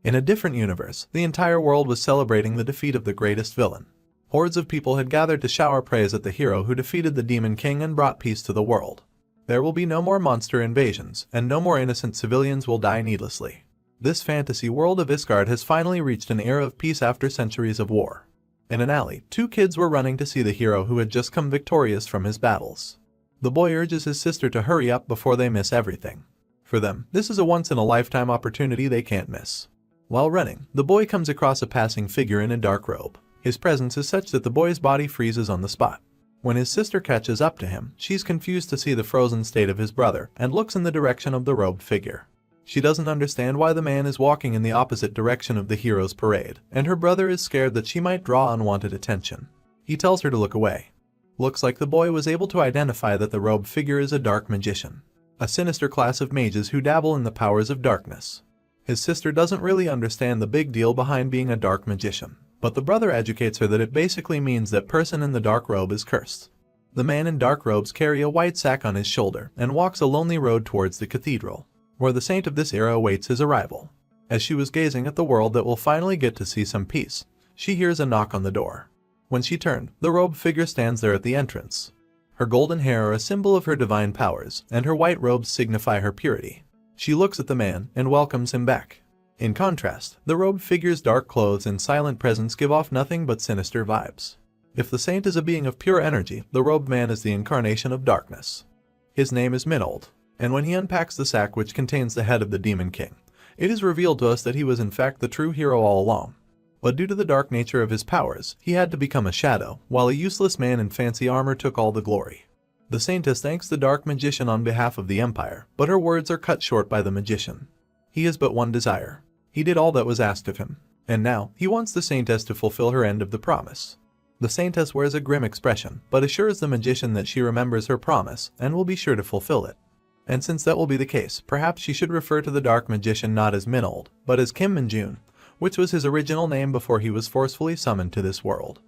In a different universe, the entire world was celebrating the defeat of the greatest villain. Hordes of people had gathered to shower praise at the hero who defeated the Demon King and brought peace to the world. There will be no more monster invasions, and no more innocent civilians will die needlessly. This fantasy world of Isgard has finally reached an era of peace after centuries of war. In an alley, two kids were running to see the hero who had just come victorious from his battles. The boy urges his sister to hurry up before they miss everything. For them, this is a once-in-a-lifetime opportunity they can't miss. While running, the boy comes across a passing figure in a dark robe. His presence is such that the boy's body freezes on the spot. When his sister catches up to him, she's confused to see the frozen state of his brother and looks in the direction of the robed figure. She doesn't understand why the man is walking in the opposite direction of the hero's parade, and her brother is scared that she might draw unwanted attention. He tells her to look away. Looks like the boy was able to identify that the robed figure is a dark magician, a sinister class of mages who dabble in the powers of darkness. His sister doesn't really understand the big deal behind being a dark magician, but the brother educates her that it basically means that person in the dark robe is cursed. The man in dark robes carries a white sack on his shoulder and walks a lonely road towards the cathedral, where the saint of this era awaits his arrival. As she was gazing at the world that will finally get to see some peace, she hears a knock on the door. When she turned, the robed figure stands there at the entrance. Her golden hair are a symbol of her divine powers, and her white robes signify her purity. She looks at the man and welcomes him back. In contrast, the robed figure's dark clothes and silent presence give off nothing but sinister vibes. If the saint is a being of pure energy, the robed man is the incarnation of darkness. His name is Minold, and when he unpacks the sack which contains the head of the Demon King, it is revealed to us that he was in fact the true hero all along. But due to the dark nature of his powers, he had to become a shadow, while a useless man in fancy armor took all the glory. The saintess thanks the dark magician on behalf of the empire, but her words are cut short by the magician. He has but one desire. He did all that was asked of him, and now he wants the saintess to fulfill her end of the promise. The saintess wears a grim expression, but assures the magician that she remembers her promise and will be sure to fulfill it. And since that will be the case, perhaps she should refer to the dark magician not as Minold, but as Kim Min-jun, which was his original name before he was forcefully summoned to this world.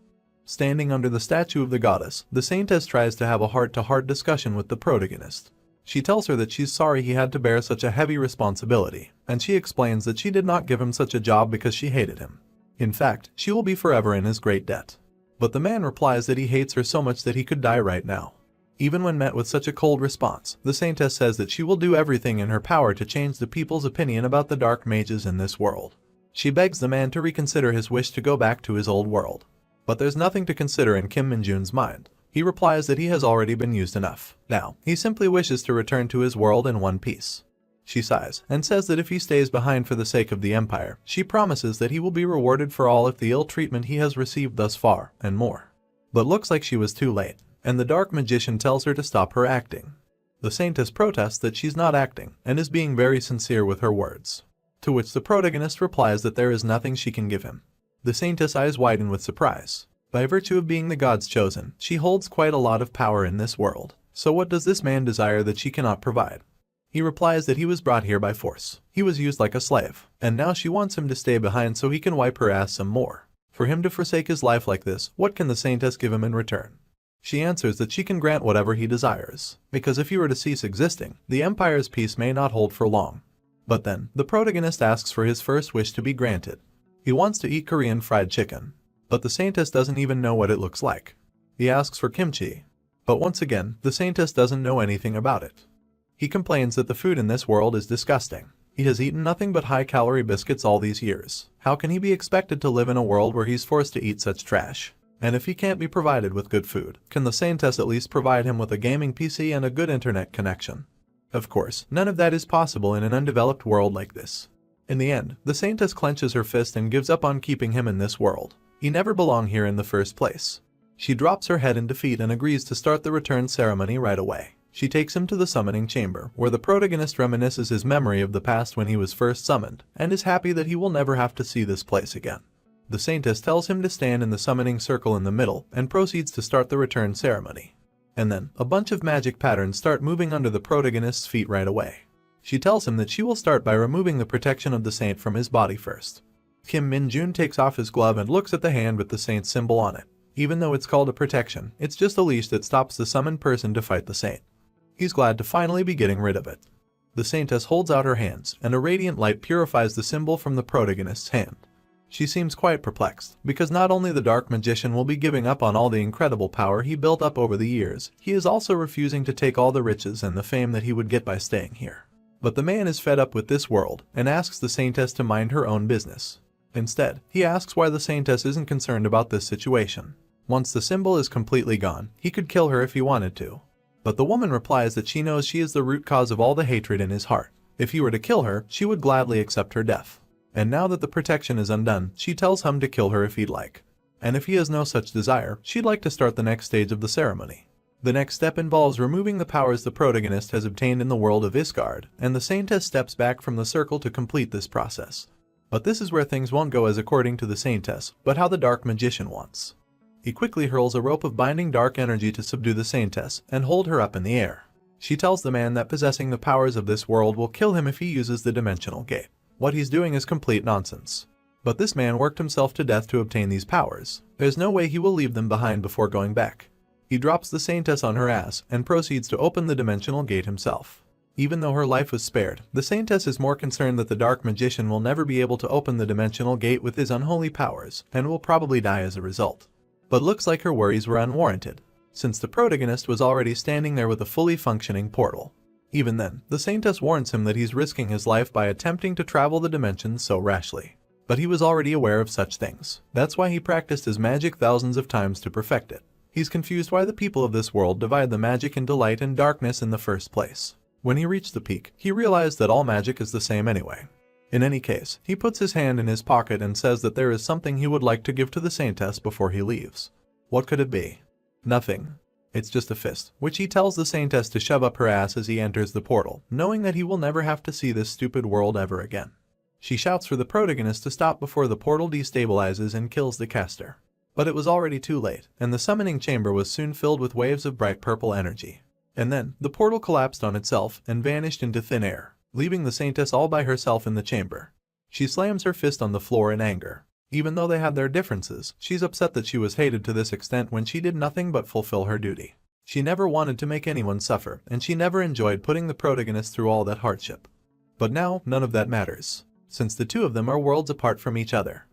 Standing under the statue of the goddess, the saintess tries to have a heart-to-heart discussion with the protagonist. She tells her that she's sorry he had to bear such a heavy responsibility, and she explains that she did not give him such a job because she hated him. In fact, she will be forever in his great debt. But the man replies that he hates her so much that he could die right now. Even when met with such a cold response, the saintess says that she will do everything in her power to change the people's opinion about the dark mages in this world. She begs the man to reconsider his wish to go back to his old world. But there's nothing to consider in Kim Min-jun's mind. He replies that he has already been used enough. Now, he simply wishes to return to his world in one piece. She sighs and says that if he stays behind for the sake of the empire, she promises that he will be rewarded for all of the ill treatment he has received thus far, and more. But looks like she was too late, and the dark magician tells her to stop her acting. The saintess protests that she's not acting, and is being very sincere with her words. To which the protagonist replies that there is nothing she can give him. The saintess' eyes widen with surprise. By virtue of being the god's chosen, she holds quite a lot of power in this world. So what does this man desire that she cannot provide? He replies that he was brought here by force. He was used like a slave, and now she wants him to stay behind so he can wipe her ass some more. For him to forsake his life like this, what can the saintess give him in return? She answers that she can grant whatever he desires, because if he were to cease existing, the empire's peace may not hold for long. But then, the protagonist asks for his first wish to be granted. He wants to eat Korean fried chicken, but the saintess doesn't even know what it looks like. He asks for kimchi, but once again, the saintess doesn't know anything about it. He complains that the food in this world is disgusting. He has eaten nothing but high-calorie biscuits all these years. How can he be expected to live in a world where he's forced to eat such trash? And if he can't be provided with good food, can the saintess at least provide him with a gaming PC and a good internet connection? Of course, none of that is possible in an undeveloped world like this. In the end, the saintess clenches her fist and gives up on keeping him in this world. He never belonged here in the first place. She drops her head in defeat and agrees to start the return ceremony right away. She takes him to the summoning chamber, where the protagonist reminisces his memory of the past when he was first summoned, and is happy that he will never have to see this place again. The saintess tells him to stand in the summoning circle in the middle, and proceeds to start the return ceremony. And then, a bunch of magic patterns start moving under the protagonist's feet right away. She tells him that she will start by removing the protection of the saint from his body first. Kim Min-jun takes off his glove and looks at the hand with the saint's symbol on it. Even though it's called a protection, it's just a leash that stops the summoned person to fight the saint. He's glad to finally be getting rid of it. The saintess holds out her hands, and a radiant light purifies the symbol from the protagonist's hand. She seems quite perplexed, because not only the dark magician will be giving up on all the incredible power he built up over the years, he is also refusing to take all the riches and the fame that he would get by staying here. But the man is fed up with this world, and asks the saintess to mind her own business. Instead, he asks why the saintess isn't concerned about this situation. Once the symbol is completely gone, he could kill her if he wanted to. But the woman replies that she knows she is the root cause of all the hatred in his heart. If he were to kill her, she would gladly accept her death. And now that the protection is undone, she tells him to kill her if he'd like. And if he has no such desire, she'd like to start the next stage of the ceremony. The next step involves removing the powers the protagonist has obtained in the world of Isgard, and the saintess steps back from the circle to complete this process. But this is where things won't go as according to the saintess, but how the dark magician wants. He quickly hurls a rope of binding dark energy to subdue the saintess and hold her up in the air. She tells the man that possessing the powers of this world will kill him if he uses the dimensional gate. What he's doing is complete nonsense. But this man worked himself to death to obtain these powers. There's no way he will leave them behind before going back. He drops the saintess on her ass and proceeds to open the dimensional gate himself. Even though her life was spared, the saintess is more concerned that the dark magician will never be able to open the dimensional gate with his unholy powers, and will probably die as a result. But looks like her worries were unwarranted, since the protagonist was already standing there with a fully functioning portal. Even then, the saintess warns him that he's risking his life by attempting to travel the dimensions so rashly. But he was already aware of such things. That's why he practiced his magic thousands of times to perfect it. He's confused why the people of this world divide the magic into light and darkness in the first place. When he reached the peak, he realized that all magic is the same anyway. In any case, he puts his hand in his pocket and says that there is something he would like to give to the saintess before he leaves. What could it be? Nothing. It's just a fist, which he tells the saintess to shove up her ass as he enters the portal, knowing that he will never have to see this stupid world ever again. She shouts for the protagonist to stop before the portal destabilizes and kills the caster. But it was already too late, and the summoning chamber was soon filled with waves of bright purple energy. And then, the portal collapsed on itself and vanished into thin air, leaving the saintess all by herself in the chamber. She slams her fist on the floor in anger. Even though they had their differences, she's upset that she was hated to this extent when she did nothing but fulfill her duty. She never wanted to make anyone suffer, and she never enjoyed putting the protagonist through all that hardship. But now, none of that matters, since the two of them are worlds apart from each other.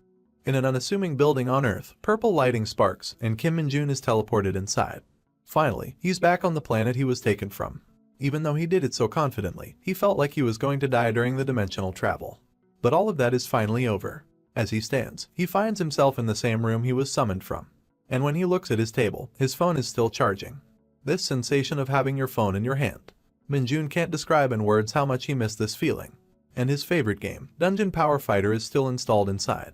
In an unassuming building on Earth, purple lighting sparks, and Kim Min-jun is teleported inside. Finally, he's back on the planet he was taken from. Even though he did it so confidently, he felt like he was going to die during the dimensional travel. But all of that is finally over. As he stands, he finds himself in the same room he was summoned from. And when he looks at his table, his phone is still charging. This sensation of having your phone in your hand. Min-jun can't describe in words how much he missed this feeling. And his favorite game, Dungeon Power Fighter, is still installed inside.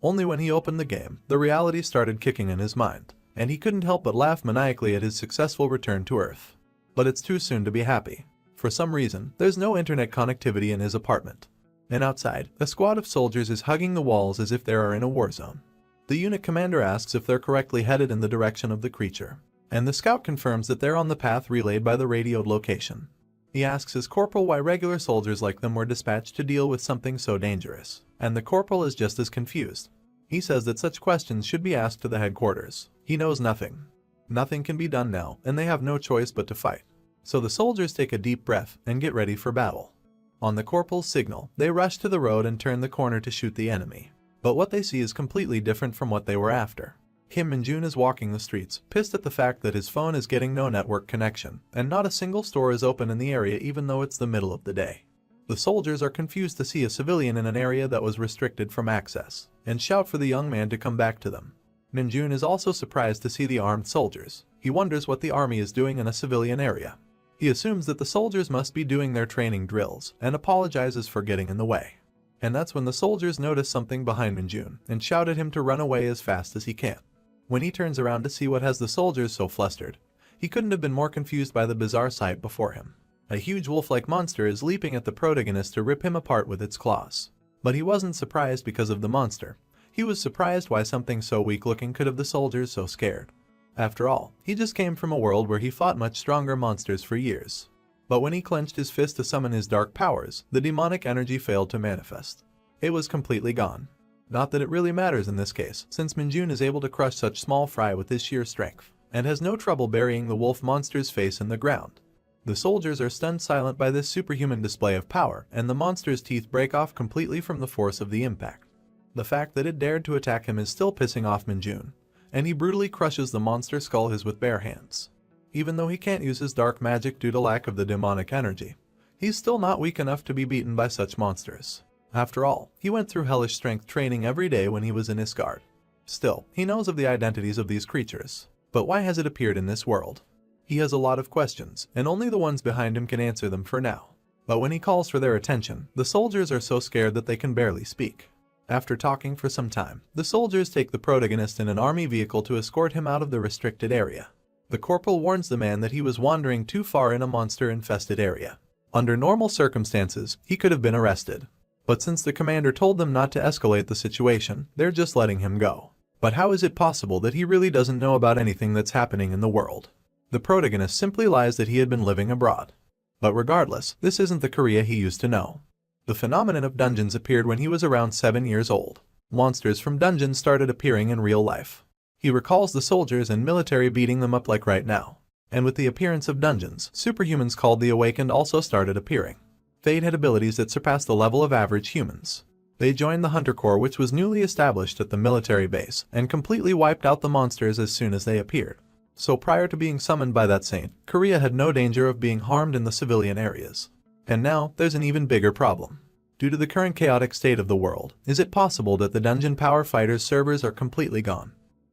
Only when he opened the game, the reality started kicking in his mind, and he couldn't help but laugh maniacally at his successful return to Earth. But it's too soon to be happy. For some reason, there's no internet connectivity in his apartment. And outside, a squad of soldiers is hugging the walls as if they are in a war zone. The unit commander asks if they're correctly headed in the direction of the creature, and the scout confirms that they're on the path relayed by the radioed location. He asks his corporal why regular soldiers like them were dispatched to deal with something so dangerous, and the corporal is just as confused. He says that such questions should be asked to the headquarters. He knows nothing. Nothing can be done now, and they have no choice but to fight. So the soldiers take a deep breath and get ready for battle. On the corporal's signal, they rush to the road and turn the corner to shoot the enemy. But what they see is completely different from what they were after. Kim Min-jun is walking the streets, pissed at the fact that his phone is getting no network connection, and not a single store is open in the area even though it's the middle of the day. The soldiers are confused to see a civilian in an area that was restricted from access, and shout for the young man to come back to them. Min-jun is also surprised to see the armed soldiers. He wonders what the army is doing in a civilian area. He assumes that the soldiers must be doing their training drills, and apologizes for getting in the way. And that's when the soldiers notice something behind Min-jun, and shout at him to run away as fast as he can. When he turns around to see what has the soldiers so flustered, he couldn't have been more confused by the bizarre sight before him. A huge wolf-like monster is leaping at the protagonist to rip him apart with its claws. But he wasn't surprised because of the monster. He was surprised why something so weak-looking could have the soldiers so scared. After all, he just came from a world where he fought much stronger monsters for years. But when he clenched his fist to summon his dark powers, the demonic energy failed to manifest. It was completely gone. Not that it really matters in this case, since Min-jun is able to crush such small fry with his sheer strength, and has no trouble burying the wolf monster's face in the ground. The soldiers are stunned silent by this superhuman display of power, and the monster's teeth break off completely from the force of the impact. The fact that it dared to attack him is still pissing off Minjun, and he brutally crushes the monster's skull with bare hands. Even though he can't use his dark magic due to lack of the demonic energy, he's still not weak enough to be beaten by such monsters. After all, he went through hellish strength training every day when he was in Isgard. Still, he knows of the identities of these creatures. But why has it appeared in this world? He has a lot of questions, and only the ones behind him can answer them for now. But when he calls for their attention, the soldiers are so scared that they can barely speak. After talking for some time, the soldiers take the protagonist in an army vehicle to escort him out of the restricted area. The corporal warns the man that he was wandering too far in a monster-infested area. Under normal circumstances, he could have been arrested. But since the commander told them not to escalate the situation, they're just letting him go. But how is it possible that he really doesn't know about anything that's happening in the world? The protagonist simply lies that he had been living abroad. But regardless, this isn't the Korea he used to know. The phenomenon of dungeons appeared when he was around 7 years old. Monsters from dungeons started appearing in real life. He recalls the soldiers and military beating them up like right now. And with the appearance of dungeons, superhumans called the Awakened also started appearing. They had abilities that surpassed the level of average humans. They joined the Hunter Corps, which was newly established at the military base, and completely wiped out the monsters as soon as they appeared. So prior to being summoned by that saint, Korea had no danger of being harmed in the civilian areas. And now, there's an even bigger problem. Due to the current chaotic state of the world, is it possible that the Dungeon Power Fighters servers are completely gone?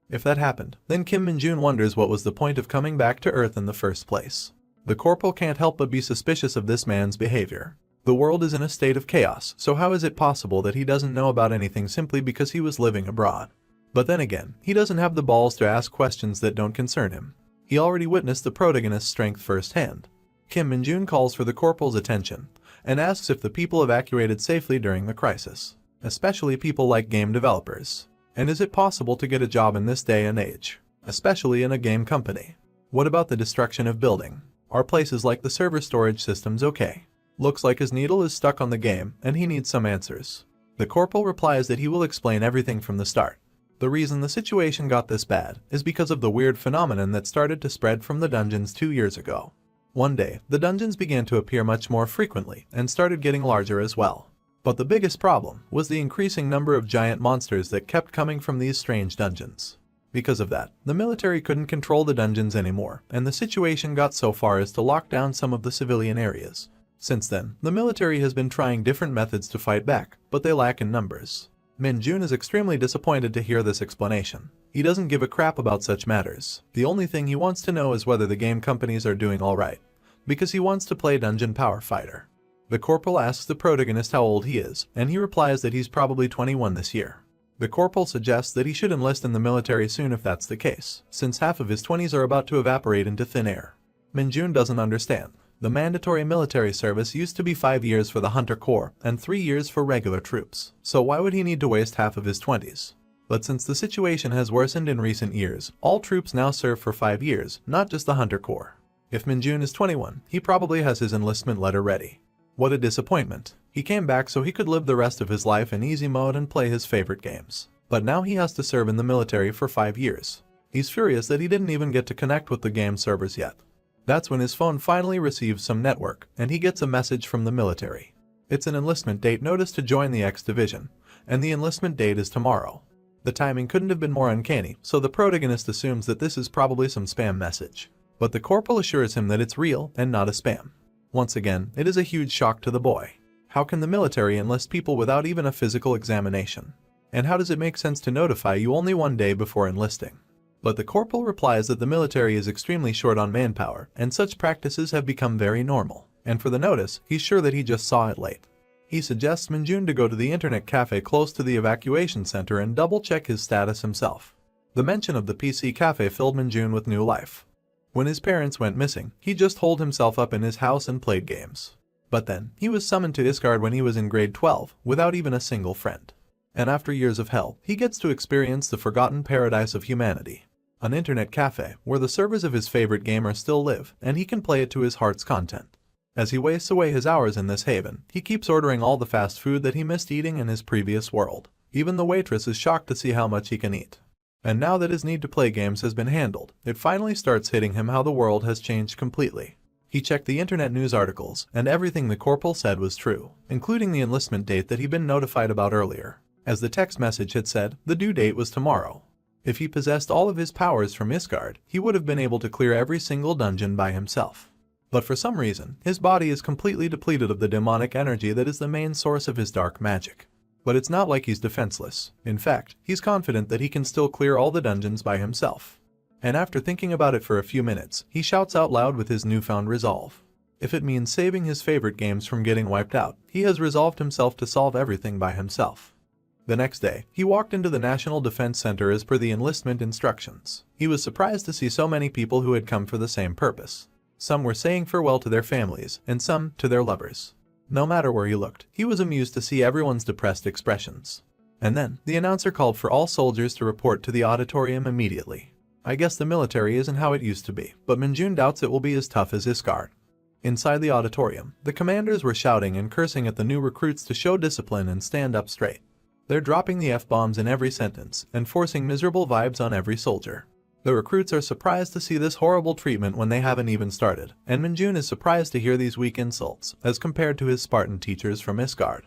If that happened, then Kim Min-jun wonders what was the point of coming back to Earth in the first place. The corporal can't help but be suspicious of this man's behavior. The world is in a state of chaos, so how is it possible that he doesn't know about anything simply because he was living abroad? But then again, he doesn't have the balls to ask questions that don't concern him. He already witnessed the protagonist's strength firsthand. Kim Min-jun calls for the corporal's attention, and asks if the people evacuated safely during the crisis, especially people like game developers. And is it possible to get a job in this day and age, especially in a game company? What about the destruction of building? Are places like the server storage systems okay? Looks like his needle is stuck on the game, and he needs some answers. The corporal replies that he will explain everything from the start. The reason the situation got this bad is because of the weird phenomenon that started to spread from the dungeons 2 years ago. One day, the dungeons began to appear much more frequently and started getting larger as well. But the biggest problem was the increasing number of giant monsters that kept coming from these strange dungeons. Because of that, the military couldn't control the dungeons anymore, and the situation got so far as to lock down some of the civilian areas. Since then, the military has been trying different methods to fight back, but they lack in numbers. Min-jun is extremely disappointed to hear this explanation. He doesn't give a crap about such matters. The only thing he wants to know is whether the game companies are doing alright, because he wants to play Dungeon Power Fighter. The corporal asks the protagonist how old he is, and he replies that he's probably 21 this year. The corporal suggests that he should enlist in the military soon if that's the case, since half of his 20s are about to evaporate into thin air. Min-jun doesn't understand. The mandatory military service used to be 5 years for the Hunter Corps and 3 years for regular troops, so why would he need to waste half of his 20s? But since the situation has worsened in recent years, all troops now serve for 5 years, not just the Hunter Corps. If Min-jun is 21, he probably has his enlistment letter ready. What a disappointment. He came back so he could live the rest of his life in easy mode and play his favorite games. But now he has to serve in the military for 5 years. He's furious that he didn't even get to connect with the game servers yet. That's when his phone finally receives some network, and he gets a message from the military. It's an enlistment date notice to join the X Division, and the enlistment date is tomorrow. The timing couldn't have been more uncanny, so the protagonist assumes that this is probably some spam message. But the corporal assures him that it's real and not a spam. Once again, it is a huge shock to the boy. How can the military enlist people without even a physical examination? And how does it make sense to notify you only 1 day before enlisting? But the corporal replies that the military is extremely short on manpower, and such practices have become very normal. And for the notice, he's sure that he just saw it late. He suggests Min-jun to go to the internet cafe close to the evacuation center and double-check his status himself. The mention of the PC cafe filled Min-jun with new life. When his parents went missing, he just holed himself up in his house and played games. But then, he was summoned to Isgard when he was in grade 12, without even a single friend. And after years of hell, he gets to experience the forgotten paradise of humanity. An internet cafe, where the servers of his favorite gamer still live, and he can play it to his heart's content. As he wastes away his hours in this haven, he keeps ordering all the fast food that he missed eating in his previous world. Even the waitress is shocked to see how much he can eat. And now that his need to play games has been handled, it finally starts hitting him how the world has changed completely. He checked the internet news articles, and everything the corporal said was true, including the enlistment date that he'd been notified about earlier. As the text message had said, the due date was tomorrow. If he possessed all of his powers from Isgard, he would have been able to clear every single dungeon by himself. But for some reason, his body is completely depleted of the demonic energy that is the main source of his dark magic. But it's not like he's defenseless. In fact, he's confident that he can still clear all the dungeons by himself. And after thinking about it for a few minutes, he shouts out loud with his newfound resolve. If it means saving his favorite games from getting wiped out, he has resolved himself to solve everything by himself. The next day, he walked into the National Defense Center as per the enlistment instructions. He was surprised to see so many people who had come for the same purpose. Some were saying farewell to their families, and some to their lovers. No matter where he looked, he was amused to see everyone's depressed expressions. And then, the announcer called for all soldiers to report to the auditorium immediately. I guess the military isn't how it used to be, but Minjun doubts it will be as tough as Isgard. Inside the auditorium, the commanders were shouting and cursing at the new recruits to show discipline and stand up straight. They're dropping the F-bombs in every sentence and forcing miserable vibes on every soldier. The recruits are surprised to see this horrible treatment when they haven't even started, and Minjun is surprised to hear these weak insults as compared to his Spartan teachers from Isgard.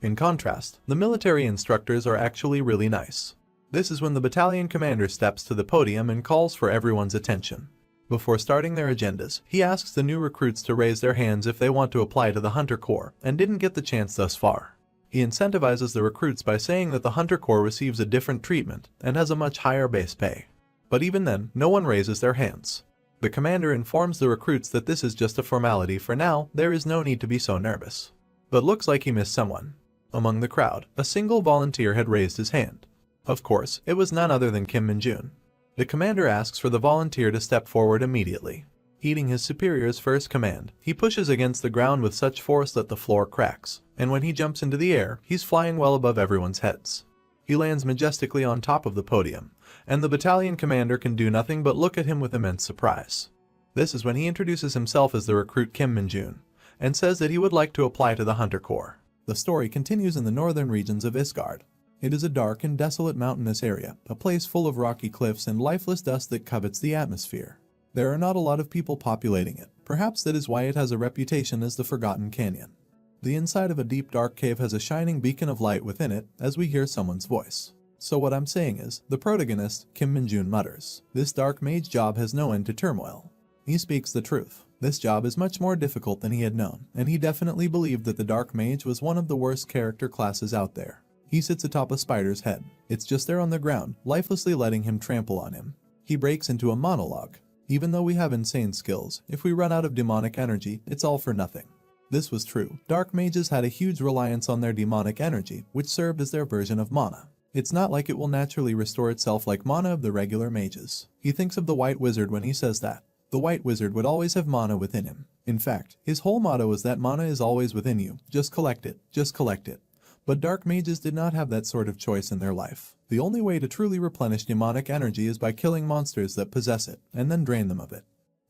In contrast, the military instructors are actually really nice. This is when the battalion commander steps to the podium and calls for everyone's attention. Before starting their agendas, he asks the new recruits to raise their hands if they want to apply to the Hunter Corps and didn't get the chance thus far. He incentivizes the recruits by saying that the Hunter Corps receives a different treatment and has a much higher base pay. But even then, no one raises their hands. The commander informs the recruits that this is just a formality for now, there is no need to be so nervous. But looks like he missed someone. Among the crowd, a single volunteer had raised his hand. Of course, it was none other than Kim Minjun. The commander asks for the volunteer to step forward immediately. Heeding his superior's first command, he pushes against the ground with such force that the floor cracks, and when he jumps into the air, he's flying well above everyone's heads. He lands majestically on top of the podium, and the battalion commander can do nothing but look at him with immense surprise. This is when he introduces himself as the recruit Kim Minjun, and says that he would like to apply to the Hunter Corps. The story continues in the northern regions of Isgard. It is a dark and desolate mountainous area, a place full of rocky cliffs and lifeless dust that covets the atmosphere. There are not a lot of people populating it. Perhaps that is why it has a reputation as the Forgotten Canyon. The inside of a deep dark cave has a shining beacon of light within it as we hear someone's voice. So what I'm saying is, the protagonist, Kim Minjun, mutters, "This dark mage job has no end to turmoil." He speaks the truth. This job is much more difficult than he had known, and he definitely believed that the dark mage was one of the worst character classes out there. He sits atop a spider's head. It's just there on the ground, lifelessly letting him trample on him. He breaks into a monologue. Even though we have insane skills, if we run out of demonic energy, it's all for nothing. This was true. Dark mages had a huge reliance on their demonic energy, which served as their version of mana. It's not like it will naturally restore itself like mana of the regular mages. He thinks of the White Wizard when he says that. The White Wizard would always have mana within him. In fact, his whole motto is that mana is always within you. Just collect it. Just collect it. But dark mages did not have that sort of choice in their life. The only way to truly replenish demonic energy is by killing monsters that possess it, and then drain them of it.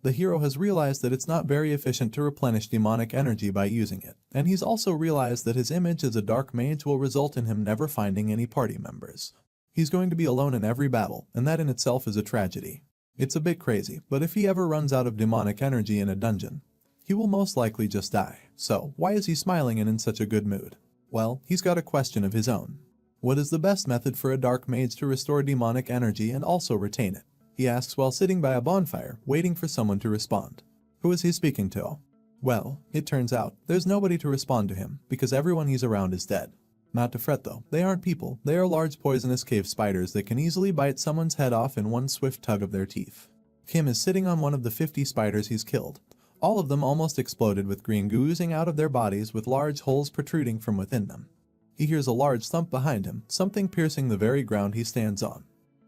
The hero has realized that it's not very efficient to replenish demonic energy by using it, and he's also realized that his image as a dark mage will result in him never finding any party members. He's going to be alone in every battle, and that in itself is a tragedy. It's a bit crazy, but if he ever runs out of demonic energy in a dungeon, he will most likely just die. So, why is he smiling and in such a good mood? Well, he's got a question of his own. What is the best method for a dark mage to restore demonic energy and also retain it? He asks while sitting by a bonfire, waiting for someone to respond. Who is he speaking to? Well, it turns out, there's nobody to respond to him, because everyone he's around is dead. Not to fret though, they aren't people, they are large poisonous cave spiders that can easily bite someone's head off in one swift tug of their teeth. Kim is sitting on one of the 50 spiders he's killed. All of them almost exploded with green goo oozing out of their bodies with large holes protruding from within them. He hears a large thump behind him, something piercing the very ground he stands on.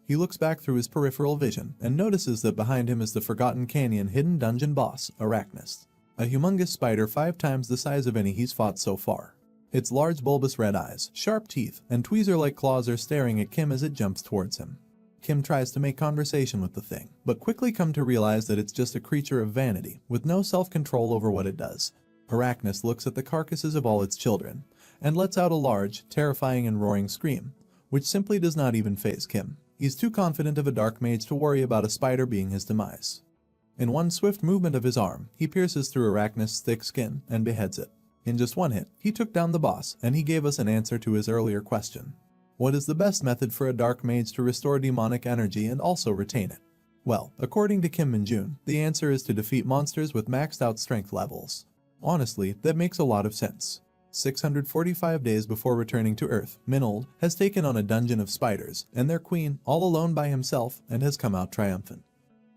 He looks back through his peripheral vision and notices that behind him is the Forgotten Canyon hidden dungeon boss, Arachnist. A humongous spider 5 times the size of any he's fought so far. Its large bulbous red eyes, sharp teeth, and tweezer-like claws are staring at Kim as it jumps towards him. Kim tries to make conversation with the thing, but quickly come to realize that it's just a creature of vanity, with no self-control over what it does. Arachnist looks at the carcasses of all its children, and lets out a large, terrifying and roaring scream, which simply does not even faze Kim. He's too confident of a dark mage to worry about a spider being his demise. In one swift movement of his arm, he pierces through Arachnus' thick skin and beheads it. In just one hit, he took down the boss, and he gave us an answer to his earlier question. What is the best method for a dark mage to restore demonic energy and also retain it? Well, according to Kim Min-jun, the answer is to defeat monsters with maxed out strength levels. Honestly, that makes a lot of sense. 645 days before returning to Earth, Minold has taken on a dungeon of spiders and their queen all alone by himself and has come out triumphant.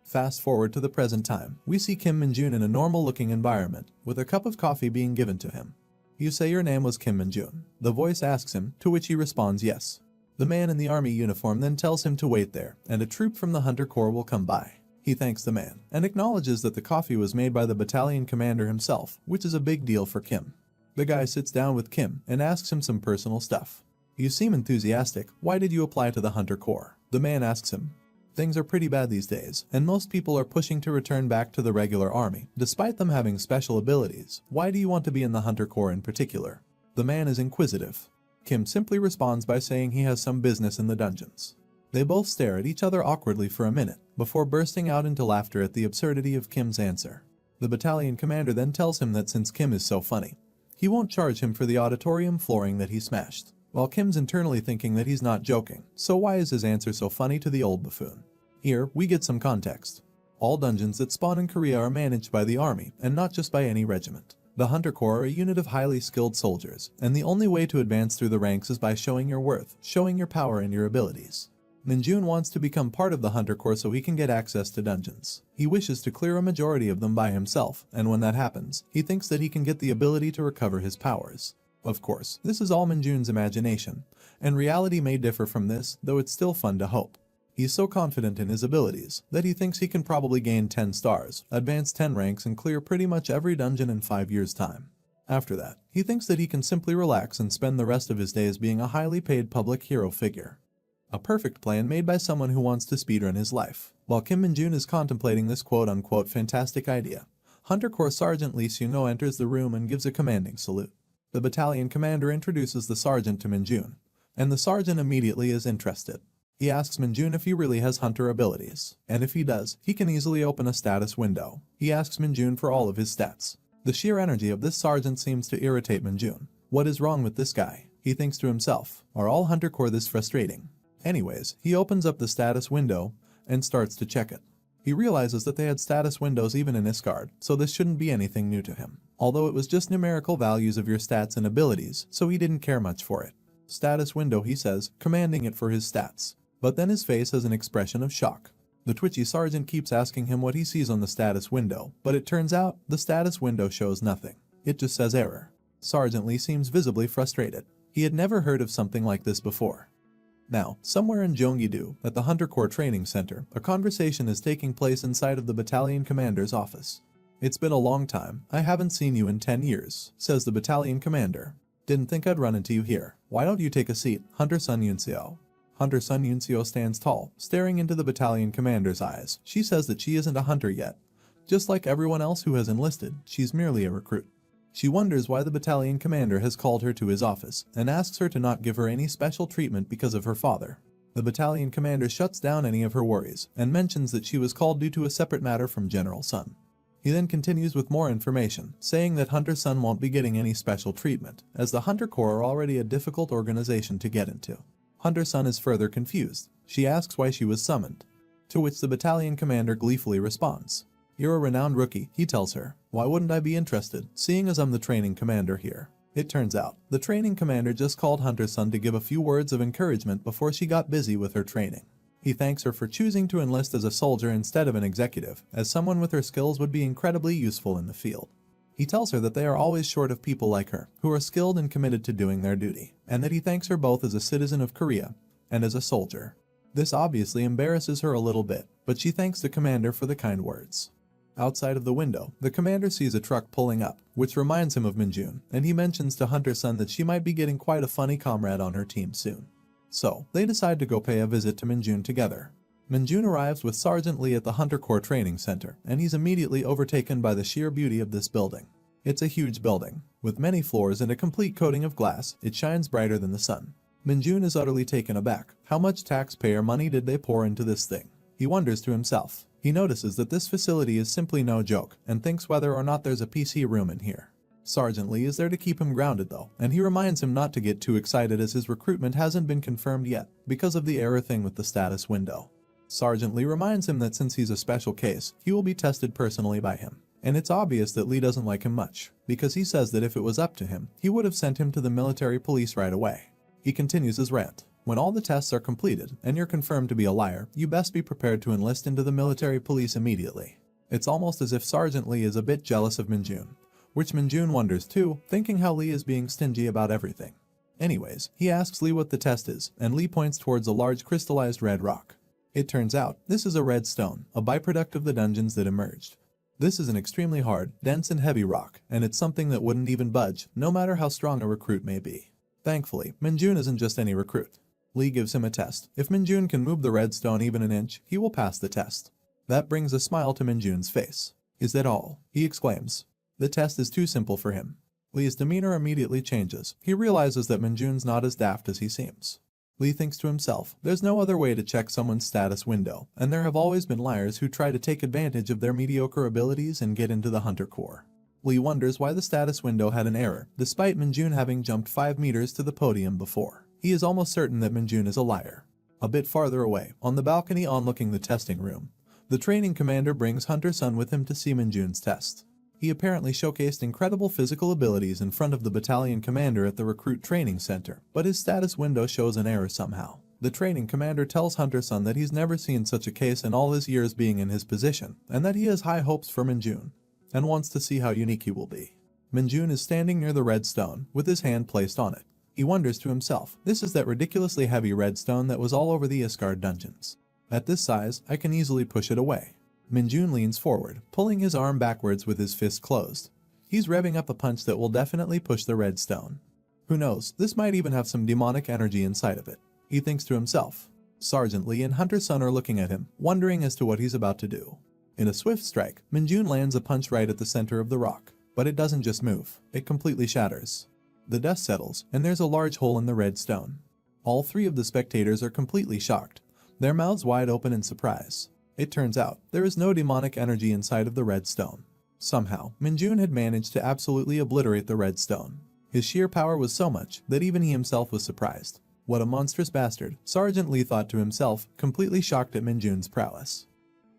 Fast forward to the present time, we see Kim Min-jun in a normal-looking environment, with a cup of coffee being given to him. You say your name was Kim Min-jun. The voice asks him, to which he responds yes. The man in the army uniform then tells him to wait there, and a troop from the Hunter Corps will come by. He thanks the man, and acknowledges that the coffee was made by the battalion commander himself, which is a big deal for Kim. The guy sits down with Kim and asks him some personal stuff. You seem enthusiastic. Why did you apply to the Hunter Corps? The man asks him. Things are pretty bad these days, and most people are pushing to return back to the regular army, despite them having special abilities. Why do you want to be in the Hunter Corps in particular? The man is inquisitive. Kim simply responds by saying he has some business in the dungeons. They both stare at each other awkwardly for a minute, before bursting out into laughter at the absurdity of Kim's answer. The battalion commander then tells him that since Kim is so funny, he won't charge him for the auditorium flooring that he smashed. While Kim's internally thinking that he's not joking, so why is his answer so funny to the old buffoon? Here, we get some context. All dungeons that spawn in Korea are managed by the army, and not just by any regiment. The Hunter Corps are a unit of highly skilled soldiers, and the only way to advance through the ranks is by showing your worth, showing your power and your abilities. Min-jun wants to become part of the Hunter Corps so he can get access to dungeons. He wishes to clear a majority of them by himself, and when that happens, he thinks that he can get the ability to recover his powers. Of course, this is all Min-jun's imagination, and reality may differ from this, though it's still fun to hope. He's so confident in his abilities that he thinks he can probably gain 10 stars, advance 10 ranks and clear pretty much every dungeon in 5 years' time. After that, he thinks that he can simply relax and spend the rest of his days being a highly paid public hero figure. A perfect plan made by someone who wants to speedrun his life. While Kim Min-jun is contemplating this quote-unquote fantastic idea, Hunter Corps Sergeant Lee Seung-no enters the room and gives a commanding salute. The battalion commander introduces the sergeant to Min-jun, and the sergeant immediately is interested. He asks Min-jun if he really has hunter abilities, and if he does, he can easily open a status window. He asks Min-jun for all of his stats. The sheer energy of this sergeant seems to irritate Min-jun. What is wrong with this guy? He thinks to himself, are all Hunter Corps this frustrating? Anyways, he opens up the status window and starts to check it. He realizes that they had status windows even in Iscard, so this shouldn't be anything new to him. Although it was just numerical values of your stats and abilities, so he didn't care much for it. Status window, he says, commanding it for his stats. But then his face has an expression of shock. The twitchy sergeant keeps asking him what he sees on the status window, but it turns out the status window shows nothing. It just says error. Sergeant Lee seems visibly frustrated. He had never heard of something like this before. Now, somewhere in Gyeonggi-do, at the Hunter Corps Training Center, a conversation is taking place inside of the battalion commander's office. It's been a long time. I haven't seen you in 10 years, says the battalion commander. Didn't think I'd run into you here. Why don't you take a seat, Hunter Sun Yunseo? Hunter Sun Yunseo stands tall, staring into the battalion commander's eyes. She says that she isn't a hunter yet. Just like everyone else who has enlisted, she's merely a recruit. She wonders why the battalion commander has called her to his office and asks her to not give her any special treatment because of her father. The battalion commander shuts down any of her worries and mentions that she was called due to a separate matter from General Sun. He then continues with more information, saying that Hunter Sun won't be getting any special treatment, as the Hunter Corps are already a difficult organization to get into. Hunter Sun is further confused. She asks why she was summoned, to which the battalion commander gleefully responds. You're a renowned rookie, he tells her. Why wouldn't I be interested, seeing as I'm the training commander here? It turns out, the training commander just called Hunter Sun to give a few words of encouragement before she got busy with her training. He thanks her for choosing to enlist as a soldier instead of an executive, as someone with her skills would be incredibly useful in the field. He tells her that they are always short of people like her, who are skilled and committed to doing their duty, and that he thanks her both as a citizen of Korea and as a soldier. This obviously embarrasses her a little bit, but she thanks the commander for the kind words. Outside of the window, the commander sees a truck pulling up, which reminds him of Min-jun, and he mentions to Hunter Sun that she might be getting quite a funny comrade on her team soon. So, they decide to go pay a visit to Min-jun together. Min-jun arrives with Sergeant Lee at the Hunter Corps Training Center, and he's immediately overtaken by the sheer beauty of this building. It's a huge building. With many floors and a complete coating of glass, it shines brighter than the sun. Min-jun is utterly taken aback. How much taxpayer money did they pour into this thing? He wonders to himself. He notices that this facility is simply no joke and thinks whether or not there's a PC room in here. Sergeant Lee is there to keep him grounded though, and he reminds him not to get too excited as his recruitment hasn't been confirmed yet because of the error thing with the status window. Sergeant Lee reminds him that since he's a special case, he will be tested personally by him. And it's obvious that Lee doesn't like him much, because he says that if it was up to him, he would have sent him to the military police right away. He continues his rant. When all the tests are completed and you're confirmed to be a liar, you best be prepared to enlist into the military police immediately. It's almost as if Sergeant Lee is a bit jealous of Minjun, which Minjun wonders too, thinking how Lee is being stingy about everything. Anyways, he asks Lee what the test is, and Lee points towards a large crystallized red rock. It turns out, this is a red stone, a byproduct of the dungeons that emerged. This is an extremely hard, dense and heavy rock, and it's something that wouldn't even budge, no matter how strong a recruit may be. Thankfully, Minjun isn't just any recruit. Lee gives him a test. If Minjun can move the red stone even an inch, he will pass the test. That brings a smile to Minjun's face. Is that all? He exclaims. The test is too simple for him. Lee's demeanor immediately changes. He realizes that Minjun's not as daft as he seems. Lee thinks to himself, there's no other way to check someone's status window, and there have always been liars who try to take advantage of their mediocre abilities and get into the Hunter Corps. Lee wonders why the status window had an error, despite Minjun having jumped 5 meters to the podium before. He is almost certain that Minjun is a liar. A bit farther away, on the balcony overlooking the testing room, the training commander brings Hunter Sun with him to see Minjun's test. He apparently showcased incredible physical abilities in front of the battalion commander at the recruit training center, but his status window shows an error somehow. The training commander tells Hunter Sun that he's never seen such a case in all his years being in his position, and that he has high hopes for Minjun, and wants to see how unique he will be. Minjun is standing near the red stone, with his hand placed on it. He wonders to himself, this is that ridiculously heavy red stone that was all over the Isgard dungeons. At this size, I can easily push it away. Minjun leans forward, pulling his arm backwards with his fist closed. He's revving up a punch that will definitely push the red stone. Who knows, this might even have some demonic energy inside of it. He thinks to himself. Sergeant Lee and Hunter Sun are looking at him, wondering as to what he's about to do. In a swift strike, Minjun lands a punch right at the center of the rock. But it doesn't just move, it completely shatters. The dust settles, and there's a large hole in the red stone. All 3 of the spectators are completely shocked, their mouths wide open in surprise. It turns out, there is no demonic energy inside of the red stone. Somehow, Minjun had managed to absolutely obliterate the red stone. His sheer power was so much that even he himself was surprised. What a monstrous bastard, Sergeant Lee thought to himself, completely shocked at Minjun's prowess.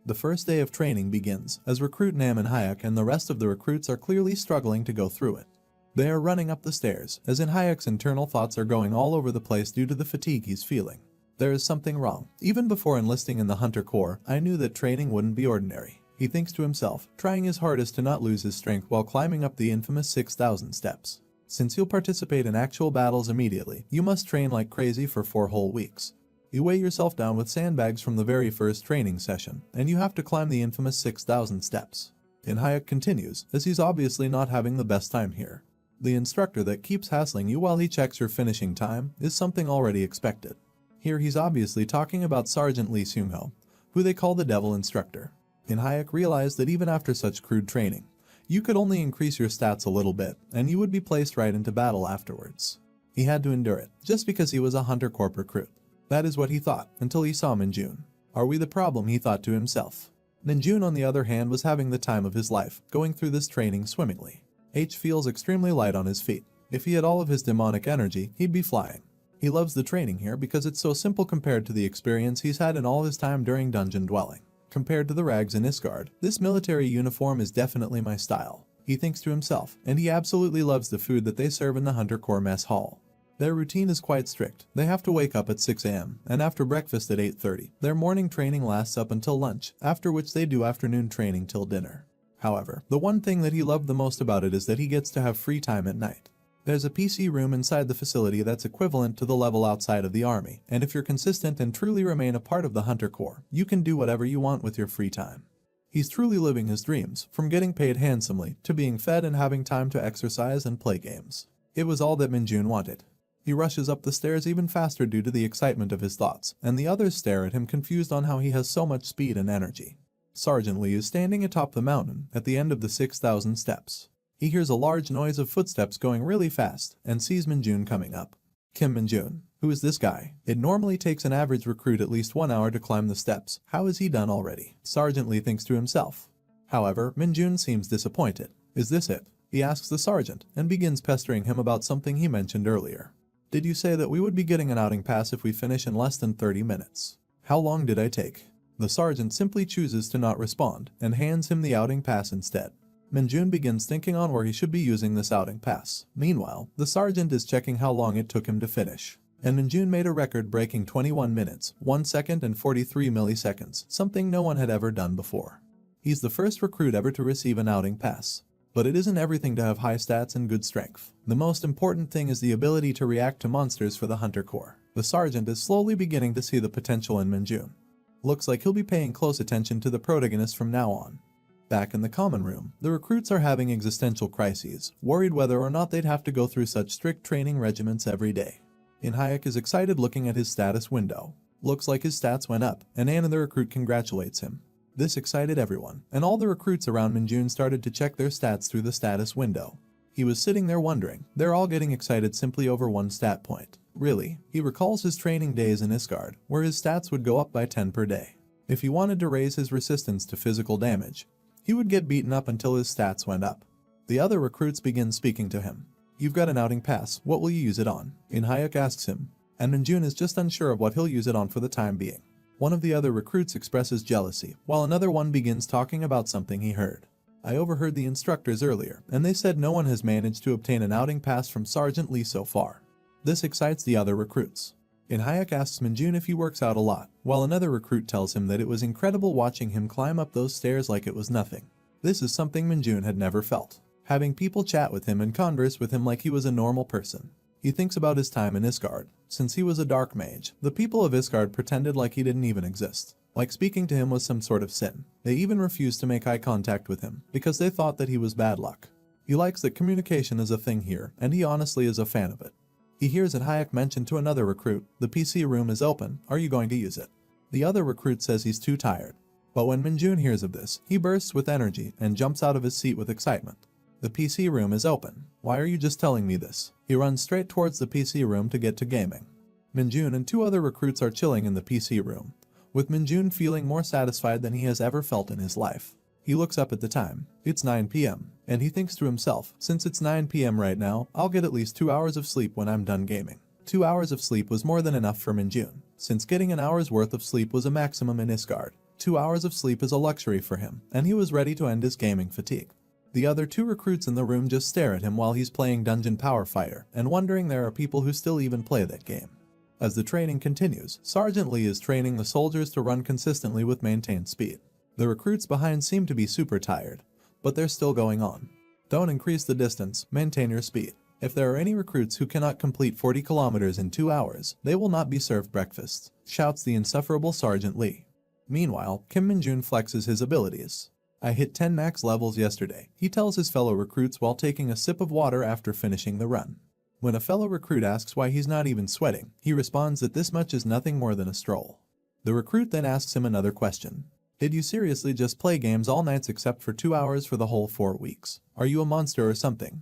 The first day of training begins, as recruit Nam and Hayek and the rest of the recruits are clearly struggling to go through it. They are running up the stairs, as in Hayek's internal thoughts are going all over the place due to the fatigue he's feeling. There is something wrong. Even before enlisting in the Hunter Corps, I knew that training wouldn't be ordinary. He thinks to himself, trying his hardest to not lose his strength while climbing up the infamous 6,000 steps. Since you'll participate in actual battles immediately, you must train like crazy for 4 whole weeks. You weigh yourself down with sandbags from the very first training session, and you have to climb the infamous 6,000 steps. And Hayek continues, as he's obviously not having the best time here. The instructor that keeps hassling you while he checks your finishing time is something already expected. Here he's obviously talking about Sergeant Lee Seung-ho, who they call the Devil Instructor. And Hayek realized that even after such crude training, you could only increase your stats a little bit, and you would be placed right into battle afterwards. He had to endure it, just because he was a Hunter Corps recruit. That is what he thought, until he saw Minjun. Are we the problem, he thought to himself. Minjun, on the other hand, was having the time of his life, going through this training swimmingly. H feels extremely light on his feet. If he had all of his demonic energy, he'd be flying. He loves the training here because it's so simple compared to the experience he's had in all his time during dungeon dwelling. Compared to the rags in Isgard, this military uniform is definitely my style. He thinks to himself, and he absolutely loves the food that they serve in the Hunter Corps mess hall. Their routine is quite strict. They have to wake up at 6 a.m. and after breakfast at 8:30. Their morning training lasts up until lunch, after which they do afternoon training till dinner. However, the one thing that he loved the most about it is that he gets to have free time at night. There's a PC room inside the facility that's equivalent to the level outside of the army, and if you're consistent and truly remain a part of the Hunter Corps, you can do whatever you want with your free time. He's truly living his dreams, from getting paid handsomely, to being fed and having time to exercise and play games. It was all that Minjun wanted. He rushes up the stairs even faster due to the excitement of his thoughts, and the others stare at him confused on how he has so much speed and energy. Sergeant Lee is standing atop the mountain, at the end of the 6,000 steps. He hears a large noise of footsteps going really fast, and sees Minjun coming up. Kim Minjun. Who is this guy? It normally takes an average recruit at least 1 hour to climb the steps. How is he done already? Sergeant Lee thinks to himself. However, Minjun seems disappointed. Is this it? He asks the sergeant and begins pestering him about something he mentioned earlier. Did you say that we would be getting an outing pass if we finish in less than 30 minutes? How long did I take? The sergeant simply chooses to not respond and hands him the outing pass instead. Minjun begins thinking on where he should be using this outing pass. Meanwhile, the sergeant is checking how long it took him to finish. And Minjun made a record-breaking 21 minutes, 1 second and 43 milliseconds, something no one had ever done before. He's the first recruit ever to receive an outing pass. But it isn't everything to have high stats and good strength. The most important thing is the ability to react to monsters for the Hunter Corps. The sergeant is slowly beginning to see the potential in Minjun. Looks like he'll be paying close attention to the protagonist from now on. Back in the common room, the recruits are having existential crises, worried whether or not they'd have to go through such strict training regimens every day. Hayek is excited looking at his status window. Looks like his stats went up, and Anna the recruit congratulates him. This excited everyone, and all the recruits around Minjun started to check their stats through the status window. He was sitting there wondering, they're all getting excited simply over one stat point. Really, he recalls his training days in Isgard, where his stats would go up by 10 per day. If he wanted to raise his resistance to physical damage, he would get beaten up until his stats went up. The other recruits begin speaking to him. You've got an outing pass, what will you use it on? Hayek asks him, and Minjun is just unsure of what he'll use it on for the time being. One of the other recruits expresses jealousy, while another one begins talking about something he heard. I overheard the instructors earlier, and they said no one has managed to obtain an outing pass from Sergeant Lee so far. This excites the other recruits. Hayek asks Minjun if he works out a lot, while another recruit tells him that it was incredible watching him climb up those stairs like it was nothing. This is something Minjun had never felt. Having people chat with him and converse with him like he was a normal person. He thinks about his time in Isgard. Since he was a dark mage, the people of Isgard pretended like he didn't even exist. Like speaking to him was some sort of sin. They even refused to make eye contact with him, because they thought that he was bad luck. He likes that communication is a thing here, and he honestly is a fan of it. He hears Hayek mention to another recruit, the PC room is open, are you going to use it? The other recruit says he's too tired. But when Minjun hears of this, he bursts with energy and jumps out of his seat with excitement. The PC room is open. Why are you just telling me this? He runs straight towards the PC room to get to gaming. Minjun and two other recruits are chilling in the PC room, with Minjun feeling more satisfied than he has ever felt in his life. He looks up at the time. It's 9 p.m. and he thinks to himself, since it's 9 p.m. right now, I'll get at least 2 hours of sleep when I'm done gaming. 2 hours of sleep was more than enough for Minjun, since getting an hour's worth of sleep was a maximum in Isgard. 2 hours of sleep is a luxury for him, and he was ready to end his gaming fatigue. The other two recruits in the room just stare at him while he's playing Dungeon Power Fighter and wondering there are people who still even play that game. As the training continues, Sergeant Lee is training the soldiers to run consistently with maintained speed. The recruits behind seem to be super tired, but they're still going on. Don't increase the distance, maintain your speed. If there are any recruits who cannot complete 40 kilometers in 2 hours, they will not be served breakfast, shouts the insufferable Sergeant Lee. Meanwhile, Kim Minjun flexes his abilities. I hit 10 max levels yesterday, he tells his fellow recruits while taking a sip of water after finishing the run. When a fellow recruit asks why he's not even sweating, he responds that this much is nothing more than a stroll. The recruit then asks him another question. Did you seriously just play games all nights except for 2 hours for the whole 4 weeks? Are you a monster or something?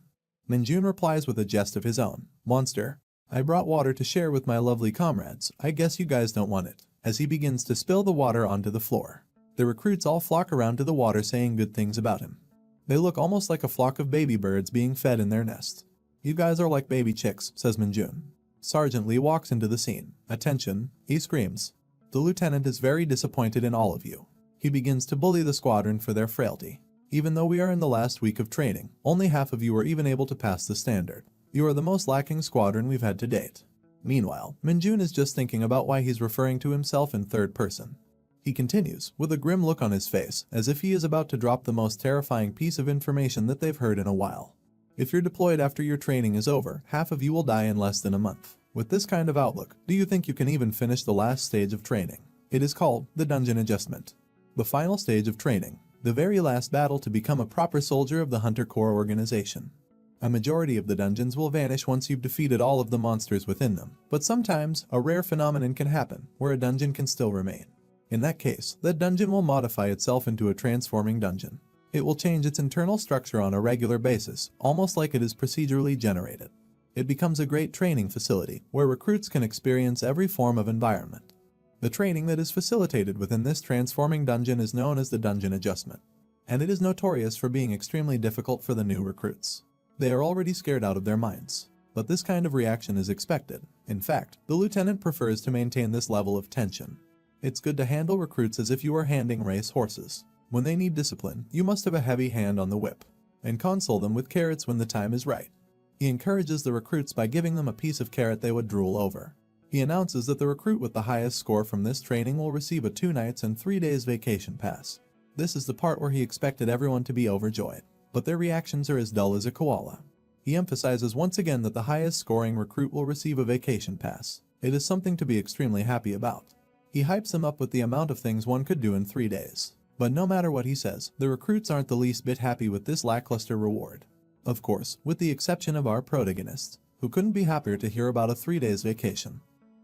Minjun replies with a jest of his own. Monster? I brought water to share with my lovely comrades, I guess you guys don't want it. As he begins to spill the water onto the floor. The recruits all flock around to the water saying good things about him. They look almost like a flock of baby birds being fed in their nest. You guys are like baby chicks, says Minjun. Sergeant Lee walks into the scene. Attention, he screams. The lieutenant is very disappointed in all of you. He begins to bully the squadron for their frailty. Even though we are in the last week of training, only half of you are even able to pass the standard. You are the most lacking squadron we've had to date. Meanwhile, Minjun is just thinking about why he's referring to himself in third person. He continues, with a grim look on his face, as if he is about to drop the most terrifying piece of information that they've heard in a while. If you're deployed after your training is over, half of you will die in less than a month. With this kind of outlook, do you think you can even finish the last stage of training? It is called the Dungeon Adjustment. The final stage of training, the very last battle to become a proper soldier of the Hunter Corps organization. A majority of the dungeons will vanish once you've defeated all of the monsters within them, but sometimes a rare phenomenon can happen where a dungeon can still remain. In that case, that dungeon will modify itself into a transforming dungeon. It will change its internal structure on a regular basis, almost like it is procedurally generated. It becomes a great training facility where recruits can experience every form of environment. The training that is facilitated within this transforming dungeon is known as the Dungeon Adjustment, and it is notorious for being extremely difficult for the new recruits. They are already scared out of their minds, but this kind of reaction is expected. In fact, the lieutenant prefers to maintain this level of tension. It's good to handle recruits as if you were handing race horses. When they need discipline, you must have a heavy hand on the whip, and console them with carrots when the time is right. He encourages the recruits by giving them a piece of carrot they would drool over. He announces that the recruit with the highest score from this training will receive a 2 nights and 3 days vacation pass. This is the part where he expected everyone to be overjoyed, but their reactions are as dull as a koala. He emphasizes once again that the highest scoring recruit will receive a vacation pass. It is something to be extremely happy about. He hypes them up with the amount of things one could do in 3 days. But no matter what he says, the recruits aren't the least bit happy with this lackluster reward. Of course, with the exception of our protagonist, who couldn't be happier to hear about a 3 days vacation.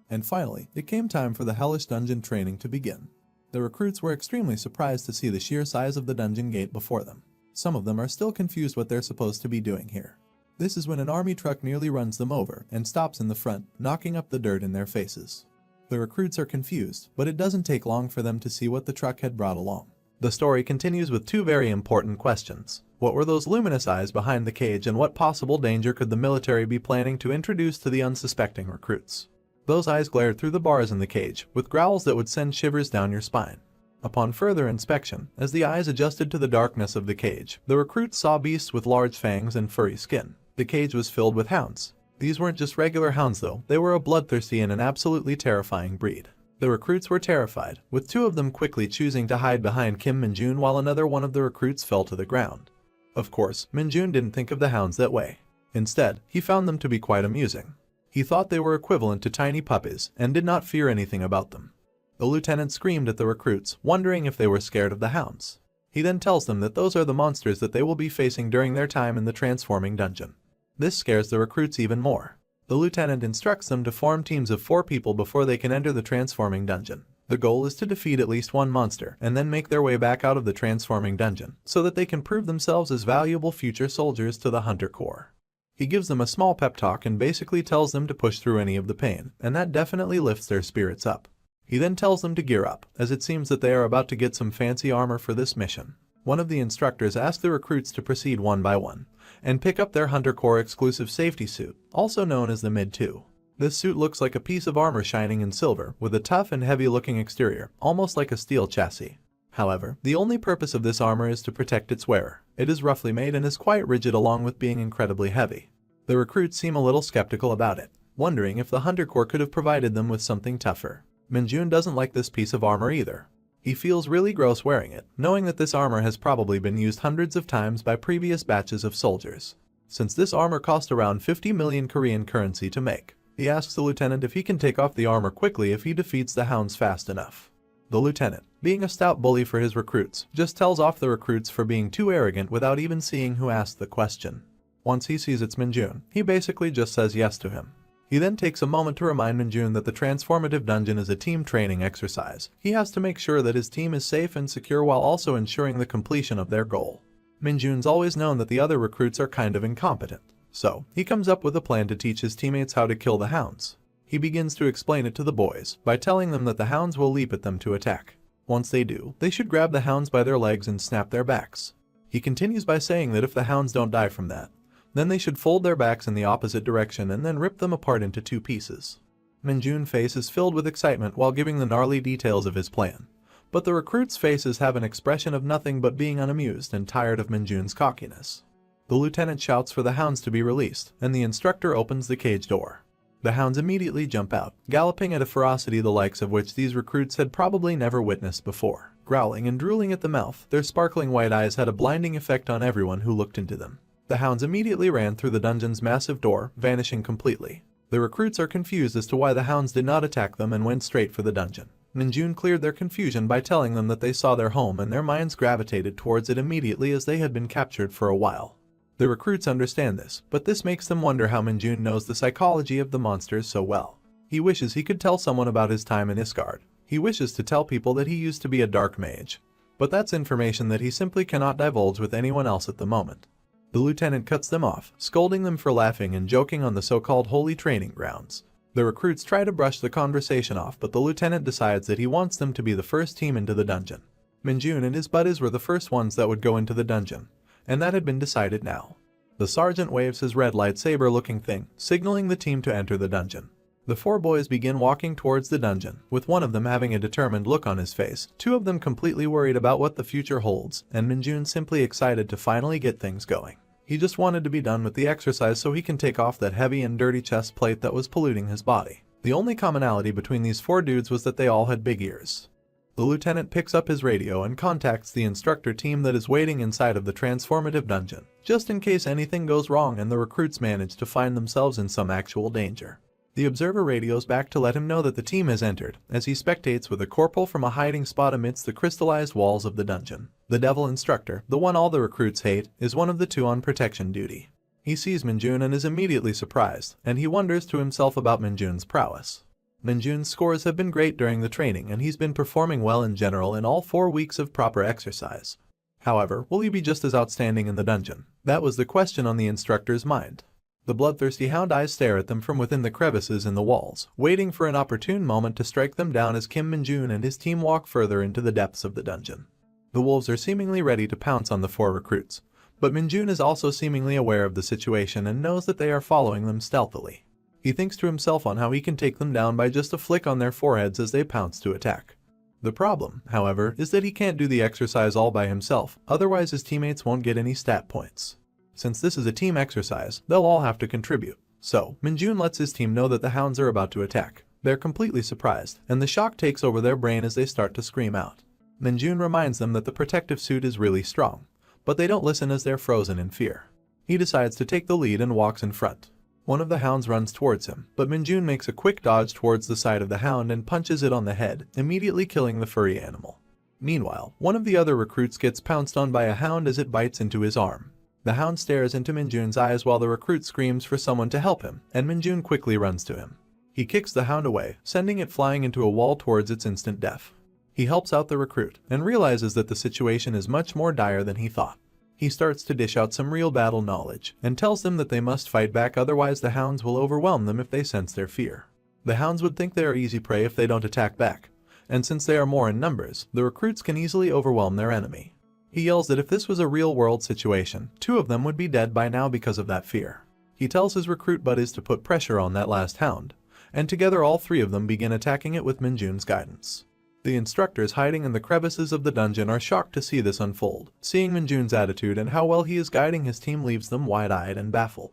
And finally, it came time for the hellish dungeon training to begin. The recruits were extremely surprised to see the sheer size of the dungeon gate before them. Some of them are still confused what they're supposed to be doing here. This is when an army truck nearly runs them over and stops in the front, knocking up the dirt in their faces. The recruits are confused, but it doesn't take long for them to see what the truck had brought along. The story continues with 2 very important questions. What were those luminous eyes behind the cage, and what possible danger could the military be planning to introduce to the unsuspecting recruits? Those eyes glared through the bars in the cage, with growls that would send shivers down your spine. Upon further inspection, as the eyes adjusted to the darkness of the cage, the recruits saw beasts with large fangs and furry skin. The cage was filled with hounds. These weren't just regular hounds though, they were a bloodthirsty and an absolutely terrifying breed. The recruits were terrified, with 2 of them quickly choosing to hide behind Kim Minjun while another one of the recruits fell to the ground. Of course, Minjun didn't think of the hounds that way. Instead, he found them to be quite amusing. He thought they were equivalent to tiny puppies and did not fear anything about them. The lieutenant screamed at the recruits, wondering if they were scared of the hounds. He then tells them that those are the monsters that they will be facing during their time in the transforming dungeon. This scares the recruits even more. The lieutenant instructs them to form teams of 4 people before they can enter the transforming dungeon. The goal is to defeat at least 1 monster and then make their way back out of the transforming dungeon so that they can prove themselves as valuable future soldiers to the Hunter Corps. He gives them a small pep talk and basically tells them to push through any of the pain, and that definitely lifts their spirits up. He then tells them to gear up, as it seems that they are about to get some fancy armor for this mission. One of the instructors asks the recruits to proceed one by one and pick up their Hunter Corps exclusive safety suit, also known as the Mid-2. This suit looks like a piece of armor shining in silver, with a tough and heavy-looking exterior, almost like a steel chassis. However, the only purpose of this armor is to protect its wearer. It is roughly made and is quite rigid along with being incredibly heavy. The recruits seem a little skeptical about it, wondering if the Hunter Corps could have provided them with something tougher. Minjun doesn't like this piece of armor either. He feels really gross wearing it, knowing that this armor has probably been used hundreds of times by previous batches of soldiers. Since this armor cost around 50 million Korean currency to make, he asks the lieutenant if he can take off the armor quickly if he defeats the hounds fast enough. The lieutenant, being a stout bully for his recruits, just tells off the recruits for being too arrogant without even seeing who asked the question. Once he sees it's Minjun, he basically just says yes to him. He then takes a moment to remind Minjun that the transformative dungeon is a team training exercise. He has to make sure that his team is safe and secure while also ensuring the completion of their goal. Minjun's always known that the other recruits are kind of incompetent, so he comes up with a plan to teach his teammates how to kill the hounds. He begins to explain it to the boys by telling them that the hounds will leap at them to attack. Once they do, they should grab the hounds by their legs and snap their backs. He continues by saying that if the hounds don't die from that, then they should fold their backs in the opposite direction and then rip them apart into 2 pieces. Minjun's face is filled with excitement while giving the gnarly details of his plan, but the recruits' faces have an expression of nothing but being unamused and tired of Minjun's cockiness. The lieutenant shouts for the hounds to be released, and the instructor opens the cage door. The hounds immediately jump out, galloping at a ferocity the likes of which these recruits had probably never witnessed before. Growling and drooling at the mouth, their sparkling white eyes had a blinding effect on everyone who looked into them. The hounds immediately ran through the dungeon's massive door, vanishing completely. The recruits are confused as to why the hounds did not attack them and went straight for the dungeon. Minjun cleared their confusion by telling them that they saw their home and their minds gravitated towards it immediately as they had been captured for a while. The recruits understand this, but this makes them wonder how Minjun knows the psychology of the monsters so well. He wishes he could tell someone about his time in Isgard. He wishes to tell people that he used to be a dark mage, but that's information that he simply cannot divulge with anyone else at the moment. The lieutenant cuts them off, scolding them for laughing and joking on the so-called holy training grounds. The recruits try to brush the conversation off, but the lieutenant decides that he wants them to be the first team into the dungeon. Minjun and his buddies were the first ones that would go into the dungeon, and that had been decided now. The sergeant waves his red lightsaber-looking thing, signaling the team to enter the dungeon. The four boys begin walking towards the dungeon, with one of them having a determined look on his face, two of them completely worried about what the future holds, and Minjun simply excited to finally get things going. He just wanted to be done with the exercise so he can take off that heavy and dirty chest plate that was polluting his body. The only commonality between these four dudes was that they all had big ears. The lieutenant picks up his radio and contacts the instructor team that is waiting inside of the transformative dungeon, just in case anything goes wrong and the recruits manage to find themselves in some actual danger. The observer radios back to let him know that the team has entered, as he spectates with a corporal from a hiding spot amidst the crystallized walls of the dungeon. The devil instructor, the one all the recruits hate, is one of the two on protection duty. He sees Minjun and is immediately surprised, and he wonders to himself about Minjun's prowess. Minjun's scores have been great during the training, and he's been performing well in general in all 4 weeks of proper exercise. However, will he be just as outstanding in the dungeon? That was the question on the instructor's mind. The bloodthirsty hound eyes stare at them from within the crevices in the walls, waiting for an opportune moment to strike them down as Kim Minjun and his team walk further into the depths of the dungeon. The wolves are seemingly ready to pounce on the 4 recruits, but Minjun is also seemingly aware of the situation and knows that they are following them stealthily. He thinks to himself on how he can take them down by just a flick on their foreheads as they pounce to attack. The problem, however, is that he can't do the exercise all by himself, otherwise his teammates won't get any stat points. Since this is a team exercise, they'll all have to contribute. So, Minjun lets his team know that the hounds are about to attack. They're completely surprised, and the shock takes over their brain as they start to scream out. Minjun reminds them that the protective suit is really strong, but they don't listen as they're frozen in fear. He decides to take the lead and walks in front. One of the hounds runs towards him, but Minjun makes a quick dodge towards the side of the hound and punches it on the head, immediately killing the furry animal. Meanwhile, one of the other recruits gets pounced on by a hound as it bites into his arm. The hound stares into Minjun's eyes while the recruit screams for someone to help him, and Minjun quickly runs to him. He kicks the hound away, sending it flying into a wall towards its instant death. He helps out the recruit, and realizes that the situation is much more dire than he thought. He starts to dish out some real battle knowledge, and tells them that they must fight back, otherwise the hounds will overwhelm them if they sense their fear. The hounds would think they are easy prey if they don't attack back, and since they are more in numbers, the recruits can easily overwhelm their enemy. He yells that if this was a real-world situation, 2 of them would be dead by now because of that fear. He tells his recruit buddies to put pressure on that last hound, and together all 3 of them begin attacking it with Minjun's guidance. The instructors hiding in the crevices of the dungeon are shocked to see this unfold. Seeing Minjun's attitude and how well he is guiding his team leaves them wide-eyed and baffled.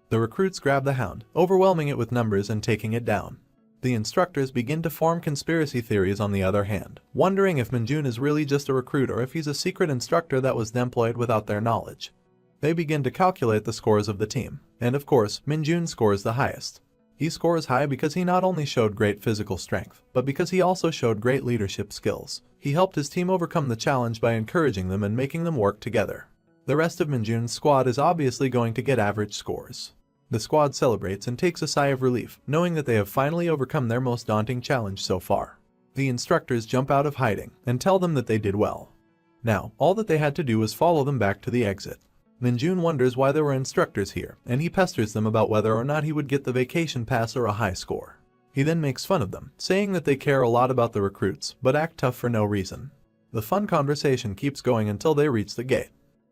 The recruits grab the hound, overwhelming it with numbers and taking it down. The instructors begin to form conspiracy theories on the other hand, wondering if Minjun is really just a recruit or if he's a secret instructor that was deployed without their knowledge. They begin to calculate the scores of the team, and of course, Minjun scores the highest. He scores high because he not only showed great physical strength, but because he also showed great leadership skills. He helped his team overcome the challenge by encouraging them and making them work together. The rest of Minjun's squad is obviously going to get average scores. The squad celebrates and takes a sigh of relief, knowing that they have finally overcome their most daunting challenge so far. The instructors jump out of hiding and tell them that they did well. Now, all that they had to do was follow them back to the exit. Minjun wonders why there were instructors here, and he pesters them about whether or not he would get the vacation pass or a high score. He then makes fun of them, saying that they care a lot about the recruits, but act tough for no reason. The fun conversation keeps going until they reach the gate.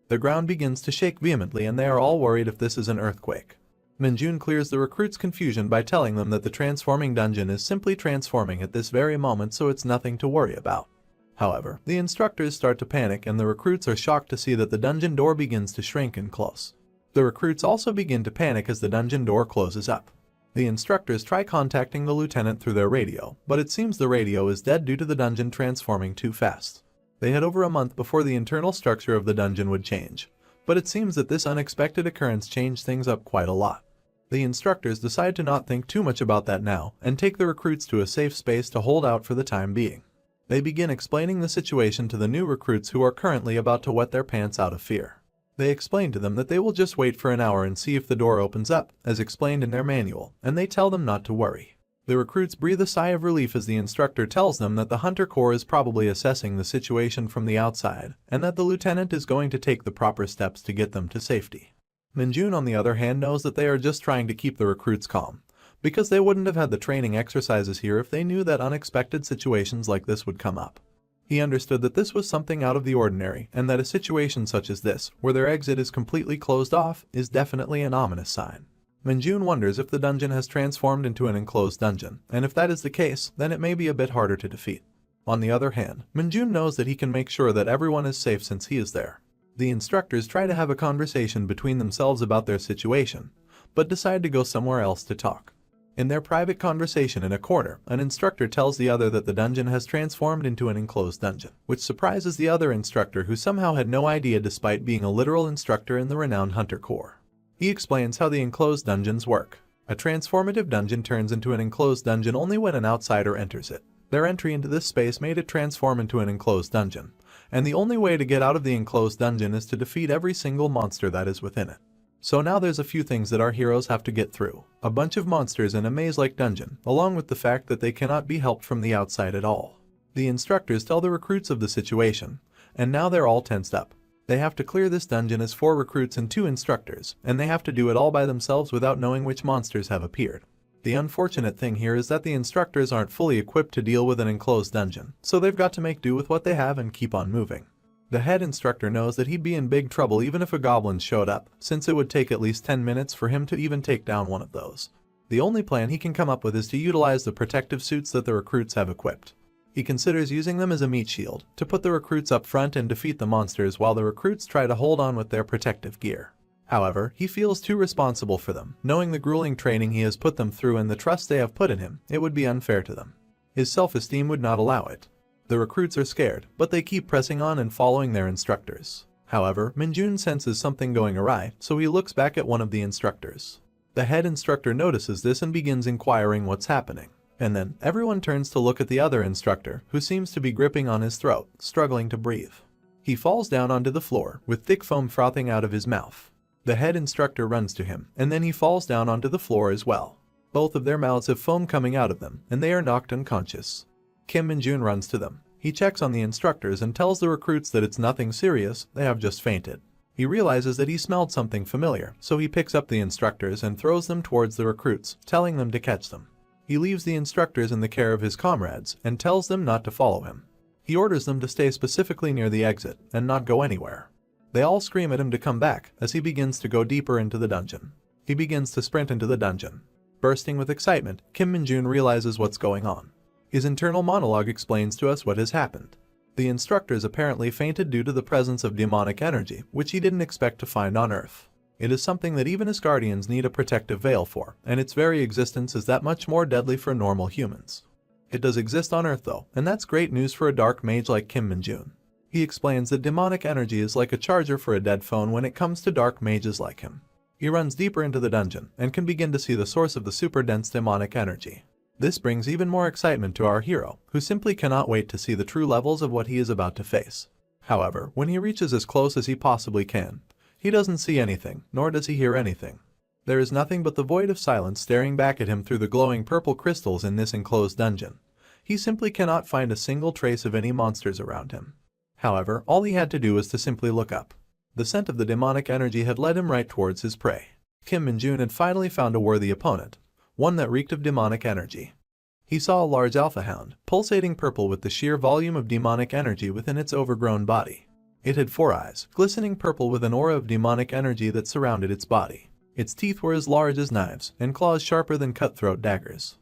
The ground begins to shake vehemently and they are all worried if this is an earthquake. Minjun clears the recruits' confusion by telling them that the transforming dungeon is simply transforming at this very moment, so it's nothing to worry about. However, the instructors start to panic and the recruits are shocked to see that the dungeon door begins to shrink and close. The recruits also begin to panic as the dungeon door closes up. The instructors try contacting the lieutenant through their radio, but it seems the radio is dead due to the dungeon transforming too fast. They had over a month before the internal structure of the dungeon would change, but it seems that this unexpected occurrence changed things up quite a lot. The instructors decide to not think too much about that now and take the recruits to a safe space to hold out for the time being. They begin explaining the situation to the new recruits who are currently about to wet their pants out of fear. They explain to them that they will just wait for an hour and see if the door opens up, as explained in their manual, and they tell them not to worry. The recruits breathe a sigh of relief as the instructor tells them that the Hunter Corps is probably assessing the situation from the outside, and that the lieutenant is going to take the proper steps to get them to safety. Minjun on the other hand knows that they are just trying to keep the recruits calm, because they wouldn't have had the training exercises here if they knew that unexpected situations like this would come up. He understood that this was something out of the ordinary and that a situation such as this, where their exit is completely closed off, is definitely an ominous sign. Minjun wonders if the dungeon has transformed into an enclosed dungeon, and if that is the case, then it may be a bit harder to defeat. On the other hand, Minjun knows that he can make sure that everyone is safe since he is there. The instructors try to have a conversation between themselves about their situation, but decide to go somewhere else to talk. In their private conversation in a corner, an instructor tells the other that the dungeon has transformed into an enclosed dungeon, which surprises the other instructor who somehow had no idea despite being a literal instructor in the renowned Hunter Corps. He explains how the enclosed dungeons work. A transformative dungeon turns into an enclosed dungeon only when an outsider enters it. Their entry into this space made it transform into an enclosed dungeon, and the only way to get out of the enclosed dungeon is to defeat every single monster that is within it. So now there's a few things that our heroes have to get through. A bunch of monsters in a maze-like dungeon, along with the fact that they cannot be helped from the outside at all. The instructors tell the recruits of the situation, and now they're all tensed up. They have to clear this dungeon as 4 recruits and 2 instructors, and they have to do it all by themselves without knowing which monsters have appeared. The unfortunate thing here is that the instructors aren't fully equipped to deal with an enclosed dungeon, so they've got to make do with what they have and keep on moving. The head instructor knows that he'd be in big trouble even if a goblin showed up, since it would take at least 10 minutes for him to even take down one of those. The only plan he can come up with is to utilize the protective suits that the recruits have equipped. He considers using them as a meat shield, to put the recruits up front and defeat the monsters while the recruits try to hold on with their protective gear. However, he feels too responsible for them, knowing the grueling training he has put them through and the trust they have put in him. It would be unfair to them. His self-esteem would not allow it. The recruits are scared, but they keep pressing on and following their instructors. However, Minjun senses something going awry, so he looks back at one of the instructors. The head instructor notices this and begins inquiring what's happening. And then, everyone turns to look at the other instructor, who seems to be gripping on his throat, struggling to breathe. He falls down onto the floor, with thick foam frothing out of his mouth. The head instructor runs to him, and then he falls down onto the floor as well. Both of their mouths have foam coming out of them, and they are knocked unconscious. Kim Minjun runs to them. He checks on the instructors and tells the recruits that it's nothing serious, they have just fainted. He realizes that he smelled something familiar, so he picks up the instructors and throws them towards the recruits, telling them to catch them. He leaves the instructors in the care of his comrades and tells them not to follow him. He orders them to stay specifically near the exit and not go anywhere. They all scream at him to come back as he begins to go deeper into the dungeon. He begins to sprint into the dungeon. Bursting with excitement, Kim Minjun realizes what's going on. His internal monologue explains to us what has happened. The instructors apparently fainted due to the presence of demonic energy, which he didn't expect to find on Earth. It is something that even Asgardians need a protective veil for, and its very existence is that much more deadly for normal humans. It does exist on Earth though, and that's great news for a dark mage like Kim Minjun. He explains that demonic energy is like a charger for a dead phone when it comes to dark mages like him. He runs deeper into the dungeon and can begin to see the source of the super dense demonic energy. This brings even more excitement to our hero, who simply cannot wait to see the true levels of what he is about to face. However, when he reaches as close as he possibly can, he doesn't see anything, nor does he hear anything. There is nothing but the void of silence staring back at him through the glowing purple crystals in this enclosed dungeon. He simply cannot find a single trace of any monsters around him. However, all he had to do was to simply look up. The scent of the demonic energy had led him right towards his prey. Kim Minjun had finally found a worthy opponent, one that reeked of demonic energy. He saw a large alpha hound, pulsating purple with the sheer volume of demonic energy within its overgrown body. It had 4 eyes, glistening purple with an aura of demonic energy that surrounded its body. Its teeth were as large as knives, and claws sharper than cutthroat daggers.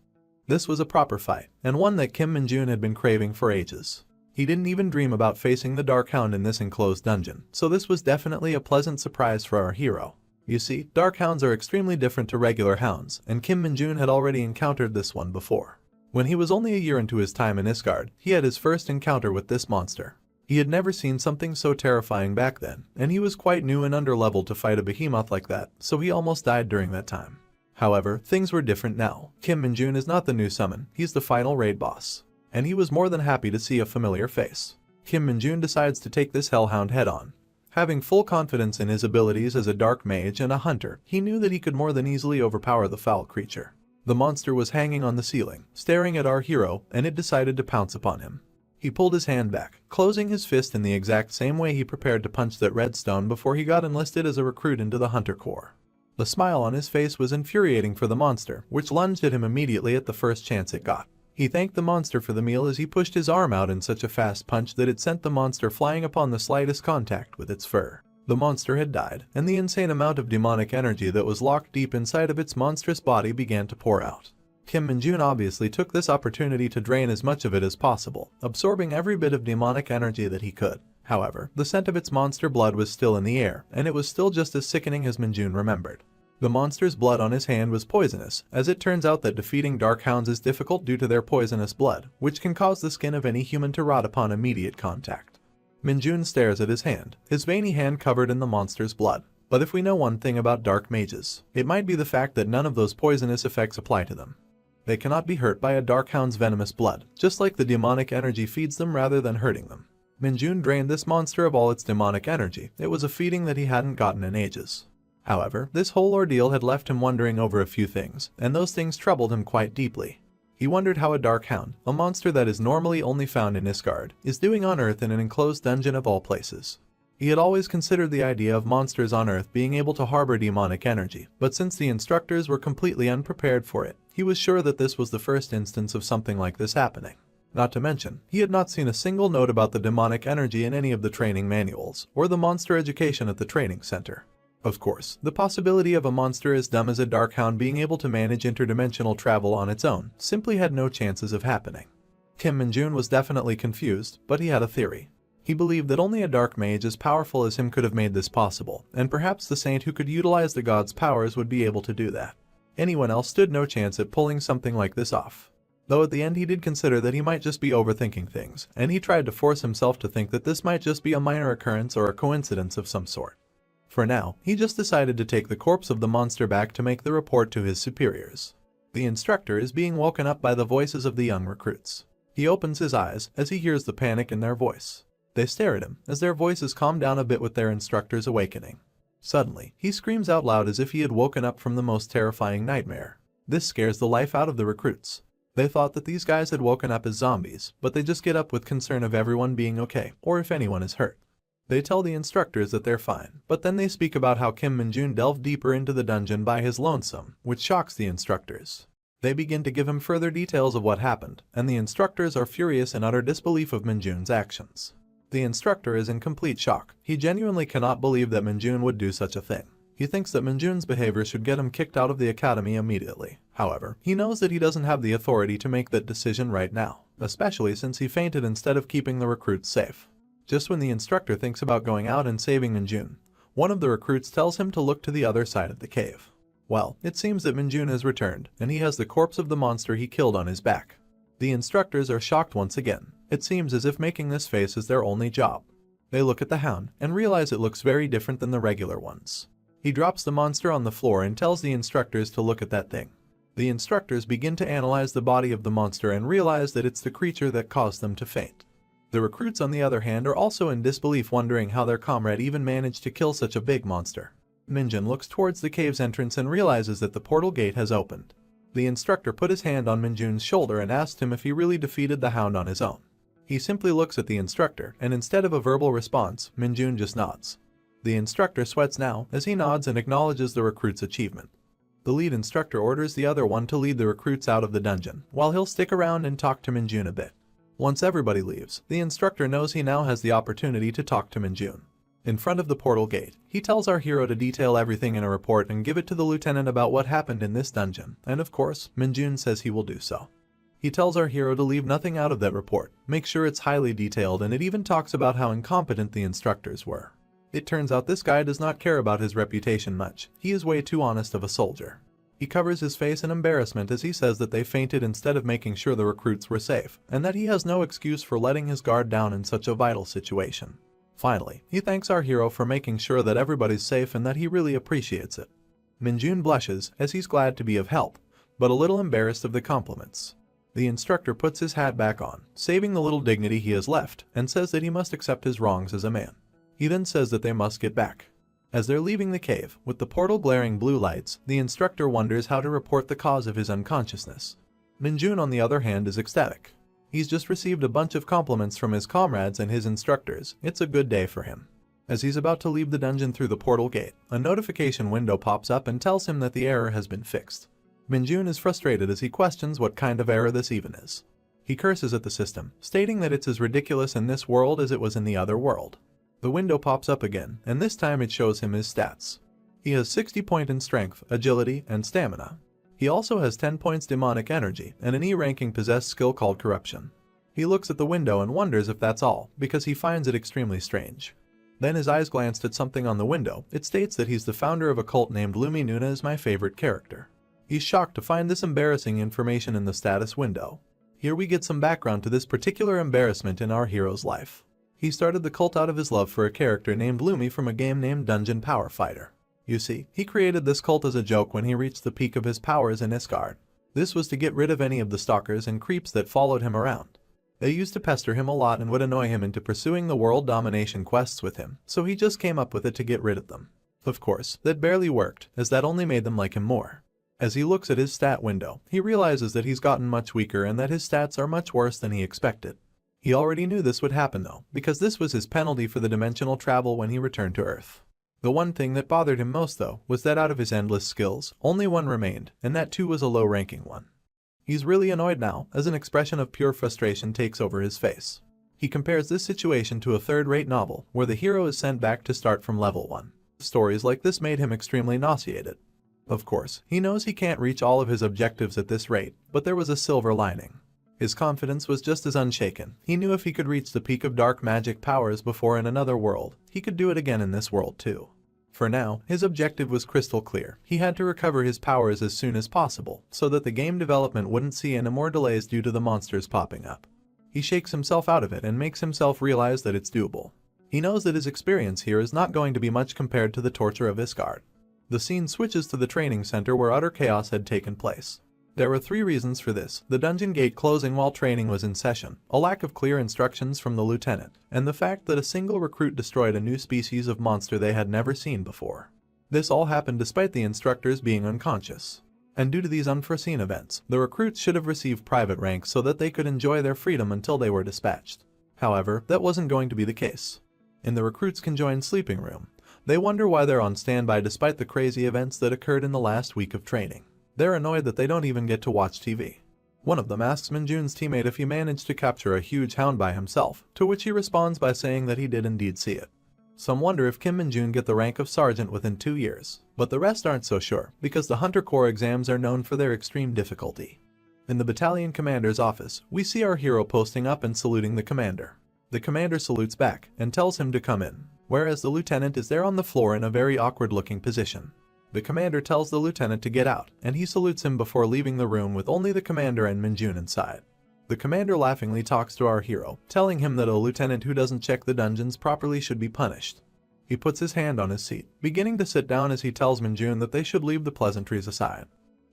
This was a proper fight, and one that Kim Minjun had been craving for ages. He didn't even dream about facing the Dark Hound in this enclosed dungeon, so this was definitely a pleasant surprise for our hero. You see, Dark Hounds are extremely different to regular hounds, and Kim Minjun had already encountered this one before. When he was only a year into his time in Asgard, he had his first encounter with this monster. He had never seen something so terrifying back then, and he was quite new and underleveled to fight a behemoth like that, so he almost died during that time. However, things were different now. Kim Minjun is not the new summon, he's the final raid boss. And he was more than happy to see a familiar face. Kim Minjun decides to take this hellhound head-on. Having full confidence in his abilities as a dark mage and a hunter, he knew that he could more than easily overpower the foul creature. The monster was hanging on the ceiling, staring at our hero, and it decided to pounce upon him. He pulled his hand back, closing his fist in the exact same way he prepared to punch that redstone before he got enlisted as a recruit into the Hunter Corps. The smile on his face was infuriating for the monster, which lunged at him immediately at the first chance it got. He thanked the monster for the meal as he pushed his arm out in such a fast punch that it sent the monster flying upon the slightest contact with its fur. The monster had died, and the insane amount of demonic energy that was locked deep inside of its monstrous body began to pour out. Kim Min-jun obviously took this opportunity to drain as much of it as possible, absorbing every bit of demonic energy that he could. However, the scent of its monster blood was still in the air, and it was still just as sickening as Min-jun remembered. The monster's blood on his hand was poisonous, as it turns out that defeating dark hounds is difficult due to their poisonous blood, which can cause the skin of any human to rot upon immediate contact. Min-jun stares at his hand, his veiny hand covered in the monster's blood. But if we know one thing about dark mages, it might be the fact that none of those poisonous effects apply to them. They cannot be hurt by a dark hound's venomous blood, just like the demonic energy feeds them rather than hurting them. Min-jun drained this monster of all its demonic energy. It was a feeding that he hadn't gotten in ages. However, this whole ordeal had left him wondering over a few things, and those things troubled him quite deeply. He wondered how a dark hound, a monster that is normally only found in Asgard, is doing on Earth in an enclosed dungeon of all places. He had always considered the idea of monsters on Earth being able to harbor demonic energy, but since the instructors were completely unprepared for it, he was sure that this was the first instance of something like this happening. Not to mention, he had not seen a single note about the demonic energy in any of the training manuals, or the monster education at the training center. Of course, the possibility of a monster as dumb as a dark hound being able to manage interdimensional travel on its own simply had no chances of happening. Kim Min-jun was definitely confused, but he had a theory. He believed that only a dark mage as powerful as him could have made this possible, and perhaps the saint who could utilize the god's powers would be able to do that. Anyone else stood no chance at pulling something like this off. Though at the end he did consider that he might just be overthinking things, and he tried to force himself to think that this might just be a minor occurrence or a coincidence of some sort. For now, he just decided to take the corpse of the monster back to make the report to his superiors. The instructor is being woken up by the voices of the young recruits. He opens his eyes as he hears the panic in their voice. They stare at him as their voices calm down a bit with their instructor's awakening. Suddenly, he screams out loud as if he had woken up from the most terrifying nightmare. This scares the life out of the recruits. They thought that these guys had woken up as zombies, but they just get up with concern of everyone being okay, or if anyone is hurt. They tell the instructors that they're fine, but then they speak about how Kim Min-jun delved deeper into the dungeon by his lonesome, which shocks the instructors. They begin to give him further details of what happened, and the instructors are furious in utter disbelief of Min-jun's actions. The instructor is in complete shock. He genuinely cannot believe that Min-jun would do such a thing. He thinks that Min-jun's behavior should get him kicked out of the academy immediately. However, he knows that he doesn't have the authority to make that decision right now, especially since he fainted instead of keeping the recruits safe. Just when the instructor thinks about going out and saving Min-jun, one of the recruits tells him to look to the other side of the cave. Well, it seems that Min-jun has returned, and he has the corpse of the monster he killed on his back. The instructors are shocked once again. It seems as if making this face is their only job. They look at the hound and realize it looks very different than the regular ones. He drops the monster on the floor and tells the instructors to look at that thing. The instructors begin to analyze the body of the monster and realize that it's the creature that caused them to faint. The recruits, on the other hand, are also in disbelief, wondering how their comrade even managed to kill such a big monster. Min-jun looks towards the cave's entrance and realizes that the portal gate has opened. The instructor put his hand on Min-jun's shoulder and asked him if he really defeated the hound on his own. He simply looks at the instructor, and instead of a verbal response, Min-jun just nods. The instructor sweats now as he nods and acknowledges the recruit's achievement. The lead instructor orders the other one to lead the recruits out of the dungeon, while he'll stick around and talk to Min-jun a bit. Once everybody leaves, the instructor knows he now has the opportunity to talk to Min-jun. In front of the portal gate, he tells our hero to detail everything in a report and give it to the lieutenant about what happened in this dungeon, and of course, Min-jun says he will do so. He tells our hero to leave nothing out of that report, make sure it's highly detailed, and it even talks about how incompetent the instructors were. It turns out this guy does not care about his reputation much. He is way too honest of a soldier. He covers his face in embarrassment as he says that they fainted instead of making sure the recruits were safe, and that he has no excuse for letting his guard down in such a vital situation. Finally, he thanks our hero for making sure that everybody's safe and that he really appreciates it. Min-jun blushes as he's glad to be of help, but a little embarrassed of the compliments. The instructor puts his hat back on, saving the little dignity he has left, and says that he must accept his wrongs as a man. He then says that they must get back. As they're leaving the cave, with the portal glaring blue lights, the instructor wonders how to report the cause of his unconsciousness. Min-jun, on the other hand, is ecstatic. He's just received a bunch of compliments from his comrades and his instructors. It's a good day for him. As he's about to leave the dungeon through the portal gate, a notification window pops up and tells him that the error has been fixed. Minjun is frustrated as he questions what kind of error this even is. He curses at the system, stating that it's as ridiculous in this world as it was in the other world. The window pops up again, and this time it shows him his stats. He has 60 points in strength, agility, and stamina. He also has 10 points demonic energy and an E-ranking possessed skill called corruption. He looks at the window and wonders if that's all, because he finds it extremely strange. Then his eyes glanced at something on the window. It states that he's the founder of a cult named Lumi Nuna is my favorite character. He's shocked to find this embarrassing information in the status window. Here we get some background to this particular embarrassment in our hero's life. He started the cult out of his love for a character named Lumi from a game named Dungeon Power Fighter. You see, he created this cult as a joke when he reached the peak of his powers in Isgard. This was to get rid of any of the stalkers and creeps that followed him around. They used to pester him a lot and would annoy him into pursuing the world domination quests with him, so he just came up with it to get rid of them. Of course, that barely worked, as that only made them like him more. As he looks at his stat window, he realizes that he's gotten much weaker and that his stats are much worse than he expected. He already knew this would happen though, because this was his penalty for the dimensional travel when he returned to Earth. The one thing that bothered him most though, was that out of his endless skills, only one remained, and that too was a low-ranking one. He's really annoyed now, as an expression of pure frustration takes over his face. He compares this situation to a third-rate novel, where the hero is sent back to start from level 1. Stories like this made him extremely nauseated. Of course, he knows he can't reach all of his objectives at this rate, but there was a silver lining. His confidence was just as unshaken. He knew if he could reach the peak of dark magic powers before in another world, he could do it again in this world too. For now, his objective was crystal clear. He had to recover his powers as soon as possible, so that the game development wouldn't see any more delays due to the monsters popping up. He shakes himself out of it and makes himself realize that it's doable. He knows that his experience here is not going to be much compared to the torture of Isgard. The scene switches to the training center where utter chaos had taken place. There were 3 reasons for this: the dungeon gate closing while training was in session, a lack of clear instructions from the lieutenant, and the fact that a single recruit destroyed a new species of monster they had never seen before. This all happened despite the instructors being unconscious. And due to these unforeseen events, the recruits should have received private ranks so that they could enjoy their freedom until they were dispatched. However, that wasn't going to be the case. In the recruits' conjoined sleeping room, they wonder why they're on standby despite the crazy events that occurred in the last week of training. They're annoyed that they don't even get to watch TV. One of them asks Minjun's teammate if he managed to capture a huge hound by himself, to which he responds by saying that he did indeed see it. Some wonder if Kim Minjun get the rank of sergeant within 2 years, but the rest aren't so sure, because the Hunter Corps exams are known for their extreme difficulty. In the battalion commander's office, we see our hero posting up and saluting the commander. The commander salutes back and tells him to come in, whereas the lieutenant is there on the floor in a very awkward-looking position. The commander tells the lieutenant to get out, and he salutes him before leaving the room with only the commander and Minjun inside. The commander laughingly talks to our hero, telling him that a lieutenant who doesn't check the dungeons properly should be punished. He puts his hand on his seat, beginning to sit down as he tells Minjun that they should leave the pleasantries aside.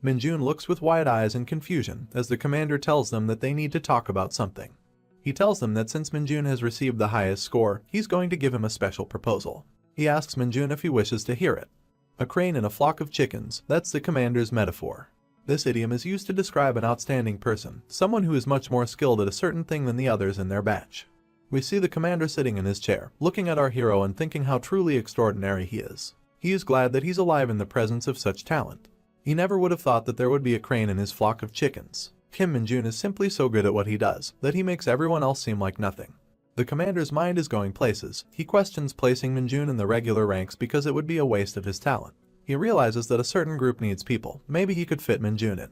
Minjun looks with wide eyes in confusion as the commander tells them that they need to talk about something. He tells them that since Minjun has received the highest score, he's going to give him a special proposal. He asks Minjun if he wishes to hear it. A crane in a flock of chickens, that's the commander's metaphor. This idiom is used to describe an outstanding person, someone who is much more skilled at a certain thing than the others in their batch. We see the commander sitting in his chair, looking at our hero and thinking how truly extraordinary he is. He is glad that he's alive in the presence of such talent. He never would have thought that there would be a crane in his flock of chickens. Kim Minjun is simply so good at what he does, that he makes everyone else seem like nothing. The commander's mind is going places. He questions placing Minjun in the regular ranks because it would be a waste of his talent. He realizes that a certain group needs people. Maybe he could fit Minjun in.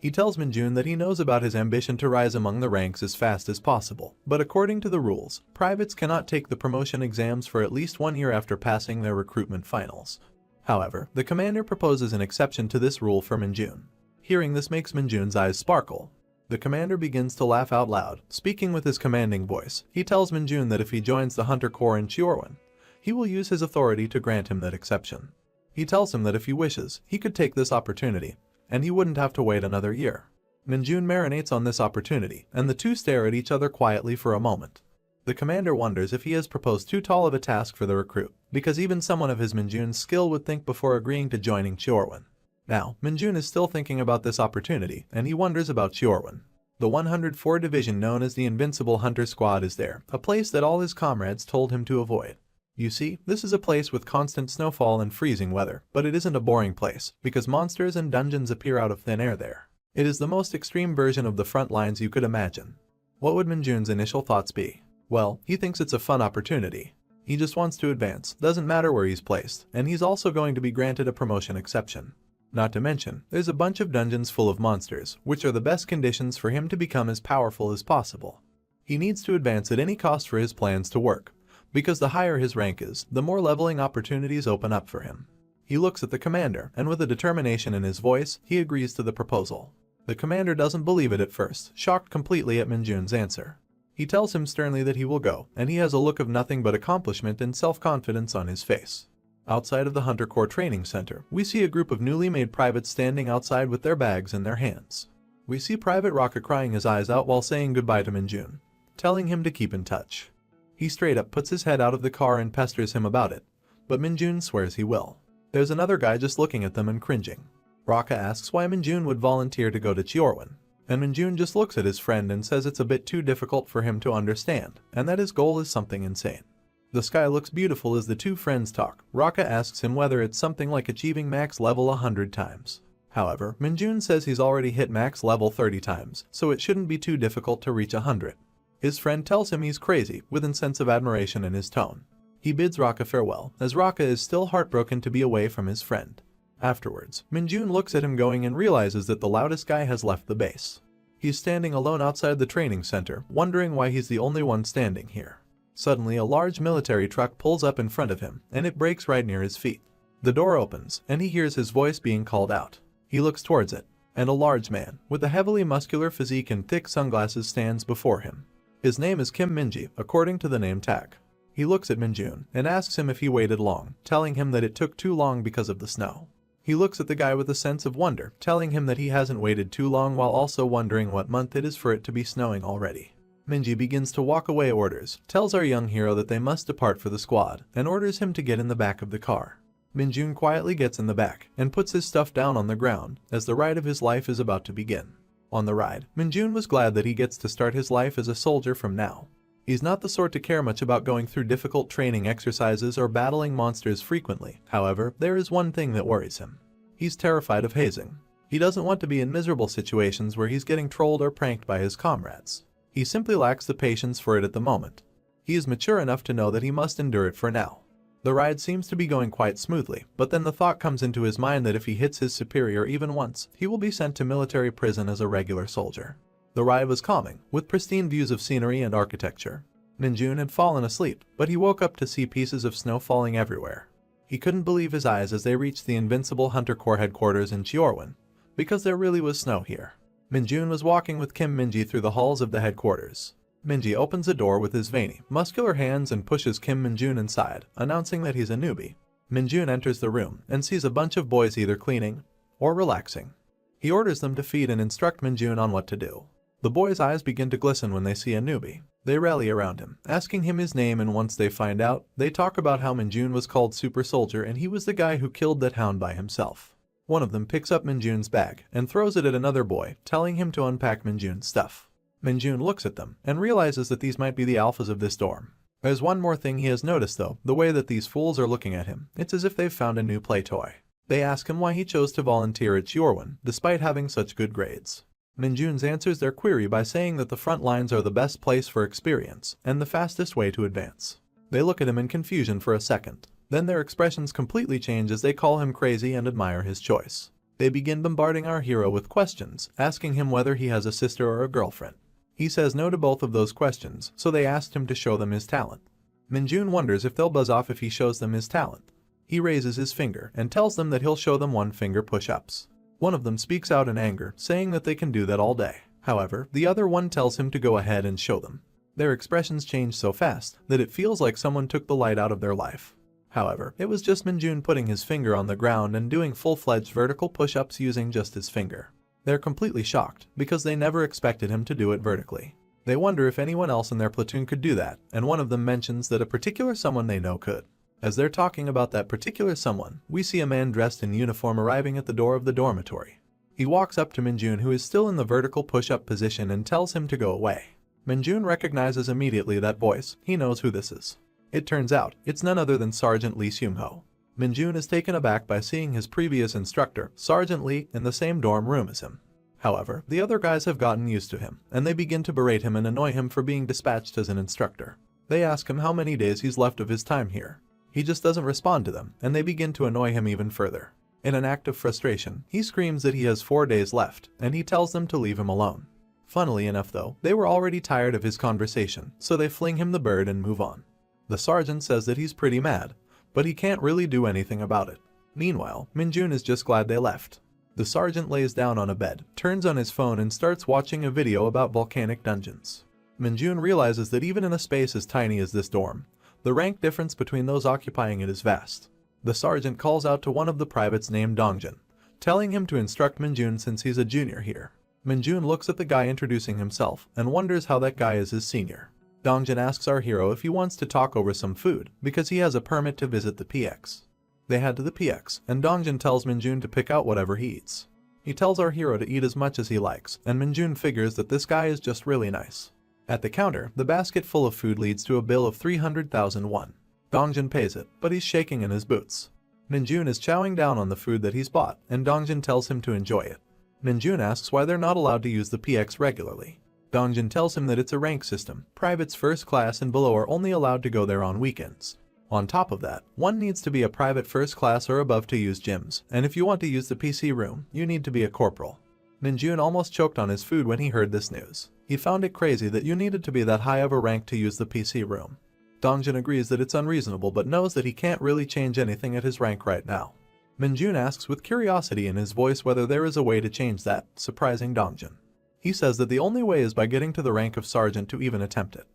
He tells Minjun that he knows about his ambition to rise among the ranks as fast as possible, but according to the rules, privates cannot take the promotion exams for at least 1 year after passing their recruitment finals. However, the commander proposes an exception to this rule for Minjun. Hearing this makes Minjun's eyes sparkle. The commander begins to laugh out loud, speaking with his commanding voice. He tells Minjun that if he joins the Hunter Corps in Chiorwan, he will use his authority to grant him that exception. He tells him that if he wishes, he could take this opportunity, and he wouldn't have to wait another year. Minjun marinates on this opportunity, and the two stare at each other quietly for a moment. The commander wonders if he has proposed too tall of a task for the recruit, because even someone of his Minjun's skill would think before agreeing to joining Chiorwan. Now, Minjun is still thinking about this opportunity, and he wonders about Chiorwan. The 104 division known as the Invincible Hunter Squad is there, a place that all his comrades told him to avoid. You see, this is a place with constant snowfall and freezing weather, but it isn't a boring place, because monsters and dungeons appear out of thin air there. It is the most extreme version of the front lines you could imagine. What would Minjun's initial thoughts be? Well, he thinks it's a fun opportunity. He just wants to advance, doesn't matter where he's placed, and he's also going to be granted a promotion exception. Not to mention, there's a bunch of dungeons full of monsters, which are the best conditions for him to become as powerful as possible. He needs to advance at any cost for his plans to work, because the higher his rank is, the more leveling opportunities open up for him. He looks at the commander, and with a determination in his voice, he agrees to the proposal. The commander doesn't believe it at first, shocked completely at Minjun's answer. He tells him sternly that he will go, and he has a look of nothing but accomplishment and self-confidence on his face. Outside of the Hunter Corps Training Center, we see a group of newly made privates standing outside with their bags in their hands. We see Private Rocket crying his eyes out while saying goodbye to Minjun, telling him to keep in touch. He straight up puts his head out of the car and pesters him about it, but Minjun swears he will. There's another guy just looking at them and cringing. Raka asks why Minjun would volunteer to go to Chiorwan, and Minjun just looks at his friend and says it's a bit too difficult for him to understand, and that his goal is something insane. The sky looks beautiful as the two friends talk. Raka asks him whether it's something like achieving max level 100 times. However, Minjun says he's already hit max level 30 times, so it shouldn't be too difficult to reach 100. His friend tells him he's crazy, with a sense of admiration in his tone. He bids Raka farewell, as Raka is still heartbroken to be away from his friend. Afterwards, Minjun looks at him going and realizes that the loudest guy has left the base. He's standing alone outside the training center, wondering why he's the only one standing here. Suddenly, a large military truck pulls up in front of him, and it brakes right near his feet. The door opens, and he hears his voice being called out. He looks towards it, and a large man, with a heavily muscular physique and thick sunglasses stands before him. His name is Kim Minji, according to the name tag. He looks at Minjun, and asks him if he waited long, telling him that it took too long because of the snow. He looks at the guy with a sense of wonder, telling him that he hasn't waited too long while also wondering what month it is for it to be snowing already. Minji begins to walk away orders, tells our young hero that they must depart for the squad, and orders him to get in the back of the car. Minjun quietly gets in the back, and puts his stuff down on the ground, as the ride of his life is about to begin. On the ride, Minjun was glad that he gets to start his life as a soldier from now. He's not the sort to care much about going through difficult training exercises or battling monsters frequently. However, there is one thing that worries him. He's terrified of hazing. He doesn't want to be in miserable situations where he's getting trolled or pranked by his comrades. He simply lacks the patience for it at the moment. He is mature enough to know that he must endure it for now. The ride seems to be going quite smoothly, but then the thought comes into his mind that if he hits his superior even once, he will be sent to military prison as a regular soldier. The ride was calming, with pristine views of scenery and architecture. Minjun had fallen asleep, but he woke up to see pieces of snow falling everywhere. He couldn't believe his eyes as they reached the Invincible Hunter Corps headquarters in Chiorwan, because there really was snow here. Minjun was walking with Kim Minji through the halls of the headquarters. Minji opens a door with his veiny, muscular hands and pushes Kim Minjun inside, announcing that he's a newbie. Minjun enters the room and sees a bunch of boys either cleaning or relaxing. He orders them to feed and instruct Minjun on what to do. The boys' eyes begin to glisten when they see a newbie. They rally around him, asking him his name, and once they find out, they talk about how Minjun was called Super Soldier and he was the guy who killed that hound by himself. One of them picks up Minjun's bag and throws it at another boy, telling him to unpack Minjun's stuff. Minjun looks at them and realizes that these might be the alphas of this dorm. There's one more thing he has noticed though, the way that these fools are looking at him. It's as if they've found a new play toy. They ask him why he chose to volunteer at Chiorwan, despite having such good grades. Minjun answers their query by saying that the front lines are the best place for experience and the fastest way to advance. They look at him in confusion for a second. Then their expressions completely change as they call him crazy and admire his choice. They begin bombarding our hero with questions, asking him whether he has a sister or a girlfriend. He says no to both of those questions, so they asked him to show them his talent. Minjun wonders if they'll buzz off if he shows them his talent. He raises his finger and tells them that he'll show them one-finger push-ups. One of them speaks out in anger, saying that they can do that all day. However, the other one tells him to go ahead and show them. Their expressions change so fast that it feels like someone took the light out of their life. However, it was just Minjun putting his finger on the ground and doing full-fledged vertical push-ups using just his finger. They're completely shocked, because they never expected him to do it vertically. They wonder if anyone else in their platoon could do that, and one of them mentions that a particular someone they know could. As they're talking about that particular someone, we see a man dressed in uniform arriving at the door of the dormitory. He walks up to Minjun, who is still in the vertical push-up position, and tells him to go away. Minjun recognizes immediately that voice. He knows who this is. It turns out, it's none other than Sergeant Lee Seung-ho. Minjun is taken aback by seeing his previous instructor, Sergeant Lee, in the same dorm room as him. However, the other guys have gotten used to him, and they begin to berate him and annoy him for being dispatched as an instructor. They ask him how many days he's left of his time here. He just doesn't respond to them, and they begin to annoy him even further. In an act of frustration, he screams that he has 4 days left, and he tells them to leave him alone. Funnily enough though, they were already tired of his conversation, so they fling him the bird and move on. The sergeant says that he's pretty mad, but he can't really do anything about it. Meanwhile, Minjun is just glad they left. The sergeant lays down on a bed, turns on his phone and starts watching a video about volcanic dungeons. Minjun realizes that even in a space as tiny as this dorm, the rank difference between those occupying it is vast. The sergeant calls out to one of the privates named Dongjun, telling him to instruct Minjun since he's a junior here. Minjun looks at the guy introducing himself and wonders how that guy is his senior. Dongjun asks our hero if he wants to talk over some food because he has a permit to visit the PX. They head to the PX, and Dongjun tells Minjun to pick out whatever he eats. He tells our hero to eat as much as he likes, and Minjun figures that this guy is just really nice. At the counter, the basket full of food leads to a bill of 300,000 won. Dongjun pays it, but he's shaking in his boots. Minjun is chowing down on the food that he's bought, and Dongjun tells him to enjoy it. Minjun asks why they're not allowed to use the PX regularly. Dongjun tells him that it's a rank system. Privates first class and below are only allowed to go there on weekends. On top of that, one needs to be a private first class or above to use gyms, and if you want to use the PC room, you need to be a corporal. Minjun almost choked on his food when he heard this news. He found it crazy that you needed to be that high of a rank to use the PC room. Dongjun agrees that it's unreasonable but knows that he can't really change anything at his rank right now. Minjun asks with curiosity in his voice whether there is a way to change that, surprising Dongjun. He says that the only way is by getting to the rank of sergeant to even attempt it.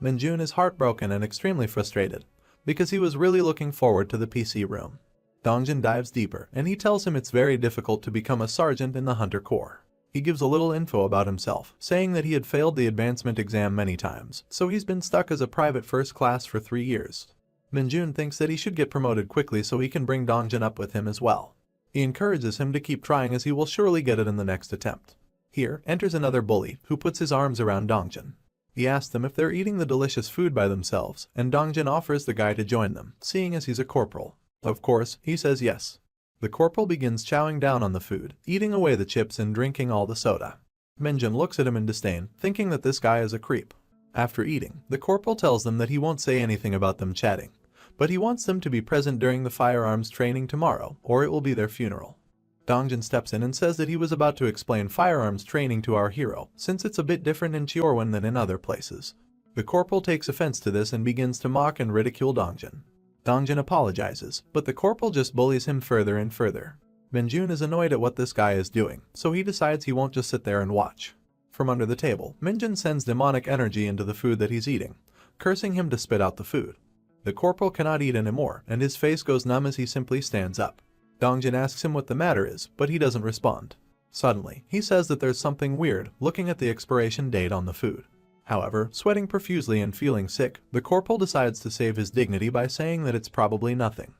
Minjun is heartbroken and extremely frustrated, because he was really looking forward to the PC room. Dongjun dives deeper, and he tells him it's very difficult to become a sergeant in the Hunter Corps. He gives a little info about himself, saying that he had failed the advancement exam many times, so he's been stuck as a private first class for 3 years. Minjun thinks that he should get promoted quickly so he can bring Dongjun up with him as well. He encourages him to keep trying as he will surely get it in the next attempt. Here enters another bully, who puts his arms around Dongjun. He asks them if they're eating the delicious food by themselves, and Dongjun offers the guy to join them, seeing as he's a corporal. Of course, he says yes. The corporal begins chowing down on the food, eating away the chips and drinking all the soda. Minjun looks at him in disdain, thinking that this guy is a creep. After eating, the corporal tells them that he won't say anything about them chatting, but he wants them to be present during the firearms training tomorrow, or it will be their funeral. Dongjun steps in and says that he was about to explain firearms training to our hero, since it's a bit different in Chiorwan than in other places. The corporal takes offense to this and begins to mock and ridicule Dongjun. Dongjun apologizes, but the corporal just bullies him further and further. Minjun is annoyed at what this guy is doing, so he decides he won't just sit there and watch. From under the table, Minjun sends demonic energy into the food that he's eating, cursing him to spit out the food. The corporal cannot eat anymore, and his face goes numb as he simply stands up. Dongjun asks him what the matter is, but he doesn't respond. Suddenly, he says that there's something weird looking at the expiration date on the food. However, sweating profusely and feeling sick, the corporal decides to save his dignity by saying that it's probably nothing.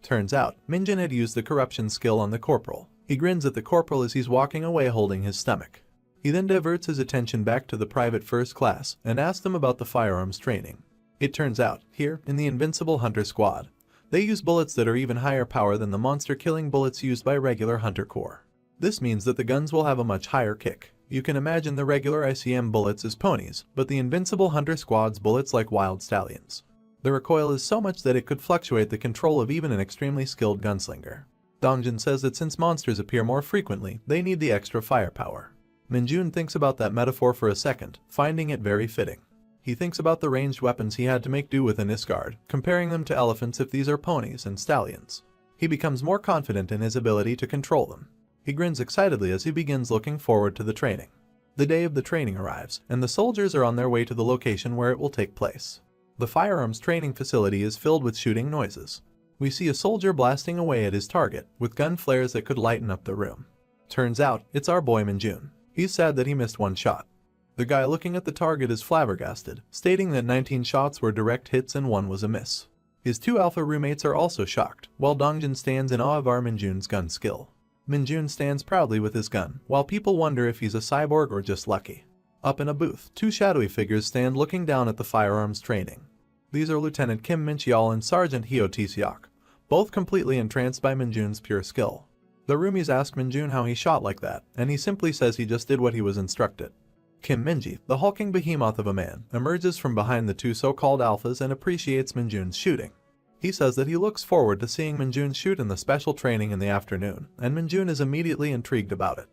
Turns out, Minjun had used the corruption skill on the corporal. He grins at the corporal as he's walking away holding his stomach. He then diverts his attention back to the private first class and asks them about the firearms training. It turns out, here, in the Invincible Hunter Squad, they use bullets that are even higher power than the monster-killing bullets used by regular Hunter Corps. This means that the guns will have a much higher kick. You can imagine the regular ICM bullets as ponies, but the Invincible Hunter Squad's bullets like wild stallions. The recoil is so much that it could fluctuate the control of even an extremely skilled gunslinger. Dongjun says that since monsters appear more frequently, they need the extra firepower. Minjun thinks about that metaphor for a second, finding it very fitting. He thinks about the ranged weapons he had to make do with in Isgard, comparing them to elephants if these are ponies and stallions. He becomes more confident in his ability to control them. He grins excitedly as he begins looking forward to the training. The day of the training arrives, and the soldiers are on their way to the location where it will take place. The firearms training facility is filled with shooting noises. We see a soldier blasting away at his target, with gun flares that could lighten up the room. Turns out, it's our boy Minjun. He's sad that he missed one shot. The guy looking at the target is flabbergasted, stating that 19 shots were direct hits and 1 was a miss. His 2 alpha roommates are also shocked, while Dongjun stands in awe of our Minjun's gun skill. Minjun stands proudly with his gun, while people wonder if he's a cyborg or just lucky. Up in a booth, two shadowy figures stand looking down at the firearms training. These are Lieutenant Kim Min-cheol and Sergeant Hyo Tae-seok, both completely entranced by Minjun's pure skill. The roomies ask Minjun how he shot like that, and he simply says he just did what he was instructed. Kim Min-ji, the hulking behemoth of a man, emerges from behind the two so-called alphas and appreciates Minjun's shooting. He says that he looks forward to seeing Minjun shoot in the special training in the afternoon, and Minjun is immediately intrigued about it.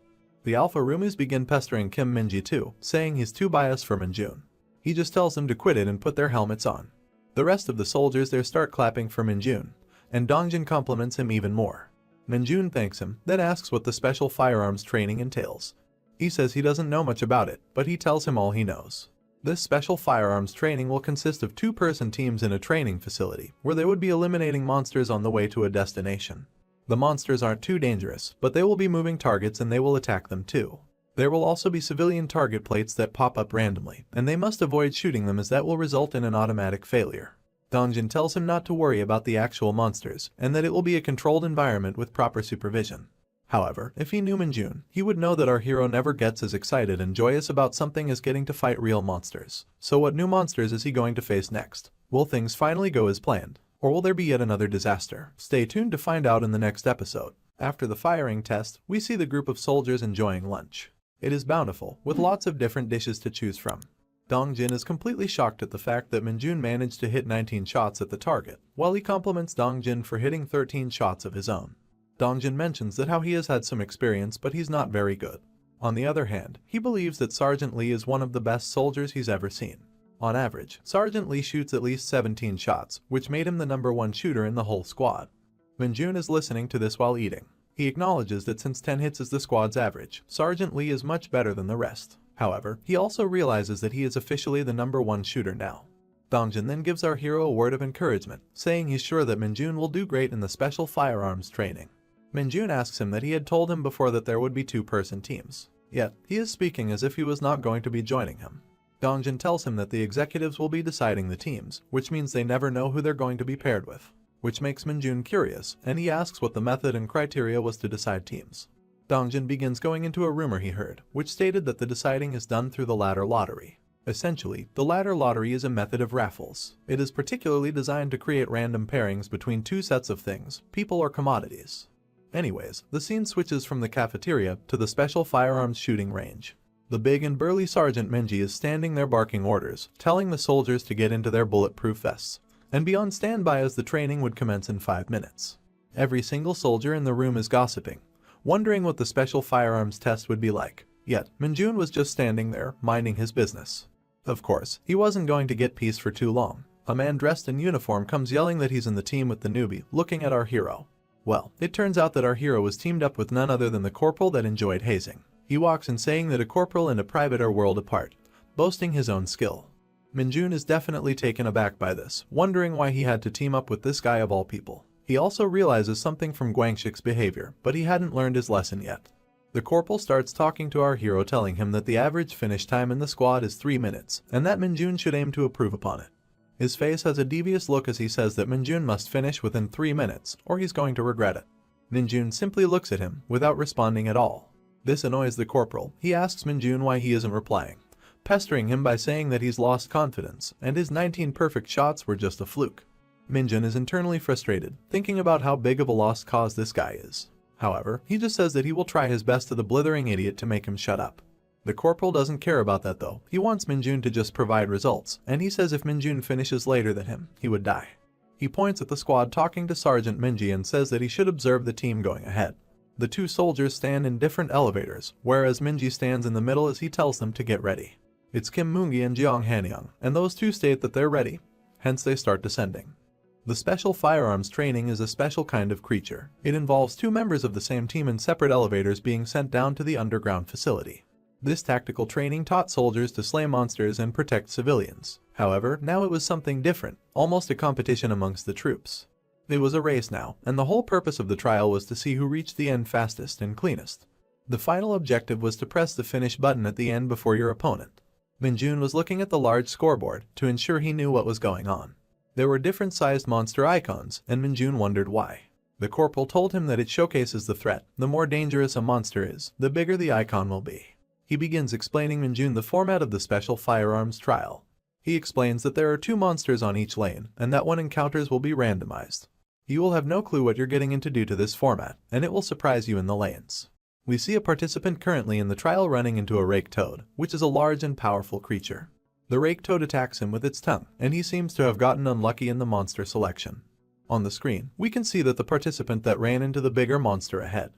The alpha roomies begin pestering Kim Min-ji too, saying he's too biased for Minjun. He just tells them to quit it and put their helmets on. The rest of the soldiers there start clapping for Minjun, and Dongjin compliments him even more. Minjun thanks him, then asks what the special firearms training entails. He says he doesn't know much about it, but he tells him all he knows. This special firearms training will consist of two-person teams in a training facility, where they would be eliminating monsters on the way to a destination. The monsters aren't too dangerous, but they will be moving targets and they will attack them too. There will also be civilian target plates that pop up randomly, and they must avoid shooting them as that will result in an automatic failure. Dongjin tells him not to worry about the actual monsters, and that it will be a controlled environment with proper supervision. However, if he knew Minjun, he would know that our hero never gets as excited and joyous about something as getting to fight real monsters. So what new monsters is he going to face next? Will things finally go as planned? Or will there be yet another disaster? Stay tuned to find out in the next episode. After the firing test, we see the group of soldiers enjoying lunch. It is bountiful, with lots of different dishes to choose from. Dongjin is completely shocked at the fact that Minjun managed to hit 19 shots at the target, while he compliments Dongjin for hitting 13 shots of his own. Dongjin mentions that how he has had some experience but he's not very good. On the other hand, he believes that Sergeant Lee is one of the best soldiers he's ever seen. On average, Sergeant Lee shoots at least 17 shots, which made him the #1 shooter in the whole squad. Minjun is listening to this while eating. He acknowledges that since 10 hits is the squad's average, Sergeant Lee is much better than the rest. However, he also realizes that he is officially the #1 shooter now. Dongjin then gives our hero a word of encouragement, saying he's sure that Minjun will do great in the special firearms training. Minjun asks him that he had told him before that there would be two-person teams. Yet, he is speaking as if he was not going to be joining him. Dongjin tells him that the executives will be deciding the teams, which means they never know who they're going to be paired with. Which makes Minjun curious, and he asks what the method and criteria was to decide teams. Dongjin begins going into a rumor he heard, which stated that the deciding is done through the ladder lottery. Essentially, the ladder lottery is a method of raffles. It is particularly designed to create random pairings between two sets of things, people or commodities. Anyways, the scene switches from the cafeteria to the special firearms shooting range. The big and burly Sergeant Minji is standing there barking orders, telling the soldiers to get into their bulletproof vests, and be on standby as the training would commence in 5 minutes. Every single soldier in the room is gossiping, wondering what the special firearms test would be like. Yet, Minjun was just standing there, minding his business. Of course, he wasn't going to get peace for too long. A man dressed in uniform comes yelling that he's in the team with the newbie, looking at our hero. Well, it turns out that our hero was teamed up with none other than the corporal that enjoyed hazing. He walks in saying that a corporal and a private are world apart, boasting his own skill. Minjun is definitely taken aback by this, wondering why he had to team up with this guy of all people. He also realizes something from Guangxik's behavior, but he hadn't learned his lesson yet. The corporal starts talking to our hero, telling him that the average finish time in the squad is 3 minutes, and that Minjun should aim to improve upon it. His face has a devious look as he says that Minjun must finish within 3 minutes, or he's going to regret it. Minjun simply looks at him, without responding at all. This annoys the corporal. He asks Minjun why he isn't replying, pestering him by saying that he's lost confidence, and his 19 perfect shots were just a fluke. Minjun is internally frustrated, thinking about how big of a lost cause this guy is. However, he just says that he will try his best to the blithering idiot to make him shut up. The corporal doesn't care about that though. He wants Minjun to just provide results, and he says if Minjun finishes later than him, he would die. He points at the squad talking to Sergeant Minji and says that he should observe the team going ahead. The two soldiers stand in different elevators, whereas Minji stands in the middle as he tells them to get ready. It's Kim Moongi and Jeong Hanyoung, and those two state that they're ready, hence they start descending. The special firearms training is a special kind of creature. It involves two members of the same team in separate elevators being sent down to the underground facility. This tactical training taught soldiers to slay monsters and protect civilians. However, now it was something different, almost a competition amongst the troops. It was a race now, and the whole purpose of the trial was to see who reached the end fastest and cleanest. The final objective was to press the finish button at the end before your opponent. Minjun was looking at the large scoreboard to ensure he knew what was going on. There were different sized monster icons, and Minjun wondered why. The corporal told him that it showcases the threat. The more dangerous a monster is, the bigger the icon will be. He begins explaining Minjun the format of the special firearms trial. He explains that there are 2 monsters on each lane, and that 1 encounters will be randomized. You will have no clue what you're getting into due to this format, and it will surprise you in the lanes. We see a participant currently in the trial running into a rake toad, which is a large and powerful creature. The rake toad attacks him with its tongue, and he seems to have gotten unlucky in the monster selection. On the screen, we can see that the participant that ran into the bigger monster ahead.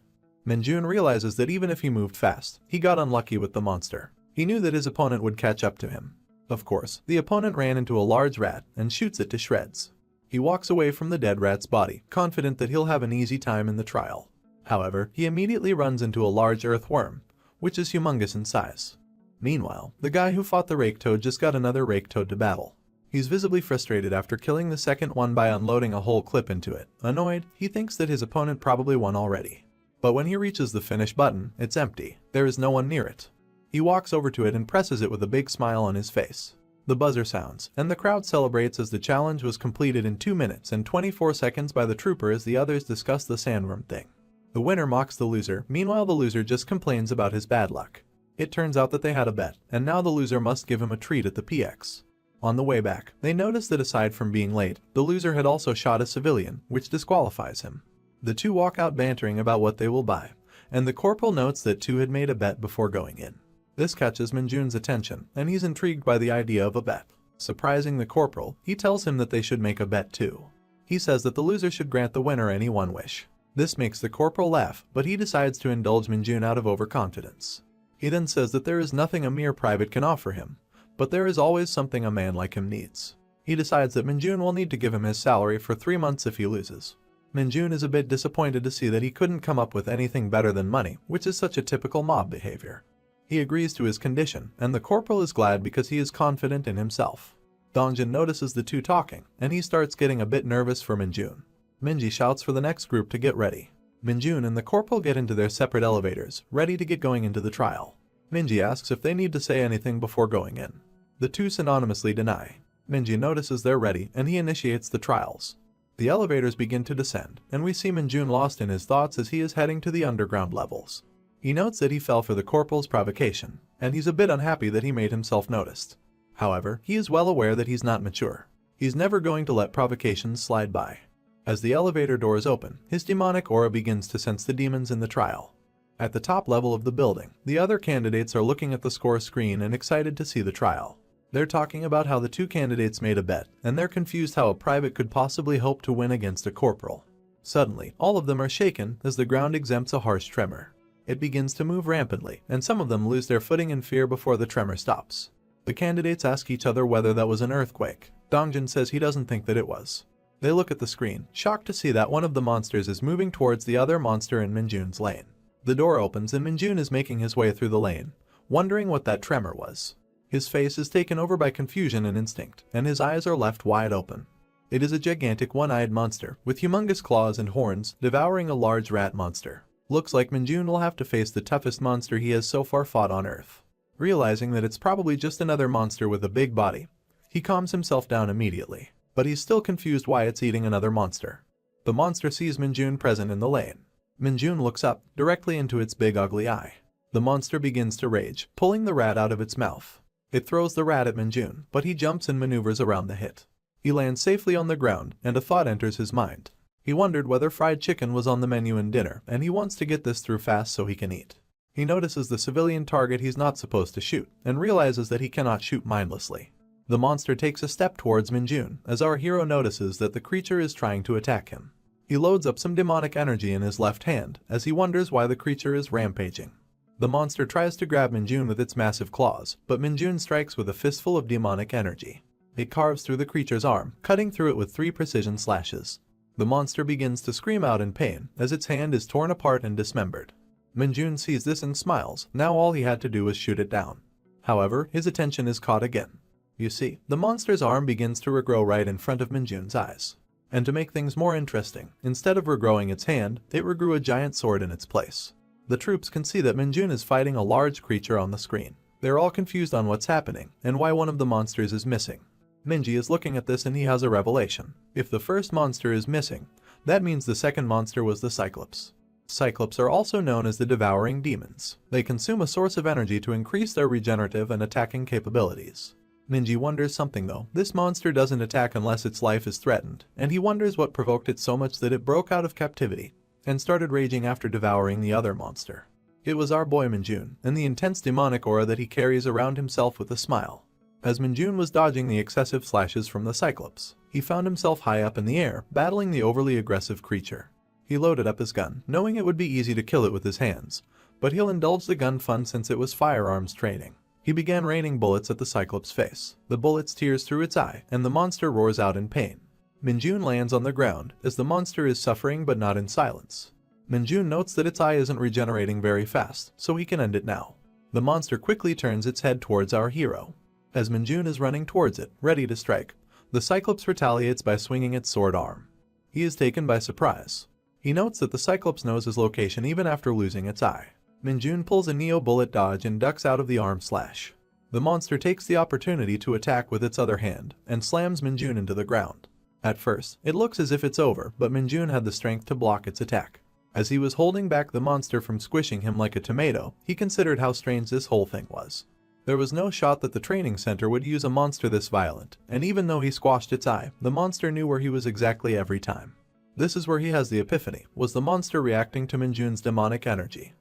Minjun realizes that even if he moved fast, he got unlucky with the monster. He knew that his opponent would catch up to him. Of course, the opponent ran into a large rat and shoots it to shreds. He walks away from the dead rat's body, confident that he'll have an easy time in the trial. However, he immediately runs into a large earthworm, which is humongous in size. Meanwhile, the guy who fought the rake toad just got another rake toad to battle. He's visibly frustrated after killing the second one by unloading a whole clip into it. Annoyed, he thinks that his opponent probably won already. But when he reaches the finish button, it's empty. There is no one near it. He walks over to it and presses it with a big smile on his face. The buzzer sounds, and the crowd celebrates as the challenge was completed in 2 minutes and 24 seconds by the trooper as the others discuss the sandworm thing. The winner mocks the loser, meanwhile the loser just complains about his bad luck. It turns out that they had a bet, and now the loser must give him a treat at the PX. On the way back, they notice that aside from being late, the loser had also shot a civilian, which disqualifies him. The 2 walk out bantering about what they will buy, and the corporal notes that 2 had made a bet before going in. This catches Minjun's attention, and he's intrigued by the idea of a bet. Surprising the corporal, he tells him that they should make a bet too. He says that the loser should grant the winner any one wish. This makes the corporal laugh, but he decides to indulge Minjun out of overconfidence. He then says that there is nothing a mere private can offer him, but there is always something a man like him needs. He decides that Minjun will need to give him his salary for 3 months if he loses. Minjun is a bit disappointed to see that he couldn't come up with anything better than money, which is such a typical mob behavior. He agrees to his condition, and the corporal is glad because he is confident in himself. Dongjin notices the 2 talking, and he starts getting a bit nervous for Minjun. Minji shouts for the next group to get ready. Minjun and the corporal get into their separate elevators, ready to get going into the trial. Minji asks if they need to say anything before going in. The 2 synonymously deny. Minji notices they're ready, and he initiates the trials. The elevators begin to descend, and we see Minjun lost in his thoughts as he is heading to the underground levels. He notes that he fell for the corporal's provocation, and he's a bit unhappy that he made himself noticed. However, he is well aware that he's not mature. He's never going to let provocations slide by. As the elevator doors open, his demonic aura begins to sense the demons in the trial. At the top level of the building, the other candidates are looking at the score screen and excited to see the trial. They're talking about how the 2 candidates made a bet, and they're confused how a private could possibly hope to win against a corporal. Suddenly, all of them are shaken as the ground exempts a harsh tremor. It begins to move rampantly, and some of them lose their footing in fear before the tremor stops. The candidates ask each other whether that was an earthquake. Dongjin says he doesn't think that it was. They look at the screen, shocked to see that one of the monsters is moving towards the other monster in Minjun's lane. The door opens and Minjun is making his way through the lane, wondering what that tremor was. His face is taken over by confusion and instinct, and his eyes are left wide open. It is a gigantic one-eyed monster, with humongous claws and horns, devouring a large rat monster. Looks like Minjun will have to face the toughest monster he has so far fought on Earth. Realizing that it's probably just another monster with a big body, he calms himself down immediately, but he's still confused why it's eating another monster. The monster sees Minjun present in the lane. Minjun looks up, directly into its big ugly eye. The monster begins to rage, pulling the rat out of its mouth. It throws the rat at Minjun, but he jumps and maneuvers around the hit. He lands safely on the ground, and a thought enters his mind. He wondered whether fried chicken was on the menu in dinner, and he wants to get this through fast so he can eat. He notices the civilian target he's not supposed to shoot, and realizes that he cannot shoot mindlessly. The monster takes a step towards Minjun, as our hero notices that the creature is trying to attack him. He loads up some demonic energy in his left hand, as he wonders why the creature is rampaging. The monster tries to grab Minjun with its massive claws, but Minjun strikes with a fistful of demonic energy. It carves through the creature's arm, cutting through it with 3 precision slashes. The monster begins to scream out in pain as its hand is torn apart and dismembered. Minjun sees this and smiles. Now all he had to do was shoot it down. However, his attention is caught again. You see, the monster's arm begins to regrow right in front of Minjun's eyes. And to make things more interesting, instead of regrowing its hand, it regrew a giant sword in its place. The troops can see that Minjun is fighting a large creature on the screen. They're all confused on what's happening and why one of the monsters is missing. Minji is looking at this and he has a revelation. If the first monster is missing, That means the second monster was the Cyclops. Cyclops are also known as the devouring demons. They consume a source of energy to increase their regenerative and attacking capabilities. Minji wonders something though. This monster doesn't attack unless its life is threatened, and he wonders what provoked it so much that it broke out of captivity and started raging after devouring the other monster. It was our boy Minjun, and the intense demonic aura that he carries around himself with a smile. As Minjun was dodging the excessive slashes from the Cyclops, he found himself high up in the air, battling the overly aggressive creature. He loaded up his gun, knowing it would be easy to kill it with his hands, but he'll indulge the gun fun since it was firearms training. He began raining bullets at the Cyclops' face. The bullets tears through its eye, and the monster roars out in pain. Minjun lands on the ground, as the monster is suffering but not in silence. Minjun notes that its eye isn't regenerating very fast, so he can end it now. The monster quickly turns its head towards our hero. As Minjun is running towards it, ready to strike, the Cyclops retaliates by swinging its sword arm. He is taken by surprise. He notes that the Cyclops knows his location even after losing its eye. Minjun pulls a Neo bullet dodge and ducks out of the arm slash. The monster takes the opportunity to attack with its other hand and slams Minjun into the ground. At first, it looks as if it's over, but Minjun had the strength to block its attack. As he was holding back the monster from squishing him like a tomato, he considered how strange this whole thing was. There was no shot that the training center would use a monster this violent, and even though he squashed its eye, the monster knew where he was exactly every time. This is where he has the epiphany. Was the monster reacting to Minjun's demonic energy?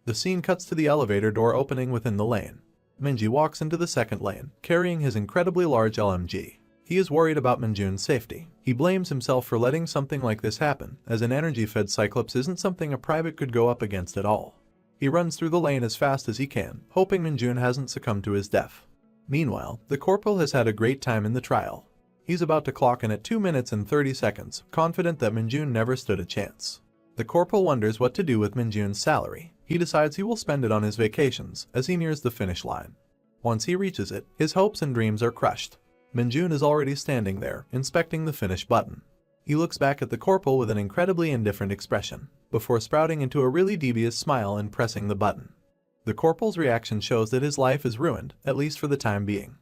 The scene cuts to the elevator door opening within the lane. Minji walks into the second lane, carrying his incredibly large LMG. He is worried about Minjun's safety. He blames himself for letting something like this happen, as an energy-fed Cyclops isn't something a private could go up against at all. He runs through the lane as fast as he can, hoping Minjun hasn't succumbed to his death. Meanwhile, the corporal has had a great time in the trial. He's about to clock in at 2 minutes and 30 seconds, confident that Minjun never stood a chance. The corporal wonders what to do with Minjun's salary. He decides he will spend it on his vacations as he nears the finish line. Once he reaches it, his hopes and dreams are crushed. Minjun is already standing there, inspecting the finish button. He looks back at the corporal with an incredibly indifferent expression, before sprouting into a really devious smile and pressing the button. The corporal's reaction shows that his life is ruined, at least for the time being.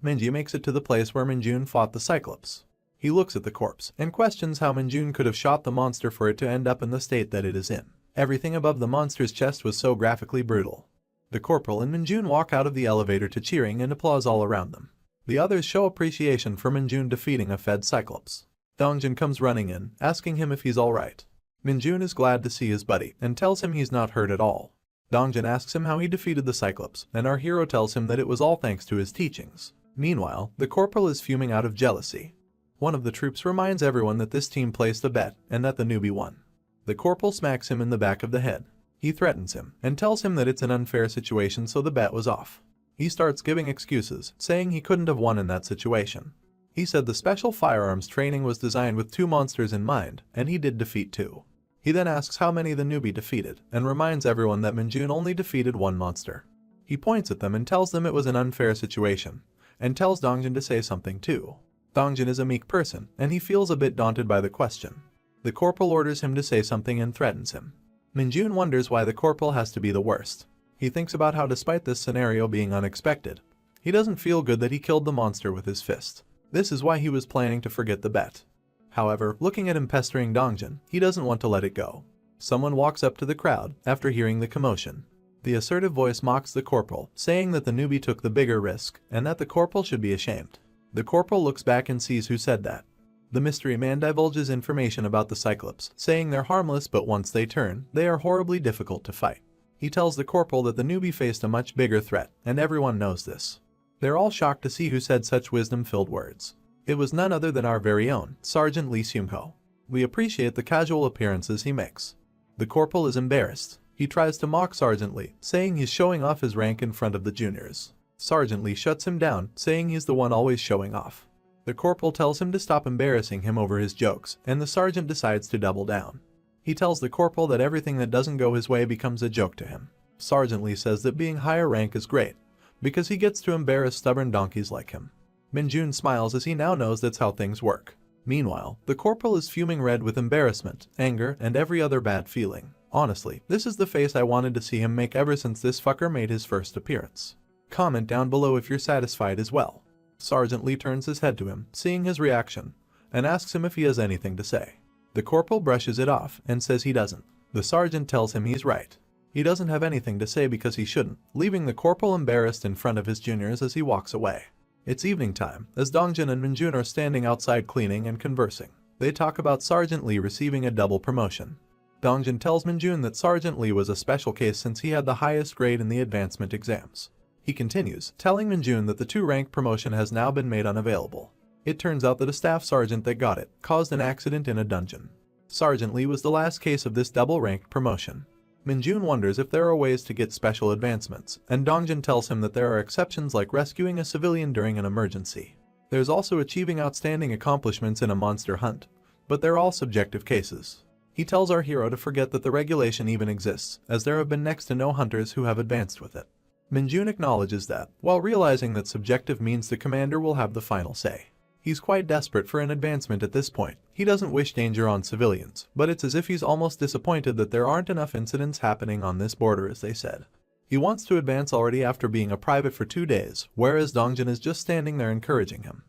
Minji makes it to the place where Minjun fought the Cyclops. He looks at the corpse and questions how Minjun could have shot the monster for it to end up in the state that it is in. Everything above the monster's chest was so graphically brutal. The corporal and Minjun walk out of the elevator to cheering and applause all around them. The others show appreciation for Minjun defeating a fed Cyclops. Dongjin comes running in, asking him if he's alright. Minjun is glad to see his buddy and tells him he's not hurt at all. Dongjin asks him how he defeated the Cyclops, and our hero tells him that it was all thanks to his teachings. Meanwhile, the corporal is fuming out of jealousy. One of the troops reminds everyone that this team placed a bet and that the newbie won. The corporal smacks him in the back of the head. He threatens him and tells him that it's an unfair situation, so the bet was off. He starts giving excuses, saying he couldn't have won in that situation. He said the special firearms training was designed with 2 monsters in mind, and he did defeat 2. He then asks how many the newbie defeated, and reminds everyone that Minjun only defeated 1 monster. He points at them and tells them it was an unfair situation, and tells Dongjin to say something too. Dongjin is a meek person, and he feels a bit daunted by the question. The corporal orders him to say something and threatens him. Minjun wonders why the corporal has to be the worst. He thinks about how despite this scenario being unexpected, he doesn't feel good that he killed the monster with his fist. This is why he was planning to forget the bet. However, looking at him pestering Dongjin, he doesn't want to let it go. Someone walks up to the crowd after hearing the commotion. The assertive voice mocks the corporal, saying that the newbie took the bigger risk and that the corporal should be ashamed. The corporal looks back and sees who said that. The mystery man divulges information about the Cyclops, saying they're harmless, but once they turn, they are horribly difficult to fight. He tells the corporal that the newbie faced a much bigger threat, and everyone knows this. They're all shocked to see who said such wisdom-filled words. It was none other than our very own, Sergeant Lee Seung-ho. We appreciate the casual appearances he makes. The corporal is embarrassed. He tries to mock Sergeant Lee, saying he's showing off his rank in front of the juniors. Sergeant Lee shuts him down, saying he's the one always showing off. The corporal tells him to stop embarrassing him over his jokes, and the sergeant decides to double down. He tells the corporal that everything that doesn't go his way becomes a joke to him. Sergeant Lee says that being higher rank is great, because he gets to embarrass stubborn donkeys like him. Minjun smiles as he now knows that's how things work. Meanwhile, the corporal is fuming red with embarrassment, anger, and every other bad feeling. Honestly, this is the face I wanted to see him make ever since this fucker made his first appearance. Comment down below if you're satisfied as well. Sergeant Lee turns his head to him, seeing his reaction, and asks him if he has anything to say. The corporal brushes it off and says he doesn't. The sergeant tells him he's right. He doesn't have anything to say because he shouldn't, leaving the corporal embarrassed in front of his juniors as he walks away. It's evening time, as Dongjin and Minjun are standing outside cleaning and conversing. They talk about Sergeant Lee receiving a double promotion. Dongjin tells Minjun that Sergeant Lee was a special case since he had the highest grade in the advancement exams. He continues, telling Minjun that the 2-rank promotion has now been made unavailable. It turns out that a staff sergeant that got it caused an accident in a dungeon. Sergeant Lee was the last case of this double-ranked promotion. Minjun wonders if there are ways to get special advancements, and Dongjin tells him that there are exceptions like rescuing a civilian during an emergency. There's also achieving outstanding accomplishments in a monster hunt, but they're all subjective cases. He tells our hero to forget that the regulation even exists, as there have been next to no hunters who have advanced with it. Minjun acknowledges that, while realizing that subjective means the commander will have the final say. He's quite desperate for an advancement at this point. He doesn't wish danger on civilians, but it's as if he's almost disappointed that there aren't enough incidents happening on this border as they said. He wants to advance already after being a private for 2 days, whereas Dongjin is just standing there encouraging him.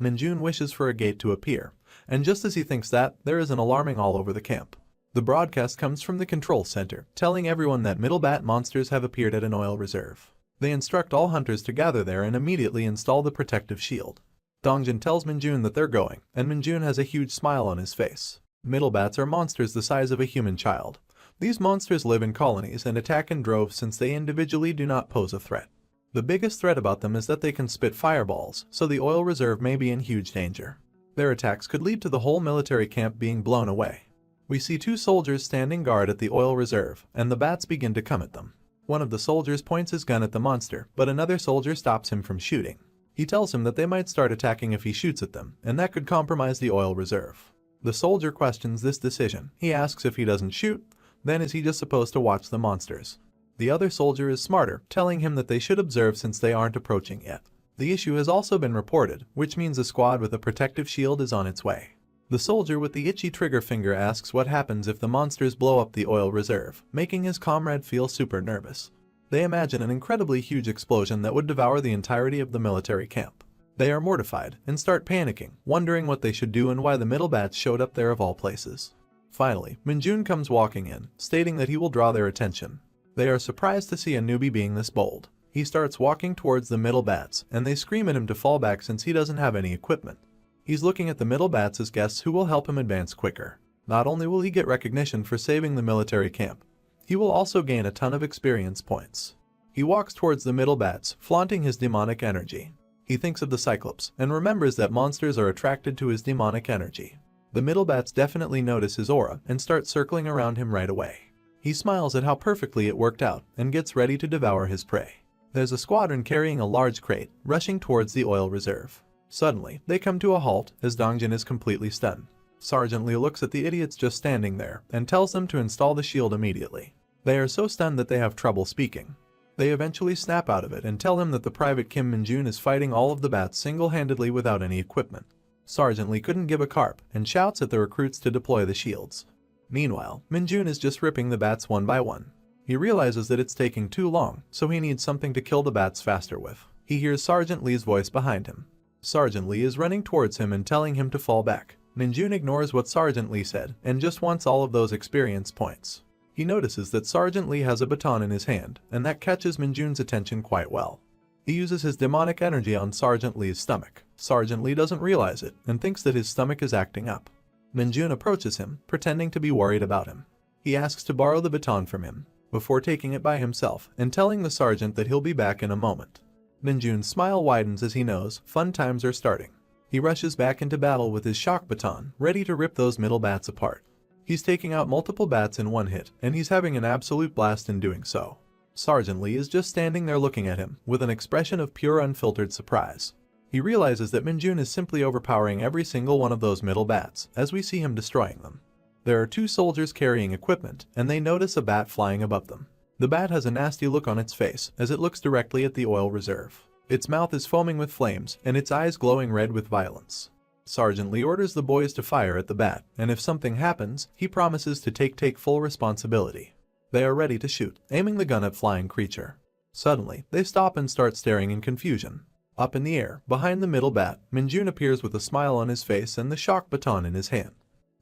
Minjun wishes for a gate to appear, and just as he thinks that, there is an alarming all over the camp. The broadcast comes from the control center, telling everyone that middle bat monsters have appeared at an oil reserve. They instruct all hunters to gather there and immediately install the protective shield. Dongjin tells Minjun that they're going, and Minjun has a huge smile on his face. Middle bats are monsters the size of a human child. These monsters live in colonies and attack in droves since they individually do not pose a threat. The biggest threat about them is that they can spit fireballs, so the oil reserve may be in huge danger. Their attacks could lead to the whole military camp being blown away. We see 2 soldiers standing guard at the oil reserve, and the bats begin to come at them. One of the soldiers points his gun at the monster, but another soldier stops him from shooting. He tells him that they might start attacking if he shoots at them, and that could compromise the oil reserve. The soldier questions this decision. He asks if he doesn't shoot, then is he just supposed to watch the monsters? The other soldier is smarter, telling him that they should observe since they aren't approaching yet. The issue has also been reported, which means a squad with a protective shield is on its way. The soldier with the itchy trigger finger asks what happens if the monsters blow up the oil reserve, making his comrade feel super nervous. They imagine an incredibly huge explosion that would devour the entirety of the military camp. They are mortified and start panicking, wondering what they should do and why the middle bats showed up there of all places. Finally, Minjun comes walking in, stating that he will draw their attention. They are surprised to see a newbie being this bold. He starts walking towards the middle bats, and they scream at him to fall back since he doesn't have any equipment. He's looking at the middle bats as guests who will help him advance quicker. Not only will he get recognition for saving the military camp, he will also gain a ton of experience points. He walks towards the middle bats, flaunting his demonic energy. He thinks of the Cyclops, and remembers that monsters are attracted to his demonic energy. The middle bats definitely notice his aura, and start circling around him right away. He smiles at how perfectly it worked out, and gets ready to devour his prey. There's a squadron carrying a large crate, rushing towards the oil reserve. Suddenly, they come to a halt, as Dongjin is completely stunned. Sergeant Lee looks at the idiots just standing there, and tells them to install the shield immediately. They are so stunned that they have trouble speaking. They eventually snap out of it and tell him that the Private Kim Minjun is fighting all of the bats single-handedly without any equipment. Sergeant Lee couldn't give a carp, and shouts at the recruits to deploy the shields. Meanwhile, Minjun is just ripping the bats one by one. He realizes that it's taking too long, so he needs something to kill the bats faster with. He hears Sergeant Lee's voice behind him. Sergeant Lee is running towards him and telling him to fall back. Minjun ignores what Sergeant Lee said, and just wants all of those experience points. He notices that Sergeant Lee has a baton in his hand, and that catches Minjun's attention quite well. He uses his demonic energy on Sergeant Lee's stomach. Sergeant Lee doesn't realize it, and thinks that his stomach is acting up. Minjun approaches him, pretending to be worried about him. He asks to borrow the baton from him, before taking it by himself, and telling the sergeant that he'll be back in a moment. Minjun's smile widens as he knows fun times are starting. He rushes back into battle with his shock baton, ready to rip those middle bats apart. He's taking out multiple bats in one hit, and he's having an absolute blast in doing so. Sergeant Lee is just standing there looking at him, with an expression of pure unfiltered surprise. He realizes that Minjun is simply overpowering every single one of those middle bats, as we see him destroying them. There are 2 soldiers carrying equipment, and they notice a bat flying above them. The bat has a nasty look on its face, as it looks directly at the oil reserve. Its mouth is foaming with flames, and its eyes glowing red with violence. Sergeant Lee orders the boys to fire at the bat, and if something happens, he promises to take full responsibility. They are ready to shoot, aiming the gun at flying creature. Suddenly, they stop and start staring in confusion. Up in the air, behind the middle bat, Minjun appears with a smile on his face and the shock baton in his hand.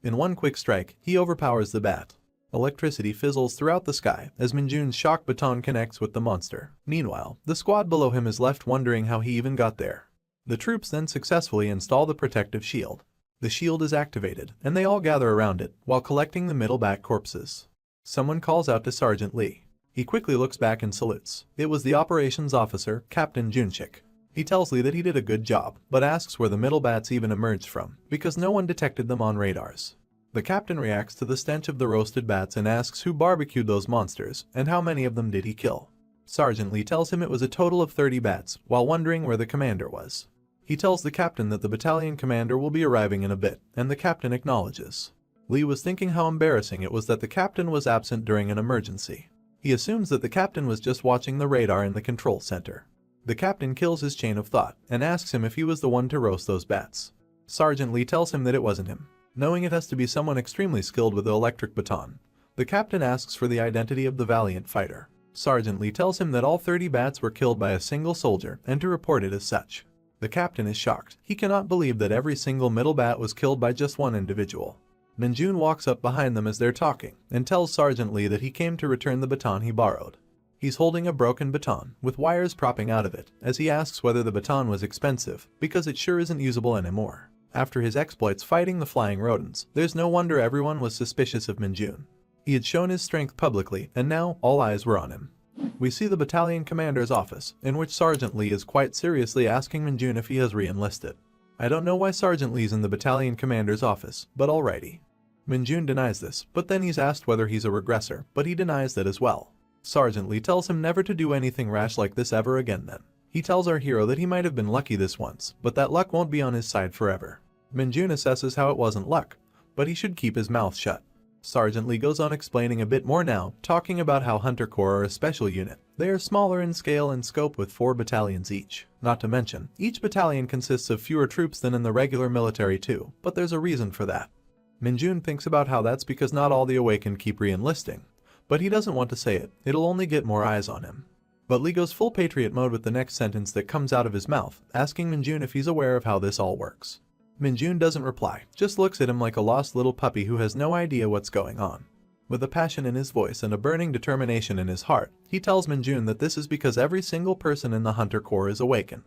In one quick strike, he overpowers the bat. Electricity fizzles throughout the sky as Minjun's shock baton connects with the monster. Meanwhile, the squad below him is left wondering how he even got there. The troops then successfully install the protective shield. The shield is activated, and they all gather around it while collecting the middle bat corpses. Someone calls out to Sergeant Lee. He quickly looks back and salutes. It was the operations officer, Captain Junshik. He tells Lee that he did a good job, but asks where the middle bats even emerged from, because no one detected them on radars. The captain reacts to the stench of the roasted bats and asks who barbecued those monsters, and how many of them did he kill. Sergeant Lee tells him it was a total of 30 bats, while wondering where the commander was. He tells the captain that the battalion commander will be arriving in a bit, and the captain acknowledges. Lee was thinking how embarrassing it was that the captain was absent during an emergency. He assumes that the captain was just watching the radar in the control center. The captain kills his chain of thought and asks him if he was the one to roast those bats. Sergeant Lee tells him that it wasn't him. Knowing it has to be someone extremely skilled with the electric baton, the captain asks for the identity of the valiant fighter. Sergeant Lee tells him that all 30 bats were killed by a single soldier and to report it as such. The captain is shocked. He cannot believe that every single middle bat was killed by just one individual. Minjun walks up behind them as they're talking and tells Sergeant Lee that he came to return the baton he borrowed. He's holding a broken baton with wires propping out of it as he asks whether the baton was expensive because it sure isn't usable anymore. After his exploits fighting the flying rodents, there's no wonder everyone was suspicious of Minjun. He had shown his strength publicly and now all eyes were on him. We see the battalion commander's office, in which Sergeant Lee is quite seriously asking Minjun if he has re-enlisted. I don't know why Sergeant Lee's in the battalion commander's office, but alrighty. Minjun denies this, but then he's asked whether he's a regressor, but he denies that as well. Sergeant Lee tells him never to do anything rash like this ever again then. He tells our hero that he might have been lucky this once, but that luck won't be on his side forever. Minjun assesses how it wasn't luck, but he should keep his mouth shut. Sergeant Lee goes on explaining a bit more now, talking about how Hunter Corps are a special unit. They are smaller in scale and scope with 4 battalions each. Not to mention, each battalion consists of fewer troops than in the regular military too, but there's a reason for that. Minjun thinks about how that's because not all the awakened keep re-enlisting, but he doesn't want to say it, it'll only get more eyes on him. But Lee goes full patriot mode with the next sentence that comes out of his mouth, asking Minjun if he's aware of how this all works. Minjun doesn't reply, just looks at him like a lost little puppy who has no idea what's going on. With a passion in his voice and a burning determination in his heart, he tells Minjun that this is because every single person in the Hunter Corps is awakened.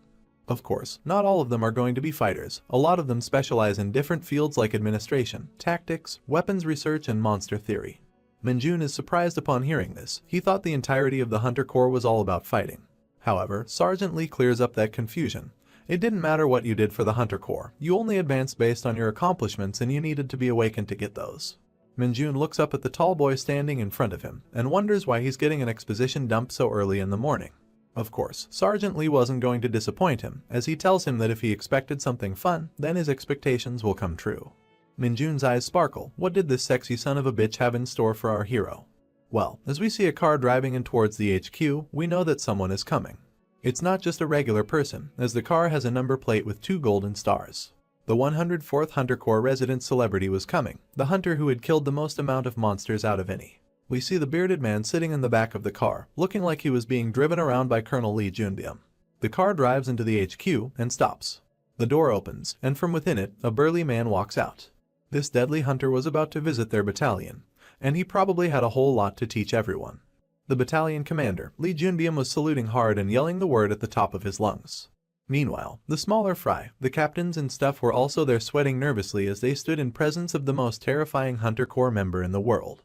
Of course, not all of them are going to be fighters, a lot of them specialize in different fields like administration, tactics, weapons research, and monster theory. Minjun is surprised upon hearing this. He thought the entirety of the Hunter Corps was all about fighting. However, Sergeant Lee clears up that confusion. It didn't matter what you did for the Hunter Corps, you only advanced based on your accomplishments and you needed to be awakened to get those. Minjun looks up at the tall boy standing in front of him and wonders why he's getting an exposition dump so early in the morning. Of course, Sergeant Lee wasn't going to disappoint him, as he tells him that if he expected something fun, then his expectations will come true. Minjun's eyes sparkle. What did this sexy son of a bitch have in store for our hero? Well, as we see a car driving in towards the HQ, we know that someone is coming. It's not just a regular person, as the car has a number plate with 2 golden stars. The 104th Hunter Corps resident celebrity was coming, the hunter who had killed the most amount of monsters out of any. We see the bearded man sitting in the back of the car, looking like he was being driven around by Colonel Lee Junbyum. The car drives into the HQ and stops. The door opens, and from within it, a burly man walks out. This deadly hunter was about to visit their battalion, and he probably had a whole lot to teach everyone. The battalion commander, Lee Junbyum, was saluting hard and yelling the word at the top of his lungs. Meanwhile, the smaller fry, the captains and stuff were also there sweating nervously as they stood in presence of the most terrifying Hunter Corps member in the world.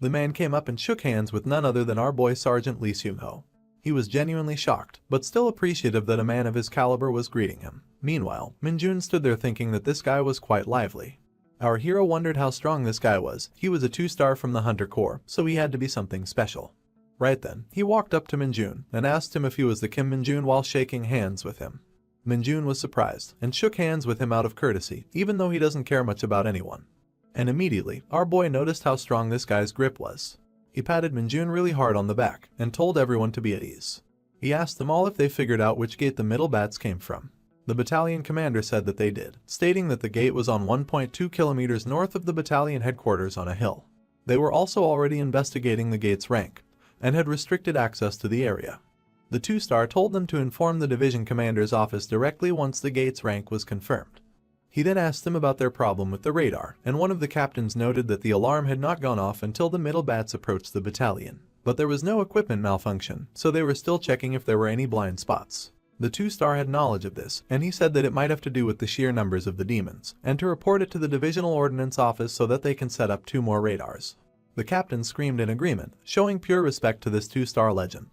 The man came up and shook hands with none other than our boy Sergeant Lee Seung-ho. He was genuinely shocked, but still appreciative that a man of his caliber was greeting him. Meanwhile, Minjun stood there thinking that this guy was quite lively. Our hero wondered how strong this guy was. He was a 2-star from the Hunter Corps, so he had to be something special. Right then, he walked up to Minjun and asked him if he was the Kim Minjun while shaking hands with him. Minjun was surprised and shook hands with him out of courtesy, even though he doesn't care much about anyone. And immediately, our boy noticed how strong this guy's grip was. He patted Minjun really hard on the back and told everyone to be at ease. He asked them all if they figured out which gate the middle bats came from. The battalion commander said that they did, stating that the gate was on 1.2 kilometers north of the battalion headquarters on a hill. They were also already investigating the gate's rank, and had restricted access to the area. The 2-star told them to inform the division commander's office directly once the gate's rank was confirmed. He then asked them about their problem with the radar, and one of the captains noted that the alarm had not gone off until the middle bats approached the battalion. But there was no equipment malfunction, so they were still checking if there were any blind spots. The 2-star had knowledge of this, and he said that it might have to do with the sheer numbers of the demons, and to report it to the Divisional Ordnance Office so that they can set up 2 more radars. The captain screamed in agreement, showing pure respect to this 2-star legend.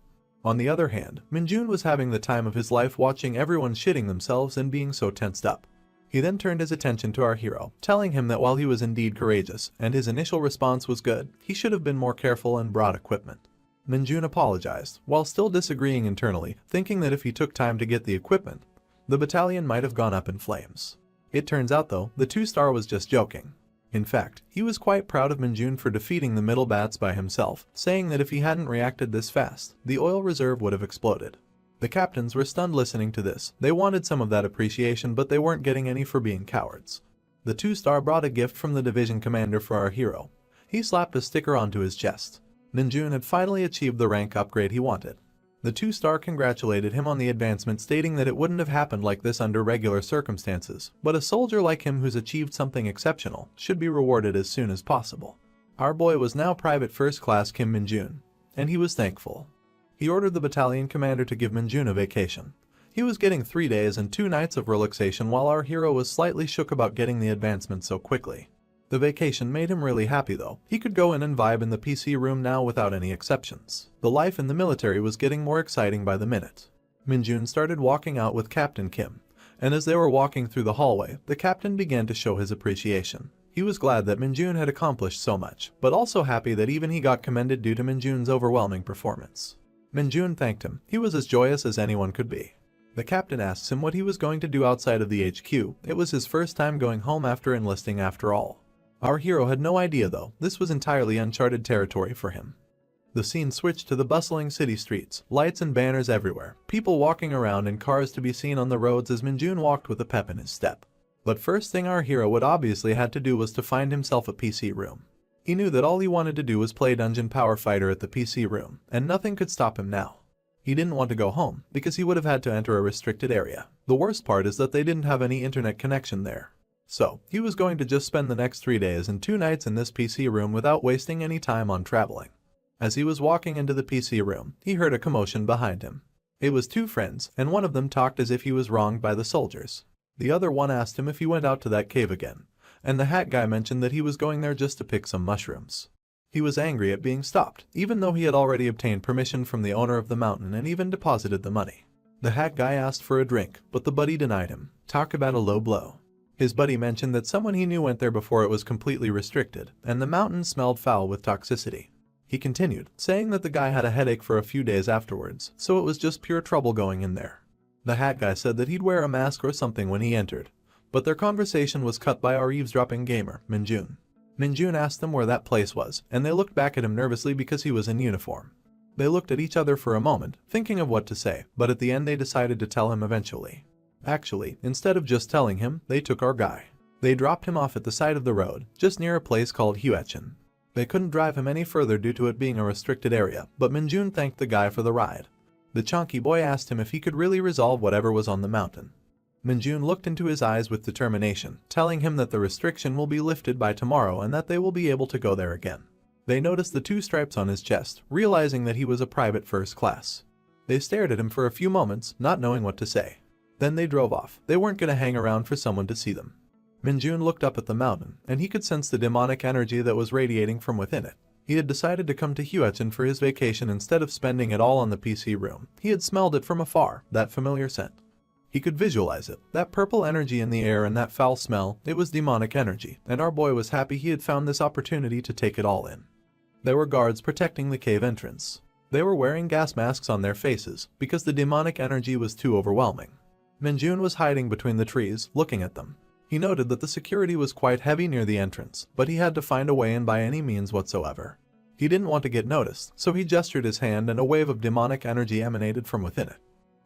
On the other hand, Minjun was having the time of his life watching everyone shitting themselves and being so tensed up. He then turned his attention to our hero, telling him that while he was indeed courageous, and his initial response was good, he should have been more careful and brought equipment. Minjun apologized, while still disagreeing internally, thinking that if he took time to get the equipment, the battalion might have gone up in flames. It turns out though, the 2-star was just joking. In fact, he was quite proud of Minjun for defeating the middle bats by himself, saying that if he hadn't reacted this fast, the oil reserve would have exploded. The captains were stunned listening to this. They wanted some of that appreciation, but they weren't getting any for being cowards. The 2-star brought a gift from the division commander for our hero. He slapped a sticker onto his chest. Minjun had finally achieved the rank upgrade he wanted. The 2-star congratulated him on the advancement, stating that it wouldn't have happened like this under regular circumstances, but a soldier like him who's achieved something exceptional should be rewarded as soon as possible. Our boy was now Private First Class Kim Minjun, and he was thankful. He ordered the battalion commander to give Minjun a vacation. He was getting 3 days and 2 nights of relaxation, while our hero was slightly shook about getting the advancement so quickly. The vacation made him really happy though. He could go in and vibe in the PC room now without any exceptions. The life in the military was getting more exciting by the minute. Minjun started walking out with Captain Kim, and as they were walking through the hallway, the captain began to show his appreciation. He was glad that Minjun had accomplished so much, but also happy that even he got commended due to Minjun's overwhelming performance. Minjun thanked him. He was as joyous as anyone could be. The captain asks him what he was going to do outside of the HQ. It was his first time going home after enlisting after all. Our hero had no idea though. This was entirely uncharted territory for him. The scene switched to the bustling city streets, lights and banners everywhere, people walking around and cars to be seen on the roads as Minjun walked with a pep in his step. But first thing our hero would obviously had to do was to find himself a PC room. He knew that all he wanted to do was play Dungeon Power Fighter at the PC room, and nothing could stop him now. He didn't want to go home, because he would have had to enter a restricted area. The worst part is that they didn't have any internet connection there. So, he was going to just spend the next 3 days and 2 nights in this PC room without wasting any time on traveling. As he was walking into the PC room, he heard a commotion behind him. It was 2 friends, and one of them talked as if he was wronged by the soldiers. The other one asked him if he went out to that cave again, and the hat guy mentioned that he was going there just to pick some mushrooms. He was angry at being stopped, even though he had already obtained permission from the owner of the mountain and even deposited the money. The hat guy asked for a drink, but the buddy denied him. Talk about a low blow. His buddy mentioned that someone he knew went there before it was completely restricted, and the mountain smelled foul with toxicity. He continued, saying that the guy had a headache for a few days afterwards, so it was just pure trouble going in there. The hat guy said that he'd wear a mask or something when he entered, but their conversation was cut by our eavesdropping gamer, Minjun. Minjun asked them where that place was, and they looked back at him nervously because he was in uniform. They looked at each other for a moment, thinking of what to say, but at the end they decided to tell him eventually. Actually, instead of just telling him, they took our guy. They dropped him off at the side of the road, just near a place called Huechin. They couldn't drive him any further due to it being a restricted area, but Minjun thanked the guy for the ride. The chonky boy asked him if he could really resolve whatever was on the mountain. Minjun looked into his eyes with determination, telling him that the restriction will be lifted by tomorrow and that they will be able to go there again. They noticed the 2 stripes on his chest, realizing that he was a private first class. They stared at him for a few moments, not knowing what to say. Then they drove off. They weren't going to hang around for someone to see them. Minjun looked up at the mountain, and he could sense the demonic energy that was radiating from within it. He had decided to come to Huechin for his vacation instead of spending it all on the PC room. He had smelled it from afar, that familiar scent. He could visualize it, that purple energy in the air and that foul smell. It was demonic energy, and our boy was happy he had found this opportunity to take it all in. There were guards protecting the cave entrance. They were wearing gas masks on their faces, because the demonic energy was too overwhelming. Minjun was hiding between the trees, looking at them. He noted that the security was quite heavy near the entrance, but he had to find a way in by any means whatsoever. He didn't want to get noticed, so he gestured his hand and a wave of demonic energy emanated from within it.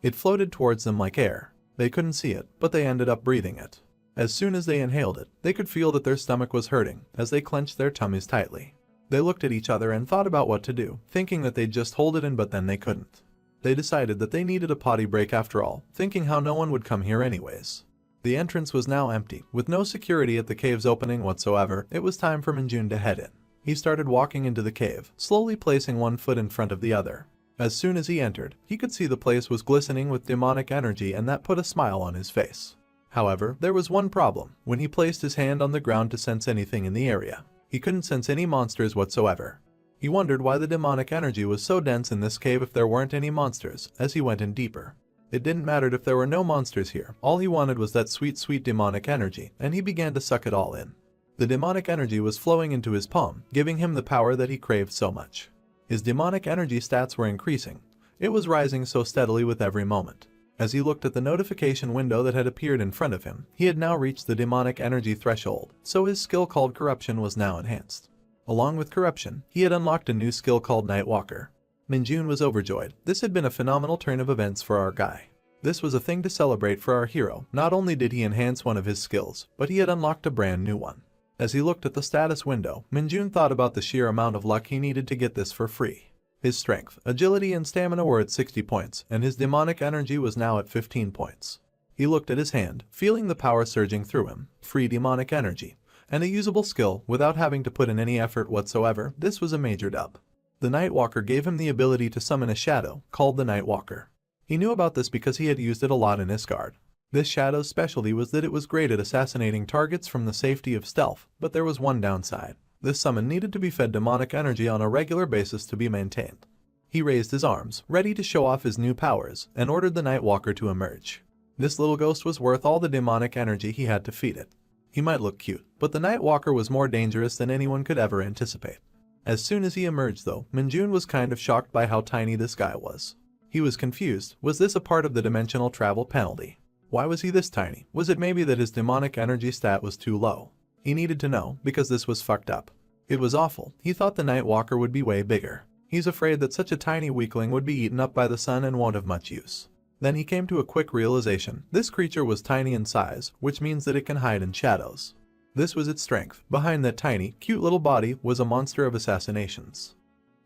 It floated towards them like air. They couldn't see it, but they ended up breathing it. As soon as they inhaled it, they could feel that their stomach was hurting, as they clenched their tummies tightly. They looked at each other and thought about what to do, thinking that they'd just hold it in, but then they couldn't. They decided that they needed a potty break after all, thinking how no one would come here anyways. The entrance was now empty, with no security at the cave's opening whatsoever. It was time for Minjun to head in. He started walking into the cave, slowly placing one foot in front of the other. As soon as he entered, he could see the place was glistening with demonic energy, and that put a smile on his face. However, there was one problem. When he placed his hand on the ground to sense anything in the area, he couldn't sense any monsters whatsoever. He wondered why the demonic energy was so dense in this cave if there weren't any monsters. As he went in deeper, it didn't matter if there were no monsters here. All he wanted was that sweet, sweet demonic energy, and he began to suck it all in. The demonic energy was flowing into his palm, giving him the power that he craved so much. His demonic energy stats were increasing. It was rising so steadily with every moment. As he looked at the notification window that had appeared in front of him, he had now reached the demonic energy threshold, so his skill called Corruption was now enhanced. Along with Corruption, he had unlocked a new skill called Nightwalker. Minjun was overjoyed. This had been a phenomenal turn of events for our guy. This was a thing to celebrate for our hero. Not only did he enhance one of his skills, but he had unlocked a brand new one. As he looked at the status window, Minjun thought about the sheer amount of luck he needed to get this for free. His strength, agility, and stamina were at 60 points, and his demonic energy was now at 15 points. He looked at his hand, feeling the power surging through him. Free demonic energy, and a usable skill without having to put in any effort whatsoever. This was a major dub. The Nightwalker gave him the ability to summon a shadow, called the Nightwalker. He knew about this because he had used it a lot in Isgard. This shadow's specialty was that it was great at assassinating targets from the safety of stealth, but there was one downside. This summon needed to be fed demonic energy on a regular basis to be maintained. He raised his arms, ready to show off his new powers, and ordered the Nightwalker to emerge. This little ghost was worth all the demonic energy he had to feed it. He might look cute, but the Nightwalker was more dangerous than anyone could ever anticipate. As soon as he emerged though, Minjun was kind of shocked by how tiny this guy was. He was confused. Was this a part of the dimensional travel penalty? Why was he this tiny? Was it maybe that his demonic energy stat was too low? He needed to know, because this was fucked up. It was awful. He thought the Nightwalker would be way bigger. He's afraid that such a tiny weakling would be eaten up by the sun and won't have much use. Then he came to a quick realization. This creature was tiny in size, which means that it can hide in shadows. This was its strength. Behind that tiny, cute little body was a monster of assassinations.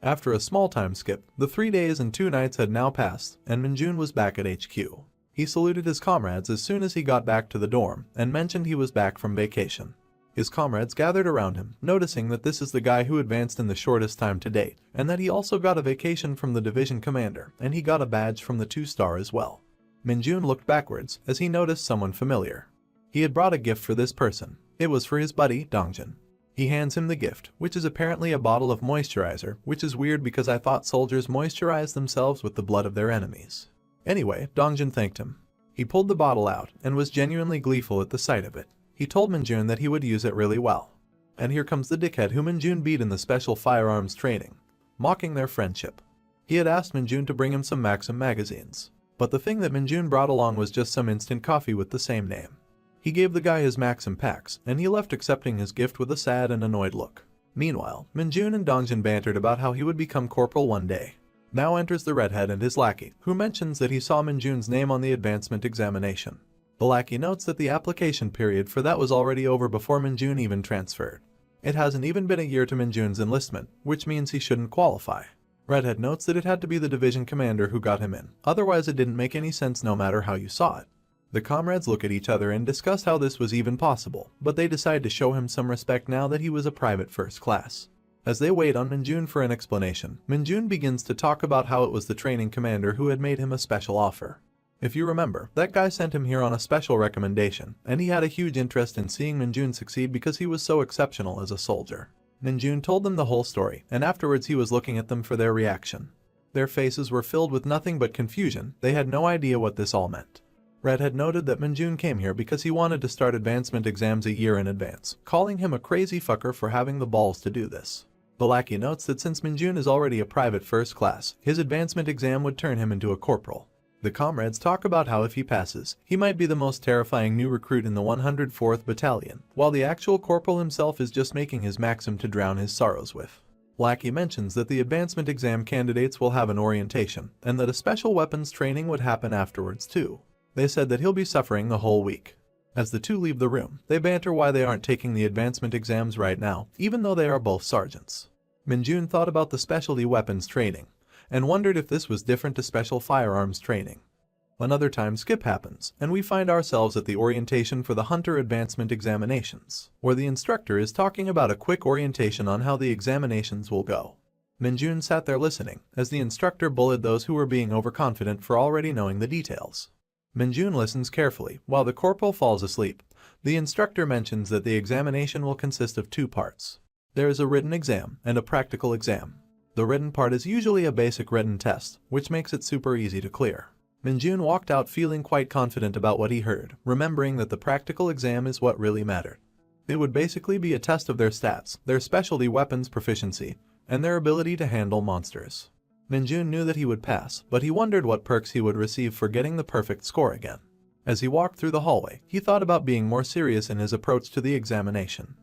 After a small time skip, the 3 days and 2 nights had now passed, and Minjun was back at HQ. He saluted his comrades as soon as he got back to the dorm, and mentioned he was back from vacation. His comrades gathered around him, noticing that this is the guy who advanced in the shortest time to date, and that he also got a vacation from the division commander, and he got a badge from the 2-star as well. Minjun looked backwards as he noticed someone familiar. He had brought a gift for this person. It was for his buddy, Dongjin. He hands him the gift, which is apparently a bottle of moisturizer, which is weird because I thought soldiers moisturize themselves with the blood of their enemies. Anyway, Dongjin thanked him. He pulled the bottle out and was genuinely gleeful at the sight of it. He told Minjun that he would use it really well. And here comes the dickhead who Minjun beat in the special firearms training, mocking their friendship. He had asked Minjun to bring him some Maxim magazines, but the thing that Minjun brought along was just some instant coffee with the same name. He gave the guy his Maxim packs, and he left accepting his gift with a sad and annoyed look. Meanwhile, Minjun and Dongjin bantered about how he would become corporal one day. Now enters the redhead and his lackey, who mentions that he saw Minjun's name on the advancement examination. The lackey notes that the application period for that was already over before Minjun even transferred. It hasn't even been a year to Minjun's enlistment, which means he shouldn't qualify. Redhead notes that it had to be the division commander who got him in, otherwise it didn't make any sense no matter how you saw it. The comrades look at each other and discuss how this was even possible, but they decide to show him some respect now that he was a private first class. As they wait on Minjun for an explanation, Minjun begins to talk about how it was the training commander who had made him a special offer. If you remember, that guy sent him here on a special recommendation, and he had a huge interest in seeing Minjun succeed because he was so exceptional as a soldier. Minjun told them the whole story, and afterwards he was looking at them for their reaction. Their faces were filled with nothing but confusion. They had no idea what this all meant. Redhead noted that Minjun came here because he wanted to start advancement exams a year in advance, calling him a crazy fucker for having the balls to do this. The lackey notes that since Minjun is already a private first class, his advancement exam would turn him into a corporal. The comrades talk about how if he passes, he might be the most terrifying new recruit in the 104th Battalion, while the actual corporal himself is just making his Maxim to drown his sorrows with. Lackey mentions that the advancement exam candidates will have an orientation, and that a special weapons training would happen afterwards too. They said that he'll be suffering the whole week. As the two leave the room, they banter why they aren't taking the advancement exams right now, even though they are both sergeants. Minjun thought about the specialty weapons training, and wondered if this was different to special firearms training. Another time skip happens, and we find ourselves at the orientation for the Hunter Advancement Examinations, where the instructor is talking about a quick orientation on how the examinations will go. Minjun sat there listening, as the instructor bullied those who were being overconfident for already knowing the details. Minjun listens carefully, while the corporal falls asleep. The instructor mentions that the examination will consist of 2 parts. There is a written exam and a practical exam. The written part is usually a basic written test, which makes it super easy to clear. Minjun walked out feeling quite confident about what he heard, remembering that the practical exam is what really mattered. It would basically be a test of their stats, their specialty weapons proficiency, and their ability to handle monsters. Minjun knew that he would pass, but he wondered what perks he would receive for getting the perfect score again. As he walked through the hallway, he thought about being more serious in his approach to the examination.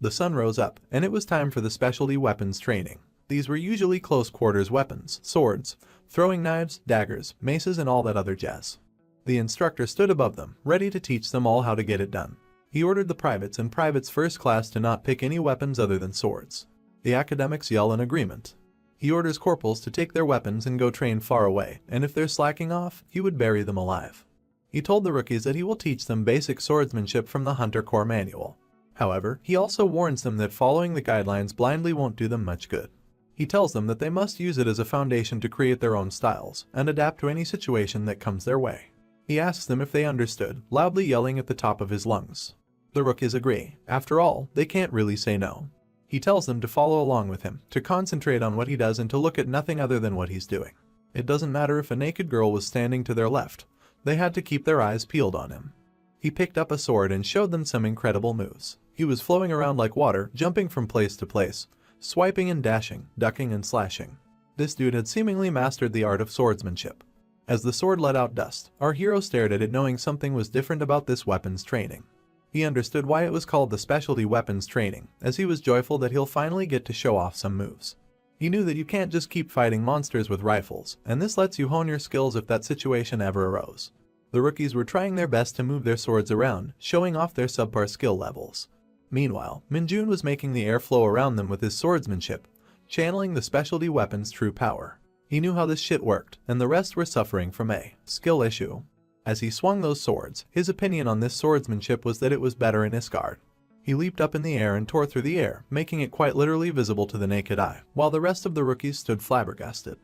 The sun rose up, and it was time for the specialty weapons training. These were usually close quarters weapons, swords, throwing knives, daggers, maces, and all that other jazz. The instructor stood above them, ready to teach them all how to get it done. He ordered the privates and privates first class to not pick any weapons other than swords. The academics yell in agreement. He orders corporals to take their weapons and go train far away, and if they're slacking off, he would bury them alive. He told the rookies that he will teach them basic swordsmanship from the Hunter Corps manual. However, he also warns them that following the guidelines blindly won't do them much good. He tells them that they must use it as a foundation to create their own styles and adapt to any situation that comes their way. He asks them if they understood, loudly yelling at the top of his lungs. The rookies agree. After all, they can't really say no. He tells them to follow along with him, to concentrate on what he does and to look at nothing other than what he's doing. It doesn't matter if a naked girl was standing to their left. They had to keep their eyes peeled on him. He picked up a sword and showed them some incredible moves. He was flowing around like water, jumping from place to place, swiping and dashing, ducking and slashing. This dude had seemingly mastered the art of swordsmanship. As the sword let out dust, our hero stared at it knowing something was different about this weapons training. He understood why it was called the specialty weapons training, as he was joyful that he'll finally get to show off some moves. He knew that you can't just keep fighting monsters with rifles, and this lets you hone your skills if that situation ever arose. The rookies were trying their best to move their swords around, showing off their subpar skill levels. Meanwhile, Minjun was making the air flow around them with his swordsmanship, channeling the specialty weapon's true power. He knew how this shit worked, and the rest were suffering from a skill issue. As he swung those swords, his opinion on this swordsmanship was that it was better in Isgard. He leaped up in the air and tore through the air, making it quite literally visible to the naked eye, while the rest of the rookies stood flabbergasted.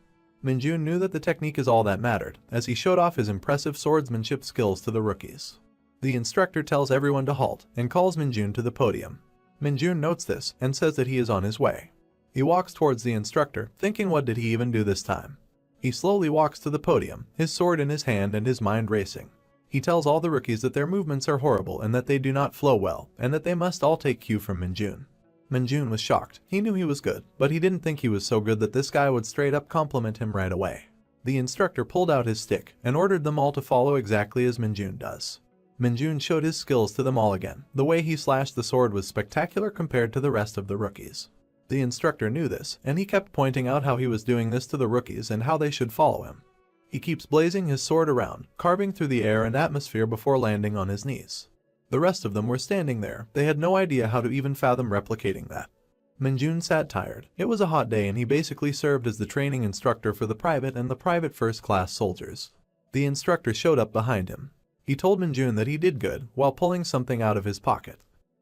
Minjun knew that the technique is all that mattered, as he showed off his impressive swordsmanship skills to the rookies. The instructor tells everyone to halt, and calls Minjun to the podium. Minjun notes this, and says that he is on his way. He walks towards the instructor, thinking what did he even do this time? He slowly walks to the podium, his sword in his hand and his mind racing. He tells all the rookies that their movements are horrible and that they do not flow well, and that they must all take cue from Minjun. Minjun was shocked. He knew he was good, but he didn't think he was so good that this guy would straight up compliment him right away. The instructor pulled out his stick and ordered them all to follow exactly as Minjun does. Minjun showed his skills to them all again. The way he slashed the sword was spectacular compared to the rest of the rookies. The instructor knew this, and he kept pointing out how he was doing this to the rookies and how they should follow him. He keeps blazing his sword around, carving through the air and atmosphere before landing on his knees. The rest of them were standing there. They had no idea how to even fathom replicating that. Minjun sat tired. It was a hot day and he basically served as the training instructor for the private and the private first-class soldiers. The instructor showed up behind him. He told Minjun that he did good while pulling something out of his pocket.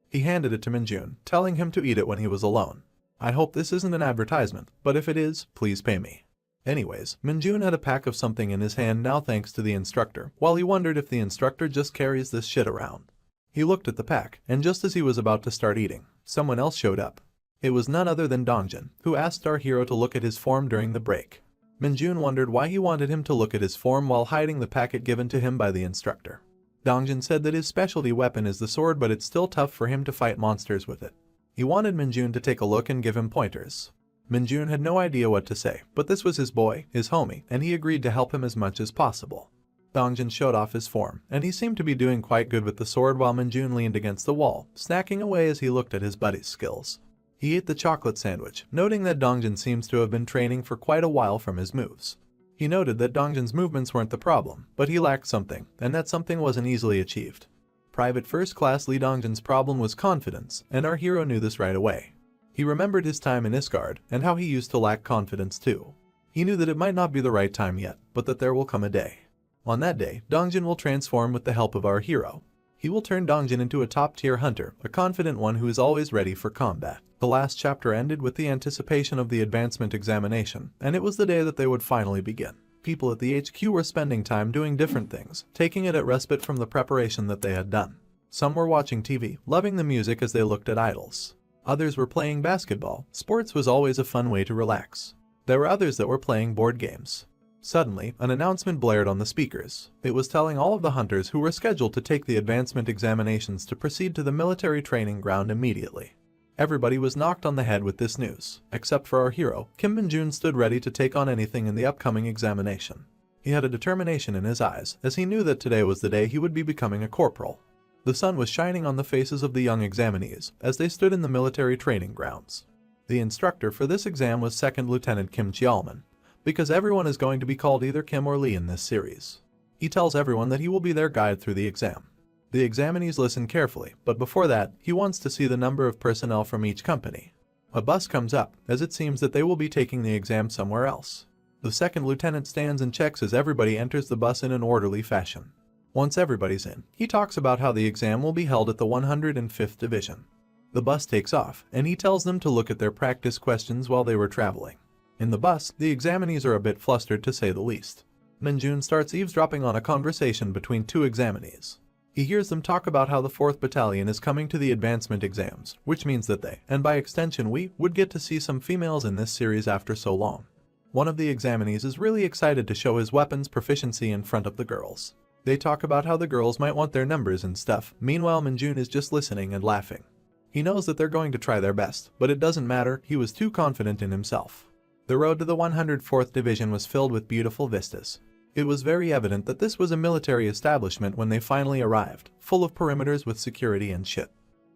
He handed it to Minjun, telling him to eat it when he was alone. I hope this isn't an advertisement, but if it is, please pay me. Anyways, Minjun had a pack of something in his hand now thanks to the instructor, while he wondered if the instructor just carries this shit around. He looked at the pack, and just as he was about to start eating, someone else showed up. It was none other than Dongjin, who asked our hero to look at his form during the break. Minjun wondered why he wanted him to look at his form while hiding the packet given to him by the instructor. Dongjin said that his specialty weapon is the sword, but it's still tough for him to fight monsters with it. He wanted Minjun to take a look and give him pointers. Minjun had no idea what to say, but this was his boy, his homie, and he agreed to help him as much as possible. Dongjin showed off his form, and he seemed to be doing quite good with the sword while Minjun leaned against the wall, snacking away as he looked at his buddy's skills. He ate the chocolate sandwich, noting that Dongjin seems to have been training for quite a while from his moves. He noted that Dongjin's movements weren't the problem, but he lacked something, and that something wasn't easily achieved. Private First Class Lee Dongjin's problem was confidence, and our hero knew this right away. He remembered his time in Isgard, and how he used to lack confidence too. He knew that it might not be the right time yet, but that there will come a day. On that day, Dongjin will transform with the help of our hero. He will turn Dongjin into a top-tier hunter, a confident one who is always ready for combat. The last chapter ended with the anticipation of the advancement examination, and it was the day that they would finally begin. People at the HQ were spending time doing different things, taking it as respite from the preparation that they had done. Some were watching TV, loving the music as they looked at idols. Others were playing basketball. Sports was always a fun way to relax. There were others that were playing board games. Suddenly, an announcement blared on the speakers. It was telling all of the hunters who were scheduled to take the advancement examinations to proceed to the military training ground immediately. Everybody was knocked on the head with this news, except for our hero. Kim Min-jun stood ready to take on anything in the upcoming examination. He had a determination in his eyes, as he knew that today was the day he would be becoming a corporal. The sun was shining on the faces of the young examinees as they stood in the military training grounds. The instructor for this exam was 2nd Lieutenant Kim Cheolman, because everyone is going to be called either Kim or Lee in this series. He tells everyone that he will be their guide through the exam. The examinees listen carefully, but before that, he wants to see the number of personnel from each company. A bus comes up, as it seems that they will be taking the exam somewhere else. The 2nd lieutenant stands and checks as everybody enters the bus in an orderly fashion. Once everybody's in, he talks about how the exam will be held at the 105th Division. The bus takes off, and he tells them to look at their practice questions while they were traveling. In the bus, the examinees are a bit flustered to say the least. Min-jun starts eavesdropping on a conversation between two examinees. He hears them talk about how the 4th Battalion is coming to the advancement exams, which means that they, and by extension we, would get to see some females in this series after so long. One of the examinees is really excited to show his weapons proficiency in front of the girls. They talk about how the girls might want their numbers and stuff. Meanwhile, Min-jun is just listening and laughing. He knows that they're going to try their best, but it doesn't matter, he was too confident in himself. The road to the 104th Division was filled with beautiful vistas. It was very evident that this was a military establishment when they finally arrived, full of perimeters with security and shit.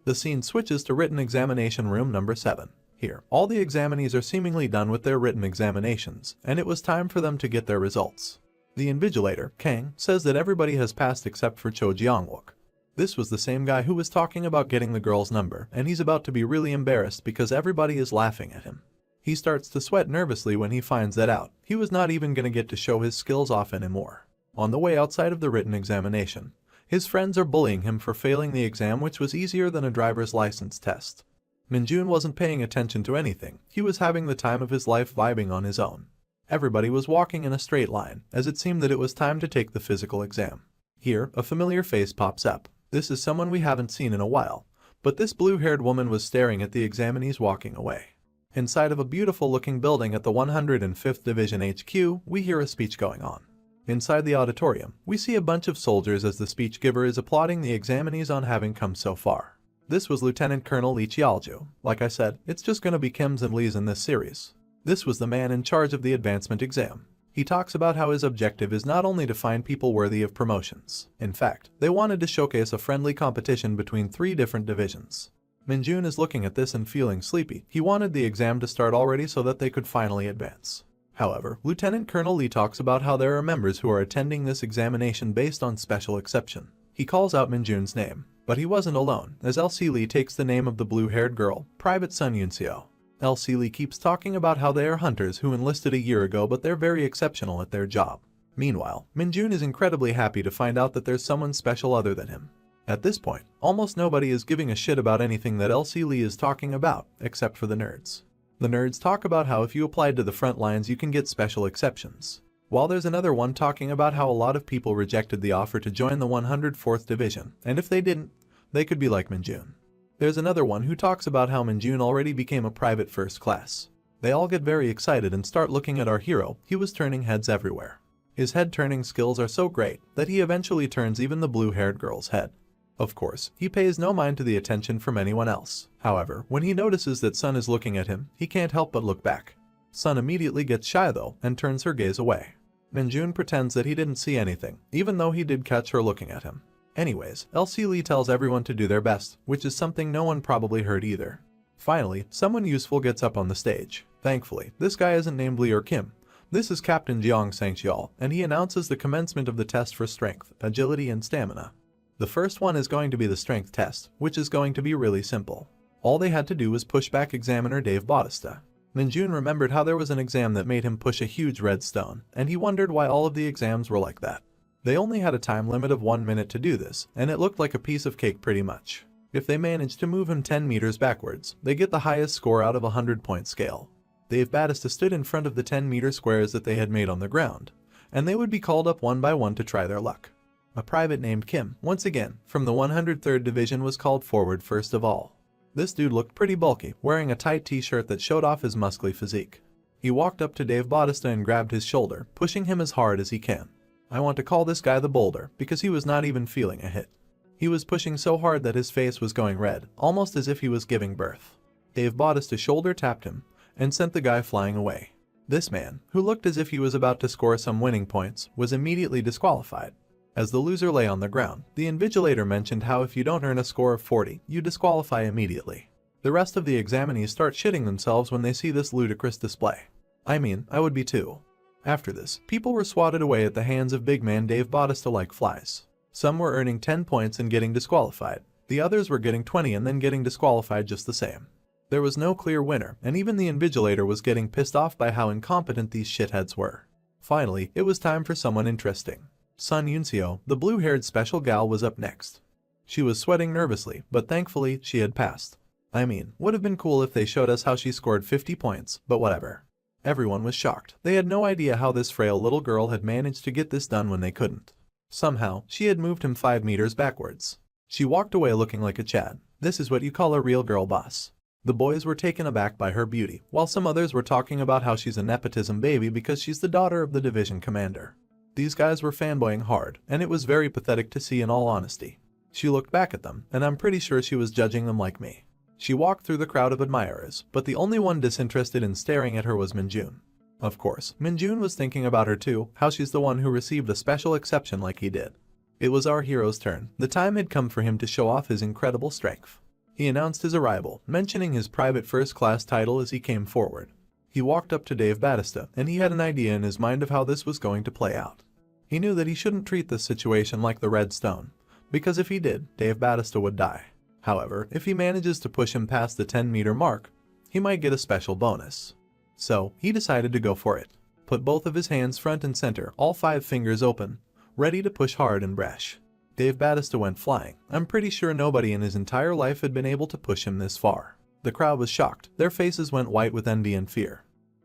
The scene switches to written examination room number 7. Here, all the examinees are seemingly done with their written examinations, and it was time for them to get their results. The invigilator, Kang, says that everybody has passed except for Cho Jeongwook. This was the same guy who was talking about getting the girl's number, and he's about to be really embarrassed because everybody is laughing at him. He starts to sweat nervously when he finds that out. He was not even gonna get to show his skills off anymore. On the way outside of the written examination, his friends are bullying him for failing the exam, which was easier than a driver's license test. Min-jun wasn't paying attention to anything. He was having the time of his life vibing on his own. Everybody was walking in a straight line, as it seemed that it was time to take the physical exam. Here, a familiar face pops up. This is someone we haven't seen in a while, but this blue-haired woman was staring at the examinees walking away. Inside of a beautiful-looking building at the 105th Division HQ, we hear a speech going on. Inside the auditorium, we see a bunch of soldiers as the speech giver is applauding the examinees on having come so far. This was Lieutenant Colonel Lee Cheolju. Like I said, it's just gonna be Kims and Lees in this series. This was the man in charge of the advancement exam. He talks about how his objective is not only to find people worthy of promotions. In fact, they wanted to showcase a friendly competition between 3 different divisions. Min-jun is looking at this and feeling sleepy. He wanted the exam to start already so that they could finally advance. However, Lieutenant Colonel Lee talks about how there are members who are attending this examination based on special exception. He calls out Min-jun's name, but he wasn't alone, as LC Lee takes the name of the blue-haired girl, Private Sun Yunseo. LC Lee keeps talking about how they are hunters who enlisted a year ago, but they're very exceptional at their job. Meanwhile, Min-jun is incredibly happy to find out that there's someone special other than him. At this point, almost nobody is giving a shit about anything that LC Lee is talking about, except for the nerds. The nerds talk about how if you applied to the front lines you can get special exceptions. While there's another one talking about how a lot of people rejected the offer to join the 104th Division, and if they didn't, they could be like Min-jun. There's another one who talks about how Min-jun already became a private first class. They all get very excited and start looking at our hero. He was turning heads everywhere. His head-turning skills are so great that he eventually turns even the blue-haired girl's head. Of course, he pays no mind to the attention from anyone else. However, when he notices that Sun is looking at him, he can't help but look back. Sun immediately gets shy though and turns her gaze away. Min-jun pretends that he didn't see anything, even though he did catch her looking at him. Anyways, LC Lee tells everyone to do their best, which is something no one probably heard either. Finally, someone useful gets up on the stage. Thankfully, this guy isn't named Lee or Kim. This is Captain Jeong Sang-cheol, and he announces the commencement of the test for strength, agility, and stamina. The first one is going to be the strength test, which is going to be really simple. All they had to do was push back examiner Dave Bautista. Min-jun remembered how there was an exam that made him push a huge red stone, and he wondered why all of the exams were like that. They only had a time limit of 1 minute to do this, and it looked like a piece of cake pretty much. If they managed to move him 10 meters backwards, they get the highest score out of a 100-point scale. Dave Battista stood in front of the 10-meter squares that they had made on the ground, and they would be called up one by one to try their luck. A private named Kim, once again, from the 103rd Division was called forward first of all. This dude looked pretty bulky, wearing a tight t-shirt that showed off his muscly physique. He walked up to Dave Bautista and grabbed his shoulder, pushing him as hard as he can. I want to call this guy the Boulder, because he was not even feeling a hit. He was pushing so hard that his face was going red, almost as if he was giving birth. Dave Bautista shoulder tapped him, and sent the guy flying away. This man, who looked as if he was about to score some winning points, was immediately disqualified. As the loser lay on the ground, the invigilator mentioned how if you don't earn a score of 40, you disqualify immediately. The rest of the examinees start shitting themselves when they see this ludicrous display. I mean, I would be too. After this, people were swatted away at the hands of big man Dave Bautista like flies. Some were earning 10 points and getting disqualified. The others were getting 20 and then getting disqualified just the same. There was no clear winner, and even the invigilator was getting pissed off by how incompetent these shitheads were. Finally, it was time for someone interesting. Sun Yunseo, the blue-haired special gal, was up next. She was sweating nervously, but thankfully, she had passed. I mean, would have been cool if they showed us how she scored 50 points, but whatever. Everyone was shocked. They had no idea how this frail little girl had managed to get this done when they couldn't. Somehow, she had moved him 5 meters backwards. She walked away looking like a Chad. This is what you call a real girl boss. The boys were taken aback by her beauty, while some others were talking about how she's a nepotism baby because she's the daughter of the division commander. These guys were fanboying hard, and it was very pathetic to see in all honesty. She looked back at them, and I'm pretty sure she was judging them like me. She walked through the crowd of admirers, but the only one disinterested in staring at her was Minjun. Of course, Minjun was thinking about her too, how she's the one who received a special exception like he did. It was our hero's turn. The time had come for him to show off his incredible strength. He announced his arrival, mentioning his private first-class title as he came forward. He walked up to Dave Battista, and he had an idea in his mind of how this was going to play out. He knew that he shouldn't treat this situation like the Red Stone, because if he did, Dave Battista would die. However, if he manages to push him past the 10-meter mark, he might get a special bonus. So, he decided to go for it. Put both of his hands front and center, all 5 fingers open, ready to push hard and brash. Dave Battista went flying. I'm pretty sure nobody in his entire life had been able to push him this far. The crowd was shocked. Their faces went white with envy and fear.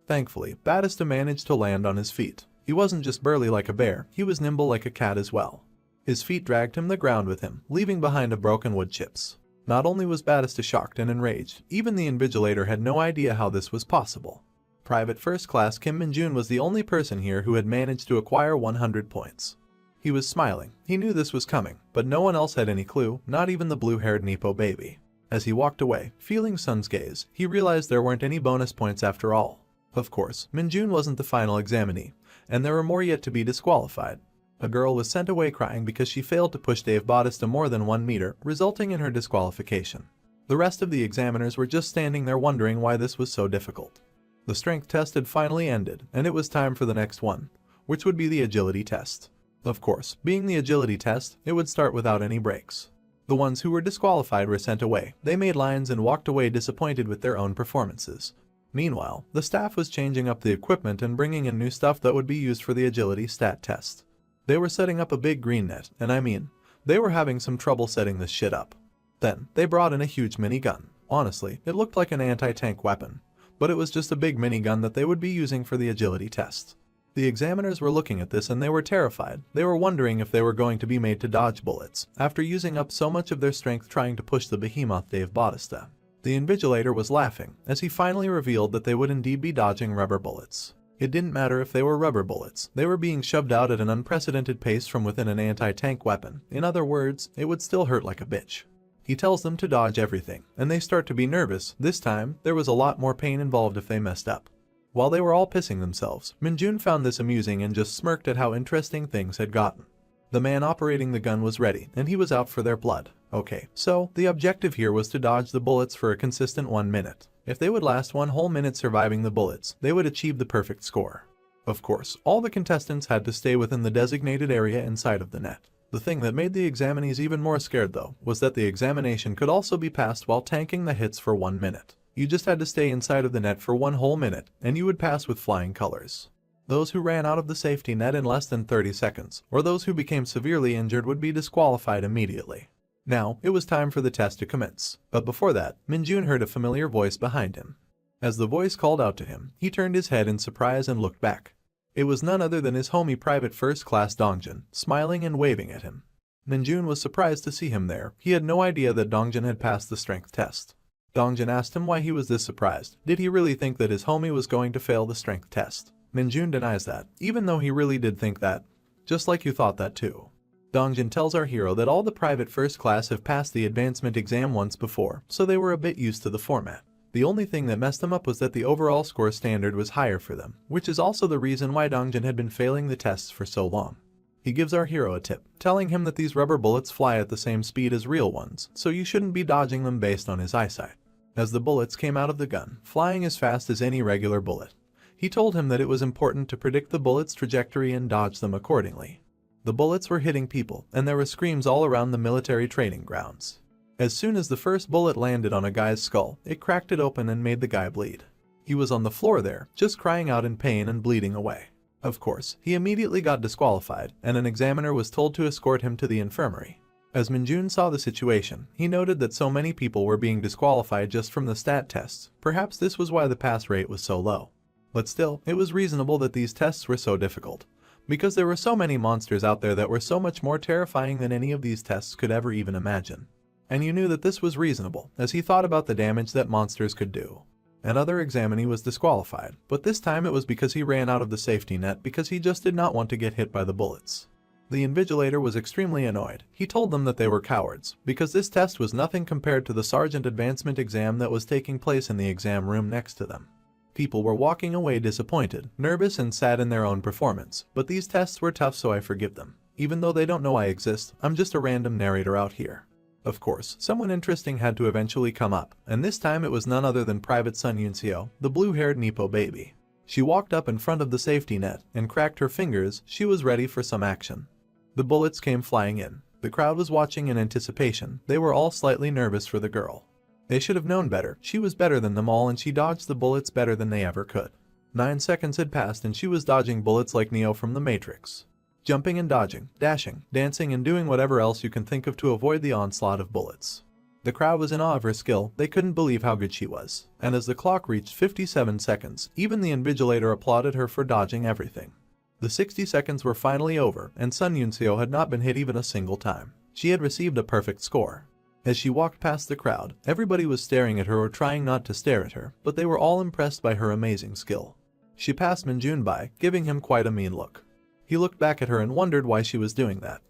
Thankfully, Battista managed to land on his feet. He wasn't just burly like a bear, he was nimble like a cat as well. His feet dragged him the ground with him, leaving behind a broken wood chips. Not only was Battista shocked and enraged, even the invigilator had no idea how this was possible. Private First Class Kim Minjun was the only person here who had managed to acquire 100 points. He was smiling. He knew this was coming, but no one else had any clue, not even the blue-haired Nepo baby. As he walked away, feeling Sun's gaze, he realized there weren't any bonus points after all. Of course, Minjun wasn't the final examinee, and there were more yet to be disqualified. A girl was sent away crying because she failed to push Dave Bautista more than 1 meter, resulting in her disqualification. The rest of the examiners were just standing there wondering why this was so difficult. The strength test had finally ended, and it was time for the next one, which would be the agility test. Of course, being the agility test, it would start without any breaks. The ones who were disqualified were sent away. They made lines and walked away disappointed with their own performances. Meanwhile, the staff was changing up the equipment and bringing in new stuff that would be used for the agility stat test. They were setting up a big green net, and I mean, they were having some trouble setting this shit up. Then, they brought in a huge minigun. Honestly, it looked like an anti-tank weapon, but it was just a big minigun that they would be using for the agility test. The examiners were looking at this and they were terrified. They were wondering if they were going to be made to dodge bullets, after using up so much of their strength trying to push the behemoth Dave Bautista. The invigilator was laughing, as he finally revealed that they would indeed be dodging rubber bullets. It didn't matter if they were rubber bullets, they were being shoved out at an unprecedented pace from within an anti-tank weapon. In other words, it would still hurt like a bitch. He tells them to dodge everything, and they start to be nervous. This time, there was a lot more pain involved if they messed up. While they were all pissing themselves, Minjun found this amusing and just smirked at how interesting things had gotten. The man operating the gun was ready, and he was out for their blood. Okay, so the objective here was to dodge the bullets for a consistent 1 minute. If they would last 1 whole minute surviving the bullets, they would achieve the perfect score. Of course, all the contestants had to stay within the designated area inside of the net. The thing that made the examinees even more scared though, was that the examination could also be passed while tanking the hits for 1 minute. You just had to stay inside of the net for 1 whole minute, and you would pass with flying colors. Those who ran out of the safety net in less than 30 seconds, or those who became severely injured, would be disqualified immediately. Now, it was time for the test to commence, but before that, Minjun heard a familiar voice behind him. As the voice called out to him, he turned his head in surprise and looked back. It was none other than his homie Private First Class Dongjin, smiling and waving at him. Minjun was surprised to see him there. He had no idea that Dongjin had passed the strength test. Dongjin asked him why he was this surprised. Did he really think that his homie was going to fail the strength test? Minjun denies that, even though he really did think that. Just like you thought that too. Dongjin tells our hero that all the private first class have passed the advancement exam once before, so they were a bit used to the format. The only thing that messed them up was that the overall score standard was higher for them, which is also the reason why Dongjin had been failing the tests for so long. He gives our hero a tip, telling him that these rubber bullets fly at the same speed as real ones, so you shouldn't be dodging them based on his eyesight. As the bullets came out of the gun, flying as fast as any regular bullet, he told him that it was important to predict the bullet's trajectory and dodge them accordingly. The bullets were hitting people, and there were screams all around the military training grounds. As soon as the first bullet landed on a guy's skull, it cracked it open and made the guy bleed. He was on the floor there, just crying out in pain and bleeding away. Of course, he immediately got disqualified, and an examiner was told to escort him to the infirmary. As Minjun saw the situation, he noted that so many people were being disqualified just from the stat tests. Perhaps this was why the pass rate was so low. But still, it was reasonable that these tests were so difficult, because there were so many monsters out there that were so much more terrifying than any of these tests could ever even imagine. And you knew that this was reasonable, as he thought about the damage that monsters could do. Another examinee was disqualified, but this time it was because he ran out of the safety net because he just did not want to get hit by the bullets. The invigilator was extremely annoyed. He told them that they were cowards, because this test was nothing compared to the sergeant advancement exam that was taking place in the exam room next to them. People were walking away disappointed, nervous and sad in their own performance, but these tests were tough, so I forgive them. Even though they don't know I exist, I'm just a random narrator out here. Of course, someone interesting had to eventually come up, and this time it was none other than Private Sun Yunseo, the blue-haired Nippo baby. She walked up in front of the safety net and cracked her fingers. She was ready for some action. The bullets came flying in. The crowd was watching in anticipation. They were all slightly nervous for the girl. They should have known better. She was better than them all, and she dodged the bullets better than they ever could. 9 seconds had passed and she was dodging bullets like Neo from the Matrix. Jumping and dodging, dashing, dancing and doing whatever else you can think of to avoid the onslaught of bullets. The crowd was in awe of her skill. They couldn't believe how good she was. And as the clock reached 57 seconds, even the invigilator applauded her for dodging everything. The 60 seconds were finally over, and Sun Yunseo had not been hit even a single time. She had received a perfect score. As she walked past the crowd, everybody was staring at her or trying not to stare at her, but they were all impressed by her amazing skill. She passed Minjun by, giving him quite a mean look. He looked back at her and wondered why she was doing that.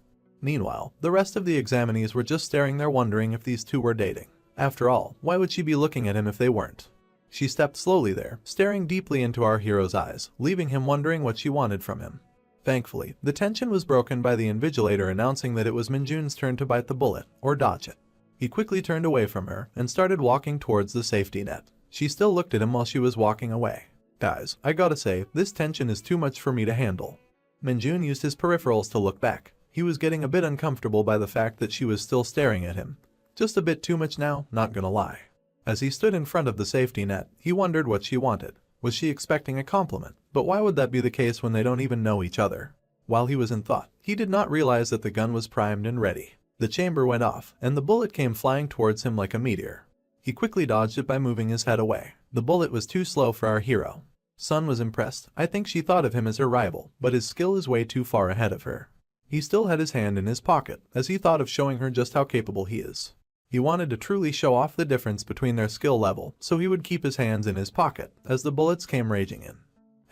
Meanwhile, the rest of the examinees were just staring there, wondering if these two were dating. After all, why would she be looking at him if they weren't? She stepped slowly there, staring deeply into our hero's eyes, leaving him wondering what she wanted from him. Thankfully, the tension was broken by the invigilator announcing that it was Minjun's turn to bite the bullet, or dodge it. He quickly turned away from her and started walking towards the safety net. She still looked at him while she was walking away. Guys, I gotta say, this tension is too much for me to handle. Minjun used his peripherals to look back. He was getting a bit uncomfortable by the fact that she was still staring at him. Just a bit too much now, not gonna lie. As he stood in front of the safety net, he wondered what she wanted. Was she expecting a compliment? But why would that be the case when they don't even know each other? While he was in thought, he did not realize that the gun was primed and ready. The chamber went off, and the bullet came flying towards him like a meteor. He quickly dodged it by moving his head away. The bullet was too slow for our hero. Sun was impressed. I think she thought of him as her rival, but his skill is way too far ahead of her. He still had his hand in his pocket, as he thought of showing her just how capable he is. He wanted to truly show off the difference between their skill level, so he would keep his hands in his pocket as the bullets came raging in.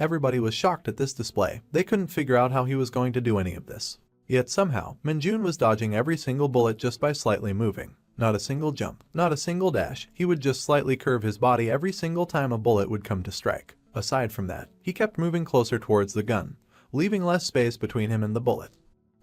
Everybody was shocked at this display. They couldn't figure out how he was going to do any of this. Yet somehow, Minjun was dodging every single bullet just by slightly moving. Not a single jump, not a single dash. He would just slightly curve his body every single time a bullet would come to strike. Aside from that, he kept moving closer towards the gun, leaving less space between him and the bullet.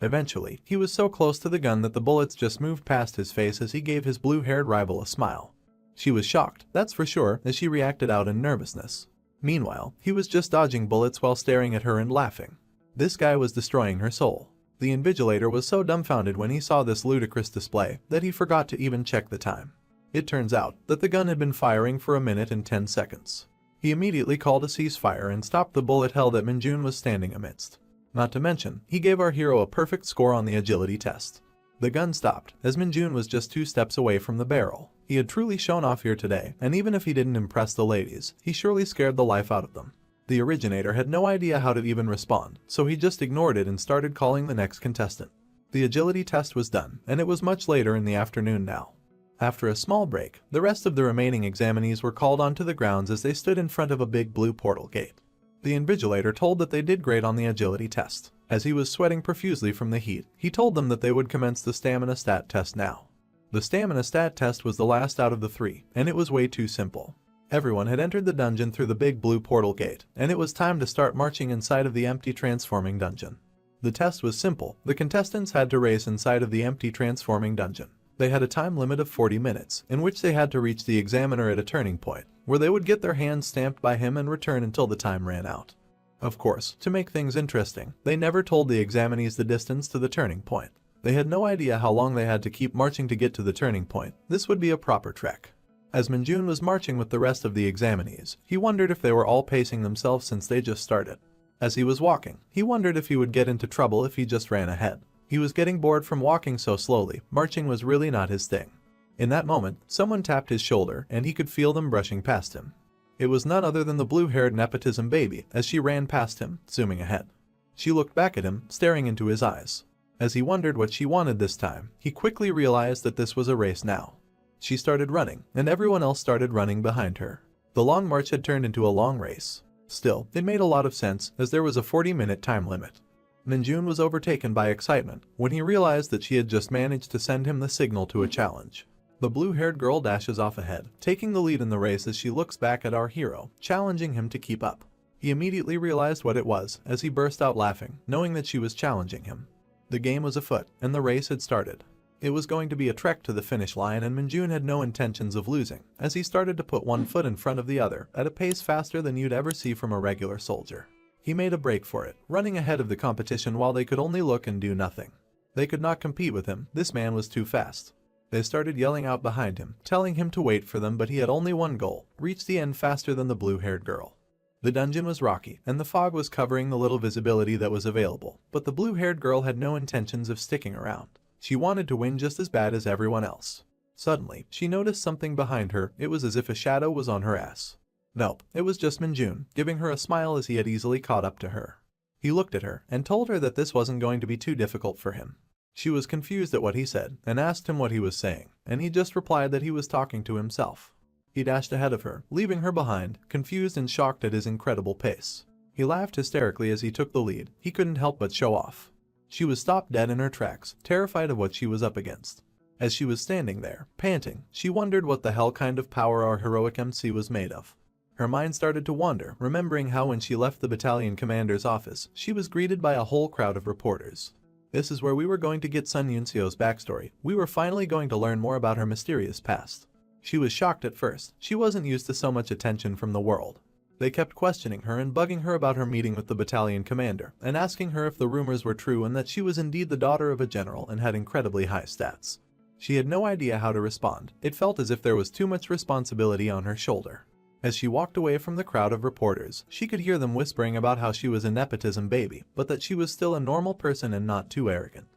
Eventually, he was so close to the gun that the bullets just moved past his face as he gave his blue-haired rival a smile. She was shocked, that's for sure, as she reacted out in nervousness. Meanwhile, he was just dodging bullets while staring at her and laughing. This guy was destroying her soul. The invigilator was so dumbfounded when he saw this ludicrous display that he forgot to even check the time. It turns out that the gun had been firing for 1 minute and 10 seconds. He immediately called a ceasefire and stopped the bullet hell that Minjun was standing amidst. Not to mention, he gave our hero a perfect score on the agility test. The gun stopped, as Minjun was just 2 steps away from the barrel. He had truly shown off here today, and even if he didn't impress the ladies, he surely scared the life out of them. The originator had no idea how to even respond, so he just ignored it and started calling the next contestant. The agility test was done, and it was much later in the afternoon now. After a small break, the rest of the remaining examinees were called onto the grounds as they stood in front of a big blue portal gate. The invigilator told that they did great on the agility test. As he was sweating profusely from the heat, he told them that they would commence the stamina stat test now. The stamina stat test was the last out of the 3, and it was way too simple. Everyone had entered the dungeon through the big blue portal gate, and it was time to start marching inside of the empty transforming dungeon. The test was simple. The contestants had to race inside of the empty transforming dungeon. They had a time limit of 40 minutes, in which they had to reach the examiner at a turning point, where they would get their hands stamped by him and return until the time ran out. Of course, to make things interesting, they never told the examinees the distance to the turning point. They had no idea how long they had to keep marching to get to the turning point. This would be a proper trek. As Minjun was marching with the rest of the examinees, he wondered if they were all pacing themselves since they just started. As he was walking, he wondered if he would get into trouble if he just ran ahead. He was getting bored from walking so slowly. Marching was really not his thing. In that moment, someone tapped his shoulder and he could feel them brushing past him. It was none other than the blue-haired nepotism baby as she ran past him, zooming ahead. She looked back at him, staring into his eyes. As he wondered what she wanted this time, he quickly realized that this was a race now. She started running, and everyone else started running behind her. The long march had turned into a long race. Still, it made a lot of sense as there was a 40-minute time limit. Minjun was overtaken by excitement when he realized that she had just managed to send him the signal to a challenge. The blue-haired girl dashes off ahead, taking the lead in the race as she looks back at our hero, challenging him to keep up. He immediately realized what it was as he burst out laughing, knowing that she was challenging him. The game was afoot, and the race had started. It was going to be a trek to the finish line, and Minjun had no intentions of losing, as he started to put one foot in front of the other at a pace faster than you'd ever see from a regular soldier. He made a break for it, running ahead of the competition while they could only look and do nothing. They could not compete with him. This man was too fast. They started yelling out behind him, telling him to wait for them, but he had only one goal: reach the end faster than the blue-haired girl. The dungeon was rocky, and the fog was covering the little visibility that was available, but the blue-haired girl had no intentions of sticking around. She wanted to win just as bad as everyone else. Suddenly, she noticed something behind her. It was as if a shadow was on her ass. Nope, it was just Minjun, giving her a smile as he had easily caught up to her. He looked at her and told her that this wasn't going to be too difficult for him. She was confused at what he said and asked him what he was saying, and he just replied that he was talking to himself. He dashed ahead of her, leaving her behind, confused and shocked at his incredible pace. He laughed hysterically as he took the lead. He couldn't help but show off. She was stopped dead in her tracks, terrified of what she was up against. As she was standing there, panting, she wondered what the hell kind of power our heroic MC was made of. Her mind started to wander, remembering how when she left the battalion commander's office, she was greeted by a whole crowd of reporters. This is where we were going to get Sun Yunseo's backstory. We were finally going to learn more about her mysterious past. She was shocked at first. She wasn't used to so much attention from the world. They kept questioning her and bugging her about her meeting with the battalion commander, and asking her if the rumors were true and that she was indeed the daughter of a general and had incredibly high stats. She had no idea how to respond. It felt as if there was too much responsibility on her shoulder. As she walked away from the crowd of reporters, she could hear them whispering about how she was a nepotism baby, but that she was still a normal person and not too arrogant.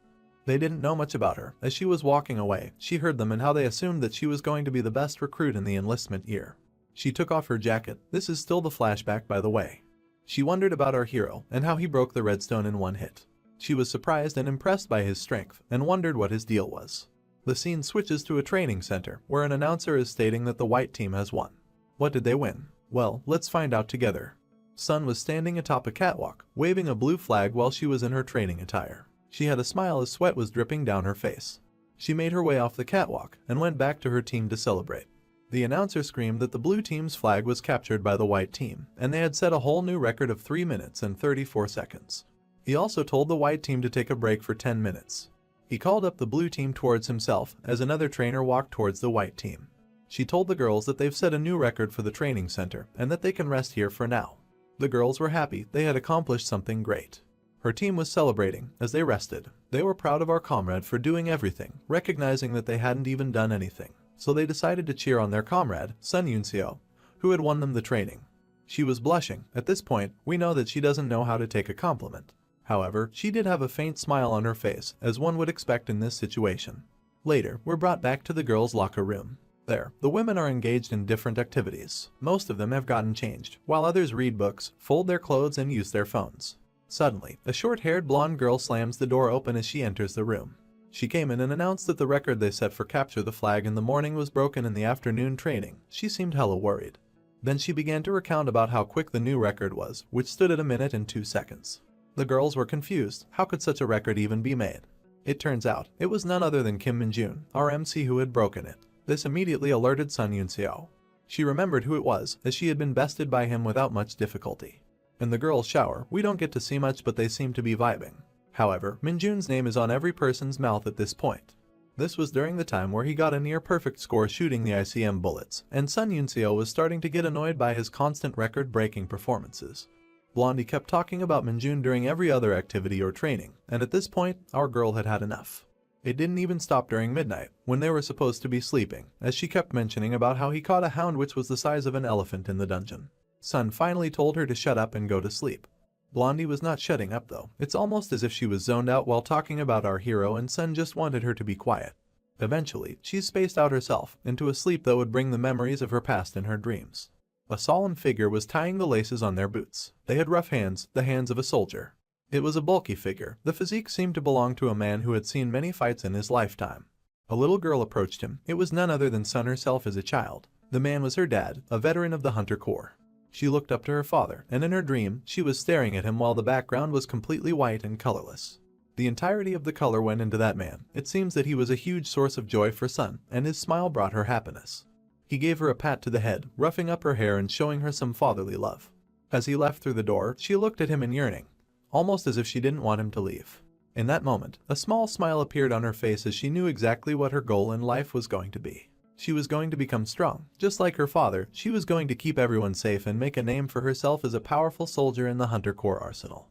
They didn't know much about her. As she was walking away, she heard them and how they assumed that she was going to be the best recruit in the enlistment year. She took off her jacket. This is still the flashback, by the way. She wondered about our hero and how he broke the redstone in one hit. She was surprised and impressed by his strength and wondered what his deal was. The scene switches to a training center where an announcer is stating that the white team has won. What did they win? Well, let's find out together. Sun was standing atop a catwalk, waving a blue flag while she was in her training attire. She had a smile as sweat was dripping down her face. She made her way off the catwalk and went back to her team to celebrate. The announcer screamed that the blue team's flag was captured by the white team, and they had set a whole new record of 3 minutes and 34 seconds. He also told the white team to take a break for 10 minutes. He called up the blue team towards himself as another trainer walked towards the white team. She told the girls that they've set a new record for the training center and that they can rest here for now. The girls were happy. They had accomplished something great. Her team was celebrating as they rested. They were proud of our comrade for doing everything, recognizing that they hadn't even done anything. So they decided to cheer on their comrade, Sun Yunseo, who had won them the training. She was blushing. At this point, we know that she doesn't know how to take a compliment. However, she did have a faint smile on her face, as one would expect in this situation. Later, we're brought back to the girls' locker room. There, the women are engaged in different activities. Most of them have gotten changed, while others read books, fold their clothes, and use their phones. Suddenly, a short-haired blonde girl slams the door open as she enters the room. She came in and announced that the record they set for Capture the Flag in the morning was broken in the afternoon training. She seemed hella worried. Then she began to recount about how quick the new record was, which stood at 1 minute and 2 seconds. The girls were confused. How could such a record even be made? It turns out, it was none other than Kim Min-jun, our MC, who had broken it. This immediately alerted Sun Yun-seo. She remembered who it was, as she had been bested by him without much difficulty. In the girls' shower, we don't get to see much, but they seem to be vibing. However, Min-jun's name is on every person's mouth at this point. This was during the time where he got a near-perfect score shooting the ICM bullets, and Sun Yun-seo was starting to get annoyed by his constant record-breaking performances. Blondie kept talking about Min-jun during every other activity or training, and at this point, our girl had had enough. It didn't even stop during midnight, when they were supposed to be sleeping, as she kept mentioning about how he caught a hound which was the size of an elephant in the dungeon. Sun finally told her to shut up and go to sleep. Blondie was not shutting up though. It's almost as if she was zoned out while talking about our hero, and Sun just wanted her to be quiet. Eventually, she spaced out herself into a sleep that would bring the memories of her past in her dreams. A solemn figure was tying the laces on their boots. They had rough hands, the hands of a soldier. It was a bulky figure. The physique seemed to belong to a man who had seen many fights in his lifetime. A little girl approached him. It was none other than Sun herself as a child. The man was her dad, a veteran of the Hunter Corps. She looked up to her father, and in her dream, she was staring at him while the background was completely white and colorless. The entirety of the color went into that man. It seems that he was a huge source of joy for Sun, and his smile brought her happiness. He gave her a pat to the head, roughing up her hair and showing her some fatherly love. As he left through the door, she looked at him in yearning, almost as if she didn't want him to leave. In that moment, a small smile appeared on her face as she knew exactly what her goal in life was going to be. She was going to become strong. Just like her father, she was going to keep everyone safe and make a name for herself as a powerful soldier in the Hunter Corps arsenal.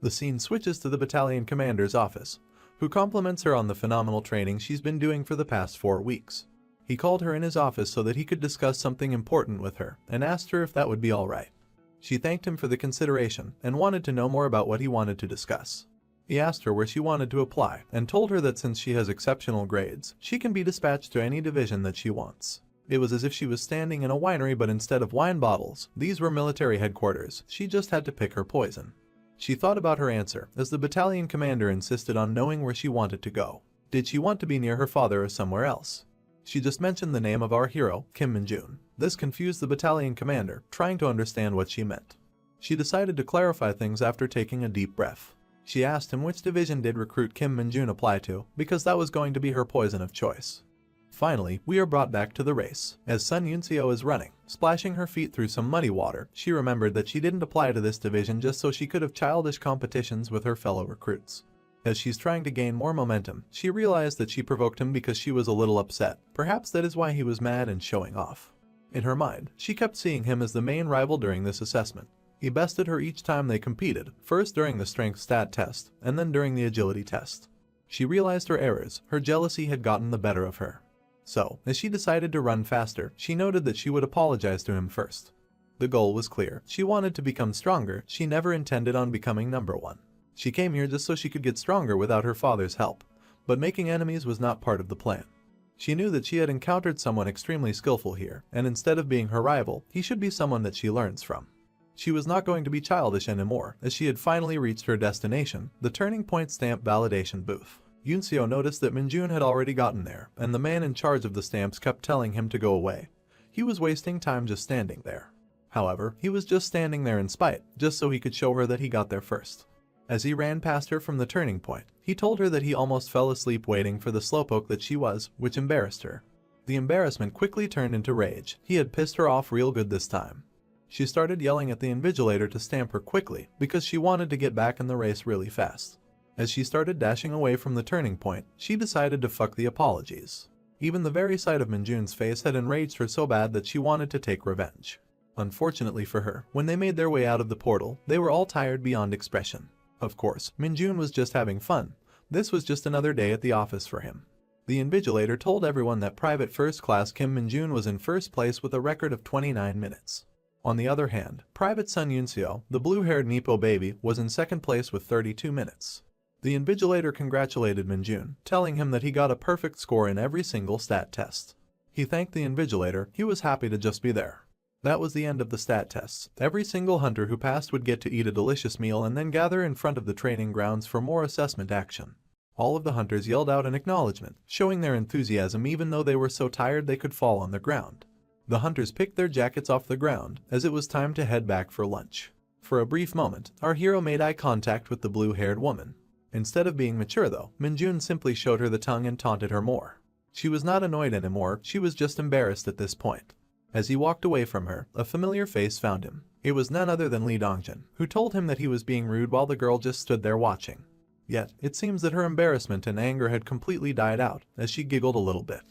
The scene switches to the battalion commander's office, who compliments her on the phenomenal training she's been doing for the past 4 weeks. He called her in his office so that he could discuss something important with her and asked her if that would be alright. She thanked him for the consideration and wanted to know more about what he wanted to discuss. He asked her where she wanted to apply and told her that since she has exceptional grades, she can be dispatched to any division that she wants. It was as if she was standing in a winery, but instead of wine bottles, these were military headquarters. She just had to pick her poison. She thought about her answer as the battalion commander insisted on knowing where she wanted to go. Did she want to be near her father or somewhere else? She just mentioned the name of our hero, Kim Min-jun. This confused the battalion commander, trying to understand what she meant. She decided to clarify things after taking a deep breath. She asked him which division did recruit Kim Min-jun apply to, because that was going to be her poison of choice. Finally, we are brought back to the race. As Sun Yun-seo is running, splashing her feet through some muddy water, she remembered that she didn't apply to this division just so she could have childish competitions with her fellow recruits. As she's trying to gain more momentum, she realized that she provoked him because she was a little upset. Perhaps that is why he was mad and showing off. In her mind, she kept seeing him as the main rival during this assessment. He bested her each time they competed, first during the strength stat test, and then during the agility test. She realized her errors. Her jealousy had gotten the better of her. So, as she decided to run faster, she noted that she would apologize to him first. The goal was clear. She wanted to become stronger. She never intended on becoming number 1. She came here just so she could get stronger without her father's help. But making enemies was not part of the plan. She knew that she had encountered someone extremely skillful here, and instead of being her rival, he should be someone that she learns from. She was not going to be childish anymore, as she had finally reached her destination, the Turning Point stamp validation booth. Yun-seo noticed that Min-jun had already gotten there, and the man in charge of the stamps kept telling him to go away. He was wasting time just standing there. However, he was just standing there in spite, just so he could show her that he got there first. As he ran past her from the turning point, he told her that he almost fell asleep waiting for the slowpoke that she was, which embarrassed her. The embarrassment quickly turned into rage. He had pissed her off real good this time. She started yelling at the invigilator to stamp her quickly because she wanted to get back in the race really fast. As she started dashing away from the turning point, she decided to fuck the apologies. Even the very sight of Min-jun's face had enraged her so bad that she wanted to take revenge. Unfortunately for her, when they made their way out of the portal, they were all tired beyond expression. Of course, Min-jun was just having fun. This was just another day at the office for him. The invigilator told everyone that Private First Class Kim Min-jun was in first place with a record of 29 minutes. On the other hand, Private Sun Yunseo, the blue-haired Nippo baby, was in second place with 32 minutes. The invigilator congratulated Minjun, telling him that he got a perfect score in every single stat test. He thanked the invigilator, he was happy to just be there. That was the end of the stat tests. Every single hunter who passed would get to eat a delicious meal and then gather in front of the training grounds for more assessment action. All of the hunters yelled out an acknowledgement, showing their enthusiasm even though they were so tired they could fall on the ground. The hunters picked their jackets off the ground, as it was time to head back for lunch. For a brief moment, our hero made eye contact with the blue-haired woman. Instead of being mature though, Minjun simply showed her the tongue and taunted her more. She was not annoyed anymore, she was just embarrassed at this point. As he walked away from her, a familiar face found him. It was none other than Lee Dongjin, who told him that he was being rude while the girl just stood there watching. Yet, it seems that her embarrassment and anger had completely died out, as she giggled a little bit.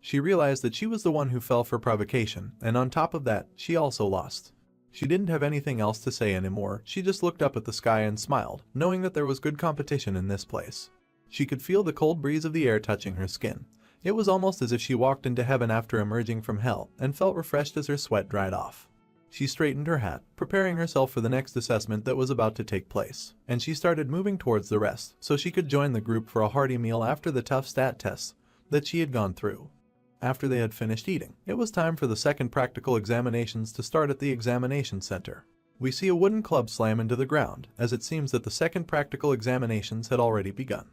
She realized that she was the one who fell for provocation, and on top of that, she also lost. She didn't have anything else to say anymore, she just looked up at the sky and smiled, knowing that there was good competition in this place. She could feel the cold breeze of the air touching her skin. It was almost as if she walked into heaven after emerging from hell, and felt refreshed as her sweat dried off. She straightened her hat, preparing herself for the next assessment that was about to take place, and she started moving towards the rest so she could join the group for a hearty meal after the tough stat tests that she had gone through. After they had finished eating, it was time for the second practical examinations to start at the examination center. We see a wooden club slam into the ground, as it seems that the second practical examinations had already begun.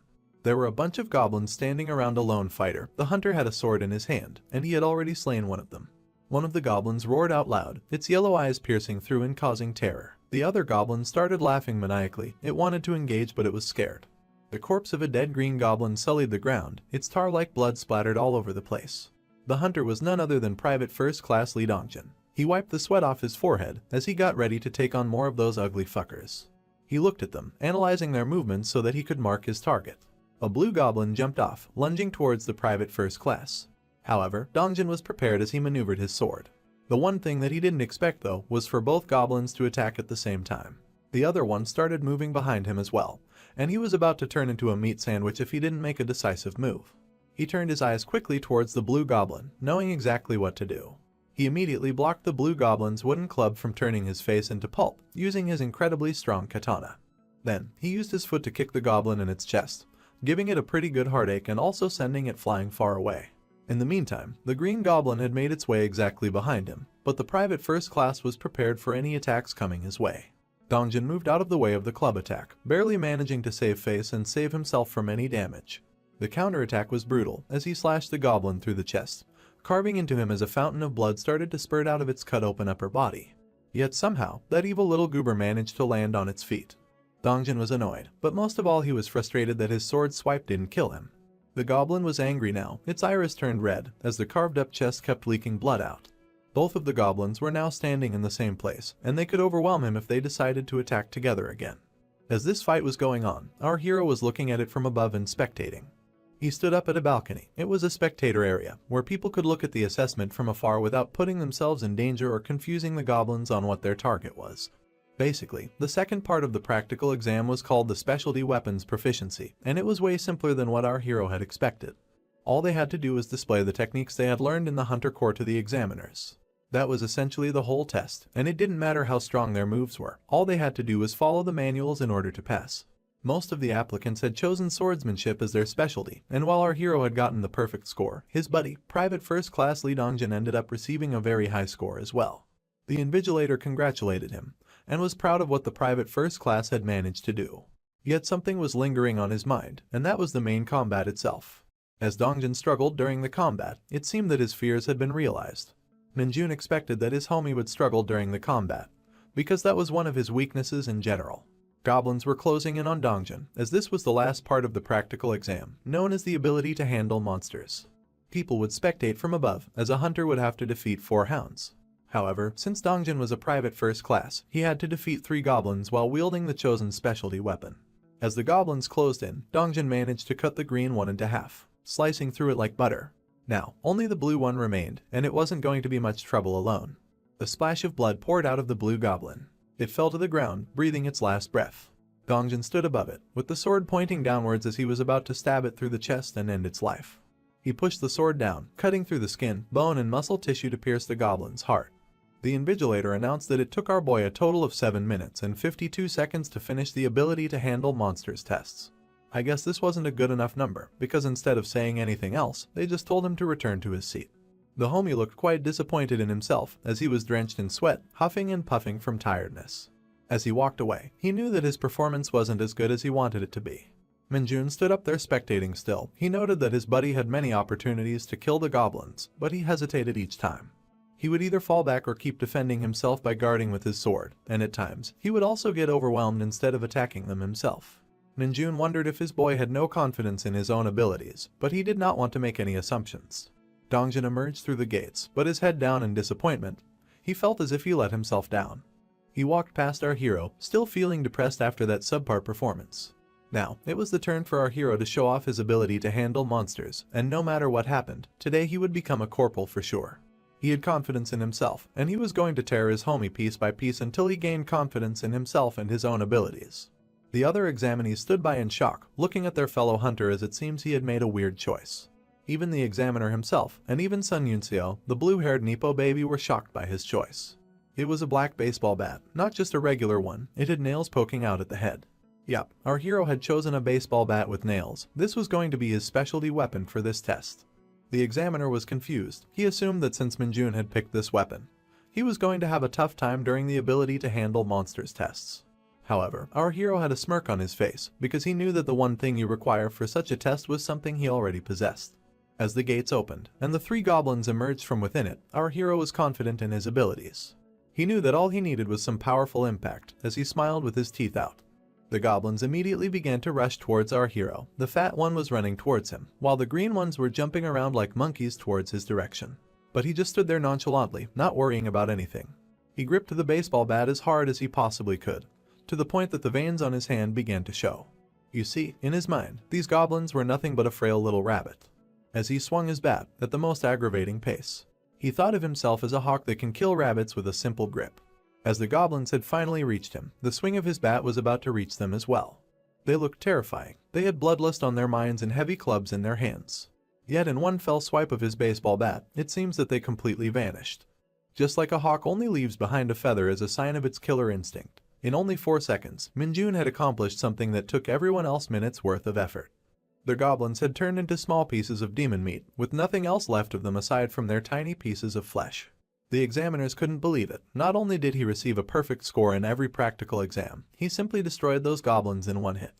There were a bunch of goblins standing around a lone fighter. The hunter had a sword in his hand, and he had already slain one of them. One of the goblins roared out loud, its yellow eyes piercing through and causing terror. The other goblin started laughing maniacally. It wanted to engage, but it was scared. The corpse of a dead green goblin sullied the ground, its tar-like blood splattered all over the place. The hunter was none other than Private First Class Lee Dongjin. He wiped the sweat off his forehead as he got ready to take on more of those ugly fuckers. He looked at them, analyzing their movements so that he could mark his target. A blue goblin jumped off, lunging towards the Private First Class. However, Dongjin was prepared as he maneuvered his sword. The one thing that he didn't expect though was for both goblins to attack at the same time. The other one started moving behind him as well, and he was about to turn into a meat sandwich if he didn't make a decisive move. He turned his eyes quickly towards the blue goblin, knowing exactly what to do. He immediately blocked the blue goblin's wooden club from turning his face into pulp, using his incredibly strong katana. Then, he used his foot to kick the goblin in its chest, giving it a pretty good heartache and also sending it flying far away. In the meantime, the green goblin had made its way exactly behind him, but the Private First Class was prepared for any attacks coming his way. Dongjin moved out of the way of the club attack, barely managing to save face and save himself from any damage. The counterattack was brutal, as he slashed the goblin through the chest, carving into him as a fountain of blood started to spurt out of its cut-open upper body. Yet somehow, that evil little goober managed to land on its feet. Dongjin was annoyed, but most of all he was frustrated that his sword swipe didn't kill him. The goblin was angry now, its iris turned red, as the carved-up chest kept leaking blood out. Both of the goblins were now standing in the same place, and they could overwhelm him if they decided to attack together again. As this fight was going on, our hero was looking at it from above and spectating. He stood up at a balcony. It was a spectator area, where people could look at the assessment from afar without putting themselves in danger or confusing the goblins on what their target was. Basically, the second part of the practical exam was called the Specialty Weapons Proficiency, and it was way simpler than what our hero had expected. All they had to do was display the techniques they had learned in the Hunter Corps to the examiners. That was essentially the whole test, and it didn't matter how strong their moves were. All they had to do was follow the manuals in order to pass. Most of the applicants had chosen swordsmanship as their specialty, and while our hero had gotten the perfect score, his buddy, Private First Class Lee Dongjin, ended up receiving a very high score as well. The invigilator congratulated him, and was proud of what the Private First Class had managed to do. Yet something was lingering on his mind, and that was the main combat itself. As Dongjin struggled during the combat, it seemed that his fears had been realized. Minjun expected that his homie would struggle during the combat, because that was one of his weaknesses in general. Goblins were closing in on Dongjin, as this was the last part of the practical exam, known as the ability to handle monsters. People would spectate from above, as a hunter would have to defeat 4 hounds. However, since Dongjin was a Private First Class, he had to defeat 3 goblins while wielding the chosen specialty weapon. As the goblins closed in, Dongjin managed to cut the green one into half, slicing through it like butter. Now, only the blue one remained, and it wasn't going to be much trouble alone. A splash of blood poured out of the blue goblin. It fell to the ground, breathing its last breath. Dongjin stood above it, with the sword pointing downwards as he was about to stab it through the chest and end its life. He pushed the sword down, cutting through the skin, bone and muscle tissue to pierce the goblin's heart. The invigilator announced that it took our boy a total of 7 minutes and 52 seconds to finish the ability to handle monsters tests. I guess this wasn't a good enough number, because instead of saying anything else, they just told him to return to his seat. The homie looked quite disappointed in himself as he was drenched in sweat, huffing and puffing from tiredness. As he walked away, he knew that his performance wasn't as good as he wanted it to be. Minjun stood up there spectating still. He noted that his buddy had many opportunities to kill the goblins, but he hesitated each time. He would either fall back or keep defending himself by guarding with his sword, and at times, he would also get overwhelmed instead of attacking them himself. Minjun wondered if his boy had no confidence in his own abilities, but he did not want to make any assumptions. Dongjin emerged through the gates, but his head down in disappointment. He felt as if he let himself down. He walked past our hero, still feeling depressed after that subpar performance. Now, it was the turn for our hero to show off his ability to handle monsters, and no matter what happened, today he would become a corporal for sure. He had confidence in himself, and he was going to tear his homie piece by piece until he gained confidence in himself and his own abilities. The other examinees stood by in shock, looking at their fellow hunter as it seems he had made a weird choice. Even the examiner himself, and even Sun Yunseo, the blue-haired Nippo baby, were shocked by his choice. It was a black baseball bat, not just a regular one. It had nails poking out at the head. Yup, our hero had chosen a baseball bat with nails. This was going to be his specialty weapon for this test. The examiner was confused. He assumed that since Minjun had picked this weapon, he was going to have a tough time during the ability to handle monsters tests. However, our hero had a smirk on his face, because he knew that the one thing you require for such a test was something he already possessed. As the gates opened, and the 3 goblins emerged from within it, our hero was confident in his abilities. He knew that all he needed was some powerful impact, as he smiled with his teeth out. The goblins immediately began to rush towards our hero. The fat one was running towards him, while the green ones were jumping around like monkeys towards his direction. But he just stood there nonchalantly, not worrying about anything. He gripped the baseball bat as hard as he possibly could, to the point that the veins on his hand began to show. You see, in his mind, these goblins were nothing but a frail little rabbit. As he swung his bat at the most aggravating pace, he thought of himself as a hawk that can kill rabbits with a simple grip. As the goblins had finally reached him, the swing of his bat was about to reach them as well. They looked terrifying. They had bloodlust on their minds and heavy clubs in their hands. Yet in one fell swipe of his baseball bat, it seems that they completely vanished. Just like a hawk only leaves behind a feather as a sign of its killer instinct. In only 4 seconds, Minjun had accomplished something that took everyone else minutes worth of effort. The goblins had turned into small pieces of demon meat, with nothing else left of them aside from their tiny pieces of flesh. The examiners couldn't believe it. Not only did he receive a perfect score in every practical exam, he simply destroyed those goblins in one hit.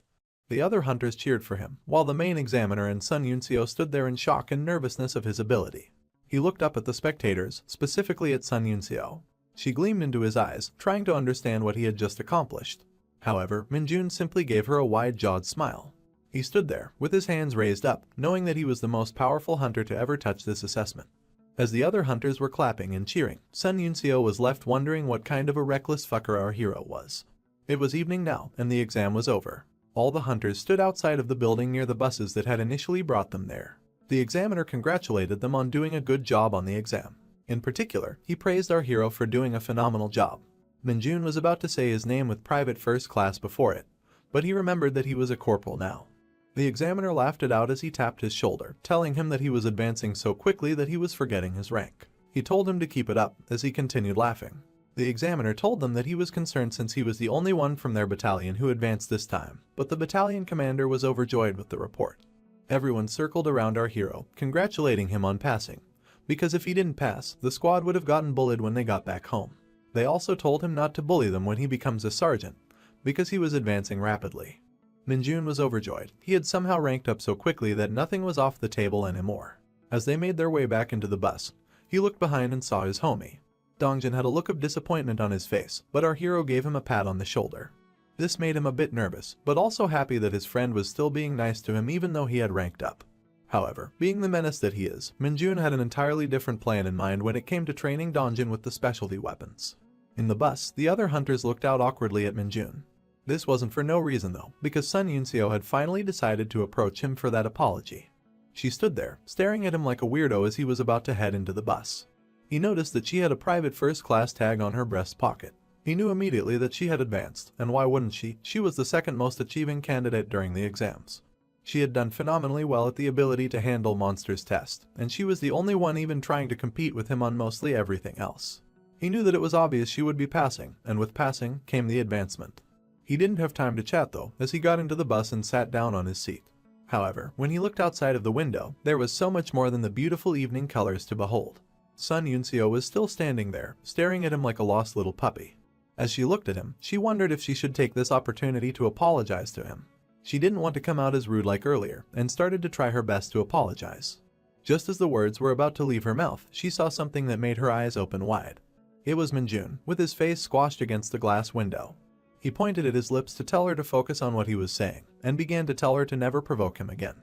The other hunters cheered for him, while the main examiner and Sun Yunseo stood there in shock and nervousness of his ability. He looked up at the spectators, specifically at Sun Yunseo. She gleamed into his eyes, trying to understand what he had just accomplished. However, Minjun simply gave her a wide-jawed smile. He stood there, with his hands raised up, knowing that he was the most powerful hunter to ever touch this assessment. As the other hunters were clapping and cheering, Sun Yunseo was left wondering what kind of a reckless fucker our hero was. It was evening now, and the exam was over. All the hunters stood outside of the building near the buses that had initially brought them there. The examiner congratulated them on doing a good job on the exam. In particular, he praised our hero for doing a phenomenal job. Minjun was about to say his name with private first class before it, but he remembered that he was a corporal now. The examiner laughed it out as he tapped his shoulder, telling him that he was advancing so quickly that he was forgetting his rank. He told him to keep it up, as he continued laughing. The examiner told them that he was concerned since he was the only one from their battalion who advanced this time, but the battalion commander was overjoyed with the report. Everyone circled around our hero, congratulating him on passing, because if he didn't pass, the squad would have gotten bullied when they got back home. They also told him not to bully them when he becomes a sergeant, because he was advancing rapidly. Minjun was overjoyed. He had somehow ranked up so quickly that nothing was off the table anymore. As they made their way back into the bus, he looked behind and saw his homie. Dongjin had a look of disappointment on his face, but our hero gave him a pat on the shoulder. This made him a bit nervous, but also happy that his friend was still being nice to him even though he had ranked up. However, being the menace that he is, Minjun had an entirely different plan in mind when it came to training Dongjin with the specialty weapons. In the bus, the other hunters looked out awkwardly at Minjun. This wasn't for no reason though, because Sun Yunseo had finally decided to approach him for that apology. She stood there, staring at him like a weirdo as he was about to head into the bus. He noticed that she had a private first-class tag on her breast pocket. He knew immediately that she had advanced, and why wouldn't she? She was the second most achieving candidate during the exams. She had done phenomenally well at the ability to handle monsters test, and she was the only one even trying to compete with him on mostly everything else. He knew that it was obvious she would be passing, and with passing came the advancement. He didn't have time to chat though, as he got into the bus and sat down on his seat. However, when he looked outside of the window, there was so much more than the beautiful evening colors to behold. Sun Yunseo was still standing there, staring at him like a lost little puppy. As she looked at him, she wondered if she should take this opportunity to apologize to him. She didn't want to come out as rude like earlier, and started to try her best to apologize. Just as the words were about to leave her mouth, she saw something that made her eyes open wide. It was Minjun, with his face squashed against the glass window. He pointed at his lips to tell her to focus on what he was saying, and began to tell her to never provoke him again.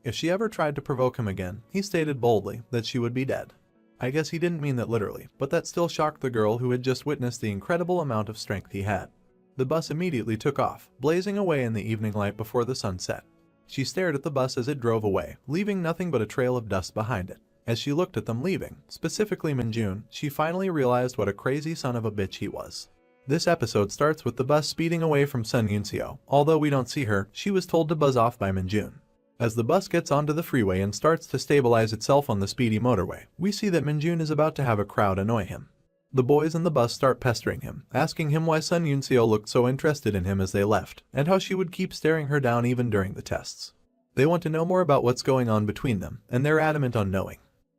If she ever tried to provoke him again, he stated boldly that she would be dead. I guess he didn't mean that literally, but that still shocked the girl who had just witnessed the incredible amount of strength he had. The bus immediately took off, blazing away in the evening light before the sun set. She stared at the bus as it drove away, leaving nothing but a trail of dust behind it. As she looked at them leaving, specifically Minjun, she finally realized what a crazy son of a bitch he was. This episode starts with the bus speeding away from Sun Yunseo. Although we don't see her, she was told to buzz off by Minjun. As the bus gets onto the freeway and starts to stabilize itself on the speedy motorway, we see that Minjun is about to have a crowd annoy him. The boys in the bus start pestering him, asking him why Sun Yunseo looked so interested in him as they left, and how she would keep staring her down even during the tests. They want to know more about what's going on between them, and they're adamant on knowing.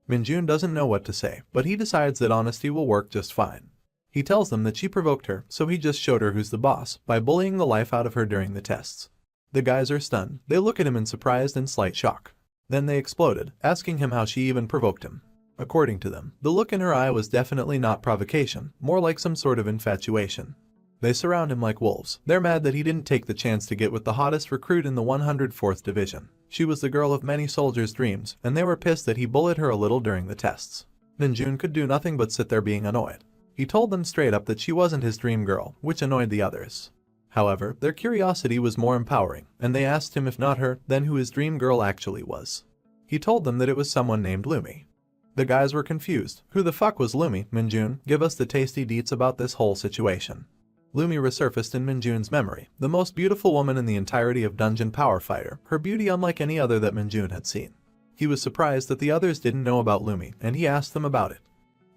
Minjun doesn't know what to say, but he decides that honesty will work just fine. He tells them that she provoked her, so he just showed her who's the boss by bullying the life out of her during the tests. The guys are stunned. They look at him in surprise and slight shock. Then they exploded, asking him how she even provoked him. According to them, the look in her eye was definitely not provocation, more like some sort of infatuation. They surround him like wolves. They're mad that he didn't take the chance to get with the hottest recruit in the 104th Division. She was the girl of many soldiers' dreams, and they were pissed that he bullied her a little during the tests. Minjun could do nothing but sit there being annoyed. He told them straight up that she wasn't his dream girl, which annoyed the others. However, their curiosity was more empowering, and they asked him if not her, then who his dream girl actually was. He told them that it was someone named Lumi. The guys were confused. Who the fuck was Lumi? Minjun, give us the tasty deets about this whole situation. Lumi resurfaced in Minjun's memory, the most beautiful woman in the entirety of Dungeon Power Fighter, her beauty unlike any other that Minjun had seen. He was surprised that the others didn't know about Lumi, and he asked them about it.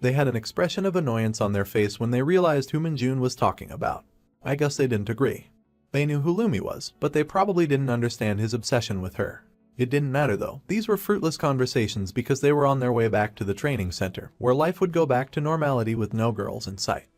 They had an expression of annoyance on their face when they realized who Minjun was talking about. I guess they didn't agree. They knew who Lumi was, but they probably didn't understand his obsession with her. It didn't matter though. These were fruitless conversations because they were on their way back to the training center, where life would go back to normality with no girls in sight.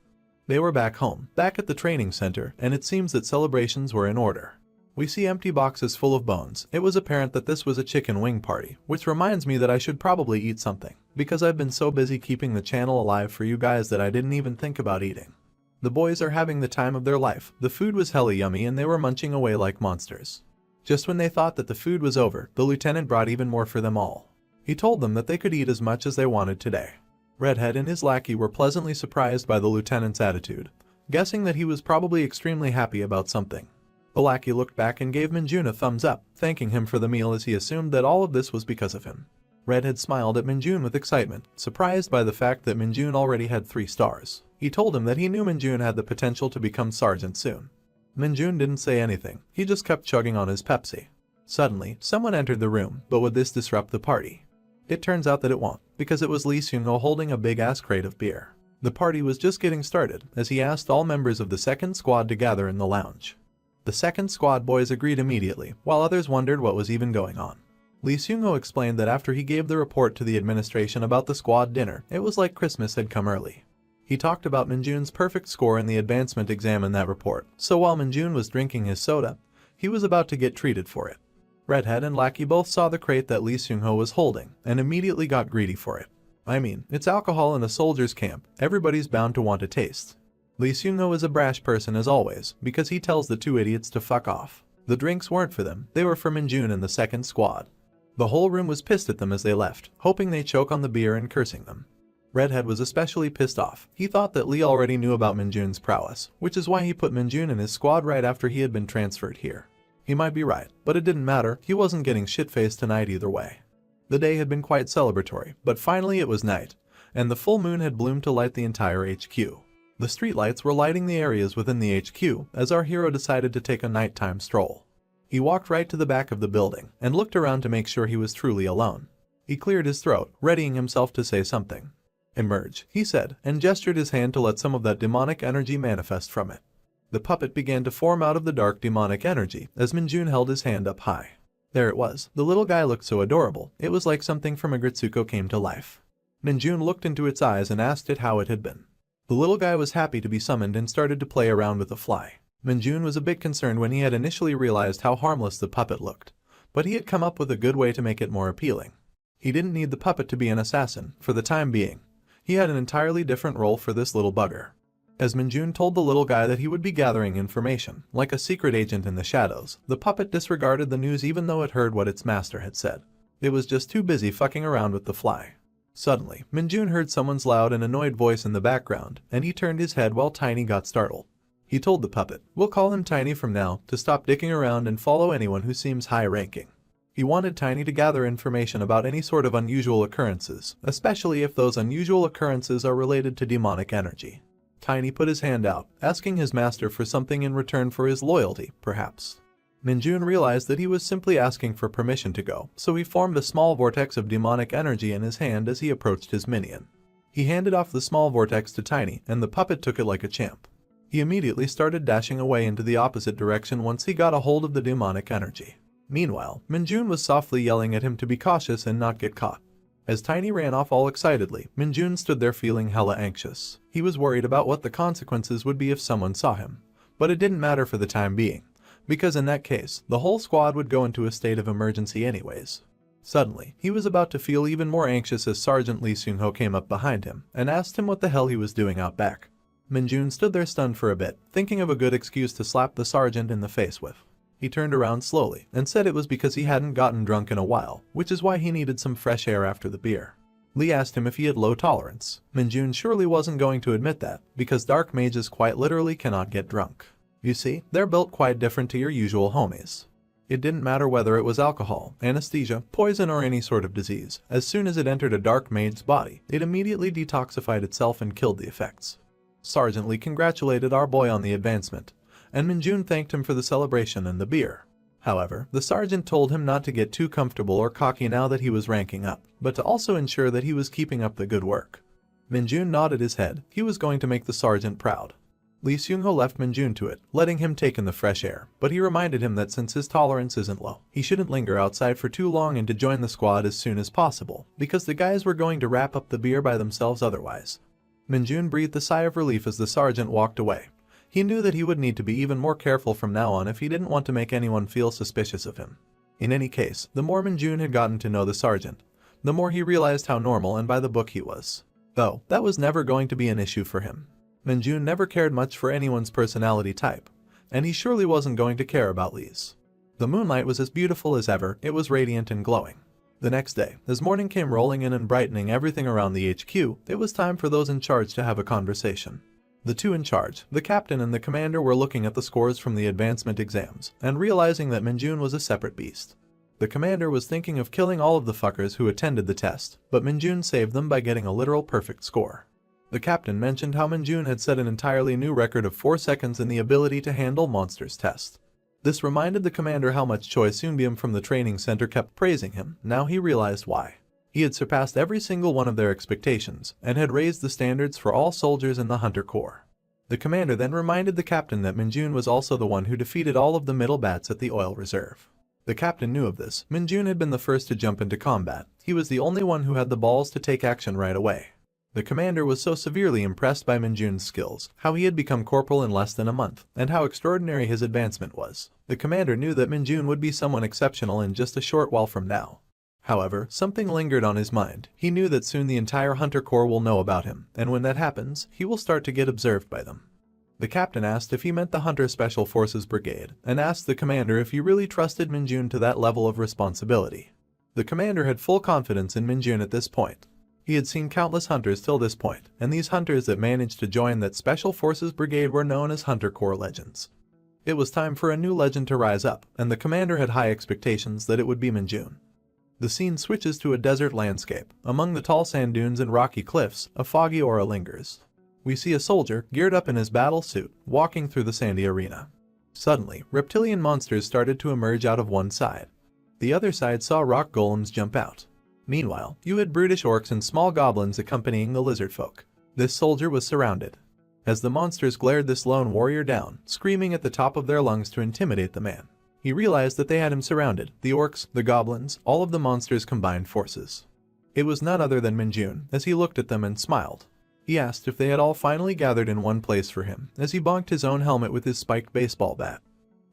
They were back home, back at the training center, and it seems that celebrations were in order. We see empty boxes full of bones. It was apparent that this was a chicken wing party, which reminds me that I should probably eat something, because I've been so busy keeping the channel alive for you guys that I didn't even think about eating. The boys are having the time of their life. The food was hella yummy and they were munching away like monsters. Just when they thought that the food was over, the lieutenant brought even more for them all. He told them that they could eat as much as they wanted today. Redhead and his lackey were pleasantly surprised by the lieutenant's attitude, guessing that he was probably extremely happy about something. The lackey looked back and gave Minjun a thumbs up, thanking him for the meal as he assumed that all of this was because of him. Redhead smiled at Minjun with excitement, surprised by the fact that Minjun already had 3 stars. He told him that he knew Minjun had the potential to become sergeant soon. Minjun didn't say anything. He just kept chugging on his Pepsi. Suddenly, someone entered the room, but would this disrupt the party? It turns out that it won't, because it was Lee Seung-ho holding a big-ass crate of beer. The party was just getting started, as he asked all members of the second squad to gather in the lounge. The second squad boys agreed immediately, while others wondered what was even going on. Lee Seung-ho explained that after he gave the report to the administration about the squad dinner, it was like Christmas had come early. He talked about Minjun's perfect score in the advancement exam in that report, so while Minjun was drinking his soda, he was about to get treated for it. Redhead and Lackey both saw the crate that Lee Seung-ho was holding, and immediately got greedy for it. I mean, it's alcohol in a soldier's camp, everybody's bound to want a taste. Lee Seung-ho is a brash person as always, because he tells the 2 idiots to fuck off. The drinks weren't for them, they were for Minjun and the second squad. The whole room was pissed at them as they left, hoping they choke on the beer and cursing them. Redhead was especially pissed off. He thought that Lee already knew about Minjun's prowess, which is why he put Minjun in his squad right after he had been transferred here. He might be right, but it didn't matter, he wasn't getting shit-faced tonight either way. The day had been quite celebratory, but finally it was night, and the full moon had bloomed to light the entire HQ. The streetlights were lighting the areas within the HQ as our hero decided to take a nighttime stroll. He walked right to the back of the building and looked around to make sure he was truly alone. He cleared his throat, readying himself to say something. "Emerge," he said, and gestured his hand to let some of that demonic energy manifest from it. The puppet began to form out of the dark demonic energy as Minjun held his hand up high. There it was. The little guy looked so adorable, it was like something from a Gritsuko came to life. Minjun looked into its eyes and asked it how it had been. The little guy was happy to be summoned and started to play around with the fly. Minjun was a bit concerned when he had initially realized how harmless the puppet looked, but he had come up with a good way to make it more appealing. He didn't need the puppet to be an assassin, for the time being. He had an entirely different role for this little bugger. As Minjun told the little guy that he would be gathering information, like a secret agent in the shadows, the puppet disregarded the news even though it heard what its master had said. It was just too busy fucking around with the fly. Suddenly, Minjun heard someone's loud and annoyed voice in the background, and he turned his head while Tiny got startled. He told the puppet, "We'll call him Tiny from now, to stop dicking around and follow anyone who seems high-ranking." He wanted Tiny to gather information about any sort of unusual occurrences, especially if those unusual occurrences are related to demonic energy. Tiny put his hand out, asking his master for something in return for his loyalty, perhaps. Minjun realized that he was simply asking for permission to go, so he formed a small vortex of demonic energy in his hand as he approached his minion. He handed off the small vortex to Tiny, and the puppet took it like a champ. He immediately started dashing away into the opposite direction once he got a hold of the demonic energy. Meanwhile, Minjun was softly yelling at him to be cautious and not get caught. As Tiny ran off all excitedly, Minjun stood there feeling hella anxious. He was worried about what the consequences would be if someone saw him. But it didn't matter for the time being, because in that case, the whole squad would go into a state of emergency anyways. Suddenly, he was about to feel even more anxious as Sergeant Lee Seung-ho came up behind him and asked him what the hell he was doing out back. Minjun stood there stunned for a bit, thinking of a good excuse to slap the sergeant in the face with. He turned around slowly and said it was because he hadn't gotten drunk in a while, which is why he needed some fresh air after the beer. Lee asked him if he had low tolerance. Minjun surely wasn't going to admit that, because dark mages quite literally cannot get drunk. You see, they're built quite different to your usual homies. It didn't matter whether it was alcohol, anesthesia, poison or any sort of disease. As soon as it entered a dark mage's body, it immediately detoxified itself and killed the effects. Sergeant Lee congratulated our boy on the advancement, and Minjun thanked him for the celebration and the beer. However, the sergeant told him not to get too comfortable or cocky now that he was ranking up, but to also ensure that he was keeping up the good work. Minjun nodded his head. He was going to make the sergeant proud. Lee Seung-ho left Minjun to it, letting him take in the fresh air, but he reminded him that since his tolerance isn't low, he shouldn't linger outside for too long and to join the squad as soon as possible, because the guys were going to wrap up the beer by themselves otherwise. Minjun breathed a sigh of relief as the sergeant walked away. He knew that he would need to be even more careful from now on if he didn't want to make anyone feel suspicious of him. In any case, the more Minjun had gotten to know the sergeant, the more he realized how normal and by the book he was. Though, that was never going to be an issue for him. Minjun never cared much for anyone's personality type, and he surely wasn't going to care about Lee's. The moonlight was as beautiful as ever. It was radiant and glowing. The next day, as morning came rolling in and brightening everything around the HQ, it was time for those in charge to have a conversation. The two in charge, the captain and the commander, were looking at the scores from the advancement exams and realizing that Minjun was a separate beast. The commander was thinking of killing all of the fuckers who attended the test, but Minjun saved them by getting a literal perfect score. The captain mentioned how Minjun had set an entirely new record of 4 seconds in the ability to handle monsters test. This reminded the commander how much Choi Soonbyum from the training center kept praising him. Now he realized why. He had surpassed every single one of their expectations and had raised the standards for all soldiers in the Hunter Corps. The commander then reminded the captain that Minjun was also the one who defeated all of the middle bats at the oil reserve. The captain knew of this. Minjun had been the first to jump into combat. He was the only one who had the balls to take action right away. The commander was so severely impressed by Minjun's skills, how he had become corporal in less than a month, and how extraordinary his advancement was. The commander knew that Minjun would be someone exceptional in just a short while from now. However, something lingered on his mind. He knew that soon the entire Hunter Corps will know about him, and when that happens, he will start to get observed by them. The captain asked if he meant the Hunter Special Forces Brigade, and asked the commander if he really trusted Minjun to that level of responsibility. The commander had full confidence in Minjun at this point. He had seen countless hunters till this point, and these hunters that managed to join that Special Forces Brigade were known as Hunter Corps legends. It was time for a new legend to rise up, and the commander had high expectations that it would be Minjun. The scene switches to a desert landscape. Among the tall sand dunes and rocky cliffs, a foggy aura lingers. We see a soldier, geared up in his battle suit, walking through the sandy arena. Suddenly, reptilian monsters started to emerge out of one side. The other side saw rock golems jump out. Meanwhile, you had brutish orcs and small goblins accompanying the lizard folk. This soldier was surrounded. As the monsters glared this lone warrior down, screaming at the top of their lungs to intimidate the man, he realized that they had him surrounded, the orcs, the goblins, all of the monsters' combined forces. It was none other than Minjun, as he looked at them and smiled. He asked if they had all finally gathered in one place for him, as he bonked his own helmet with his spiked baseball bat.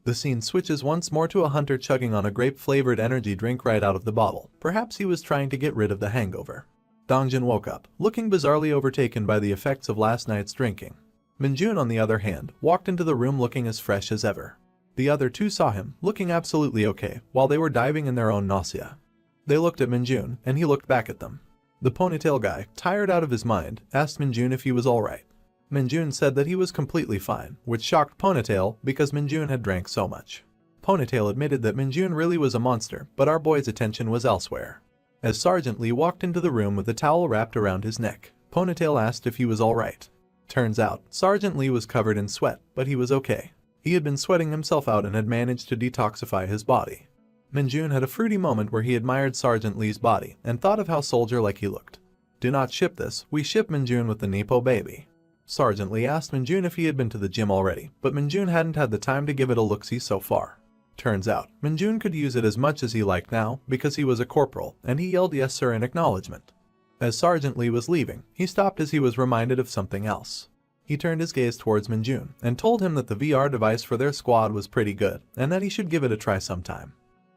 The scene switches once more to a hunter chugging on a grape-flavored energy drink right out of the bottle. Perhaps he was trying to get rid of the hangover. Dongjin woke up, looking bizarrely overtaken by the effects of last night's drinking. Minjun, on the other hand, walked into the room looking as fresh as ever. The other two saw him, looking absolutely okay, while they were diving in their own nausea. They looked at Minjun, and he looked back at them. The ponytail guy, tired out of his mind, asked Minjun if he was alright. Minjun said that he was completely fine, which shocked Ponytail because Minjun had drank so much. Ponytail admitted that Minjun really was a monster, but our boy's attention was elsewhere. As Sergeant Lee walked into the room with a towel wrapped around his neck, Ponytail asked if he was alright. Turns out, Sergeant Lee was covered in sweat, but he was okay. He had been sweating himself out and had managed to detoxify his body. Minjun had a fruity moment where he admired Sergeant Lee's body and thought of how soldier-like he looked. Do not ship this, we ship Minjun with the Nepo baby. Sergeant Lee asked Minjun if he had been to the gym already, but Minjun hadn't had the time to give it a look-see so far. Turns out, Minjun could use it as much as he liked now because he was a corporal, and he yelled yes sir in acknowledgement. As Sergeant Lee was leaving, he stopped as he was reminded of something else. He turned his gaze towards Minjun and told him that the VR device for their squad was pretty good and that he should give it a try sometime.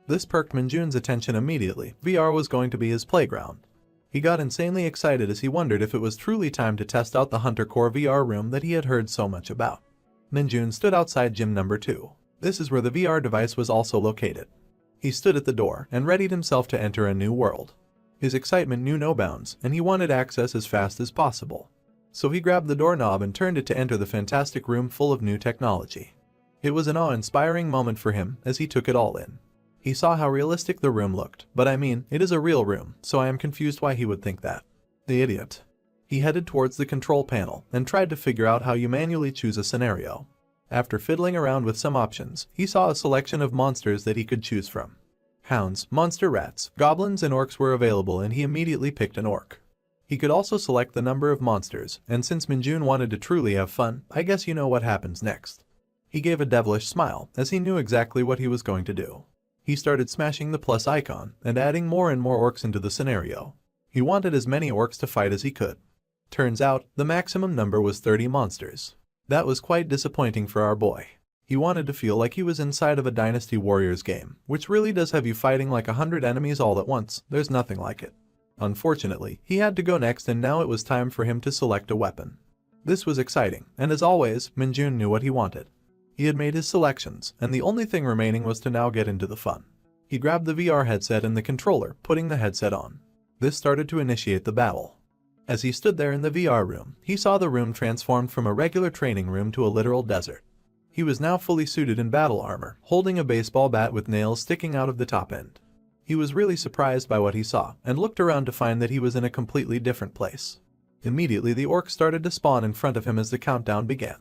This perked Minjun's attention immediately. VR was going to be his playground. He got insanely excited as he wondered if it was truly time to test out the Hunter Core VR room that he had heard so much about. Minjun stood outside gym number 2. This is where the VR device was also located. He stood at the door and readied himself to enter a new world. His excitement knew no bounds, and he wanted access as fast as possible. So he grabbed the doorknob and turned it to enter the fantastic room full of new technology. It was an awe-inspiring moment for him as he took it all in. He saw how realistic the room looked, but I mean, it is a real room, so I am confused why he would think that. The idiot. He headed towards the control panel and tried to figure out how you manually choose a scenario. After fiddling around with some options, he saw a selection of monsters that he could choose from. Hounds, monster rats, goblins, and orcs were available, and he immediately picked an orc. He could also select the number of monsters, and since Minjun wanted to truly have fun, I guess you know what happens next. He gave a devilish smile, as he knew exactly what he was going to do. He started smashing the plus icon and adding more and more orcs into the scenario. He wanted as many orcs to fight as he could. Turns out, the maximum number was 30 monsters. That was quite disappointing for our boy. He wanted to feel like he was inside of a Dynasty Warriors game, which really does have you fighting like 100 enemies all at once. There's nothing like it. Unfortunately, he had to go next, and now it was time for him to select a weapon. This was exciting, and as always, Minjun knew what he wanted. He had made his selections, and the only thing remaining was to now get into the fun. He grabbed the VR headset and the controller, putting the headset on. This started to initiate the battle. As he stood there in the VR room, he saw the room transformed from a regular training room to a literal desert. He was now fully suited in battle armor, holding a baseball bat with nails sticking out of the top end. He was really surprised by what he saw, and looked around to find that he was in a completely different place. Immediately the orcs started to spawn in front of him as the countdown began.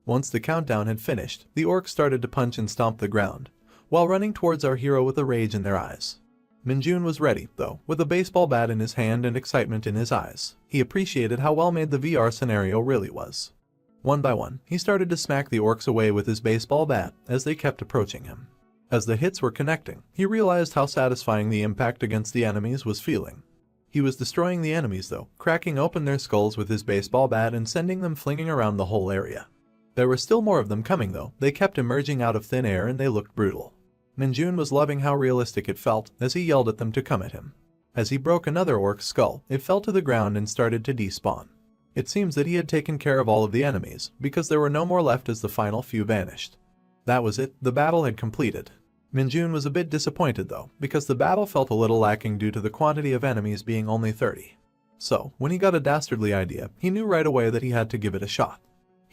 Once the countdown had finished, the orcs started to punch and stomp the ground, while running towards our hero with a rage in their eyes. Minjun was ready, though, with a baseball bat in his hand and excitement in his eyes. He appreciated how well made the VR scenario really was. One by one, he started to smack the orcs away with his baseball bat as they kept approaching him. As the hits were connecting, he realized how satisfying the impact against the enemies was feeling. He was destroying the enemies though, cracking open their skulls with his baseball bat and sending them flinging around the whole area. There were still more of them coming though. They kept emerging out of thin air and they looked brutal. Minjun was loving how realistic it felt as he yelled at them to come at him. As he broke another orc's skull, it fell to the ground and started to despawn. It seems that he had taken care of all of the enemies, because there were no more left as the final few vanished. That was it, the battle had completed. Minjun was a bit disappointed though, because the battle felt a little lacking due to the quantity of enemies being only 30. So, when he got a dastardly idea, he knew right away that he had to give it a shot.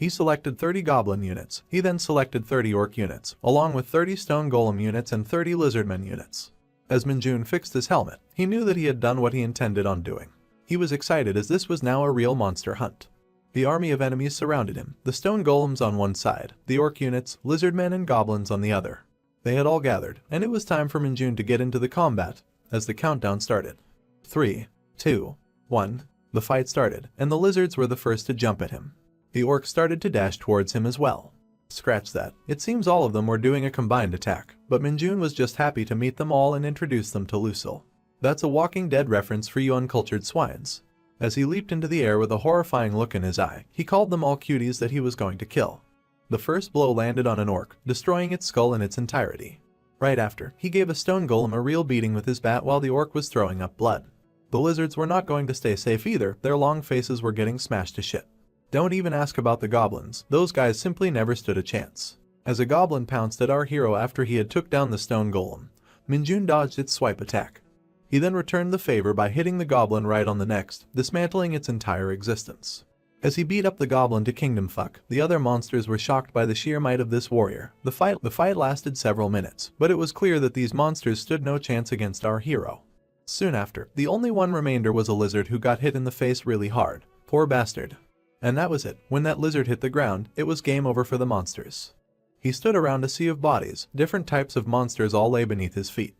He selected 30 goblin units. He then selected 30 orc units, along with 30 stone golem units and 30 lizardmen units. As Minjun fixed his helmet, he knew that he had done what he intended on doing. He was excited as this was now a real monster hunt. The army of enemies surrounded him, the stone golems on one side, the orc units, lizardmen and goblins on the other. They had all gathered, and it was time for Minjun to get into the combat, as the countdown started. 3, 2, 1. The fight started, and the lizards were the first to jump at him. The orcs started to dash towards him as well. Scratch that. It seems all of them were doing a combined attack, but Minjun was just happy to meet them all and introduce them to Lucille. That's a Walking Dead reference for you uncultured swines. As he leaped into the air with a horrifying look in his eye, he called them all cuties that he was going to kill. The first blow landed on an orc, destroying its skull in its entirety. Right after, he gave a stone golem a real beating with his bat while the orc was throwing up blood. The lizards were not going to stay safe either, their long faces were getting smashed to shit. Don't even ask about the goblins, those guys simply never stood a chance. As a goblin pounced at our hero after he had took down the stone golem, Minjun dodged its swipe attack. He then returned the favor by hitting the goblin right on the neck, dismantling its entire existence. As he beat up the goblin to kingdom fuck, the other monsters were shocked by the sheer might of this warrior. The fight lasted several minutes, but it was clear that these monsters stood no chance against our hero. Soon after, the only one remainder was a lizard who got hit in the face really hard. Poor bastard. And that was it. When that lizard hit the ground, it was game over for the monsters. He stood around a sea of bodies, different types of monsters all lay beneath his feet.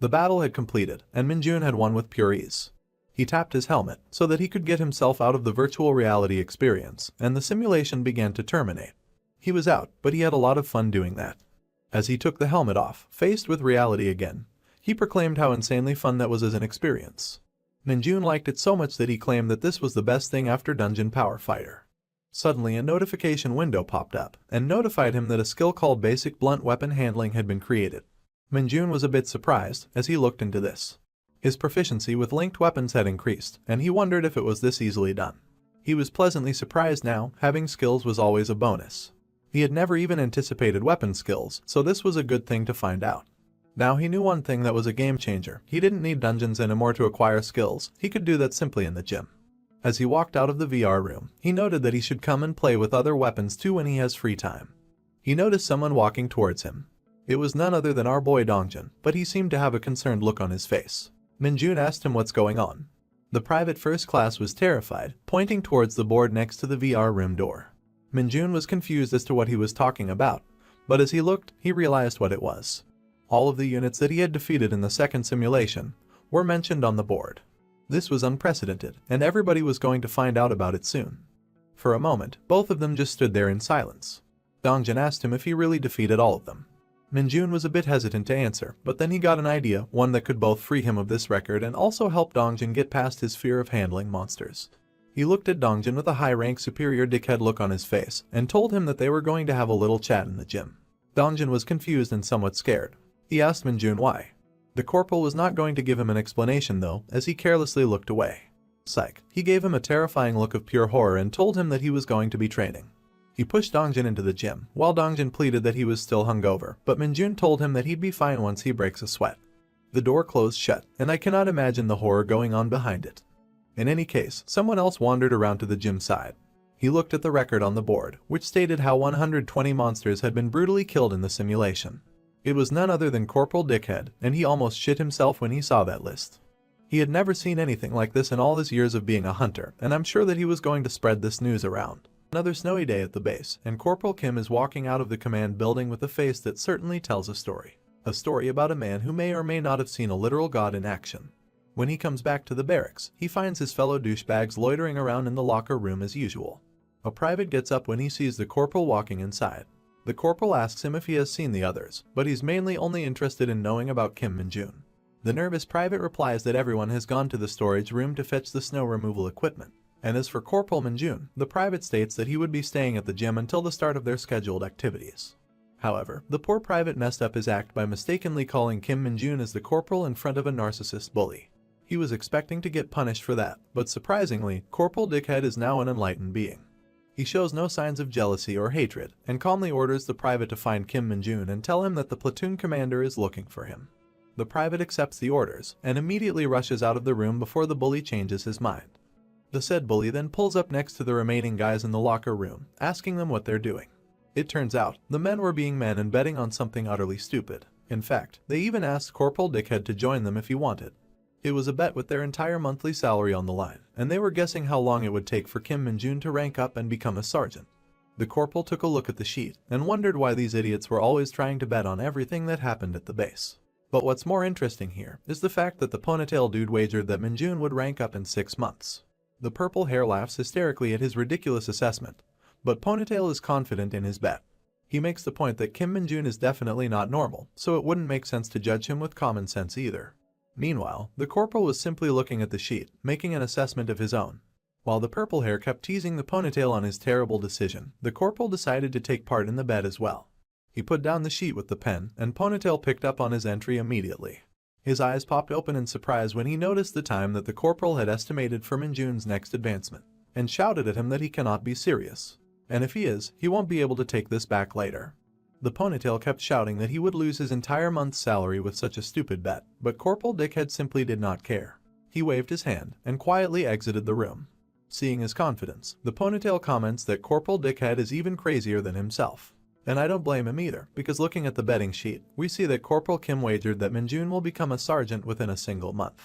The battle had completed, and Minjun had won with pure ease. He tapped his helmet, so that he could get himself out of the virtual reality experience, and the simulation began to terminate. He was out, but he had a lot of fun doing that. As he took the helmet off, faced with reality again, he proclaimed how insanely fun that was as an experience. Minjun liked it so much that he claimed that this was the best thing after Dungeon Power Fighter. Suddenly a notification window popped up, and notified him that a skill called Basic Blunt Weapon Handling had been created. Minjun was a bit surprised as he looked into this. His proficiency with linked weapons had increased, and he wondered if it was this easily done. He was pleasantly surprised now, having skills was always a bonus. He had never even anticipated weapon skills, so this was a good thing to find out. Now he knew one thing that was a game changer. He didn't need dungeons anymore to acquire skills, he could do that simply in the gym. As he walked out of the VR room, he noted that he should come and play with other weapons too when he has free time. He noticed someone walking towards him. It was none other than our boy Dongjun, but he seemed to have a concerned look on his face. Minjun asked him what's going on. The private first class was terrified, pointing towards the board next to the VR room door. Minjun was confused as to what he was talking about, but as he looked, he realized what it was. All of the units that he had defeated in the second simulation were mentioned on the board. This was unprecedented, and everybody was going to find out about it soon. For a moment, both of them just stood there in silence. Dongjun asked him if he really defeated all of them. Minjun was a bit hesitant to answer, but then he got an idea, one that could both free him of this record and also help Dongjun get past his fear of handling monsters. He looked at Dongjun with a high-rank superior dickhead look on his face, and told him that they were going to have a little chat in the gym. Dongjun was confused and somewhat scared. He asked Minjun why. The corporal was not going to give him an explanation though, as he carelessly looked away. Psych. He gave him a terrifying look of pure horror and told him that he was going to be training. He pushed Dongjun into the gym, while Dongjun pleaded that he was still hungover, but Minjun told him that he'd be fine once he breaks a sweat. The door closed shut, and I cannot imagine the horror going on behind it. In any case, someone else wandered around to the gym side. He looked at the record on the board, which stated how 120 monsters had been brutally killed in the simulation. It was none other than Corporal Dickhead, and he almost shit himself when he saw that list. He had never seen anything like this in all his years of being a hunter, and I'm sure that he was going to spread this news around. Another snowy day at the base, and Corporal Kim is walking out of the command building with a face that certainly tells a story. A story about a man who may or may not have seen a literal god in action. When he comes back to the barracks, he finds his fellow douchebags loitering around in the locker room as usual. A private gets up when he sees the corporal walking inside. The corporal asks him if he has seen the others, but he's mainly only interested in knowing about Kim Minjun. The nervous private replies that everyone has gone to the storage room to fetch the snow removal equipment. And as for Corporal Minjun, the private states that he would be staying at the gym until the start of their scheduled activities. However, the poor private messed up his act by mistakenly calling Kim Minjun as the corporal in front of a narcissist bully. He was expecting to get punished for that, but surprisingly, Corporal Dickhead is now an enlightened being. He shows no signs of jealousy or hatred, and calmly orders the private to find Kim Minjun and tell him that the platoon commander is looking for him. The private accepts the orders, and immediately rushes out of the room before the bully changes his mind. The said bully then pulls up next to the remaining guys in the locker room, asking them what they're doing. It turns out, the men were being men and betting on something utterly stupid. In fact, they even asked Corporal Dickhead to join them if he wanted. It was a bet with their entire monthly salary on the line, and they were guessing how long it would take for Kim Minjun to rank up and become a sergeant. The corporal took a look at the sheet, and wondered why these idiots were always trying to bet on everything that happened at the base. But what's more interesting here is the fact that the ponytail dude wagered that Minjun would rank up in 6 months. The purple hair laughs hysterically at his ridiculous assessment, but Ponytail is confident in his bet. He makes the point that Kim Minjun is definitely not normal, so it wouldn't make sense to judge him with common sense either. Meanwhile, the corporal was simply looking at the sheet, making an assessment of his own. While the purple hair kept teasing the Ponytail on his terrible decision, the corporal decided to take part in the bet as well. He put down the sheet with the pen, and Ponytail picked up on his entry immediately. His eyes popped open in surprise when he noticed the time that the corporal had estimated for Minjun's next advancement, and shouted at him that he cannot be serious. And if he is, he won't be able to take this back later. The Ponytail kept shouting that he would lose his entire month's salary with such a stupid bet, but Corporal Dickhead simply did not care. He waved his hand and quietly exited the room. Seeing his confidence, the Ponytail comments that Corporal Dickhead is even crazier than himself. And I don't blame him either, because looking at the betting sheet, we see that Corporal Kim wagered that Minjun will become a sergeant within a single month.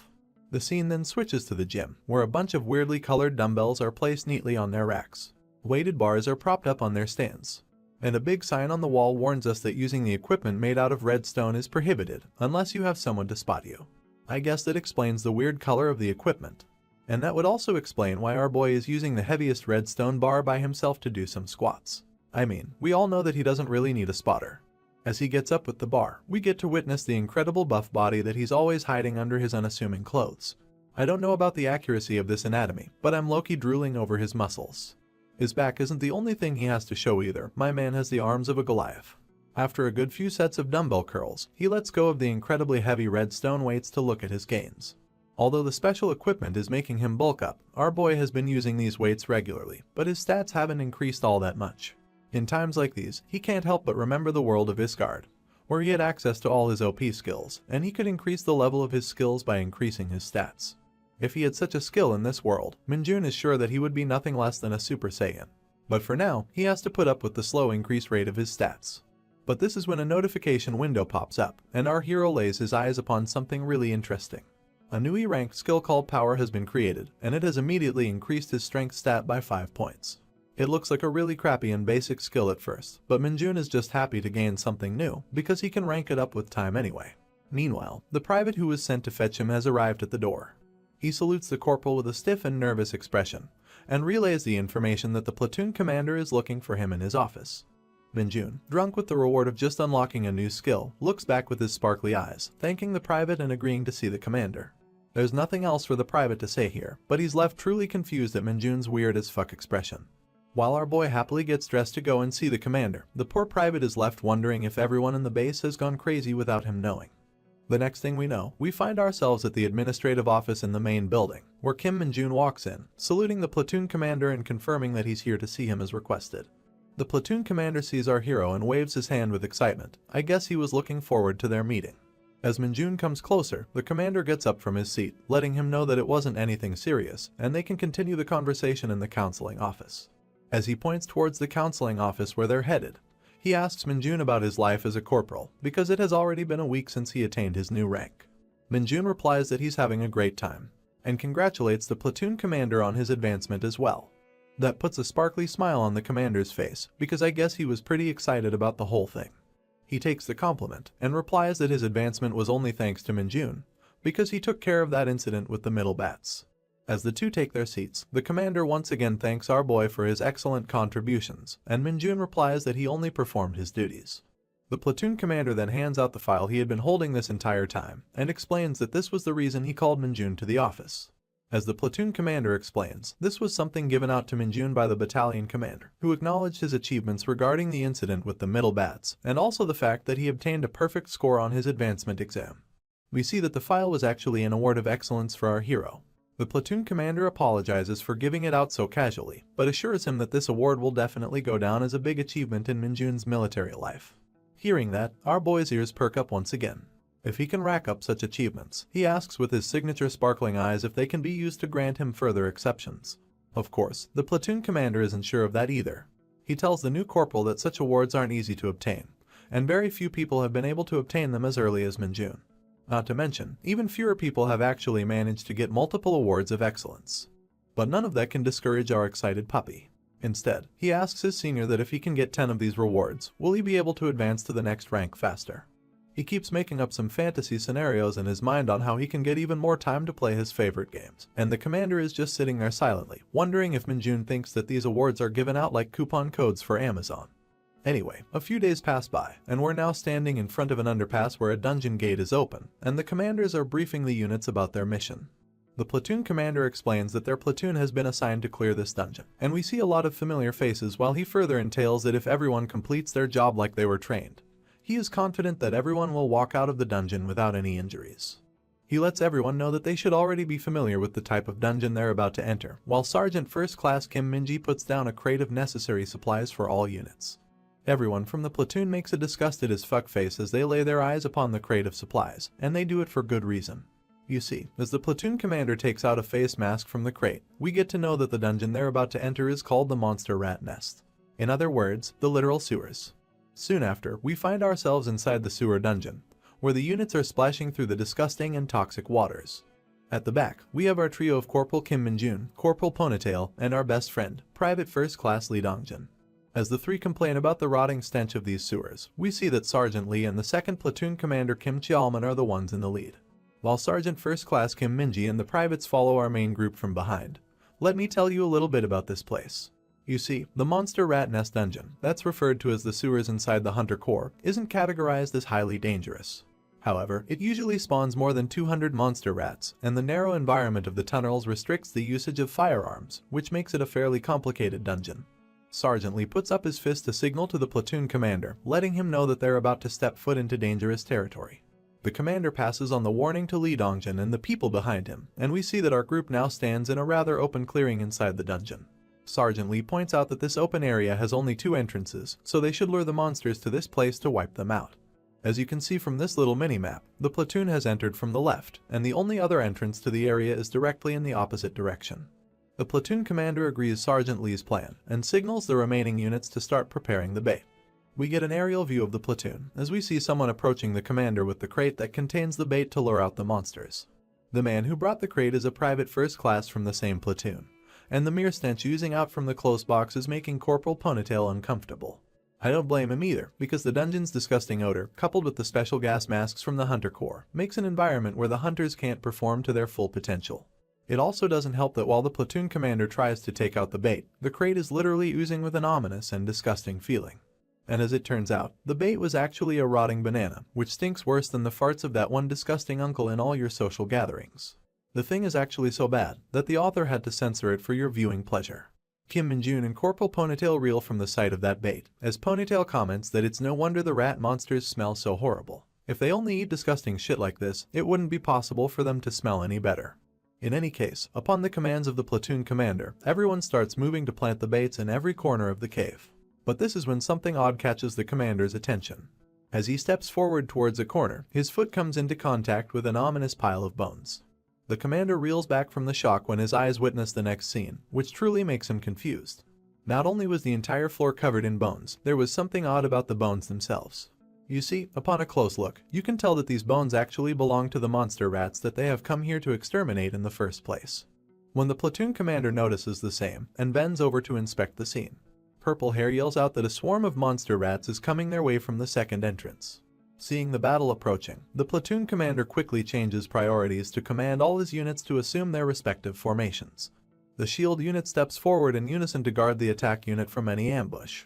The scene then switches to the gym, where a bunch of weirdly colored dumbbells are placed neatly on their racks. Weighted bars are propped up on their stands. And a big sign on the wall warns us that using the equipment made out of redstone is prohibited, unless you have someone to spot you. I guess that explains the weird color of the equipment. And that would also explain why our boy is using the heaviest redstone bar by himself to do some squats. I mean, we all know that he doesn't really need a spotter. As he gets up with the bar, we get to witness the incredible buff body that he's always hiding under his unassuming clothes. I don't know about the accuracy of this anatomy, but I'm low-key drooling over his muscles. His back isn't the only thing he has to show either. My man has the arms of a Goliath. After a good few sets of dumbbell curls, he lets go of the incredibly heavy redstone weights to look at his gains. Although the special equipment is making him bulk up, our boy has been using these weights regularly, but his stats haven't increased all that much. In times like these, he can't help but remember the world of Isgard, where he had access to all his OP skills, and he could increase the level of his skills by increasing his stats. If he had such a skill in this world, Minjun is sure that he would be nothing less than a Super Saiyan. But for now, he has to put up with the slow increase rate of his stats. But this is when a notification window pops up, and our hero lays his eyes upon something really interesting. A new E-ranked skill called Power has been created, and it has immediately increased his strength stat by 5 points. It looks like a really crappy and basic skill at first, but Minjun is just happy to gain something new, because he can rank it up with time anyway. Meanwhile, the private who was sent to fetch him has arrived at the door. He salutes the corporal with a stiff and nervous expression, and relays the information that the platoon commander is looking for him in his office. Minjun, drunk with the reward of just unlocking a new skill, looks back with his sparkly eyes, thanking the private and agreeing to see the commander. There's nothing else for the private to say here, but he's left truly confused at Minjun's weird as fuck expression. While our boy happily gets dressed to go and see the commander, the poor private is left wondering if everyone in the base has gone crazy without him knowing. The next thing we know, we find ourselves at the administrative office in the main building, where Kim Minjun walks in, saluting the platoon commander and confirming that he's here to see him as requested. The platoon commander sees our hero and waves his hand with excitement. I guess he was looking forward to their meeting. As Minjun comes closer, the commander gets up from his seat, letting him know that it wasn't anything serious, and they can continue the conversation in the counseling office. As he points towards the counseling office where they're headed, he asks Minjun about his life as a corporal, because it has already been a week since he attained his new rank. Minjun replies that he's having a great time, and congratulates the platoon commander on his advancement as well. That puts a sparkly smile on the commander's face, because I guess he was pretty excited about the whole thing. He takes the compliment, and replies that his advancement was only thanks to Minjun, because he took care of that incident with the middle bats. As the two take their seats, the commander once again thanks our boy for his excellent contributions, and Minjun replies that he only performed his duties. The platoon commander then hands out the file he had been holding this entire time, and explains that this was the reason he called Minjun to the office. As the platoon commander explains, this was something given out to Minjun by the battalion commander, who acknowledged his achievements regarding the incident with the middle bats, and also the fact that he obtained a perfect score on his advancement exam. We see that the file was actually an award of excellence for our hero. The platoon commander apologizes for giving it out so casually, but assures him that this award will definitely go down as a big achievement in Minjun's military life. Hearing that, our boy's ears perk up once again. If he can rack up such achievements, he asks with his signature sparkling eyes if they can be used to grant him further exceptions. Of course, the platoon commander isn't sure of that either. He tells the new corporal that such awards aren't easy to obtain, and very few people have been able to obtain them as early as Minjun. Not to mention, even fewer people have actually managed to get multiple awards of excellence. But none of that can discourage our excited puppy. Instead, he asks his senior that if he can get 10 of these rewards, will he be able to advance to the next rank faster. He keeps making up some fantasy scenarios in his mind on how he can get even more time to play his favorite games, and the commander is just sitting there silently, wondering if Minjun thinks that these awards are given out like coupon codes for Amazon. Anyway, a few days pass by, and we're now standing in front of an underpass where a dungeon gate is open, and the commanders are briefing the units about their mission. The platoon commander explains that their platoon has been assigned to clear this dungeon, and we see a lot of familiar faces while he further entails that if everyone completes their job like they were trained, he is confident that everyone will walk out of the dungeon without any injuries. He lets everyone know that they should already be familiar with the type of dungeon they're about to enter, while Sergeant First Class Kim Minji puts down a crate of necessary supplies for all units. Everyone from the platoon makes a disgusted as fuck face as they lay their eyes upon the crate of supplies, and they do it for good reason. You see, as the platoon commander takes out a face mask from the crate, we get to know that the dungeon they're about to enter is called the Monster Rat Nest. In other words, the literal sewers. Soon after, we find ourselves inside the sewer dungeon, where the units are splashing through the disgusting and toxic waters. At the back, we have our trio of Corporal Kim Minjun, Corporal Ponytail, and our best friend, Private First Class Lee Dongjun. As the three complain about the rotting stench of these sewers, we see that Sergeant Lee and the second platoon commander Kim Chialman are the ones in the lead, while Sergeant First Class Kim Minji and the privates follow our main group from behind. Let me tell you a little bit about this place. You see, the Monster Rat Nest Dungeon, that's referred to as the sewers inside the Hunter Corps, isn't categorized as highly dangerous. However, it usually spawns more than 200 monster rats, and the narrow environment of the tunnels restricts the usage of firearms, which makes it a fairly complicated dungeon. Sergeant Lee puts up his fist to signal to the platoon commander, letting him know that they're about to step foot into dangerous territory. The commander passes on the warning to Lee Dongjun and the people behind him, and we see that our group now stands in a rather open clearing inside the dungeon. Sergeant Lee points out that this open area has only 2 entrances, so they should lure the monsters to this place to wipe them out. As you can see from this little mini-map, the platoon has entered from the left, and the only other entrance to the area is directly in the opposite direction. The platoon commander agrees Sergeant Lee's plan, and signals the remaining units to start preparing the bait. We get an aerial view of the platoon, as we see someone approaching the commander with the crate that contains the bait to lure out the monsters. The man who brought the crate is a private first class from the same platoon, and the mere stench oozing out from the close box is making Corporal Ponytail uncomfortable. I don't blame him either, because the dungeon's disgusting odor, coupled with the special gas masks from the Hunter Corps, makes an environment where the hunters can't perform to their full potential. It also doesn't help that while the platoon commander tries to take out the bait, the crate is literally oozing with an ominous and disgusting feeling. And as it turns out, the bait was actually a rotting banana, which stinks worse than the farts of that one disgusting uncle in all your social gatherings. The thing is actually so bad that the author had to censor it for your viewing pleasure. Kim Minjun and Corporal Ponytail reel from the sight of that bait, as Ponytail comments that it's no wonder the rat monsters smell so horrible. If they only eat disgusting shit like this, it wouldn't be possible for them to smell any better. In any case, upon the commands of the platoon commander, everyone starts moving to plant the baits in every corner of the cave. But this is when something odd catches the commander's attention. As he steps forward towards a corner, his foot comes into contact with an ominous pile of bones. The commander reels back from the shock when his eyes witness the next scene, which truly makes him confused. Not only was the entire floor covered in bones, there was something odd about the bones themselves. You see, upon a close look, you can tell that these bones actually belong to the monster rats that they have come here to exterminate in the first place. When the platoon commander notices the same, and bends over to inspect the scene, Purple Hair yells out that a swarm of monster rats is coming their way from the second entrance. Seeing the battle approaching, the platoon commander quickly changes priorities to command all his units to assume their respective formations. The shield unit steps forward in unison to guard the attack unit from any ambush.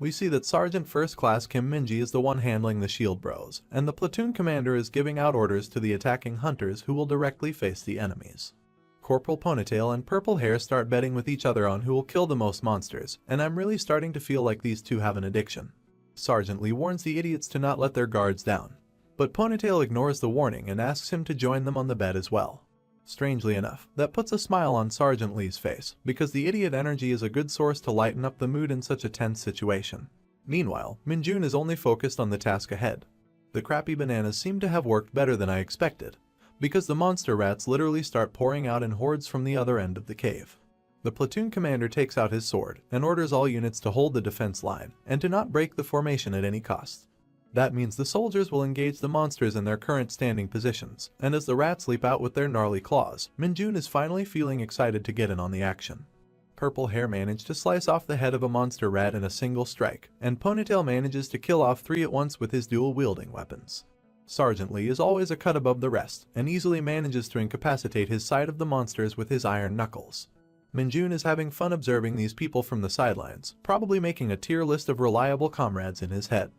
We see that Sergeant First Class Kim Minji is the one handling the shield bros, and the platoon commander is giving out orders to the attacking hunters who will directly face the enemies. Corporal Ponytail and Purple Hair start betting with each other on who will kill the most monsters, and I'm really starting to feel like these two have an addiction. Sergeant Lee warns the idiots to not let their guards down, but Ponytail ignores the warning and asks him to join them on the bet as well. Strangely enough, that puts a smile on Sergeant Lee's face, because the idiot energy is a good source to lighten up the mood in such a tense situation. Meanwhile, Minjun is only focused on the task ahead. The crappy bananas seem to have worked better than I expected, because the monster rats literally start pouring out in hordes from the other end of the cave. The platoon commander takes out his sword and orders all units to hold the defense line and to not break the formation at any cost. That means the soldiers will engage the monsters in their current standing positions, and as the rats leap out with their gnarly claws, Minjun is finally feeling excited to get in on the action. Purple Hair managed to slice off the head of a monster rat in a single strike, and Ponytail manages to kill off 3 at once with his dual-wielding weapons. Sergeant Lee is always a cut above the rest, and easily manages to incapacitate his side of the monsters with his iron knuckles. Minjun is having fun observing these people from the sidelines, probably making a tier list of reliable comrades in his head.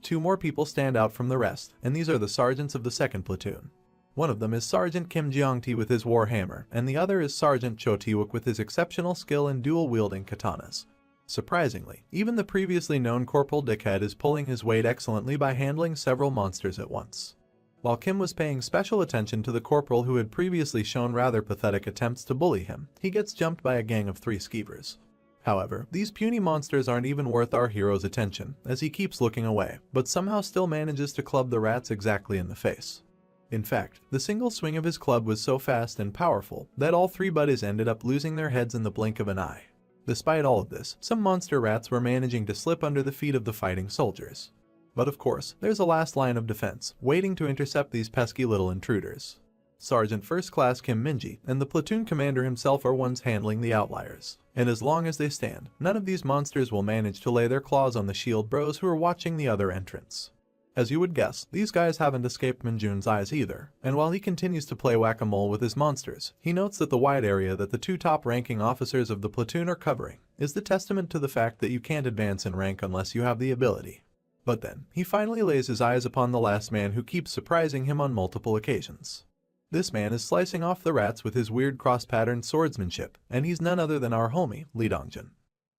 Two more people stand out from the rest, and these are the sergeants of the second platoon. One of them is Sergeant Kim Jeongti with his war hammer, and the other is Sergeant Cho Taewook with his exceptional skill in dual-wielding katanas. Surprisingly, even the previously known Corporal Dickhead is pulling his weight excellently by handling several monsters at once. While Kim was paying special attention to the corporal who had previously shown rather pathetic attempts to bully him, he gets jumped by a gang of 3 skeevers. However, these puny monsters aren't even worth our hero's attention, as he keeps looking away, but somehow still manages to club the rats exactly in the face. In fact, the single swing of his club was so fast and powerful that all 3 buddies ended up losing their heads in the blink of an eye. Despite all of this, some monster rats were managing to slip under the feet of the fighting soldiers. But of course, there's a last line of defense, waiting to intercept these pesky little intruders. Sergeant First Class Kim Minji and the platoon commander himself are ones handling the outliers, and as long as they stand, none of these monsters will manage to lay their claws on the shield bros who are watching the other entrance. As you would guess, these guys haven't escaped Minjun's eyes either, and while he continues to play whack-a-mole with his monsters, he notes that the wide area that the 2 top-ranking officers of the platoon are covering is the testament to the fact that you can't advance in rank unless you have the ability. But then, he finally lays his eyes upon the last man who keeps surprising him on multiple occasions. This man is slicing off the rats with his weird cross-patterned swordsmanship, and he's none other than our homie, Lee Dongjun.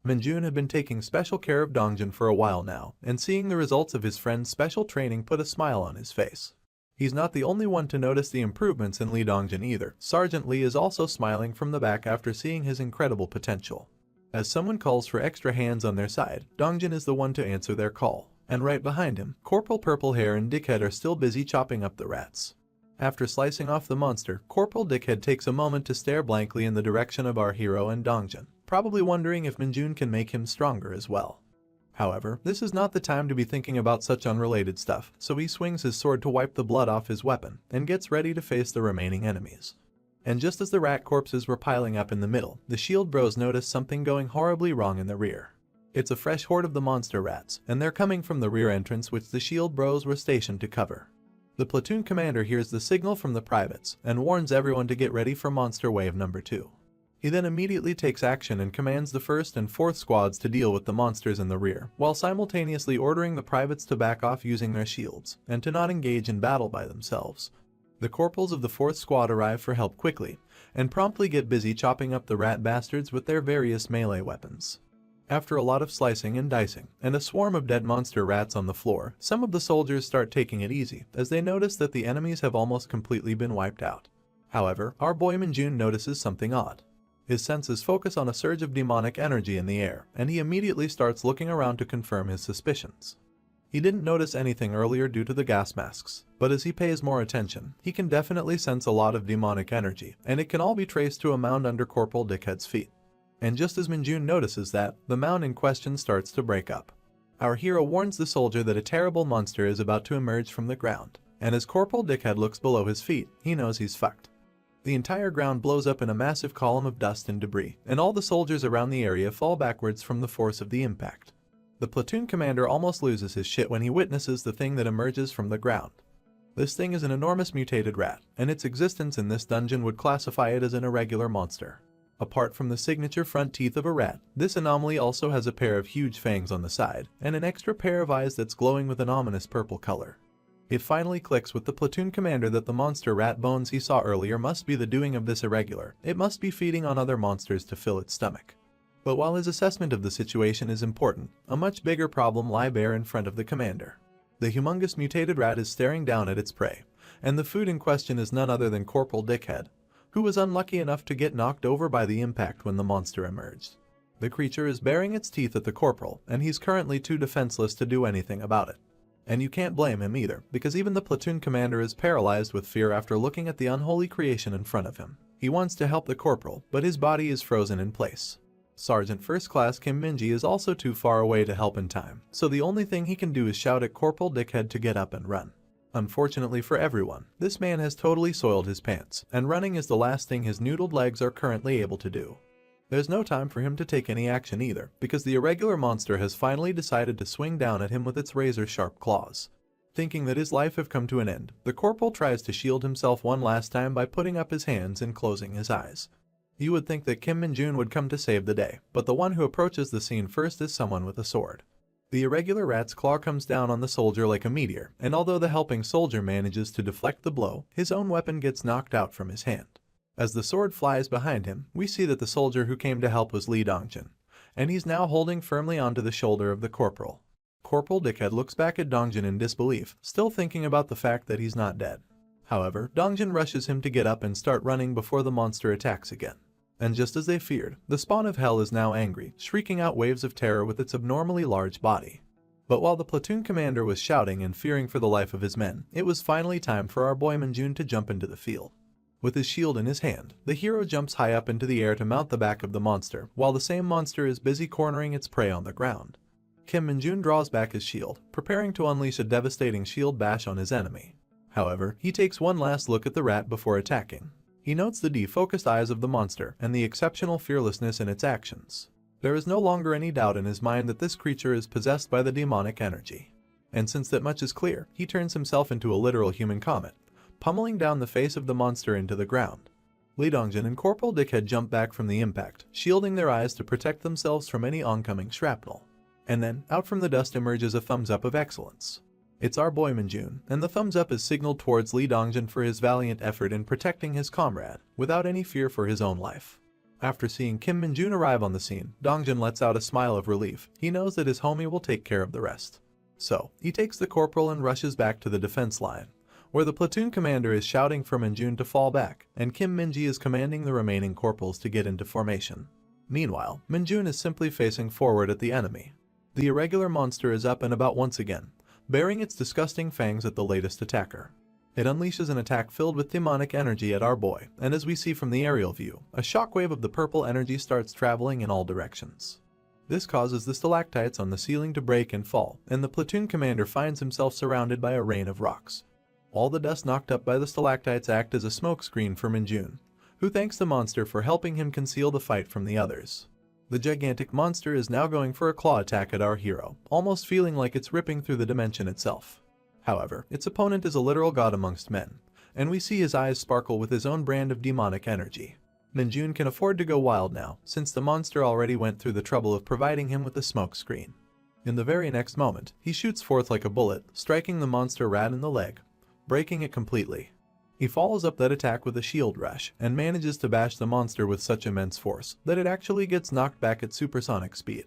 Minjun had been taking special care of Dongjun for a while now, and seeing the results of his friend's special training put a smile on his face. He's not the only one to notice the improvements in Lee Dongjun either. Sergeant Lee is also smiling from the back after seeing his incredible potential. As someone calls for extra hands on their side, Dongjun is the one to answer their call, and right behind him, Corporal Purple Hair and Dickhead are still busy chopping up the rats. After slicing off the monster, Corporal Dickhead takes a moment to stare blankly in the direction of our hero and Dongjun, probably wondering if Minjun can make him stronger as well. However, this is not the time to be thinking about such unrelated stuff, so he swings his sword to wipe the blood off his weapon, and gets ready to face the remaining enemies. And just as the rat corpses were piling up in the middle, the shield bros notice something going horribly wrong in the rear. It's a fresh horde of the monster rats, and they're coming from the rear entrance which the shield bros were stationed to cover. The platoon commander hears the signal from the privates, and warns everyone to get ready for monster wave number 2. He then immediately takes action and commands the 1st and 4th squads to deal with the monsters in the rear, while simultaneously ordering the privates to back off using their shields, and to not engage in battle by themselves. The corporals of the 4th squad arrive for help quickly, and promptly get busy chopping up the rat bastards with their various melee weapons. After a lot of slicing and dicing, and a swarm of dead monster rats on the floor, some of the soldiers start taking it easy, as they notice that the enemies have almost completely been wiped out. However, our boy Minjun notices something odd. His senses focus on a surge of demonic energy in the air, and he immediately starts looking around to confirm his suspicions. He didn't notice anything earlier due to the gas masks, but as he pays more attention, he can definitely sense a lot of demonic energy, and it can all be traced to a mound under Corporal Dickhead's feet. And just as Minjun notices that, the mound in question starts to break up. Our hero warns the soldier that a terrible monster is about to emerge from the ground, and as Corporal Dickhead looks below his feet, he knows he's fucked. The entire ground blows up in a massive column of dust and debris, and all the soldiers around the area fall backwards from the force of the impact. The platoon commander almost loses his shit when he witnesses the thing that emerges from the ground. This thing is an enormous mutated rat, and its existence in this dungeon would classify it as an irregular monster. Apart from the signature front teeth of a rat, this anomaly also has a pair of huge fangs on the side, and an extra pair of eyes that's glowing with an ominous purple color. It finally clicks with the platoon commander that the monster rat bones he saw earlier must be the doing of this irregular. It must be feeding on other monsters to fill its stomach. But while his assessment of the situation is important, a much bigger problem lies bare in front of the commander. The humongous mutated rat is staring down at its prey, and the food in question is none other than Corporal Dickhead, who was unlucky enough to get knocked over by the impact when the monster emerged. The creature is baring its teeth at the corporal, and he's currently too defenseless to do anything about it. And you can't blame him either, because even the platoon commander is paralyzed with fear after looking at the unholy creation in front of him. He wants to help the corporal, but his body is frozen in place. Sergeant First Class Kim Minji is also too far away to help in time, so the only thing he can do is shout at Corporal Dickhead to get up and run. Unfortunately for everyone, this man has totally soiled his pants, and running is the last thing his noodled legs are currently able to do. There's no time for him to take any action either, because the irregular monster has finally decided to swing down at him with its razor-sharp claws. Thinking that his life had come to an end, the corporal tries to shield himself one last time by putting up his hands and closing his eyes. You would think that Kim Min-jun would come to save the day, but the one who approaches the scene first is someone with a sword. The irregular rat's claw comes down on the soldier like a meteor, and although the helping soldier manages to deflect the blow, his own weapon gets knocked out from his hand. As the sword flies behind him, we see that the soldier who came to help was Lee Dongjin, and he's now holding firmly onto the shoulder of the corporal. Corporal Dickhead looks back at Dongjin in disbelief, still thinking about the fact that he's not dead. However, Dongjin rushes him to get up and start running before the monster attacks again. And just as they feared, the spawn of hell is now angry, shrieking out waves of terror with its abnormally large body. But while the platoon commander was shouting and fearing for the life of his men, it was finally time for our boy Min-jun to jump into the field. With his shield in his hand, the hero jumps high up into the air to mount the back of the monster, while the same monster is busy cornering its prey on the ground. Kim Min-jun draws back his shield, preparing to unleash a devastating shield bash on his enemy. However, he takes one last look at the rat before attacking. He notes the defocused eyes of the monster and the exceptional fearlessness in its actions. There is no longer any doubt in his mind that this creature is possessed by the demonic energy. And since that much is clear, he turns himself into a literal human comet, pummeling down the face of the monster into the ground. Lee Dongjin and Corporal Dickhead jump back from the impact, shielding their eyes to protect themselves from any oncoming shrapnel. And then, out from the dust emerges a thumbs up of excellence. It's our boy Min-jun, and the thumbs up is signaled towards Lee Dongjin for his valiant effort in protecting his comrade, without any fear for his own life. After seeing Kim Min-jun arrive on the scene, Dongjin lets out a smile of relief. He knows that his homie will take care of the rest. So, he takes the corporal and rushes back to the defense line, where the platoon commander is shouting for Min-jun to fall back, and Kim Min-ji is commanding the remaining corporals to get into formation. Meanwhile, Min-jun is simply facing forward at the enemy. The irregular monster is up and about once again, baring its disgusting fangs at the latest attacker. It unleashes an attack filled with demonic energy at our boy, and as we see from the aerial view, a shockwave of the purple energy starts traveling in all directions. This causes the stalactites on the ceiling to break and fall, and the platoon commander finds himself surrounded by a rain of rocks. All the dust knocked up by the stalactites act as a smokescreen for Min-jun, who thanks the monster for helping him conceal the fight from the others. The gigantic monster is now going for a claw attack at our hero, almost feeling like it's ripping through the dimension itself. However, its opponent is a literal god amongst men, and we see his eyes sparkle with his own brand of demonic energy. Min-jun can afford to go wild now, since the monster already went through the trouble of providing him with a smoke screen. In the very next moment, he shoots forth like a bullet, striking the monster rat in the leg, breaking it completely. He follows up that attack with a shield rush, and manages to bash the monster with such immense force that it actually gets knocked back at supersonic speed.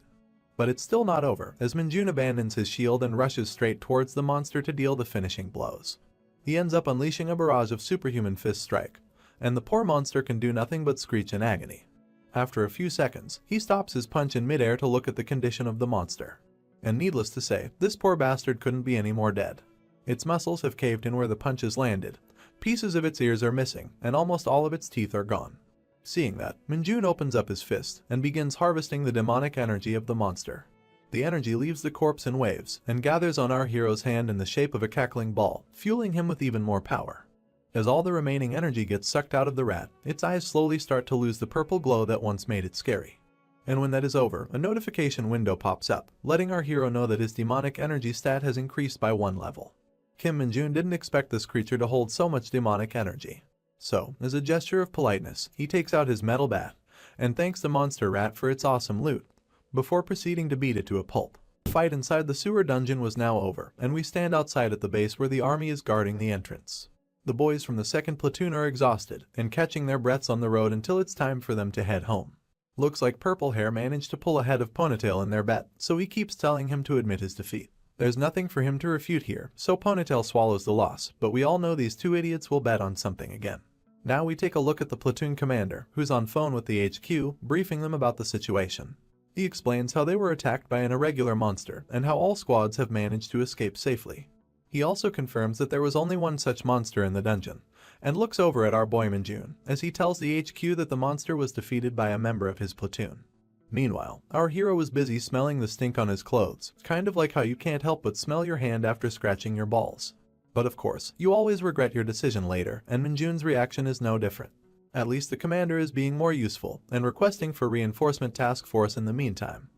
But it's still not over, as Min-jun abandons his shield and rushes straight towards the monster to deal the finishing blows. He ends up unleashing a barrage of superhuman fist strike, and the poor monster can do nothing but screech in agony. After a few seconds, he stops his punch in midair to look at the condition of the monster. And needless to say, this poor bastard couldn't be any more dead. Its muscles have caved in where the punches landed, pieces of its ears are missing, and almost all of its teeth are gone. Seeing that, Min-jun opens up his fist and begins harvesting the demonic energy of the monster. The energy leaves the corpse in waves and gathers on our hero's hand in the shape of a cackling ball, fueling him with even more power. As all the remaining energy gets sucked out of the rat, its eyes slowly start to lose the purple glow that once made it scary. And when that is over, a notification window pops up, letting our hero know that his demonic energy stat has increased by 1 level. Kim Min-jun didn't expect this creature to hold so much demonic energy. So, as a gesture of politeness, he takes out his metal bat, and thanks the monster rat for its awesome loot, before proceeding to beat it to a pulp. The fight inside the sewer dungeon was now over, and we stand outside at the base where the army is guarding the entrance. The boys from the 2nd platoon are exhausted, and catching their breaths on the road until it's time for them to head home. Looks like Purple Hair managed to pull ahead of Ponytail in their bet, so he keeps telling him to admit his defeat. There's nothing for him to refute here, so Ponytail swallows the loss, but we all know these two idiots will bet on something again. Now we take a look at the platoon commander, who's on phone with the HQ, briefing them about the situation. He explains how they were attacked by an irregular monster, and how all squads have managed to escape safely. He also confirms that there was only one such monster in the dungeon, and looks over at our boy Min-jun, as he tells the HQ that the monster was defeated by a member of his platoon. Meanwhile, our hero is busy smelling the stink on his clothes, kind of like how you can't help but smell your hand after scratching your balls. But of course, you always regret your decision later, and Min-jun's reaction is no different. At least the commander is being more useful, and requesting for reinforcement task force in the meantime.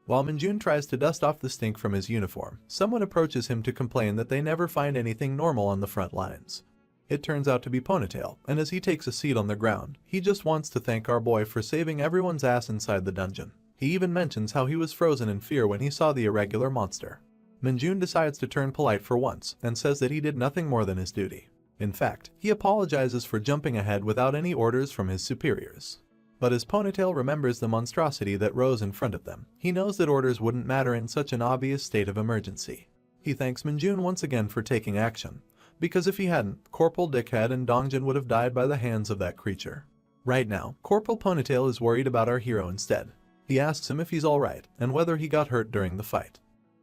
While Minjun tries to dust off the stink from his uniform, someone approaches him to complain that they never find anything normal on the front lines. It turns out to be Ponytail, and as he takes a seat on the ground, he just wants to thank our boy for saving everyone's ass inside the dungeon. He even mentions how he was frozen in fear when he saw the irregular monster. Minjun decides to turn polite for once and says that he did nothing more than his duty. In fact, he apologizes for jumping ahead without any orders from his superiors. But as Ponytail remembers the monstrosity that rose in front of them, he knows that orders wouldn't matter in such an obvious state of emergency. He thanks Minjun once again for taking action, because if he hadn't, Corporal Dickhead and Dongjin would have died by the hands of that creature. Right now, Corporal Ponytail is worried about our hero instead. He asks him if he's alright and whether he got hurt during the fight.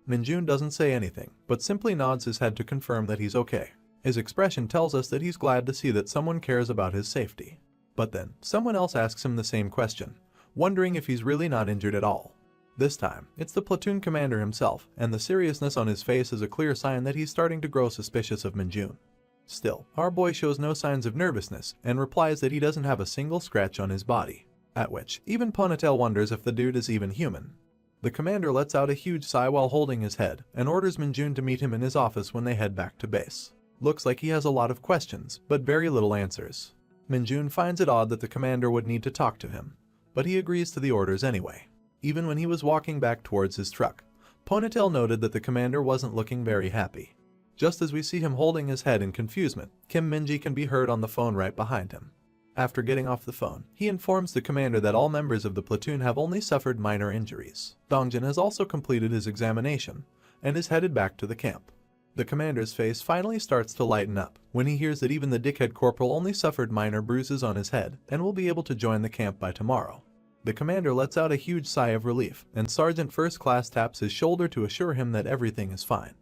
Minjun doesn't say anything, but simply nods his head to confirm that he's okay. His expression tells us that he's glad to see that someone cares about his safety. But then, someone else asks him the same question, wondering if he's really not injured at all. This time, it's the platoon commander himself, and the seriousness on his face is a clear sign that he's starting to grow suspicious of Minjun. Still, our boy shows no signs of nervousness and replies that he doesn't have a single scratch on his body, at which even Ponytail wonders if the dude is even human. The commander lets out a huge sigh while holding his head and orders Minjun to meet him in his office when they head back to base. Looks like he has a lot of questions, but very little answers. Minjun finds it odd that the commander would need to talk to him, but he agrees to the orders anyway. Even when he was walking back towards his truck, Ponytail noted that the commander wasn't looking very happy. Just as we see him holding his head in confusement, Kim Minji can be heard on the phone right behind him. After getting off the phone, he informs the commander that all members of the platoon have only suffered minor injuries. Dongjin has also completed his examination and is headed back to the camp. The commander's face finally starts to lighten up when he hears that even the dickhead corporal only suffered minor bruises on his head and will be able to join the camp by tomorrow. The commander lets out a huge sigh of relief, and Sergeant First Class taps his shoulder to assure him that everything is fine.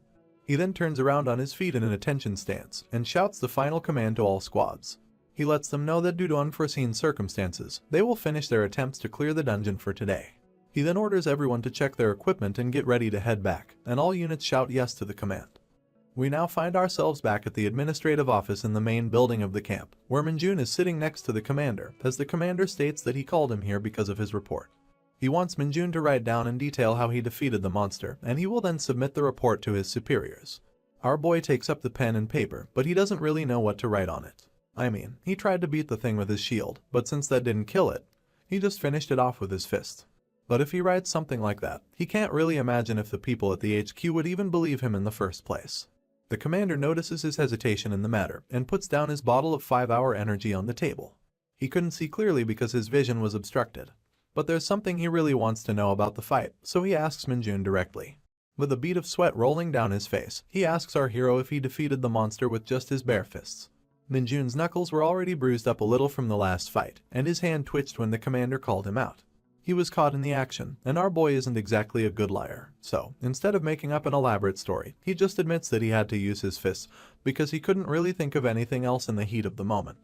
He then turns around on his feet in an attention stance and shouts the final command to all squads. He lets them know that due to unforeseen circumstances, they will finish their attempts to clear the dungeon for today. He then orders everyone to check their equipment and get ready to head back, and all units shout yes to the command. We now find ourselves back at the administrative office in the main building of the camp, where Minjun is sitting next to the commander, as the commander states that he called him here because of his report. He wants Minjun to write down in detail how he defeated the monster, and he will then submit the report to his superiors. Our boy takes up the pen and paper, but he doesn't really know what to write on it. I mean, he tried to beat the thing with his shield, but since that didn't kill it, he just finished it off with his fist. But if he writes something like that, he can't really imagine if the people at the HQ would even believe him in the first place. The commander notices his hesitation in the matter and puts down his bottle of 5-hour energy on the table. He couldn't see clearly because his vision was obstructed, but there's something he really wants to know about the fight, so he asks Minjun directly. With a bead of sweat rolling down his face, he asks our hero if he defeated the monster with just his bare fists. Minjun's knuckles were already bruised up a little from the last fight, and his hand twitched when the commander called him out. He was caught in the action, and our boy isn't exactly a good liar, so instead of making up an elaborate story, he just admits that he had to use his fists because he couldn't really think of anything else in the heat of the moment.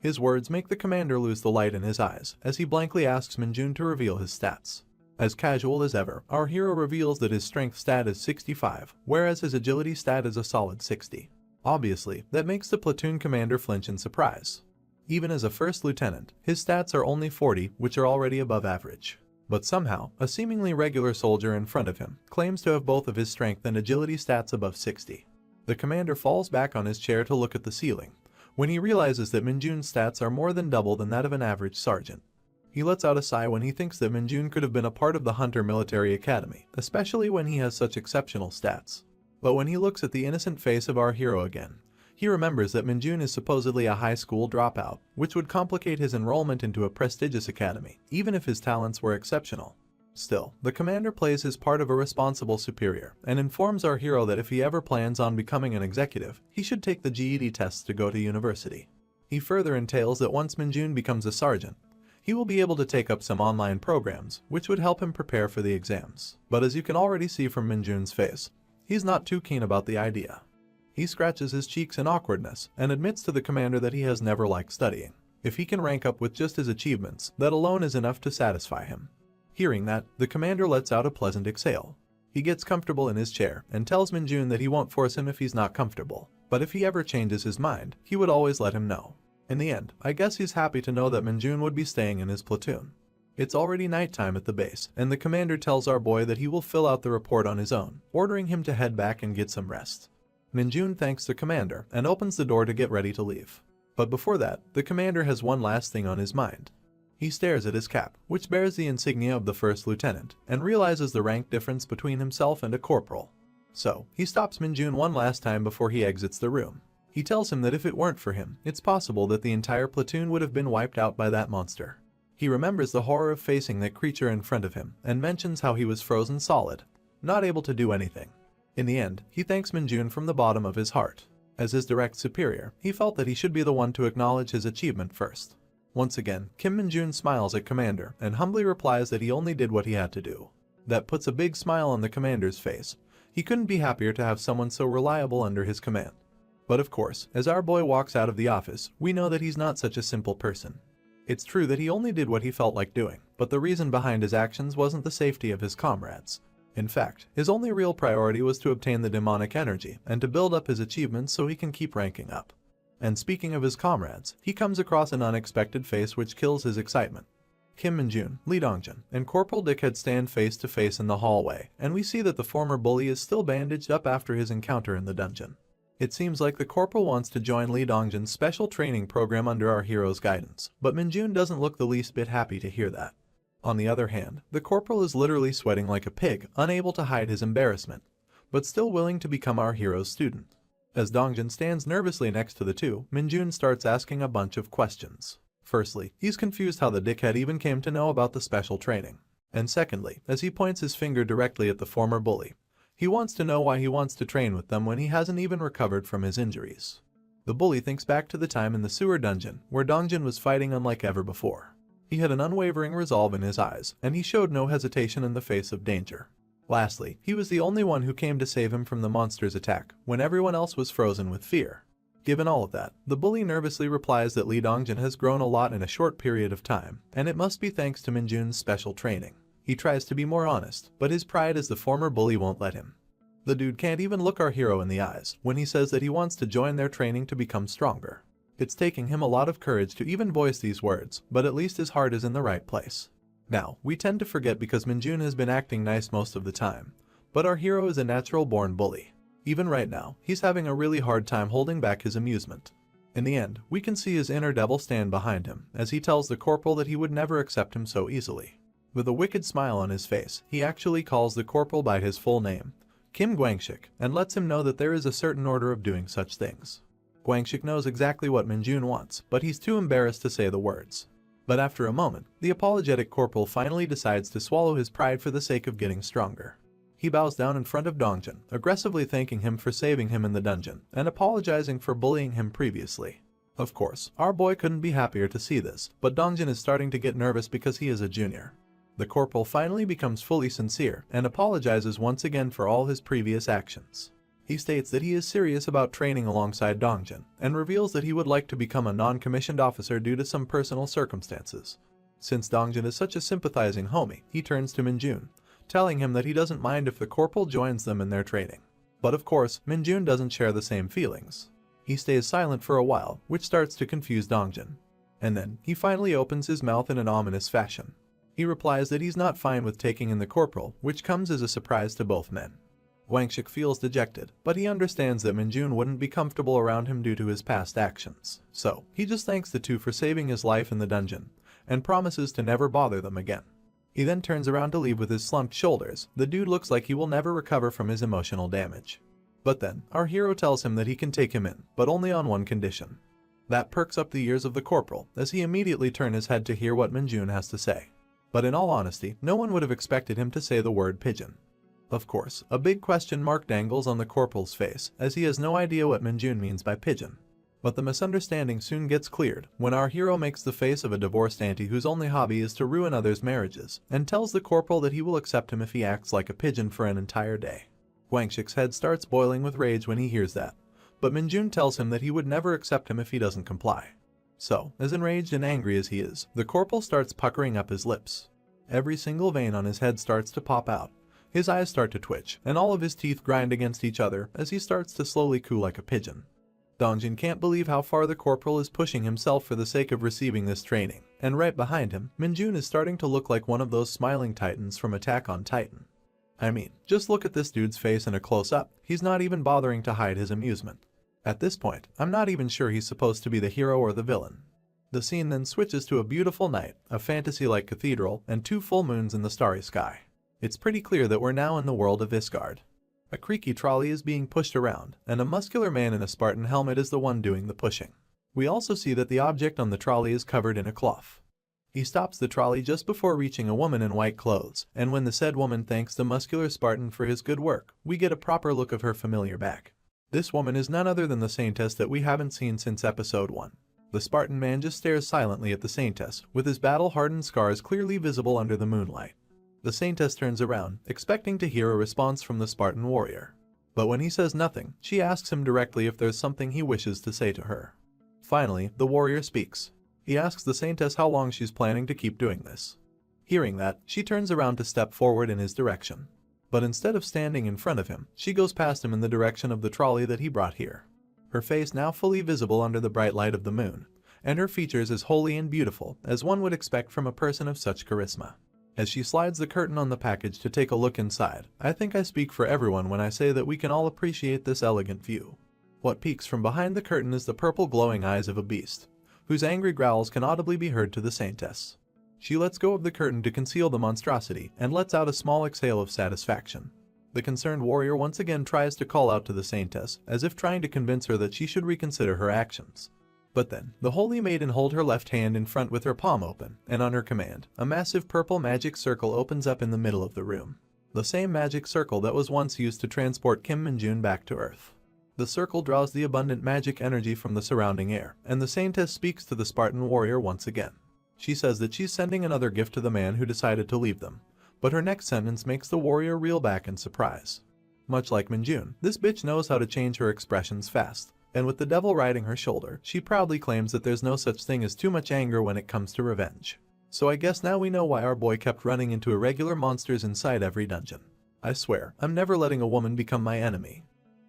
His words make the commander lose the light in his eyes as he blankly asks Minjun to reveal his stats. As casual as ever, our hero reveals that his strength stat is 65, whereas his agility stat is a solid 60. Obviously, that makes the platoon commander flinch in surprise. Even as a first lieutenant, his stats are only 40, which are already above average. But somehow, a seemingly regular soldier in front of him claims to have both of his strength and agility stats above 60. The commander falls back on his chair to look at the ceiling, when he realizes that Minjun's stats are more than double than that of an average sergeant. He lets out a sigh when he thinks that Minjun could have been a part of the Hunter Military Academy, especially when he has such exceptional stats. But when he looks at the innocent face of our hero again, he remembers that Minjun is supposedly a high school dropout, which would complicate his enrollment into a prestigious academy, even if his talents were exceptional. Still, the commander plays his part of a responsible superior, and informs our hero that if he ever plans on becoming an executive, he should take the GED tests to go to university. He further entails that once Minjun becomes a sergeant, he will be able to take up some online programs, which would help him prepare for the exams. But as you can already see from Minjun's face, he's not too keen about the idea. He scratches his cheeks in awkwardness and admits to the commander that he has never liked studying. If he can rank up with just his achievements, that alone is enough to satisfy him. Hearing that, the commander lets out a pleasant exhale. He gets comfortable in his chair and tells Minjun that he won't force him if he's not comfortable, but if he ever changes his mind, he would always let him know. In the end, I guess he's happy to know that Minjun would be staying in his platoon. It's already nighttime at the base, and the commander tells our boy that he will fill out the report on his own, ordering him to head back and get some rest. Minjun thanks the commander and opens the door to get ready to leave. But before that, the commander has one last thing on his mind. He stares at his cap, which bears the insignia of the first lieutenant, and realizes the rank difference between himself and a corporal. So, he stops Minjun one last time before he exits the room. He tells him that if it weren't for him, it's possible that the entire platoon would have been wiped out by that monster. He remembers the horror of facing that creature in front of him, and mentions how he was frozen solid, not able to do anything. In the end, he thanks Minjun from the bottom of his heart. As his direct superior, he felt that he should be the one to acknowledge his achievement first. Once again, Kim Minjun smiles at Commander and humbly replies that he only did what he had to do. That puts a big smile on the commander's face. He couldn't be happier to have someone so reliable under his command. But of course, as our boy walks out of the office, we know that he's not such a simple person. It's true that he only did what he felt like doing, but the reason behind his actions wasn't the safety of his comrades. In fact, his only real priority was to obtain the demonic energy and to build up his achievements so he can keep ranking up. And speaking of his comrades, he comes across an unexpected face which kills his excitement. Kim Minjun, Lee Dongjun, and Corporal Dickhead stand face to face in the hallway, and we see that the former bully is still bandaged up after his encounter in the dungeon. It seems like the corporal wants to join Lee Dongjun's special training program under our hero's guidance, but Minjun doesn't look the least bit happy to hear that. On the other hand, the corporal is literally sweating like a pig, unable to hide his embarrassment, but still willing to become our hero's student. As Dongjun stands nervously next to the two, Minjun starts asking a bunch of questions. Firstly, he's confused how the dickhead even came to know about the special training. And secondly, as he points his finger directly at the former bully, he wants to know why he wants to train with them when he hasn't even recovered from his injuries. The bully thinks back to the time in the sewer dungeon, where Dongjun was fighting unlike ever before. He had an unwavering resolve in his eyes, and he showed no hesitation in the face of danger. Lastly, he was the only one who came to save him from the monster's attack, when everyone else was frozen with fear. Given all of that, the bully nervously replies that Lee Dongjun has grown a lot in a short period of time, and it must be thanks to Minjun's special training. He tries to be more honest, but his pride as the former bully won't let him. The dude can't even look our hero in the eyes when he says that he wants to join their training to become stronger. It's taking him a lot of courage to even voice these words, but at least his heart is in the right place. Now, we tend to forget because Minjun has been acting nice most of the time, but our hero is a natural-born bully. Even right now, he's having a really hard time holding back his amusement. In the end, we can see his inner devil stand behind him as he tells the corporal that he would never accept him so easily. With a wicked smile on his face, he actually calls the corporal by his full name, Kim Gwangshik, and lets him know that there is a certain order of doing such things. Gwangshik knows exactly what Minjun wants, but he's too embarrassed to say the words. But after a moment, the apologetic corporal finally decides to swallow his pride for the sake of getting stronger. He bows down in front of Dongjun, aggressively thanking him for saving him in the dungeon, and apologizing for bullying him previously. Of course, our boy couldn't be happier to see this, but Dongjun is starting to get nervous because he is a junior. The corporal finally becomes fully sincere, and apologizes once again for all his previous actions. He states that he is serious about training alongside Dongjun, and reveals that he would like to become a non-commissioned officer due to some personal circumstances. Since Dongjun is such a sympathizing homie, he turns to Minjun, telling him that he doesn't mind if the corporal joins them in their training. But of course, Minjun doesn't share the same feelings. He stays silent for a while, which starts to confuse Dongjun. And then, he finally opens his mouth in an ominous fashion. He replies that he's not fine with taking in the corporal, which comes as a surprise to both men. Gwangshik feels dejected, but he understands that Minjun wouldn't be comfortable around him due to his past actions. So, he just thanks the two for saving his life in the dungeon, and promises to never bother them again. He then turns around to leave with his slumped shoulders. The dude looks like he will never recover from his emotional damage. But then, our hero tells him that he can take him in, but only on one condition. That perks up the ears of the corporal, as he immediately turns his head to hear what Minjun has to say. But in all honesty, no one would have expected him to say the word pigeon. Of course, a big question mark dangles on the corporal's face, as he has no idea what Minjun means by pigeon. But the misunderstanding soon gets cleared when our hero makes the face of a divorced auntie whose only hobby is to ruin others' marriages, and tells the corporal that he will accept him if he acts like a pigeon for an entire day. Gwangshik's head starts boiling with rage when he hears that, but Minjun tells him that he would never accept him if he doesn't comply. So, as enraged and angry as he is, the corporal starts puckering up his lips. Every single vein on his head starts to pop out. His eyes start to twitch, and all of his teeth grind against each other as he starts to slowly coo like a pigeon. Dongjin can't believe how far the corporal is pushing himself for the sake of receiving this training, and right behind him, Minjun is starting to look like one of those smiling titans from Attack on Titan. I mean, just look at this dude's face in a close-up, he's not even bothering to hide his amusement. At this point, I'm not even sure he's supposed to be the hero or the villain. The scene then switches to a beautiful night, a fantasy-like cathedral, and 2 full moons in the starry sky. It's pretty clear that we're now in the world of Isgard. A creaky trolley is being pushed around, and a muscular man in a Spartan helmet is the one doing the pushing. We also see that the object on the trolley is covered in a cloth. He stops the trolley just before reaching a woman in white clothes, and when the said woman thanks the muscular Spartan for his good work, we get a proper look of her familiar back. This woman is none other than the Saintess that we haven't seen since episode 1. The Spartan man just stares silently at the Saintess, with his battle-hardened scars clearly visible under the moonlight. The Saintess turns around, expecting to hear a response from the Spartan warrior. But when he says nothing, she asks him directly if there's something he wishes to say to her. Finally, the warrior speaks. He asks the Saintess how long she's planning to keep doing this. Hearing that, she turns around to step forward in his direction. But instead of standing in front of him, she goes past him in the direction of the trolley that he brought here. Her face now fully visible under the bright light of the moon, and her features as holy and beautiful as one would expect from a person of such charisma. As she slides the curtain on the package to take a look inside, I think I speak for everyone when I say that we can all appreciate this elegant view. What peeks from behind the curtain is the purple glowing eyes of a beast, whose angry growls can audibly be heard to the Saintess. She lets go of the curtain to conceal the monstrosity and lets out a small exhale of satisfaction. The concerned warrior once again tries to call out to the Saintess, as if trying to convince her that she should reconsider her actions. But then, the holy maiden holds her left hand in front with her palm open, and on her command, a massive purple magic circle opens up in the middle of the room. The same magic circle that was once used to transport Kim Minjun back to Earth. The circle draws the abundant magic energy from the surrounding air, and the Saintess speaks to the Spartan warrior once again. She says that she's sending another gift to the man who decided to leave them, but her next sentence makes the warrior reel back in surprise. Much like Minjun, this bitch knows how to change her expressions fast. And with the devil riding her shoulder, she proudly claims that there's no such thing as too much anger when it comes to revenge. So I guess now we know why our boy kept running into irregular monsters inside every dungeon. I swear, I'm never letting a woman become my enemy.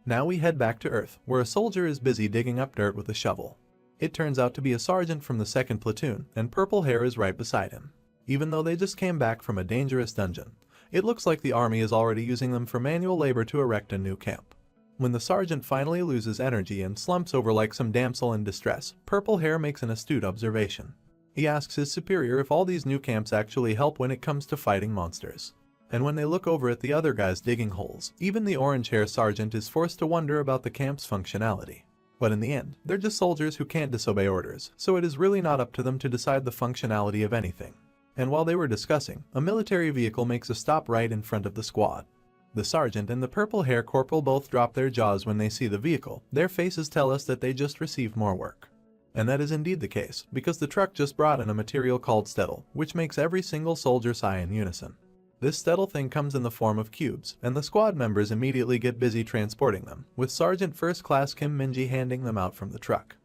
Now we head back to Earth, where a soldier is busy digging up dirt with a shovel. It turns out to be a sergeant from the 2nd platoon, and purple hair is right beside him. Even though they just came back from a dangerous dungeon, it looks like the army is already using them for manual labor to erect a new camp. When the sergeant finally loses energy and slumps over like some damsel in distress, purple hair makes an astute observation. He asks his superior if all these new camps actually help when it comes to fighting monsters. And when they look over at the other guys digging holes, even the orange hair sergeant is forced to wonder about the camp's functionality. But in the end, they're just soldiers who can't disobey orders, so it is really not up to them to decide the functionality of anything. And while they were discussing, a military vehicle makes a stop right in front of the squad. The sergeant and the purple hair corporal both drop their jaws when they see the vehicle. Their faces tell us that they just received more work. And that is indeed the case, because the truck just brought in a material called stetl, which makes every single soldier sigh in unison. This stetl thing comes in the form of cubes, and the squad members immediately get busy transporting them, with Sergeant First Class Kim Minji handing them out from the truck.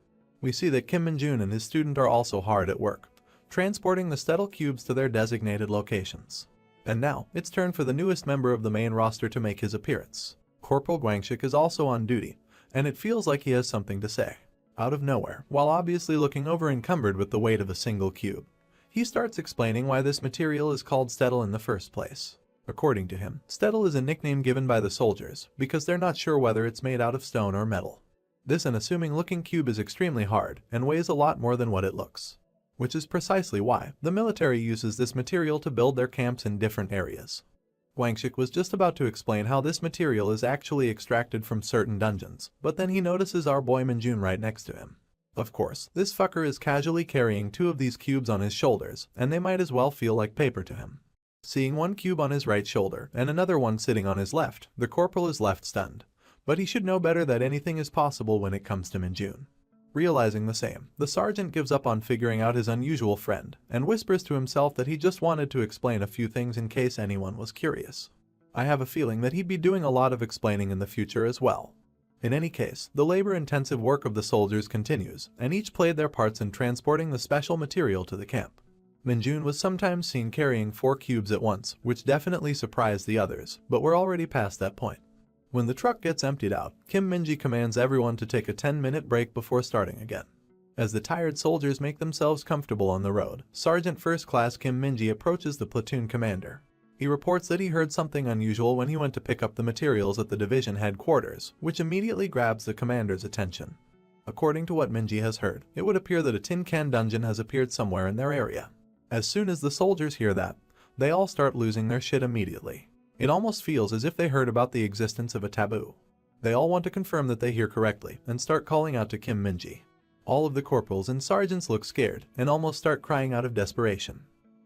We see that Kim Minjun and his student are also hard at work, transporting the stetl cubes to their designated locations. And now, it's turn for the newest member of the main roster to make his appearance. Corporal Guangshik is also on duty, and it feels like he has something to say. Out of nowhere, while obviously looking over encumbered with the weight of a single cube, he starts explaining why this material is called stetl in the first place. According to him, stetl is a nickname given by the soldiers, because they're not sure whether it's made out of stone or metal. This unassuming looking cube is extremely hard, and weighs a lot more than what it looks. Which is precisely why the military uses this material to build their camps in different areas. Guangshik was just about to explain how this material is actually extracted from certain dungeons, but then he notices our boy Minjun right next to him. Of course, this fucker is casually carrying 2 of these cubes on his shoulders, and they might as well feel like paper to him. Seeing one cube on his right shoulder and another one sitting on his left, the corporal is left stunned. But he should know better that anything is possible when it comes to Minjun. Realizing the same, the sergeant gives up on figuring out his unusual friend, and whispers to himself that he just wanted to explain a few things in case anyone was curious. I have a feeling that he'd be doing a lot of explaining in the future as well. In any case, the labor-intensive work of the soldiers continues, and each played their parts in transporting the special material to the camp. Minjun was sometimes seen carrying 4 cubes at once, which definitely surprised the others, but we're already past that point. When the truck gets emptied out, Kim Minji commands everyone to take a 10-minute break before starting again. As the tired soldiers make themselves comfortable on the road, Sergeant First Class Kim Minji approaches the platoon commander. He reports that he heard something unusual when he went to pick up the materials at the division headquarters, which immediately grabs the commander's attention. According to what Minji has heard, it would appear that a tin can dungeon has appeared somewhere in their area. As soon as the soldiers hear that, they all start losing their shit immediately. It almost feels as if they heard about the existence of a taboo. They all want to confirm that they hear correctly and start calling out to Kim Minji. All of the corporals and sergeants look scared and almost start crying out of desperation.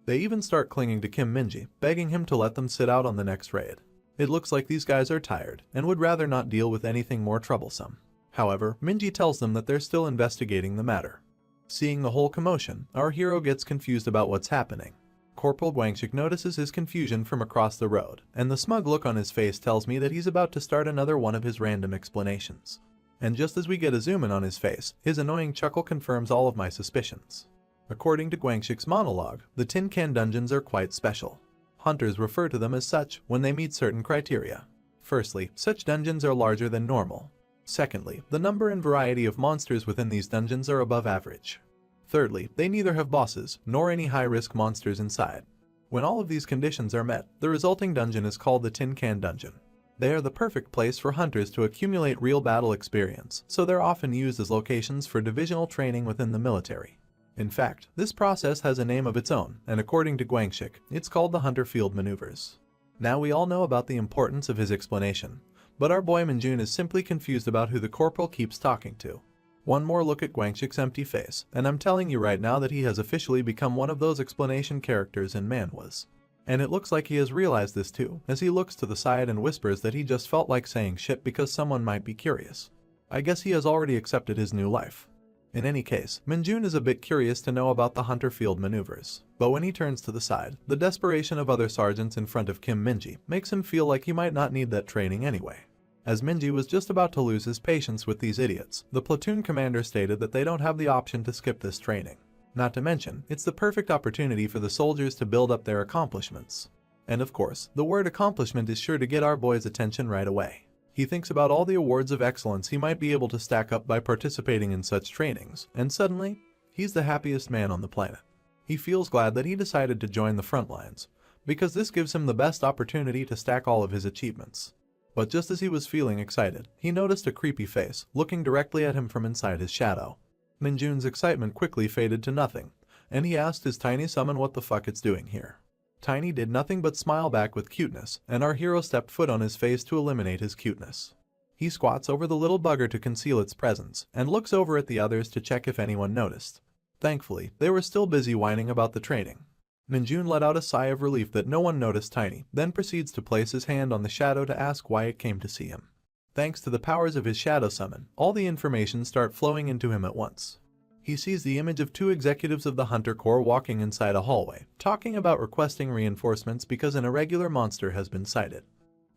They even start clinging to Kim Minji, begging him to let them sit out on the next raid. It looks like these guys are tired and would rather not deal with anything more troublesome. However, Minji tells them that they're still investigating the matter. Seeing the whole commotion, our hero gets confused about what's happening. Corporal Guangxik notices his confusion from across the road, and the smug look on his face tells me that he's about to start another one of his random explanations. And just as we get a zoom in on his face, his annoying chuckle confirms all of my suspicions. According to Guangxik's monologue, the tin can dungeons are quite special. Hunters refer to them as such when they meet certain criteria. Firstly, such dungeons are larger than normal. Secondly, the number and variety of monsters within these dungeons are above average. Thirdly, they neither have bosses nor any high-risk monsters inside. When all of these conditions are met, the resulting dungeon is called the Tin Can Dungeon. They are the perfect place for hunters to accumulate real battle experience, so they're often used as locations for divisional training within the military. In fact, this process has a name of its own, and according to Guangxik, it's called the Hunter Field Maneuvers. Now we all know about the importance of his explanation, but our boy Minjun is simply confused about who the corporal keeps talking to. One more look at Guangxik's empty face, and I'm telling you right now that he has officially become one of those explanation characters in manhwas. And it looks like he has realized this too, as he looks to the side and whispers that he just felt like saying shit because someone might be curious. I guess he has already accepted his new life. In any case, Minjun is a bit curious to know about the Hunter Field Maneuvers, but when he turns to the side, the desperation of other sergeants in front of Kim Minji makes him feel like he might not need that training anyway. As Minji was just about to lose his patience with these idiots, the platoon commander stated that they don't have the option to skip this training. Not to mention, it's the perfect opportunity for the soldiers to build up their accomplishments. And of course, the word accomplishment is sure to get our boy's attention right away. He thinks about all the awards of excellence he might be able to stack up by participating in such trainings, and suddenly, he's the happiest man on the planet. He feels glad that he decided to join the front lines, because this gives him the best opportunity to stack all of his achievements. But just as he was feeling excited, he noticed a creepy face looking directly at him from inside his shadow. Minjun's excitement quickly faded to nothing, and he asked his tiny summon what the fuck it's doing here. Tiny did nothing but smile back with cuteness, and our hero stepped foot on his face to eliminate his cuteness. He squats over the little bugger to conceal its presence, and looks over at the others to check if anyone noticed. Thankfully, they were still busy whining about the training. Minjun let out a sigh of relief that no one noticed Tiny, then proceeds to place his hand on the shadow to ask why it came to see him. Thanks to the powers of his shadow summon, all the information start flowing into him at once. He sees the image of two executives of the Hunter Corps walking inside a hallway, talking about requesting reinforcements because an irregular monster has been sighted.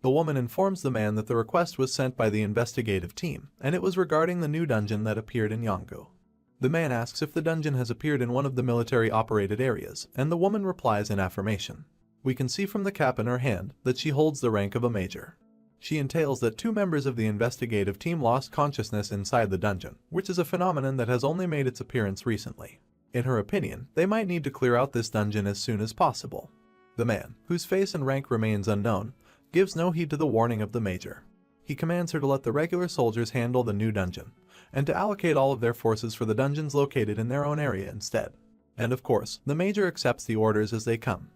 The woman informs the man that the request was sent by the investigative team, and it was regarding the new dungeon that appeared in Yongu. The man asks if the dungeon has appeared in one of the military-operated areas, and the woman replies in affirmation. We can see from the cap in her hand that she holds the rank of a major. She entails that 2 members of the investigative team lost consciousness inside the dungeon, which is a phenomenon that has only made its appearance recently. In her opinion, they might need to clear out this dungeon as soon as possible. The man, whose face and rank remains unknown, gives no heed to the warning of the major. He commands her to let the regular soldiers handle the new dungeon, and to allocate all of their forces for the dungeons located in their own area instead. And of course, the major accepts the orders as they come.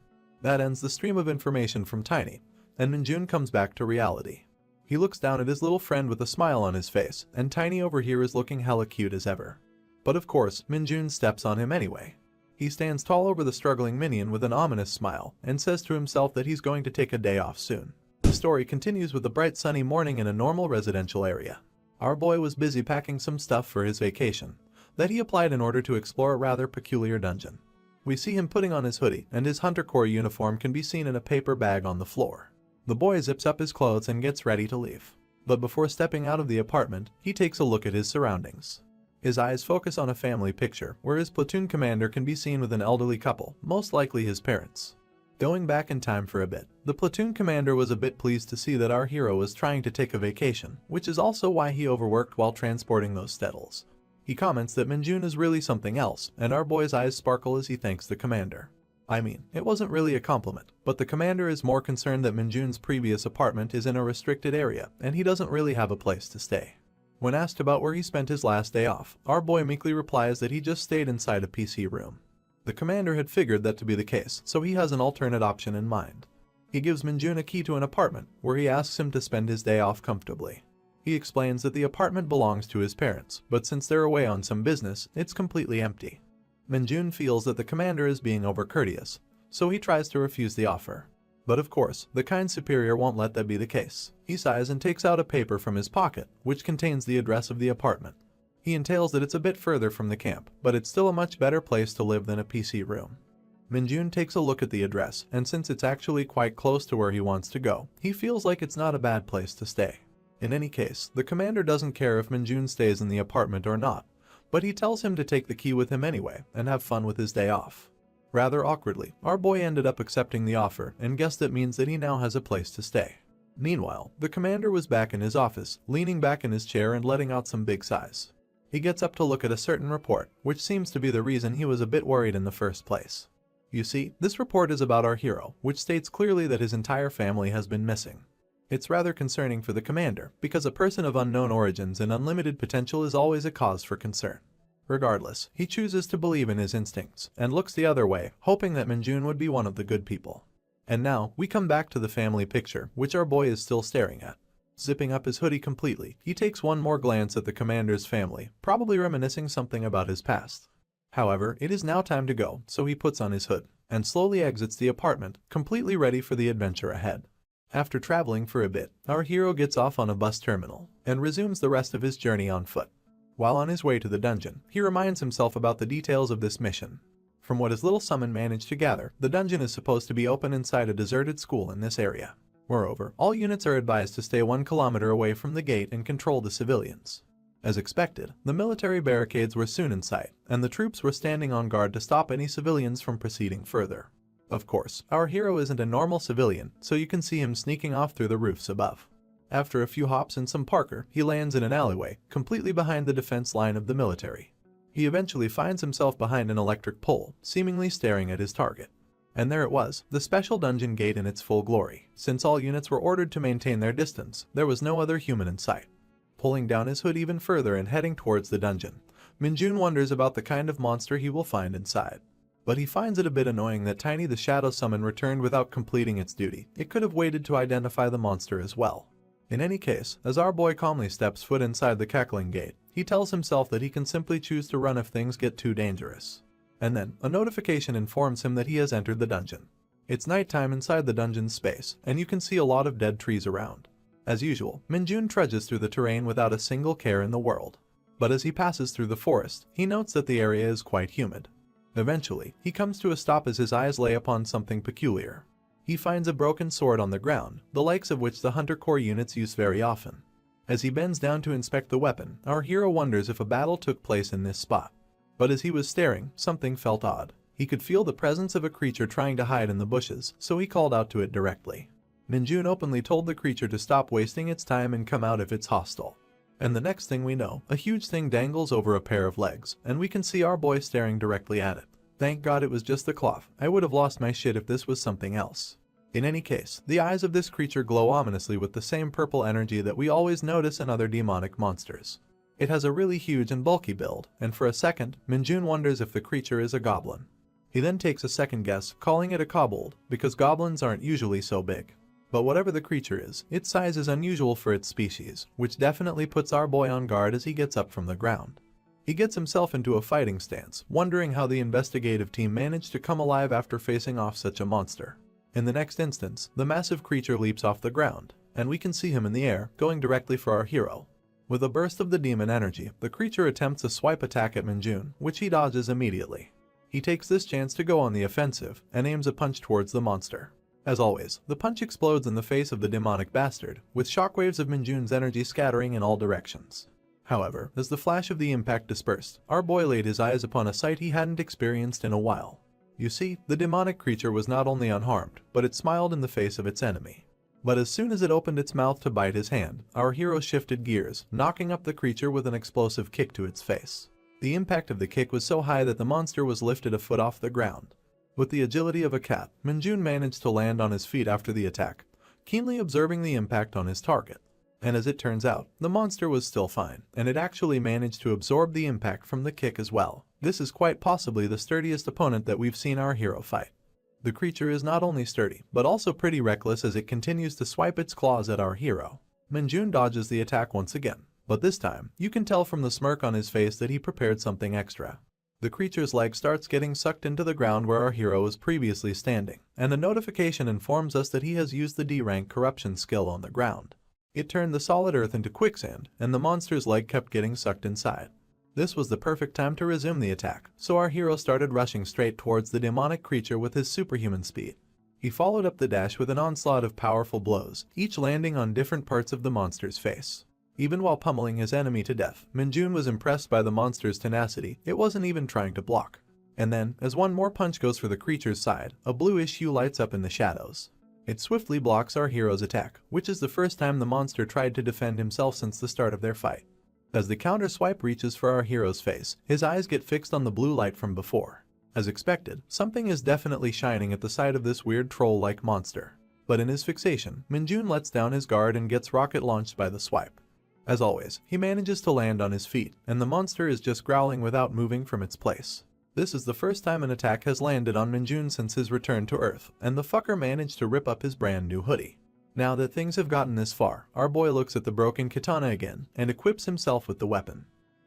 That ends the stream of information from Tiny, and Minjun comes back to reality. He looks down at his little friend with a smile on his face, and Tiny over here is looking hella cute as ever. But of course, Minjun steps on him anyway. He stands tall over the struggling minion with an ominous smile, and says to himself that he's going to take a day off soon. The story continues with a bright sunny morning in a normal residential area. Our boy was busy packing some stuff for his vacation, that he applied in order to explore a rather peculiar dungeon. We see him putting on his hoodie, and his Hunter Corps uniform can be seen in a paper bag on the floor. The boy zips up his clothes and gets ready to leave. But before stepping out of the apartment, he takes a look at his surroundings. His eyes focus on a family picture, where his platoon commander can be seen with an elderly couple, most likely his parents. Going back in time for a bit, the platoon commander was a bit pleased to see that our hero was trying to take a vacation, which is also why he overworked while transporting those stettles. He comments that Minjun is really something else, and our boy's eyes sparkle as he thanks the commander. I mean, it wasn't really a compliment, but the commander is more concerned that Minjun's previous apartment is in a restricted area, and he doesn't really have a place to stay. When asked about where he spent his last day off, our boy meekly replies that he just stayed inside a PC room. The commander had figured that to be the case, so he has an alternate option in mind. He gives Minjun a key to an apartment, where he asks him to spend his day off comfortably. He explains that the apartment belongs to his parents, but since they're away on some business, it's completely empty. Minjun feels that the commander is being overcourteous, so he tries to refuse the offer. But of course, the kind superior won't let that be the case. He sighs and takes out a paper from his pocket, which contains the address of the apartment. He entails that it's a bit further from the camp, but it's still a much better place to live than a PC room. Minjun takes a look at the address, and since it's actually quite close to where he wants to go, he feels like it's not a bad place to stay. In any case, the commander doesn't care if Minjun stays in the apartment or not, but he tells him to take the key with him anyway and have fun with his day off. Rather awkwardly, our boy ended up accepting the offer and guessed that means that he now has a place to stay. Meanwhile, the commander was back in his office, leaning back in his chair and letting out some big sighs. He gets up to look at a certain report, which seems to be the reason he was a bit worried in the first place. You see, this report is about our hero, which states clearly that his entire family has been missing. It's rather concerning for the commander, because a person of unknown origins and unlimited potential is always a cause for concern. Regardless, he chooses to believe in his instincts, and looks the other way, hoping that Minjun would be one of the good people. And now, we come back to the family picture, which our boy is still staring at. Zipping up his hoodie completely, he takes one more glance at the commander's family, probably reminiscing something about his past. However, it is now time to go, so he puts on his hood, and slowly exits the apartment, completely ready for the adventure ahead. After traveling for a bit, our hero gets off on a bus terminal, and resumes the rest of his journey on foot. While on his way to the dungeon, he reminds himself about the details of this mission. From what his little summon managed to gather, the dungeon is supposed to be open inside a deserted school in this area. Moreover, all units are advised to stay 1 kilometer away from the gate and control the civilians. As expected, the military barricades were soon in sight, and the troops were standing on guard to stop any civilians from proceeding further. Of course, our hero isn't a normal civilian, so you can see him sneaking off through the roofs above. After a few hops and some parkour, he lands in an alleyway, completely behind the defense line of the military. He eventually finds himself behind an electric pole, seemingly staring at his target. And there it was, the special dungeon gate in its full glory. Since all units were ordered to maintain their distance, there was no other human in sight. Pulling down his hood even further and heading towards the dungeon, Minjun wonders about the kind of monster he will find inside. But he finds it a bit annoying that Tiny the Shadow Summon returned without completing its duty. It could have waited to identify the monster as well. In any case, as our boy calmly steps foot inside the cackling gate, he tells himself that he can simply choose to run if things get too dangerous. And then, a notification informs him that he has entered the dungeon. It's nighttime inside the dungeon's space, and you can see a lot of dead trees around. As usual, Minjun trudges through the terrain without a single care in the world. But as he passes through the forest, he notes that the area is quite humid. Eventually, he comes to a stop as his eyes lay upon something peculiar. He finds a broken sword on the ground, the likes of which the Hunter Corps units use very often. As he bends down to inspect the weapon, our hero wonders if a battle took place in this spot. But as he was staring, something felt odd. He could feel the presence of a creature trying to hide in the bushes, so he called out to it directly. Minjun openly told the creature to stop wasting its time and come out if it's hostile. And the next thing we know, a huge thing dangles over a pair of legs, and we can see our boy staring directly at it. Thank God it was just the cloth. I would have lost my shit if this was something else. In any case, the eyes of this creature glow ominously with the same purple energy that we always notice in other demonic monsters. It has a really huge and bulky build, and for a second, Minjun wonders if the creature is a goblin. He then takes a second guess, calling it a kobold, because goblins aren't usually so big. But whatever the creature is, its size is unusual for its species, which definitely puts our boy on guard as he gets up from the ground. He gets himself into a fighting stance, wondering how the investigative team managed to come alive after facing off such a monster. In the next instance, the massive creature leaps off the ground, and we can see him in the air, going directly for our hero. With a burst of the demon energy, the creature attempts a swipe attack at Minjun, which he dodges immediately. He takes this chance to go on the offensive, and aims a punch towards the monster. As always, the punch explodes in the face of the demonic bastard, with shockwaves of Minjun's energy scattering in all directions. However, as the flash of the impact dispersed, our boy laid his eyes upon a sight he hadn't experienced in a while. You see, the demonic creature was not only unharmed, but it smiled in the face of its enemy. But as soon as it opened its mouth to bite his hand, our hero shifted gears, knocking up the creature with an explosive kick to its face. The impact of the kick was so high that the monster was lifted a foot off the ground. With the agility of a cat, Minjun managed to land on his feet after the attack, keenly observing the impact on his target. And as it turns out, the monster was still fine, and it actually managed to absorb the impact from the kick as well. This is quite possibly the sturdiest opponent that we've seen our hero fight. The creature is not only sturdy, but also pretty reckless as it continues to swipe its claws at our hero. Minjun dodges the attack once again, but this time, you can tell from the smirk on his face that he prepared something extra. The creature's leg starts getting sucked into the ground where our hero was previously standing, and a notification informs us that he has used the D-rank corruption skill on the ground. It turned the solid earth into quicksand, and the monster's leg kept getting sucked inside. This was the perfect time to resume the attack, so our hero started rushing straight towards the demonic creature with his superhuman speed. He followed up the dash with an onslaught of powerful blows, each landing on different parts of the monster's face. Even while pummeling his enemy to death, Minjun was impressed by the monster's tenacity. It wasn't even trying to block. And then, as one more punch goes for the creature's side, a bluish hue lights up in the shadows. It swiftly blocks our hero's attack, which is the first time the monster tried to defend himself since the start of their fight. As the counter swipe reaches for our hero's face, his eyes get fixed on the blue light from before. As expected, something is definitely shining at the sight of this weird troll-like monster. But in his fixation, Minjun lets down his guard and gets rocket launched by the swipe. As always, he manages to land on his feet, and the monster is just growling without moving from its place. This is the first time an attack has landed on Minjun since his return to Earth, and the fucker managed to rip up his brand new hoodie. Now that things have gotten this far, our boy looks at the broken katana again, and equips himself with the weapon.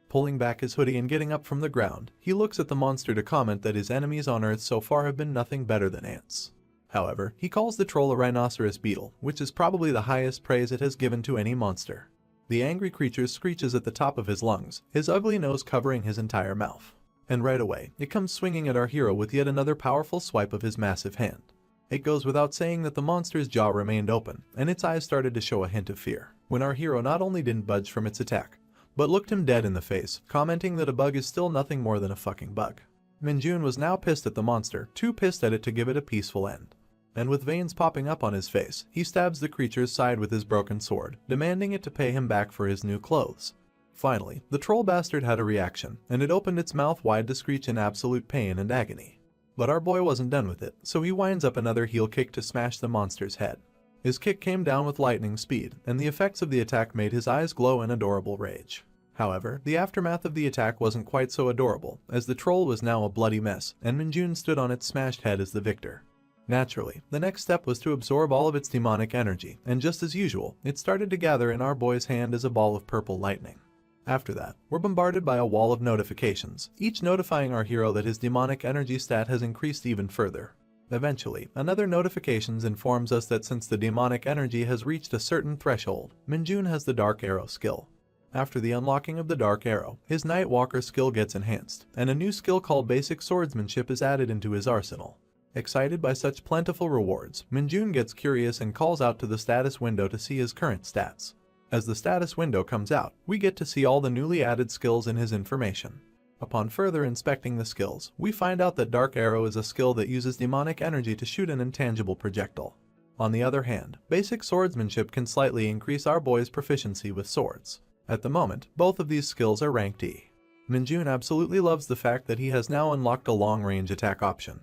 Pulling back his hoodie and getting up from the ground, he looks at the monster to comment that his enemies on Earth so far have been nothing better than ants. However, he calls the troll a rhinoceros beetle, which is probably the highest praise it has given to any monster. The angry creature screeches at the top of his lungs, his ugly nose covering his entire mouth. And right away, it comes swinging at our hero with yet another powerful swipe of his massive hand. It goes without saying that the monster's jaw remained open, and its eyes started to show a hint of fear, when our hero not only didn't budge from its attack, but looked him dead in the face, commenting that a bug is still nothing more than a fucking bug. Minjun was now pissed at the monster, too pissed at it to give it a peaceful end. And with veins popping up on his face, he stabs the creature's side with his broken sword, demanding it to pay him back for his new clothes. Finally, the troll bastard had a reaction, and it opened its mouth wide to screech in absolute pain and agony. But our boy wasn't done with it, so he winds up another heel kick to smash the monster's head. His kick came down with lightning speed, and the effects of the attack made his eyes glow in adorable rage. However, the aftermath of the attack wasn't quite so adorable, as the troll was now a bloody mess, and Minjun stood on its smashed head as the victor. Naturally, the next step was to absorb all of its demonic energy, and just as usual, it started to gather in our boy's hand as a ball of purple lightning. After that, we're bombarded by a wall of notifications, each notifying our hero that his demonic energy stat has increased even further. Eventually, another notification informs us that since the demonic energy has reached a certain threshold, Minjun has the Dark Arrow skill. After the unlocking of the Dark Arrow, his Nightwalker skill gets enhanced, and a new skill called Basic Swordsmanship is added into his arsenal. Excited by such plentiful rewards, Minjun gets curious and calls out to the status window to see his current stats. As the status window comes out, we get to see all the newly added skills in his information. Upon further inspecting the skills, we find out that Dark Arrow is a skill that uses demonic energy to shoot an intangible projectile. On the other hand, Basic Swordsmanship can slightly increase our boy's proficiency with swords. At the moment, both of these skills are ranked E. Minjun absolutely loves the fact that he has now unlocked a long-range attack option,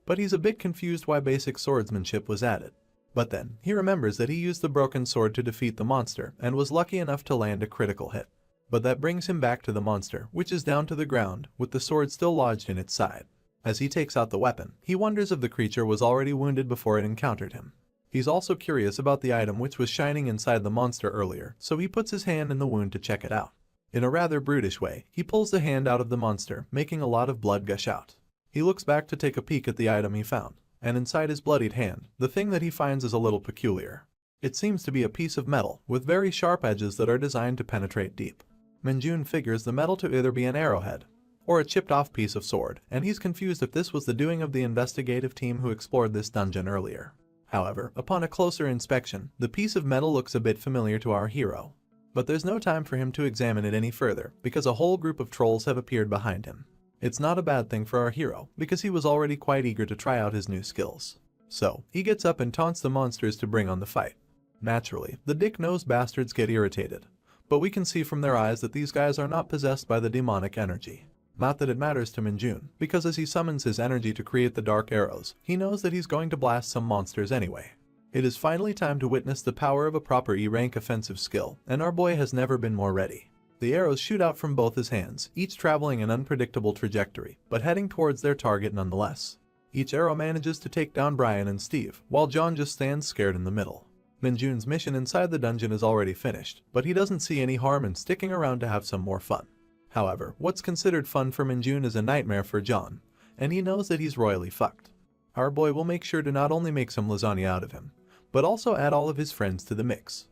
but he's a bit confused why Basic Swordsmanship was added. But then, he remembers that he used the broken sword to defeat the monster and was lucky enough to land a critical hit. But that brings him back to the monster, which is down to the ground, with the sword still lodged in its side. As he takes out the weapon, he wonders if the creature was already wounded before it encountered him. He's also curious about the item which was shining inside the monster earlier, so he puts his hand in the wound to check it out. In a rather brutish way, he pulls the hand out of the monster, making a lot of blood gush out. He looks back to take a peek at the item he found, and inside his bloodied hand, the thing that he finds is a little peculiar. It seems to be a piece of metal, with very sharp edges that are designed to penetrate deep. Minjun figures the metal to either be an arrowhead, or a chipped-off piece of sword, and he's confused if this was the doing of the investigative team who explored this dungeon earlier. However, upon a closer inspection, the piece of metal looks a bit familiar to our hero. But there's no time for him to examine it any further, because a whole group of trolls have appeared behind him. It's not a bad thing for our hero, because he was already quite eager to try out his new skills. So, he gets up and taunts the monsters to bring on the fight. Naturally, the dick-nosed bastards get irritated, but we can see from their eyes that these guys are not possessed by the demonic energy. Not that it matters to Minjun, because as he summons his energy to create the dark arrows, he knows that he's going to blast some monsters anyway. It is finally time to witness the power of a proper E-rank offensive skill, and our boy has never been more ready. The arrows shoot out from both his hands, each traveling an unpredictable trajectory, but heading towards their target nonetheless. Each arrow manages to take down Brian and Steve, while John just stands scared in the middle. Minjun's mission inside the dungeon is already finished, but he doesn't see any harm in sticking around to have some more fun. However, what's considered fun for Minjun is a nightmare for John, and he knows that he's royally fucked. Our boy will make sure to not only make some lasagna out of him, but also add all of his friends to the mix.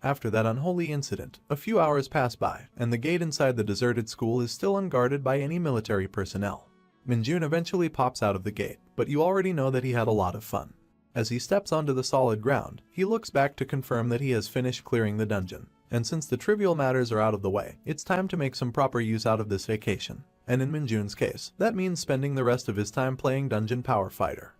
After that unholy incident, a few hours pass by, and the gate inside the deserted school is still unguarded by any military personnel. Minjun eventually pops out of the gate, but you already know that he had a lot of fun. As he steps onto the solid ground, he looks back to confirm that he has finished clearing the dungeon, and since the trivial matters are out of the way, it's time to make some proper use out of this vacation. And in Minjun's case, that means spending the rest of his time playing Dungeon Power Fighter.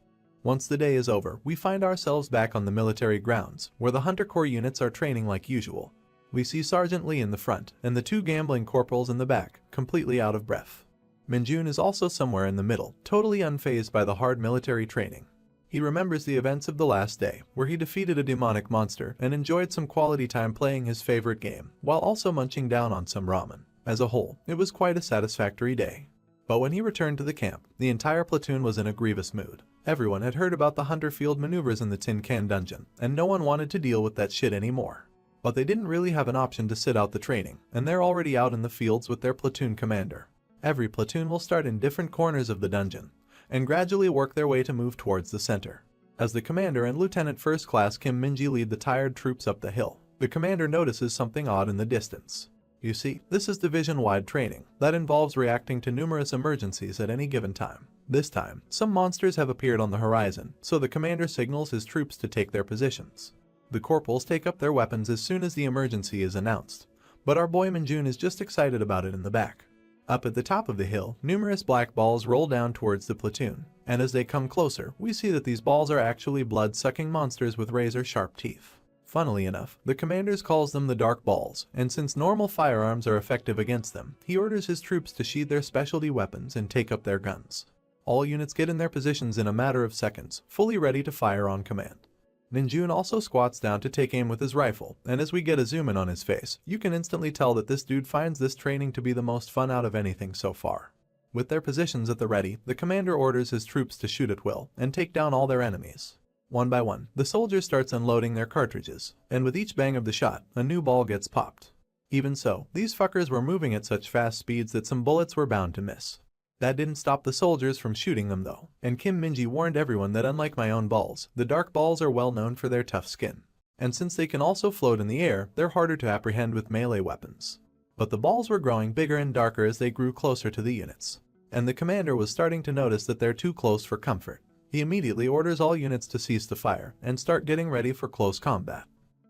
Once the day is over, we find ourselves back on the military grounds, where the Hunter Corps units are training like usual. We see Sergeant Lee in the front, and the two gambling corporals in the back, completely out of breath. Minjun is also somewhere in the middle, totally unfazed by the hard military training. He remembers the events of the last day, where he defeated a demonic monster and enjoyed some quality time playing his favorite game, while also munching down on some ramen. As a whole, it was quite a satisfactory day. But when he returned to the camp, the entire platoon was in a grievous mood. Everyone had heard about the Hunter Field maneuvers in the Tin Can dungeon, and no one wanted to deal with that shit anymore. But they didn't really have an option to sit out the training, and they're already out in the fields with their platoon commander. Every platoon will start in different corners of the dungeon, and gradually work their way to move towards the center. As the commander and Lieutenant First Class Kim Minji lead the tired troops up the hill, the commander notices something odd in the distance. You see, this is division-wide training that involves reacting to numerous emergencies at any given time. This time, some monsters have appeared on the horizon, so the commander signals his troops to take their positions. The corporals take up their weapons as soon as the emergency is announced, but our boy Minjun is just excited about it in the back. Up at the top of the hill, numerous black balls roll down towards the platoon, and as they come closer, we see that these balls are actually blood-sucking monsters with razor-sharp teeth. Funnily enough, the commander calls them the Dark Balls, and since normal firearms are effective against them, he orders his troops to sheathe their specialty weapons and take up their guns. All units get in their positions in a matter of seconds, fully ready to fire on command. Minjun also squats down to take aim with his rifle, and as we get a zoom in on his face, you can instantly tell that this dude finds this training to be the most fun out of anything so far. With their positions at the ready, the commander orders his troops to shoot at will and take down all their enemies. One by one, the soldier starts unloading their cartridges, and with each bang of the shot, a new ball gets popped. Even so, these fuckers were moving at such fast speeds that some bullets were bound to miss. That didn't stop the soldiers from shooting them though, and Kim Minji warned everyone that unlike my own balls, the Dark Balls are well known for their tough skin. And since they can also float in the air, they're harder to apprehend with melee weapons. But the balls were growing bigger and darker as they grew closer to the units, and the commander was starting to notice that they're too close for comfort. He immediately orders all units to cease the fire and start getting ready for close combat.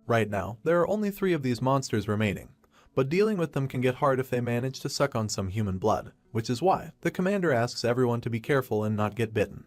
Right now, there are only 3 of these monsters remaining, but dealing with them can get hard if they manage to suck on some human blood, which is why the commander asks everyone to be careful and not get bitten.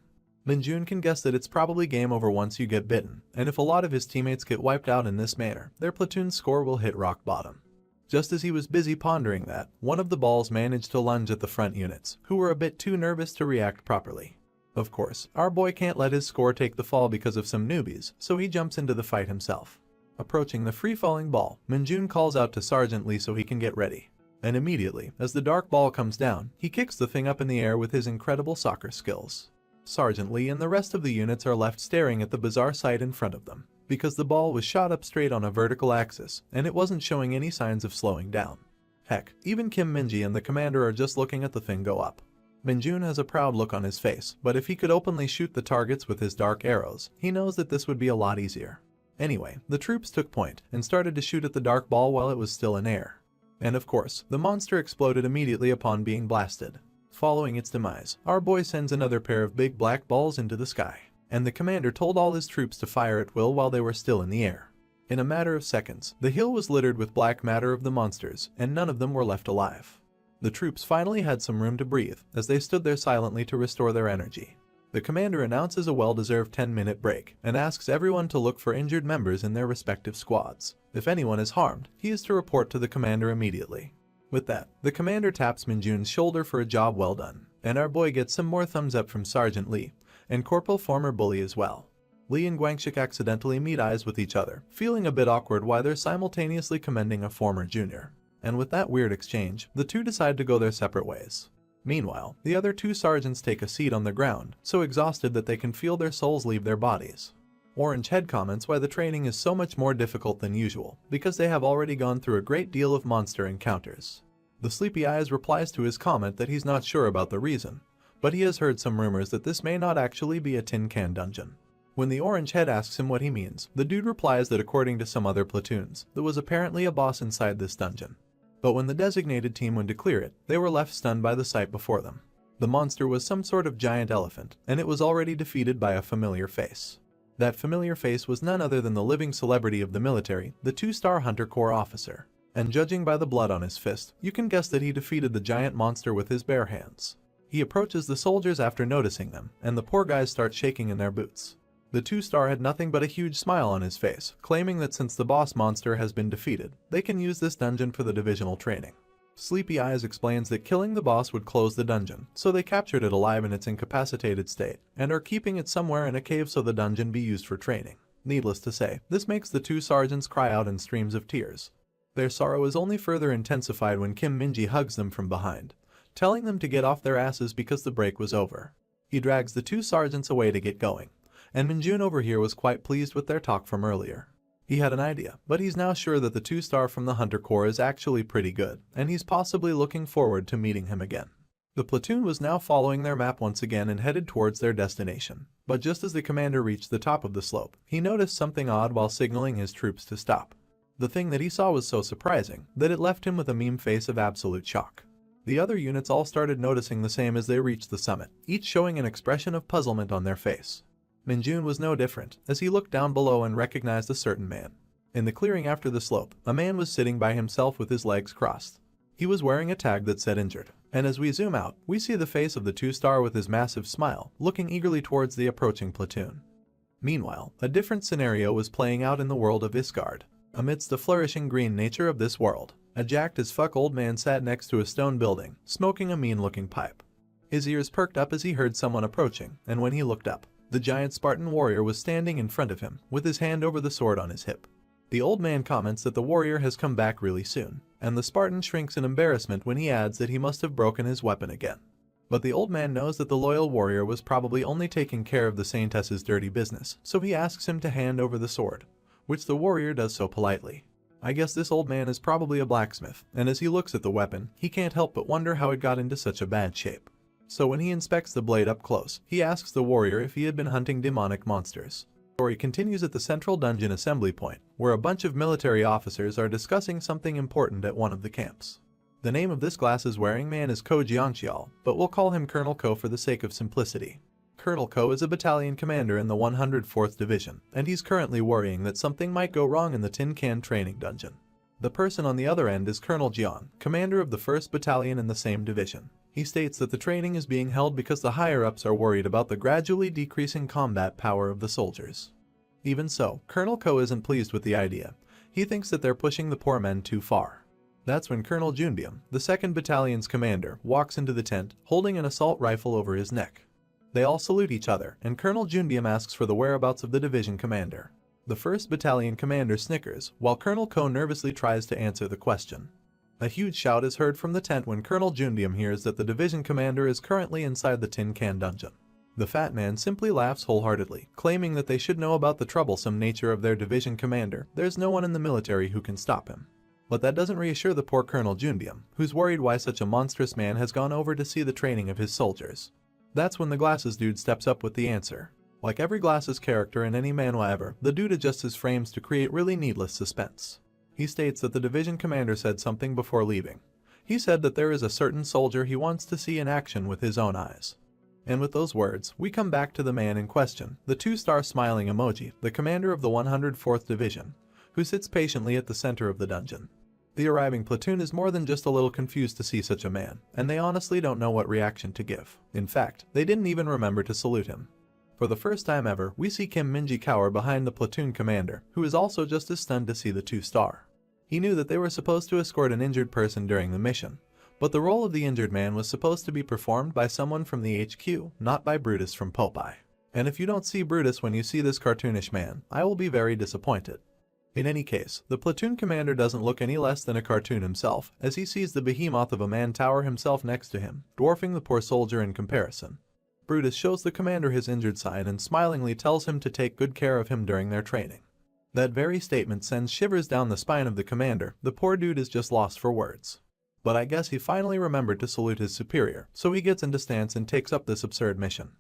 Minjun can guess that it's probably game over once you get bitten, and if a lot of his teammates get wiped out in this manner, their platoon's score will hit rock bottom. Just as he was busy pondering that, one of the balls managed to lunge at the front units, who were a bit too nervous to react properly. Of course, our boy can't let his score take the fall because of some newbies, so he jumps into the fight himself. Approaching the free-falling ball, Minjun calls out to Sergeant Lee so he can get ready. And immediately, as the dark ball comes down, he kicks the thing up in the air with his incredible soccer skills. Sergeant Lee and the rest of the units are left staring at the bizarre sight in front of them, because the ball was shot up straight on a vertical axis, and it wasn't showing any signs of slowing down. Heck, even Kim Minji and the commander are just looking at the thing go up. Minjun has a proud look on his face, but if he could openly shoot the targets with his dark arrows, he knows that this would be a lot easier. Anyway, the troops took point and started to shoot at the dark ball while it was still in air. And of course, the monster exploded immediately upon being blasted. Following its demise, our boy sends another pair of big black balls into the sky, and the commander told all his troops to fire at will while they were still in the air. In a matter of seconds, the hill was littered with black matter of the monsters, and none of them were left alive. The troops finally had some room to breathe as they stood there silently to restore their energy. The commander announces a well-deserved 10-minute break and asks everyone to look for injured members in their respective squads. If anyone is harmed, he is to report to the commander immediately. With that, the commander taps Minjun's shoulder for a job well done, and our boy gets some more thumbs up from Sergeant Lee, and Corporal former bully as well. Lee and Guangxik accidentally meet eyes with each other, feeling a bit awkward while they're simultaneously commending a former junior. And with that weird exchange, the two decide to go their separate ways. Meanwhile, the other two sergeants take a seat on the ground, so exhausted that they can feel their souls leave their bodies. Orange Head comments why the training is so much more difficult than usual, because they have already gone through a great deal of monster encounters. The Sleepy Eyes replies to his comment that he's not sure about the reason, but he has heard some rumors that this may not actually be a tin can dungeon. When the Orange Head asks him what he means, the dude replies that according to some other platoons, there was apparently a boss inside this dungeon. But when the designated team went to clear it, they were left stunned by the sight before them. The monster was some sort of giant elephant, and it was already defeated by a familiar face. That familiar face was none other than the living celebrity of the military, the 2-star Hunter Corps officer. And judging by the blood on his fist, you can guess that he defeated the giant monster with his bare hands. He approaches the soldiers after noticing them, and the poor guys start shaking in their boots. The 2-star had nothing but a huge smile on his face, claiming that since the boss monster has been defeated, they can use this dungeon for the divisional training. Sleepy Eyes explains that killing the boss would close the dungeon, so they captured it alive in its incapacitated state, and are keeping it somewhere in a cave so the dungeon be used for training. Needless to say, this makes the two sergeants cry out in streams of tears. Their sorrow is only further intensified when Kim Minji hugs them from behind, telling them to get off their asses because the break was over. He drags the two sergeants away to get going, and Minjun over here was quite pleased with their talk from earlier. He had an idea, but he's now sure that the 2-star from the Hunter Corps is actually pretty good, and he's possibly looking forward to meeting him again. The platoon was now following their map once again and headed towards their destination, but just as the commander reached the top of the slope, he noticed something odd while signaling his troops to stop. The thing that he saw was so surprising that it left him with a meme face of absolute shock. The other units all started noticing the same as they reached the summit, each showing an expression of puzzlement on their face. Minjun was no different, as he looked down below and recognized a certain man. In the clearing after the slope, a man was sitting by himself with his legs crossed. He was wearing a tag that said injured, and as we zoom out, we see the face of the 2-star with his massive smile, looking eagerly towards the approaching platoon. Meanwhile, a different scenario was playing out in the world of Isgard. Amidst the flourishing green nature of this world, a jacked as fuck old man sat next to a stone building, smoking a mean-looking pipe. His ears perked up as he heard someone approaching, and when he looked up, the giant Spartan warrior was standing in front of him, with his hand over the sword on his hip. The old man comments that the warrior has come back really soon, and the Spartan shrinks in embarrassment when he adds that he must have broken his weapon again. But the old man knows that the loyal warrior was probably only taking care of the saintess's dirty business, so he asks him to hand over the sword, which the warrior does so politely. I guess this old man is probably a blacksmith, and as he looks at the weapon, he can't help but wonder how it got into such a bad shape. So when he inspects the blade up close, he asks the warrior if he had been hunting demonic monsters. The story continues at the central dungeon assembly point, where a bunch of military officers are discussing something important at one of the camps. The name of this glasses-wearing man is Ko Jiangxiao, but we'll call him Colonel Ko for the sake of simplicity. Colonel Ko is a battalion commander in the 104th Division, and he's currently worrying that something might go wrong in the Tin Can training dungeon. The person on the other end is Colonel Jiang, commander of the 1st Battalion in the same division. He states that the training is being held because the higher-ups are worried about the gradually decreasing combat power of the soldiers. Even so, Colonel Ko isn't pleased with the idea. He thinks that they're pushing the poor men too far. That's when Colonel Junbyum, the 2nd Battalion's commander, walks into the tent, holding an assault rifle over his neck. They all salute each other, and Colonel Junbyum asks for the whereabouts of the division commander. The 1st Battalion commander snickers, while Colonel Ko nervously tries to answer the question. A huge shout is heard from the tent when Colonel Junbyum hears that the division commander is currently inside the Tin Can dungeon. The fat man simply laughs wholeheartedly, claiming that they should know about the troublesome nature of their division commander. There's no one in the military who can stop him. But that doesn't reassure the poor Colonel Junbyum, who's worried why such a monstrous man has gone over to see the training of his soldiers. That's when the glasses dude steps up with the answer. Like every glasses character in any manhwa ever, the dude adjusts his frames to create really needless suspense. He states that the division commander said something before leaving. He said that there is a certain soldier he wants to see in action with his own eyes. And with those words, we come back to the man in question, the 2-star smiling emoji, the commander of the 104th Division, who sits patiently at the center of the dungeon. The arriving platoon is more than just a little confused to see such a man, and they honestly don't know what reaction to give. In fact, they didn't even remember to salute him. For the first time ever, we see Kim Min-ji cower behind the platoon commander, who is also just as stunned to see the 2-star. He knew that they were supposed to escort an injured person during the mission, but the role of the injured man was supposed to be performed by someone from the HQ, not by Brutus from Popeye. And if you don't see Brutus when you see this cartoonish man, I will be very disappointed. In any case, the platoon commander doesn't look any less than a cartoon himself, as he sees the behemoth of a man tower himself next to him, dwarfing the poor soldier in comparison. Brutus shows the commander his injured side and smilingly tells him to take good care of him during their training. That very statement sends shivers down the spine of the commander. The poor dude is just lost for words. But I guess he finally remembered to salute his superior, so he gets into stance and takes up this absurd mission.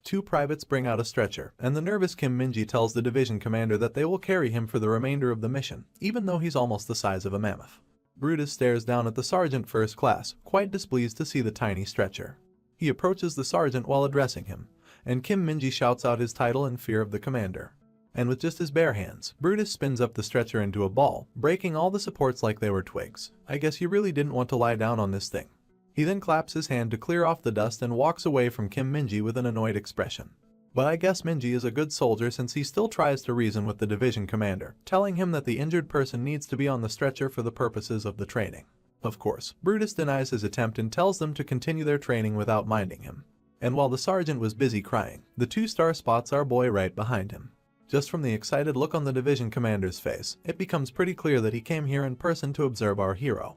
2 privates bring out a stretcher, and the nervous Kim Min-ji tells the division commander that they will carry him for the remainder of the mission, even though he's almost the size of a mammoth. Brutus stares down at the sergeant first class, quite displeased to see the tiny stretcher. He approaches the sergeant while addressing him, and Kim Min-ji shouts out his title in fear of the commander. And with just his bare hands, Brutus spins up the stretcher into a ball, breaking all the supports like they were twigs. I guess he really didn't want to lie down on this thing. He then claps his hand to clear off the dust and walks away from Kim Min-ji with an annoyed expression. But I guess Min-ji is a good soldier since he still tries to reason with the division commander, telling him that the injured person needs to be on the stretcher for the purposes of the training. Of course, Brutus denies his attempt and tells them to continue their training without minding him. And while the sergeant was busy crying, the 2-star spots our boy right behind him. Just from the excited look on the division commander's face, it becomes pretty clear that he came here in person to observe our hero.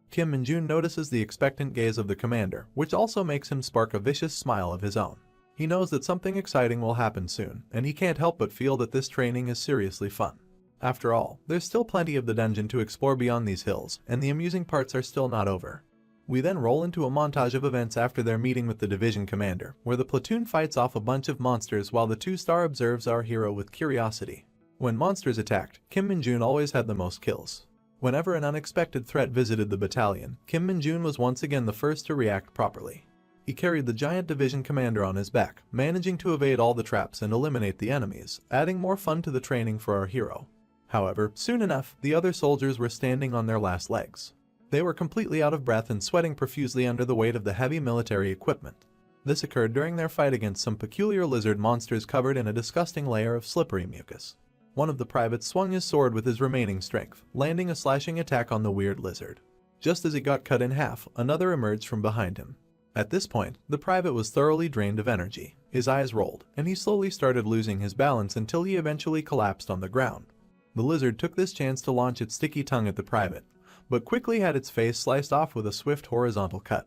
Kim Min-jun notices the expectant gaze of the commander, which also makes him spark a vicious smile of his own. He knows that something exciting will happen soon, and he can't help but feel that this training is seriously fun. After all, there's still plenty of the dungeon to explore beyond these hills, and the amusing parts are still not over. We then roll into a montage of events after their meeting with the division commander, where the platoon fights off a bunch of monsters while the 2-star observes our hero with curiosity. When monsters attacked, Kim Min-jun always had the most kills. Whenever an unexpected threat visited the battalion, Kim Min-jun was once again the first to react properly. He carried the giant division commander on his back, managing to evade all the traps and eliminate the enemies, adding more fun to the training for our hero. However, soon enough, the other soldiers were standing on their last legs. They were completely out of breath and sweating profusely under the weight of the heavy military equipment. This occurred during their fight against some peculiar lizard monsters covered in a disgusting layer of slippery mucus. One of the privates swung his sword with his remaining strength, landing a slashing attack on the weird lizard. Just as it got cut in half, another emerged from behind him. At this point, the private was thoroughly drained of energy. His eyes rolled, and he slowly started losing his balance until he eventually collapsed on the ground. The lizard took this chance to launch its sticky tongue at the private, but quickly had its face sliced off with a swift horizontal cut.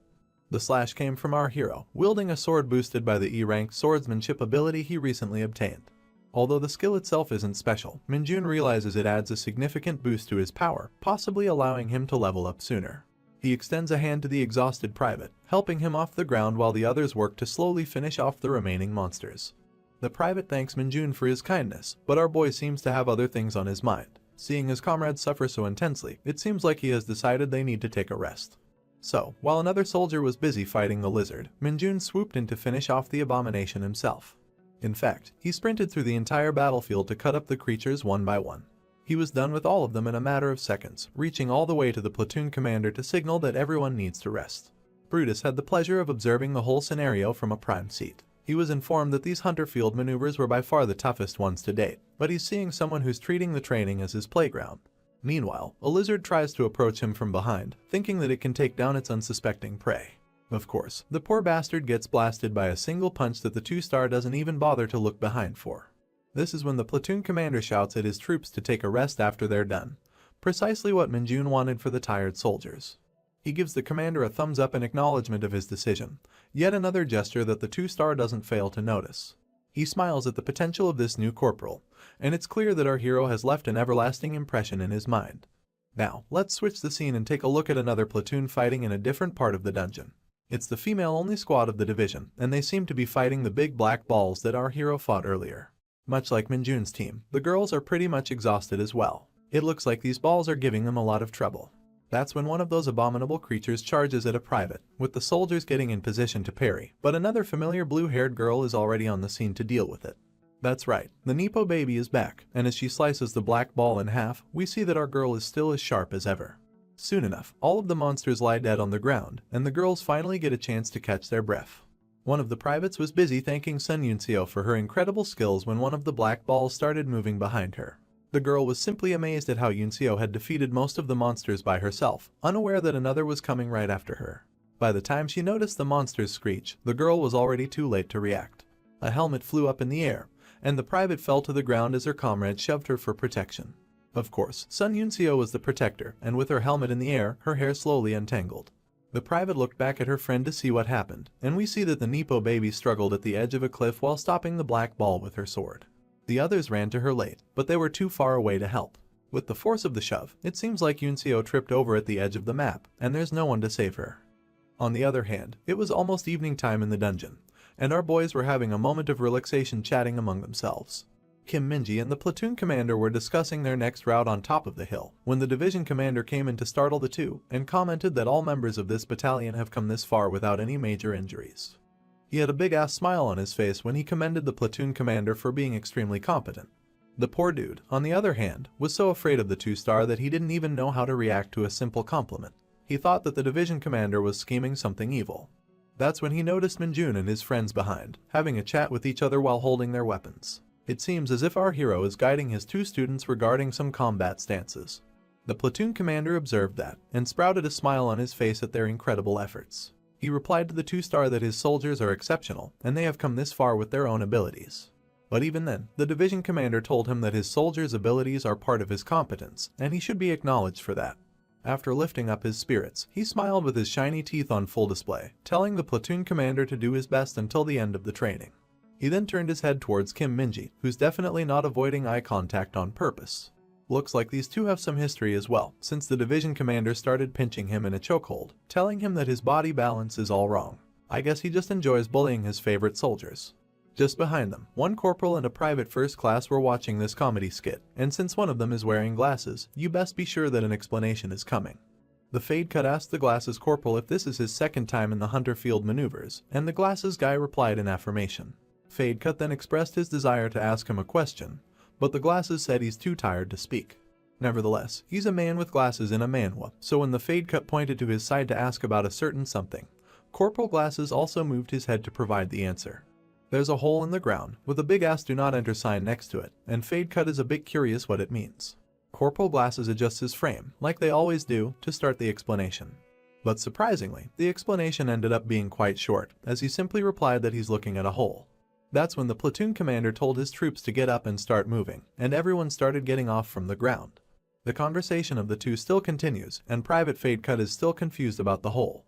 The slash came from our hero, wielding a sword boosted by the E-rank swordsmanship ability he recently obtained. Although the skill itself isn't special, Min-jun realizes it adds a significant boost to his power, possibly allowing him to level up sooner. He extends a hand to the exhausted private, helping him off the ground while the others work to slowly finish off the remaining monsters. The private thanks Min-jun for his kindness, but our boy seems to have other things on his mind. Seeing his comrades suffer so intensely, it seems like he has decided they need to take a rest. So, while another soldier was busy fighting the lizard, Min-jun swooped in to finish off the abomination himself. In fact, he sprinted through the entire battlefield to cut up the creatures one by one. He was done with all of them in a matter of seconds, reaching all the way to the platoon commander to signal that everyone needs to rest. Brutus had the pleasure of observing the whole scenario from a prime seat. He was informed that these hunter field maneuvers were by far the toughest ones to date, but he's seeing someone who's treating the training as his playground. Meanwhile, a lizard tries to approach him from behind, thinking that it can take down its unsuspecting prey. Of course, the poor bastard gets blasted by a single punch that the 2-star doesn't even bother to look behind for. This is when the platoon commander shouts at his troops to take a rest after they're done. Precisely what Min-jun wanted for the tired soldiers. He gives the commander a thumbs up in acknowledgement of his decision, yet another gesture that the 2-star doesn't fail to notice. He smiles at the potential of this new corporal, and it's clear that our hero has left an everlasting impression in his mind. Now, let's switch the scene and take a look at another platoon fighting in a different part of the dungeon. It's the female-only squad of the division, and they seem to be fighting the big black balls that our hero fought earlier. Much like Min-jun's team, the girls are pretty much exhausted as well. It looks like these balls are giving them a lot of trouble. That's when one of those abominable creatures charges at a private, with the soldiers getting in position to parry, but another familiar blue-haired girl is already on the scene to deal with it. That's right, the Nepo baby is back, and as she slices the black ball in half, we see that our girl is still as sharp as ever. Soon enough, all of the monsters lie dead on the ground, and the girls finally get a chance to catch their breath. One of the privates was busy thanking Sun Yunseo for her incredible skills when one of the black balls started moving behind her. The girl was simply amazed at how Yunseo had defeated most of the monsters by herself, unaware that another was coming right after her. By the time she noticed the monster's screech, the girl was already too late to react. A helmet flew up in the air, and the private fell to the ground as her comrade shoved her for protection. Of course, Sun Yunseo was the protector, and with her helmet in the air, her hair slowly untangled. The private looked back at her friend to see what happened, and we see that the Nepo baby struggled at the edge of a cliff while stopping the black ball with her sword. The others ran to her late, but they were too far away to help. With the force of the shove, it seems like Yunseo tripped over at the edge of the map, and there's no one to save her. On the other hand, it was almost evening time in the dungeon, and our boys were having a moment of relaxation chatting among themselves. Kim Minji and the platoon commander were discussing their next route on top of the hill, when the division commander came in to startle the two, and commented that all members of this battalion have come this far without any major injuries. He had a big-ass smile on his face when he commended the platoon commander for being extremely competent. The poor dude, on the other hand, was so afraid of the two-star that he didn't even know how to react to a simple compliment. He thought that the division commander was scheming something evil. That's when he noticed Minjun and his friends behind, having a chat with each other while holding their weapons. It seems as if our hero is guiding his two students regarding some combat stances. The platoon commander observed that, and sprouted a smile on his face at their incredible efforts. He replied to the two-star that his soldiers are exceptional, and they have come this far with their own abilities. But even then, the division commander told him that his soldiers' abilities are part of his competence, and he should be acknowledged for that. After lifting up his spirits, he smiled with his shiny teeth on full display, telling the platoon commander to do his best until the end of the training. He then turned his head towards Kim Minji, who's definitely not avoiding eye contact on purpose. Looks like these two have some history as well, since the division commander started pinching him in a chokehold, telling him that his body balance is all wrong. I guess he just enjoys bullying his favorite soldiers. Just behind them, one corporal and a private first class were watching this comedy skit, and since one of them is wearing glasses, you best be sure that an explanation is coming. The Fade Cut asked the glasses corporal if this is his second time in the hunter field maneuvers, and the glasses guy replied in affirmation. Fade Cut then expressed his desire to ask him a question, but the glasses said he's too tired to speak. Nevertheless, he's a man with glasses in a manhwa, so when the Fade Cut pointed to his side to ask about a certain something, Corporal Glasses also moved his head to provide the answer. There's a hole in the ground, with a big ass do not enter sign next to it, and Fade Cut is a bit curious what it means. Corporal Glasses adjusts his frame, like they always do, to start the explanation. But surprisingly, the explanation ended up being quite short, as he simply replied that he's looking at a hole. That's when the platoon commander told his troops to get up and start moving, and everyone started getting off from the ground. The conversation of the two still continues, and Private Fade Cut is still confused about the hole.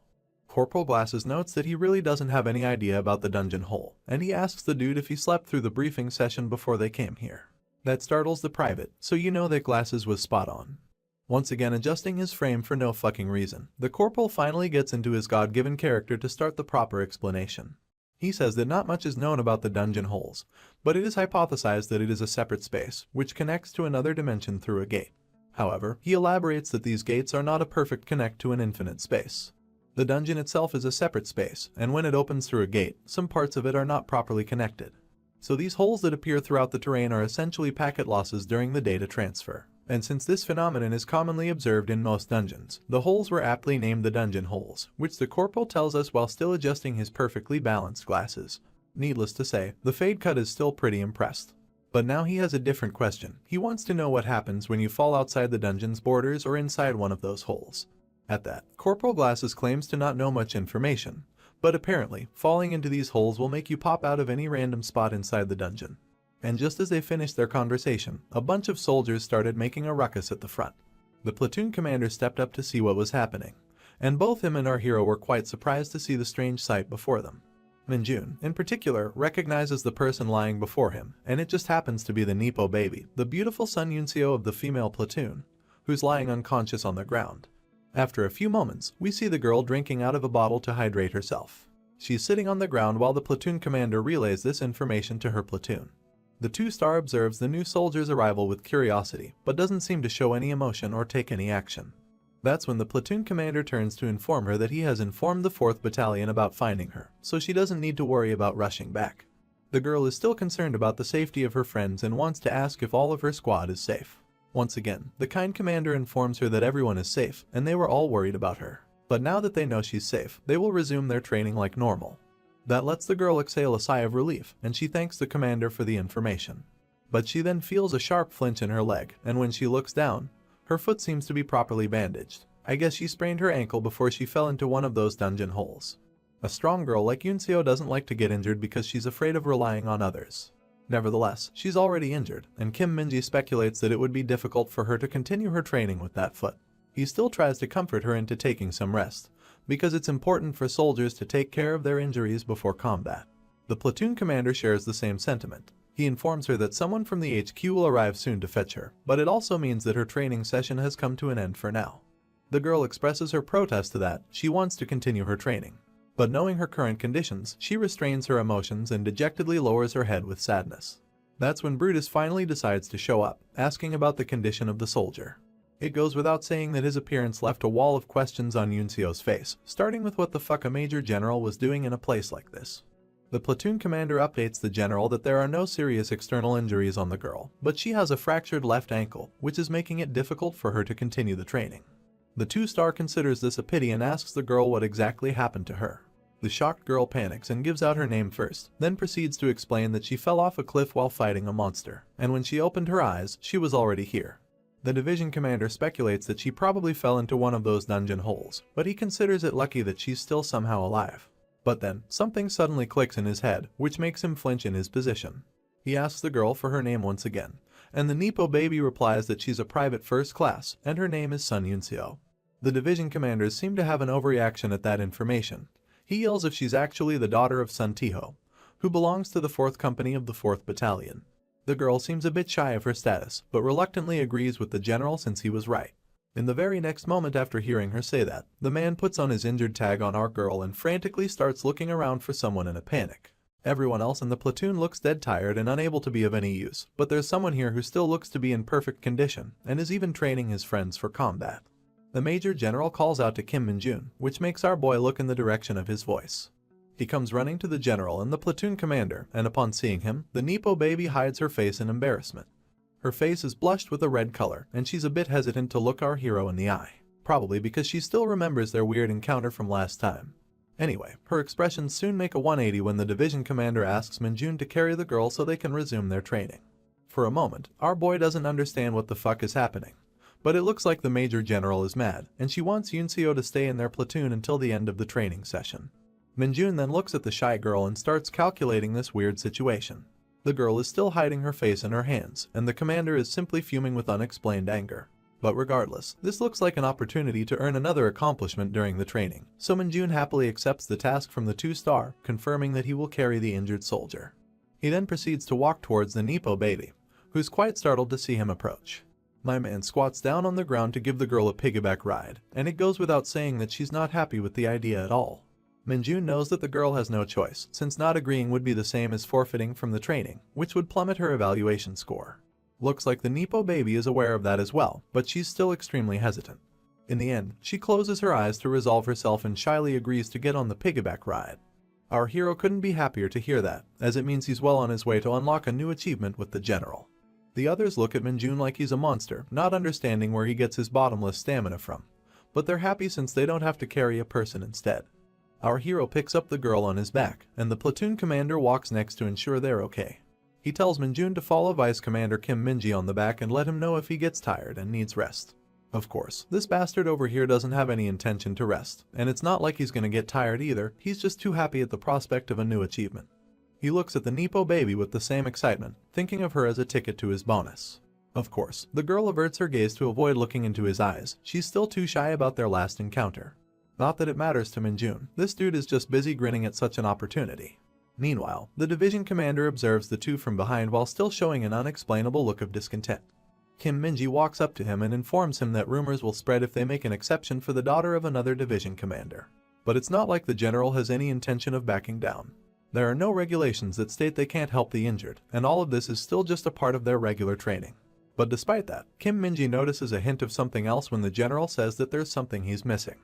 Corporal Glasses notes that he really doesn't have any idea about the dungeon hole, and he asks the dude if he slept through the briefing session before they came here. That startles the private, so you know that Glasses was spot on. Once again adjusting his frame for no fucking reason, the corporal finally gets into his god-given character to start the proper explanation. He says that not much is known about the dungeon holes, but it is hypothesized that it is a separate space, which connects to another dimension through a gate. However, he elaborates that these gates are not a perfect connect to an infinite space. The dungeon itself is a separate space, and when it opens through a gate, some parts of it are not properly connected. So these holes that appear throughout the terrain are essentially packet losses during the data transfer. And since this phenomenon is commonly observed in most dungeons, the holes were aptly named the dungeon holes, which the corporal tells us while still adjusting his perfectly balanced glasses. Needless to say, the Fade Cut is still pretty impressed. But now he has a different question. He wants to know what happens when you fall outside the dungeon's borders or inside one of those holes. At that, Corporal Glasses claims to not know much information, but apparently, falling into these holes will make you pop out of any random spot inside the dungeon. And just as they finished their conversation, a bunch of soldiers started making a ruckus at the front. The platoon commander stepped up to see what was happening, and both him and our hero were quite surprised to see the strange sight before them. Minjun, in particular, recognizes the person lying before him, and it just happens to be the Nepo baby, the beautiful Sun Yunseo of the female platoon, who's lying unconscious on the ground. After a few moments, we see the girl drinking out of a bottle to hydrate herself. She's sitting on the ground while the platoon commander relays this information to her platoon. The two-star observes the new soldier's arrival with curiosity, but doesn't seem to show any emotion or take any action. That's when the platoon commander turns to inform her that he has informed the 4th Battalion about finding her, so she doesn't need to worry about rushing back. The girl is still concerned about the safety of her friends and wants to ask if all of her squad is safe. Once again, the kind commander informs her that everyone is safe, and they were all worried about her. But now that they know she's safe, they will resume their training like normal. That lets the girl exhale a sigh of relief, and she thanks the commander for the information. But she then feels a sharp flinch in her leg, and when she looks down, her foot seems to be properly bandaged. I guess she sprained her ankle before she fell into one of those dungeon holes. A strong girl like Yunseo doesn't like to get injured because she's afraid of relying on others. Nevertheless, she's already injured, and Kim Minji speculates that it would be difficult for her to continue her training with that foot. He still tries to comfort her into taking some rest, because it's important for soldiers to take care of their injuries before combat. The platoon commander shares the same sentiment. He informs her that someone from the HQ will arrive soon to fetch her, but it also means that her training session has come to an end for now. The girl expresses her protest to that. She wants to continue her training. But knowing her current conditions, she restrains her emotions and dejectedly lowers her head with sadness. That's when Brutus finally decides to show up, asking about the condition of the soldier. It goes without saying that his appearance left a wall of questions on Yunseo's face, starting with what the fuck a major general was doing in a place like this. The platoon commander updates the general that there are no serious external injuries on the girl, but she has a fractured left ankle, which is making it difficult for her to continue the training. The 2-star considers this a pity and asks the girl what exactly happened to her. The shocked girl panics and gives out her name first, then proceeds to explain that she fell off a cliff while fighting a monster, and when she opened her eyes, she was already here. The division commander speculates that she probably fell into one of those dungeon holes, but he considers it lucky that she's still somehow alive. But then, something suddenly clicks in his head, which makes him flinch in his position. He asks the girl for her name once again, and the Nippo baby replies that she's a private first class, and her name is Sun Yunseo. The division commanders seem to have an overreaction at that information. He yells if she's actually the daughter of Sun Tiho, who belongs to the 4th Company of the 4th Battalion. The girl seems a bit shy of her status, but reluctantly agrees with the general since he was right. In the very next moment after hearing her say that, the man puts on his injured tag on our girl and frantically starts looking around for someone in a panic. Everyone else in the platoon looks dead tired and unable to be of any use, but there's someone here who still looks to be in perfect condition, and is even training his friends for combat. The Major General calls out to Kim Min-jun, which makes our boy look in the direction of his voice. He comes running to the general and the platoon commander, and upon seeing him, the Nippo baby hides her face in embarrassment. Her face is blushed with a red color, and she's a bit hesitant to look our hero in the eye, probably because she still remembers their weird encounter from last time. Anyway, her expressions soon make a 180 when the division commander asks Min-jun to carry the girl so they can resume their training. For a moment, our boy doesn't understand what the fuck is happening. But it looks like the Major General is mad, and she wants Yunseo to stay in their platoon until the end of the training session. Min-jun then looks at the shy girl and starts calculating this weird situation. The girl is still hiding her face in her hands, and the commander is simply fuming with unexplained anger. But regardless, this looks like an opportunity to earn another accomplishment during the training, so Min-jun happily accepts the task from the 2-star, confirming that he will carry the injured soldier. He then proceeds to walk towards the Nippo baby, who's quite startled to see him approach. My man squats down on the ground to give the girl a piggyback ride, and it goes without saying that she's not happy with the idea at all. Min-jun knows that the girl has no choice, since not agreeing would be the same as forfeiting from the training, which would plummet her evaluation score. Looks like the Nippo baby is aware of that as well, but she's still extremely hesitant. In the end, she closes her eyes to resolve herself and shyly agrees to get on the piggyback ride. Our hero couldn't be happier to hear that, as it means he's well on his way to unlock a new achievement with the general. The others look at Min-jun like he's a monster, not understanding where he gets his bottomless stamina from. But they're happy since they don't have to carry a person instead. Our hero picks up the girl on his back, and the platoon commander walks next to ensure they're okay. He tells Min-jun to follow Vice Commander Kim Min-ji on the back and let him know if he gets tired and needs rest. Of course, this bastard over here doesn't have any intention to rest, and it's not like he's gonna get tired either, he's just too happy at the prospect of a new achievement. He looks at the Nippo baby with the same excitement, thinking of her as a ticket to his bonus. Of course, the girl averts her gaze to avoid looking into his eyes, she's still too shy about their last encounter. Not that it matters to Min-jun, this dude is just busy grinning at such an opportunity. Meanwhile, the division commander observes the two from behind while still showing an unexplainable look of discontent. Kim Min-ji walks up to him and informs him that rumors will spread if they make an exception for the daughter of another division commander. But it's not like the general has any intention of backing down. There are no regulations that state they can't help the injured, and all of this is still just a part of their regular training. But despite that, Kim Min-ji notices a hint of something else when the general says that there's something he's missing.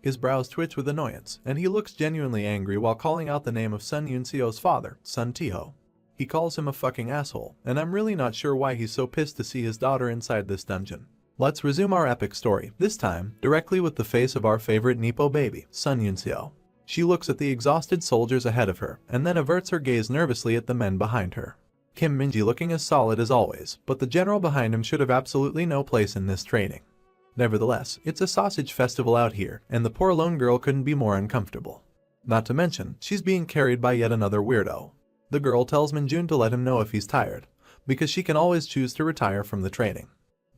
His brows twitch with annoyance, and he looks genuinely angry while calling out the name of Sun Yunseo's father, Sun Tiho. He calls him a fucking asshole, and I'm really not sure why he's so pissed to see his daughter inside this dungeon. Let's resume our epic story, this time directly with the face of our favorite Nippo baby, Sun Yunseo. She looks at the exhausted soldiers ahead of her, and then averts her gaze nervously at the men behind her. Kim Minji looking as solid as always, but the general behind him should have absolutely no place in this training. Nevertheless, it's a sausage festival out here, and the poor lone girl couldn't be more uncomfortable. Not to mention, she's being carried by yet another weirdo. The girl tells Minjun to let him know if he's tired, because she can always choose to retire from the training.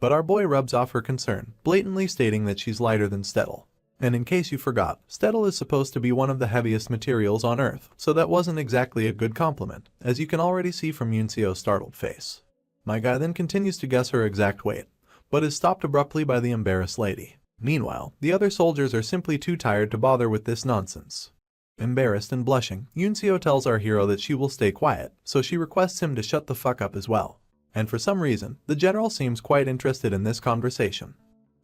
But our boy rubs off her concern, blatantly stating that she's lighter than Stettel. And in case you forgot, Stettel is supposed to be one of the heaviest materials on Earth, so that wasn't exactly a good compliment, as you can already see from Yunseo's startled face. My guy then continues to guess her exact weight, but is stopped abruptly by the embarrassed lady. Meanwhile, the other soldiers are simply too tired to bother with this nonsense. Embarrassed and blushing, Yunseo tells our hero that she will stay quiet, so she requests him to shut the fuck up as well. And for some reason, the general seems quite interested in this conversation.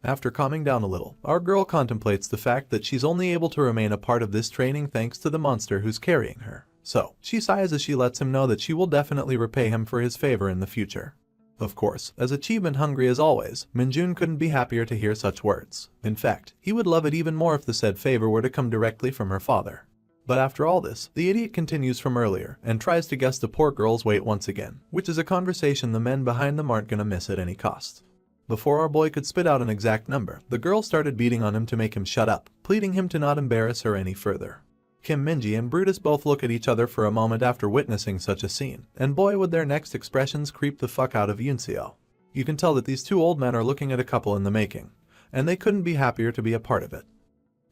After calming down a little, our girl contemplates the fact that she's only able to remain a part of this training thanks to the monster who's carrying her. So, she sighs as she lets him know that she will definitely repay him for his favor in the future. Of course, as achievement hungry as always, Minjun couldn't be happier to hear such words. In fact, he would love it even more if the said favor were to come directly from her father. But after all this, the idiot continues from earlier and tries to guess the poor girl's weight once again, which is a conversation the men behind them aren't gonna miss at any cost. Before our boy could spit out an exact number, the girl started beating on him to make him shut up, pleading him to not embarrass her any further. Kim Minji and Brutus both look at each other for a moment after witnessing such a scene, and boy would their next expressions creep the fuck out of Yunseo. You can tell that these two old men are looking at a couple in the making, and they couldn't be happier to be a part of it.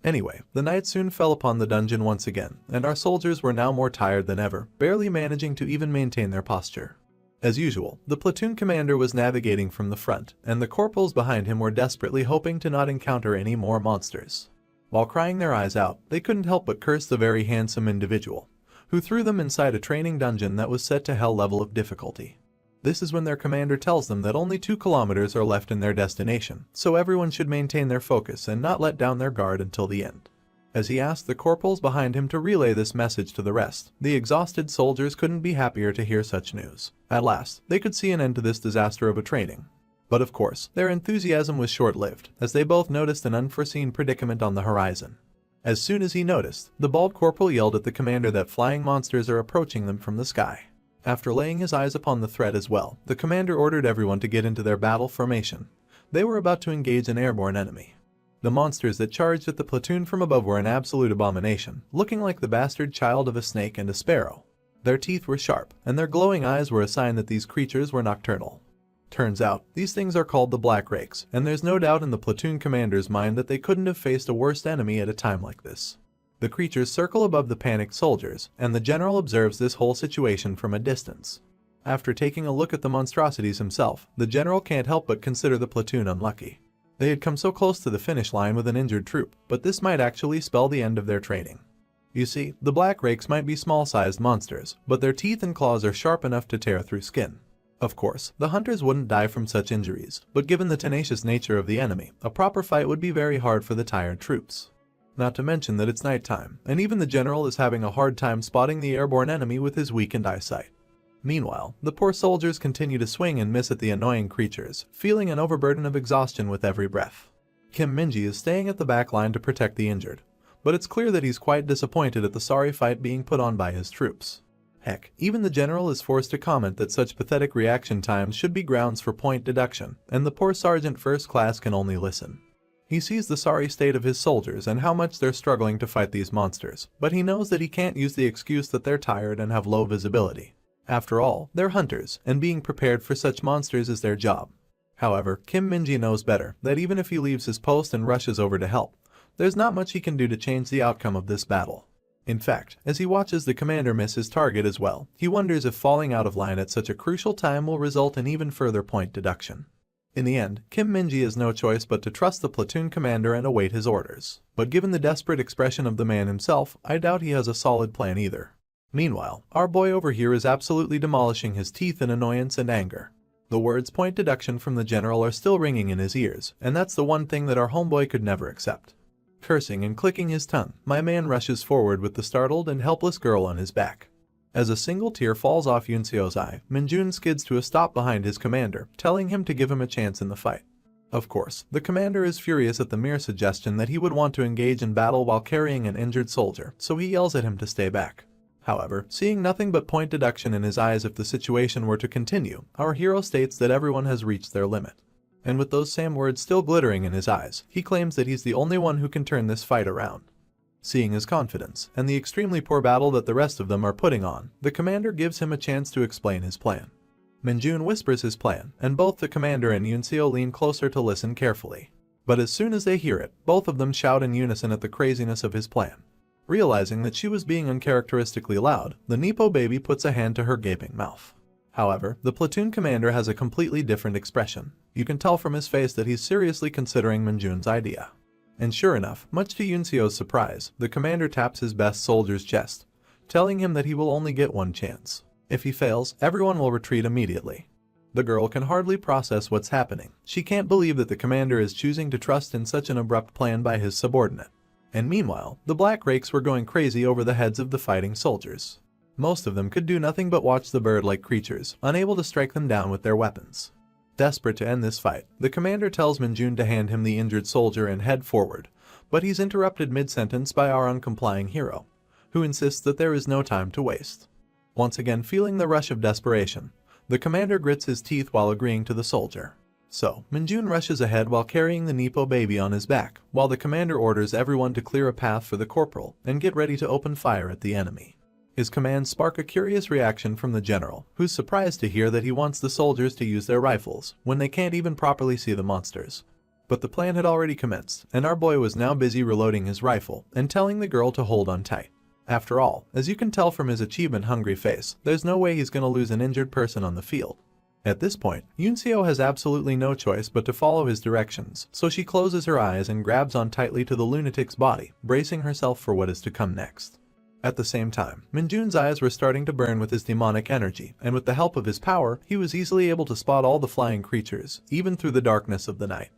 Anyway, the night soon fell upon the dungeon once again, and our soldiers were now more tired than ever, barely managing to even maintain their posture. As usual, the platoon commander was navigating from the front, and the corporals behind him were desperately hoping to not encounter any more monsters. While crying their eyes out, they couldn't help but curse the very handsome individual, who threw them inside a training dungeon that was set to hell level of difficulty. This is when their commander tells them that only 2 kilometers are left in their destination, so everyone should maintain their focus and not let down their guard until the end. As he asked the corporals behind him to relay this message to the rest, the exhausted soldiers couldn't be happier to hear such news. At last, they could see an end to this disaster of a training. But of course, their enthusiasm was short-lived, as they both noticed an unforeseen predicament on the horizon. As soon as he noticed, the bald corporal yelled at the commander that flying monsters are approaching them from the sky. After laying his eyes upon the threat as well, the commander ordered everyone to get into their battle formation. They were about to engage an airborne enemy. The monsters that charged at the platoon from above were an absolute abomination, looking like the bastard child of a snake and a sparrow. Their teeth were sharp, and their glowing eyes were a sign that these creatures were nocturnal. Turns out, these things are called the Black Rakes, and there's no doubt in the platoon commander's mind that they couldn't have faced a worse enemy at a time like this. The creatures circle above the panicked soldiers, and the general observes this whole situation from a distance. After taking a look at the monstrosities himself, the general can't help but consider the platoon unlucky. They had come so close to the finish line with an injured troop, but this might actually spell the end of their training. You see, the Black Rakes might be small-sized monsters, but their teeth and claws are sharp enough to tear through skin. Of course, the hunters wouldn't die from such injuries, but given the tenacious nature of the enemy, a proper fight would be very hard for the tired troops. Not to mention that it's nighttime, and even the general is having a hard time spotting the airborne enemy with his weakened eyesight. Meanwhile, the poor soldiers continue to swing and miss at the annoying creatures, feeling an overburden of exhaustion with every breath. Kim Minji is staying at the back line to protect the injured, but it's clear that he's quite disappointed at the sorry fight being put on by his troops. Heck, even the general is forced to comment that such pathetic reaction times should be grounds for point deduction, and the poor sergeant first class can only listen. He sees the sorry state of his soldiers and how much they're struggling to fight these monsters, but he knows that he can't use the excuse that they're tired and have low visibility. After all, they're hunters, and being prepared for such monsters is their job. However, Kim Minji knows better, that even if he leaves his post and rushes over to help, there's not much he can do to change the outcome of this battle. In fact, as he watches the commander miss his target as well, he wonders if falling out of line at such a crucial time will result in even further point deduction. In the end, Kim Minji has no choice but to trust the platoon commander and await his orders. But given the desperate expression of the man himself, I doubt he has a solid plan either. Meanwhile, our boy over here is absolutely demolishing his teeth in annoyance and anger. The words point deduction from the general are still ringing in his ears, and that's the one thing that our homeboy could never accept. Cursing and clicking his tongue, my man rushes forward with the startled and helpless girl on his back. As a single tear falls off Yunseo's eye, Minjun skids to a stop behind his commander, telling him to give him a chance in the fight. Of course, the commander is furious at the mere suggestion that he would want to engage in battle while carrying an injured soldier, so he yells at him to stay back. However, seeing nothing but point deduction in his eyes if the situation were to continue, our hero states that everyone has reached their limit. And with those same words still glittering in his eyes, he claims that he's the only one who can turn this fight around. Seeing his confidence, and the extremely poor battle that the rest of them are putting on, the commander gives him a chance to explain his plan. Minjun whispers his plan, and both the commander and Yunseo lean closer to listen carefully. But as soon as they hear it, both of them shout in unison at the craziness of his plan. Realizing that she was being uncharacteristically loud, the Nepo baby puts a hand to her gaping mouth. However, the platoon commander has a completely different expression. You can tell from his face that he's seriously considering Minjun's idea. And sure enough, much to Yunseo's surprise, the commander taps his best soldier's chest, telling him that he will only get one chance. If he fails, everyone will retreat immediately. The girl can hardly process what's happening. She can't believe that the commander is choosing to trust in such an abrupt plan by his subordinate. And meanwhile, the Black Rakes were going crazy over the heads of the fighting soldiers. Most of them could do nothing but watch the bird-like creatures, unable to strike them down with their weapons. Desperate to end this fight, the commander tells Minjun to hand him the injured soldier and head forward, but he's interrupted mid-sentence by our uncomplying hero, who insists that there is no time to waste. Once again feeling the rush of desperation, the commander grits his teeth while agreeing to the soldier. So, Minjun rushes ahead while carrying the Nepo baby on his back, while the commander orders everyone to clear a path for the corporal and get ready to open fire at the enemy. His commands spark a curious reaction from the general, who's surprised to hear that he wants the soldiers to use their rifles when they can't even properly see the monsters. But the plan had already commenced, and our boy was now busy reloading his rifle and telling the girl to hold on tight. After all, as you can tell from his achievement-hungry face, there's no way he's going to lose an injured person on the field. At this point, Yunseo has absolutely no choice but to follow his directions, so she closes her eyes and grabs on tightly to the lunatic's body, bracing herself for what is to come next. At the same time, Minjun's eyes were starting to burn with his demonic energy, and with the help of his power, he was easily able to spot all the flying creatures, even through the darkness of the night.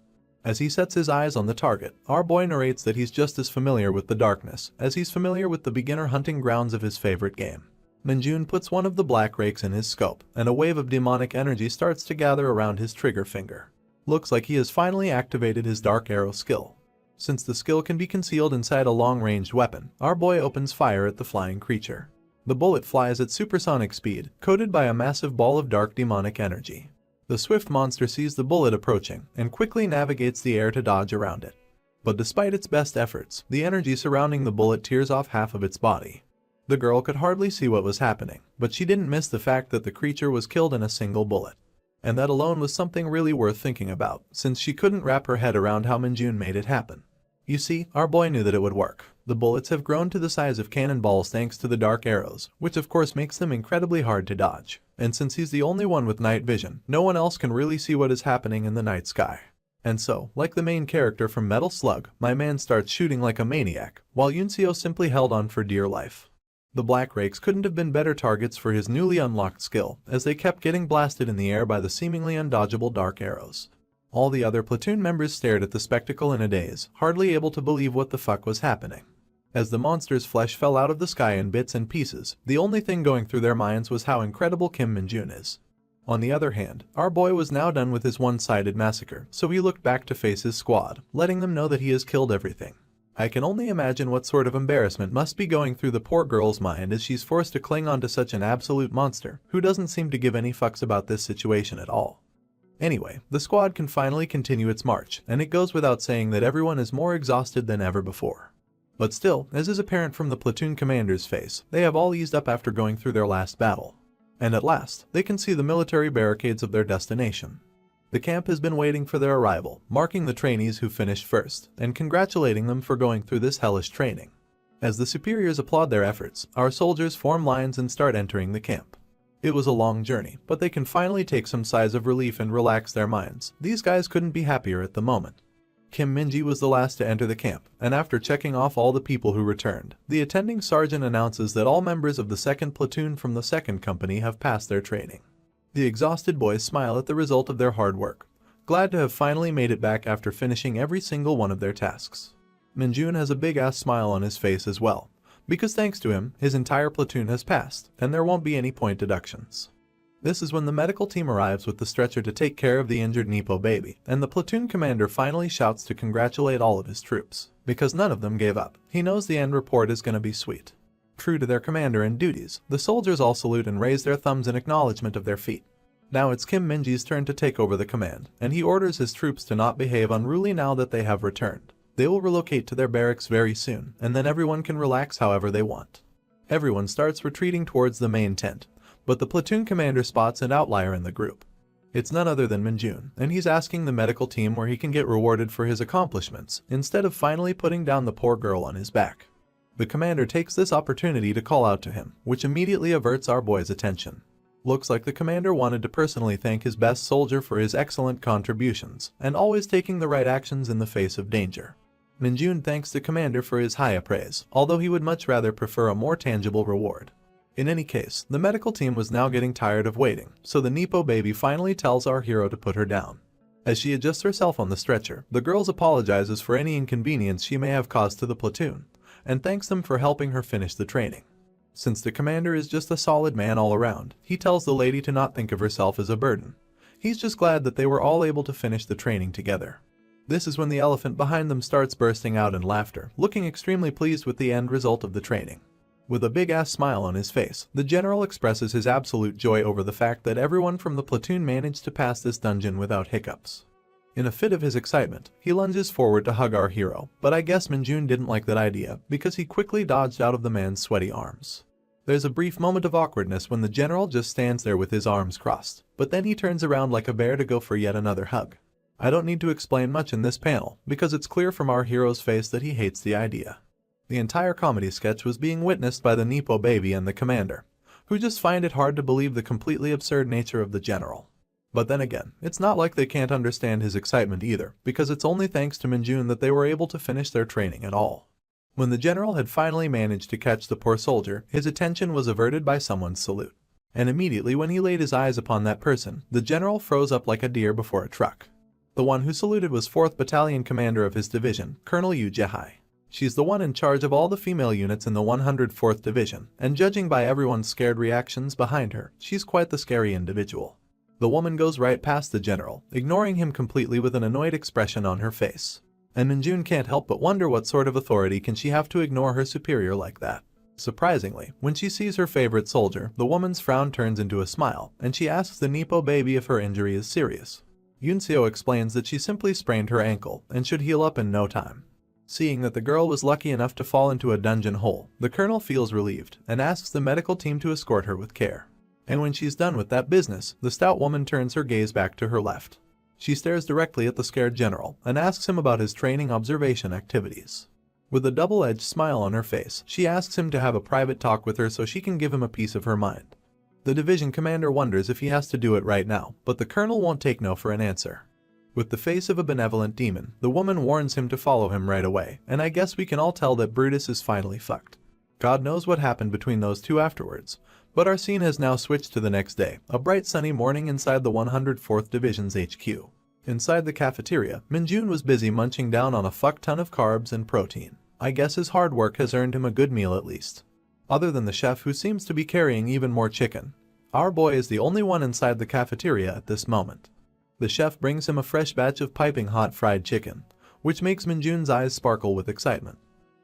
As he sets his eyes on the target, our boy narrates that he's just as familiar with the darkness as he's familiar with the beginner hunting grounds of his favorite game. Minjun puts one of the Black Rakes in his scope, and a wave of demonic energy starts to gather around his trigger finger. Looks like he has finally activated his Dark Arrow skill. Since the skill can be concealed inside a long-ranged weapon, our boy opens fire at the flying creature. The bullet flies at supersonic speed, coated by a massive ball of dark demonic energy. The swift monster sees the bullet approaching and quickly navigates the air to dodge around it. But despite its best efforts, the energy surrounding the bullet tears off half of its body. The girl could hardly see what was happening, but she didn't miss the fact that the creature was killed in a single bullet. And that alone was something really worth thinking about, since she couldn't wrap her head around how Minjun made it happen. You see, our boy knew that it would work. The bullets have grown to the size of cannonballs thanks to the dark arrows, which of course makes them incredibly hard to dodge. And since he's the only one with night vision, no one else can really see what is happening in the night sky. And so, like the main character from Metal Slug, my man starts shooting like a maniac, while Yunseo simply held on for dear life. The Black Rakes couldn't have been better targets for his newly unlocked skill, as they kept getting blasted in the air by the seemingly undodgeable dark arrows. All the other platoon members stared at the spectacle in a daze, hardly able to believe what the fuck was happening. As the monster's flesh fell out of the sky in bits and pieces, the only thing going through their minds was how incredible Kim Minjun is. On the other hand, our boy was now done with his one-sided massacre, so he looked back to face his squad, letting them know that he has killed everything. I can only imagine what sort of embarrassment must be going through the poor girl's mind as she's forced to cling on to such an absolute monster, who doesn't seem to give any fucks about this situation at all. Anyway, the squad can finally continue its march, and it goes without saying that everyone is more exhausted than ever before. But still, as is apparent from the platoon commander's face, they have all eased up after going through their last battle. And at last, they can see the military barricades of their destination. The camp has been waiting for their arrival, marking the trainees who finished first, and congratulating them for going through this hellish training. As the superiors applaud their efforts, our soldiers form lines and start entering the camp. It was a long journey, but they can finally take some sighs of relief and relax their minds. These guys couldn't be happier at the moment. Kim Minji was the last to enter the camp, and after checking off all the people who returned, the attending sergeant announces that all members of the 2nd platoon from the 2nd company have passed their training. The exhausted boys smile at the result of their hard work, glad to have finally made it back after finishing every single one of their tasks. Minjun has a big-ass smile on his face as well, because thanks to him, his entire platoon has passed, and there won't be any point deductions. This is when the medical team arrives with the stretcher to take care of the injured Nepo baby, and the platoon commander finally shouts to congratulate all of his troops, because none of them gave up. He knows the end report is gonna be sweet. True to their commander and duties, the soldiers all salute and raise their thumbs in acknowledgement of their feat. Now it's Kim Minji's turn to take over the command, and he orders his troops to not behave unruly now that they have returned. They will relocate to their barracks very soon, and then everyone can relax however they want. Everyone starts retreating towards the main tent, but the platoon commander spots an outlier in the group. It's none other than Minjun, and he's asking the medical team where he can get rewarded for his accomplishments, instead of finally putting down the poor girl on his back. The commander takes this opportunity to call out to him, which immediately averts our boy's attention. Looks like the commander wanted to personally thank his best soldier for his excellent contributions, and always taking the right actions in the face of danger. Minjun thanks the commander for his high praise, although he would much rather prefer a more tangible reward. In any case, the medical team was now getting tired of waiting, so the Nepo baby finally tells our hero to put her down. As she adjusts herself on the stretcher, the girl apologizes for any inconvenience she may have caused to the platoon, and thanks them for helping her finish the training. Since the commander is just a solid man all around, he tells the lady to not think of herself as a burden. He's just glad that they were all able to finish the training together. This is when the elephant behind them starts bursting out in laughter, looking extremely pleased with the end result of the training. With a big-ass smile on his face, the general expresses his absolute joy over the fact that everyone from the platoon managed to pass this dungeon without hiccups. In a fit of his excitement, he lunges forward to hug our hero, but I guess Minjun didn't like that idea because he quickly dodged out of the man's sweaty arms. There's a brief moment of awkwardness when the general just stands there with his arms crossed, but then he turns around like a bear to go for yet another hug. I don't need to explain much in this panel, because it's clear from our hero's face that he hates the idea. The entire comedy sketch was being witnessed by the Nepo baby and the commander, who just find it hard to believe the completely absurd nature of the general. But then again, it's not like they can't understand his excitement either, because it's only thanks to Minjun that they were able to finish their training at all. When the general had finally managed to catch the poor soldier, his attention was averted by someone's salute. And immediately when he laid his eyes upon that person, the general froze up like a deer before a truck. The one who saluted was 4th Battalion commander of his division, Colonel Yu Jehai. She's the one in charge of all the female units in the 104th Division, and judging by everyone's scared reactions behind her, she's quite the scary individual. The woman goes right past the general, ignoring him completely with an annoyed expression on her face. And Minjun can't help but wonder what sort of authority can she have to ignore her superior like that. Surprisingly, when she sees her favorite soldier, the woman's frown turns into a smile, and she asks the Nepo baby if her injury is serious. Yunseo explains that she simply sprained her ankle, and should heal up in no time. Seeing that the girl was lucky enough to fall into a dungeon hole, the colonel feels relieved, and asks the medical team to escort her with care. And when she's done with that business, the stout woman turns her gaze back to her left. She stares directly at the scared general, and asks him about his training observation activities. With a double-edged smile on her face, she asks him to have a private talk with her so she can give him a piece of her mind. The division commander wonders if he has to do it right now, but the colonel won't take no for an answer. With the face of a benevolent demon, the woman warns him to follow him right away, and I guess we can all tell that Brutus is finally fucked. God knows what happened between those two afterwards, but our scene has now switched to the next day, a bright sunny morning inside the 104th Division's HQ. Inside the cafeteria, Minjun was busy munching down on a fuck ton of carbs and protein. I guess his hard work has earned him a good meal at least. Other than the chef who seems to be carrying even more chicken, our boy is the only one inside the cafeteria at this moment. The chef brings him a fresh batch of piping hot fried chicken, which makes Minjun's eyes sparkle with excitement.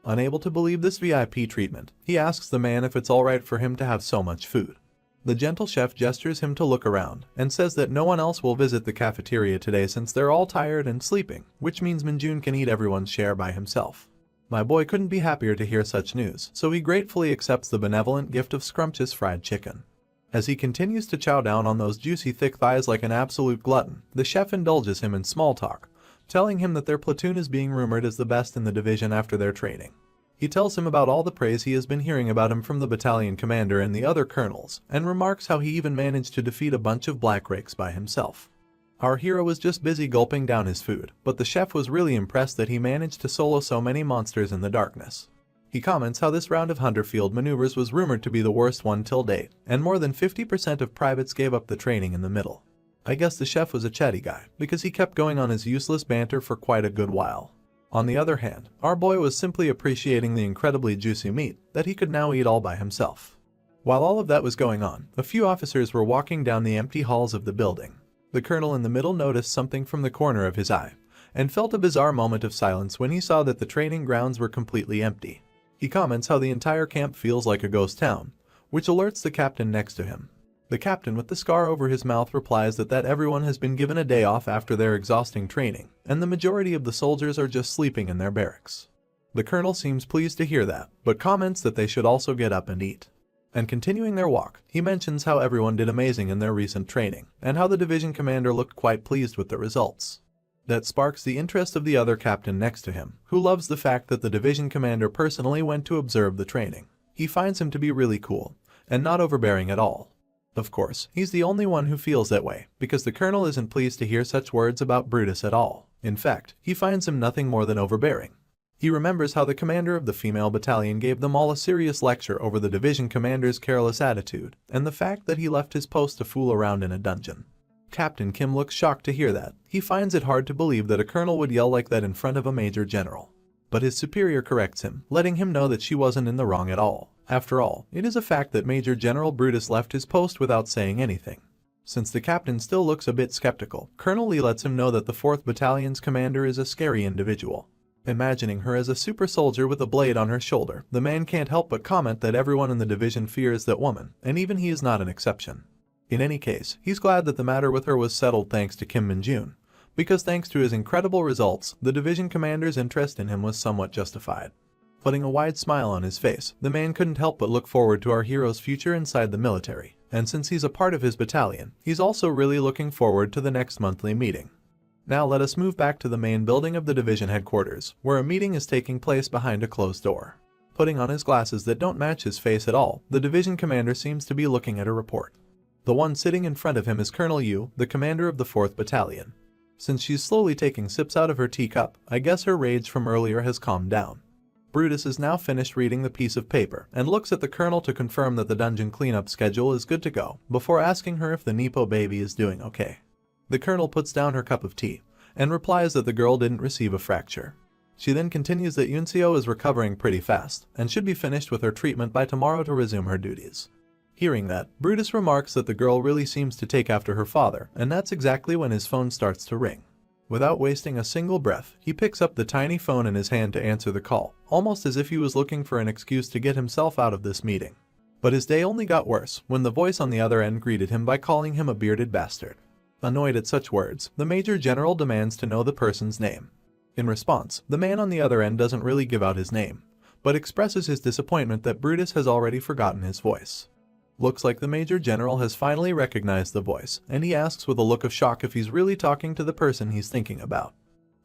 Unable to believe this VIP treatment, he asks the man if it's alright for him to have so much food. The gentle chef gestures him to look around, and says that no one else will visit the cafeteria today since they're all tired and sleeping, which means Minjun can eat everyone's share by himself. My boy couldn't be happier to hear such news, so he gratefully accepts the benevolent gift of scrumptious fried chicken. As he continues to chow down on those juicy thick thighs like an absolute glutton, the chef indulges him in small talk, telling him that their platoon is being rumored as the best in the division after their training. He tells him about all the praise he has been hearing about him from the battalion commander and the other colonels, and remarks how he even managed to defeat a bunch of black rakes by himself. Our hero was just busy gulping down his food, but the chef was really impressed that he managed to solo so many monsters in the darkness. He comments how this round of Hunter Field maneuvers was rumored to be the worst one till date, and more than 50% of privates gave up the training in the middle. I guess the chef was a chatty guy, because he kept going on his useless banter for quite a good while. On the other hand, our boy was simply appreciating the incredibly juicy meat that he could now eat all by himself. While all of that was going on, a few officers were walking down the empty halls of the building. The colonel in the middle noticed something from the corner of his eye, and felt a bizarre moment of silence when he saw that the training grounds were completely empty. He comments how the entire camp feels like a ghost town, which alerts the captain next to him. The captain with the scar over his mouth replies that everyone has been given a day off after their exhausting training, and the majority of the soldiers are just sleeping in their barracks. The colonel seems pleased to hear that, but comments that they should also get up and eat. And continuing their walk, he mentions how everyone did amazing in their recent training, and how the division commander looked quite pleased with the results. That sparks the interest of the other captain next to him, who loves the fact that the division commander personally went to observe the training. He finds him to be really cool, and not overbearing at all. Of course, he's the only one who feels that way, because the colonel isn't pleased to hear such words about Brutus at all. In fact, he finds him nothing more than overbearing. He remembers how the commander of the female battalion gave them all a serious lecture over the division commander's careless attitude, and the fact that he left his post to fool around in a dungeon. Captain Kim looks shocked to hear that. He finds it hard to believe that a colonel would yell like that in front of a major general. But his superior corrects him, letting him know that she wasn't in the wrong at all. After all, it is a fact that Major General Brutus left his post without saying anything. Since the captain still looks a bit skeptical, Colonel Lee lets him know that the 4th Battalion's commander is a scary individual. Imagining her as a super soldier with a blade on her shoulder, the man can't help but comment that everyone in the division fears that woman, and even he is not an exception. In any case, he's glad that the matter with her was settled thanks to Kim Min-jun, because thanks to his incredible results, the division commander's interest in him was somewhat justified. Putting a wide smile on his face, the man couldn't help but look forward to our hero's future inside the military, and since he's a part of his battalion, he's also really looking forward to the next monthly meeting. Now let us move back to the main building of the division headquarters, where a meeting is taking place behind a closed door. Putting on his glasses that don't match his face at all, the division commander seems to be looking at a report. The one sitting in front of him is Colonel Yu, the commander of the 4th Battalion. Since she's slowly taking sips out of her teacup, I guess her rage from earlier has calmed down. Brutus is now finished reading the piece of paper and looks at the colonel to confirm that the dungeon cleanup schedule is good to go, before asking her if the Nepo baby is doing okay. The colonel puts down her cup of tea and replies that the girl didn't receive a fracture. She then continues that Yunseo is recovering pretty fast and should be finished with her treatment by tomorrow to resume her duties. Hearing that, Brutus remarks that the girl really seems to take after her father, and that's exactly when his phone starts to ring. Without wasting a single breath, he picks up the tiny phone in his hand to answer the call, almost as if he was looking for an excuse to get himself out of this meeting. But his day only got worse when the voice on the other end greeted him by calling him a bearded bastard. Annoyed at such words, the Major General demands to know the person's name. In response, the man on the other end doesn't really give out his name, but expresses his disappointment that Brutus has already forgotten his voice. Looks like the Major General has finally recognized the voice, and he asks with a look of shock if he's really talking to the person he's thinking about.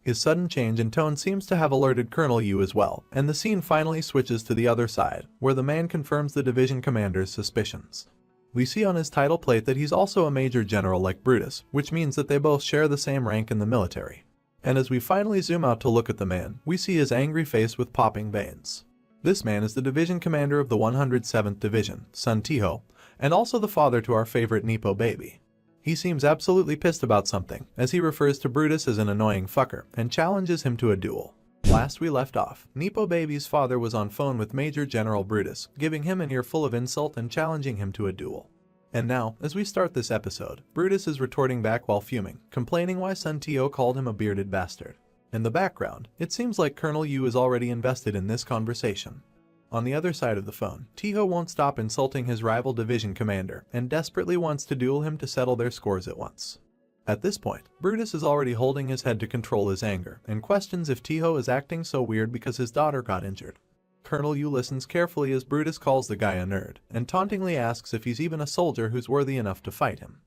His sudden change in tone seems to have alerted Colonel Yu as well, and the scene finally switches to the other side, where the man confirms the division commander's suspicions. We see on his title plate that he's also a Major General like Brutus, which means that they both share the same rank in the military. And as we finally zoom out to look at the man, we see his angry face with popping veins. This man is the division commander of the 107th Division, Sun Tiho, and also the father to our favorite Nepo baby. He seems absolutely pissed about something, as he refers to Brutus as an annoying fucker, and challenges him to a duel. Last we left off, Nepo baby's father was on phone with Major General Brutus, giving him an earful of insult and challenging him to a duel. And now, as we start this episode, Brutus is retorting back while fuming, complaining why Sun Tiho called him a bearded bastard. In the background, it seems like Colonel Yu is already invested in this conversation. On the other side of the phone, Tiho won't stop insulting his rival division commander and desperately wants to duel him to settle their scores at once. At this point, Brutus is already holding his head to control his anger and questions if Tiho is acting so weird because his daughter got injured. Colonel Yu listens carefully as Brutus calls the guy a nerd and tauntingly asks if he's even a soldier who's worthy enough to fight him.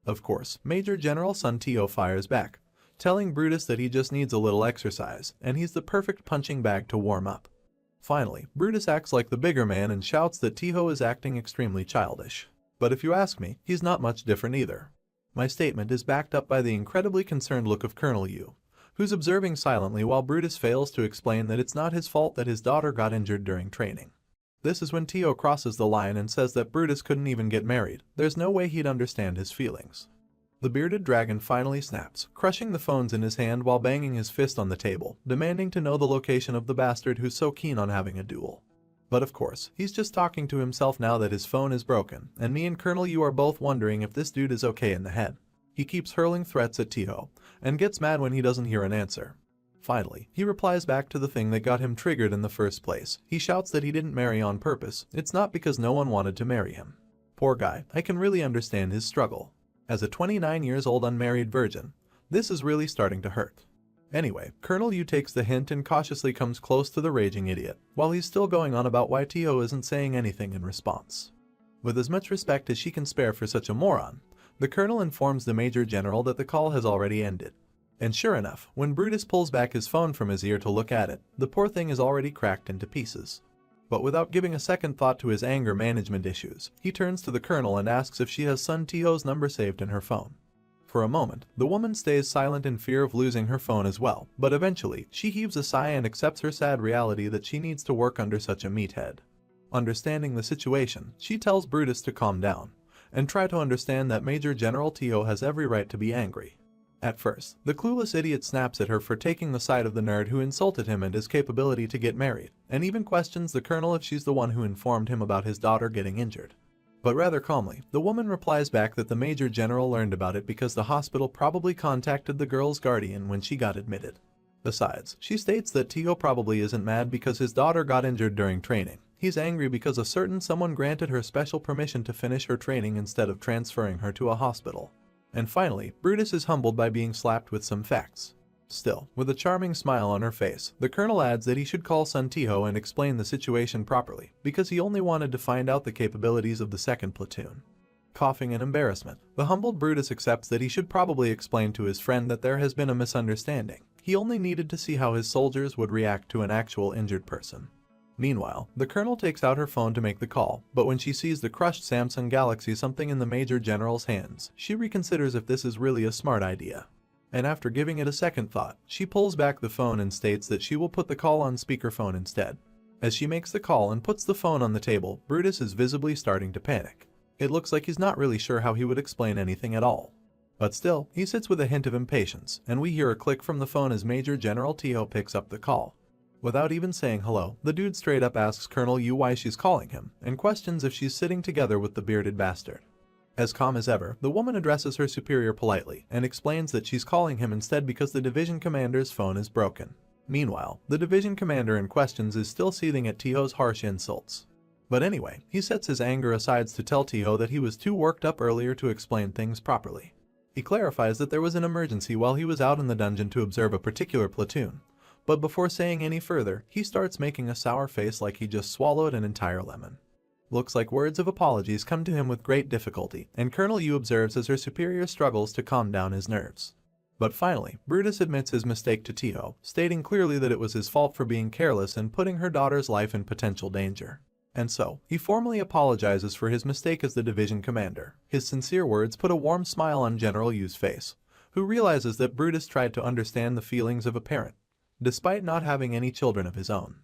Of course, Major General Sun Tiho fires back, telling Brutus that he just needs a little exercise and he's the perfect punching bag to warm up. Finally, Brutus acts like the bigger man and shouts that Tiho is acting extremely childish. But if you ask me, he's not much different either. My statement is backed up by the incredibly concerned look of Colonel Yu, who's observing silently while Brutus fails to explain that it's not his fault that his daughter got injured during training. This is when Tiho crosses the line and says that Brutus couldn't even get married. There's no way he'd understand his feelings. The bearded dragon finally snaps, crushing the phones in his hand while banging his fist on the table, demanding to know the location of the bastard who's so keen on having a duel. But of course, he's just talking to himself now that his phone is broken, and me and Colonel Yu are both wondering if this dude is okay in the head. He keeps hurling threats at Tio, and gets mad when he doesn't hear an answer. Finally, he replies back to the thing that got him triggered in the first place. He shouts that he didn't marry on purpose. It's not because no one wanted to marry him. Poor guy, I can really understand his struggle. As a 29 years old unmarried virgin, this is really starting to hurt. Anyway, Colonel Yu takes the hint and cautiously comes close to the raging idiot, while he's still going on about why Tio isn't saying anything in response. With as much respect as she can spare for such a moron, the colonel informs the Major General that the call has already ended. And sure enough, when Brutus pulls back his phone from his ear to look at it, the poor thing is already cracked into pieces. But without giving a second thought to his anger management issues, he turns to the colonel and asks if she has son Tio's number saved in her phone. For a moment, the woman stays silent in fear of losing her phone as well, but eventually, she heaves a sigh and accepts her sad reality that she needs to work under such a meathead. Understanding the situation, she tells Brutus to calm down, and try to understand that Major General Tio has every right to be angry. At first, the clueless idiot snaps at her for taking the side of the nerd who insulted him and his capability to get married, and even questions the colonel if she's the one who informed him about his daughter getting injured. But rather calmly, the woman replies back that the Major General learned about it because the hospital probably contacted the girl's guardian when she got admitted. Besides, she states that Tio probably isn't mad because his daughter got injured during training. He's angry because a certain someone granted her special permission to finish her training instead of transferring her to a hospital. And finally, Brutus is humbled by being slapped with some facts. Still, with a charming smile on her face, the colonel adds that he should call son Tio and explain the situation properly, because he only wanted to find out the capabilities of the second platoon. Coughing in embarrassment, the humbled Brutus accepts that he should probably explain to his friend that there has been a misunderstanding. He only needed to see how his soldiers would react to an actual injured person. Meanwhile, the colonel takes out her phone to make the call, but when she sees the crushed Samsung Galaxy something in the Major General's hands, she reconsiders if this is really a smart idea. And after giving it a second thought, she pulls back the phone and states that she will put the call on speakerphone instead. As she makes the call and puts the phone on the table, Brutus is visibly starting to panic. It looks like he's not really sure how he would explain anything at all. But still, he sits with a hint of impatience, and we hear a click from the phone as Major General Tio picks up the call. Without even saying hello, the dude straight up asks Colonel Yu why she's calling him, and questions if she's sitting together with the bearded bastard. As calm as ever, the woman addresses her superior politely, and explains that she's calling him instead because the division commander's phone is broken. Meanwhile, the division commander in questions is still seething at Tio's harsh insults. But anyway, he sets his anger aside to tell Tio that he was too worked up earlier to explain things properly. He clarifies that there was an emergency while he was out in the dungeon to observe a particular platoon. But before saying any further, he starts making a sour face like he just swallowed an entire lemon. Looks like words of apologies come to him with great difficulty, and Colonel Yu observes as her superior struggles to calm down his nerves. But finally, Brutus admits his mistake to Tio, stating clearly that it was his fault for being careless and putting her daughter's life in potential danger. And so, he formally apologizes for his mistake as the division commander. His sincere words put a warm smile on General Yu's face, who realizes that Brutus tried to understand the feelings of a parent, despite not having any children of his own.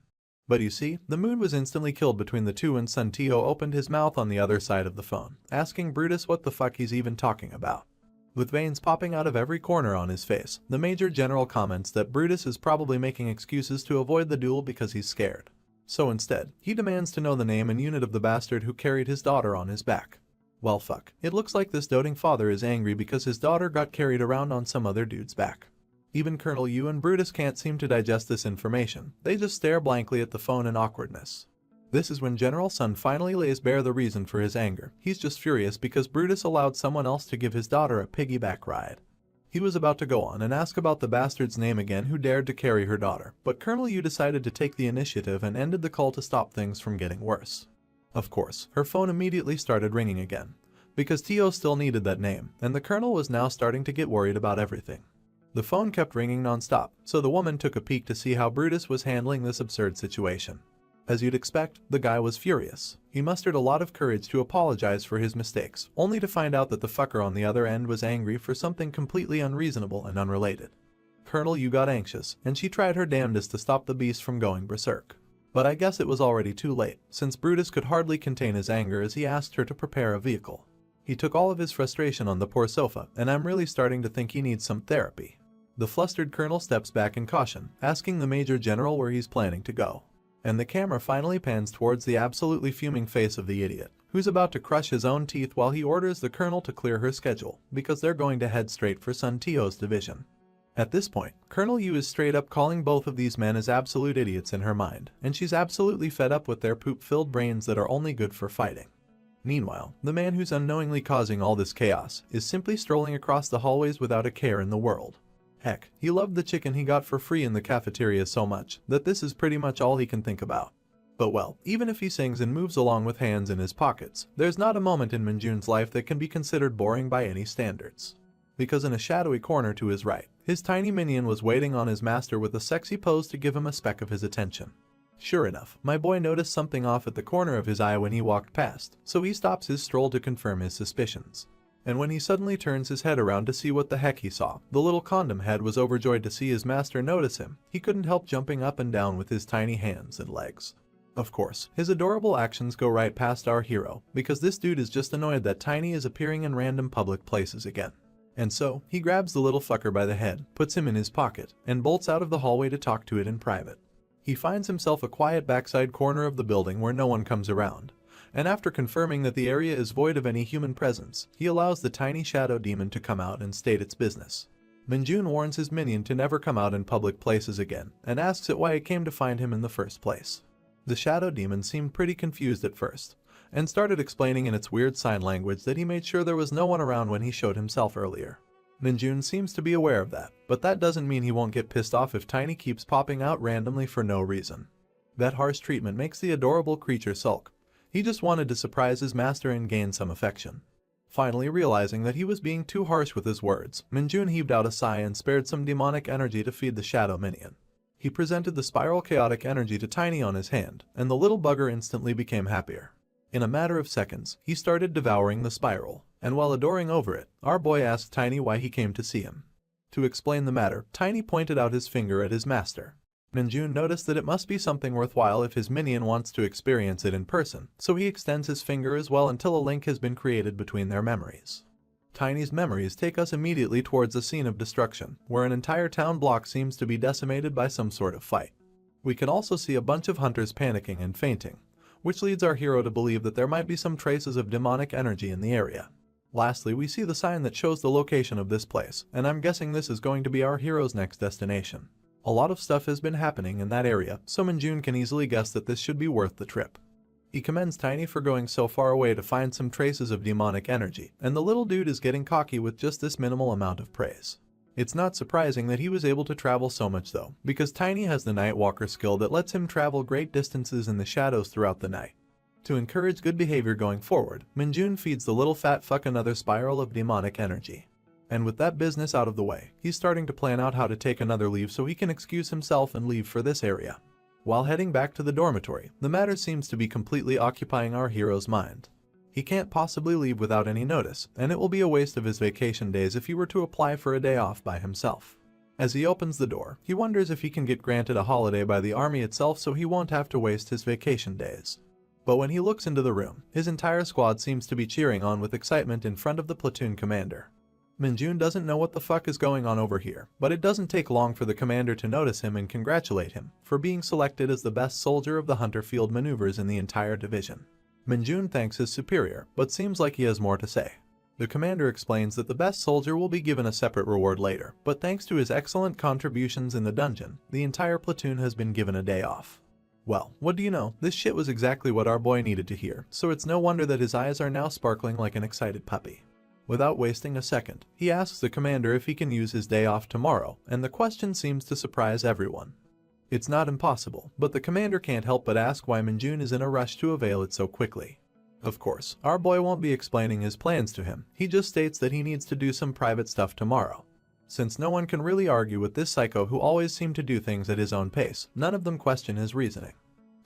But you see, the mood was instantly killed between the two when son Tio opened his mouth on the other side of the phone, asking Brutus what the fuck he's even talking about. With veins popping out of every corner on his face, the Major General comments that Brutus is probably making excuses to avoid the duel because he's scared. So instead, he demands to know the name and unit of the bastard who carried his daughter on his back. Well fuck, it looks like this doting father is angry because his daughter got carried around on some other dude's back. Even Colonel Yu and Brutus can't seem to digest this information. They just stare blankly at the phone in awkwardness. This is when General Sun finally lays bare the reason for his anger. He's just furious because Brutus allowed someone else to give his daughter a piggyback ride. He was about to go on and ask about the bastard's name again who dared to carry her daughter, but Colonel Yu decided to take the initiative and ended the call to stop things from getting worse. Of course, her phone immediately started ringing again, because Tio still needed that name, and the colonel was now starting to get worried about everything. The phone kept ringing non-stop, so the woman took a peek to see how Brutus was handling this absurd situation. As you'd expect, the guy was furious. He mustered a lot of courage to apologize for his mistakes, only to find out that the fucker on the other end was angry for something completely unreasonable and unrelated. Colonel Yu got anxious, and she tried her damnedest to stop the beast from going berserk. But I guess it was already too late, since Brutus could hardly contain his anger as he asked her to prepare a vehicle. He took all of his frustration on the poor sofa, and I'm really starting to think he needs some therapy. The flustered colonel steps back in caution, asking the Major General where he's planning to go. And the camera finally pans towards the absolutely fuming face of the idiot, who's about to crush his own teeth while he orders the colonel to clear her schedule, because they're going to head straight for Sun Tio's division. At this point, Colonel Yu is straight up calling both of these men as absolute idiots in her mind, and she's absolutely fed up with their poop-filled brains that are only good for fighting. Meanwhile, the man who's unknowingly causing all this chaos is simply strolling across the hallways without a care in the world. Heck, he loved the chicken he got for free in the cafeteria so much that this is pretty much all he can think about. But well, even if he sings and moves along with hands in his pockets, there's not a moment in Minjun's life that can be considered boring by any standards. Because in a shadowy corner to his right, his tiny minion was waiting on his master with a sexy pose to give him a speck of his attention. Sure enough, my boy noticed something off at the corner of his eye when he walked past, so he stops his stroll to confirm his suspicions. And when he suddenly turns his head around to see what the heck he saw, the little condom head was overjoyed to see his master notice him. He couldn't help jumping up and down with his tiny hands and legs. Of course, his adorable actions go right past our hero, because this dude is just annoyed that Tiny is appearing in random public places again. And so, he grabs the little fucker by the head, puts him in his pocket, and bolts out of the hallway to talk to it in private. He finds himself a quiet backside corner of the building where no one comes around, and after confirming that the area is void of any human presence, he allows the tiny shadow demon to come out and state its business. Minjun warns his minion to never come out in public places again, and asks it why it came to find him in the first place. The shadow demon seemed pretty confused at first, and started explaining in its weird sign language that he made sure there was no one around when he showed himself earlier. Minjun seems to be aware of that, but that doesn't mean he won't get pissed off if Tiny keeps popping out randomly for no reason. That harsh treatment makes the adorable creature sulk. He just wanted to surprise his master and gain some affection. Finally realizing that he was being too harsh with his words, Minjun heaved out a sigh and spared some demonic energy to feed the shadow minion. He presented the spiral chaotic energy to Tiny on his hand, and the little bugger instantly became happier. In a matter of seconds, he started devouring the spiral, and while adoring over it, our boy asked Tiny why he came to see him. To explain the matter, Tiny pointed out his finger at his master. Minjun noticed that it must be something worthwhile if his minion wants to experience it in person, so he extends his finger as well until a link has been created between their memories. Tiny's memories take us immediately towards a scene of destruction, where an entire town block seems to be decimated by some sort of fight. We can also see a bunch of hunters panicking and fainting, which leads our hero to believe that there might be some traces of demonic energy in the area. Lastly, we see the sign that shows the location of this place, and I'm guessing this is going to be our hero's next destination. A lot of stuff has been happening in that area, so Minjun can easily guess that this should be worth the trip. He commends Tiny for going so far away to find some traces of demonic energy, and the little dude is getting cocky with just this minimal amount of praise. It's not surprising that he was able to travel so much though, because Tiny has the Nightwalker skill that lets him travel great distances in the shadows throughout the night. To encourage good behavior going forward, Minjun feeds the little fat fuck another spiral of demonic energy. And with that business out of the way, he's starting to plan out how to take another leave so he can excuse himself and leave for this area. While heading back to the dormitory, the matter seems to be completely occupying our hero's mind. He can't possibly leave without any notice, and it will be a waste of his vacation days if he were to apply for a day off by himself. As he opens the door, he wonders if he can get granted a holiday by the army itself so he won't have to waste his vacation days. But when he looks into the room, his entire squad seems to be cheering on with excitement in front of the platoon commander. Minjun doesn't know what the fuck is going on over here, but it doesn't take long for the commander to notice him and congratulate him for being selected as the best soldier of the hunter field maneuvers in the entire division. Minjun thanks his superior, but seems like he has more to say. The commander explains that the best soldier will be given a separate reward later, but thanks to his excellent contributions in the dungeon, the entire platoon has been given a day off. Well, what do you know, this shit was exactly what our boy needed to hear, so it's no wonder that his eyes are now sparkling like an excited puppy. Without wasting a second, he asks the commander if he can use his day off tomorrow, and the question seems to surprise everyone. It's not impossible, but the commander can't help but ask why Minjun is in a rush to avail it so quickly. Of course, our boy won't be explaining his plans to him, he just states that he needs to do some private stuff tomorrow. Since no one can really argue with this psycho who always seemed to do things at his own pace, none of them question his reasoning.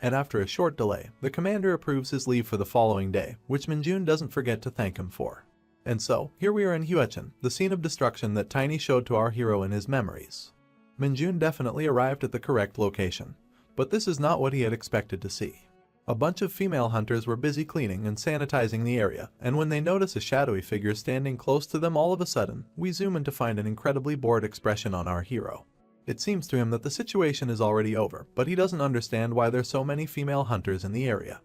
And after a short delay, the commander approves his leave for the following day, which Minjun doesn't forget to thank him for. And so, here we are in Huechin, the scene of destruction that Tiny showed to our hero in his memories. Minjun definitely arrived at the correct location, but this is not what he had expected to see. A bunch of female hunters were busy cleaning and sanitizing the area, and when they notice a shadowy figure standing close to them, all of a sudden, we zoom in to find an incredibly bored expression on our hero. It seems to him that the situation is already over, but he doesn't understand why there's so many female hunters in the area.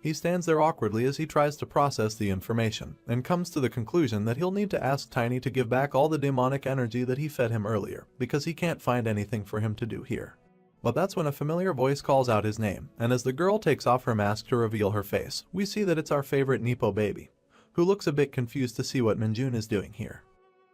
He stands there awkwardly as he tries to process the information, and comes to the conclusion that he'll need to ask Tiny to give back all the demonic energy that he fed him earlier, because he can't find anything for him to do here. But that's when a familiar voice calls out his name, and as the girl takes off her mask to reveal her face, we see that it's our favorite Nepo baby, who looks a bit confused to see what Minjun is doing here.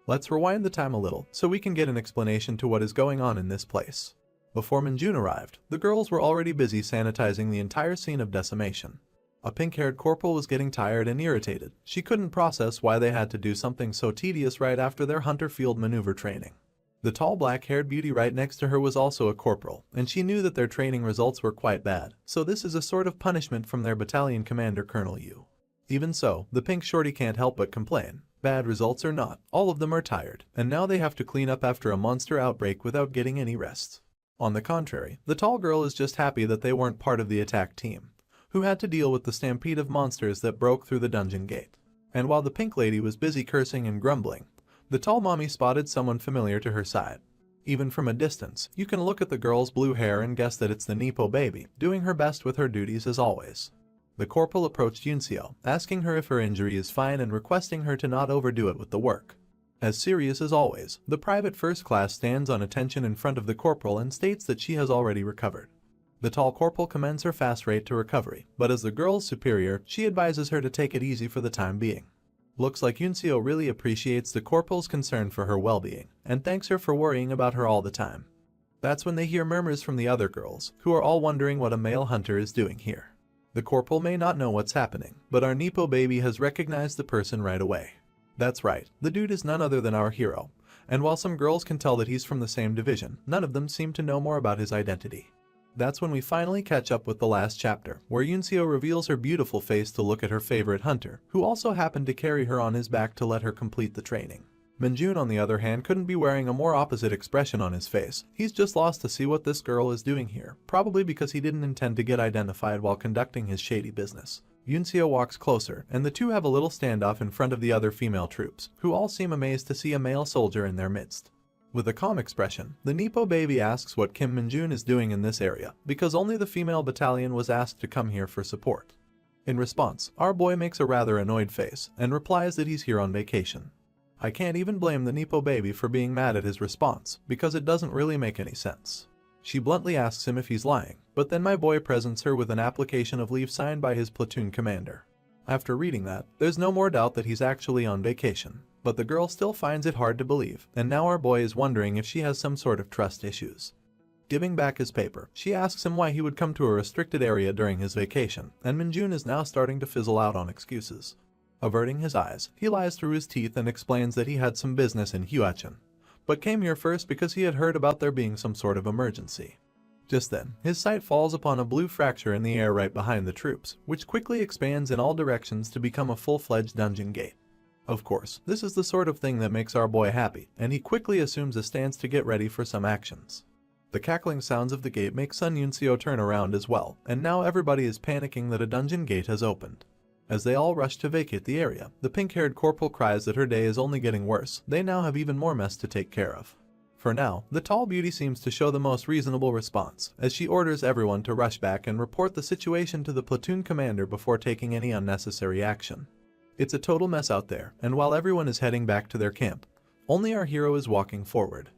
Let's rewind the time a little, so we can get an explanation to what is going on in this place. Before Minjun arrived, the girls were already busy sanitizing the entire scene of decimation. A pink-haired corporal was getting tired and irritated. She couldn't process why they had to do something so tedious right after their hunter field maneuver training. The tall black-haired beauty right next to her was also a corporal, and she knew that their training results were quite bad, so this is a sort of punishment from their battalion commander, Colonel Yu. Even so, the pink shorty can't help but complain. Bad results or not, all of them are tired, and now they have to clean up after a monster outbreak without getting any rest. On the contrary, the tall girl is just happy that they weren't part of the attack team, who had to deal with the stampede of monsters that broke through the dungeon gate. And while the pink lady was busy cursing and grumbling, the tall mommy spotted someone familiar to her side. Even from a distance, you can look at the girl's blue hair and guess that it's the Nepo baby, doing her best with her duties as always. The corporal approached Yunseo, asking her if her injury is fine and requesting her to not overdo it with the work. As serious as always, the private first class stands on attention in front of the corporal and states that she has already recovered. The tall corporal commends her fast rate to recovery, but as the girl's superior, she advises her to take it easy for the time being. Looks like Yunseo really appreciates the corporal's concern for her well-being, and thanks her for worrying about her all the time. That's when they hear murmurs from the other girls, who are all wondering what a male hunter is doing here. The corporal may not know what's happening, but our Nepo baby has recognized the person right away. That's right, the dude is none other than our hero, and while some girls can tell that he's from the same division, none of them seem to know more about his identity. That's when we finally catch up with the last chapter, where Yunseo reveals her beautiful face to look at her favorite hunter, who also happened to carry her on his back to let her complete the training. Minjun, on the other hand, couldn't be wearing a more opposite expression on his face. He's just lost to see what this girl is doing here, probably because he didn't intend to get identified while conducting his shady business. Yunseo walks closer, and the two have a little standoff in front of the other female troops, who all seem amazed to see a male soldier in their midst. With a calm expression, the Nepo baby asks what Kim Minjun is doing in this area, because only the female battalion was asked to come here for support. In response, our boy makes a rather annoyed face, and replies that he's here on vacation. I can't even blame the Nepo baby for being mad at his response, because it doesn't really make any sense. She bluntly asks him if he's lying, but then my boy presents her with an application of leave signed by his platoon commander. After reading that, there's no more doubt that he's actually on vacation. But the girl still finds it hard to believe, and now our boy is wondering if she has some sort of trust issues. Giving back his paper, she asks him why he would come to a restricted area during his vacation, and Minjun is now starting to fizzle out on excuses. Averting his eyes, he lies through his teeth and explains that he had some business in Huachin, but came here first because he had heard about there being some sort of emergency. Just then, his sight falls upon a blue fracture in the air right behind the troops, which quickly expands in all directions to become a full-fledged dungeon gate. Of course, this is the sort of thing that makes our boy happy, and he quickly assumes a stance to get ready for some actions. The cackling sounds of the gate make Sun Yunseo turn around as well, and now everybody is panicking that a dungeon gate has opened. As they all rush to vacate the area, the pink-haired corporal cries that her day is only getting worse. They now have even more mess to take care of. For now, the tall beauty seems to show the most reasonable response, as she orders everyone to rush back and report the situation to the platoon commander before taking any unnecessary action. It's a total mess out there, and while everyone is heading back to their camp, only our hero is walking forward.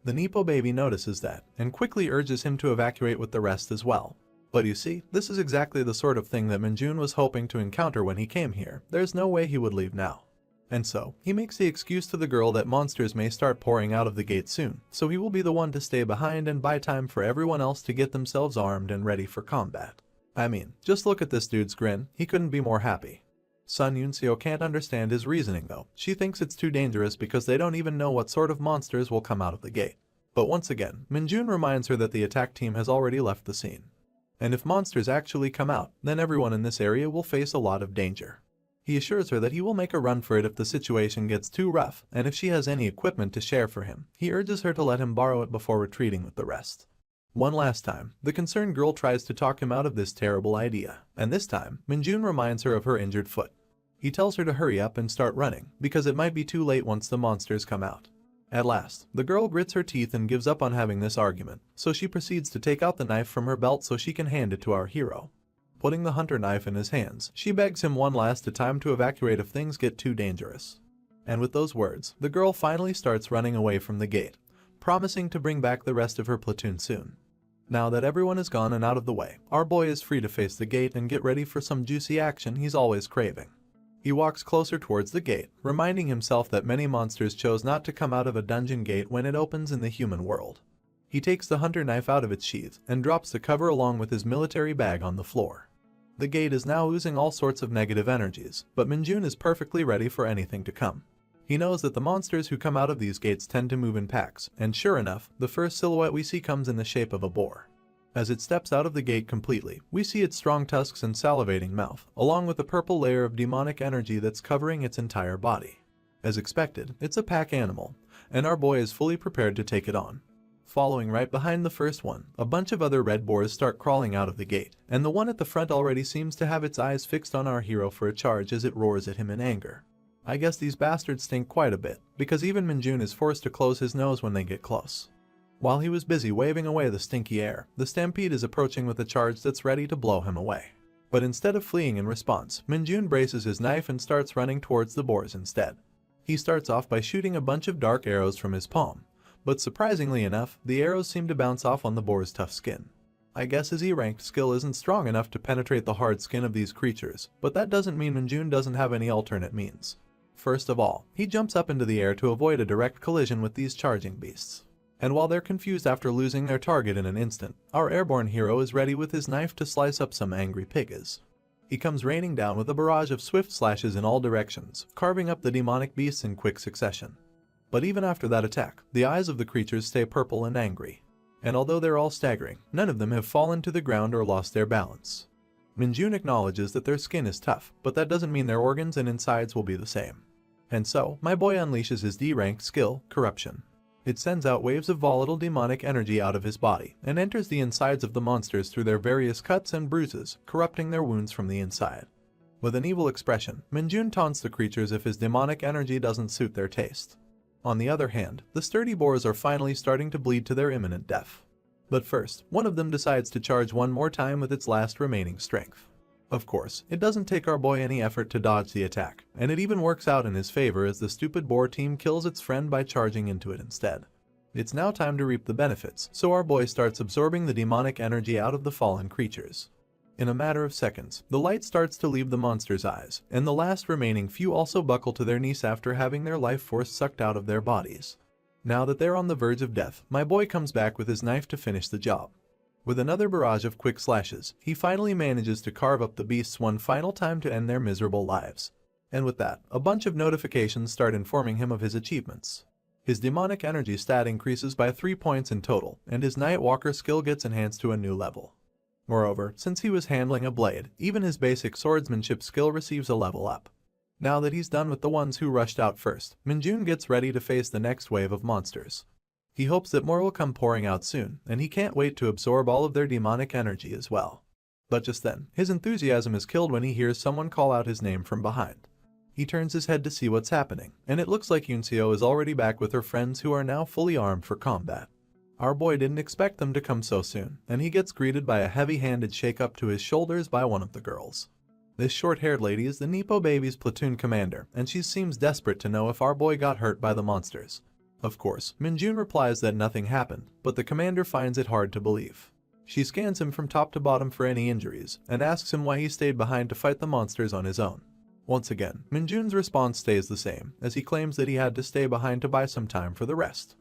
The Nepo baby notices that, and quickly urges him to evacuate with the rest as well. But you see, this is exactly the sort of thing that Minjun was hoping to encounter when he came here. There's no way he would leave now. And so, he makes the excuse to the girl that monsters may start pouring out of the gate soon, so he will be the one to stay behind and buy time for everyone else to get themselves armed and ready for combat. I mean, just look at this dude's grin, he couldn't be more happy. Sun Yunseo can't understand his reasoning though. She thinks it's too dangerous because they don't even know what sort of monsters will come out of the gate. But once again, Minjun reminds her that the attack team has already left the scene. And if monsters actually come out, then everyone in this area will face a lot of danger. He assures her that he will make a run for it if the situation gets too rough, and if she has any equipment to share for him, he urges her to let him borrow it before retreating with the rest. One last time, the concerned girl tries to talk him out of this terrible idea, and this time, Minjun reminds her of her injured foot. He tells her to hurry up and start running, because it might be too late once the monsters come out. At last, the girl grits her teeth and gives up on having this argument, so she proceeds to take out the knife from her belt so she can hand it to our hero. Putting the hunter knife in his hands, she begs him one last time to evacuate if things get too dangerous. And with those words, the girl finally starts running away from the gate, promising to bring back the rest of her platoon soon. Now that everyone is gone and out of the way, our boy is free to face the gate and get ready for some juicy action he's always craving. He walks closer towards the gate, reminding himself that many monsters chose not to come out of a dungeon gate when it opens in the human world. He takes the hunter knife out of its sheath and drops the cover along with his military bag on the floor. The gate is now oozing all sorts of negative energies, but Minjun is perfectly ready for anything to come. He knows that the monsters who come out of these gates tend to move in packs, and sure enough, the first silhouette we see comes in the shape of a boar. As it steps out of the gate completely, we see its strong tusks and salivating mouth, along with a purple layer of demonic energy that's covering its entire body. As expected, it's a pack animal, and our boy is fully prepared to take it on. Following right behind the first one, a bunch of other red boars start crawling out of the gate, and the one at the front already seems to have its eyes fixed on our hero for a charge as it roars at him in anger. I guess these bastards stink quite a bit, because even Minjun is forced to close his nose when they get close. While he was busy waving away the stinky air, the stampede is approaching with a charge that's ready to blow him away. But instead of fleeing in response, Minjun braces his knife and starts running towards the boars instead. He starts off by shooting a bunch of dark arrows from his palm, but surprisingly enough, the arrows seem to bounce off on the boar's tough skin. I guess his E-ranked skill isn't strong enough to penetrate the hard skin of these creatures, but that doesn't mean Minjun doesn't have any alternate means. First of all, he jumps up into the air to avoid a direct collision with these charging beasts. And while they're confused after losing their target in an instant, our airborne hero is ready with his knife to slice up some angry piggies. He comes raining down with a barrage of swift slashes in all directions, carving up the demonic beasts in quick succession. But even after that attack, the eyes of the creatures stay purple and angry. And although they're all staggering, none of them have fallen to the ground or lost their balance. Minjun acknowledges that their skin is tough, but that doesn't mean their organs and insides will be the same. And so, my boy unleashes his D-ranked skill, Corruption. It sends out waves of volatile demonic energy out of his body, and enters the insides of the monsters through their various cuts and bruises, corrupting their wounds from the inside. With an evil expression, Minjun taunts the creatures if his demonic energy doesn't suit their taste. On the other hand, the sturdy boars are finally starting to bleed to their imminent death. But first, one of them decides to charge one more time with its last remaining strength. Of course, it doesn't take our boy any effort to dodge the attack, and it even works out in his favor as the stupid boar team kills its friend by charging into it instead. It's now time to reap the benefits, so our boy starts absorbing the demonic energy out of the fallen creatures. In a matter of seconds, the light starts to leave the monster's eyes, and the last remaining few also buckle to their knees after having their life force sucked out of their bodies. Now that they're on the verge of death, my boy comes back with his knife to finish the job. With another barrage of quick slashes, he finally manages to carve up the beasts one final time to end their miserable lives. And with that, a bunch of notifications start informing him of his achievements. His demonic energy stat increases by 3 points in total, and his Nightwalker skill gets enhanced to a new level. Moreover, since he was handling a blade, even his basic swordsmanship skill receives a level up. Now that he's done with the ones who rushed out first, Minjun gets ready to face the next wave of monsters. He hopes that more will come pouring out soon, and he can't wait to absorb all of their demonic energy as well. But just then, his enthusiasm is killed when he hears someone call out his name from behind. He turns his head to see what's happening, and it looks like Yunseo is already back with her friends who are now fully armed for combat. Our boy didn't expect them to come so soon, and he gets greeted by a heavy-handed shake-up to his shoulders by one of the girls. This short-haired lady is the Nepo Baby's platoon commander, and she seems desperate to know if our boy got hurt by the monsters. Of course, Minjun replies that nothing happened, but the commander finds it hard to believe. She scans him from top to bottom for any injuries, and asks him why he stayed behind to fight the monsters on his own. Once again, Minjun's response stays the same, as he claims that he had to stay behind to buy some time for the rest.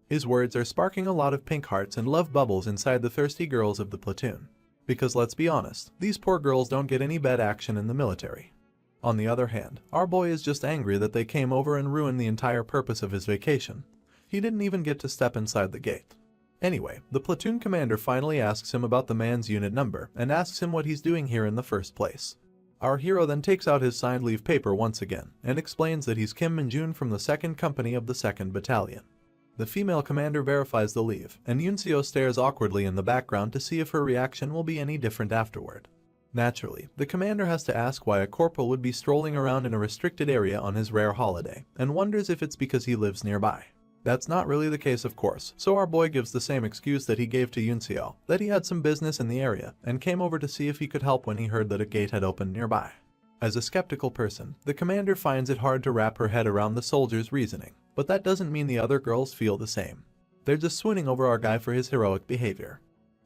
His words are sparking a lot of pink hearts and love bubbles inside the thirsty girls of the platoon. Because let's be honest, these poor girls don't get any bed action in the military. On the other hand, our boy is just angry that they came over and ruined the entire purpose of his vacation. He didn't even get to step inside the gate. Anyway, the platoon commander finally asks him about the man's unit number and asks him what he's doing here in the first place. Our hero then takes out his signed leave paper once again and explains that he's Kim Minjun from the 2nd Company of the 2nd Battalion. The female commander verifies the leave, and Yunseo stares awkwardly in the background to see if her reaction will be any different afterward. Naturally, the commander has to ask why a corporal would be strolling around in a restricted area on his rare holiday, and wonders if it's because he lives nearby. That's not really the case, of course, so our boy gives the same excuse that he gave to Yunseo, that he had some business in the area, and came over to see if he could help when he heard that a gate had opened nearby. As a skeptical person, the commander finds it hard to wrap her head around the soldier's reasoning, but that doesn't mean the other girls feel the same. They're just swooning over our guy for his heroic behavior.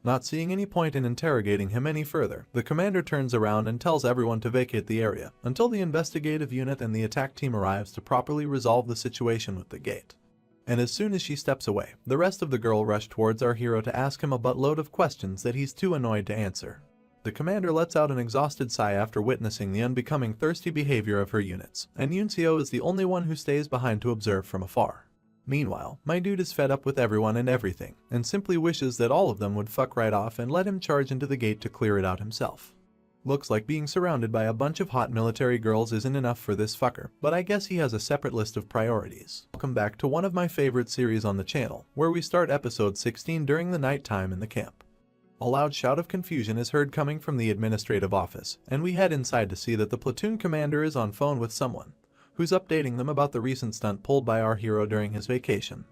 Not seeing any point in interrogating him any further, the commander turns around and tells everyone to vacate the area until the investigative unit and the attack team arrives to properly resolve the situation with the gate. And as soon as she steps away, the rest of the girl rush towards our hero to ask him a buttload of questions that he's too annoyed to answer. The commander lets out an exhausted sigh after witnessing the unbecoming thirsty behavior of her units, and Yunseo is the only one who stays behind to observe from afar. Meanwhile, my dude is fed up with everyone and everything, and simply wishes that all of them would fuck right off and let him charge into the gate to clear it out himself. Looks like being surrounded by a bunch of hot military girls isn't enough for this fucker, but I guess he has a separate list of priorities. Welcome back to one of my favorite series on the channel, where we start episode 16 during the night time in the camp. A loud shout of confusion is heard coming from the administrative office, and we head inside to see that the platoon commander is on phone with someone, who's updating them about the recent stunt pulled by our hero during his vacation.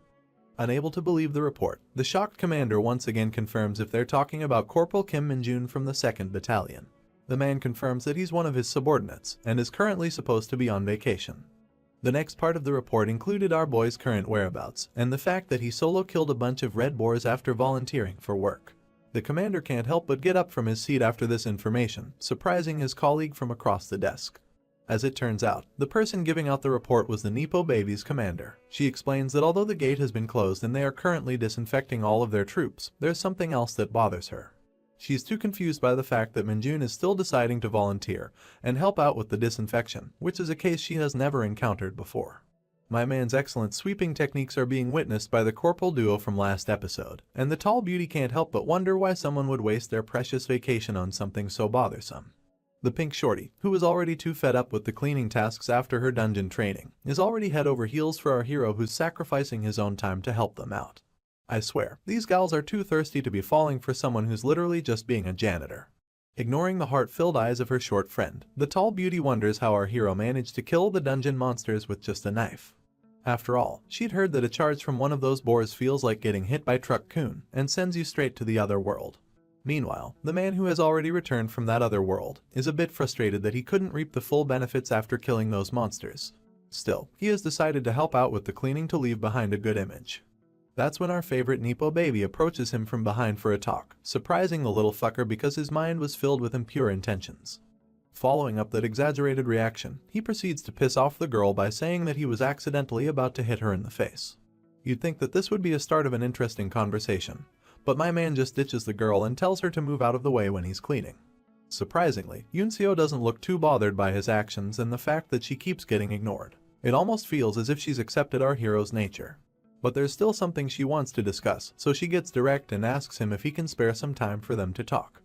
Unable to believe the report, the shocked commander once again confirms if they're talking about Corporal Kim Min-jun from the 2nd Battalion. The man confirms that he's one of his subordinates, and is currently supposed to be on vacation. The next part of the report included our boy's current whereabouts, and the fact that he solo killed a bunch of red boars after volunteering for work. The commander can't help but get up from his seat after this information, surprising his colleague from across the desk. As it turns out, the person giving out the report was the Nippo Baby's commander. She explains that although the gate has been closed and they are currently disinfecting all of their troops, there's something else that bothers her. She's too confused by the fact that Min-jun is still deciding to volunteer and help out with the disinfection, which is a case she has never encountered before. My man's excellent sweeping techniques are being witnessed by the corporal duo from last episode, and the tall beauty can't help but wonder why someone would waste their precious vacation on something so bothersome. The pink shorty, who is already too fed up with the cleaning tasks after her dungeon training, is already head over heels for our hero who's sacrificing his own time to help them out. I swear, these gals are too thirsty to be falling for someone who's literally just being a janitor. Ignoring the heart-filled eyes of her short friend, the tall beauty wonders how our hero managed to kill the dungeon monsters with just a knife. After all, she'd heard that a charge from one of those boars feels like getting hit by Truck-kun and sends you straight to the other world. Meanwhile, the man who has already returned from that other world is a bit frustrated that he couldn't reap the full benefits after killing those monsters. Still, he has decided to help out with the cleaning to leave behind a good image. That's when our favorite Nippo Baby approaches him from behind for a talk, surprising the little fucker because his mind was filled with impure intentions. Following up that exaggerated reaction, he proceeds to piss off the girl by saying that he was accidentally about to hit her in the face. You'd think that this would be a start of an interesting conversation, but my man just ditches the girl and tells her to move out of the way when he's cleaning. Surprisingly, Yunseo doesn't look too bothered by his actions and the fact that she keeps getting ignored. It almost feels as if she's accepted our hero's nature. But there's still something she wants to discuss, so she gets direct and asks him if he can spare some time for them to talk.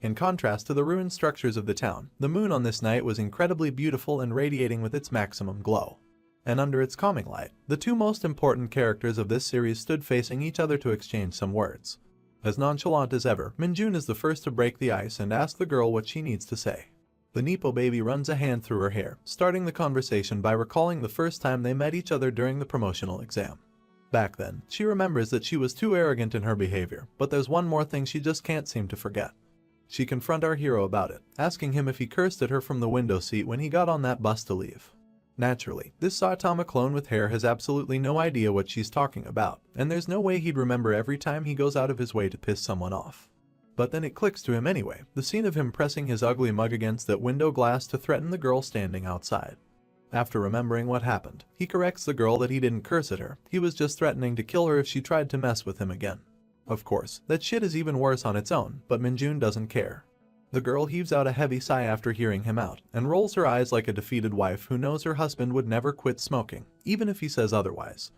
In contrast to the ruined structures of the town, the moon on this night was incredibly beautiful and radiating with its maximum glow. And under its calming light, the two most important characters of this series stood facing each other to exchange some words. As nonchalant as ever, Min-jun is the first to break the ice and ask the girl what she needs to say. The Nippo Baby runs a hand through her hair, starting the conversation by recalling the first time they met each other during the promotional exam. Back then, she remembers that she was too arrogant in her behavior, but there's one more thing she just can't seem to forget. She confronts our hero about it, asking him if he cursed at her from the window seat when he got on that bus to leave. Naturally, this Saitama clone with hair has absolutely no idea what she's talking about, and there's no way he'd remember every time he goes out of his way to piss someone off. But then it clicks to him anyway, the scene of him pressing his ugly mug against that window glass to threaten the girl standing outside. After remembering what happened, he corrects the girl that he didn't curse at her, he was just threatening to kill her if she tried to mess with him again. Of course, that shit is even worse on its own, but Min-jun doesn't care. The girl heaves out a heavy sigh after hearing him out, and rolls her eyes like a defeated wife who knows her husband would never quit smoking, even if he says otherwise.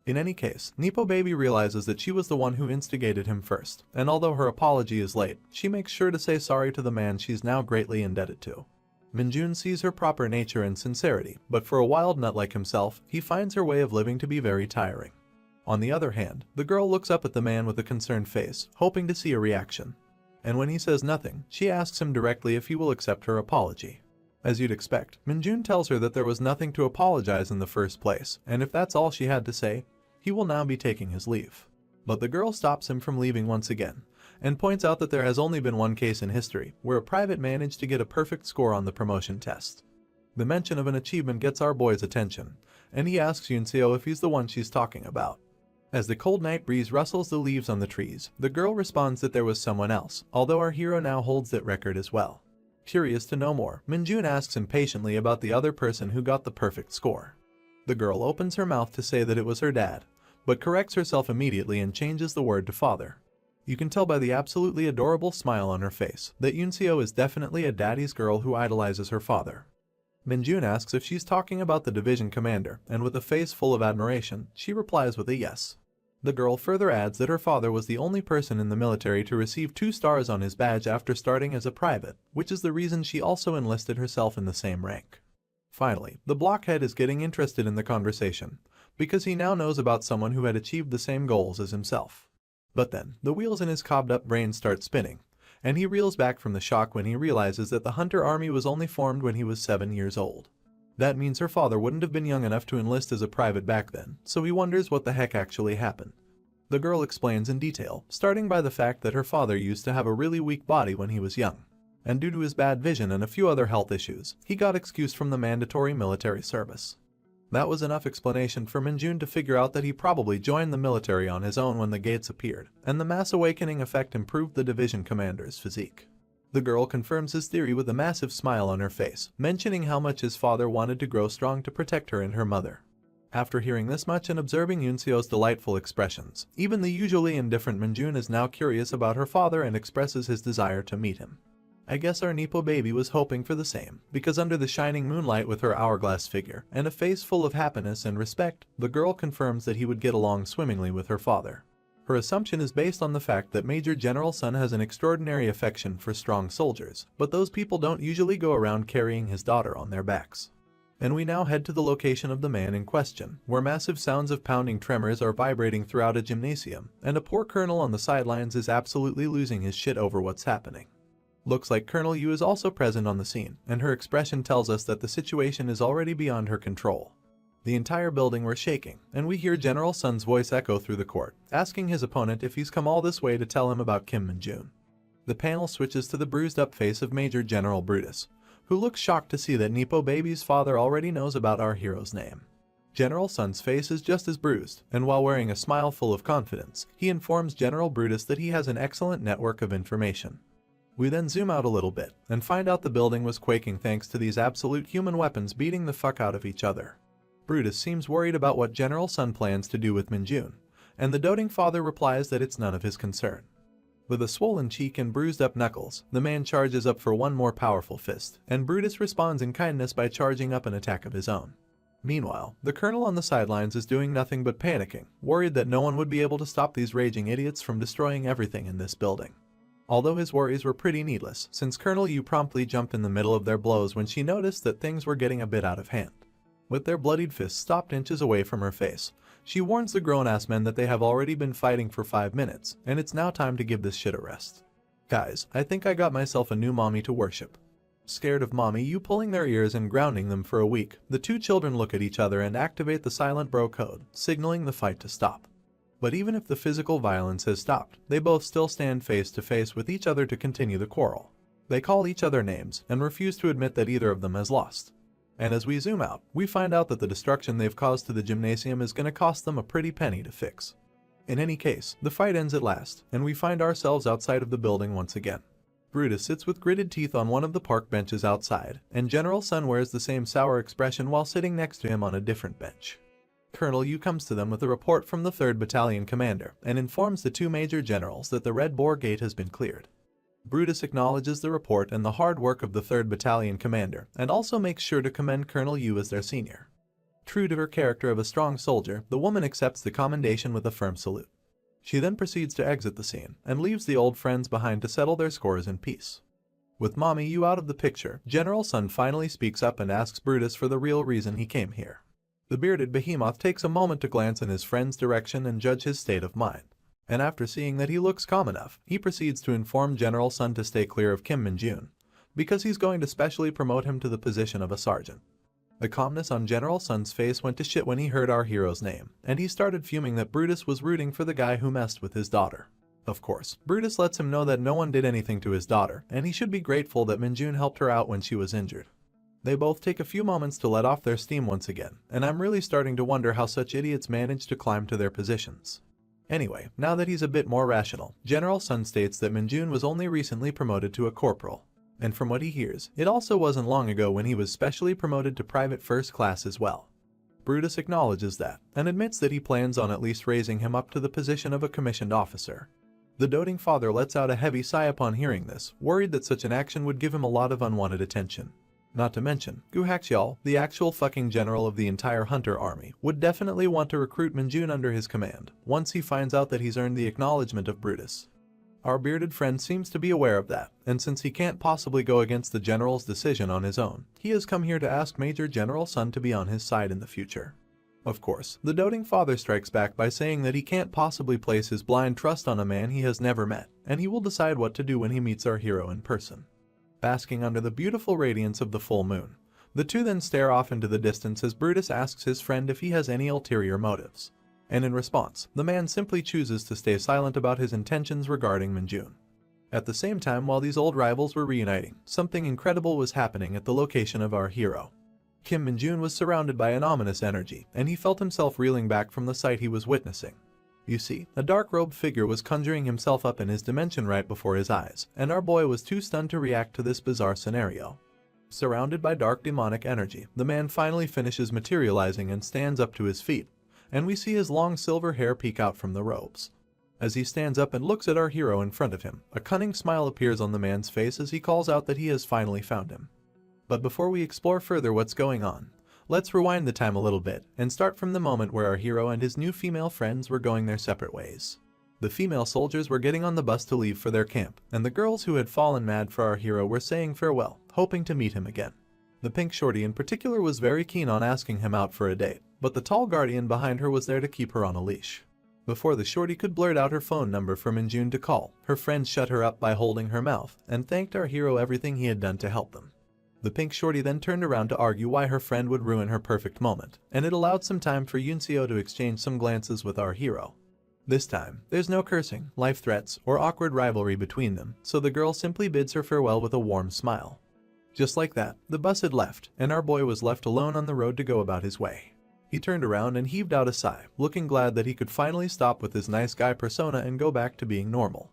In any case, Nippo Baby realizes that she was the one who instigated him first, and although her apology is late, she makes sure to say sorry to the man she's now greatly indebted to. Min-jun sees her proper nature and sincerity, but for a wild nut like himself, he finds her way of living to be very tiring. On the other hand, the girl looks up at the man with a concerned face, hoping to see a reaction. And when he says nothing, she asks him directly if he will accept her apology. As you'd expect, Minjun tells her that there was nothing to apologize in the first place, and if that's all she had to say, he will now be taking his leave. But the girl stops him from leaving once again, and points out that there has only been one case in history where a private managed to get a perfect score on the promotion test. The mention of an achievement gets our boy's attention, and he asks Yunseo if he's the one she's talking about. As the cold night breeze rustles the leaves on the trees, the girl responds that there was someone else, although our hero now holds that record as well. Curious to know more, Minjun asks impatiently about the other person who got the perfect score. The girl opens her mouth to say that it was her dad, but corrects herself immediately and changes the word to father. You can tell by the absolutely adorable smile on her face that Yunseo is definitely a daddy's girl who idolizes her father. Minjun asks if she's talking about the division commander, and with a face full of admiration, she replies with a yes. The girl further adds that her father was the only person in the military to receive 2 stars on his badge after starting as a private, which is the reason she also enlisted herself in the same rank. Finally, the blockhead is getting interested in the conversation, because he now knows about someone who had achieved the same goals as himself. But then, the wheels in his cobbed-up brain start spinning, and he reels back from the shock when he realizes that the hunter army was only formed when he was 7 years old. That means her father wouldn't have been young enough to enlist as a private back then, so he wonders what the heck actually happened. The girl explains in detail, starting by the fact that her father used to have a really weak body when he was young, and due to his bad vision and a few other health issues, he got excused from the mandatory military service. That was enough explanation for Minjun to figure out that he probably joined the military on his own when the gates appeared, and the mass awakening effect improved the division commander's physique. The girl confirms his theory with a massive smile on her face, mentioning how much his father wanted to grow strong to protect her and her mother. After hearing this much and observing Yunseo's delightful expressions, even the usually indifferent Minjun is now curious about her father and expresses his desire to meet him. I guess our Nepo baby was hoping for the same, because under the shining moonlight with her hourglass figure and a face full of happiness and respect, the girl confirms that he would get along swimmingly with her father. Her assumption is based on the fact that Major General Sun has an extraordinary affection for strong soldiers, but those people don't usually go around carrying his daughter on their backs. And we now head to the location of the man in question, where massive sounds of pounding tremors are vibrating throughout a gymnasium, and a poor colonel on the sidelines is absolutely losing his shit over what's happening. Looks like Colonel Yu is also present on the scene, and her expression tells us that the situation is already beyond her control. The entire building was shaking, and we hear General Sun's voice echo through the court, asking his opponent if he's come all this way to tell him about Kim Minjun. The panel switches to the bruised-up face of Major General Brutus, who looks shocked to see that Nepo Baby's father already knows about our hero's name. General Sun's face is just as bruised, and while wearing a smile full of confidence, he informs General Brutus that he has an excellent network of information. We then zoom out a little bit, and find out the building was quaking thanks to these absolute human weapons beating the fuck out of each other. Brutus seems worried about what General Sun plans to do with Minjun, and the doting father replies that it's none of his concern. With a swollen cheek and bruised-up knuckles, the man charges up for one more powerful fist, and Brutus responds in kindness by charging up an attack of his own. Meanwhile, the colonel on the sidelines is doing nothing but panicking, worried that no one would be able to stop these raging idiots from destroying everything in this building. Although his worries were pretty needless, since Colonel Yu promptly jumped in the middle of their blows when she noticed that things were getting a bit out of hand. With their bloodied fists stopped inches away from her face, she warns the grown-ass men that they have already been fighting for 5 minutes, and it's now time to give this shit a rest. Guys, I think I got myself a new mommy to worship. Scared of Mommy Yu pulling their ears and grounding them for a week, the two children look at each other and activate the silent bro code, signaling the fight to stop. But even if the physical violence has stopped, they both still stand face to face with each other to continue the quarrel. They call each other names and refuse to admit that either of them has lost. And as we zoom out, we find out that the destruction they've caused to the gymnasium is going to cost them a pretty penny to fix. In any case, the fight ends at last, and we find ourselves outside of the building once again. Brutus sits with gritted teeth on one of the park benches outside, and General Sun wears the same sour expression while sitting next to him on a different bench. Colonel Yu comes to them with a report from the 3rd Battalion commander and informs the two major generals that the Red Boar Gate has been cleared. Brutus acknowledges the report and the hard work of the 3rd Battalion commander, and also makes sure to commend Colonel Yu as their senior. True to her character of a strong soldier, the woman accepts the commendation with a firm salute. She then proceeds to exit the scene, and leaves the old friends behind to settle their scores in peace. With Mommy Yu out of the picture, General Sun finally speaks up and asks Brutus for the real reason he came here. The bearded behemoth takes a moment to glance in his friend's direction and judge his state of mind. And after seeing that he looks calm enough, he proceeds to inform General Sun to stay clear of Kim Min-jun, because he's going to specially promote him to the position of a sergeant. The calmness on General Sun's face went to shit when he heard our hero's name, and he started fuming that Brutus was rooting for the guy who messed with his daughter. Of course, Brutus lets him know that no one did anything to his daughter, and he should be grateful that Min-jun helped her out when she was injured. They both take a few moments to let off their steam once again, and I'm really starting to wonder how such idiots manage to climb to their positions. Anyway, now that he's a bit more rational, General Sun states that Min-jun was only recently promoted to a corporal. And from what he hears, it also wasn't long ago when he was specially promoted to private first class as well. Brutus acknowledges that, and admits that he plans on at least raising him up to the position of a commissioned officer. The doting father lets out a heavy sigh upon hearing this, worried that such an action would give him a lot of unwanted attention. Not to mention, Gu Haxiao, the actual fucking general of the entire hunter army, would definitely want to recruit Min-jun under his command, once he finds out that he's earned the acknowledgement of Brutus. Our bearded friend seems to be aware of that, and since he can't possibly go against the general's decision on his own, he has come here to ask Major General Sun to be on his side in the future. Of course, the doting father strikes back by saying that he can't possibly place his blind trust on a man he has never met, and he will decide what to do when he meets our hero in person. Basking under the beautiful radiance of the full moon, the two then stare off into the distance as Brutus asks his friend if he has any ulterior motives. And in response, the man simply chooses to stay silent about his intentions regarding Min-jun. At the same time, while these old rivals were reuniting, something incredible was happening at the location of our hero. Kim Min-jun was surrounded by an ominous energy, and he felt himself reeling back from the sight he was witnessing. You see, a dark-robed figure was conjuring himself up in his dimension right before his eyes, and our boy was too stunned to react to this bizarre scenario. Surrounded by dark demonic energy, the man finally finishes materializing and stands up to his feet, and we see his long silver hair peek out from the robes. As he stands up and looks at our hero in front of him, a cunning smile appears on the man's face as he calls out that he has finally found him. But before we explore further what's going on, let's rewind the time a little bit and start from the moment where our hero and his new female friends were going their separate ways. The female soldiers were getting on the bus to leave for their camp, and the girls who had fallen mad for our hero were saying farewell, hoping to meet him again. The pink shorty in particular was very keen on asking him out for a date, but the tall guardian behind her was there to keep her on a leash. Before the shorty could blurt out her phone number for Min-jun to call, her friends shut her up by holding her mouth and thanked our hero everything he had done to help them. The pink shorty then turned around to argue why her friend would ruin her perfect moment, and it allowed some time for Yunseo to exchange some glances with our hero. This time, there's no cursing, life threats, or awkward rivalry between them, so the girl simply bids her farewell with a warm smile. Just like that, the bus had left, and our boy was left alone on the road to go about his way. He turned around and heaved out a sigh, looking glad that he could finally stop with his nice guy persona and go back to being normal.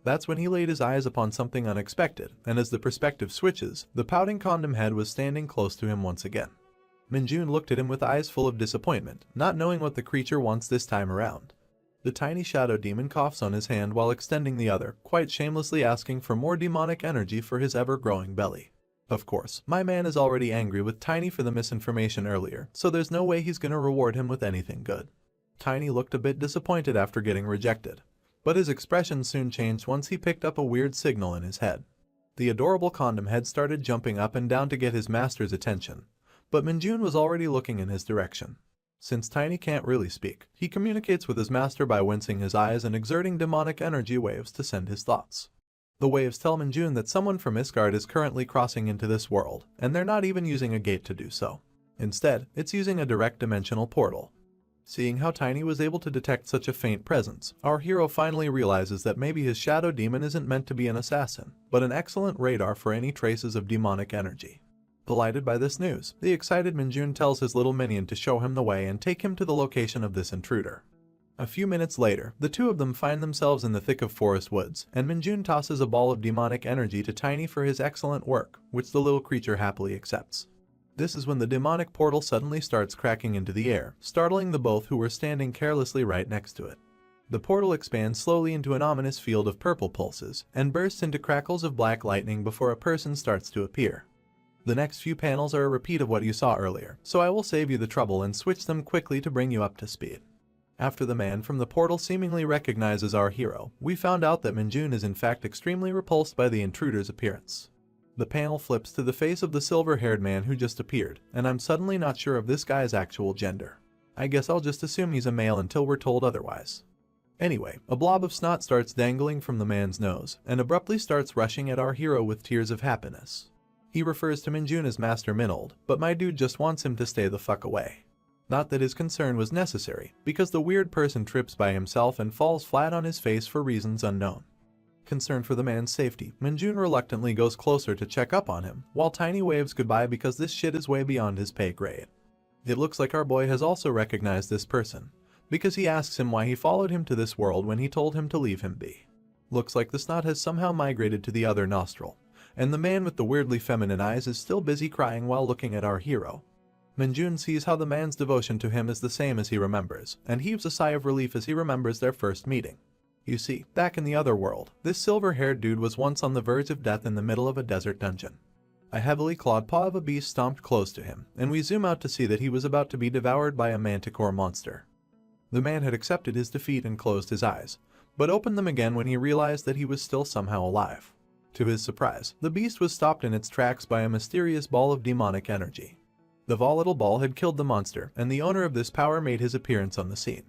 That's when he laid his eyes upon something unexpected, and as the perspective switches, the pouting condom head was standing close to him once again. Min-jun looked at him with eyes full of disappointment, not knowing what the creature wants this time around. The tiny shadow demon coughs on his hand while extending the other, quite shamelessly asking for more demonic energy for his ever-growing belly. Of course, my man is already angry with Tiny for the misinformation earlier, so there's no way he's gonna reward him with anything good. Tiny looked a bit disappointed after getting rejected, but his expression soon changed once he picked up a weird signal in his head. The adorable condom head started jumping up and down to get his master's attention, but Min-jun was already looking in his direction. Since Tiny can't really speak, he communicates with his master by wincing his eyes and exerting demonic energy waves to send his thoughts. The waves tell Min-jun that someone from Isgard is currently crossing into this world, and they're not even using a gate to do so. Instead, it's using a direct dimensional portal. Seeing how Tiny was able to detect such a faint presence, our hero finally realizes that maybe his shadow demon isn't meant to be an assassin, but an excellent radar for any traces of demonic energy. Delighted by this news, the excited Min-jun tells his little minion to show him the way and take him to the location of this intruder. A few minutes later, the two of them find themselves in the thick of forest woods, and Min-jun tosses a ball of demonic energy to Tiny for his excellent work, which the little creature happily accepts. This is when the demonic portal suddenly starts cracking into the air, startling the both who were standing carelessly right next to it. The portal expands slowly into an ominous field of purple pulses, and bursts into crackles of black lightning before a person starts to appear. The next few panels are a repeat of what you saw earlier, so I will save you the trouble and switch them quickly to bring you up to speed. After the man from the portal seemingly recognizes our hero, we found out that Min-jun is in fact extremely repulsed by the intruder's appearance. The panel flips to the face of the silver-haired man who just appeared, and I'm suddenly not sure of this guy's actual gender. I guess I'll just assume he's a male until we're told otherwise. Anyway, a blob of snot starts dangling from the man's nose, and abruptly starts rushing at our hero with tears of happiness. He refers to Minjun as Master Minold, but my dude just wants him to stay the fuck away. Not that his concern was necessary, because the weird person trips by himself and falls flat on his face for reasons unknown. Concerned for the man's safety, Minjun reluctantly goes closer to check up on him, while Tiny waves goodbye because this shit is way beyond his pay grade. It looks like our boy has also recognized this person, because he asks him why he followed him to this world when he told him to leave him be. Looks like the snot has somehow migrated to the other nostril, and the man with the weirdly feminine eyes is still busy crying while looking at our hero. Minjun sees how the man's devotion to him is the same as he remembers, and heaves a sigh of relief as he remembers their first meeting. You see, back in the other world, this silver-haired dude was once on the verge of death in the middle of a desert dungeon. A heavily clawed paw of a beast stomped close to him, and we zoom out to see that he was about to be devoured by a manticore monster. The man had accepted his defeat and closed his eyes, but opened them again when he realized that he was still somehow alive. To his surprise, the beast was stopped in its tracks by a mysterious ball of demonic energy. The volatile ball had killed the monster, and the owner of this power made his appearance on the scene.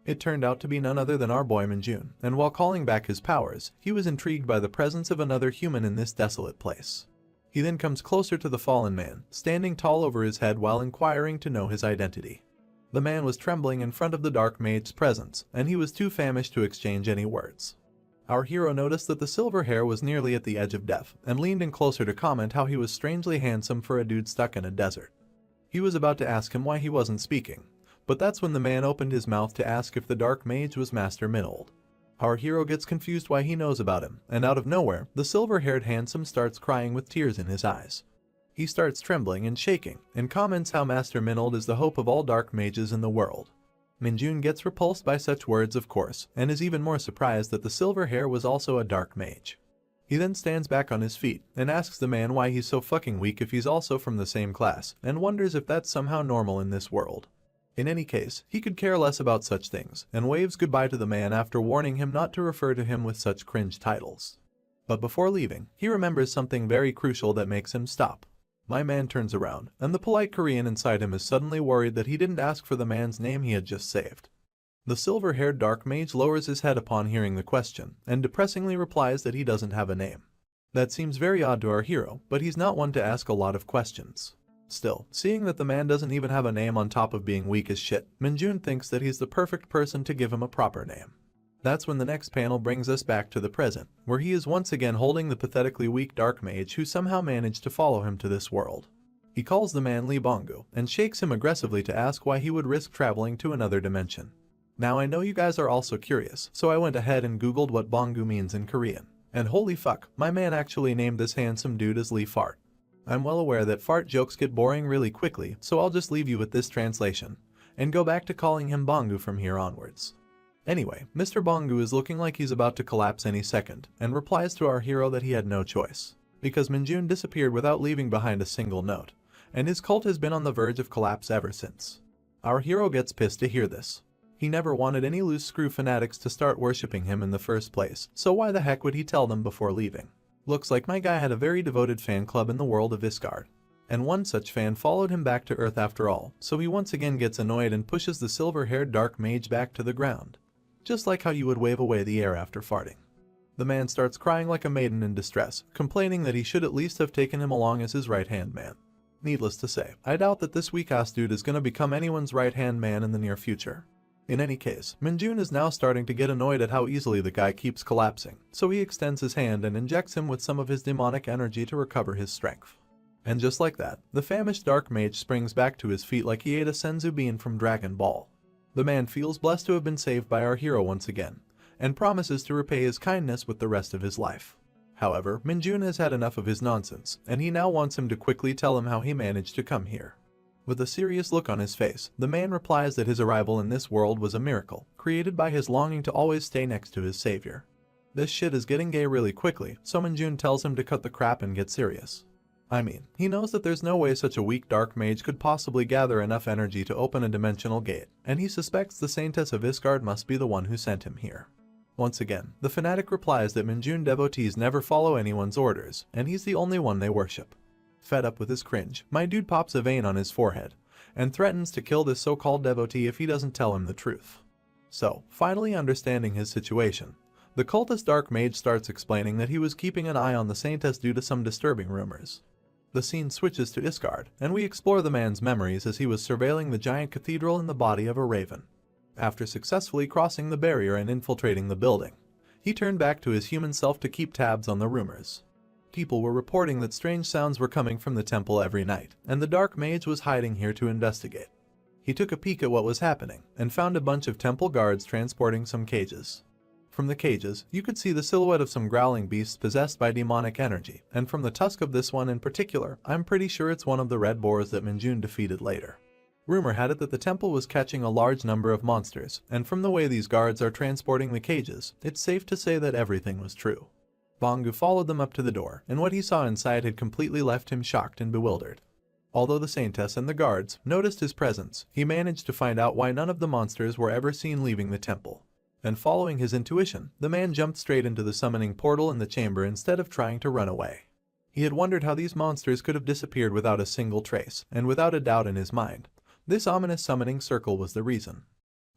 It turned out to be none other than our boy Minjun, and while calling back his powers, he was intrigued by the presence of another human in this desolate place. He then comes closer to the fallen man, standing tall over his head while inquiring to know his identity. The man was trembling in front of the dark mage's presence, and he was too famished to exchange any words. Our hero noticed that the silver hair was nearly at the edge of death, and leaned in closer to comment how he was strangely handsome for a dude stuck in a desert. He was about to ask him why he wasn't speaking, but that's when the man opened his mouth to ask if the dark mage was Master Minold. Our hero gets confused why he knows about him, and out of nowhere, the silver-haired handsome starts crying with tears in his eyes. He starts trembling and shaking, and comments how Master Minold is the hope of all dark mages in the world. Minjun gets repulsed by such words, of course, and is even more surprised that the silver hair was also a dark mage. He then stands back on his feet, and asks the man why he's so fucking weak if he's also from the same class, and wonders if that's somehow normal in this world. In any case, he could care less about such things, and waves goodbye to the man after warning him not to refer to him with such cringe titles. But before leaving, he remembers something very crucial that makes him stop. My man turns around, and the polite Korean inside him is suddenly worried that he didn't ask for the man's name he had just saved. The silver-haired dark mage lowers his head upon hearing the question, and depressingly replies that he doesn't have a name. That seems very odd to our hero, but he's not one to ask a lot of questions. Still, seeing that the man doesn't even have a name on top of being weak as shit, Minjun thinks that he's the perfect person to give him a proper name. That's when the next panel brings us back to the present, where he is once again holding the pathetically weak dark mage who somehow managed to follow him to this world. He calls the man Lee Bongu, and shakes him aggressively to ask why he would risk traveling to another dimension. Now I know you guys are also curious, so I went ahead and googled what Bongu means in Korean. And holy fuck, my man actually named this handsome dude as Lee Fart. I'm well aware that fart jokes get boring really quickly, so I'll just leave you with this translation, and go back to calling him Bongu from here onwards. Anyway, Mr. Bongu is looking like he's about to collapse any second, and replies to our hero that he had no choice, because Minjun disappeared without leaving behind a single note, and his cult has been on the verge of collapse ever since. Our hero gets pissed to hear this. He never wanted any loose screw fanatics to start worshipping him in the first place, so why the heck would he tell them before leaving? Looks like my guy had a very devoted fan club in the world of Isgard. And one such fan followed him back to Earth after all, so he once again gets annoyed and pushes the silver-haired dark mage back to the ground. Just like how you would wave away the air after farting. The man starts crying like a maiden in distress, complaining that he should at least have taken him along as his right-hand man. Needless to say, I doubt that this weak-ass dude is gonna become anyone's right-hand man in the near future. In any case, Minjun is now starting to get annoyed at how easily the guy keeps collapsing, so he extends his hand and injects him with some of his demonic energy to recover his strength. And just like that, the famished dark mage springs back to his feet like he ate a senzu bean from Dragon Ball. The man feels blessed to have been saved by our hero once again, and promises to repay his kindness with the rest of his life. However, Minjun has had enough of his nonsense, and he now wants him to quickly tell him how he managed to come here. With a serious look on his face, the man replies that his arrival in this world was a miracle, created by his longing to always stay next to his savior. This shit is getting gay really quickly, so Minjun tells him to cut the crap and get serious. I mean, he knows that there's no way such a weak dark mage could possibly gather enough energy to open a dimensional gate, and he suspects the Saintess of Isgard must be the one who sent him here. Once again, the fanatic replies that Minjun devotees never follow anyone's orders, and he's the only one they worship. Fed up with his cringe, my dude pops a vein on his forehead, and threatens to kill this so-called devotee if he doesn't tell him the truth. So, finally understanding his situation, the cultist Dark Mage starts explaining that he was keeping an eye on the Saintess due to some disturbing rumors. The scene switches to Isgard, and we explore the man's memories as he was surveilling the giant cathedral in the body of a raven. After successfully crossing the barrier and infiltrating the building, he turned back to his human self to keep tabs on the rumors. People were reporting that strange sounds were coming from the temple every night, and the Dark Mage was hiding here to investigate. He took a peek at what was happening, and found a bunch of temple guards transporting some cages. From the cages, you could see the silhouette of some growling beasts possessed by demonic energy, and from the tusk of this one in particular, I'm pretty sure it's one of the red boars that Minjun defeated later. Rumor had it that the temple was catching a large number of monsters, and from the way these guards are transporting the cages, it's safe to say that everything was true. Bangu followed them up to the door, and what he saw inside had completely left him shocked and bewildered. Although the Saintess and the guards noticed his presence, he managed to find out why none of the monsters were ever seen leaving the temple. And following his intuition, the man jumped straight into the summoning portal in the chamber instead of trying to run away. He had wondered how these monsters could have disappeared without a single trace, and without a doubt in his mind, this ominous summoning circle was the reason.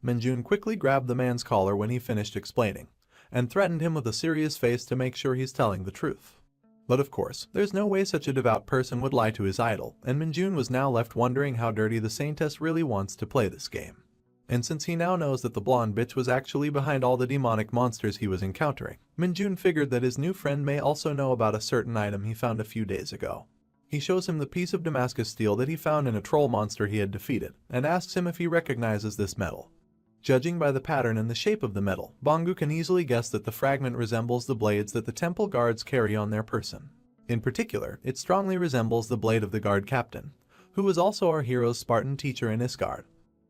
Minjun quickly grabbed the man's collar when he finished explaining, and threatened him with a serious face to make sure he's telling the truth. But of course, there's no way such a devout person would lie to his idol, and Minjun was now left wondering how dirty the Saintess really wants to play this game. And since he now knows that the blonde bitch was actually behind all the demonic monsters he was encountering, Minjun figured that his new friend may also know about a certain item he found a few days ago. He shows him the piece of Damascus steel that he found in a troll monster he had defeated, and asks him if he recognizes this metal. Judging by the pattern and the shape of the metal, Bangu can easily guess that the fragment resembles the blades that the temple guards carry on their person. In particular, it strongly resembles the blade of the guard captain, who was also our hero's Spartan teacher in Isgard.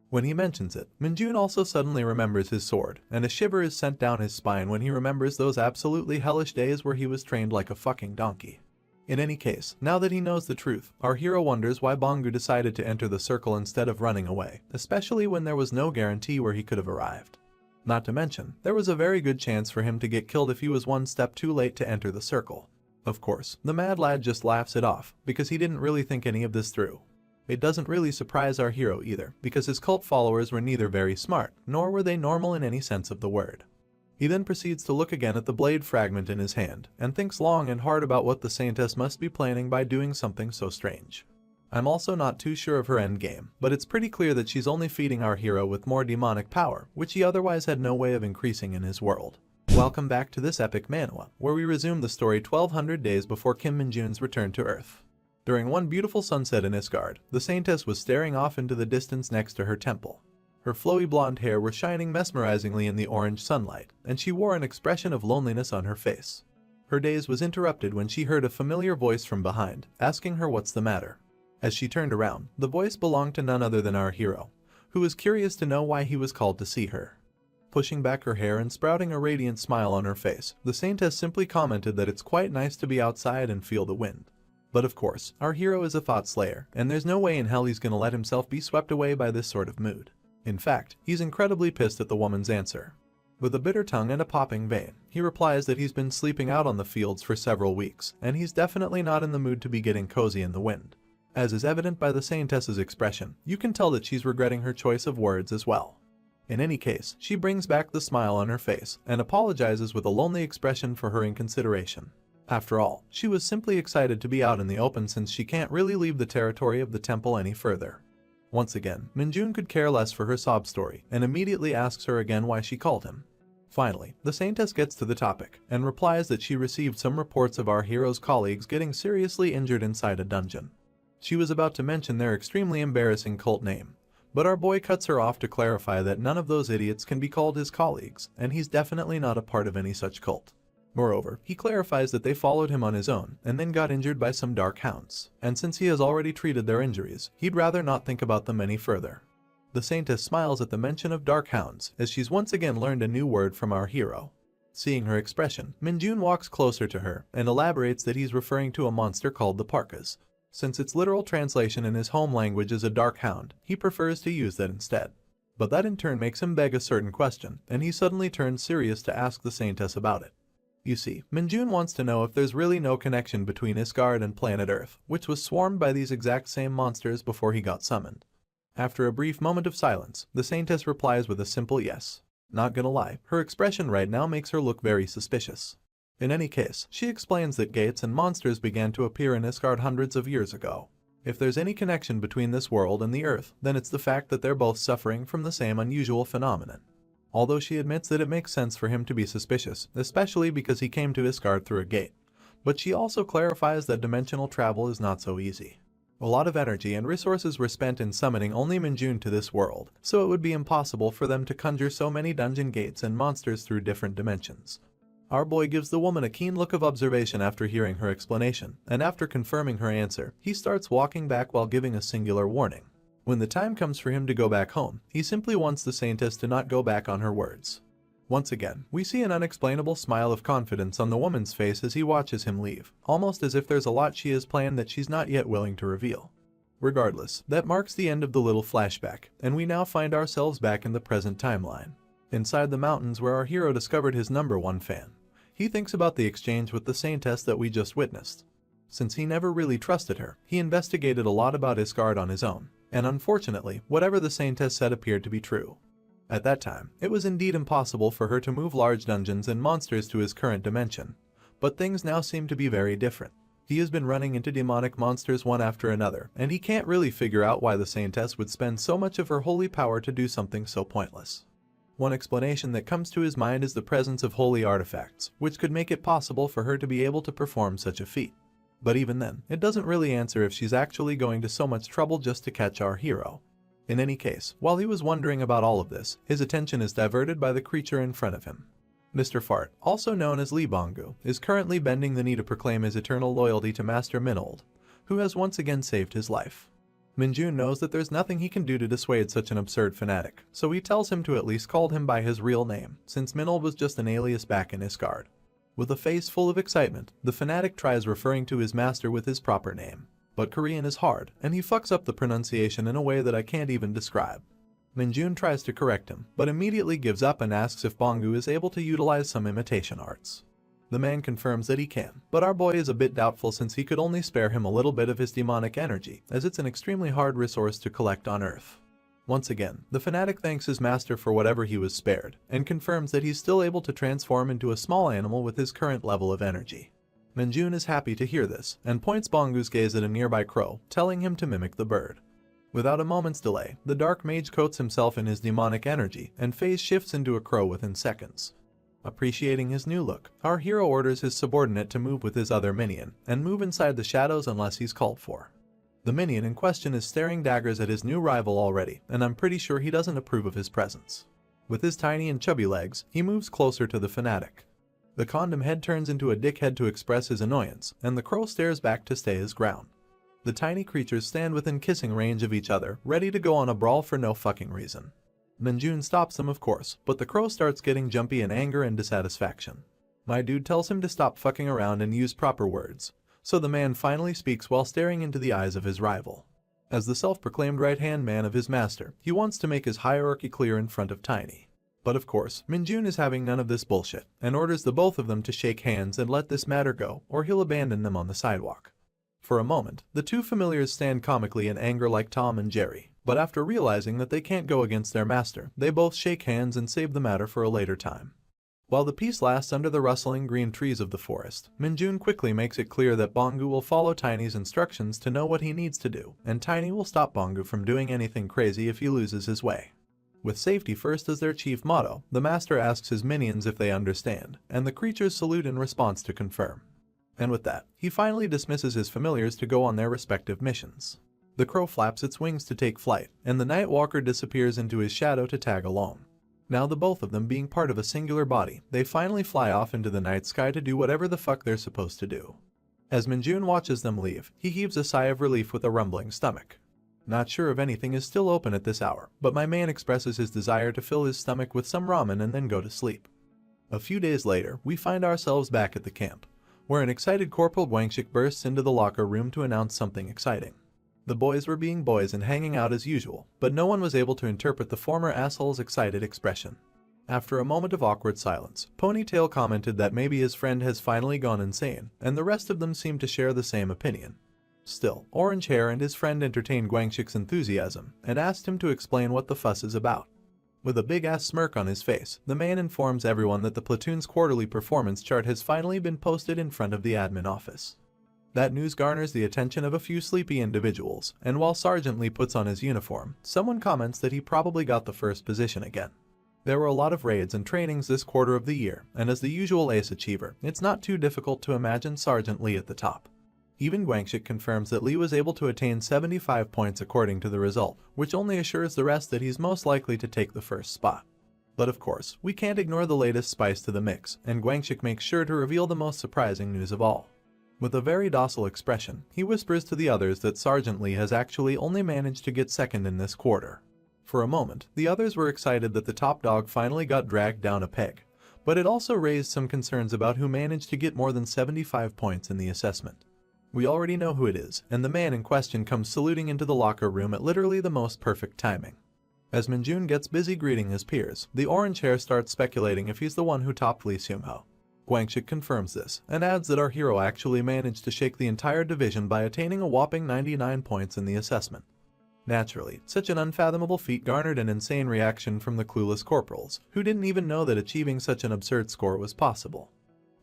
When he mentions it, Minjun also suddenly remembers his sword, and a shiver is sent down his spine when he remembers those absolutely hellish days where he was trained like a fucking donkey. In any case, now that he knows the truth, our hero wonders why Bangu decided to enter the circle instead of running away, especially when there was no guarantee where he could have arrived. Not to mention, there was a very good chance for him to get killed if he was one step too late to enter the circle. Of course, the mad lad just laughs it off, because he didn't really think any of this through. It doesn't really surprise our hero either, because his cult followers were neither very smart, nor were they normal in any sense of the word. He then proceeds to look again at the blade fragment in his hand, and thinks long and hard about what the Saintess must be planning by doing something so strange. I'm also not too sure of her endgame, but it's pretty clear that she's only feeding our hero with more demonic power, which he otherwise had no way of increasing in his world. Welcome back to this epic manhwa, where we resume the story 1200 days before Kim Minjun's return to Earth. During one beautiful sunset in Isgard, the Saintess was staring off into the distance next to her temple. Her flowy blonde hair were shining mesmerizingly in the orange sunlight, and she wore an expression of loneliness on her face. Her daze was interrupted when she heard a familiar voice from behind, asking her what's the matter. As she turned around, the voice belonged to none other than our hero, who was curious to know why he was called to see her. Pushing back her hair and sprouting a radiant smile on her face, the Saintess simply commented that it's quite nice to be outside and feel the wind. But of course, our hero is a thought slayer, and there's no way in hell he's gonna let himself be swept away by this sort of mood. In fact, he's incredibly pissed at the woman's answer. With a bitter tongue and a popping vein, he replies that he's been sleeping out on the fields for several weeks, and he's definitely not in the mood to be getting cozy in the wind. As is evident by the Saintess's expression, you can tell that she's regretting her choice of words as well. In any case, she brings back the smile on her face, and apologizes with a lonely expression for her inconsideration. After all, she was simply excited to be out in the open since she can't really leave the territory of the temple any further. Once again, Minjun could care less for her sob story, and immediately asks her again why she called him. Finally, the Saintess gets to the topic, and replies that she received some reports of our hero's colleagues getting seriously injured inside a dungeon. She was about to mention their extremely embarrassing cult name, but our boy cuts her off to clarify that none of those idiots can be called his colleagues, and he's definitely not a part of any such cult. Moreover, he clarifies that they followed him on his own, and then got injured by some dark hounds, and since he has already treated their injuries, he'd rather not think about them any further. The Saintess smiles at the mention of dark hounds, as she's once again learned a new word from our hero. Seeing her expression, Minjun walks closer to her, and elaborates that he's referring to a monster called the Parkas. Since its literal translation in his home language is a dark hound, he prefers to use that instead. But that in turn makes him beg a certain question, and he suddenly turns serious to ask the Saintess about it. You see, Minjun wants to know if there's really no connection between Isgard and planet Earth, which was swarmed by these exact same monsters before he got summoned. After a brief moment of silence, the Saintess replies with a simple yes. Not gonna lie, her expression right now makes her look very suspicious. In any case, she explains that gates and monsters began to appear in Isgard hundreds of years ago. If there's any connection between this world and the Earth, then it's the fact that they're both suffering from the same unusual phenomenon. Although she admits that it makes sense for him to be suspicious, especially because he came to Isgard through a gate. But she also clarifies that dimensional travel is not so easy. A lot of energy and resources were spent in summoning only Minjun to this world, so it would be impossible for them to conjure so many dungeon gates and monsters through different dimensions. Our boy gives the woman a keen look of observation after hearing her explanation, and after confirming her answer, he starts walking back while giving a singular warning. When the time comes for him to go back home, he simply wants the Saintess to not go back on her words. Once again, we see an unexplainable smile of confidence on the woman's face as he watches him leave, almost as if there's a lot she has planned that she's not yet willing to reveal. Regardless, that marks the end of the little flashback, and we now find ourselves back in the present timeline. Inside the mountains where our hero discovered his #1 fan. He thinks about the exchange with the Saintess that we just witnessed. Since he never really trusted her, he investigated a lot about Isgard on his own, and unfortunately, whatever the Saintess said appeared to be true. At that time, it was indeed impossible for her to move large dungeons and monsters to his current dimension, but things now seem to be very different. He has been running into demonic monsters one after another, and he can't really figure out why the Saintess would spend so much of her holy power to do something so pointless. One explanation that comes to his mind is the presence of holy artifacts, which could make it possible for her to be able to perform such a feat. But even then, it doesn't really answer if she's actually going to so much trouble just to catch our hero. In any case, while he was wondering about all of this, his attention is diverted by the creature in front of him. Mr. Fart, also known as Lee Bongu, is currently bending the knee to proclaim his eternal loyalty to Master Minold, who has once again saved his life. Minjun knows that there's nothing he can do to dissuade such an absurd fanatic, so he tells him to at least call him by his real name, since Minold was just an alias back in Isgard. With a face full of excitement, the fanatic tries referring to his master with his proper name. But Korean is hard, and he fucks up the pronunciation in a way that I can't even describe. Minjun tries to correct him, but immediately gives up and asks if Bongu is able to utilize some imitation arts. The man confirms that he can, but our boy is a bit doubtful since he could only spare him a little bit of his demonic energy, as it's an extremely hard resource to collect on Earth. Once again, the fanatic thanks his master for whatever he was spared, and confirms that he's still able to transform into a small animal with his current level of energy. Minjun is happy to hear this, and points Bongu's gaze at a nearby crow, telling him to mimic the bird. Without a moment's delay, the dark mage coats himself in his demonic energy, and phase shifts into a crow within seconds. Appreciating his new look, our hero orders his subordinate to move with his other minion, and move inside the shadows unless he's called for. The minion in question is staring daggers at his new rival already, and I'm pretty sure he doesn't approve of his presence. With his tiny and chubby legs, he moves closer to the fanatic. The condom head turns into a dickhead to express his annoyance, and the crow stares back to stay his ground. The tiny creatures stand within kissing range of each other, ready to go on a brawl for no fucking reason. Minjun stops them of course, but the crow starts getting jumpy in anger and dissatisfaction. My dude tells him to stop fucking around and use proper words, so the man finally speaks while staring into the eyes of his rival. As the self-proclaimed right-hand man of his master, he wants to make his hierarchy clear in front of Tiny. But of course, Minjun is having none of this bullshit, and orders the both of them to shake hands and let this matter go, or he'll abandon them on the sidewalk. For a moment, the two familiars stand comically in anger like Tom and Jerry, but after realizing that they can't go against their master, they both shake hands and save the matter for a later time. While the peace lasts under the rustling green trees of the forest, Minjun quickly makes it clear that Bongu will follow Tiny's instructions to know what he needs to do, and Tiny will stop Bongu from doing anything crazy if he loses his way. With safety first as their chief motto, the master asks his minions if they understand, and the creatures salute in response to confirm. And with that, he finally dismisses his familiars to go on their respective missions. The crow flaps its wings to take flight, and the night walker disappears into his shadow to tag along. Now the both of them being part of a singular body, they finally fly off into the night sky to do whatever the fuck they're supposed to do. As Minjun watches them leave, he heaves a sigh of relief with a rumbling stomach. Not sure if anything is still open at this hour, but my man expresses his desire to fill his stomach with some ramen and then go to sleep. A few days later, we find ourselves back at the camp, where an excited Corporal Wangshik bursts into the locker room to announce something exciting. The boys were being boys and hanging out as usual, but no one was able to interpret the former asshole's excited expression. After a moment of awkward silence, Ponytail commented that maybe his friend has finally gone insane, and the rest of them seemed to share the same opinion. Still, Orange Hair and his friend entertained Guangxic's enthusiasm and asked him to explain what the fuss is about. With a big-ass smirk on his face, the man informs everyone that the platoon's quarterly performance chart has finally been posted in front of the admin office. That news garners the attention of a few sleepy individuals, and while Sergeant Lee puts on his uniform, someone comments that he probably got the first position again. There were a lot of raids and trainings this quarter of the year, and as the usual ace achiever, it's not too difficult to imagine Sergeant Lee at the top. Even Guangxic confirms that Lee was able to attain 75 points according to the result, which only assures the rest that he's most likely to take the first spot. But of course, we can't ignore the latest spice to the mix, and Guangxic makes sure to reveal the most surprising news of all. With a very docile expression, he whispers to the others that Sergeant Lee has actually only managed to get second in this quarter. For a moment, the others were excited that the top dog finally got dragged down a peg, but it also raised some concerns about who managed to get more than 75 points in the assessment. We already know who it is, and the man in question comes saluting into the locker room at literally the most perfect timing. As Minjun gets busy greeting his peers, the Orange Hair starts speculating if he's the one who topped Lee Seung-ho. Guangxic confirms this, and adds that our hero actually managed to shake the entire division by attaining a whopping 99 points in the assessment. Naturally, such an unfathomable feat garnered an insane reaction from the clueless corporals, who didn't even know that achieving such an absurd score was possible.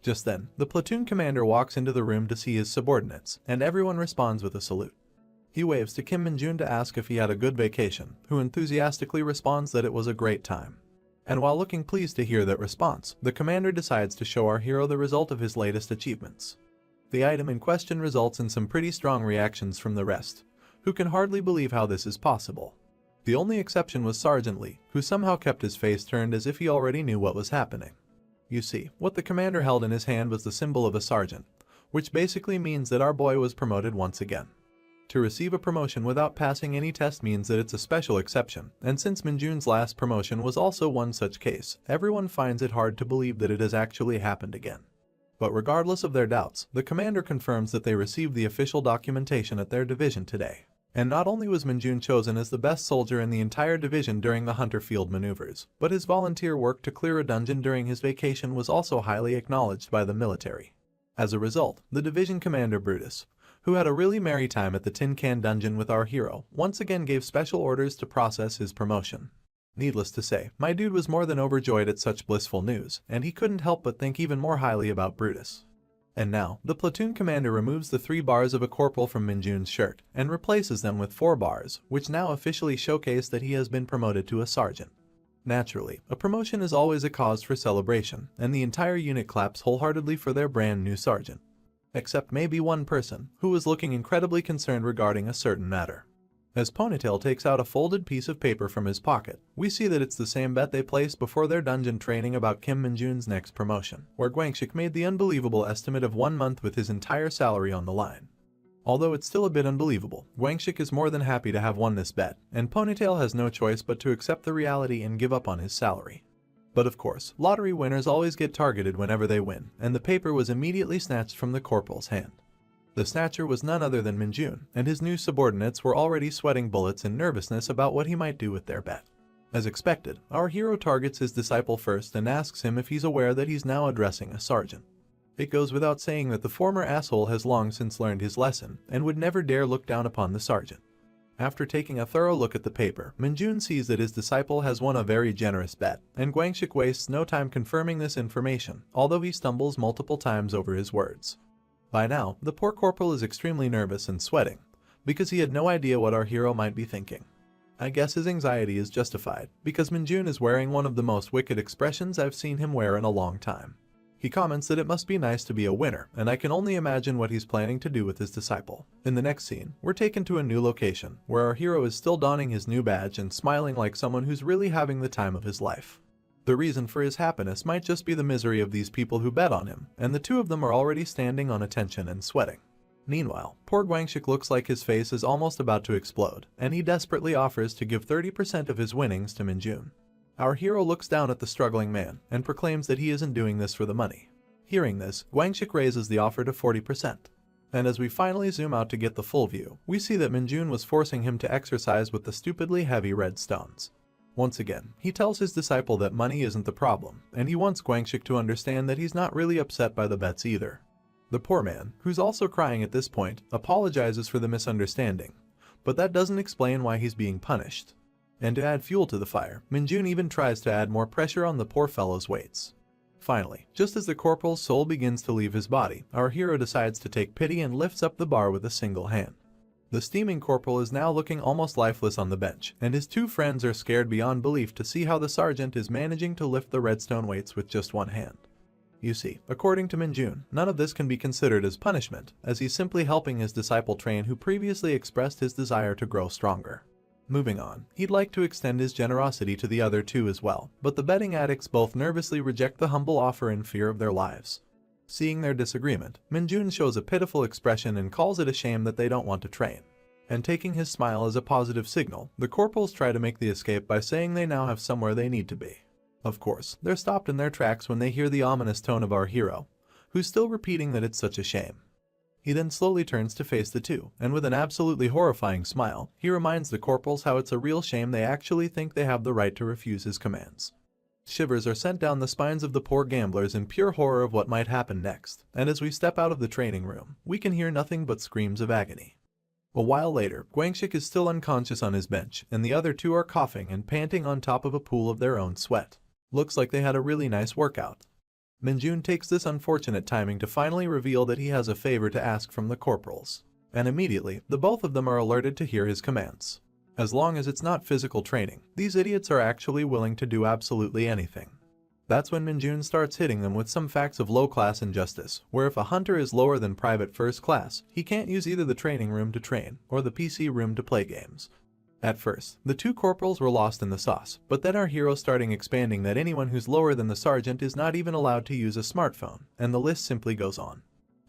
Just then, the platoon commander walks into the room to see his subordinates, and everyone responds with a salute. He waves to Kim Minjun to ask if he had a good vacation, who enthusiastically responds that it was a great time. And while looking pleased to hear that response, the commander decides to show our hero the result of his latest achievements. The item in question results in some pretty strong reactions from the rest, who can hardly believe how this is possible. The only exception was Sergeant Lee, who somehow kept his face turned as if he already knew what was happening. You see, what the commander held in his hand was the symbol of a sergeant, which basically means that our boy was promoted once again. To receive a promotion without passing any test means that it's a special exception, and since Minjun's last promotion was also one such case, everyone finds it hard to believe that it has actually happened again. But regardless of their doubts, the commander confirms that they received the official documentation at their division today. And not only was Minjun chosen as the best soldier in the entire division during the Hunter Field maneuvers, but his volunteer work to clear a dungeon during his vacation was also highly acknowledged by the military. As a result, the division commander Brutus, who had a really merry time at the Tin Can dungeon with our hero, once again gave special orders to process his promotion. Needless to say, my dude was more than overjoyed at such blissful news, and he couldn't help but think even more highly about Brutus. And now, the platoon commander removes the 3 bars of a corporal from Minjun's shirt and replaces them with 4 bars, which now officially showcase that he has been promoted to a sergeant. Naturally, a promotion is always a cause for celebration, and the entire unit claps wholeheartedly for their brand new sergeant. Except maybe one person, who was looking incredibly concerned regarding a certain matter. As Ponytail takes out a folded piece of paper from his pocket, we see that it's the same bet they placed before their dungeon training about Kim Minjun's next promotion, where Guangxic made the unbelievable estimate of 1 month with his entire salary on the line. Although it's still a bit unbelievable, Guangxic is more than happy to have won this bet, and Ponytail has no choice but to accept the reality and give up on his salary. But of course, lottery winners always get targeted whenever they win, and the paper was immediately snatched from the corporal's hand. The snatcher was none other than Minjun, and his new subordinates were already sweating bullets in nervousness about what he might do with their bet. As expected, our hero targets his disciple first and asks him if he's aware that he's now addressing a sergeant. It goes without saying that the former asshole has long since learned his lesson, and would never dare look down upon the sergeant. After taking a thorough look at the paper, Minjun sees that his disciple has won a very generous bet, and Guangxic wastes no time confirming this information, although he stumbles multiple times over his words. By now, the poor corporal is extremely nervous and sweating, because he had no idea what our hero might be thinking. I guess his anxiety is justified, because Minjun is wearing one of the most wicked expressions I've seen him wear in a long time. He comments that it must be nice to be a winner, and I can only imagine what he's planning to do with his disciple. In the next scene, we're taken to a new location, where our hero is still donning his new badge and smiling like someone who's really having the time of his life. The reason for his happiness might just be the misery of these people who bet on him, and the two of them are already standing on attention and sweating. Meanwhile, poor Guangxic looks like his face is almost about to explode, and he desperately offers to give 30% of his winnings to Minjun. Our hero looks down at the struggling man, and proclaims that he isn't doing this for the money. Hearing this, Guangxic raises the offer to 40%. And as we finally zoom out to get the full view, we see that Minjun was forcing him to exercise with the stupidly heavy red stones. Once again, he tells his disciple that money isn't the problem, and he wants Guangxik to understand that he's not really upset by the bets either. The poor man, who's also crying at this point, apologizes for the misunderstanding, but that doesn't explain why he's being punished. And to add fuel to the fire, Minjun even tries to add more pressure on the poor fellow's weights. Finally, just as the corporal's soul begins to leave his body, our hero decides to take pity and lifts up the bar with a single hand. The steaming corporal is now looking almost lifeless on the bench, and his two friends are scared beyond belief to see how the sergeant is managing to lift the redstone weights with just one hand. You see, according to Minjun, none of this can be considered as punishment, as he's simply helping his disciple train who previously expressed his desire to grow stronger. Moving on, he'd like to extend his generosity to the other two as well, but the betting addicts both nervously reject the humble offer in fear of their lives. Seeing their disagreement, Minjun shows a pitiful expression and calls it a shame that they don't want to train. And taking his smile as a positive signal, the corporals try to make the escape by saying they now have somewhere they need to be. Of course, they're stopped in their tracks when they hear the ominous tone of our hero, who's still repeating that it's such a shame. He then slowly turns to face the two, and with an absolutely horrifying smile, he reminds the corporals how it's a real shame they actually think they have the right to refuse his commands. Shivers are sent down the spines of the poor gamblers in pure horror of what might happen next, and as we step out of the training room, we can hear nothing but screams of agony. A while later, Guangxik is still unconscious on his bench, and the other two are coughing and panting on top of a pool of their own sweat. Looks like they had a really nice workout. Minjun takes this unfortunate timing to finally reveal that he has a favor to ask from the corporals, and immediately, the both of them are alerted to hear his commands. As long as it's not physical training, these idiots are actually willing to do absolutely anything. That's when Minjun starts hitting them with some facts of low-class injustice, where if a hunter is lower than private first class, he can't use either the training room to train, or the PC room to play games. At first, the two corporals were lost in the sauce, but then our hero starting expanding that anyone who's lower than the sergeant is not even allowed to use a smartphone, and the list simply goes on.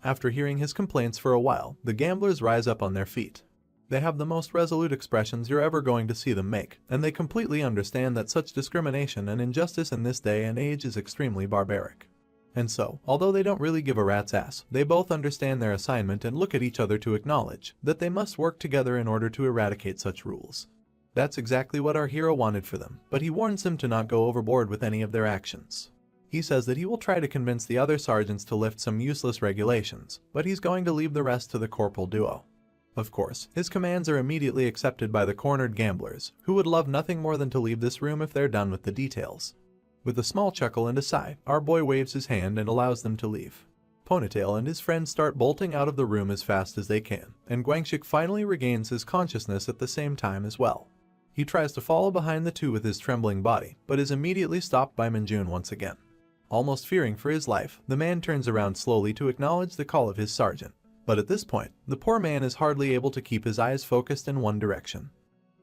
After hearing his complaints for a while, the gamblers rise up on their feet. They have the most resolute expressions you're ever going to see them make, and they completely understand that such discrimination and injustice in this day and age is extremely barbaric. And so, although they don't really give a rat's ass, they both understand their assignment and look at each other to acknowledge that they must work together in order to eradicate such rules. That's exactly what our hero wanted for them, but he warns them to not go overboard with any of their actions. He says that he will try to convince the other sergeants to lift some useless regulations, but he's going to leave the rest to the corporal duo. Of course, his commands are immediately accepted by the cornered gamblers, who would love nothing more than to leave this room if they're done with the details. With a small chuckle and a sigh, our boy waves his hand and allows them to leave. Ponytail and his friends start bolting out of the room as fast as they can, and Guangxik finally regains his consciousness at the same time as well. He tries to follow behind the two with his trembling body, but is immediately stopped by Minjun once again. Almost fearing for his life, the man turns around slowly to acknowledge the call of his sergeant. But at this point, the poor man is hardly able to keep his eyes focused in one direction.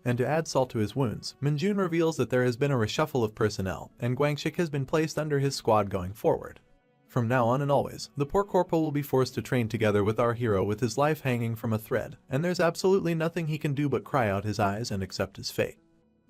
And to add salt to his wounds, Minjun reveals that there has been a reshuffle of personnel, and Guangxik has been placed under his squad going forward. From now on and always, the poor corporal will be forced to train together with our hero with his life hanging from a thread, and there's absolutely nothing he can do but cry out his eyes and accept his fate.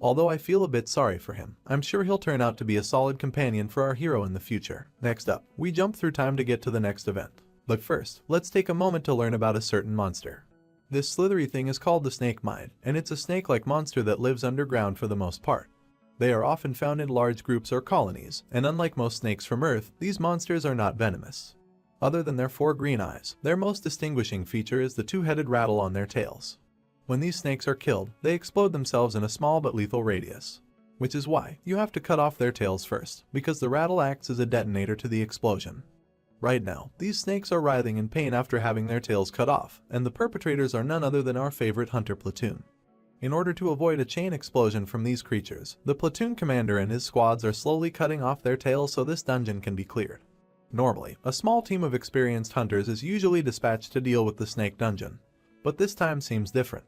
Although I feel a bit sorry for him, I'm sure he'll turn out to be a solid companion for our hero in the future. Next up, we jump through time to get to the next event. But first, let's take a moment to learn about a certain monster. This slithery thing is called the snake mind, and it's a snake-like monster that lives underground for the most part. They are often found in large groups or colonies, and unlike most snakes from Earth, these monsters are not venomous. Other than their 4 green eyes, their most distinguishing feature is the 2-headed rattle on their tails. When these snakes are killed, they explode themselves in a small but lethal radius. Which is why you have to cut off their tails first, because the rattle acts as a detonator to the explosion. Right now, these snakes are writhing in pain after having their tails cut off, and the perpetrators are none other than our favorite hunter platoon. In order to avoid a chain explosion from these creatures, the platoon commander and his squads are slowly cutting off their tails so this dungeon can be cleared. Normally, a small team of experienced hunters is usually dispatched to deal with the snake dungeon, but this time seems different.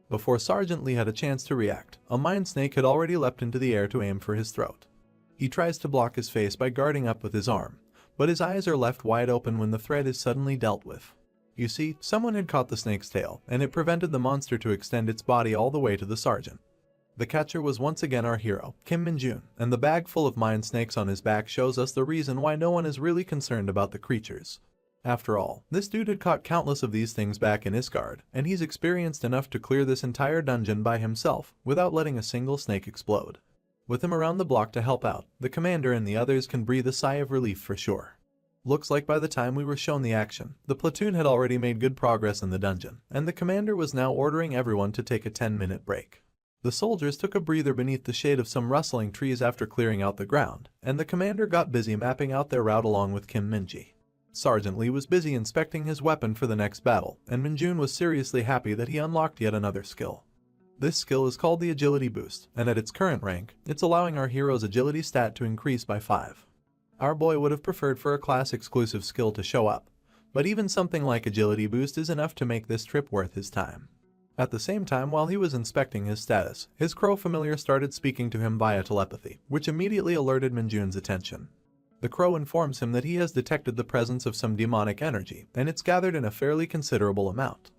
Before Sergeant Lee had a chance to react, a mine snake had already leapt into the air to aim for his throat. He tries to block his face by guarding up with his arm, but his eyes are left wide open when the threat is suddenly dealt with. You see, someone had caught the snake's tail, and it prevented the monster to extend its body all the way to the sergeant. The catcher was once again our hero, Kim Minjun, and the bag full of mine snakes on his back shows us the reason why no one is really concerned about the creatures. After all, this dude had caught countless of these things back in Isgard, and he's experienced enough to clear this entire dungeon by himself without letting a single snake explode. With him around the block to help out, the commander and the others can breathe a sigh of relief for sure. Looks like by the time we were shown the action, the platoon had already made good progress in the dungeon, and the commander was now ordering everyone to take a 10-minute break. The soldiers took a breather beneath the shade of some rustling trees after clearing out the ground, and the commander got busy mapping out their route along with Kim Minji. Sergeant Lee was busy inspecting his weapon for the next battle, and Minjun was seriously happy that he unlocked yet another skill. This skill is called the Agility Boost, and at its current rank, it's allowing our hero's agility stat to increase by 5. Our boy would have preferred for a class-exclusive skill to show up, but even something like Agility Boost is enough to make this trip worth his time. At the same time, while he was inspecting his status, his crow familiar started speaking to him via telepathy, which immediately alerted Minjun's attention. The crow informs him that he has detected the presence of some demonic energy, and it's gathered in a fairly considerable amount.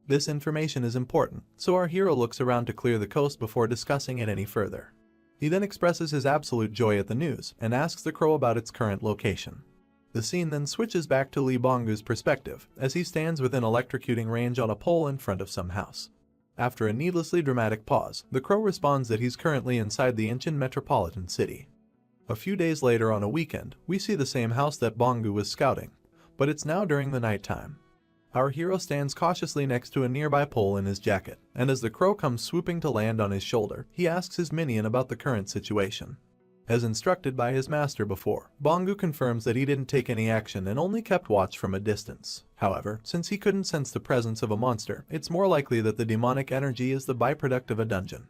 This information is important, so our hero looks around to clear the coast before discussing it any further. He then expresses his absolute joy at the news, and asks the crow about its current location. The scene then switches back to Lee Bongu's perspective, as he stands within electrocuting range on a pole in front of some house. After a needlessly dramatic pause, the crow responds that he's currently inside the ancient metropolitan city. A few days later on a weekend, we see the same house that Bongu was scouting, but it's now during the nighttime. Our hero stands cautiously next to a nearby pole in his jacket, and as the crow comes swooping to land on his shoulder, he asks his minion about the current situation. As instructed by his master before, Bongu confirms that he didn't take any action and only kept watch from a distance. However, since he couldn't sense the presence of a monster, it's more likely that the demonic energy is the byproduct of a dungeon.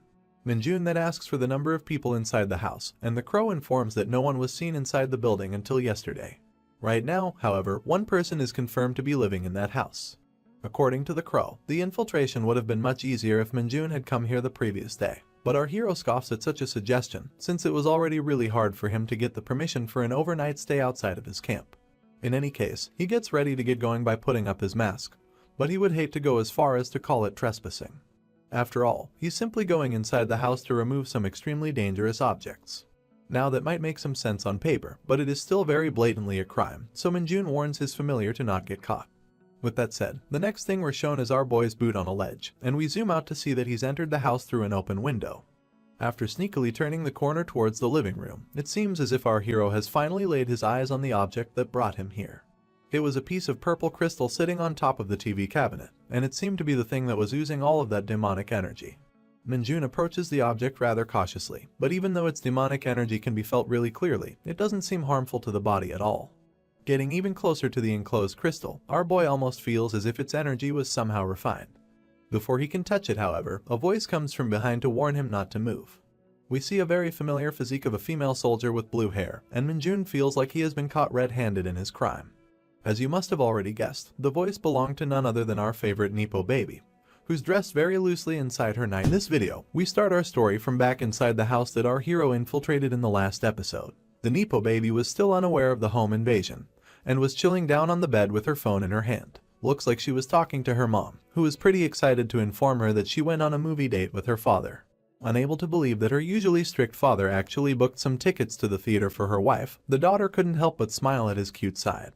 Minjun then asks for the number of people inside the house, and the crow informs that no one was seen inside the building until yesterday. Right now, however, one person is confirmed to be living in that house. According to the crow, the infiltration would have been much easier if Minjun had come here the previous day. But our hero scoffs at such a suggestion, since it was already really hard for him to get the permission for an overnight stay outside of his camp. In any case, he gets ready to get going by putting up his mask, but he would hate to go as far as to call it trespassing. After all, he's simply going inside the house to remove some extremely dangerous objects. Now that might make some sense on paper, but it is still very blatantly a crime, so Minjun warns his familiar to not get caught. With that said, the next thing we're shown is our boy's boot on a ledge, and we zoom out to see that he's entered the house through an open window. After sneakily turning the corner towards the living room, it seems as if our hero has finally laid his eyes on the object that brought him here. It was a piece of purple crystal sitting on top of the TV cabinet, and it seemed to be the thing that was oozing all of that demonic energy. Minjun approaches the object rather cautiously, but even though its demonic energy can be felt really clearly, it doesn't seem harmful to the body at all. Getting even closer to the enclosed crystal, our boy almost feels as if its energy was somehow refined. Before he can touch it, however, a voice comes from behind to warn him not to move. We see a very familiar physique of a female soldier with blue hair, and Minjun feels like he has been caught red-handed in his crime. As you must have already guessed, the voice belonged to none other than our favorite Nepo baby, who's dressed very loosely inside her night. In this video, we start our story from back inside the house that our hero infiltrated in the last episode. The Nepo baby was still unaware of the home invasion, and was chilling down on the bed with her phone in her hand. Looks like she was talking to her mom, who was pretty excited to inform her that she went on a movie date with her father. Unable to believe that her usually strict father actually booked some tickets to the theater for her wife, the daughter couldn't help but smile at his cute side.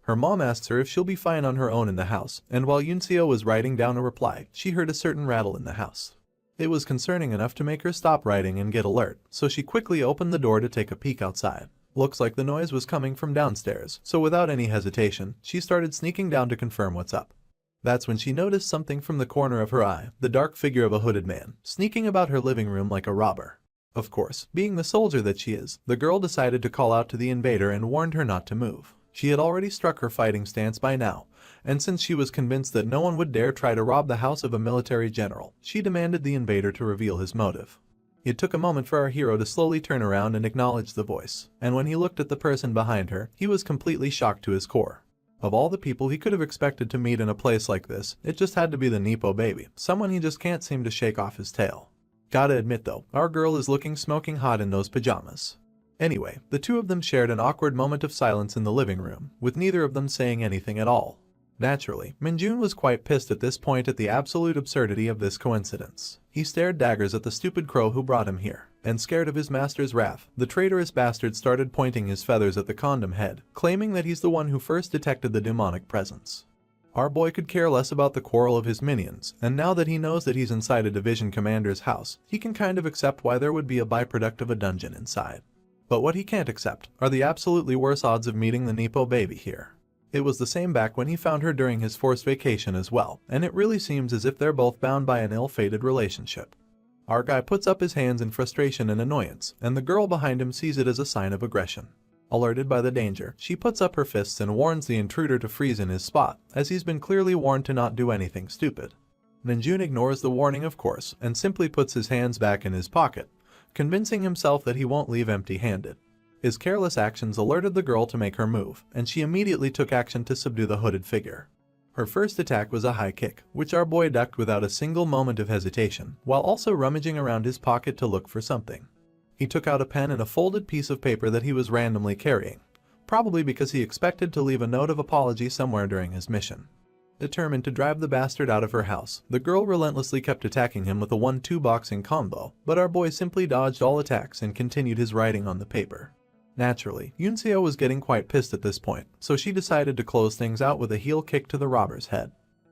Her mom asks her if she'll be fine on her own in the house, and while Yunseo was writing down a reply, she heard a certain rattle in the house. It was concerning enough to make her stop writing and get alert, so she quickly opened the door to take a peek outside. Looks like the noise was coming from downstairs, so without any hesitation, she started sneaking down to confirm what's up. That's when she noticed something from the corner of her eye, the dark figure of a hooded man, sneaking about her living room like a robber. Of course, being the soldier that she is, the girl decided to call out to the invader and warned her not to move. She had already struck her fighting stance by now, and since she was convinced that no one would dare try to rob the house of a military general, she demanded the invader to reveal his motive. It took a moment for our hero to slowly turn around and acknowledge the voice, and when he looked at the person behind her, he was completely shocked to his core. Of all the people he could have expected to meet in a place like this, it just had to be the Nepo baby, someone he just can't seem to shake off his tail. Gotta admit though, our girl is looking smoking hot in those pajamas. Anyway, the two of them shared an awkward moment of silence in the living room, with neither of them saying anything at all. Naturally, Minjun was quite pissed at this point at the absolute absurdity of this coincidence. He stared daggers at the stupid crow who brought him here, And scared of his master's wrath, the traitorous bastard started pointing his feathers at the condom head, claiming that he's the one who first detected the demonic presence. Our boy could care less about the quarrel of his minions, and now that he knows that he's inside a division commander's house, he can kind of accept why there would be a byproduct of a dungeon inside. But what he can't accept are the absolutely worse odds of meeting the Nepo baby here. It was the same back when he found her during his forced vacation as well, and it really seems as if they're both bound by an ill-fated relationship. Our guy puts up his hands in frustration and annoyance, and the girl behind him sees it as a sign of aggression. Alerted by the danger, she puts up her fists and warns the intruder to freeze in his spot, as he's been clearly warned to not do anything stupid. Minjun ignores the warning of course, and simply puts his hands back in his pocket, convincing himself that he won't leave empty-handed. His careless actions alerted the girl to make her move, and she immediately took action to subdue the hooded figure. Her first attack was a high kick, which our boy ducked without a single moment of hesitation, while also rummaging around his pocket to look for something. He took out a pen and a folded piece of paper that he was randomly carrying, probably because he expected to leave a note of apology somewhere during his mission. Determined to drive the bastard out of her house, the girl relentlessly kept attacking him with a 1-2 boxing combo, but our boy simply dodged all attacks and continued his writing on the paper. Naturally, Yunseo was getting quite pissed at this point, so she decided to close things out with a heel kick to the robber's head.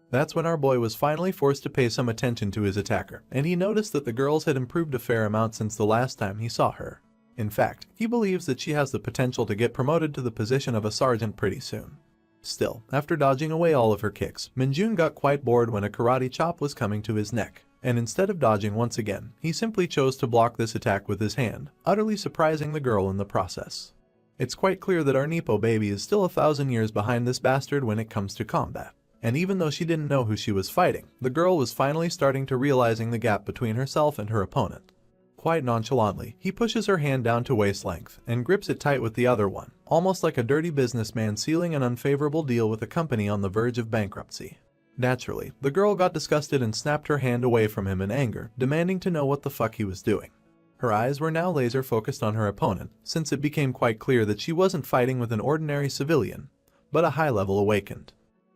That's when our boy was finally forced to pay some attention to his attacker, and he noticed that the girls had improved a fair amount since the last time he saw her. In fact, he believes that she has the potential to get promoted to the position of a sergeant pretty soon. Still, after dodging away all of her kicks, Minjun got quite bored when a karate chop was coming to his neck, and instead of dodging once again, he simply chose to block this attack with his hand, utterly surprising the girl in the process. It's quite clear that our Nepo baby is still 1,000 years behind this bastard when it comes to combat. And even though she didn't know who she was fighting, the girl was finally starting to realizing the gap between herself and her opponent. Quite nonchalantly, he pushes her hand down to waist length and grips it tight with the other one, almost like a dirty businessman sealing an unfavorable deal with a company on the verge of bankruptcy. Naturally, the girl got disgusted and snapped her hand away from him in anger, demanding to know what the fuck he was doing. Her eyes were now laser focused on her opponent, since it became quite clear that she wasn't fighting with an ordinary civilian, but a high-level awakened.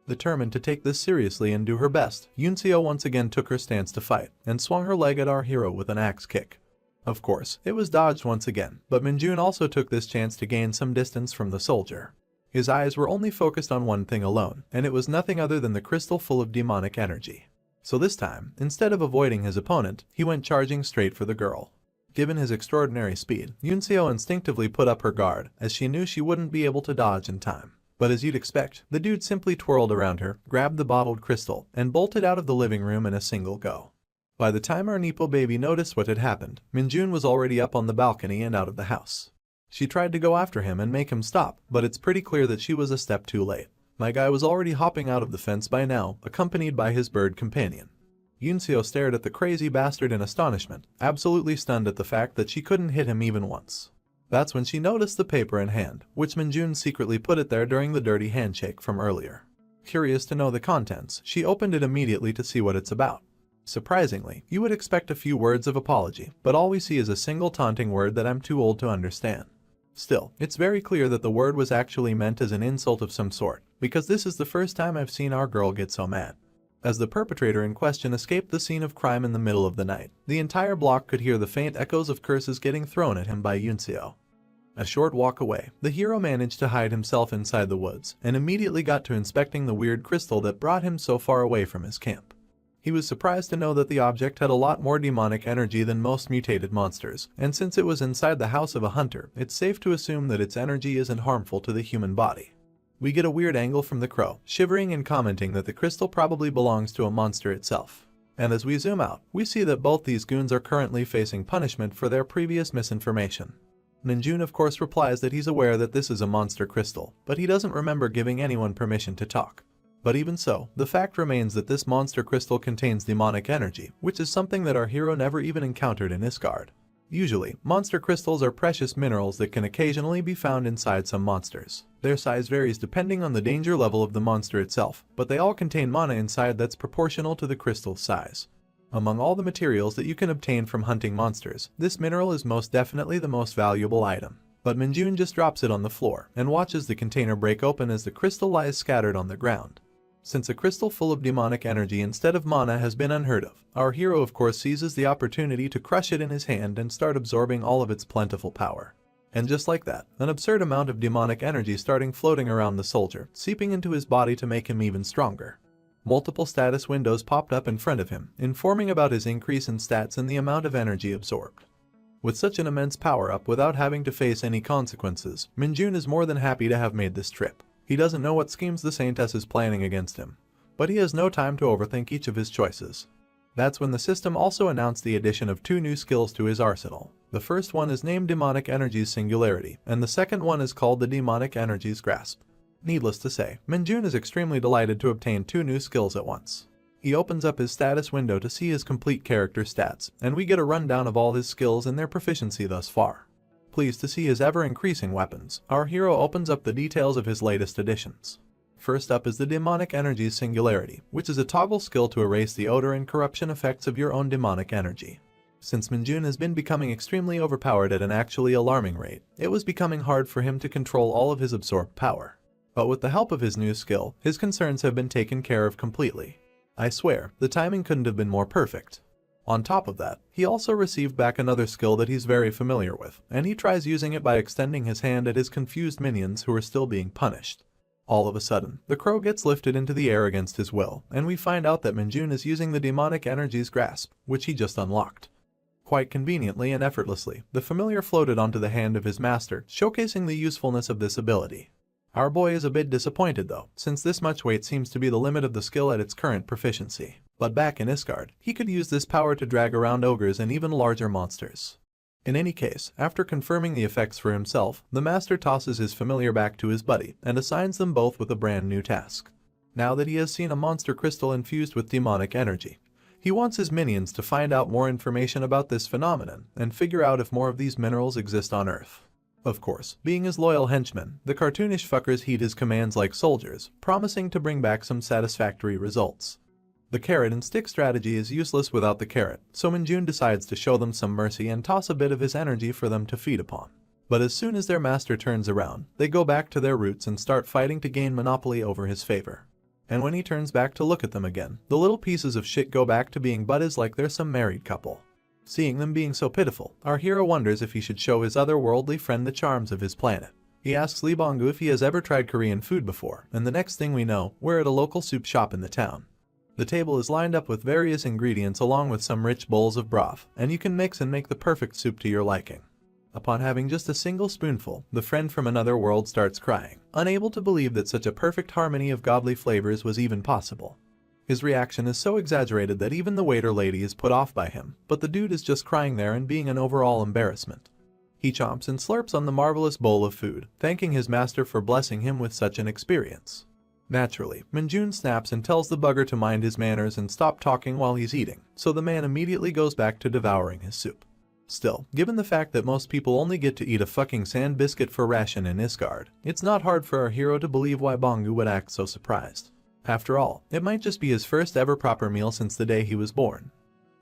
Determined to take this seriously and do her best, Yunseo once again took her stance to fight, and swung her leg at our hero with an axe kick. Of course, it was dodged once again, but Minjun also took this chance to gain some distance from the soldier. His eyes were only focused on one thing alone, and it was nothing other than the crystal full of demonic energy. So this time, instead of avoiding his opponent, he went charging straight for the girl. Given his extraordinary speed, Yunseo instinctively put up her guard, as she knew she wouldn't be able to dodge in time. But as you'd expect, the dude simply twirled around her, grabbed the bottled crystal, and bolted out of the living room in a single go. By the time our Nepo baby noticed what had happened, Minjun was already up on the balcony and out of the house. She tried to go after him and make him stop, but it's pretty clear that she was a step too late. My guy was already hopping out of the fence by now, accompanied by his bird companion. Yunseo stared at the crazy bastard in astonishment, absolutely stunned at the fact that she couldn't hit him even once. That's when she noticed the paper in hand, which Minjun secretly put it there during the dirty handshake from earlier. Curious to know the contents, she opened it immediately to see what it's about. Surprisingly, you would expect a few words of apology, but all we see is a single taunting word that I'm too old to understand. Still, it's very clear that the word was actually meant as an insult of some sort, because this is the first time I've seen our girl get so mad. As the perpetrator in question escaped the scene of crime in the middle of the night, the entire block could hear the faint echoes of curses getting thrown at him by Yunseo. A short walk away, the hero managed to hide himself inside the woods, and immediately got to inspecting the weird crystal that brought him so far away from his camp. He was surprised to know that the object had a lot more demonic energy than most mutated monsters, and since it was inside the house of a hunter, it's safe to assume that its energy isn't harmful to the human body. We get a weird angle from the crow, shivering and commenting that the crystal probably belongs to a monster itself. And as we zoom out, we see that both these goons are currently facing punishment for their previous misinformation. Minjun of course replies that he's aware that this is a monster crystal, but he doesn't remember giving anyone permission to talk. But even so, the fact remains that this monster crystal contains demonic energy, which is something that our hero never even encountered in Isgard. Usually, monster crystals are precious minerals that can occasionally be found inside some monsters. Their size varies depending on the danger level of the monster itself, but they all contain mana inside that's proportional to the crystal's size. Among all the materials that you can obtain from hunting monsters, this mineral is most definitely the most valuable item. But Minjun just drops it on the floor and watches the container break open as the crystal lies scattered on the ground. Since a crystal full of demonic energy instead of mana has been unheard of, our hero of course seizes the opportunity to crush it in his hand and start absorbing all of its plentiful power. And just like that, an absurd amount of demonic energy starting floating around the soldier, seeping into his body to make him even stronger. Multiple status windows popped up in front of him, informing about his increase in stats and the amount of energy absorbed. With such an immense power-up without having to face any consequences, Minjun is more than happy to have made this trip. He doesn't know what schemes the Saintess is planning against him, but he has no time to overthink each of his choices. That's when the system also announced the addition of 2 new skills to his arsenal. The first one is named Demonic Energies Singularity, and the second one is called the Demonic Energies Grasp. Needless to say, Minjun is extremely delighted to obtain 2 new skills at once. He opens up his status window to see his complete character stats, and we get a rundown of all his skills and their proficiency thus far. Pleased to see his ever-increasing weapons, our hero opens up the details of his latest additions. First up is the Demonic Energies Singularity, which is a toggle skill to erase the odor and corruption effects of your own demonic energy. Since Minjun has been becoming extremely overpowered at an actually alarming rate, it was becoming hard for him to control all of his absorbed power. But with the help of his new skill, his concerns have been taken care of completely. I swear, the timing couldn't have been more perfect. On top of that, he also received back another skill that he's very familiar with, and he tries using it by extending his hand at his confused minions who are still being punished. All of a sudden, the crow gets lifted into the air against his will, and we find out that Minjun is using the Demonic Energies Grasp, which he just unlocked. Quite conveniently and effortlessly, the familiar floated onto the hand of his master, showcasing the usefulness of this ability. Our boy is a bit disappointed though, since this much weight seems to be the limit of the skill at its current proficiency. But back in Isgard, he could use this power to drag around ogres and even larger monsters. In any case, after confirming the effects for himself, the master tosses his familiar back to his buddy and assigns them both with a brand new task. Now that he has seen a monster crystal infused with demonic energy, he wants his minions to find out more information about this phenomenon and figure out if more of these minerals exist on Earth. Of course, being his loyal henchmen, the cartoonish fuckers heed his commands like soldiers, promising to bring back some satisfactory results. The carrot and stick strategy is useless without the carrot, so Minjun decides to show them some mercy and toss a bit of his energy for them to feed upon. But as soon as their master turns around, they go back to their roots and start fighting to gain monopoly over his favor. And when he turns back to look at them again, the little pieces of shit go back to being buddies like they're some married couple. Seeing them being so pitiful, our hero wonders if he should show his otherworldly friend the charms of his planet. He asks Lee Bongu if he has ever tried Korean food before, and the next thing we know, we're at a local soup shop in the town. The table is lined up with various ingredients along with some rich bowls of broth, and you can mix and make the perfect soup to your liking. Upon having just a single spoonful, the friend from another world starts crying, unable to believe that such a perfect harmony of godly flavors was even possible. His reaction is so exaggerated that even the waiter lady is put off by him, but the dude is just crying there and being an overall embarrassment. He chomps and slurps on the marvelous bowl of food, thanking his master for blessing him with such an experience. Naturally, Minjun snaps and tells the bugger to mind his manners and stop talking while he's eating, so the man immediately goes back to devouring his soup. Still, given the fact that most people only get to eat a fucking sand biscuit for ration in Isgard, it's not hard for our hero to believe why Bongu would act so surprised. After all, it might just be his first ever proper meal since the day he was born.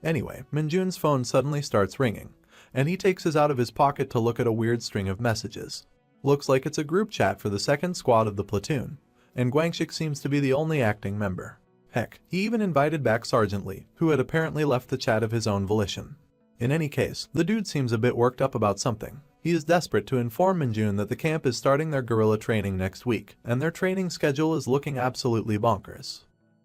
Anyway, Minjun's phone suddenly starts ringing, and he takes his out of his pocket to look at a weird string of messages. Looks like it's a group chat for the second squad of the platoon, and Guangxik seems to be the only acting member. Heck, he even invited back Sergeant Lee, who had apparently left the chat of his own volition. In any case, the dude seems a bit worked up about something. He is desperate to inform Minjun that the camp is starting their guerrilla training next week, and their training schedule is looking absolutely bonkers.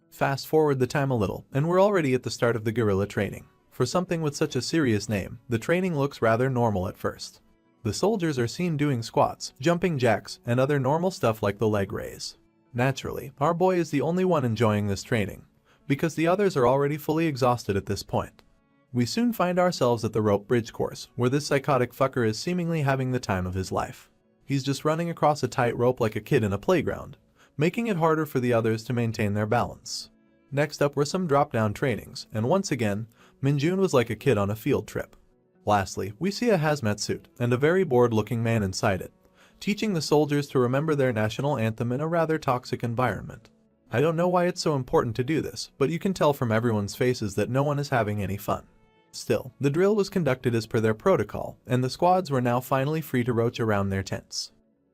Fast forward the time a little, and we're already at the start of the guerrilla training. For something with such a serious name, the training looks rather normal at first. The soldiers are seen doing squats, jumping jacks, and other normal stuff like the leg raise. Naturally, our boy is the only one enjoying this training, because the others are already fully exhausted at this point. We soon find ourselves at the rope bridge course, where this psychotic fucker is seemingly having the time of his life. He's just running across a tight rope like a kid in a playground, making it harder for the others to maintain their balance. Next up were some drop-down trainings, and once again, Minjun was like a kid on a field trip. Lastly, we see a hazmat suit, and a very bored-looking man inside it, teaching the soldiers to remember their national anthem in a rather toxic environment. I don't know why it's so important to do this, but you can tell from everyone's faces that no one is having any fun. Still, the drill was conducted as per their protocol, and the squads were now finally free to roach around their tents.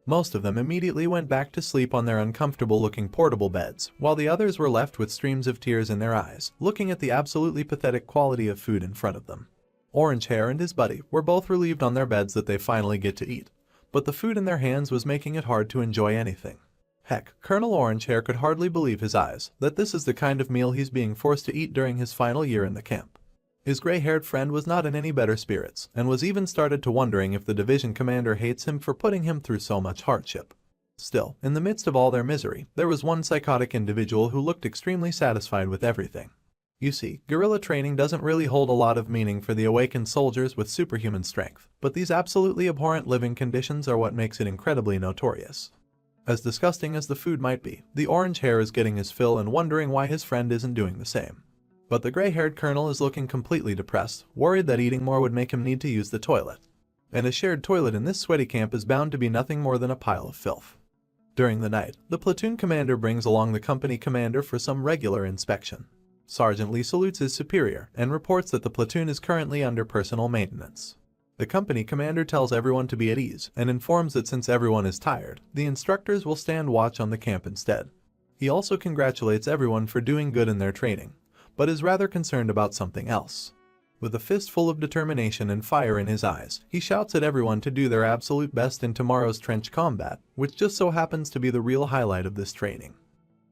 Most of them immediately went back to sleep on their uncomfortable-looking portable beds, while the others were left with streams of tears in their eyes, looking at the absolutely pathetic quality of food in front of them. Orange Hair and his buddy were both relieved on their beds that they finally get to eat, but the food in their hands was making it hard to enjoy anything. Heck, Colonel Orange Hair could hardly believe his eyes that this is the kind of meal he's being forced to eat during his final year in the camp. His gray-haired friend was not in any better spirits and was even started to wondering if the division commander hates him for putting him through so much hardship. Still, in the midst of all their misery, there was one psychotic individual who looked extremely satisfied with everything. You see, guerrilla training doesn't really hold a lot of meaning for the awakened soldiers with superhuman strength, but these absolutely abhorrent living conditions are what makes it incredibly notorious. As disgusting as the food might be, the Orange Hair is getting his fill and wondering why his friend isn't doing the same. But the gray-haired colonel is looking completely depressed, worried that eating more would make him need to use the toilet. And a shared toilet in this sweaty camp is bound to be nothing more than a pile of filth. During the night, the platoon commander brings along the company commander for some regular inspection. Sergeant Lee salutes his superior and reports that the platoon is currently under personal maintenance. The company commander tells everyone to be at ease and informs that since everyone is tired, the instructors will stand watch on the camp instead. He also congratulates everyone for doing good in their training, but is rather concerned about something else. With a fist full of determination and fire in his eyes, he shouts at everyone to do their absolute best in tomorrow's trench combat, which just so happens to be the real highlight of this training.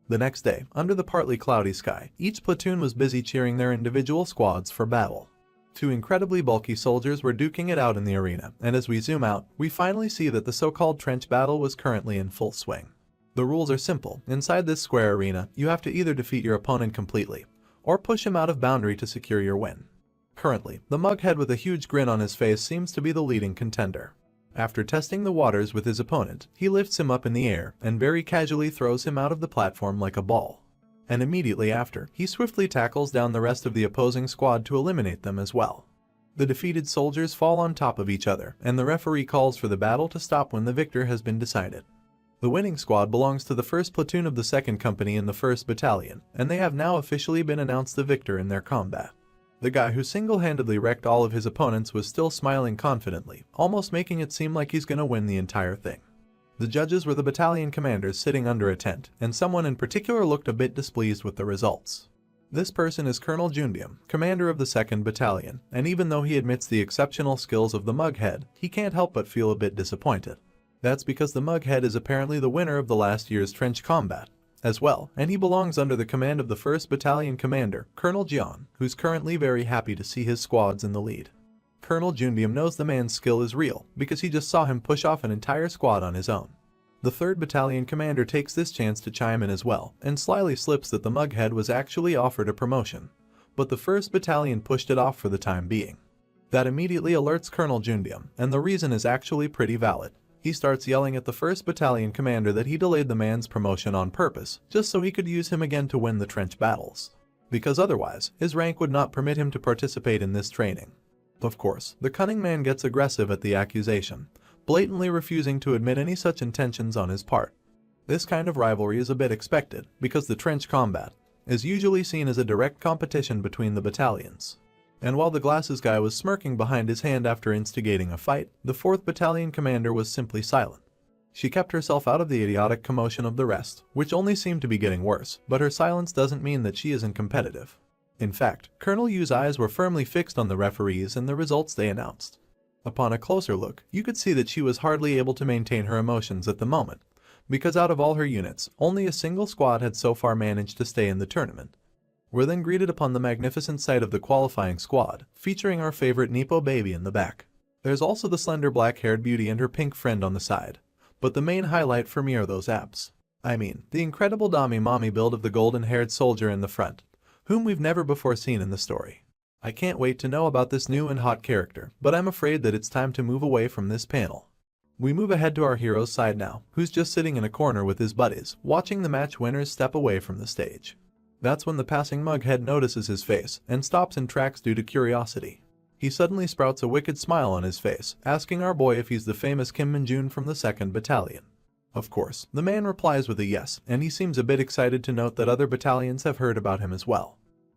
The next day, under the partly cloudy sky, each platoon was busy cheering their individual squads for battle. Two incredibly bulky soldiers were duking it out in the arena, and as we zoom out, we finally see that the so-called trench battle was currently in full swing. The rules are simple. Inside this square arena, you have to either defeat your opponent completely, or push him out of boundary to secure your win. Currently, the mughead with a huge grin on his face seems to be the leading contender. After testing the waters with his opponent, he lifts him up in the air and very casually throws him out of the platform like a ball. And immediately after, he swiftly tackles down the rest of the opposing squad to eliminate them as well. The defeated soldiers fall on top of each other, and the referee calls for the battle to stop when the victor has been decided. The winning squad belongs to the 1st platoon of the 2nd Company in the 1st Battalion, and they have now officially been announced the victor in their combat. The guy who single-handedly wrecked all of his opponents was still smiling confidently, almost making it seem like he's gonna win the entire thing. The judges were the battalion commanders sitting under a tent, and someone in particular looked a bit displeased with the results. This person is Colonel Jundium, commander of the 2nd Battalion, and even though he admits the exceptional skills of the mughead, he can't help but feel a bit disappointed. That's because the mughead is apparently the winner of the last year's trench combat as well, and he belongs under the command of the 1st Battalion commander, Colonel Jian, who's currently very happy to see his squads in the lead. Colonel Jundium knows the man's skill is real because he just saw him push off an entire squad on his own. The 3rd Battalion commander takes this chance to chime in as well and slyly slips that the mughead was actually offered a promotion, but the 1st Battalion pushed it off for the time being. That immediately alerts Colonel Jundium, and the reason is actually pretty valid. He starts yelling at the 1st Battalion commander that he delayed the man's promotion on purpose, just so he could use him again to win the trench battles. Because otherwise, his rank would not permit him to participate in this training. Of course, the cunning man gets aggressive at the accusation, blatantly refusing to admit any such intentions on his part. This kind of rivalry is a bit expected, because the trench combat is usually seen as a direct competition between the battalions. And while the glasses guy was smirking behind his hand after instigating a fight, the 4th Battalion commander was simply silent. She kept herself out of the idiotic commotion of the rest, which only seemed to be getting worse, but her silence doesn't mean that she isn't competitive. In fact, Colonel Yu's eyes were firmly fixed on the referees and the results they announced. Upon a closer look, you could see that she was hardly able to maintain her emotions at the moment, because out of all her units, only a single squad had so far managed to stay in the tournament. We're then greeted upon the magnificent sight of the qualifying squad, featuring our favorite Nepo baby in the back. There's also the slender black-haired beauty and her pink friend on the side, but the main highlight for me are those abs. I mean, the incredible Dami Mommy build of the golden-haired soldier in the front, whom we've never before seen in the story. I can't wait to know about this new and hot character, but I'm afraid that it's time to move away from this panel. We move ahead to our hero's side now, who's just sitting in a corner with his buddies, watching the match winners step away from the stage. That's when the passing mughead notices his face and stops in tracks due to curiosity. He suddenly sprouts a wicked smile on his face, asking our boy if he's the famous Kim Min-jun from the 2nd Battalion. Of course, the man replies with a yes, and he seems a bit excited to note that other battalions have heard about him as well.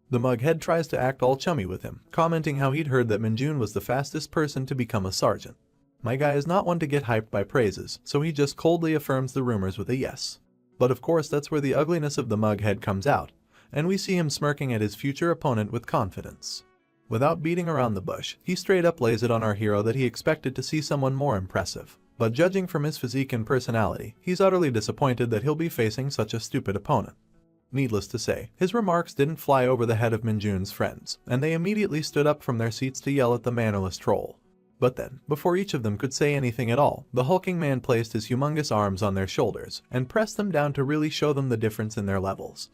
The mughead tries to act all chummy with him, commenting how he'd heard that Min-jun was the fastest person to become a sergeant. My guy is not one to get hyped by praises, so he just coldly affirms the rumors with a yes. But of course that's where the ugliness of the mughead comes out, and we see him smirking at his future opponent with confidence. Without beating around the bush, he straight up lays it on our hero that he expected to see someone more impressive. But judging from his physique and personality, he's utterly disappointed that he'll be facing such a stupid opponent. Needless to say, his remarks didn't fly over the head of Minjun's friends, and they immediately stood up from their seats to yell at the mannerless troll. But then, before each of them could say anything at all, the hulking man placed his humongous arms on their shoulders and pressed them down to really show them the difference in their levels.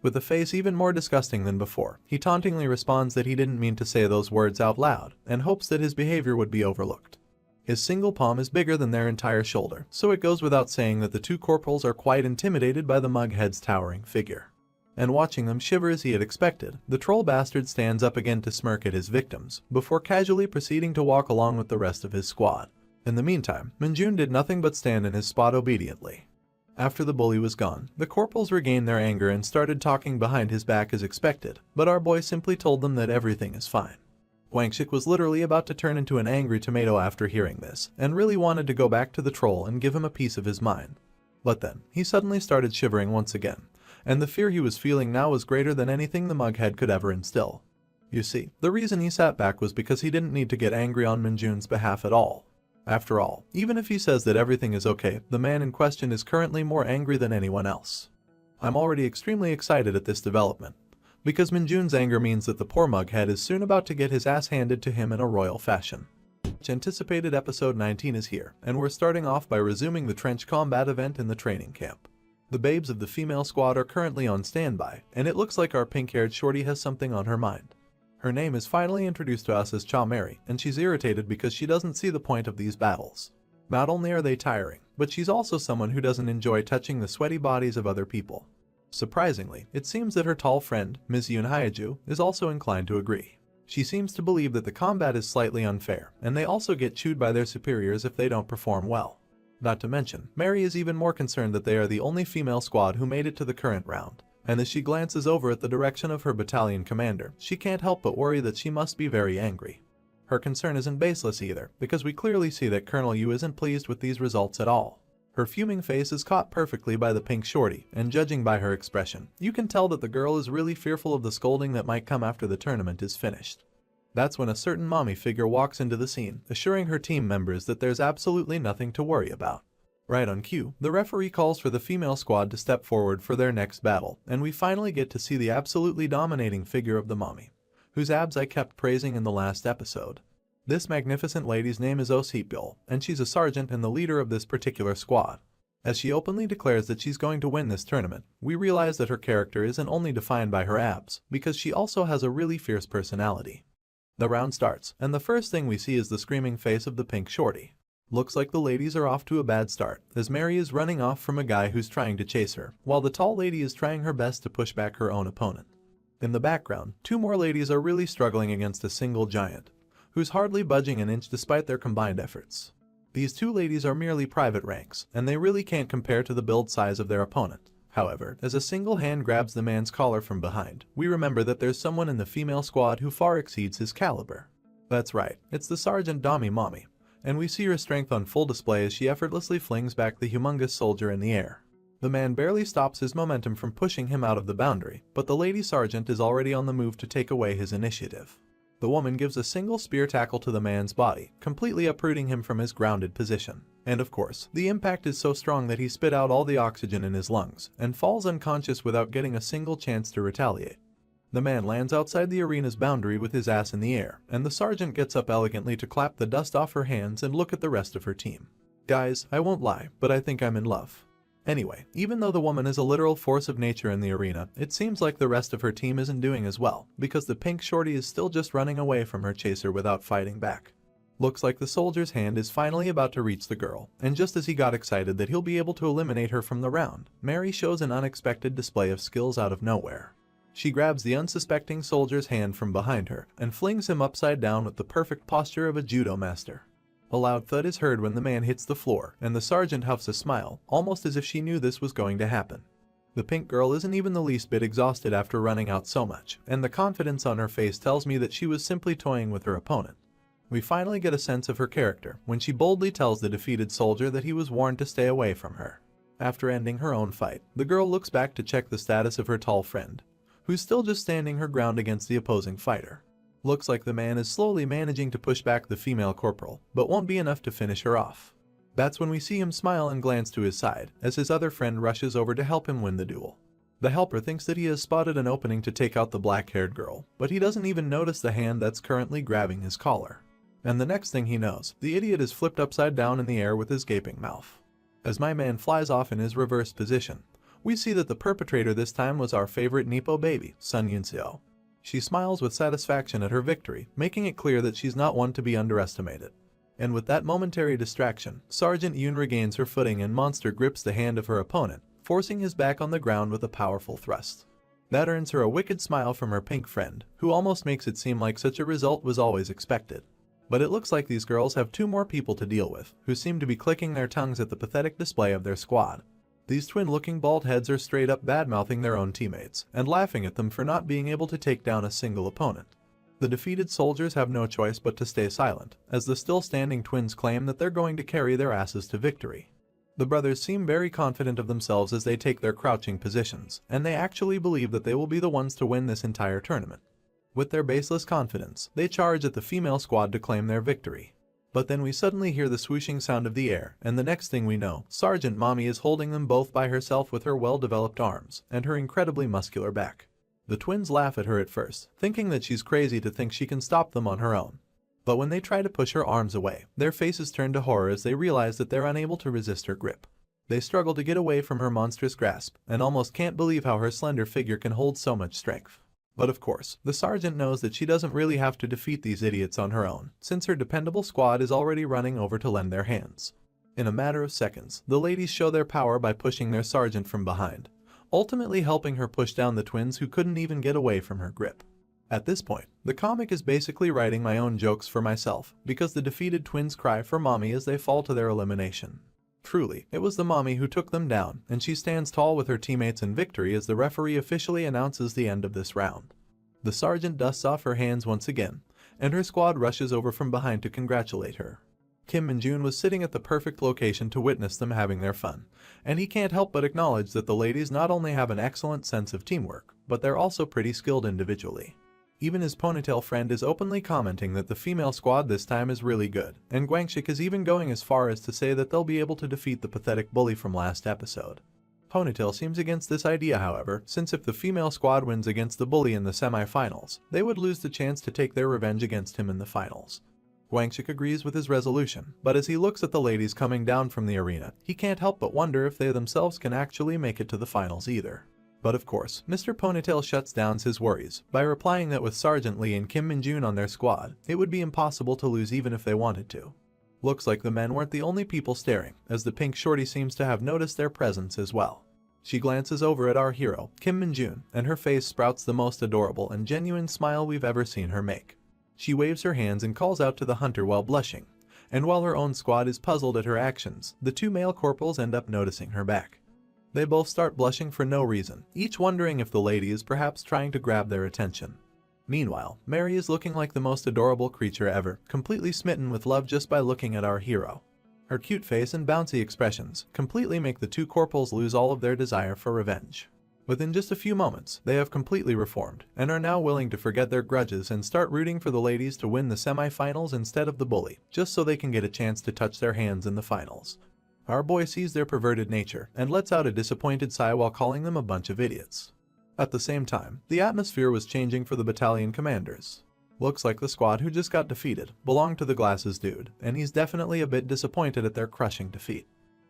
With a face even more disgusting than before, he tauntingly responds that he didn't mean to say those words out loud and hopes that his behavior would be overlooked. His single palm is bigger than their entire shoulder, so it goes without saying that the two corporals are quite intimidated by the mughead's towering figure. And watching them shiver as he had expected, the troll bastard stands up again to smirk at his victims, before casually proceeding to walk along with the rest of his squad. In the meantime, Minjun did nothing but stand in his spot obediently. After the bully was gone, the corporals regained their anger and started talking behind his back as expected, but our boy simply told them that everything is fine. Wangshik was literally about to turn into an angry tomato after hearing this, and really wanted to go back to the troll and give him a piece of his mind. But then, he suddenly started shivering once again, and the fear he was feeling now was greater than anything the mughead could ever instill. You see, the reason he sat back was because he didn't need to get angry on Minjun's behalf at all. After all, even if he says that everything is okay, the man in question is currently more angry than anyone else. I'm already extremely excited at this development, because Minjun's anger means that the poor mughead is soon about to get his ass handed to him in a royal fashion. Anticipated episode 19 is here, and we're starting off by resuming the trench combat event in the training camp. The babes of the female squad are currently on standby, and it looks like our pink-haired shorty has something on her mind. Her name is finally introduced to us as Cha Mary, and she's irritated because she doesn't see the point of these battles. Not only are they tiring, but she's also someone who doesn't enjoy touching the sweaty bodies of other people. Surprisingly, it seems that her tall friend, Ms. Yoon Hyeju, is also inclined to agree. She seems to believe that the combat is slightly unfair, and they also get chewed by their superiors if they don't perform well. Not to mention, Mary is even more concerned that they are the only female squad who made it to the current round, and as she glances over at the direction of her battalion commander, she can't help but worry that she must be very angry. Her concern isn't baseless either, because we clearly see that Colonel Yu isn't pleased with these results at all. Her fuming face is caught perfectly by the pink shorty, and judging by her expression, you can tell that the girl is really fearful of the scolding that might come after the tournament is finished. That's when a certain mommy figure walks into the scene, assuring her team members that there's absolutely nothing to worry about. Right on cue, the referee calls for the female squad to step forward for their next battle, and we finally get to see the absolutely dominating figure of the mommy, whose abs I kept praising in the last episode. This magnificent lady's name is Oh Seepyeol, and she's a sergeant and the leader of this particular squad. As she openly declares that she's going to win this tournament, we realize that her character isn't only defined by her abs, because she also has a really fierce personality. The round starts, and the first thing we see is the screaming face of the pink shorty. Looks like the ladies are off to a bad start, as Mary is running off from a guy who's trying to chase her, while the tall lady is trying her best to push back her own opponent. In the background, two more ladies are really struggling against a single giant, who's hardly budging an inch despite their combined efforts. These two ladies are merely private ranks, and they really can't compare to the build size of their opponent. However, as a single hand grabs the man's collar from behind, we remember that there's someone in the female squad who far exceeds his caliber. That's right, it's the Sergeant Dami Mommy, and we see her strength on full display as she effortlessly flings back the humongous soldier in the air. The man barely stops his momentum from pushing him out of the boundary, but the lady sergeant is already on the move to take away his initiative. The woman gives a single spear tackle to the man's body, completely uprooting him from his grounded position. And of course, the impact is so strong that he spit out all the oxygen in his lungs, and falls unconscious without getting a single chance to retaliate. The man lands outside the arena's boundary with his ass in the air, and the sergeant gets up elegantly to clap the dust off her hands and look at the rest of her team. Guys, I won't lie, but I think I'm in love. Anyway, even though the woman is a literal force of nature in the arena, it seems like the rest of her team isn't doing as well, because the pink shorty is still just running away from her chaser without fighting back. Looks like the soldier's hand is finally about to reach the girl, and just as he got excited that he'll be able to eliminate her from the round, Mary shows an unexpected display of skills out of nowhere. She grabs the unsuspecting soldier's hand from behind her, and flings him upside down with the perfect posture of a judo master. A loud thud is heard when the man hits the floor, and the sergeant huffs a smile, almost as if she knew this was going to happen. The pink girl isn't even the least bit exhausted after running out so much, and the confidence on her face tells me that she was simply toying with her opponent. We finally get a sense of her character when she boldly tells the defeated soldier that he was warned to stay away from her. After ending her own fight, the girl looks back to check the status of her tall friend, who's still just standing her ground against the opposing fighter. Looks like the man is slowly managing to push back the female corporal, but won't be enough to finish her off. That's when we see him smile and glance to his side as his other friend rushes over to help him win the duel. The helper thinks that he has spotted an opening to take out the black-haired girl, but he doesn't even notice the hand that's currently grabbing his collar. And the next thing he knows, the idiot is flipped upside down in the air with his gaping mouth. As my man flies off in his reverse position, we see that the perpetrator this time was our favorite Nippo baby, Sun Yunseo. She smiles with satisfaction at her victory, making it clear that she's not one to be underestimated. And with that momentary distraction, Sergeant Yoon regains her footing and Monster grips the hand of her opponent, forcing his back on the ground with a powerful thrust. That earns her a wicked smile from her pink friend, who almost makes it seem like such a result was always expected. But it looks like these girls have two more people to deal with, who seem to be clicking their tongues at the pathetic display of their squad. These twin-looking bald heads are straight up bad-mouthing their own teammates, and laughing at them for not being able to take down a single opponent. The defeated soldiers have no choice but to stay silent, as the still-standing twins claim that they're going to carry their asses to victory. The brothers seem very confident of themselves as they take their crouching positions, and they actually believe that they will be the ones to win this entire tournament. With their baseless confidence, they charge at the female squad to claim their victory. But then we suddenly hear the swooshing sound of the air, and the next thing we know, Sergeant Mommy is holding them both by herself with her well-developed arms and her incredibly muscular back. The twins laugh at her at first, thinking that she's crazy to think she can stop them on her own. But when they try to push her arms away, their faces turn to horror as they realize that they're unable to resist her grip. They struggle to get away from her monstrous grasp, and almost can't believe how her slender figure can hold so much strength. But of course, the sergeant knows that she doesn't really have to defeat these idiots on her own, since her dependable squad is already running over to lend their hands. In a matter of seconds, the ladies show their power by pushing their sergeant from behind, ultimately helping her push down the twins who couldn't even get away from her grip. At this point, the comic is basically writing my own jokes for myself, because the defeated twins cry for mommy as they fall to their elimination. Truly, it was the mommy who took them down, and she stands tall with her teammates in victory as the referee officially announces the end of this round. The sergeant dusts off her hands once again, and her squad rushes over from behind to congratulate her. Kim Min-jun was sitting at the perfect location to witness them having their fun, and he can't help but acknowledge that the ladies not only have an excellent sense of teamwork, but they're also pretty skilled individually. Even his ponytail friend is openly commenting that the female squad this time is really good, and Gwangshik is even going as far as to say that they'll be able to defeat the pathetic bully from last episode. Ponytail seems against this idea, however, since if the female squad wins against the bully in the semi-finals, they would lose the chance to take their revenge against him in the finals. Gwangshik agrees with his resolution, but as he looks at the ladies coming down from the arena, he can't help but wonder if they themselves can actually make it to the finals either. But of course, Mr. Ponytail shuts down his worries by replying that with Sergeant Lee and Kim Min-jun on their squad, it would be impossible to lose even if they wanted to. Looks like the men weren't the only people staring, as the pink shorty seems to have noticed their presence as well. She glances over at our hero, Kim Min-jun, and her face sprouts the most adorable and genuine smile we've ever seen her make. She waves her hands and calls out to the hunter while blushing, and while her own squad is puzzled at her actions, the two male corporals end up noticing her back. They both start blushing for no reason, each wondering if the lady is perhaps trying to grab their attention. Meanwhile, Mary is looking like the most adorable creature ever, completely smitten with love just by looking at our hero. Her cute face and bouncy expressions completely make the two corporals lose all of their desire for revenge. Within just a few moments, they have completely reformed, and are now willing to forget their grudges and start rooting for the ladies to win the semi-finals instead of the bully, just so they can get a chance to touch their hands in the finals. Our boy sees their perverted nature and lets out a disappointed sigh while calling them a bunch of idiots. At the same time, the atmosphere was changing for the battalion commanders. Looks like the squad who just got defeated belonged to the glasses dude, and he's definitely a bit disappointed at their crushing defeat.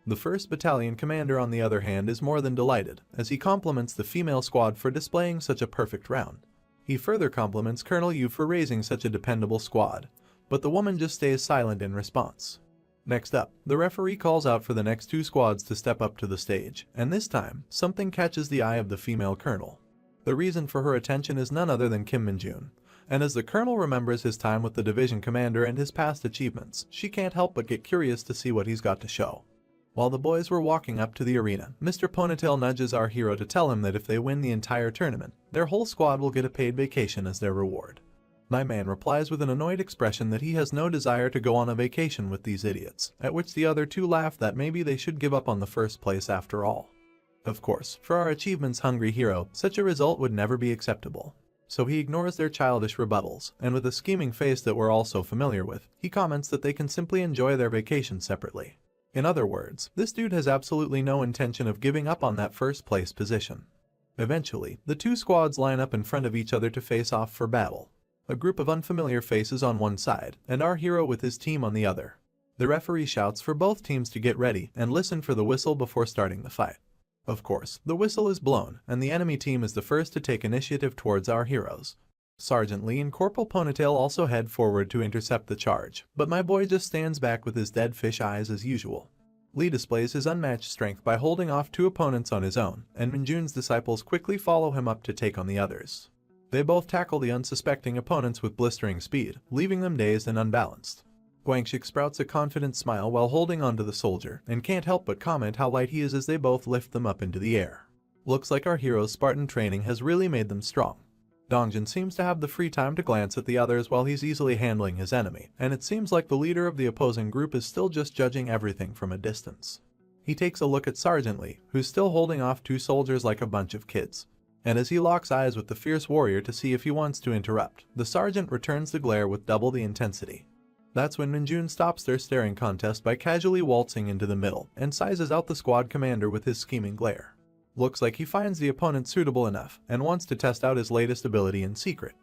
The 1st Battalion commander, on the other hand, is more than delighted, as he compliments the female squad for displaying such a perfect round. He further compliments Colonel Yu for raising such a dependable squad, but the woman just stays silent in response. Next up, the referee calls out for the next two squads to step up to the stage, and this time, something catches the eye of the female colonel. The reason for her attention is none other than Kim Min-jun, and as the colonel remembers his time with the division commander and his past achievements, she can't help but get curious to see what he's got to show. While the boys were walking up to the arena, Mr. Ponytail nudges our hero to tell him that if they win the entire tournament, their whole squad will get a paid vacation as their reward. My man replies with an annoyed expression that he has no desire to go on a vacation with these idiots, at which the other two laugh that maybe they should give up on the first place after all. Of course, for our achievements-hungry hero, such a result would never be acceptable. So he ignores their childish rebuttals, and with a scheming face that we're all so familiar with, he comments that they can simply enjoy their vacation separately. In other words, this dude has absolutely no intention of giving up on that first place position. Eventually, the two squads line up in front of each other to face off for battle. A group of unfamiliar faces on one side, and our hero with his team on the other. The referee shouts for both teams to get ready and listen for the whistle before starting the fight. Of course, the whistle is blown, and the enemy team is the first to take initiative towards our heroes. Sergeant Lee and Corporal Ponytail also head forward to intercept the charge, but my boy just stands back with his dead fish eyes as usual. Lee displays his unmatched strength by holding off two opponents on his own, and Minjun's disciples quickly follow him up to take on the others. They both tackle the unsuspecting opponents with blistering speed, leaving them dazed and unbalanced. Guangxik sprouts a confident smile while holding onto the soldier, and can't help but comment how light he is as they both lift them up into the air. Looks like our hero's Spartan training has really made them strong. Dongjin seems to have the free time to glance at the others while he's easily handling his enemy, and it seems like the leader of the opposing group is still just judging everything from a distance. He takes a look at Sergeant Lee, who's still holding off two soldiers like a bunch of kids. And as he locks eyes with the fierce warrior to see if he wants to interrupt, the sergeant returns the glare with double the intensity. That's when Minjun stops their staring contest by casually waltzing into the middle and sizes out the squad commander with his scheming glare. Looks like he finds the opponent suitable enough and wants to test out his latest ability in secret.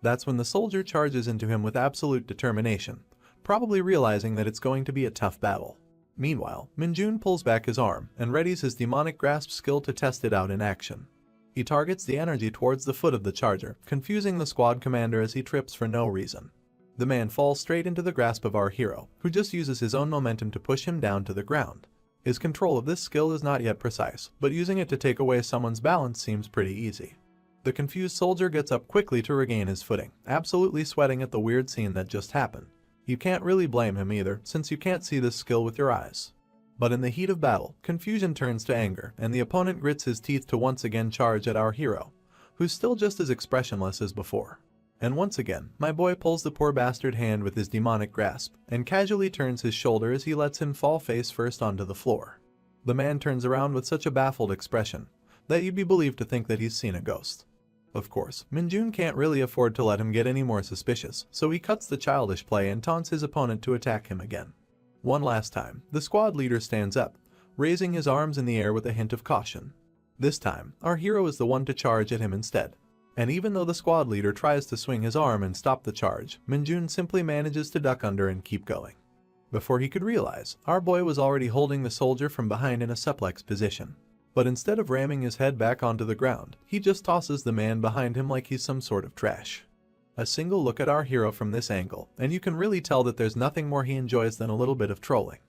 That's when the soldier charges into him with absolute determination, probably realizing that it's going to be a tough battle. Meanwhile, Minjun pulls back his arm and readies his demonic grasp skill to test it out in action. He targets the energy towards the foot of the charger, confusing the squad commander as he trips for no reason. The man falls straight into the grasp of our hero, who just uses his own momentum to push him down to the ground. His control of this skill is not yet precise, but using it to take away someone's balance seems pretty easy. The confused soldier gets up quickly to regain his footing, absolutely sweating at the weird scene that just happened. You can't really blame him either, since you can't see this skill with your eyes. But in the heat of battle, confusion turns to anger, and the opponent grits his teeth to once again charge at our hero, who's still just as expressionless as before. And once again, my boy pulls the poor bastard hand with his demonic grasp, and casually turns his shoulder as he lets him fall face first onto the floor. The man turns around with such a baffled expression that you'd be believed to think that he's seen a ghost. Of course, Minjun can't really afford to let him get any more suspicious, so he cuts the childish play and taunts his opponent to attack him again. One last time, the squad leader stands up, raising his arms in the air with a hint of caution. This time, our hero is the one to charge at him instead. And even though the squad leader tries to swing his arm and stop the charge, Minjun simply manages to duck under and keep going. Before he could realize, our boy was already holding the soldier from behind in a suplex position. But instead of ramming his head back onto the ground, he just tosses the man behind him like he's some sort of trash. A single look at our hero from this angle, and you can really tell that there's nothing more he enjoys than a little bit of trolling.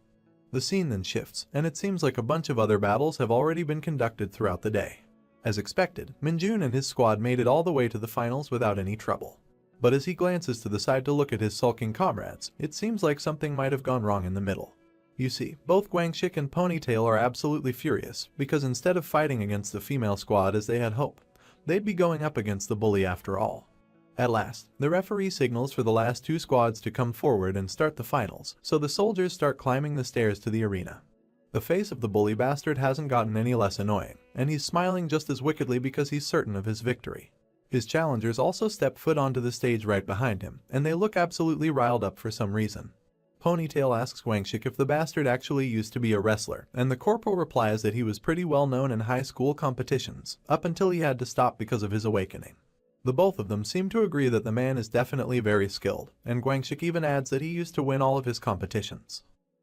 The scene then shifts, and it seems like a bunch of other battles have already been conducted throughout the day. As expected, Minjun and his squad made it all the way to the finals without any trouble. But as he glances to the side to look at his sulking comrades, it seems like something might have gone wrong in the middle. You see, both Guangxik and Ponytail are absolutely furious, because instead of fighting against the female squad as they had hoped, they'd be going up against the bully after all. At last, the referee signals for the last two squads to come forward and start the finals, so the soldiers start climbing the stairs to the arena. The face of the bully bastard hasn't gotten any less annoying, and he's smiling just as wickedly because he's certain of his victory. His challengers also step foot onto the stage right behind him, and they look absolutely riled up for some reason. Ponytail asks Guangxik if the bastard actually used to be a wrestler, and the corporal replies that he was pretty well known in high school competitions, up until he had to stop because of his awakening. The both of them seem to agree that the man is definitely very skilled, and Guangxik even adds that he used to win all of his competitions.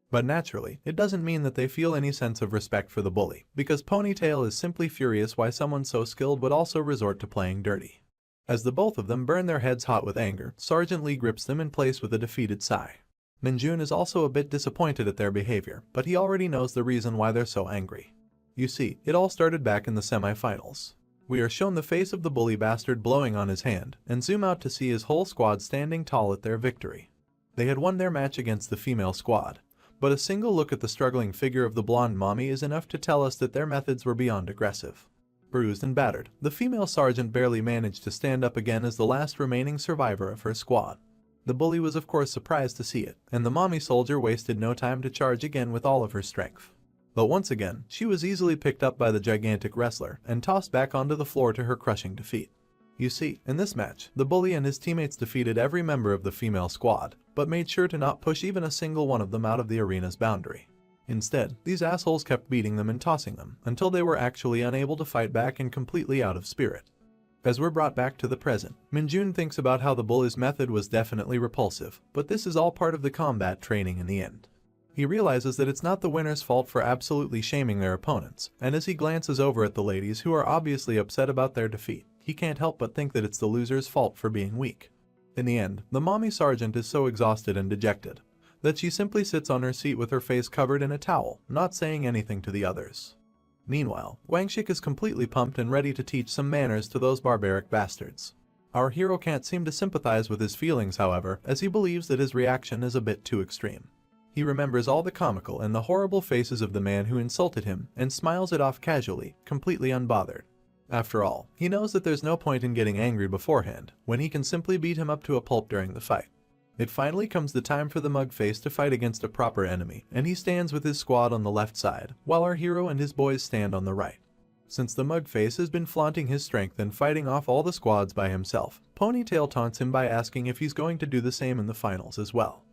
But naturally, it doesn't mean that they feel any sense of respect for the bully, because Ponytail is simply furious why someone so skilled would also resort to playing dirty. As the both of them burn their heads hot with anger, Sergeant Lee grips them in place with a defeated sigh. Minjun is also a bit disappointed at their behavior, but he already knows the reason why they're so angry. You see, it all started back in the semi-finals. We are shown the face of the bully bastard blowing on his hand, and zoom out to see his whole squad standing tall at their victory. They had won their match against the female squad, but a single look at the struggling figure of the blonde mommy is enough to tell us that their methods were beyond aggressive. bruised and battered, the female sergeant barely managed to stand up again as the last remaining survivor of her squad. The bully was of course surprised to see it, and the mommy soldier wasted no time to charge again with all of her strength. But once again, she was easily picked up by the gigantic wrestler and tossed back onto the floor to her crushing defeat. You see, in this match, the bully and his teammates defeated every member of the female squad, but made sure to not push even a single one of them out of the arena's boundary. Instead, these assholes kept beating them and tossing them until they were actually unable to fight back and completely out of spirit. As we're brought back to the present, Minjun thinks about how the bully's method was definitely repulsive, but this is all part of the combat training in the end. He realizes that it's not the winner's fault for absolutely shaming their opponents, and as he glances over at the ladies who are obviously upset about their defeat, he can't help but think that it's the loser's fault for being weak. In the end, the mommy sergeant is so exhausted and dejected that she simply sits on her seat with her face covered in a towel, not saying anything to the others. Meanwhile, Wangshik is completely pumped and ready to teach some manners to those barbaric bastards. Our hero can't seem to sympathize with his feelings, however, as he believes that his reaction is a bit too extreme. He remembers all the comical and the horrible faces of the man who insulted him and smiles it off casually, completely unbothered. After all, he knows that there's no point in getting angry beforehand, when he can simply beat him up to a pulp during the fight. It finally comes the time for the mugface to fight against a proper enemy, and he stands with his squad on the left side, while our hero and his boys stand on the right. Since the mugface has been flaunting his strength and fighting off all the squads by himself, Ponytail taunts him by asking if he's going to do the same in the finals as well.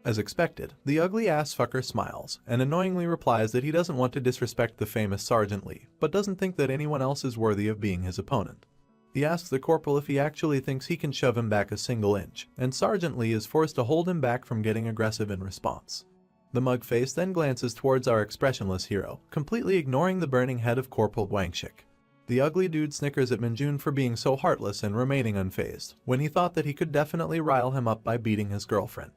As expected, the ugly ass fucker smiles, and annoyingly replies that he doesn't want to disrespect the famous Sergeant Lee, but doesn't think that anyone else is worthy of being his opponent. He asks the corporal if he actually thinks he can shove him back a single inch, and Sergeant Lee is forced to hold him back from getting aggressive in response. The mugface then glances towards our expressionless hero, completely ignoring the burning head of Corporal Wangshik. The ugly dude snickers at Minjun for being so heartless and remaining unfazed, when he thought that he could definitely rile him up by beating his girlfriend.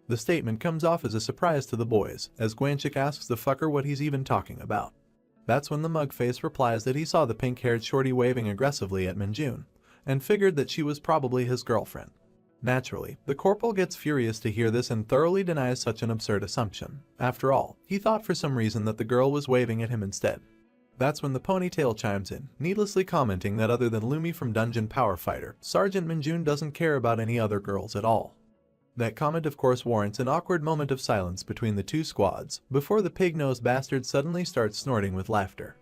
The statement comes off as a surprise to the boys, as Gwanchik asks the fucker what he's even talking about. That's when the mugface replies that he saw the pink-haired shorty waving aggressively at Minjun, and figured that she was probably his girlfriend. Naturally, the corporal gets furious to hear this and thoroughly denies such an absurd assumption. After all, he thought for some reason that the girl was waving at him instead. That's when the Ponytail chimes in, needlessly commenting that other than Lumi from Dungeon Power Fighter, Sergeant Minjun doesn't care about any other girls at all. That comment of course warrants an awkward moment of silence between the two squads, before the pig-nosed bastard suddenly starts snorting with laughter.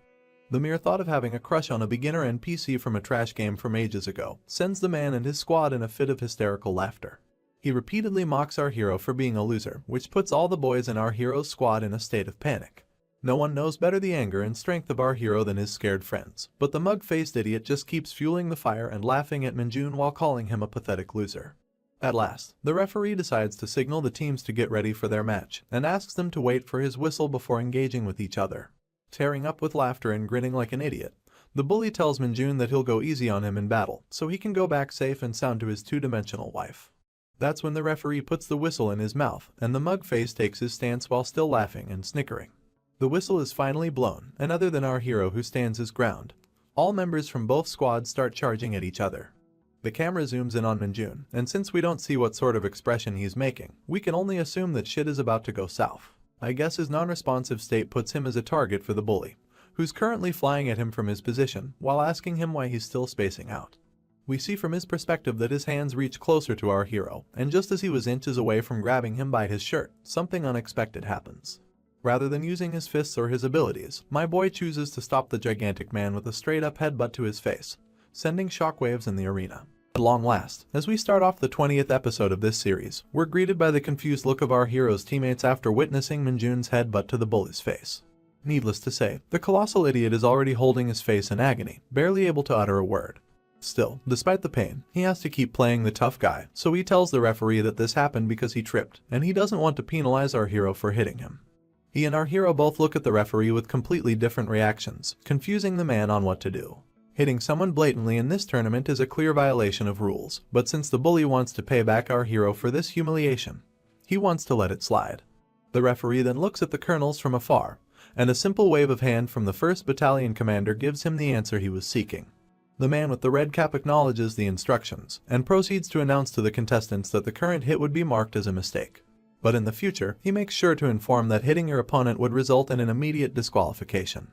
The mere thought of having a crush on a beginner NPC from a trash game from ages ago sends the man and his squad in a fit of hysterical laughter. He repeatedly mocks our hero for being a loser, which puts all the boys in our hero's squad in a state of panic. No one knows better the anger and strength of our hero than his scared friends, but the mug-faced idiot just keeps fueling the fire and laughing at Minjun while calling him a pathetic loser. At last, the referee decides to signal the teams to get ready for their match, and asks them to wait for his whistle before engaging with each other. Tearing up with laughter and grinning like an idiot, the bully tells Minjun that he'll go easy on him in battle, so he can go back safe and sound to his two-dimensional wife. That's when the referee puts the whistle in his mouth, and the mug-face takes his stance while still laughing and snickering. The whistle is finally blown, and other than our hero who stands his ground, all members from both squads start charging at each other. The camera zooms in on Minjun, and since we don't see what sort of expression he's making, we can only assume that shit is about to go south. I guess his non-responsive state puts him as a target for the bully, who's currently flying at him from his position, while asking him why he's still spacing out. We see from his perspective that his hands reach closer to our hero, and just as he was inches away from grabbing him by his shirt, something unexpected happens. Rather than using his fists or his abilities, my boy chooses to stop the gigantic man with a straight-up headbutt to his face, sending shockwaves in the arena. At long last, as we start off the 20th episode of this series, we're greeted by the confused look of our hero's teammates after witnessing Minjun's headbutt to the bully's face. Needless to say, the colossal idiot is already holding his face in agony, barely able to utter a word. Still, despite the pain, he has to keep playing the tough guy, so he tells the referee that this happened because he tripped, and he doesn't want to penalize our hero for hitting him. He and our hero both look at the referee with completely different reactions, confusing the man on what to do. Hitting someone blatantly in this tournament is a clear violation of rules, but since the bully wants to pay back our hero for this humiliation, he wants to let it slide. The referee then looks at the colonels from afar, and a simple wave of hand from the 1st Battalion commander gives him the answer he was seeking. The man with the red cap acknowledges the instructions, and proceeds to announce to the contestants that the current hit would be marked as a mistake. But in the future, he makes sure to inform that hitting your opponent would result in an immediate disqualification.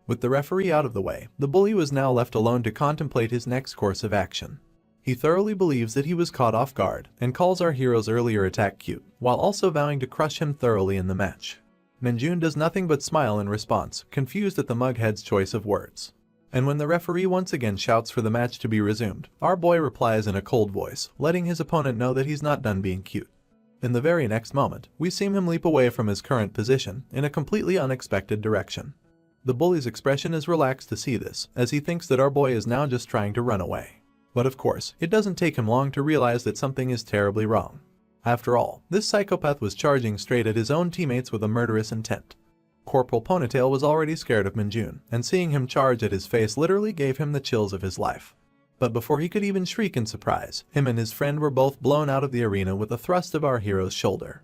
With the referee out of the way, the bully was now left alone to contemplate his next course of action. He thoroughly believes that he was caught off guard and calls our hero's earlier attack cute, while also vowing to crush him thoroughly in the match. Minjun does nothing but smile in response, confused at the mughead's choice of words. And when the referee once again shouts for the match to be resumed, our boy replies in a cold voice, letting his opponent know that he's not done being cute. In the very next moment, we see him leap away from his current position in a completely unexpected direction. The bully's expression is relaxed to see this, as he thinks that our boy is now just trying to run away. But of course, it doesn't take him long to realize that something is terribly wrong. After all, this psychopath was charging straight at his own teammates with a murderous intent. Corporal Ponytail was already scared of Minjun, and seeing him charge at his face literally gave him the chills of his life. But before he could even shriek in surprise, him and his friend were both blown out of the arena with a thrust of our hero's shoulder.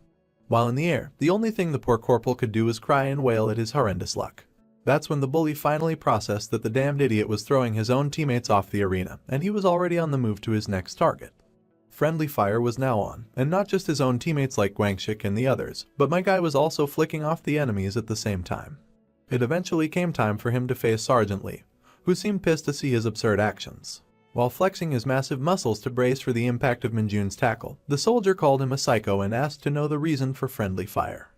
While in the air, the only thing the poor corporal could do was cry and wail at his horrendous luck. That's when the bully finally processed that the damned idiot was throwing his own teammates off the arena, and he was already on the move to his next target. Friendly fire was now on, and not just his own teammates like Guangxik and the others, but my guy was also flicking off the enemies at the same time. It eventually came time for him to face Sergeant Lee, who seemed pissed to see his absurd actions. While flexing his massive muscles to brace for the impact of Minjun's tackle, the soldier called him a psycho and asked to know the reason for friendly fire.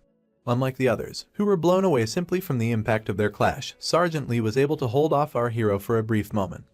Unlike the others, who were blown away simply from the impact of their clash, Sergeant Lee was able to hold off our hero for a brief moment.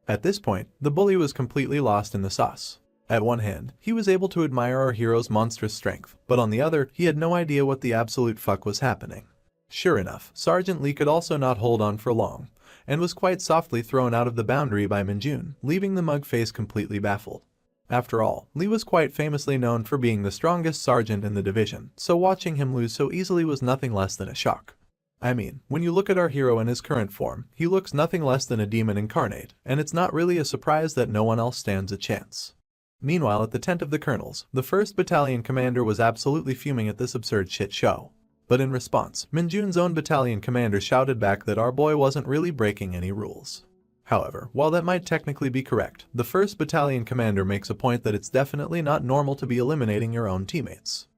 At this point, the bully was completely lost in the sauce. At one hand, he was able to admire our hero's monstrous strength, but on the other, he had no idea what the absolute fuck was happening. Sure enough, Sergeant Lee could also not hold on for long, and was quite softly thrown out of the boundary by Minjun, leaving the mug face completely baffled. After all, Lee was quite famously known for being the strongest sergeant in the division, so watching him lose so easily was nothing less than a shock. I mean, when you look at our hero in his current form, he looks nothing less than a demon incarnate, and it's not really a surprise that no one else stands a chance. Meanwhile, at the tent of the colonels, the 1st Battalion commander was absolutely fuming at this absurd shit show. But in response, Minjun's own battalion commander shouted back that our boy wasn't really breaking any rules. However, while that might technically be correct, the 1st Battalion commander makes a point that it's definitely not normal to be eliminating your own teammates.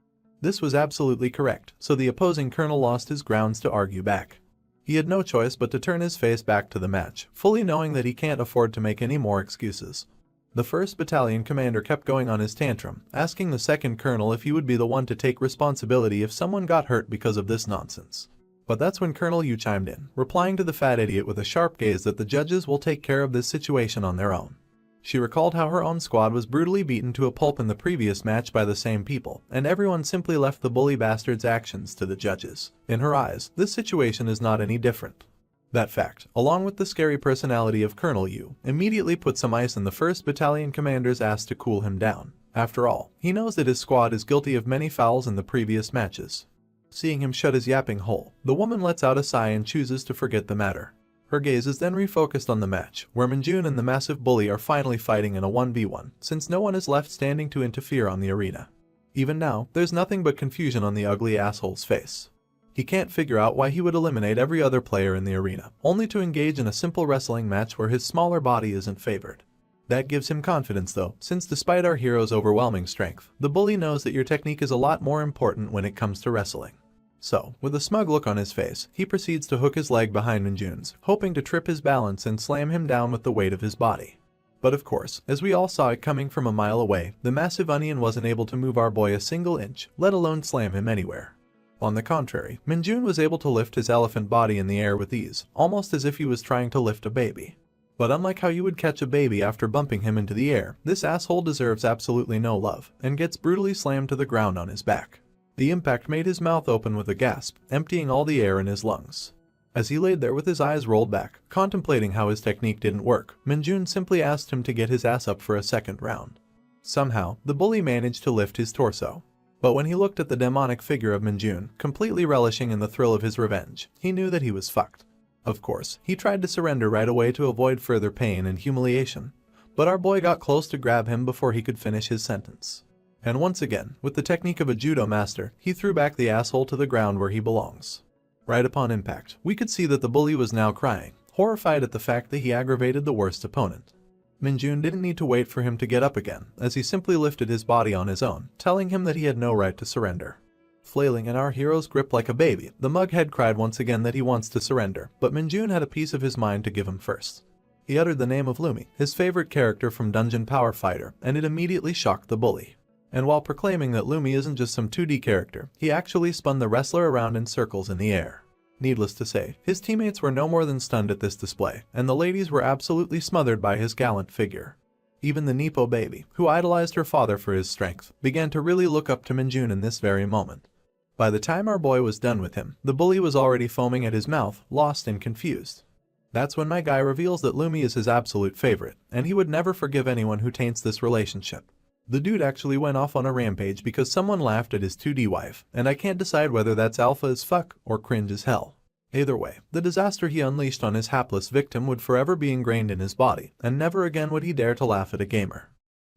This was absolutely correct, so the opposing colonel lost his grounds to argue back. He had no choice but to turn his face back to the match, fully knowing that he can't afford to make any more excuses. The 1st Battalion commander kept going on his tantrum, asking the 2nd colonel if he would be the one to take responsibility if someone got hurt because of this nonsense. But that's when Colonel Yu chimed in, replying to the fat idiot with a sharp gaze that the judges will take care of this situation on their own. She recalled how her own squad was brutally beaten to a pulp in the previous match by the same people, and everyone simply left the bully bastard's actions to the judges. In her eyes, this situation is not any different. That fact, along with the scary personality of Colonel Yu, immediately put some ice in the 1st Battalion commander's ass to cool him down. After all, he knows that his squad is guilty of many fouls in the previous matches. Seeing him shut his yapping hole, the woman lets out a sigh and chooses to forget the matter. Her gaze is then refocused on the match, where Minjun and the massive bully are finally fighting in a 1v1, since no one is left standing to interfere on the arena. Even now, there's nothing but confusion on the ugly asshole's face. He can't figure out why he would eliminate every other player in the arena, only to engage in a simple wrestling match where his smaller body isn't favored. That gives him confidence though, since despite our hero's overwhelming strength, the bully knows that your technique is a lot more important when it comes to wrestling. So, with a smug look on his face, he proceeds to hook his leg behind Minjun's, hoping to trip his balance and slam him down with the weight of his body. But of course, as we all saw it coming from a mile away, the massive onion wasn't able to move our boy a single inch, let alone slam him anywhere. On the contrary, Minjun was able to lift his elephant body in the air with ease, almost as if he was trying to lift a baby. But unlike how you would catch a baby after bumping him into the air, this asshole deserves absolutely no love, and gets brutally slammed to the ground on his back. The impact made his mouth open with a gasp, emptying all the air in his lungs. As he laid there with his eyes rolled back, contemplating how his technique didn't work, Minjun simply asked him to get his ass up for a second round. Somehow, the bully managed to lift his torso. But when he looked at the demonic figure of Minjun, completely relishing in the thrill of his revenge, he knew that he was fucked. Of course, he tried to surrender right away to avoid further pain and humiliation, but our boy got close to grab him before he could finish his sentence. And once again, with the technique of a judo master, he threw back the asshole to the ground where he belongs. Right upon impact, we could see that the bully was now crying, horrified at the fact that he aggravated the worst opponent. Minjun didn't need to wait for him to get up again, as he simply lifted his body on his own, telling him that he had no right to surrender. Flailing in our hero's grip like a baby, the mughead cried once again that he wants to surrender, but Minjun had a piece of his mind to give him first. He uttered the name of Lumi, his favorite character from Dungeon Power Fighter, and it immediately shocked the bully. And while proclaiming that Lumi isn't just some 2D character, he actually spun the wrestler around in circles in the air. Needless to say, his teammates were no more than stunned at this display, and the ladies were absolutely smothered by his gallant figure. Even the Nepo baby, who idolized her father for his strength, began to really look up to Minjun in this very moment. By the time our boy was done with him, the bully was already foaming at his mouth, lost and confused. That's when my guy reveals that Lumi is his absolute favorite, and he would never forgive anyone who taints this relationship. The dude actually went off on a rampage because someone laughed at his 2D wife, and I can't decide whether that's alpha as fuck or cringe as hell. Either way, the disaster he unleashed on his hapless victim would forever be ingrained in his body, and never again would he dare to laugh at a gamer.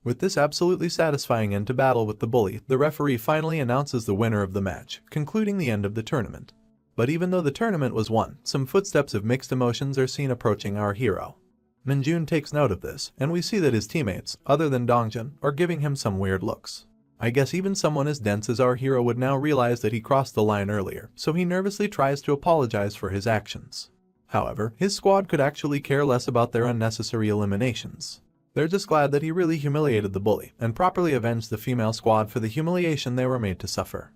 With this absolutely satisfying end to battle with the bully, the referee finally announces the winner of the match, concluding the end of the tournament. But even though the tournament was won, some footsteps of mixed emotions are seen approaching our hero. Minjun takes note of this, and we see that his teammates, other than Dongjun, are giving him some weird looks. I guess even someone as dense as our hero would now realize that he crossed the line earlier, so he nervously tries to apologize for his actions. However, his squad could actually care less about their unnecessary eliminations. They're just glad that he really humiliated the bully, and properly avenged the female squad for the humiliation they were made to suffer.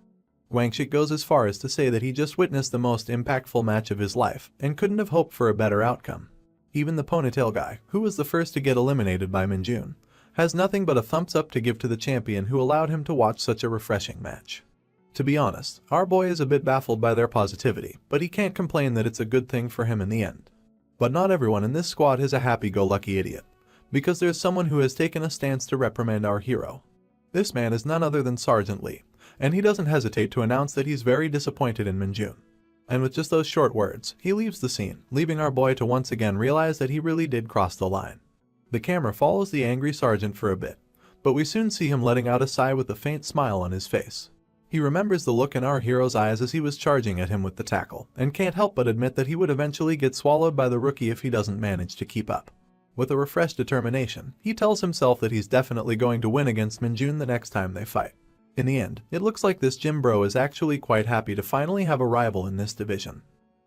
Guangxi goes as far as to say that he just witnessed the most impactful match of his life, and couldn't have hoped for a better outcome. Even the ponytail guy, who was the first to get eliminated by Minjun, has nothing but a thumbs up to give to the champion who allowed him to watch such a refreshing match. To be honest, our boy is a bit baffled by their positivity, but he can't complain that it's a good thing for him in the end. But not everyone in this squad is a happy-go-lucky idiot, because there's someone who has taken a stance to reprimand our hero. This man is none other than Sergeant Lee, and he doesn't hesitate to announce that he's very disappointed in Minjun. And with just those short words, he leaves the scene, leaving our boy to once again realize that he really did cross the line. The camera follows the angry sergeant for a bit, but we soon see him letting out a sigh with a faint smile on his face. He remembers the look in our hero's eyes as he was charging at him with the tackle, and can't help but admit that he would eventually get swallowed by the rookie if he doesn't manage to keep up. With a refreshed determination, he tells himself that he's definitely going to win against Minjun the next time they fight. In the end, it looks like this gym bro is actually quite happy to finally have a rival in this division.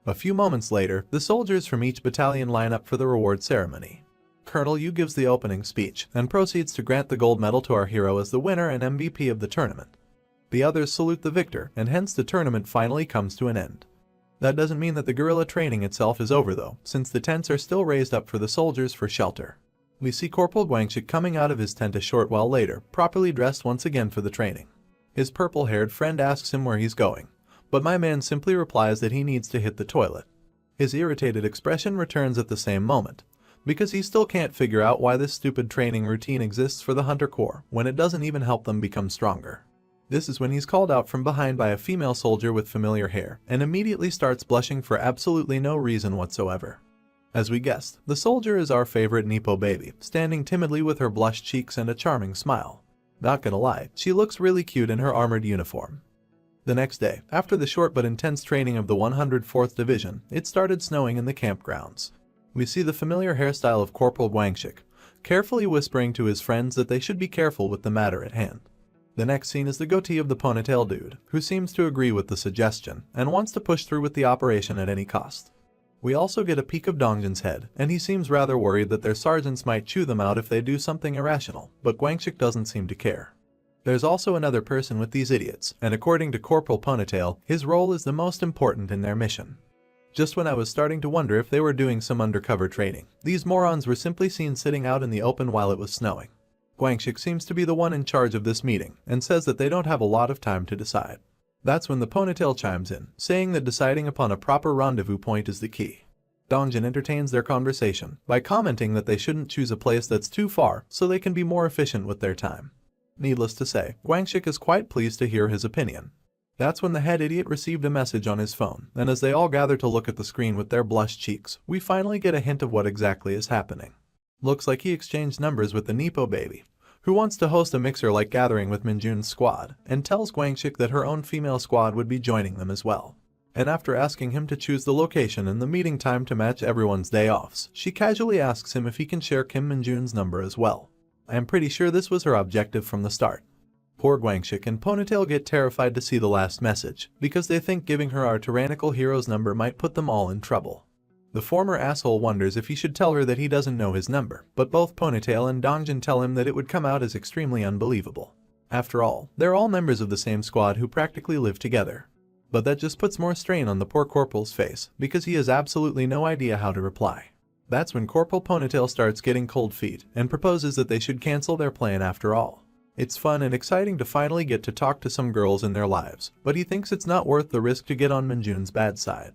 A few moments later, the soldiers from each battalion line up for the reward ceremony. Colonel Yu gives the opening speech and proceeds to grant the gold medal to our hero as the winner and MVP of the tournament. The others salute the victor, and hence the tournament finally comes to an end. That doesn't mean that the guerrilla training itself is over though, since the tents are still raised up for the soldiers for shelter. We see Corporal Guangxi coming out of his tent a short while later, properly dressed once again for the training. His purple-haired friend asks him where he's going, but my man simply replies that he needs to hit the toilet. His irritated expression returns at the same moment, because he still can't figure out why this stupid training routine exists for the Hunter Corps when it doesn't even help them become stronger. This is when he's called out from behind by a female soldier with familiar hair, and immediately starts blushing for absolutely no reason whatsoever. As we guessed, the soldier is our favorite Nepo baby, standing timidly with her blushed cheeks and a charming smile. Not gonna lie, she looks really cute in her armored uniform. The next day, after the short but intense training of the 104th Division, it started snowing in the campgrounds. We see the familiar hairstyle of Corporal Guangxi, carefully whispering to his friends that they should be careful with the matter at hand. The next scene is the goatee of the ponytail dude, who seems to agree with the suggestion, and wants to push through with the operation at any cost. We also get a peek of Dongjun's head, and he seems rather worried that their sergeants might chew them out if they do something irrational, but Guangxi doesn't seem to care. There's also another person with these idiots, and according to Corporal Ponytail, his role is the most important in their mission. Just when I was starting to wonder if they were doing some undercover training, these morons were simply seen sitting out in the open while it was snowing. Guangxi seems to be the one in charge of this meeting, and says that they don't have a lot of time to decide. That's when the ponytail chimes in, saying that deciding upon a proper rendezvous point is the key. Dongjun entertains their conversation by commenting that they shouldn't choose a place that's too far so they can be more efficient with their time. Needless to say, Guangxi is quite pleased to hear his opinion. That's when the head idiot received a message on his phone, and as they all gather to look at the screen with their blushed cheeks, we finally get a hint of what exactly is happening. Looks like he exchanged numbers with the Nepo baby, who wants to host a mixer-like gathering with Minjun's squad, and tells Guangxi that her own female squad would be joining them as well. And after asking him to choose the location and the meeting time to match everyone's day offs, she casually asks him if he can share Kim Minjun's number as well. I am pretty sure this was her objective from the start. Poor Guangxik and Ponytail get terrified to see the last message, because they think giving her our tyrannical hero's number might put them all in trouble. The former asshole wonders if he should tell her that he doesn't know his number, but both Ponytail and Dongjin tell him that it would come out as extremely unbelievable. After all, they're all members of the same squad who practically live together. But that just puts more strain on the poor Corporal's face, because he has absolutely no idea how to reply. That's when Corporal Ponytail starts getting cold feet and proposes that they should cancel their plan after all. It's fun and exciting to finally get to talk to some girls in their lives, but he thinks it's not worth the risk to get on Minjun's bad side.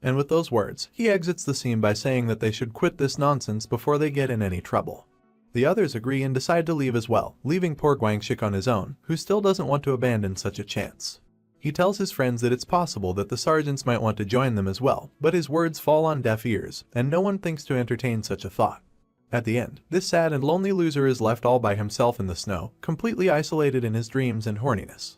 And with those words, he exits the scene by saying that they should quit this nonsense before they get in any trouble. The others agree and decide to leave as well, leaving poor Guangxik on his own, who still doesn't want to abandon such a chance. He tells his friends that it's possible that the sergeants might want to join them as well, but his words fall on deaf ears, and no one thinks to entertain such a thought. At the end, this sad and lonely loser is left all by himself in the snow, completely isolated in his dreams and horniness.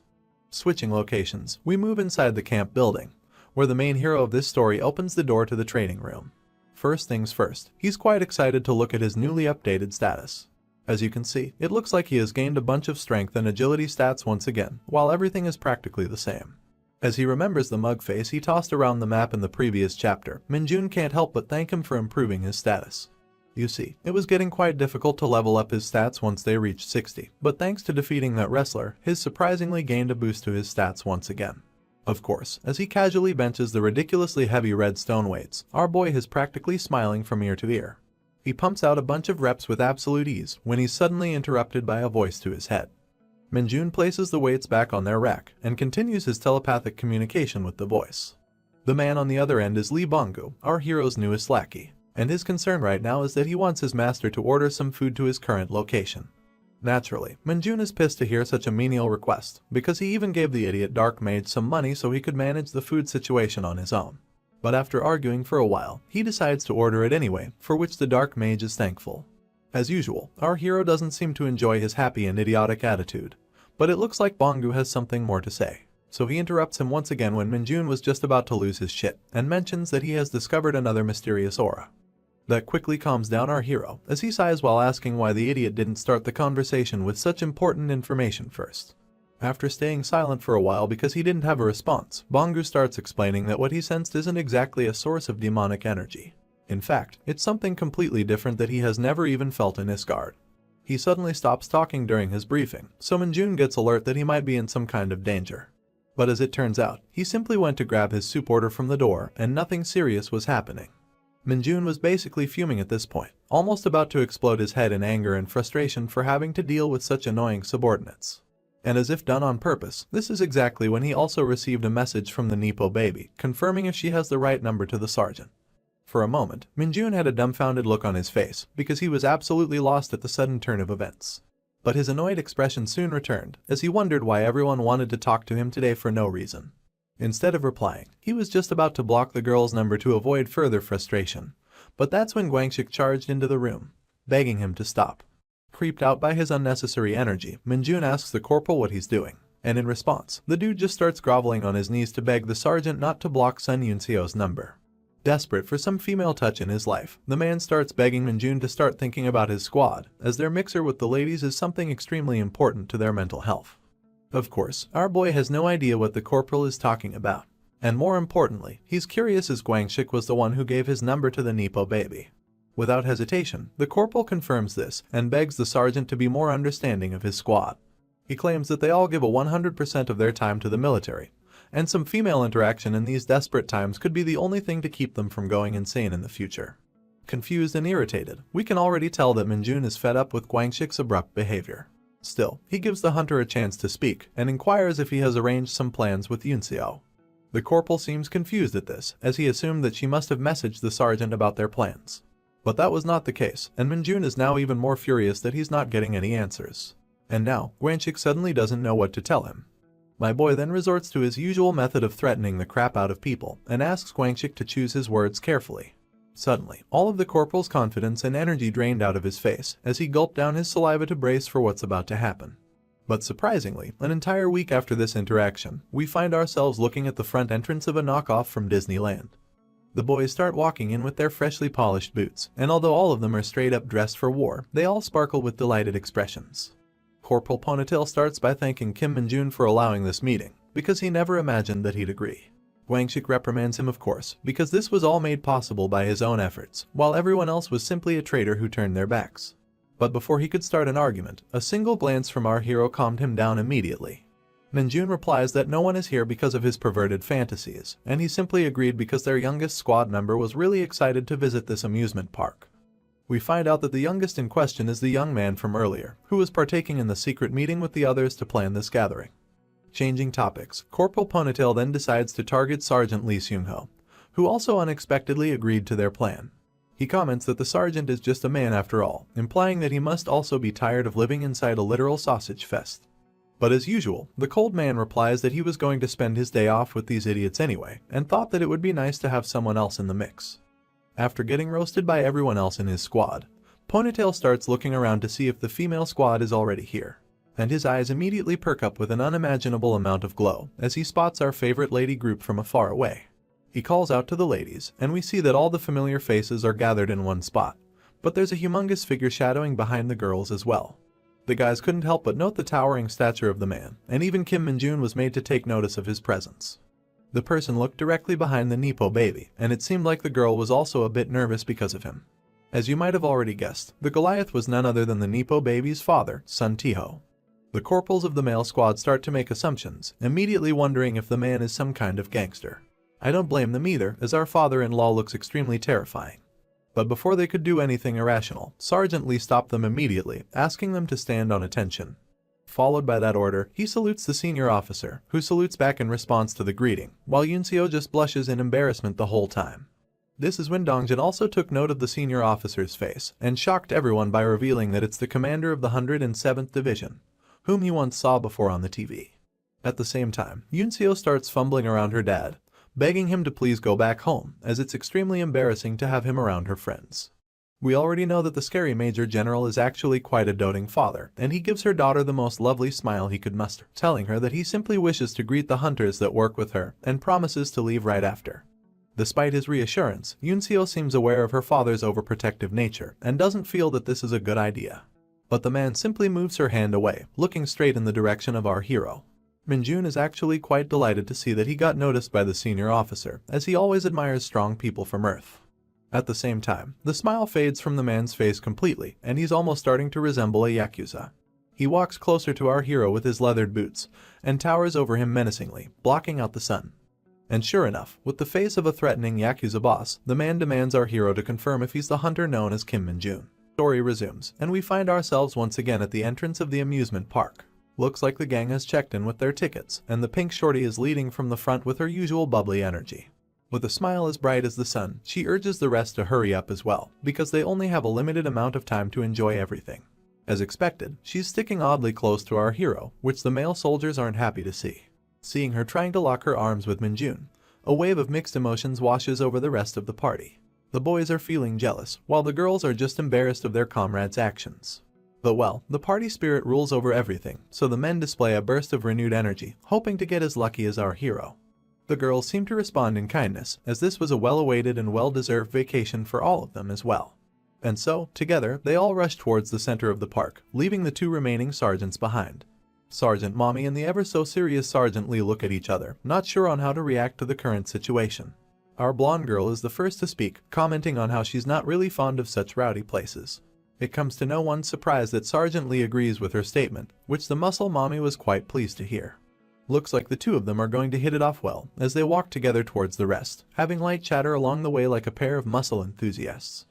Switching locations, we move inside the camp building, where the main hero of this story opens the door to the training room. First things first, he's quite excited to look at his newly updated status. As you can see, it looks like he has gained a bunch of strength and agility stats once again, while everything is practically the same. As he remembers the mug face he tossed around the map in the previous chapter, Minjun can't help but thank him for improving his status. You see, it was getting quite difficult to level up his stats once they reached 60, but thanks to defeating that wrestler, his surprisingly gained a boost to his stats once again. Of course, as he casually benches the ridiculously heavy red stone weights, our boy is practically smiling from ear to ear. He pumps out a bunch of reps with absolute ease when he's suddenly interrupted by a voice to his head. Minjun places the weights back on their rack and continues his telepathic communication with the voice. The man on the other end is Lee Bongu, our hero's newest lackey, and his concern right now is that he wants his master to order some food to his current location. Naturally, Minjun is pissed to hear such a menial request, because he even gave the idiot Dark Mage some money so he could manage the food situation on his own. But after arguing for a while, he decides to order it anyway, for which the Dark Mage is thankful. As usual, our hero doesn't seem to enjoy his happy and idiotic attitude, but it looks like Bongu has something more to say. So he interrupts him once again when Minjun was just about to lose his shit, and mentions that he has discovered another mysterious aura. That quickly calms down our hero, as he sighs while asking why the idiot didn't start the conversation with such important information first. After staying silent for a while because he didn't have a response, Bongu starts explaining that what he sensed isn't exactly a source of demonic energy. In fact, it's something completely different that he has never even felt in Isgard. He suddenly stops talking during his briefing, so Minjun gets alert that he might be in some kind of danger. But as it turns out, he simply went to grab his soup order from the door and nothing serious was happening. Minjun was basically fuming at this point, almost about to explode his head in anger and frustration for having to deal with such annoying subordinates. And as if done on purpose, this is exactly when he also received a message from the Nepo baby, confirming if she has the right number to the sergeant. For a moment, Minjun had a dumbfounded look on his face, because he was absolutely lost at the sudden turn of events. But his annoyed expression soon returned, as he wondered why everyone wanted to talk to him today for no reason. Instead of replying, he was just about to block the girl's number to avoid further frustration. But that's when Guangxik charged into the room, begging him to stop. Creeped out by his unnecessary energy, Minjun asks the corporal what he's doing, and in response, the dude just starts groveling on his knees to beg the sergeant not to block Sun Yunseo's number. Desperate for some female touch in his life, the man starts begging Minjun to start thinking about his squad, as their mixer with the ladies is something extremely important to their mental health. Of course, our boy has no idea what the corporal is talking about. And more importantly, he's curious as Guangxik was the one who gave his number to the Nepo baby. Without hesitation, the corporal confirms this and begs the sergeant to be more understanding of his squad. He claims that they all give a 100% of their time to the military, and some female interaction in these desperate times could be the only thing to keep them from going insane in the future. Confused and irritated, we can already tell that Minjun is fed up with Guangxik's abrupt behavior. Still, he gives the hunter a chance to speak and inquires if he has arranged some plans with Yunseo. The corporal seems confused at this, as he assumed that she must have messaged the sergeant about their plans. But that was not the case, and Minjun is now even more furious that he's not getting any answers. And now, Guangxik suddenly doesn't know what to tell him. My boy then resorts to his usual method of threatening the crap out of people and asks Guangxik to choose his words carefully. Suddenly, all of the corporal's confidence and energy drained out of his face as he gulped down his saliva to brace for what's about to happen. But surprisingly, an entire week after this interaction, we find ourselves looking at the front entrance of a knockoff from Disneyland. The boys start walking in with their freshly polished boots, and although all of them are straight up dressed for war, they all sparkle with delighted expressions. Corporal Ponytail starts by thanking Kim Min-jun for allowing this meeting, because he never imagined that he'd agree. Gwangshik reprimands him of course, because this was all made possible by his own efforts, while everyone else was simply a traitor who turned their backs. But before he could start an argument, a single glance from our hero calmed him down immediately. Min-jun replies that no one is here because of his perverted fantasies, and he simply agreed because their youngest squad member was really excited to visit this amusement park. We find out that the youngest in question is the young man from earlier, who was partaking in the secret meeting with the others to plan this gathering. Changing topics, Corporal Ponytail then decides to target Sergeant Lee Seung-ho, who also unexpectedly agreed to their plan. He comments that the sergeant is just a man after all, implying that he must also be tired of living inside a literal sausage fest. But as usual, the cold man replies that he was going to spend his day off with these idiots anyway, and thought that it would be nice to have someone else in the mix. After getting roasted by everyone else in his squad, Ponytail starts looking around to see if the female squad is already here. And his eyes immediately perk up with an unimaginable amount of glow as he spots our favorite lady group from afar away. He calls out to the ladies, and we see that all the familiar faces are gathered in one spot, but there's a humongous figure shadowing behind the girls as well. The guys couldn't help but note the towering stature of the man, and even Kim Min-jun was made to take notice of his presence. The person looked directly behind the Nepo baby, and it seemed like the girl was also a bit nervous because of him. As you might have already guessed, the Goliath was none other than the Nepo baby's father, Sun Tiho. The corporals of the male squad start to make assumptions, immediately wondering if the man is some kind of gangster. I don't blame them either, as our father-in-law looks extremely terrifying. But before they could do anything irrational, Sergeant Lee stopped them immediately, asking them to stand on attention. Followed by that order, he salutes the senior officer, who salutes back in response to the greeting, while Yunseo just blushes in embarrassment the whole time. This is when Dongjin also took note of the senior officer's face, and shocked everyone by revealing that it's the commander of the 107th Division, whom he once saw before on the TV. At the same time, Yunseo starts fumbling around her dad, begging him to please go back home, as it's extremely embarrassing to have him around her friends. We already know that the scary Major General is actually quite a doting father, and he gives her daughter the most lovely smile he could muster, telling her that he simply wishes to greet the hunters that work with her, and promises to leave right after. Despite his reassurance, Yunseo seems aware of her father's overprotective nature, and doesn't feel that this is a good idea. But the man simply moves her hand away, looking straight in the direction of our hero. Min-jun is actually quite delighted to see that he got noticed by the senior officer, as he always admires strong people from Earth. At the same time, the smile fades from the man's face completely, and he's almost starting to resemble a yakuza. He walks closer to our hero with his leathered boots, and towers over him menacingly, blocking out the sun. And sure enough, with the face of a threatening yakuza boss, the man demands our hero to confirm if he's the hunter known as Kim Min-jun. Story resumes, and we find ourselves once again at the entrance of the amusement park. Looks like the gang has checked in with their tickets, and the pink shorty is leading from the front with her usual bubbly energy. With a smile as bright as the sun, she urges the rest to hurry up as well, because they only have a limited amount of time to enjoy everything. As expected, she's sticking oddly close to our hero, which the male soldiers aren't happy to see. Seeing her trying to lock her arms with Min-jun, a wave of mixed emotions washes over the rest of the party. The boys are feeling jealous, while the girls are just embarrassed of their comrades' actions. But well, the party spirit rules over everything, so the men display a burst of renewed energy, hoping to get as lucky as our hero. The girls seem to respond in kindness, as this was a well-awaited and well-deserved vacation for all of them as well. And so, together, they all rush towards the center of the park, leaving the two remaining sergeants behind. Sergeant Mommy and the ever-so-serious Sergeant Lee look at each other, not sure on how to react to the current situation. Our blonde girl is the first to speak, commenting on how she's not really fond of such rowdy places. It comes to no one's surprise that Sergeant Lee agrees with her statement, which the muscle mommy was quite pleased to hear. Looks like the two of them are going to hit it off well, as they walk together towards the rest, having light chatter along the way like a pair of muscle enthusiasts.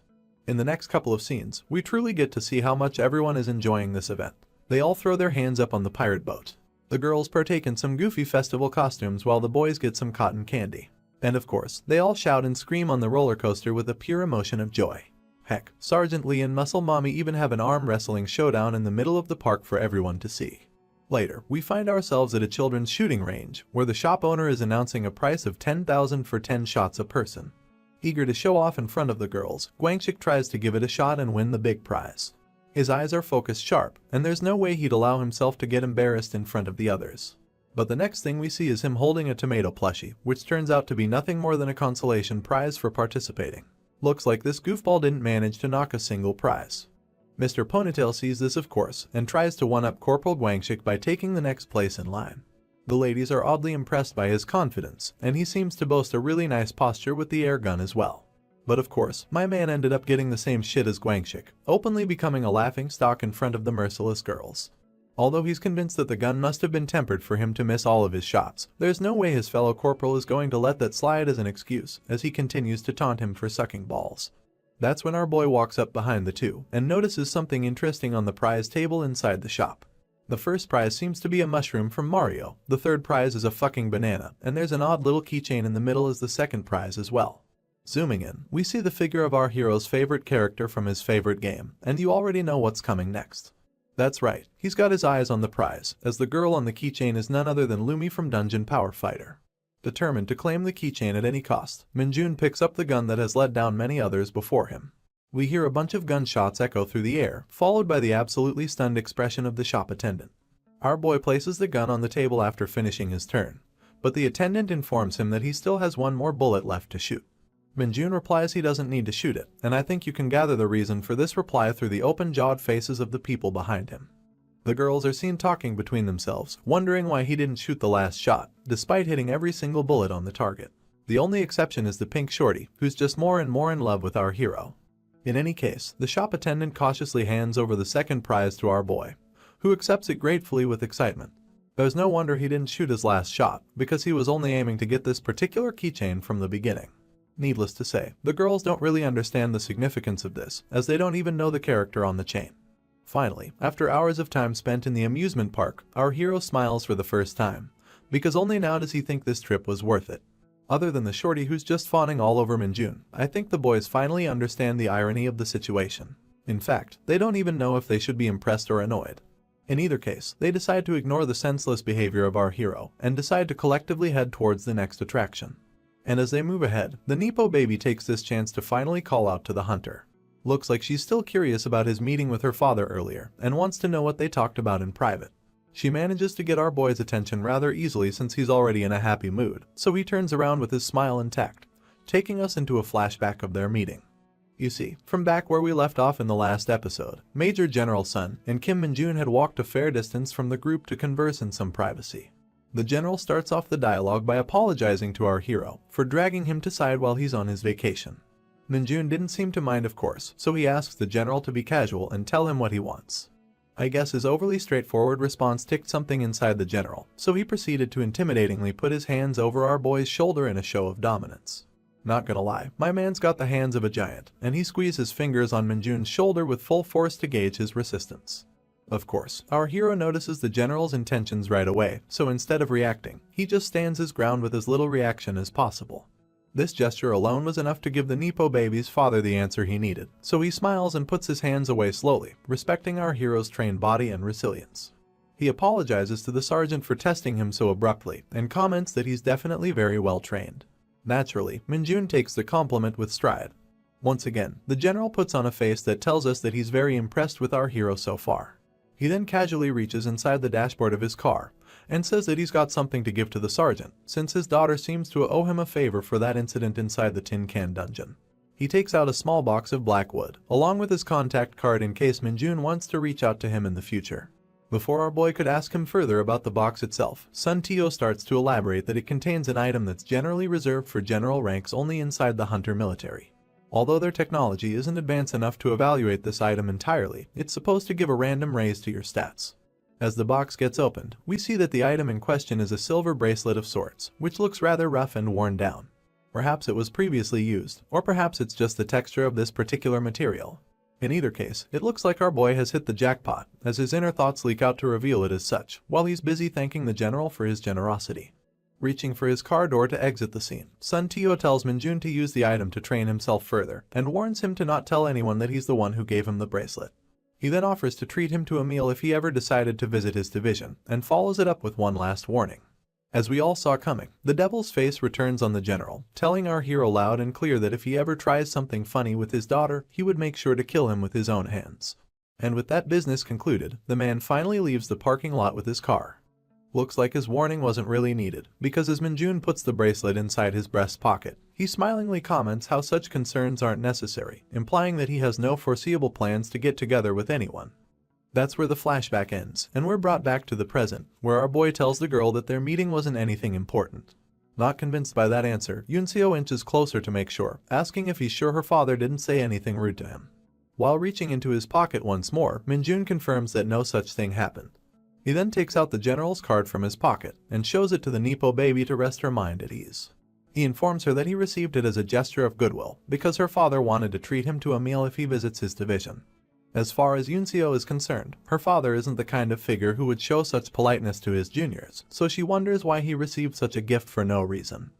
In the next couple of scenes, we truly get to see how much everyone is enjoying this event. They all throw their hands up on the pirate boat. The girls partake in some goofy festival costumes while the boys get some cotton candy. And of course, they all shout and scream on the roller coaster with a pure emotion of joy. Heck, Sergeant Lee and Muscle Mommy even have an arm wrestling showdown in the middle of the park for everyone to see. Later, we find ourselves at a children's shooting range, where the shop owner is announcing a price of 10,000 for 10 shots a person. Eager to show off in front of the girls, Gwangshik tries to give it a shot and win the big prize. His eyes are focused sharp, and there's no way he'd allow himself to get embarrassed in front of the others. But the next thing we see is him holding a tomato plushie, which turns out to be nothing more than a consolation prize for participating. Looks like this goofball didn't manage to knock a single prize. Mr. Ponytail sees this of course and tries to one-up Corporal Guangxik by taking the next place in line. The ladies are oddly impressed by his confidence, and he seems to boast a really nice posture with the air gun as well. But of course, my man ended up getting the same shit as Guangxik, openly becoming a laughingstock in front of the merciless girls. Although he's convinced that the gun must have been tempered for him to miss all of his shots, there's no way his fellow corporal is going to let that slide as an excuse as he continues to taunt him for sucking balls. That's when our boy walks up behind the two and notices something interesting on the prize table inside the shop. The first prize seems to be a mushroom from Mario, the third prize is a fucking banana, and there's an odd little keychain in the middle as the second prize as well. Zooming in, we see the figure of our hero's favorite character from his favorite game, and you already know what's coming next. That's right, he's got his eyes on the prize, as the girl on the keychain is none other than Lumi from Dungeon Power Fighter. Determined to claim the keychain at any cost, Minjun picks up the gun that has let down many others before him. We hear a bunch of gunshots echo through the air, followed by the absolutely stunned expression of the shop attendant. Our boy places the gun on the table after finishing his turn, but the attendant informs him that he still has one more bullet left to shoot. Minjun replies he doesn't need to shoot it, and I think you can gather the reason for this reply through the open-jawed faces of the people behind him. The girls are seen talking between themselves, wondering why he didn't shoot the last shot, despite hitting every single bullet on the target. The only exception is the pink shorty, who's just more and more in love with our hero. In any case, the shop attendant cautiously hands over the second prize to our boy, who accepts it gratefully with excitement. There's no wonder he didn't shoot his last shot, because he was only aiming to get this particular keychain from the beginning. Needless to say, the girls don't really understand the significance of this, as they don't even know the character on the chain. Finally, after hours of time spent in the amusement park, our hero smiles for the first time, because only now does he think this trip was worth it. Other than the shorty who's just fawning all over Minjun, I think the boys finally understand the irony of the situation. In fact, they don't even know if they should be impressed or annoyed. In either case, they decide to ignore the senseless behavior of our hero and decide to collectively head towards the next attraction. And as they move ahead, the Nepo baby takes this chance to finally call out to the hunter. Looks like she's still curious about his meeting with her father earlier and wants to know what they talked about in private. She manages to get our boy's attention rather easily since he's already in a happy mood, so he turns around with his smile intact, taking us into a flashback of their meeting. You see, from back where we left off in the last episode, Major General Sun and Kim Minjun had walked a fair distance from the group to converse in some privacy. The general starts off the dialogue by apologizing to our hero for dragging him to side while he's on his vacation. Minjun didn't seem to mind of course, so he asks the general to be casual and tell him what he wants. I guess his overly straightforward response ticked something inside the general, so he proceeded to intimidatingly put his hands over our boy's shoulder in a show of dominance. Not gonna lie, my man's got the hands of a giant, and he squeezed his fingers on Minjun's shoulder with full force to gauge his resistance. Of course, our hero notices the general's intentions right away, so instead of reacting, he just stands his ground with as little reaction as possible. This gesture alone was enough to give the Nepo baby's father the answer he needed, so he smiles and puts his hands away slowly, respecting our hero's trained body and resilience. He apologizes to the sergeant for testing him so abruptly, and comments that he's definitely very well trained. Naturally, Minjun takes the compliment with stride. Once again, the general puts on a face that tells us that he's very impressed with our hero so far. He then casually reaches inside the dashboard of his car and says that he's got something to give to the sergeant, since his daughter seems to owe him a favor for that incident inside the tin can dungeon. He takes out a small box of black wood, along with his contact card in case Minjun wants to reach out to him in the future. Before our boy could ask him further about the box itself, Sun Tio starts to elaborate that it contains an item that's generally reserved for general ranks only inside the hunter military. Although their technology isn't advanced enough to evaluate this item entirely, it's supposed to give a random raise to your stats. As the box gets opened, we see that the item in question is a silver bracelet of sorts, which looks rather rough and worn down. Perhaps it was previously used, or perhaps it's just the texture of this particular material. In either case, it looks like our boy has hit the jackpot, as his inner thoughts leak out to reveal it as such, while he's busy thanking the general for his generosity. Reaching for his car door to exit the scene, Sun Tio tells Minjun to use the item to train himself further, and warns him to not tell anyone that he's the one who gave him the bracelet. He then offers to treat him to a meal if he ever decided to visit his division, and follows it up with one last warning. As we all saw coming, the devil's face returns on the general, telling our hero loud and clear that if he ever tries something funny with his daughter, he would make sure to kill him with his own hands. And with that business concluded, the man finally leaves the parking lot with his car. Looks like his warning wasn't really needed, because as Minjun puts the bracelet inside his breast pocket, he smilingly comments how such concerns aren't necessary, implying that he has no foreseeable plans to get together with anyone. That's where the flashback ends, and we're brought back to the present, where our boy tells the girl that their meeting wasn't anything important. Not convinced by that answer, Yunseo inches closer to make sure, asking if he's sure her father didn't say anything rude to him. While reaching into his pocket once more, Minjun confirms that no such thing happened. He then takes out the general's card from his pocket and shows it to the Nepo baby to rest her mind at ease. He informs her that he received it as a gesture of goodwill because her father wanted to treat him to a meal if he visits his division. As far as Yunseo is concerned, her father isn't the kind of figure who would show such politeness to his juniors, so she wonders why he received such a gift for no reason.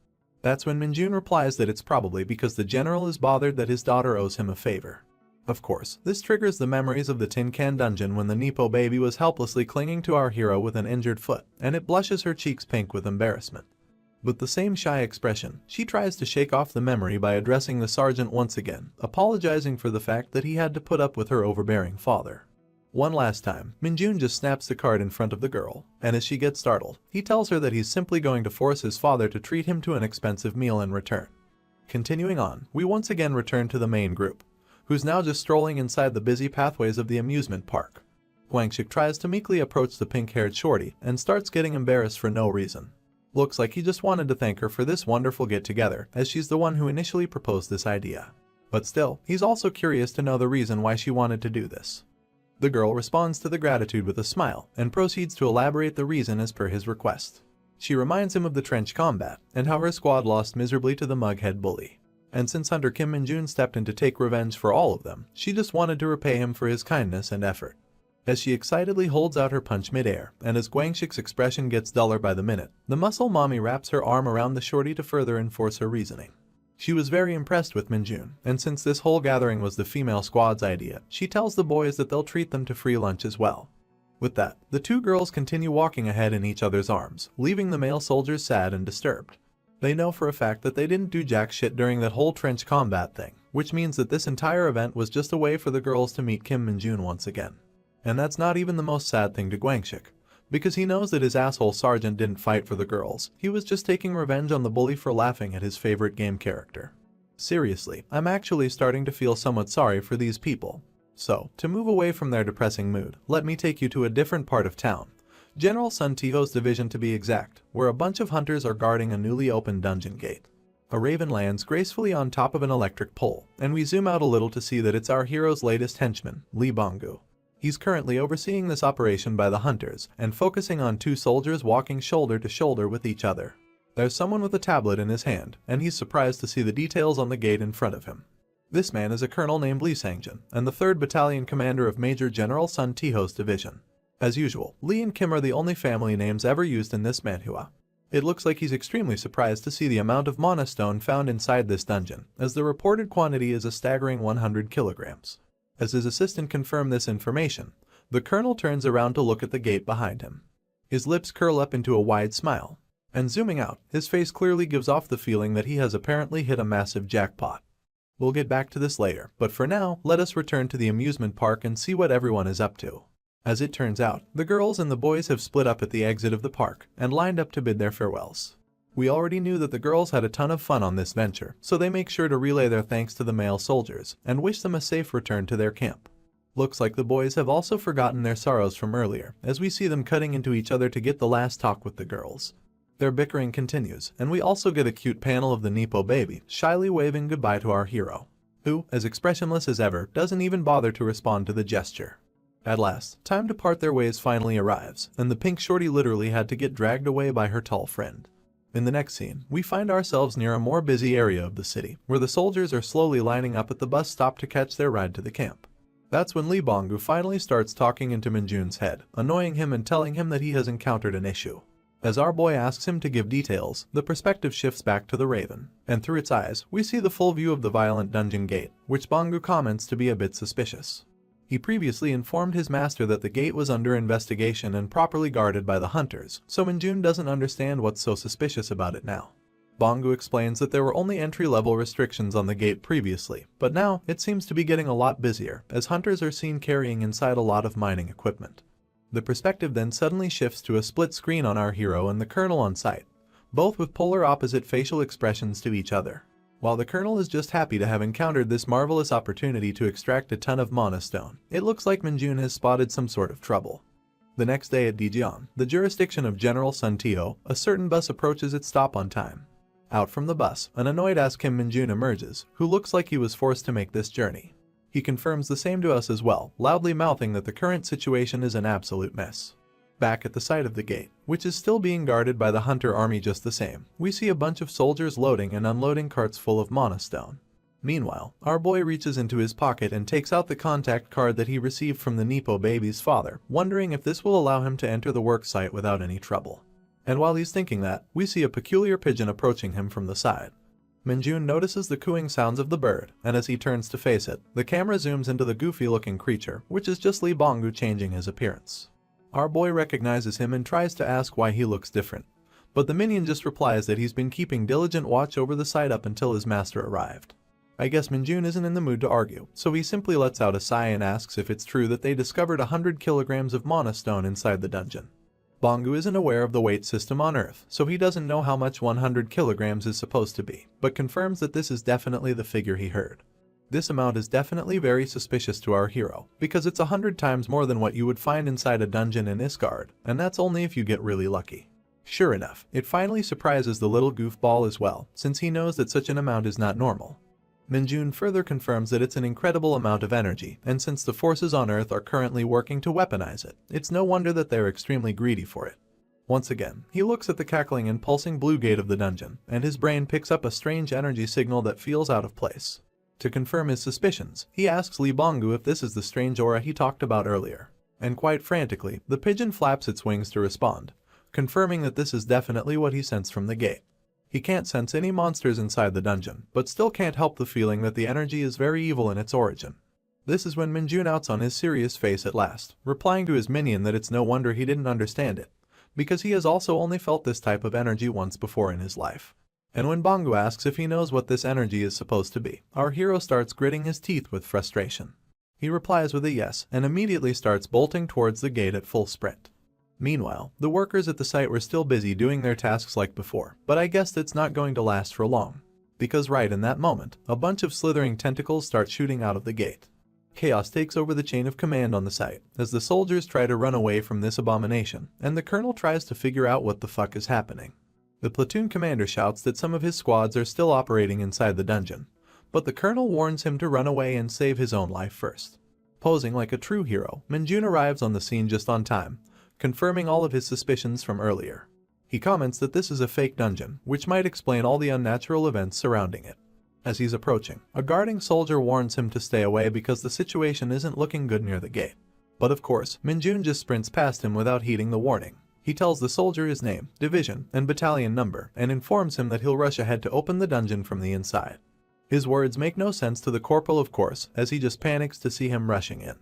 That's when Minjun replies that it's probably because the general is bothered that his daughter owes him a favor. Of course, this triggers the memories of the tin can dungeon when the Nepo baby was helplessly clinging to our hero with an injured foot, and it blushes her cheeks pink with embarrassment. With the same shy expression, she tries to shake off the memory by addressing the sergeant once again, apologizing for the fact that he had to put up with her overbearing father. One last time, Minjun just snaps the card in front of the girl, and as she gets startled, he tells her that he's simply going to force his father to treat him to an expensive meal in return. Continuing on, we once again return to the main group, who's now just strolling inside the busy pathways of the amusement park. Guangxik tries to meekly approach the pink-haired shorty and starts getting embarrassed for no reason. Looks like he just wanted to thank her for this wonderful get-together, as she's the one who initially proposed this idea. But still, he's also curious to know the reason why she wanted to do this. The girl responds to the gratitude with a smile and proceeds to elaborate the reason as per his request. She reminds him of the trench combat and how her squad lost miserably to the mughead bully. And since Hunter Kim Minjun stepped in to take revenge for all of them, she just wanted to repay him for his kindness and effort. As she excitedly holds out her punch midair, and as Guangxik's expression gets duller by the minute, the muscle mommy wraps her arm around the shorty to further enforce her reasoning. She was very impressed with Minjun, and since this whole gathering was the female squad's idea, she tells the boys that they'll treat them to free lunch as well. With that, the two girls continue walking ahead in each other's arms, leaving the male soldiers sad and disturbed. They know for a fact that they didn't do jack shit during that whole trench combat thing, which means that this entire event was just a way for the girls to meet Kim Minjun once again. And that's not even the most sad thing to Guangxik, because he knows that his asshole sergeant didn't fight for the girls, he was just taking revenge on the bully for laughing at his favorite game character. Seriously, I'm actually starting to feel somewhat sorry for these people. So, to move away from their depressing mood, let me take you to a different part of town. General Sun Tiho's division to be exact, where a bunch of hunters are guarding a newly opened dungeon gate. A raven lands gracefully on top of an electric pole, and we zoom out a little to see that it's our hero's latest henchman, Li Banggu. He's currently overseeing this operation by the hunters, and focusing on two soldiers walking shoulder to shoulder with each other. There's someone with a tablet in his hand, and he's surprised to see the details on the gate in front of him. This man is a colonel named Li Sangjin, and the 3rd Battalion commander of Major General Sun Tiho's division. As usual, Li and Kim are the only family names ever used in this manhua. It looks like he's extremely surprised to see the amount of mana stone found inside this dungeon, as the reported quantity is a staggering 100 kilograms. As his assistant confirmed this information, the colonel turns around to look at the gate behind him. His lips curl up into a wide smile, and zooming out, his face clearly gives off the feeling that he has apparently hit a massive jackpot. We'll get back to this later, but for now, let us return to the amusement park and see what everyone is up to. As it turns out, the girls and the boys have split up at the exit of the park and lined up to bid their farewells. We already knew that the girls had a ton of fun on this venture, so they make sure to relay their thanks to the male soldiers and wish them a safe return to their camp. Looks like the boys have also forgotten their sorrows from earlier, as we see them cutting into each other to get the last talk with the girls. Their bickering continues, and we also get a cute panel of the Nepo baby shyly waving goodbye to our hero, who, as expressionless as ever, doesn't even bother to respond to the gesture. At last, time to part their ways finally arrives, and the pink shorty literally had to get dragged away by her tall friend. In the next scene, we find ourselves near a more busy area of the city, where the soldiers are slowly lining up at the bus stop to catch their ride to the camp. That's when Li Banggu finally starts talking into Minjun's head, annoying him and telling him that he has encountered an issue. As our boy asks him to give details, the perspective shifts back to the raven, and through its eyes, we see the full view of the violent dungeon gate, which Banggu comments to be a bit suspicious. He previously informed his master that the gate was under investigation and properly guarded by the hunters, so Minjun doesn't understand what's so suspicious about it now. Banggu explains that there were only entry-level restrictions on the gate previously, but now it seems to be getting a lot busier, as hunters are seen carrying inside a lot of mining equipment. The perspective then suddenly shifts to a split screen on our hero and the Colonel on site, both with polar opposite facial expressions to each other. While the Colonel is just happy to have encountered this marvelous opportunity to extract a ton of mana stone, it looks like Minjun has spotted some sort of trouble. The next day at Daejeon, the jurisdiction of General Sun Teo, a certain bus approaches its stop on time. Out from the bus, an annoyed Kim Minjun emerges, who looks like he was forced to make this journey. He confirms the same to us as well, loudly mouthing that the current situation is an absolute mess. Back at the site of the gate, which is still being guarded by the hunter army just the same, we see a bunch of soldiers loading and unloading carts full of mana stone. Meanwhile, our boy reaches into his pocket and takes out the contact card that he received from the Nepo baby's father, wondering if this will allow him to enter the work site without any trouble. And while he's thinking that, we see a peculiar pigeon approaching him from the side. Minjun notices the cooing sounds of the bird, and as he turns to face it, the camera zooms into the goofy-looking creature, which is just Lee Bongu changing his appearance. Our boy recognizes him and tries to ask why he looks different, but the minion just replies that he's been keeping diligent watch over the site up until his master arrived. I guess Minjun isn't in the mood to argue, so he simply lets out a sigh and asks if it's true that they discovered 100 kilograms of mana stone inside the dungeon. Bongu isn't aware of the weight system on Earth, so he doesn't know how much 100 kilograms is supposed to be, but confirms that this is definitely the figure he heard. This amount is definitely very suspicious to our hero, because it's 100 times more than what you would find inside a dungeon in Isgard, and that's only if you get really lucky. Sure enough, it finally surprises the little goofball as well, since he knows that such an amount is not normal. Minjun further confirms that it's an incredible amount of energy, and since the forces on Earth are currently working to weaponize it, it's no wonder that they're extremely greedy for it. Once again, he looks at the cackling and pulsing blue gate of the dungeon, and his brain picks up a strange energy signal that feels out of place. To confirm his suspicions, he asks Lee Bongu if this is the strange aura he talked about earlier, and quite frantically, the pigeon flaps its wings to respond, confirming that this is definitely what he sensed from the gate. He can't sense any monsters inside the dungeon, but still can't help the feeling that the energy is very evil in its origin. This is when Minjun outs on his serious face at last, replying to his minion that it's no wonder he didn't understand it, because he has also only felt this type of energy once before in his life. And when Bongu asks if he knows what this energy is supposed to be, our hero starts gritting his teeth with frustration. He replies with a yes, and immediately starts bolting towards the gate at full sprint. Meanwhile, the workers at the site were still busy doing their tasks like before, but I guess that's not going to last for long. Because right in that moment, a bunch of slithering tentacles start shooting out of the gate. Chaos takes over the chain of command on the site, as the soldiers try to run away from this abomination, and the colonel tries to figure out what the fuck is happening. The platoon commander shouts that some of his squads are still operating inside the dungeon, but the colonel warns him to run away and save his own life first. Posing like a true hero, Minjun arrives on the scene just on time, confirming all of his suspicions from earlier. He comments that this is a fake dungeon, which might explain all the unnatural events surrounding it. As he's approaching, a guarding soldier warns him to stay away because the situation isn't looking good near the gate. But of course, Minjun just sprints past him without heeding the warning. He tells the soldier his name, division, and battalion number, and informs him that he'll rush ahead to open the dungeon from the inside. His words make no sense to the corporal, of course, as he just panics to see him rushing in.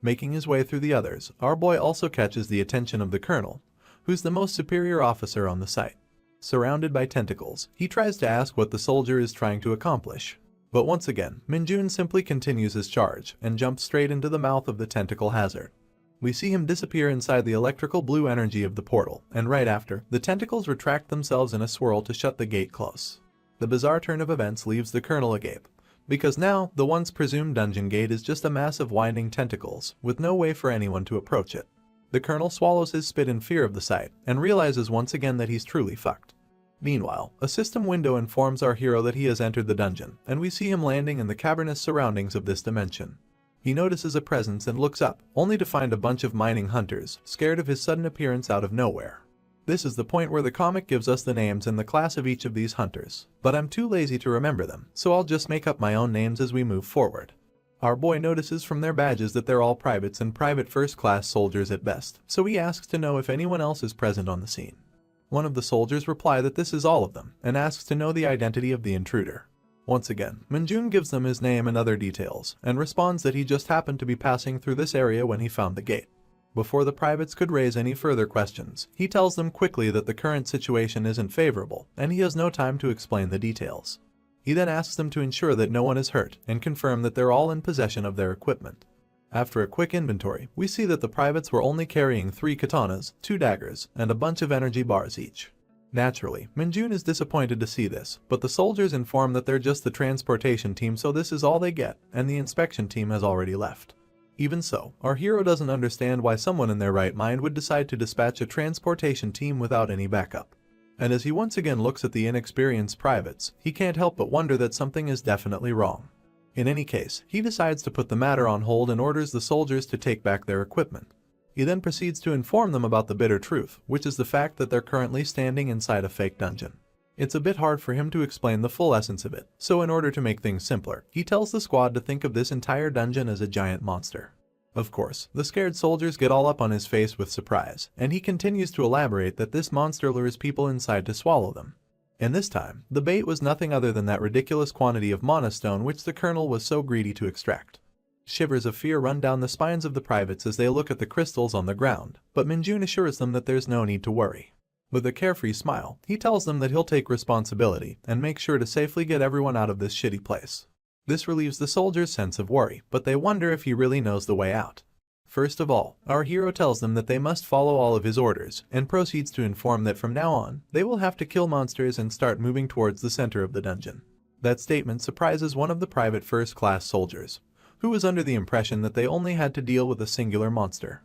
Making his way through the others, our boy also catches the attention of the colonel, who's the most superior officer on the site. Surrounded by tentacles, he tries to ask what the soldier is trying to accomplish. But once again, Minjun simply continues his charge, and jumps straight into the mouth of the tentacle hazard. We see him disappear inside the electrical blue energy of the portal, and right after, the tentacles retract themselves in a swirl to shut the gate close. The bizarre turn of events leaves the colonel agape, because now, the once presumed dungeon gate is just a mass of winding tentacles, with no way for anyone to approach it. The colonel swallows his spit in fear of the sight, and realizes once again that he's truly fucked. Meanwhile, a system window informs our hero that he has entered the dungeon, and we see him landing in the cavernous surroundings of this dimension. He notices a presence and looks up, only to find a bunch of mining hunters, scared of his sudden appearance out of nowhere. This is the point where the comic gives us the names and the class of each of these hunters, but I'm too lazy to remember them, so I'll just make up my own names as we move forward. Our boy notices from their badges that they're all privates and private first-class soldiers at best, so he asks to know if anyone else is present on the scene. One of the soldiers replies that this is all of them, and asks to know the identity of the intruder. Once again, Minjun gives them his name and other details, and responds that he just happened to be passing through this area when he found the gate. Before the privates could raise any further questions, he tells them quickly that the current situation isn't favorable, and he has no time to explain the details. He then asks them to ensure that no one is hurt, and confirm that they're all in possession of their equipment. After a quick inventory, we see that the privates were only carrying 3 katanas, 2 daggers, and a bunch of energy bars each. Naturally, Minjun is disappointed to see this, but the soldiers inform that they're just the transportation team, so this is all they get, and the inspection team has already left. Even so, our hero doesn't understand why someone in their right mind would decide to dispatch a transportation team without any backup. And as he once again looks at the inexperienced privates, he can't help but wonder that something is definitely wrong. In any case, he decides to put the matter on hold and orders the soldiers to take back their equipment. He then proceeds to inform them about the bitter truth, which is the fact that they're currently standing inside a fake dungeon. It's a bit hard for him to explain the full essence of it, so in order to make things simpler, he tells the squad to think of this entire dungeon as a giant monster. Of course, the scared soldiers get all up on his face with surprise, and he continues to elaborate that this monster lures people inside to swallow them. And this time, the bait was nothing other than that ridiculous quantity of mana stone which the colonel was so greedy to extract. Shivers of fear run down the spines of the privates as they look at the crystals on the ground, but Minjun assures them that there's no need to worry. With a carefree smile, he tells them that he'll take responsibility and make sure to safely get everyone out of this shitty place. This relieves the soldiers' sense of worry, but they wonder if he really knows the way out. First of all, our hero tells them that they must follow all of his orders, and proceeds to inform that from now on, they will have to kill monsters and start moving towards the center of the dungeon. That statement surprises one of the private first-class soldiers, who was under the impression that they only had to deal with a singular monster.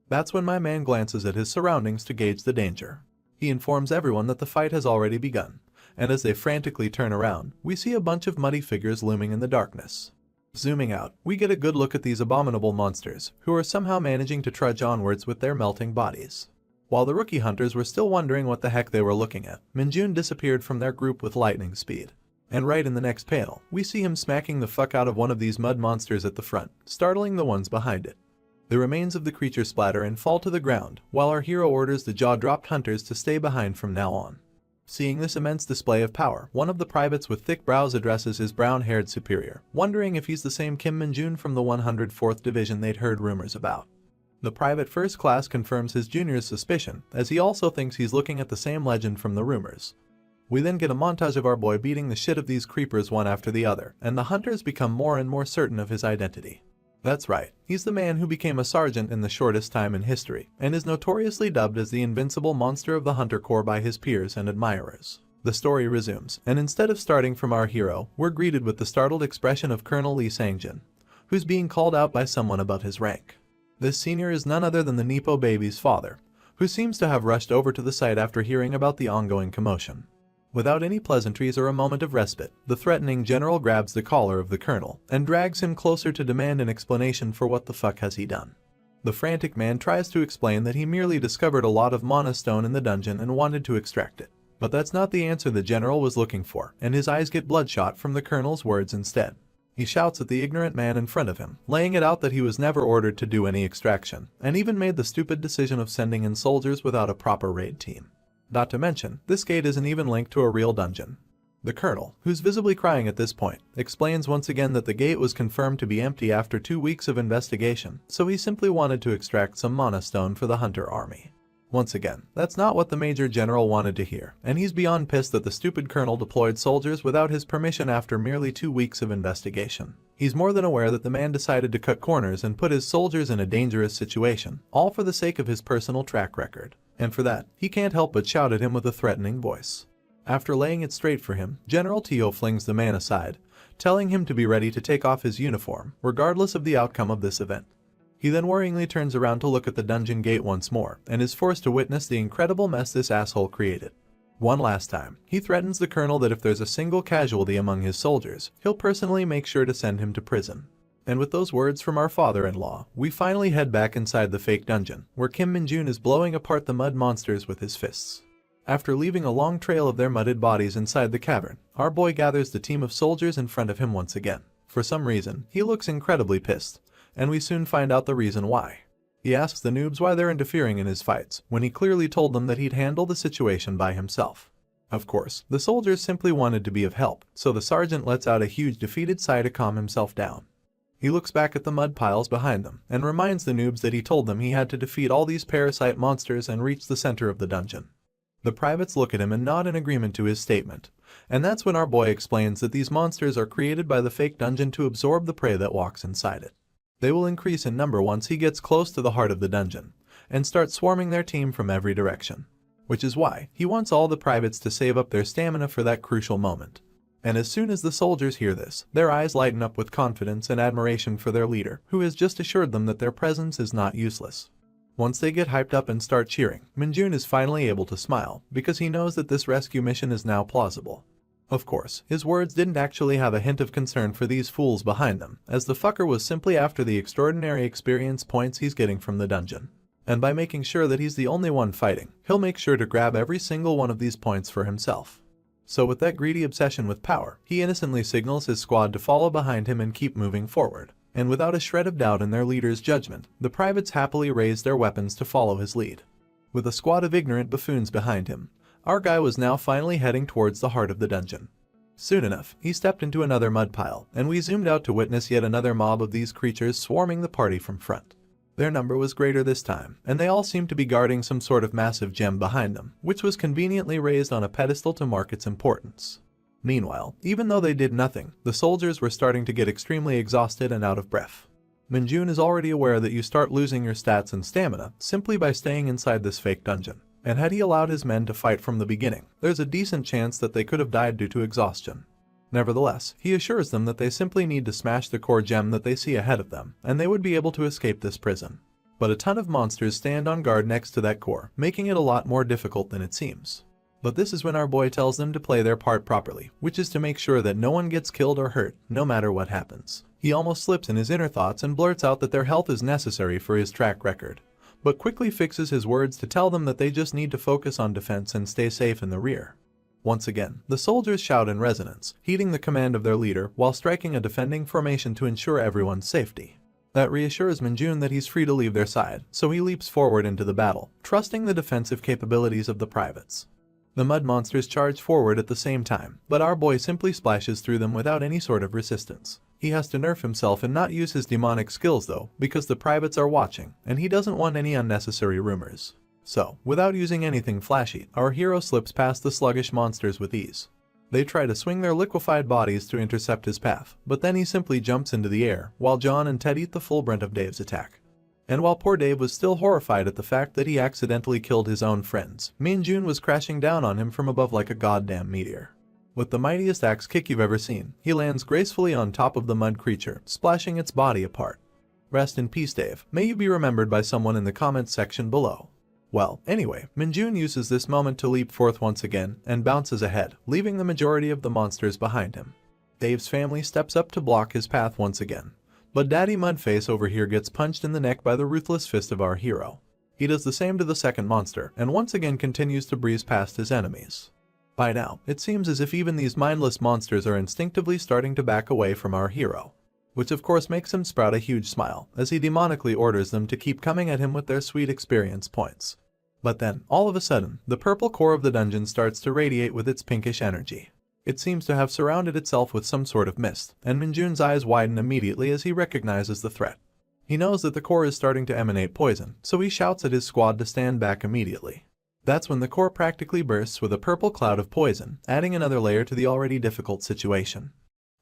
That's when my man glances at his surroundings to gauge the danger. He informs everyone that the fight has already begun, and as they frantically turn around, we see a bunch of muddy figures looming in the darkness. Zooming out, we get a good look at these abominable monsters, who are somehow managing to trudge onwards with their melting bodies. While the rookie hunters were still wondering what the heck they were looking at, Minjun disappeared from their group with lightning speed. And right in the next panel, we see him smacking the fuck out of one of these mud monsters at the front, startling the ones behind it. The remains of the creature splatter and fall to the ground, while our hero orders the jaw-dropped hunters to stay behind from now on. Seeing this immense display of power, one of the privates with thick brows addresses his brown-haired superior, wondering if he's the same Kim Minjun from the 104th Division they'd heard rumors about. The private first class confirms his junior's suspicion, as he also thinks he's looking at the same legend from the rumors. We then get a montage of our boy beating the shit of these creepers one after the other, and the hunters become more and more certain of his identity. That's right, he's the man who became a sergeant in the shortest time in history, and is notoriously dubbed as the invincible monster of the Hunter Corps by his peers and admirers. The story resumes, and instead of starting from our hero, we're greeted with the startled expression of Colonel Lee Sangjin, who's being called out by someone above his rank. This senior is none other than the Nepo baby's father, who seems to have rushed over to the site after hearing about the ongoing commotion. Without any pleasantries or a moment of respite, the threatening general grabs the collar of the colonel and drags him closer to demand an explanation for what the fuck has he done. The frantic man tries to explain that he merely discovered a lot of mana stone in the dungeon and wanted to extract it. But that's not the answer the general was looking for, and his eyes get bloodshot from the colonel's words instead. He shouts at the ignorant man in front of him, laying it out that he was never ordered to do any extraction, and even made the stupid decision of sending in soldiers without a proper raid team. Not to mention, this gate isn't even linked to a real dungeon. The colonel, who's visibly crying at this point, explains once again that the gate was confirmed to be empty after 2 weeks of investigation, so he simply wanted to extract some mana stone for the hunter army. Once again, that's not what the major general wanted to hear, and he's beyond pissed that the stupid colonel deployed soldiers without his permission after merely 2 weeks of investigation. He's more than aware that the man decided to cut corners and put his soldiers in a dangerous situation, all for the sake of his personal track record. And for that, he can't help but shout at him with a threatening voice. After laying it straight for him, General Tio flings the man aside, telling him to be ready to take off his uniform, regardless of the outcome of this event. He then worryingly turns around to look at the dungeon gate once more, and is forced to witness the incredible mess this asshole created. One last time, he threatens the colonel that if there's a single casualty among his soldiers, he'll personally make sure to send him to prison. And with those words from our father-in-law, we finally head back inside the fake dungeon, where Kim Min-jun is blowing apart the mud monsters with his fists. After leaving a long trail of their mudded bodies inside the cavern, our boy gathers the team of soldiers in front of him once again. For some reason, he looks incredibly pissed, and we soon find out the reason why. He asks the noobs why they're interfering in his fights, when he clearly told them that he'd handle the situation by himself. Of course, the soldiers simply wanted to be of help, so the sergeant lets out a huge defeated sigh to calm himself down. He looks back at the mud piles behind them, and reminds the noobs that he told them he had to defeat all these parasite monsters and reach the center of the dungeon. The privates look at him and nod in agreement to his statement, and that's when our boy explains that these monsters are created by the fake dungeon to absorb the prey that walks inside it. They will increase in number once he gets close to the heart of the dungeon, and start swarming their team from every direction. Which is why he wants all the privates to save up their stamina for that crucial moment. And as soon as the soldiers hear this, their eyes lighten up with confidence and admiration for their leader, who has just assured them that their presence is not useless. Once they get hyped up and start cheering, Minjun is finally able to smile, because he knows that this rescue mission is now plausible. Of course, his words didn't actually have a hint of concern for these fools behind them, as the fucker was simply after the extraordinary experience points he's getting from the dungeon. And by making sure that he's the only one fighting, he'll make sure to grab every single one of these points for himself. So with that greedy obsession with power, he innocently signals his squad to follow behind him and keep moving forward. And without a shred of doubt in their leader's judgment, the privates happily raised their weapons to follow his lead. With a squad of ignorant buffoons behind him, our guy was now finally heading towards the heart of the dungeon. Soon enough, he stepped into another mud pile, and we zoomed out to witness yet another mob of these creatures swarming the party from front. Their number was greater this time, and they all seemed to be guarding some sort of massive gem behind them, which was conveniently raised on a pedestal to mark its importance. Meanwhile, even though they did nothing, the soldiers were starting to get extremely exhausted and out of breath. Minjun is already aware that you start losing your stats and stamina simply by staying inside this fake dungeon, and had he allowed his men to fight from the beginning, there's a decent chance that they could have died due to exhaustion. Nevertheless, he assures them that they simply need to smash the core gem that they see ahead of them, and they would be able to escape this prison. But a ton of monsters stand on guard next to that core, making it a lot more difficult than it seems. But this is when our boy tells them to play their part properly, which is to make sure that no one gets killed or hurt, no matter what happens. He almost slips in his inner thoughts and blurts out that their health is necessary for his track record, but quickly fixes his words to tell them that they just need to focus on defense and stay safe in the rear. Once again, the soldiers shout in resonance, heeding the command of their leader while striking a defending formation to ensure everyone's safety. That reassures Minjun that he's free to leave their side, so he leaps forward into the battle, trusting the defensive capabilities of the privates. The mud monsters charge forward at the same time, but our boy simply splashes through them without any sort of resistance. He has to nerf himself and not use his demonic skills though, because the privates are watching, and he doesn't want any unnecessary rumors. So, without using anything flashy, our hero slips past the sluggish monsters with ease. They try to swing their liquefied bodies to intercept his path, but then he simply jumps into the air, while John and Ted eat the full brunt of Dave's attack. And while poor Dave was still horrified at the fact that he accidentally killed his own friends, Minjun was crashing down on him from above like a goddamn meteor. With the mightiest axe kick you've ever seen, he lands gracefully on top of the mud creature, splashing its body apart. Rest in peace, Dave. May you be remembered by someone in the comments section below. Well, anyway, Minjun uses this moment to leap forth once again and bounces ahead, leaving the majority of the monsters behind him. Dave's family steps up to block his path once again, but Daddy Mudface over here gets punched in the neck by the ruthless fist of our hero. He does the same to the second monster, and once again continues to breeze past his enemies. By now, it seems as if even these mindless monsters are instinctively starting to back away from our hero, which of course makes him sprout a huge smile, as he demonically orders them to keep coming at him with their sweet experience points. But then, all of a sudden, the purple core of the dungeon starts to radiate with its pinkish energy. It seems to have surrounded itself with some sort of mist, and Minjun's eyes widen immediately as he recognizes the threat. He knows that the core is starting to emanate poison, so he shouts at his squad to stand back immediately. That's when the core practically bursts with a purple cloud of poison, adding another layer to the already difficult situation.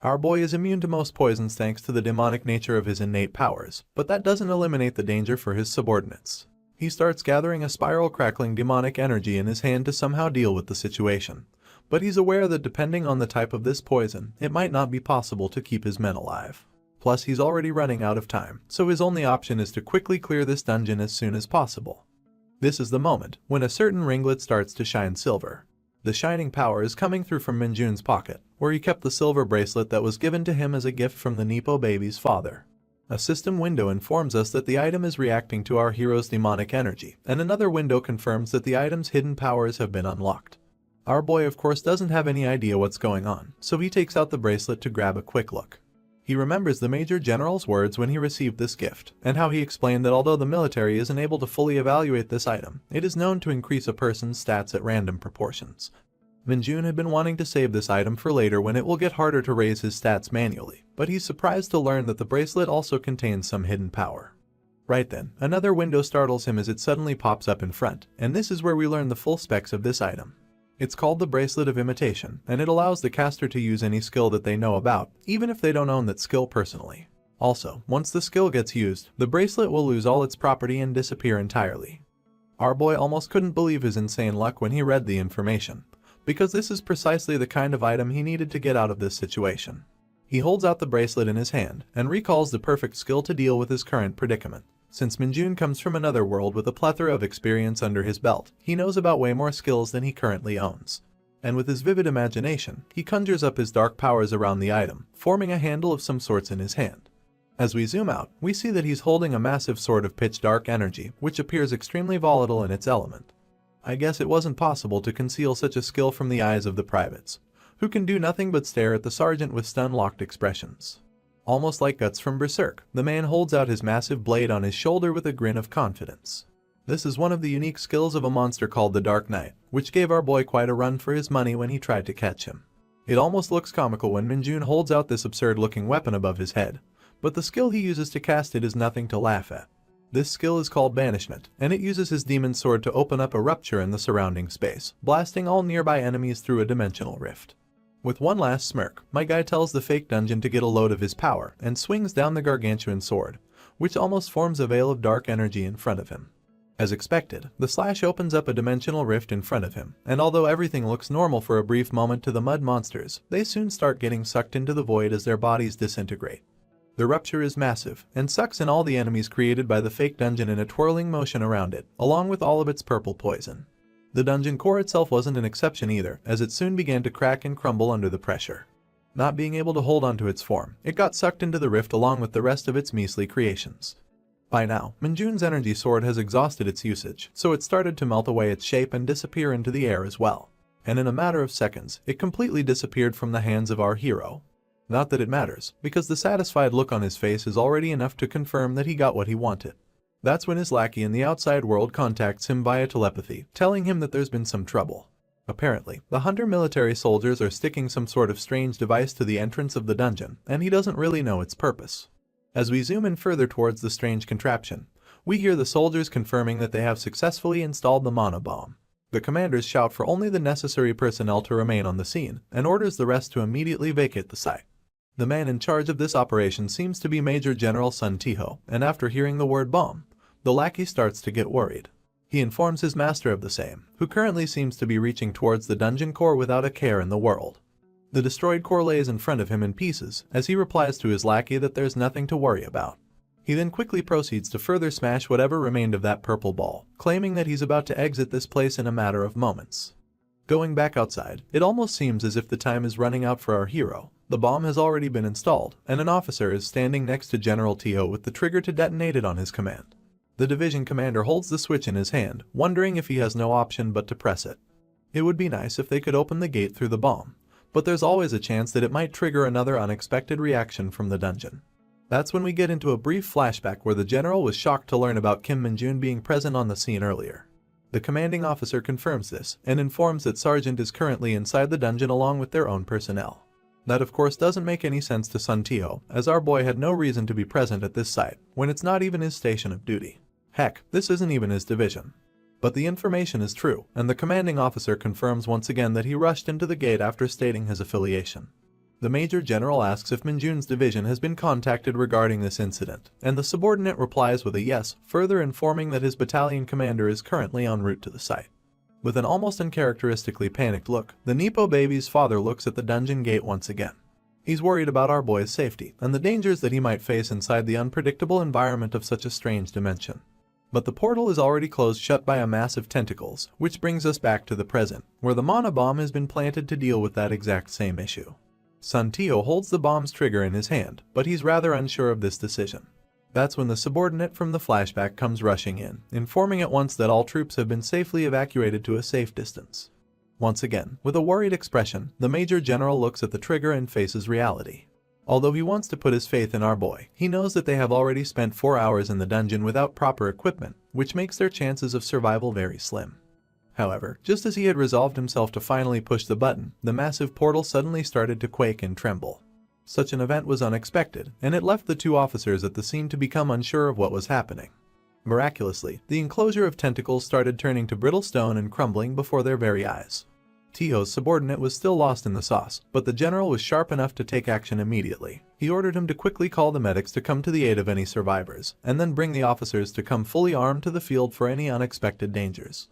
Our boy is immune to most poisons thanks to the demonic nature of his innate powers, but that doesn't eliminate the danger for his subordinates. He starts gathering a spiral crackling demonic energy in his hand to somehow deal with the situation, but he's aware that depending on the type of this poison, it might not be possible to keep his men alive. Plus he's already running out of time, so his only option is to quickly clear this dungeon as soon as possible. This is the moment when a certain ringlet starts to shine silver. The shining power is coming through from Minjun's pocket, where he kept the silver bracelet that was given to him as a gift from the Nepo baby's father. A system window informs us that the item is reacting to our hero's demonic energy, and another window confirms that the item's hidden powers have been unlocked. Our boy of course doesn't have any idea what's going on, so he takes out the bracelet to grab a quick look. He remembers the Major General's words when he received this gift, and how he explained that although the military isn't able to fully evaluate this item, it is known to increase a person's stats at random proportions. Minjun had been wanting to save this item for later when it will get harder to raise his stats manually, but he's surprised to learn that the bracelet also contains some hidden power. Right then, another window startles him as it suddenly pops up in front, and this is where we learn the full specs of this item. It's called the Bracelet of Imitation, and it allows the caster to use any skill that they know about, even if they don't own that skill personally. Also, once the skill gets used, the bracelet will lose all its property and disappear entirely. Our boy almost couldn't believe his insane luck when he read the information, because this is precisely the kind of item he needed to get out of this situation. He holds out the bracelet in his hand and recalls the perfect skill to deal with his current predicament. Since Minjun comes from another world with a plethora of experience under his belt, he knows about way more skills than he currently owns. And with his vivid imagination, he conjures up his dark powers around the item, forming a handle of some sorts in his hand. As we zoom out, we see that he's holding a massive sword of pitch dark energy, which appears extremely volatile in its element. I guess it wasn't possible to conceal such a skill from the eyes of the privates, who can do nothing but stare at the sergeant with stun-locked expressions. Almost like Guts from Berserk, the man holds out his massive blade on his shoulder with a grin of confidence. This is one of the unique skills of a monster called the Dark Knight, which gave our boy quite a run for his money when he tried to catch him. It almost looks comical when Minjun holds out this absurd-looking weapon above his head, but the skill he uses to cast it is nothing to laugh at. This skill is called Banishment, and it uses his demon sword to open up a rupture in the surrounding space, blasting all nearby enemies through a dimensional rift. With one last smirk, my guy tells the fake dungeon to get a load of his power and swings down the gargantuan sword, which almost forms a veil of dark energy in front of him. As expected, the slash opens up a dimensional rift in front of him, and although everything looks normal for a brief moment to the mud monsters, they soon start getting sucked into the void as their bodies disintegrate. The rupture is massive, and sucks in all the enemies created by the fake dungeon in a twirling motion around it, along with all of its purple poison. The dungeon core itself wasn't an exception either, as it soon began to crack and crumble under the pressure. Not being able to hold onto its form, it got sucked into the rift along with the rest of its measly creations. By now, Minjun's energy sword has exhausted its usage, so it started to melt away its shape and disappear into the air as well. And in a matter of seconds, it completely disappeared from the hands of our hero. Not that it matters, because the satisfied look on his face is already enough to confirm that he got what he wanted. That's when his lackey in the outside world contacts him via telepathy, telling him that there's been some trouble. Apparently, the Hunter military soldiers are sticking some sort of strange device to the entrance of the dungeon, and he doesn't really know its purpose. As we zoom in further towards the strange contraption, we hear the soldiers confirming that they have successfully installed the mana bomb. The commanders shout for only the necessary personnel to remain on the scene, and orders the rest to immediately vacate the site. The man in charge of this operation seems to be Major General Sun Tiho, and after hearing the word bomb, the lackey starts to get worried. He informs his master of the same, who currently seems to be reaching towards the dungeon core without a care in the world. The destroyed core lays in front of him in pieces, as he replies to his lackey that there's nothing to worry about. He then quickly proceeds to further smash whatever remained of that purple ball, claiming that he's about to exit this place in a matter of moments. Going back outside, it almost seems as if the time is running out for our hero. The bomb has already been installed, and an officer is standing next to General Tiho with the trigger to detonate it on his command. The division commander holds the switch in his hand, wondering if he has no option but to press it. It would be nice if they could open the gate through the bomb, but there's always a chance that it might trigger another unexpected reaction from the dungeon. That's when we get into a brief flashback where the general was shocked to learn about Kim Minjun being present on the scene earlier. The commanding officer confirms this, and informs that Sergeant is currently inside the dungeon along with their own personnel. That of course doesn't make any sense to Sun Tiho, as our boy had no reason to be present at this site, when it's not even his station of duty. Heck, this isn't even his division. But the information is true, and the commanding officer confirms once again that he rushed into the gate after stating his affiliation. The Major General asks if Minjun's division has been contacted regarding this incident, and the subordinate replies with a yes, further informing that his battalion commander is currently en route to the site. With an almost uncharacteristically panicked look, the Nepo baby's father looks at the dungeon gate once again. He's worried about our boy's safety, and the dangers that he might face inside the unpredictable environment of such a strange dimension. But the portal is already closed shut by a mass of tentacles, which brings us back to the present, where the mana bomb has been planted to deal with that exact same issue. Sun Tiho holds the bomb's trigger in his hand, but he's rather unsure of this decision. That's when the subordinate from the flashback comes rushing in, informing at once that all troops have been safely evacuated to a safe distance. Once again, with a worried expression, the Major General looks at the trigger and faces reality. Although he wants to put his faith in our boy, he knows that they have already spent 4 hours in the dungeon without proper equipment, which makes their chances of survival very slim. However, just as he had resolved himself to finally push the button, the massive portal suddenly started to quake and tremble. Such an event was unexpected, and it left the two officers at the scene to become unsure of what was happening. Miraculously, the enclosure of tentacles started turning to brittle stone and crumbling before their very eyes. Tiho's subordinate was still lost in the sauce, but the general was sharp enough to take action immediately. He ordered him to quickly call the medics to come to the aid of any survivors, and then bring the officers to come fully armed to the field for any unexpected dangers.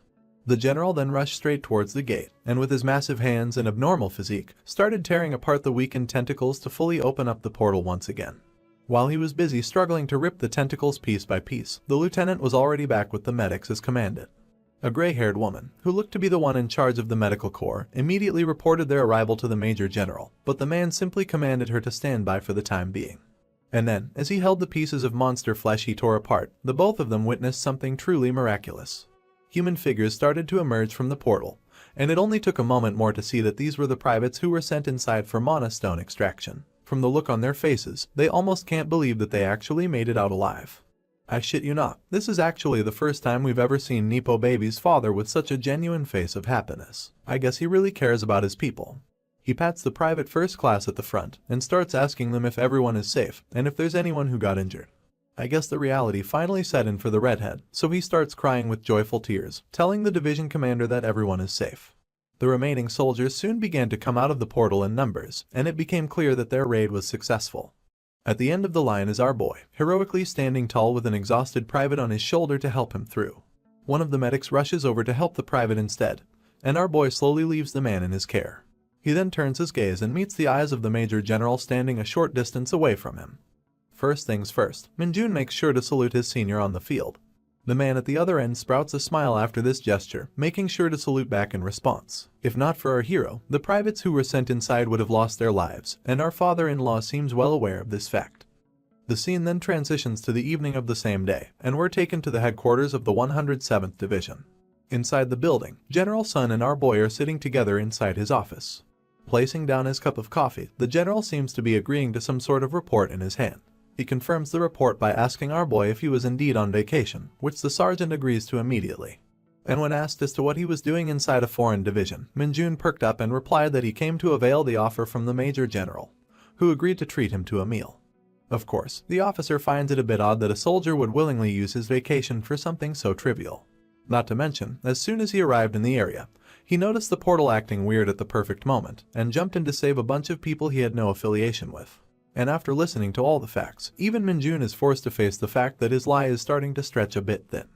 The general then rushed straight towards the gate, and with his massive hands and abnormal physique, started tearing apart the weakened tentacles to fully open up the portal once again. While he was busy struggling to rip the tentacles piece by piece, the lieutenant was already back with the medics as commanded. A gray-haired woman, who looked to be the one in charge of the medical corps, immediately reported their arrival to the major general, but the man simply commanded her to stand by for the time being. And then, as he held the pieces of monster flesh he tore apart, the both of them witnessed something truly miraculous. Human figures started to emerge from the portal, and it only took a moment more to see that these were the privates who were sent inside for mana stone extraction. From the look on their faces, they almost can't believe that they actually made it out alive. I shit you not, this is actually the first time we've ever seen Nepo Baby's father with such a genuine face of happiness. I guess he really cares about his people. He pats the private first class at the front and starts asking them if everyone is safe and if there's anyone who got injured. I guess the reality finally set in for the redhead, so he starts crying with joyful tears, telling the division commander that everyone is safe. The remaining soldiers soon began to come out of the portal in numbers, and it became clear that their raid was successful. At the end of the line is our boy, heroically standing tall with an exhausted private on his shoulder to help him through. One of the medics rushes over to help the private instead, and our boy slowly leaves the man in his care. He then turns his gaze and meets the eyes of the major general standing a short distance away from him. First things first, Minjun makes sure to salute his senior on the field. The man at the other end sprouts a smile after this gesture, making sure to salute back in response. If not for our hero, the privates who were sent inside would have lost their lives, and our father-in-law seems well aware of this fact. The scene then transitions to the evening of the same day, and we're taken to the headquarters of the 107th Division. Inside the building, General Sun and our boy are sitting together inside his office. Placing down his cup of coffee, the general seems to be agreeing to some sort of report in his hand. He confirms the report by asking our boy if he was indeed on vacation, which the sergeant agrees to immediately. And when asked as to what he was doing inside a foreign division, Minjun perked up and replied that he came to avail the offer from the major general, who agreed to treat him to a meal. Of course, the officer finds it a bit odd that a soldier would willingly use his vacation for something so trivial. Not to mention, as soon as he arrived in the area, he noticed the portal acting weird at the perfect moment, and jumped in to save a bunch of people he had no affiliation with. And after listening to all the facts, even Minjun is forced to face the fact that his lie is starting to stretch a bit thin.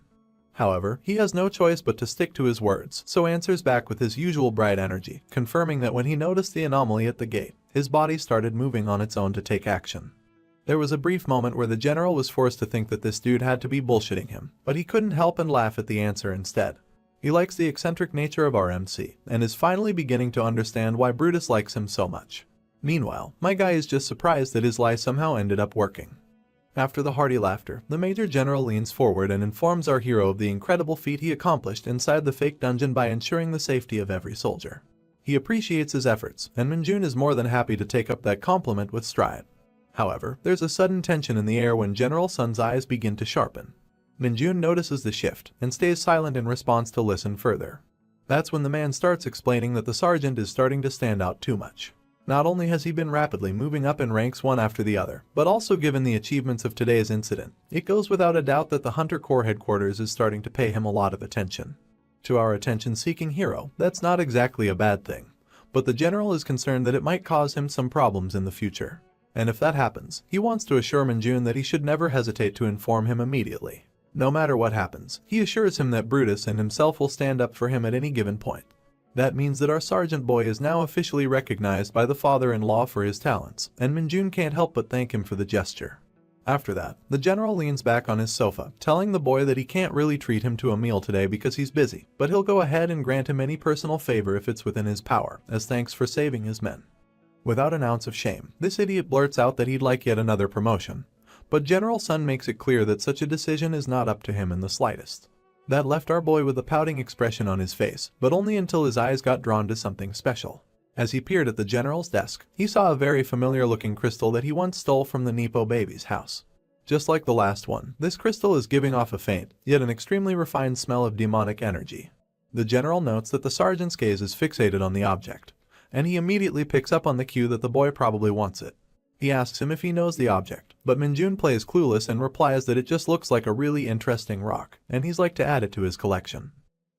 However, he has no choice but to stick to his words, so answers back with his usual bright energy, confirming that when he noticed the anomaly at the gate, his body started moving on its own to take action. There was a brief moment where the general was forced to think that this dude had to be bullshitting him, but he couldn't help and laugh at the answer instead. He likes the eccentric nature of our MC, and is finally beginning to understand why Brutus likes him so much. Meanwhile, my guy is just surprised that his lie somehow ended up working. After the hearty laughter, the major general leans forward and informs our hero of the incredible feat he accomplished inside the fake dungeon by ensuring the safety of every soldier. He appreciates his efforts, and Minjun is more than happy to take up that compliment with stride. However, there's a sudden tension in the air when General Sun's eyes begin to sharpen. Minjun notices the shift and stays silent in response to listen further. That's when the man starts explaining that the sergeant is starting to stand out too much. Not only has he been rapidly moving up in ranks one after the other, but also given the achievements of today's incident, it goes without a doubt that the Hunter Corps headquarters is starting to pay him a lot of attention. To our attention-seeking hero, that's not exactly a bad thing, but the general is concerned that it might cause him some problems in the future. And if that happens, he wants to assure Minjun that he should never hesitate to inform him immediately. No matter what happens, he assures him that Brutus and himself will stand up for him at any given point. That means that our sergeant boy is now officially recognized by the father-in-law for his talents, and Minjun can't help but thank him for the gesture. After that, the general leans back on his sofa, telling the boy that he can't really treat him to a meal today because he's busy, but he'll go ahead and grant him any personal favor if it's within his power, as thanks for saving his men. Without an ounce of shame, this idiot blurts out that he'd like yet another promotion, but General Sun makes it clear that such a decision is not up to him in the slightest. That left our boy with a pouting expression on his face, but only until his eyes got drawn to something special. As he peered at the general's desk, he saw a very familiar-looking crystal that he once stole from the Nepo baby's house. Just like the last one, this crystal is giving off a faint, yet an extremely refined smell of demonic energy. The general notes that the sergeant's gaze is fixated on the object, and he immediately picks up on the cue that the boy probably wants it. He asks him if he knows the object, but Minjun plays clueless and replies that it just looks like a really interesting rock, and he's like to add it to his collection.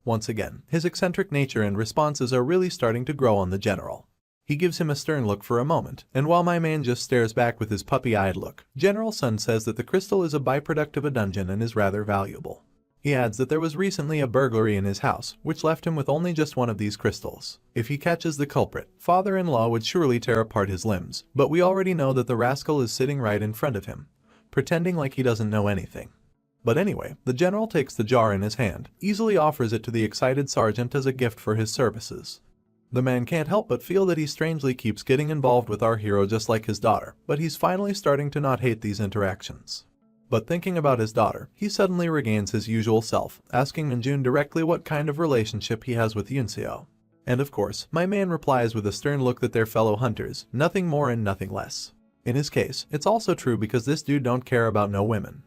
Once again, his eccentric nature and responses are really starting to grow on the general. He gives him a stern look for a moment, and while my man just stares back with his puppy-eyed look, General Sun says that the crystal is a byproduct of a dungeon and is rather valuable. He adds that there was recently a burglary in his house, which left him with only just one of these crystals. If he catches the culprit, father-in-law would surely tear apart his limbs, but we already know that the rascal is sitting right in front of him, pretending like he doesn't know anything. But anyway, the general takes the jar in his hand, easily offers it to the excited sergeant as a gift for his services. The man can't help but feel that he strangely keeps getting involved with our hero just like his daughter, but he's finally starting to not hate these interactions. But thinking about his daughter, he suddenly regains his usual self, asking Minjun directly what kind of relationship he has with Yunseo. And of course, my man replies with a stern look that they're fellow hunters, nothing more and nothing less. In his case, it's also true because this dude don't care about no women.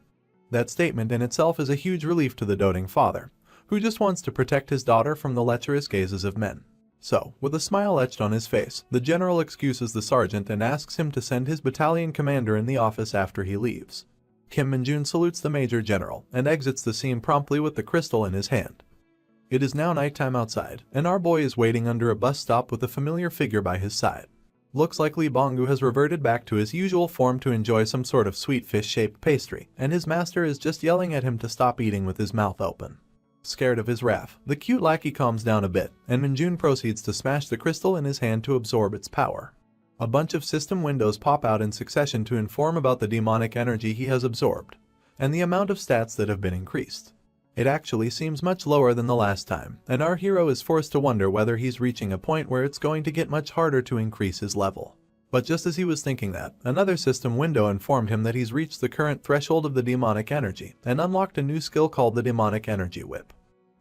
That statement in itself is a huge relief to the doting father, who just wants to protect his daughter from the lecherous gazes of men. So, with a smile etched on his face, the general excuses the sergeant and asks him to send his battalion commander in the office after he leaves. Kim Minjun salutes the major general and exits the scene promptly with the crystal in his hand. It is now nighttime outside, and our boy is waiting under a bus stop with a familiar figure by his side. Looks like Lee Bongu has reverted back to his usual form to enjoy some sort of sweet fish-shaped pastry, and his master is just yelling at him to stop eating with his mouth open. Scared of his wrath, the cute lackey calms down a bit, and Minjun proceeds to smash the crystal in his hand to absorb its power. A bunch of system windows pop out in succession to inform about the demonic energy he has absorbed, and the amount of stats that have been increased. It actually seems much lower than the last time, and our hero is forced to wonder whether he's reaching a point where it's going to get much harder to increase his level. But just as he was thinking that, another system window informed him that he's reached the current threshold of the demonic energy and unlocked a new skill called the Demonic Energy Whip.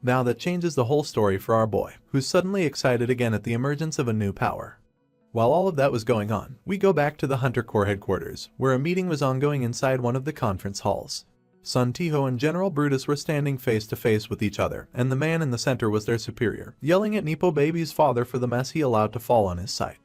Now that changes the whole story for our boy, who's suddenly excited again at the emergence of a new power. While all of that was going on, we go back to the Hunter Corps headquarters, where a meeting was ongoing inside one of the conference halls. Sun Tiho and General Brutus were standing face to face with each other, and the man in the center was their superior, yelling at Nepo Baby's father for the mess he allowed to fall on his sight.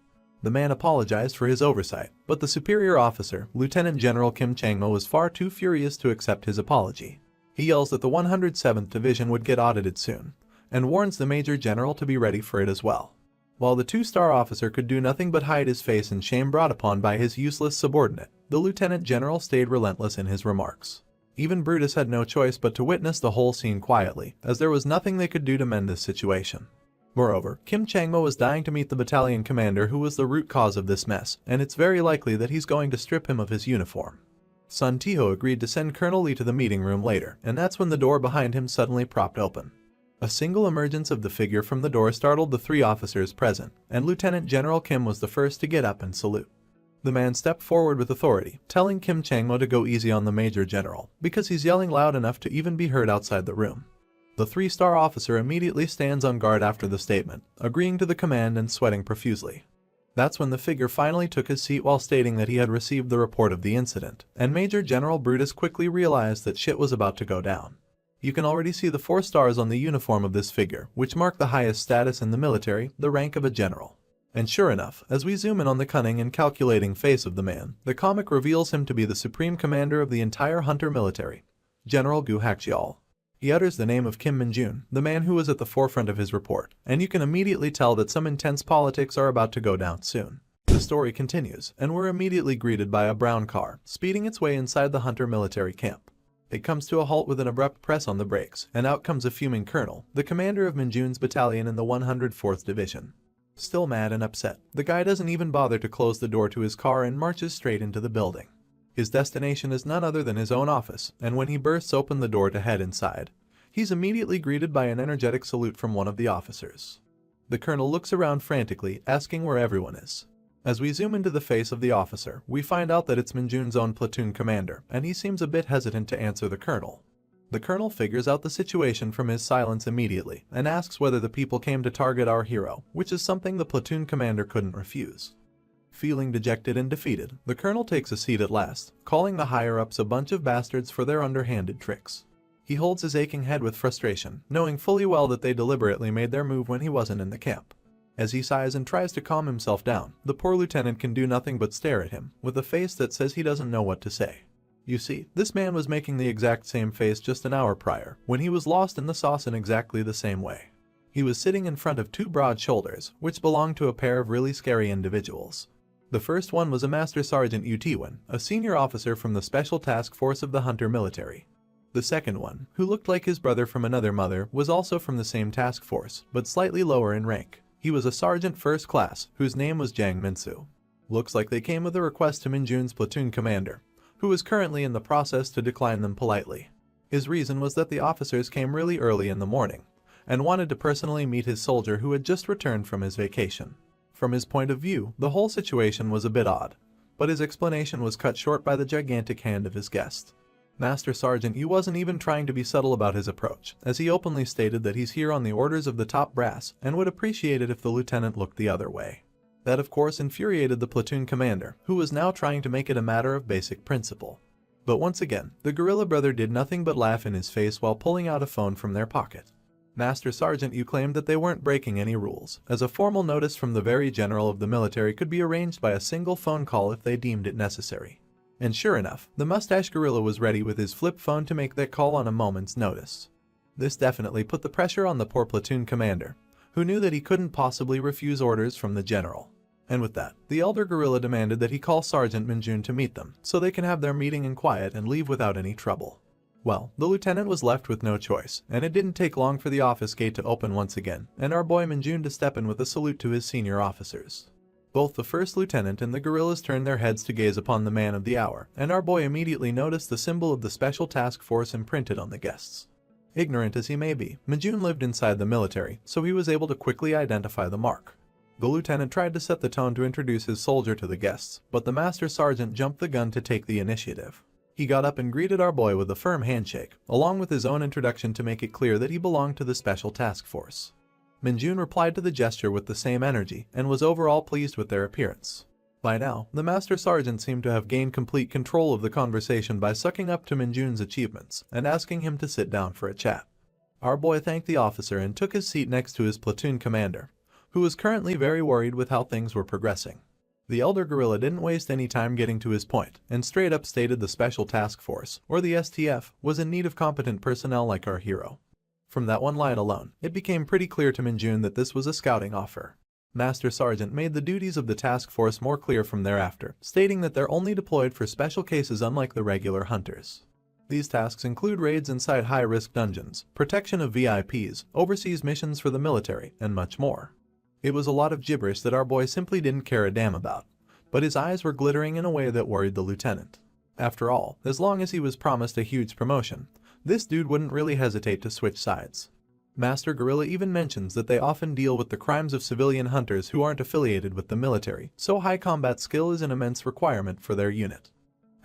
The man apologized for his oversight, but the superior officer, Lieutenant General Kim Changmo, was far too furious to accept his apology. He yells that the 107th Division would get audited soon, and warns the Major General to be ready for it as well. While the two-star officer could do nothing but hide his face in shame brought upon by his useless subordinate, the Lieutenant General stayed relentless in his remarks. Even Brutus had no choice but to witness the whole scene quietly, as there was nothing they could do to mend this situation. Moreover, Kim Changmo was dying to meet the battalion commander who was the root cause of this mess, and it's very likely that he's going to strip him of his uniform. Sun Tiho agreed to send Colonel Lee to the meeting room later, and that's when the door behind him suddenly propped open. A single emergence of the figure from the door startled the three officers present, and Lieutenant General Kim was the first to get up and salute. The man stepped forward with authority, telling Kim Changmo to go easy on the Major General, because he's yelling loud enough to even be heard outside the room. The three-star officer immediately stands on guard after the statement, agreeing to the command and sweating profusely. That's when the figure finally took his seat while stating that he had received the report of the incident, and Major General Brutus quickly realized that shit was about to go down. You can already see the 4 stars on the uniform of this figure, which mark the highest status in the military, the rank of a general. And sure enough, as we zoom in on the cunning and calculating face of the man, the comic reveals him to be the supreme commander of the entire Hunter military, General Gu Hakjial. He utters the name of Kim Minjun, the man who was at the forefront of his report, and you can immediately tell that some intense politics are about to go down soon. The story continues, and we're immediately greeted by a brown car, speeding its way inside the Hunter military camp. It comes to a halt with an abrupt press on the brakes, and out comes a fuming colonel, the commander of Minjun's battalion in the 104th Division. Still mad and upset, the guy doesn't even bother to close the door to his car and marches straight into the building. His destination is none other than his own office, and when he bursts open the door to head inside, he's immediately greeted by an energetic salute from one of the officers. The colonel looks around frantically, asking where everyone is. As we zoom into the face of the officer, we find out that it's Minjun's own platoon commander, and he seems a bit hesitant to answer the colonel. The colonel figures out the situation from his silence immediately, and asks whether the people came to target our hero, which is something the platoon commander couldn't refuse. Feeling dejected and defeated, the colonel takes a seat at last, calling the higher-ups a bunch of bastards for their underhanded tricks. He holds his aching head with frustration, knowing fully well that they deliberately made their move when he wasn't in the camp. As he sighs and tries to calm himself down, the poor lieutenant can do nothing but stare at him, with a face that says he doesn't know what to say. You see, this man was making the exact same face just an hour prior, when he was lost in the sauce in exactly the same way. He was sitting in front of two broad shoulders, which belonged to a pair of really scary individuals. The first one was a Master Sergeant Utiwan, a senior officer from the Special Task Force of the Hunter military. The second one, who looked like his brother from another mother, was also from the same task force, but slightly lower in rank. He was a sergeant first class, whose name was Jang Minsu. Looks like they came with a request to Minjun's platoon commander, who was currently in the process to decline them politely. His reason was that the officers came really early in the morning, and wanted to personally meet his soldier who had just returned from his vacation. From his point of view, the whole situation was a bit odd, but his explanation was cut short by the gigantic hand of his guest. Master Sergeant Yu wasn't even trying to be subtle about his approach, as he openly stated that he's here on the orders of the top brass and would appreciate it if the lieutenant looked the other way. That of course infuriated the platoon commander, who was now trying to make it a matter of basic principle. But once again, the gorilla brother did nothing but laugh in his face while pulling out a phone from their pocket. Master Sergeant Yu claimed that they weren't breaking any rules, as a formal notice from the very general of the military could be arranged by a single phone call if they deemed it necessary. And sure enough, the mustache gorilla was ready with his flip phone to make that call on a moment's notice. This definitely put the pressure on the poor platoon commander, who knew that he couldn't possibly refuse orders from the general. And with that, the elder gorilla demanded that he call Sergeant Minjun to meet them, so they can have their meeting in quiet and leave without any trouble. Well, the lieutenant was left with no choice, and it didn't take long for the office gate to open once again, and our boy Minjun to step in with a salute to his senior officers. Both the first lieutenant and the gorillas turned their heads to gaze upon the man of the hour, and our boy immediately noticed the symbol of the Special Task Force imprinted on the guests. Ignorant as he may be, Minjun lived inside the military, so he was able to quickly identify the mark. The lieutenant tried to set the tone to introduce his soldier to the guests, but the master sergeant jumped the gun to take the initiative. He got up and greeted our boy with a firm handshake, along with his own introduction to make it clear that he belonged to the Special Task Force. Minjun replied to the gesture with the same energy, and was overall pleased with their appearance. By now, the Master Sergeant seemed to have gained complete control of the conversation by sucking up to Minjun's achievements, and asking him to sit down for a chat. Our boy thanked the officer and took his seat next to his platoon commander, who was currently very worried with how things were progressing. The elder gorilla didn't waste any time getting to his point, and straight up stated the Special Task Force, or the STF, was in need of competent personnel like our hero. From that one line alone, it became pretty clear to Minjun that this was a scouting offer. Master Sergeant made the duties of the task force more clear from thereafter, stating that they're only deployed for special cases unlike the regular hunters. These tasks include raids inside high-risk dungeons, protection of VIPs, overseas missions for the military, and much more. It was a lot of gibberish that our boy simply didn't care a damn about, but his eyes were glittering in a way that worried the lieutenant. After all, as long as he was promised a huge promotion, this dude wouldn't really hesitate to switch sides. Master Gorilla even mentions that they often deal with the crimes of civilian hunters who aren't affiliated with the military, so high combat skill is an immense requirement for their unit.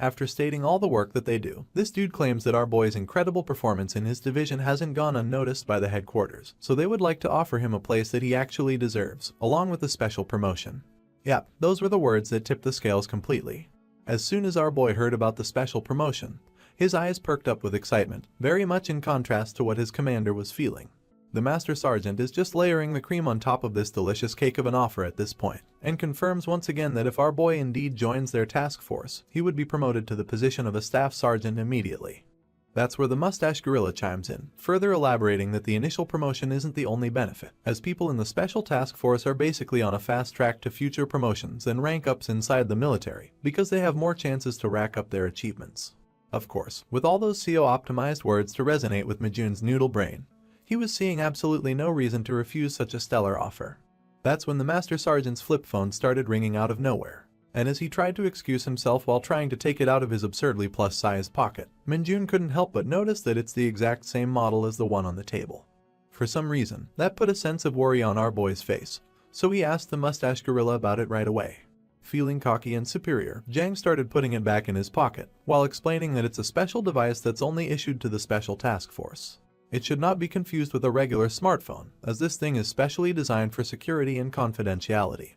After stating all the work that they do, this dude claims that our boy's incredible performance in his division hasn't gone unnoticed by the headquarters, so they would like to offer him a place that he actually deserves, along with a special promotion. Yep, those were the words that tipped the scales completely. As soon as our boy heard about the special promotion, his eyes perked up with excitement, very much in contrast to what his commander was feeling. The Master Sergeant is just layering the cream on top of this delicious cake of an offer at this point, and confirms once again that if our boy indeed joins their task force, he would be promoted to the position of a staff sergeant immediately. That's where the mustache gorilla chimes in, further elaborating that the initial promotion isn't the only benefit, as people in the special task force are basically on a fast track to future promotions and rank ups inside the military, because they have more chances to rack up their achievements. Of course, with all those SEO-optimized words to resonate with Minjun's noodle brain, he was seeing absolutely no reason to refuse such a stellar offer. That's when the Master Sergeant's flip phone started ringing out of nowhere, and as he tried to excuse himself while trying to take it out of his absurdly plus-sized pocket, Minjun couldn't help but notice that it's the exact same model as the one on the table. For some reason, that put a sense of worry on our boy's face, so he asked the mustache gorilla about it right away. Feeling cocky and superior, Jang started putting it back in his pocket, while explaining that it's a special device that's only issued to the Special Task Force. It should not be confused with a regular smartphone, as this thing is specially designed for security and confidentiality.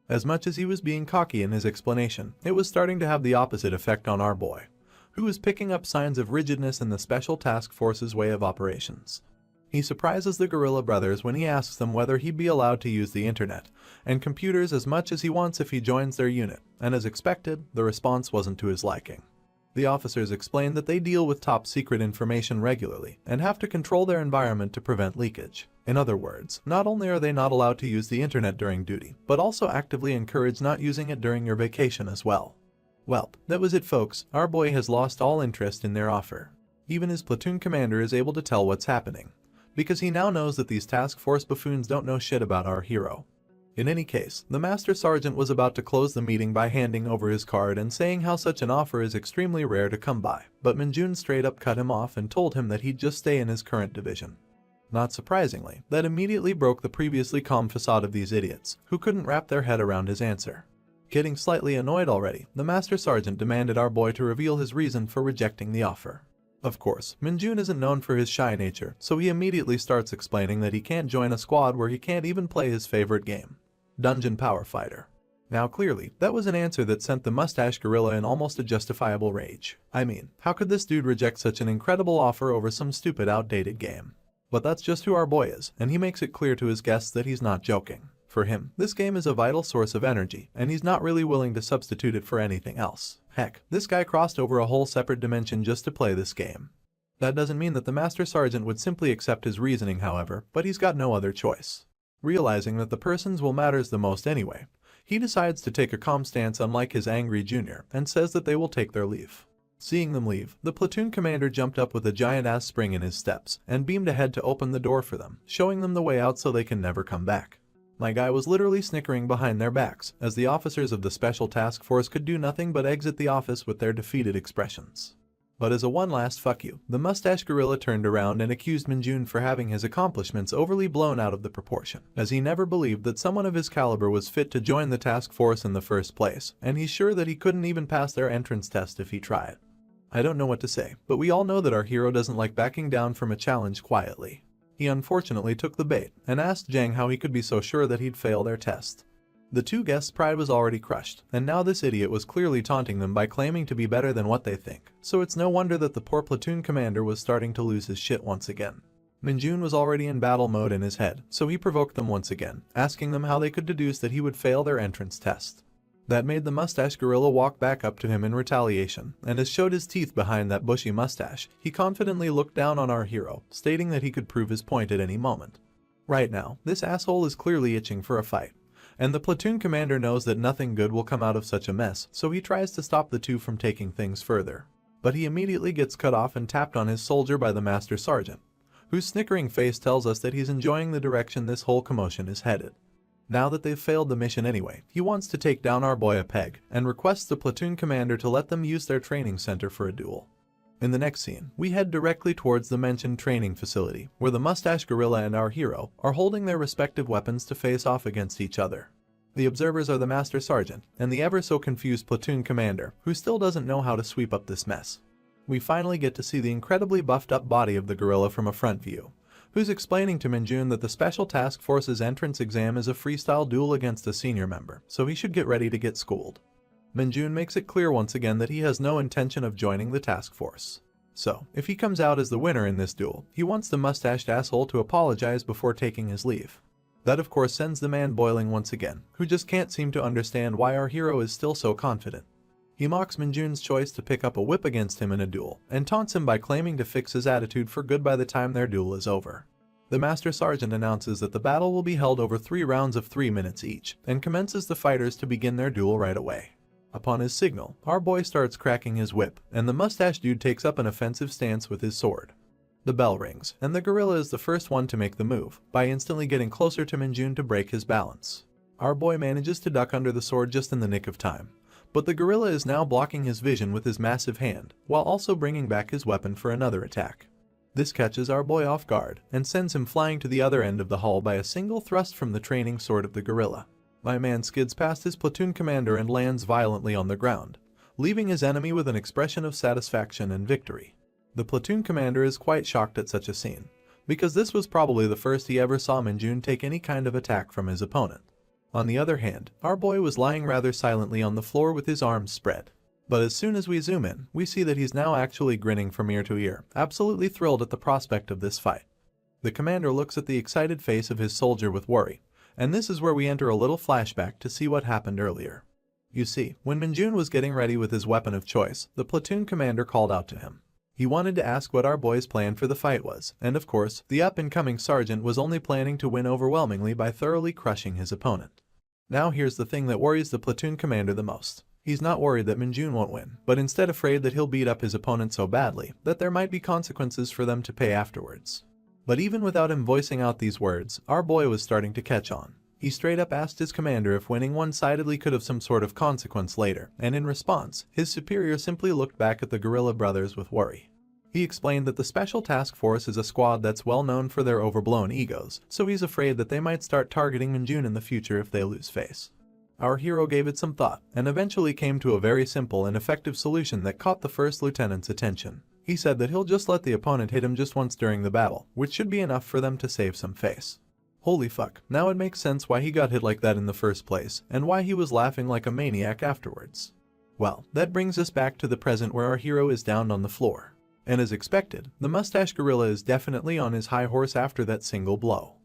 As much as he was being cocky in his explanation, it was starting to have the opposite effect on our boy, who was picking up signs of rigidness in the Special Task Force's way of operations. He surprises the Gorilla Brothers when he asks them whether he'd be allowed to use the internet and computers as much as he wants if he joins their unit, and as expected, the response wasn't to his liking. The officers explain that they deal with top-secret information regularly and have to control their environment to prevent leakage. In other words, not only are they not allowed to use the internet during duty, but also actively encourage not using it during your vacation as well. Well, that was it folks, our boy has lost all interest in their offer. Even his platoon commander is able to tell what's happening, because he now knows that these task force buffoons don't know shit about our hero. In any case, the Master Sergeant was about to close the meeting by handing over his card and saying how such an offer is extremely rare to come by, but Minjun straight up cut him off and told him that he'd just stay in his current division. Not surprisingly, that immediately broke the previously calm facade of these idiots, who couldn't wrap their head around his answer. Getting slightly annoyed already, the Master Sergeant demanded our boy to reveal his reason for rejecting the offer. Of course, Minjun isn't known for his shy nature, so he immediately starts explaining that he can't join a squad where he can't even play his favorite game, Dungeon Power Fighter. Now clearly, that was an answer that sent the mustache gorilla in almost a justifiable rage. I mean, how could this dude reject such an incredible offer over some stupid outdated game? But that's just who our boy is, and he makes it clear to his guests that he's not joking. For him, this game is a vital source of energy, and he's not really willing to substitute it for anything else. Heck, this guy crossed over a whole separate dimension just to play this game. That doesn't mean that the Master Sergeant would simply accept his reasoning, however, but he's got no other choice. Realizing that the person's will matters the most anyway, he decides to take a calm stance unlike his angry junior, and says that they will take their leave. Seeing them leave, the platoon commander jumped up with a giant-ass spring in his steps and beamed ahead to open the door for them, showing them the way out so they can never come back. My guy was literally snickering behind their backs, as the officers of the Special Task Force could do nothing but exit the office with their defeated expressions. But as a one last fuck you, the mustache gorilla turned around and accused Minjun for having his accomplishments overly blown out of the proportion, as he never believed that someone of his caliber was fit to join the task force in the first place, and he's sure that he couldn't even pass their entrance test if he tried. I don't know what to say, but we all know that our hero doesn't like backing down from a challenge quietly. He unfortunately took the bait and asked Zhang how he could be so sure that he'd fail their test. The two guests' pride was already crushed, and now this idiot was clearly taunting them by claiming to be better than what they think, so it's no wonder that the poor platoon commander was starting to lose his shit once again. Minjun was already in battle mode in his head, so he provoked them once again, asking them how they could deduce that he would fail their entrance test. That made the mustache gorilla walk back up to him in retaliation, and as showed his teeth behind that bushy mustache, he confidently looked down on our hero, stating that he could prove his point at any moment. Right now, this asshole is clearly itching for a fight, and the platoon commander knows that nothing good will come out of such a mess, so he tries to stop the two from taking things further. But he immediately gets cut off and tapped on his soldier by the Master Sergeant, whose snickering face tells us that he's enjoying the direction this whole commotion is headed. Now that they've failed the mission anyway, he wants to take down our boy a peg, and requests the platoon commander to let them use their training center for a duel. In the next scene, we head directly towards the mentioned training facility, where the mustache gorilla and our hero are holding their respective weapons to face off against each other. The observers are the Master Sergeant, and the ever-so-confused platoon commander, who still doesn't know how to sweep up this mess. We finally get to see the incredibly buffed-up body of the gorilla from a front view, who's explaining to Minjun that the Special Task Force's entrance exam is a freestyle duel against a senior member, so he should get ready to get schooled. Minjun makes it clear once again that he has no intention of joining the task force. So, if he comes out as the winner in this duel, he wants the mustached asshole to apologize before taking his leave. That of course sends the man boiling once again, who just can't seem to understand why our hero is still so confident. He mocks Minjun's choice to pick up a whip against him in a duel, and taunts him by claiming to fix his attitude for good by the time their duel is over. The Master Sergeant announces that the battle will be held over 3 rounds of 3 minutes each, and commences the fighters to begin their duel right away. Upon his signal, our boy starts cracking his whip, and the mustache dude takes up an offensive stance with his sword. The bell rings, and the gorilla is the first one to make the move, by instantly getting closer to Minjun to break his balance. Our boy manages to duck under the sword just in the nick of time, but the gorilla is now blocking his vision with his massive hand, while also bringing back his weapon for another attack. This catches our boy off guard, and sends him flying to the other end of the hall by a single thrust from the training sword of the gorilla. My man skids past his platoon commander and lands violently on the ground, leaving his enemy with an expression of satisfaction and victory. The platoon commander is quite shocked at such a scene, because this was probably the first he ever saw Minjun take any kind of attack from his opponent. On the other hand, our boy was lying rather silently on the floor with his arms spread. But as soon as we zoom in, we see that he's now actually grinning from ear to ear, absolutely thrilled at the prospect of this fight. The commander looks at the excited face of his soldier with worry, and this is where we enter a little flashback to see what happened earlier. You see, when Minjun was getting ready with his weapon of choice, the platoon commander called out to him. He wanted to ask what our boy's plan for the fight was, and of course, the up-and-coming sergeant was only planning to win overwhelmingly by thoroughly crushing his opponent. Now here's the thing that worries the platoon commander the most. He's not worried that Minjun won't win, but instead afraid that he'll beat up his opponent so badly that there might be consequences for them to pay afterwards. But even without him voicing out these words, our boy was starting to catch on. He straight up asked his commander if winning one-sidedly could have some sort of consequence later, and in response, his superior simply looked back at the guerrilla brothers with worry. He explained that the Special Task Force is a squad that's well known for their overblown egos, so he's afraid that they might start targeting Minjun in the future if they lose face. Our hero gave it some thought, and eventually came to a very simple and effective solution that caught the first lieutenant's attention. He said that he'll just let the opponent hit him just once during the battle, which should be enough for them to save some face. Holy fuck, now it makes sense why he got hit like that in the first place, and why he was laughing like a maniac afterwards. Well, that brings us back to the present where our hero is down on the floor. And as expected, the mustache gorilla is definitely on his high horse after that single blow.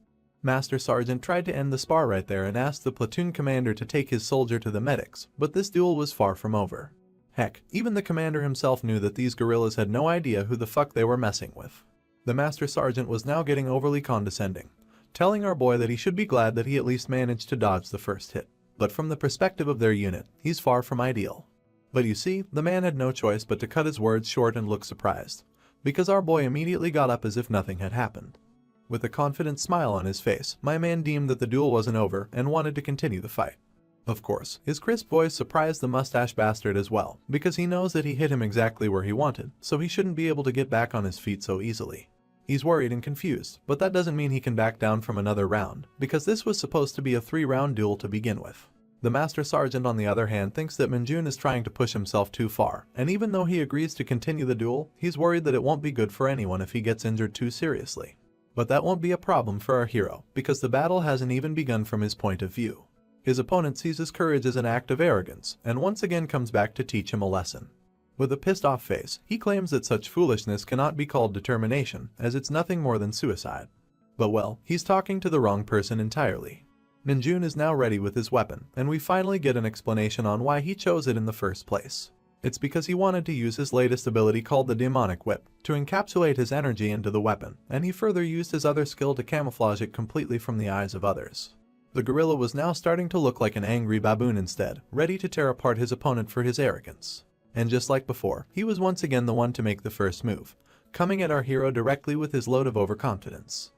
Master Sergeant tried to end the spar right there and asked the platoon commander to take his soldier to the medics, but this duel was far from over. Heck, even the commander himself knew that these gorillas had no idea who the fuck they were messing with. The Master Sergeant was now getting overly condescending, telling our boy that he should be glad that he at least managed to dodge the first hit. But from the perspective of their unit, he's far from ideal. But you see, the man had no choice but to cut his words short and look surprised, because our boy immediately got up as if nothing had happened. With a confident smile on his face, my man deemed that the duel wasn't over and wanted to continue the fight. Of course, his crisp voice surprised the mustache bastard as well, because he knows that he hit him exactly where he wanted, so he shouldn't be able to get back on his feet so easily. He's worried and confused, but that doesn't mean he can back down from another round, because this was supposed to be a 3-round duel to begin with. The Master Sergeant on the other hand thinks that Minjun is trying to push himself too far, and even though he agrees to continue the duel, he's worried that it won't be good for anyone if he gets injured too seriously. But that won't be a problem for our hero, because the battle hasn't even begun from his point of view. His opponent sees his courage as an act of arrogance, and once again comes back to teach him a lesson. With a pissed-off face, he claims that such foolishness cannot be called determination, as it's nothing more than suicide. But well, he's talking to the wrong person entirely. Minjun is now ready with his weapon, and we finally get an explanation on why he chose it in the first place. It's because he wanted to use his latest ability called the Demonic Whip to encapsulate his energy into the weapon, and he further used his other skill to camouflage it completely from the eyes of others. The gorilla was now starting to look like an angry baboon instead, ready to tear apart his opponent for his arrogance. And just like before, he was once again the one to make the first move, coming at our hero directly with his load of overconfidence.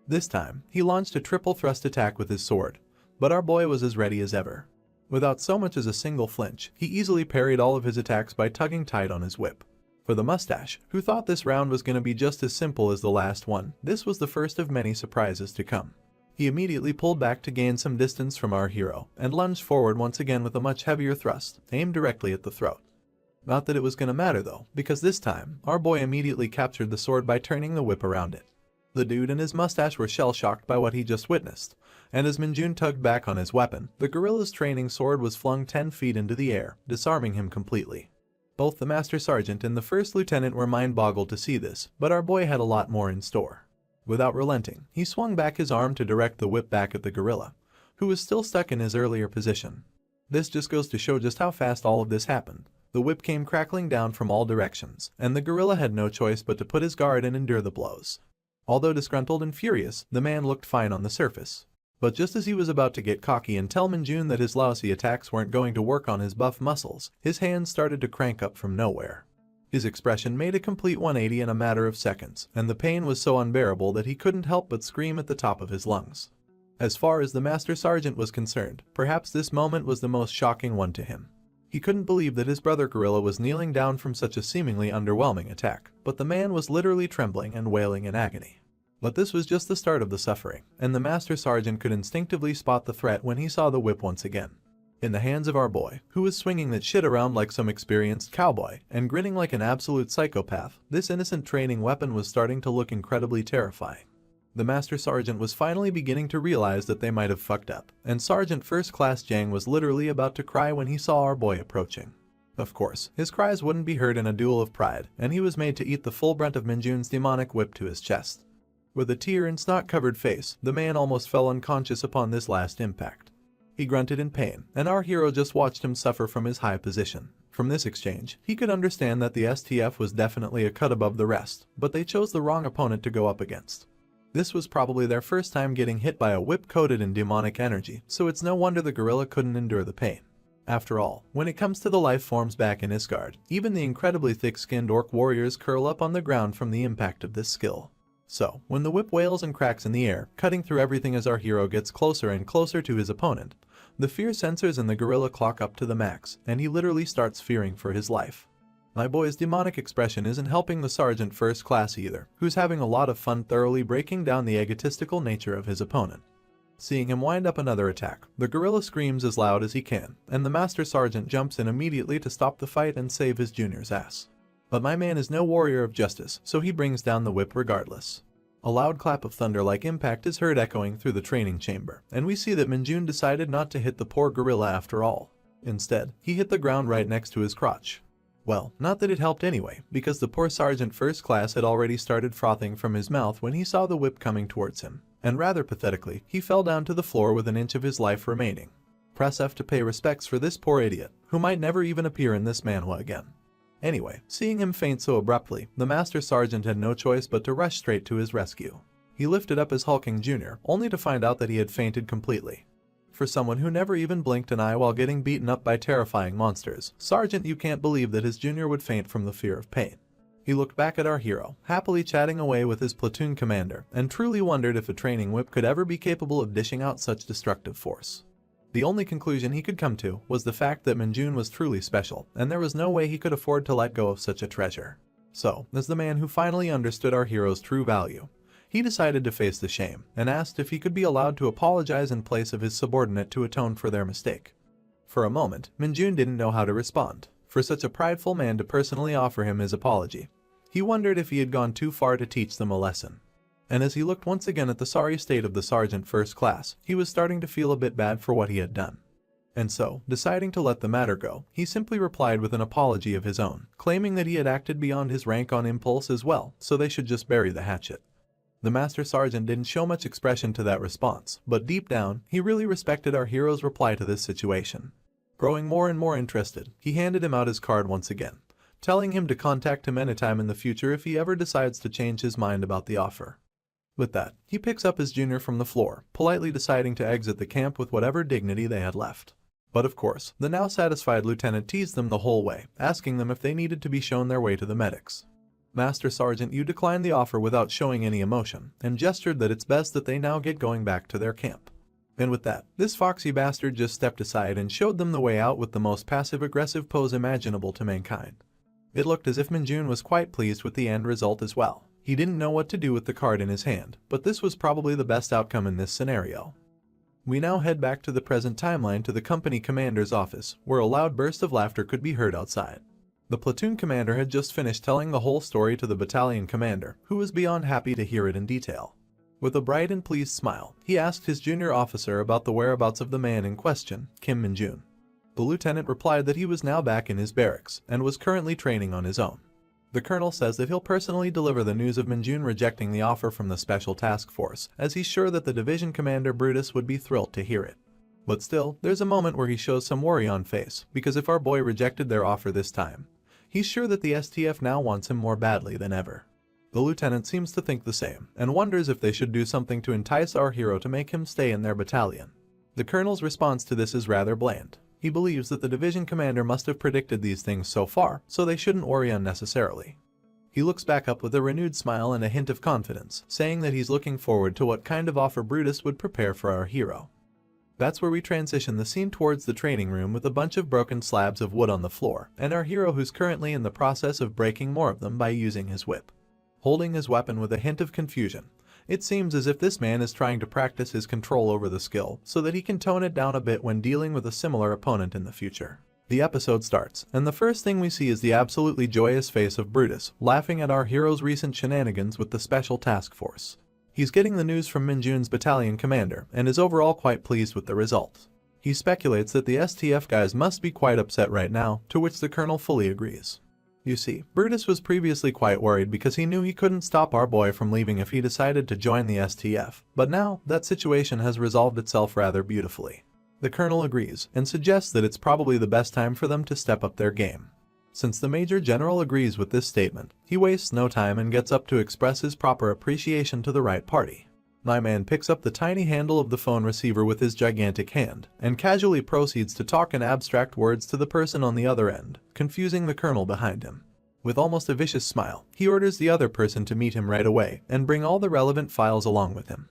This time, he launched a triple thrust attack with his sword, but our boy was as ready as ever. Without so much as a single flinch, he easily parried all of his attacks by tugging tight on his whip. For the mustache, who thought this round was going to be just as simple as the last one, this was the first of many surprises to come. He immediately pulled back to gain some distance from our hero, and lunged forward once again with a much heavier thrust, aimed directly at the throat. Not that it was going to matter though, because this time, our boy immediately captured the sword by turning the whip around it. The dude and his mustache were shell-shocked by what he just witnessed, and as Minjun tugged back on his weapon, the gorilla's training sword was flung 10 feet into the air, disarming him completely. Both the Master Sergeant and the First Lieutenant were mind-boggled to see this, but our boy had a lot more in store. Without relenting, he swung back his arm to direct the whip back at the gorilla, who was still stuck in his earlier position. This just goes to show just how fast all of this happened. The whip came crackling down from all directions, and the gorilla had no choice but to put his guard and endure the blows. Although disgruntled and furious, the man looked fine on the surface. But just as he was about to get cocky and tell Minjun that his lousy attacks weren't going to work on his buff muscles, his hands started to crank up from nowhere. His expression made a complete 180 in a matter of seconds, and the pain was so unbearable that he couldn't help but scream at the top of his lungs. As far as the Master Sergeant was concerned, perhaps this moment was the most shocking one to him. He couldn't believe that his brother gorilla was kneeling down from such a seemingly underwhelming attack, but the man was literally trembling and wailing in agony. But this was just the start of the suffering, and the Master Sergeant could instinctively spot the threat when he saw the whip once again. In the hands of our boy, who was swinging that shit around like some experienced cowboy and grinning like an absolute psychopath, this innocent training weapon was starting to look incredibly terrifying. The Master Sergeant was finally beginning to realize that they might have fucked up, and Sergeant First Class Jang was literally about to cry when he saw our boy approaching. Of course, his cries wouldn't be heard in a duel of pride, and he was made to eat the full brunt of Minjun's demonic whip to his chest. With a tear and snot-covered face, the man almost fell unconscious upon this last impact. He grunted in pain, and our hero just watched him suffer from his high position. From this exchange, he could understand that the STF was definitely a cut above the rest, but they chose the wrong opponent to go up against. This was probably their first time getting hit by a whip coated in demonic energy, so it's no wonder the gorilla couldn't endure the pain. After all, when it comes to the life forms back in Isgard, even the incredibly thick-skinned orc warriors curl up on the ground from the impact of this skill. So, when the whip wails and cracks in the air, cutting through everything as our hero gets closer and closer to his opponent, the fear sensors in the gorilla clock up to the max, and he literally starts fearing for his life. My boy's demonic expression isn't helping the Sergeant First Class either, who's having a lot of fun thoroughly breaking down the egotistical nature of his opponent. Seeing him wind up another attack, the gorilla screams as loud as he can, and the Master Sergeant jumps in immediately to stop the fight and save his junior's ass. But my man is no warrior of justice, so he brings down the whip regardless. A loud clap of thunder-like impact is heard echoing through the training chamber, and we see that Minjun decided not to hit the poor gorilla after all. Instead, he hit the ground right next to his crotch. Well, not that it helped anyway, because the poor Sergeant First Class had already started frothing from his mouth when he saw the whip coming towards him, and rather pathetically, he fell down to the floor with an inch of his life remaining. Press F to pay respects for this poor idiot, who might never even appear in this manhwa again. Anyway, seeing him faint so abruptly, the Master Sergeant had no choice but to rush straight to his rescue. He lifted up his hulking junior, only to find out that he had fainted completely. For someone who never even blinked an eye while getting beaten up by terrifying monsters, Sergeant, you can't believe that his junior would faint from the fear of pain. He looked back at our hero, happily chatting away with his platoon commander, and truly wondered if a training whip could ever be capable of dishing out such destructive force. The only conclusion he could come to was the fact that Minjun was truly special, and there was no way he could afford to let go of such a treasure. So, as the man who finally understood our hero's true value, he decided to face the shame, and asked if he could be allowed to apologize in place of his subordinate to atone for their mistake. For a moment, Minjun didn't know how to respond. For such a prideful man to personally offer him his apology, he wondered if he had gone too far to teach them a lesson. And as he looked once again at the sorry state of the Sergeant First Class, he was starting to feel a bit bad for what he had done. And so, deciding to let the matter go, he simply replied with an apology of his own, claiming that he had acted beyond his rank on impulse as well, so they should just bury the hatchet. The Master Sergeant didn't show much expression to that response, but deep down, he really respected our hero's reply to this situation. Growing more and more interested, he handed him out his card once again, telling him to contact him anytime in the future if he ever decides to change his mind about the offer. With that, he picks up his junior from the floor, politely deciding to exit the camp with whatever dignity they had left. But of course, the now satisfied lieutenant teased them the whole way, asking them if they needed to be shown their way to the medics. Master Sergeant Yu declined the offer without showing any emotion, and gestured that it's best that they now get going back to their camp. And with that, this foxy bastard just stepped aside and showed them the way out with the most passive-aggressive pose imaginable to mankind. It looked as if Minjun was quite pleased with the end result as well. He didn't know what to do with the card in his hand, but this was probably the best outcome in this scenario. We now head back to the present timeline to the company commander's office, where a loud burst of laughter could be heard outside. The platoon commander had just finished telling the whole story to the battalion commander, who was beyond happy to hear it in detail. With a bright and pleased smile, he asked his junior officer about the whereabouts of the man in question, Kim Minjun. The lieutenant replied that he was now back in his barracks, and was currently training on his own. The colonel says that he'll personally deliver the news of Minjun rejecting the offer from the Special Task Force, as he's sure that the division commander Brutus would be thrilled to hear it. But still, there's a moment where he shows some worry on face, because if our boy rejected their offer this time, he's sure that the STF now wants him more badly than ever. The lieutenant seems to think the same, and wonders if they should do something to entice our hero to make him stay in their battalion. The colonel's response to this is rather bland. He believes that the division commander must have predicted these things so far, so they shouldn't worry unnecessarily. He looks back up with a renewed smile and a hint of confidence, saying that he's looking forward to what kind of offer Brutus would prepare for our hero. That's where we transition the scene towards the training room with a bunch of broken slabs of wood on the floor, and our hero who's currently in the process of breaking more of them by using his whip. Holding his weapon with a hint of confusion, it seems as if this man is trying to practice his control over the skill so that he can tone it down a bit when dealing with a similar opponent in the future. The episode starts, and the first thing we see is the absolutely joyous face of Brutus, laughing at our hero's recent shenanigans with the Special Task Force. He's getting the news from Minjun's battalion commander, and is overall quite pleased with the result. He speculates that the STF guys must be quite upset right now, to which the colonel fully agrees. You see, Brutus was previously quite worried because he knew he couldn't stop our boy from leaving if he decided to join the STF, but now, that situation has resolved itself rather beautifully. The colonel agrees and suggests that it's probably the best time for them to step up their game. Since the Major General agrees with this statement, he wastes no time and gets up to express his proper appreciation to the right party. My man picks up the tiny handle of the phone receiver with his gigantic hand and casually proceeds to talk in abstract words to the person on the other end, confusing the colonel behind him. With almost a vicious smile, he orders the other person to meet him right away and bring all the relevant files along with him.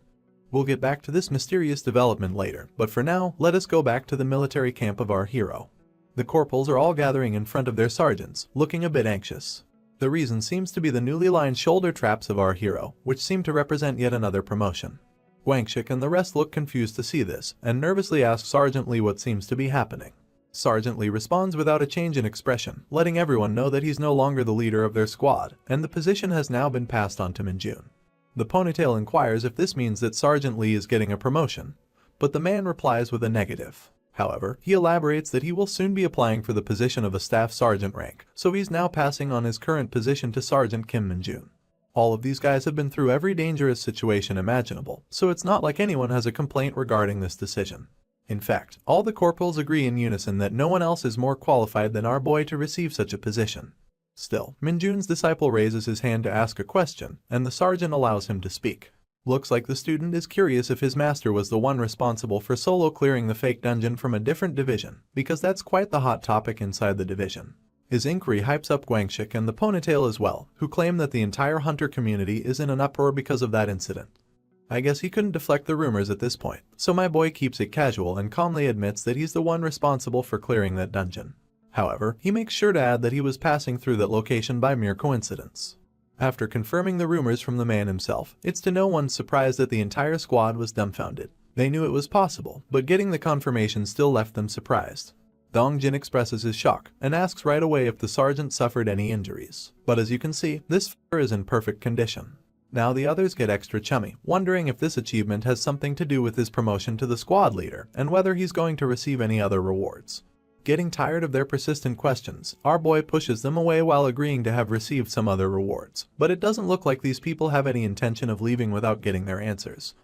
We'll get back to this mysterious development later, but for now, let us go back to the military camp of our hero. The corporals are all gathering in front of their sergeants, looking a bit anxious. The reason seems to be the newly lined shoulder traps of our hero, which seem to represent yet another promotion. Guangxik and the rest look confused to see this, and nervously ask Sergeant Lee what seems to be happening. Sergeant Lee responds without a change in expression, letting everyone know that he's no longer the leader of their squad, and the position has now been passed on to Minjun. The ponytail inquires if this means that Sergeant Lee is getting a promotion, but the man replies with a negative. However, he elaborates that he will soon be applying for the position of a staff sergeant rank, so he's now passing on his current position to Sergeant Kim Minjun. All of these guys have been through every dangerous situation imaginable, so it's not like anyone has a complaint regarding this decision. In fact, all the corporals agree in unison that no one else is more qualified than our boy to receive such a position. Still, Minjun's disciple raises his hand to ask a question, and the sergeant allows him to speak. Looks like the student is curious if his master was the one responsible for solo clearing the fake dungeon from a different division, because that's quite the hot topic inside the division. His inquiry hypes up Guangxik and the ponytail as well, who claim that the entire hunter community is in an uproar because of that incident. I guess he couldn't deflect the rumors at this point, so my boy keeps it casual and calmly admits that he's the one responsible for clearing that dungeon. However, he makes sure to add that he was passing through that location by mere coincidence. After confirming the rumors from the man himself, it's to no one's surprise that the entire squad was dumbfounded. They knew it was possible, but getting the confirmation still left them surprised. Dong Jin expresses his shock and asks right away if the sergeant suffered any injuries. But as you can see, this f***er is in perfect condition. Now the others get extra chummy, wondering if this achievement has something to do with his promotion to the squad leader and whether he's going to receive any other rewards. Getting tired of their persistent questions, our boy pushes them away while agreeing to have received some other rewards, but it doesn't look like these people have any intention of leaving without getting their answers.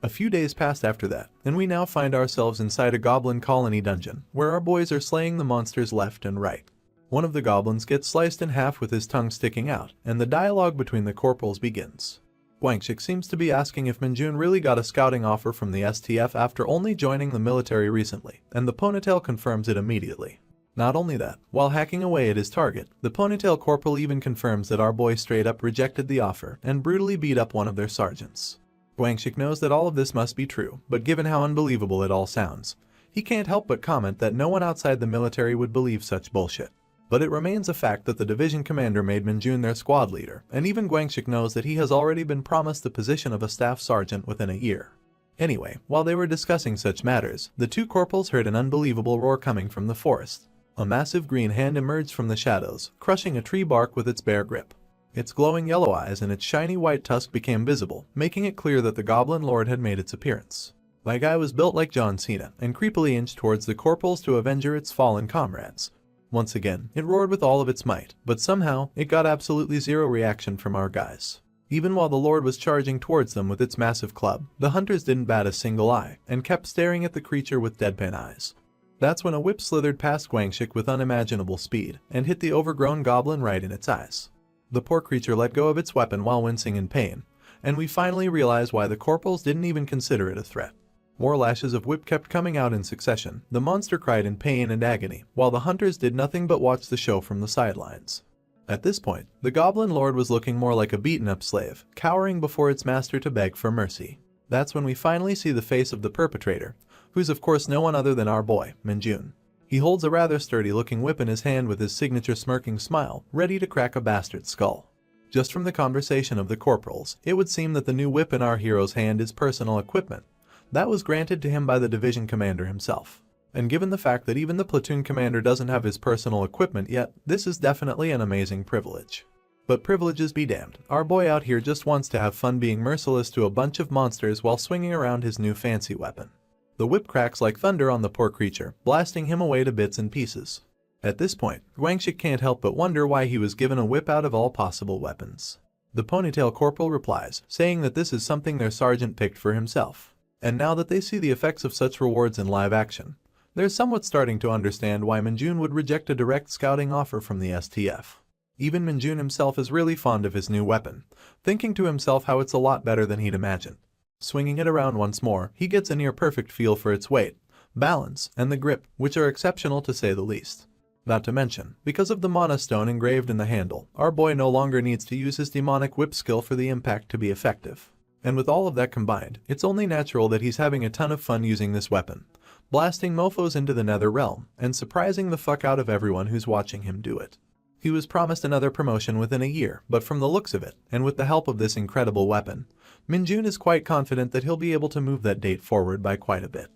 A few days passed after that, and we now find ourselves inside a goblin colony dungeon, where our boys are slaying the monsters left and right. One of the goblins gets sliced in half with his tongue sticking out, and the dialogue between the corporals begins. Guangxik seems to be asking if Minjun really got a scouting offer from the STF after only joining the military recently, and the ponytail confirms it immediately. Not only that, while hacking away at his target, the ponytail corporal even confirms that our boy straight up rejected the offer and brutally beat up one of their sergeants. Guangxik knows that all of this must be true, but given how unbelievable it all sounds, he can't help but comment that no one outside the military would believe such bullshit. But it remains a fact that the division commander made Minjun their squad leader, and even Guangxik knows that he has already been promised the position of a staff sergeant within a year. Anyway, while they were discussing such matters, the two corporals heard an unbelievable roar coming from the forest. A massive green hand emerged from the shadows, crushing a tree bark with its bare grip. Its glowing yellow eyes and its shiny white tusk became visible, making it clear that the Goblin Lord had made its appearance. My guy was built like John Cena, and creepily inched towards the corporals to avenge its fallen comrades. Once again, it roared with all of its might, but somehow, it got absolutely zero reaction from our guys. Even while the Lord was charging towards them with its massive club, the hunters didn't bat a single eye, and kept staring at the creature with deadpan eyes. That's when a whip slithered past Guangxik with unimaginable speed, and hit the overgrown goblin right in its eyes. The poor creature let go of its weapon while wincing in pain, and we finally realize why the corporals didn't even consider it a threat. More lashes of whip kept coming out in succession. The monster cried in pain and agony, while the hunters did nothing but watch the show from the sidelines. At this point, the Goblin Lord was looking more like a beaten-up slave, cowering before its master to beg for mercy. That's when we finally see the face of the perpetrator, who's of course no one other than our boy, Minjun. He holds a rather sturdy-looking whip in his hand with his signature smirking smile, ready to crack a bastard's skull. Just from the conversation of the corporals, it would seem that the new whip in our hero's hand is personal equipment. That was granted to him by the division commander himself. And given the fact that even the platoon commander doesn't have his personal equipment yet, this is definitely an amazing privilege. But privileges be damned, our boy out here just wants to have fun being merciless to a bunch of monsters while swinging around his new fancy weapon. The whip cracks like thunder on the poor creature, blasting him away to bits and pieces. At this point, Guangxik can't help but wonder why he was given a whip out of all possible weapons. The ponytail corporal replies, saying that this is something their sergeant picked for himself. And now that they see the effects of such rewards in live action, they're somewhat starting to understand why Minjun would reject a direct scouting offer from the STF. Even Minjun himself is really fond of his new weapon, thinking to himself how it's a lot better than he'd imagined. Swinging it around once more, he gets a near-perfect feel for its weight, balance, and the grip, which are exceptional to say the least. Not to mention, because of the mana stone engraved in the handle, our boy no longer needs to use his demonic whip skill for the impact to be effective. And with all of that combined, it's only natural that he's having a ton of fun using this weapon, blasting mofos into the nether realm, and surprising the fuck out of everyone who's watching him do it. He was promised another promotion within a year, but from the looks of it, and with the help of this incredible weapon, Minjun is quite confident that he'll be able to move that date forward by quite a bit.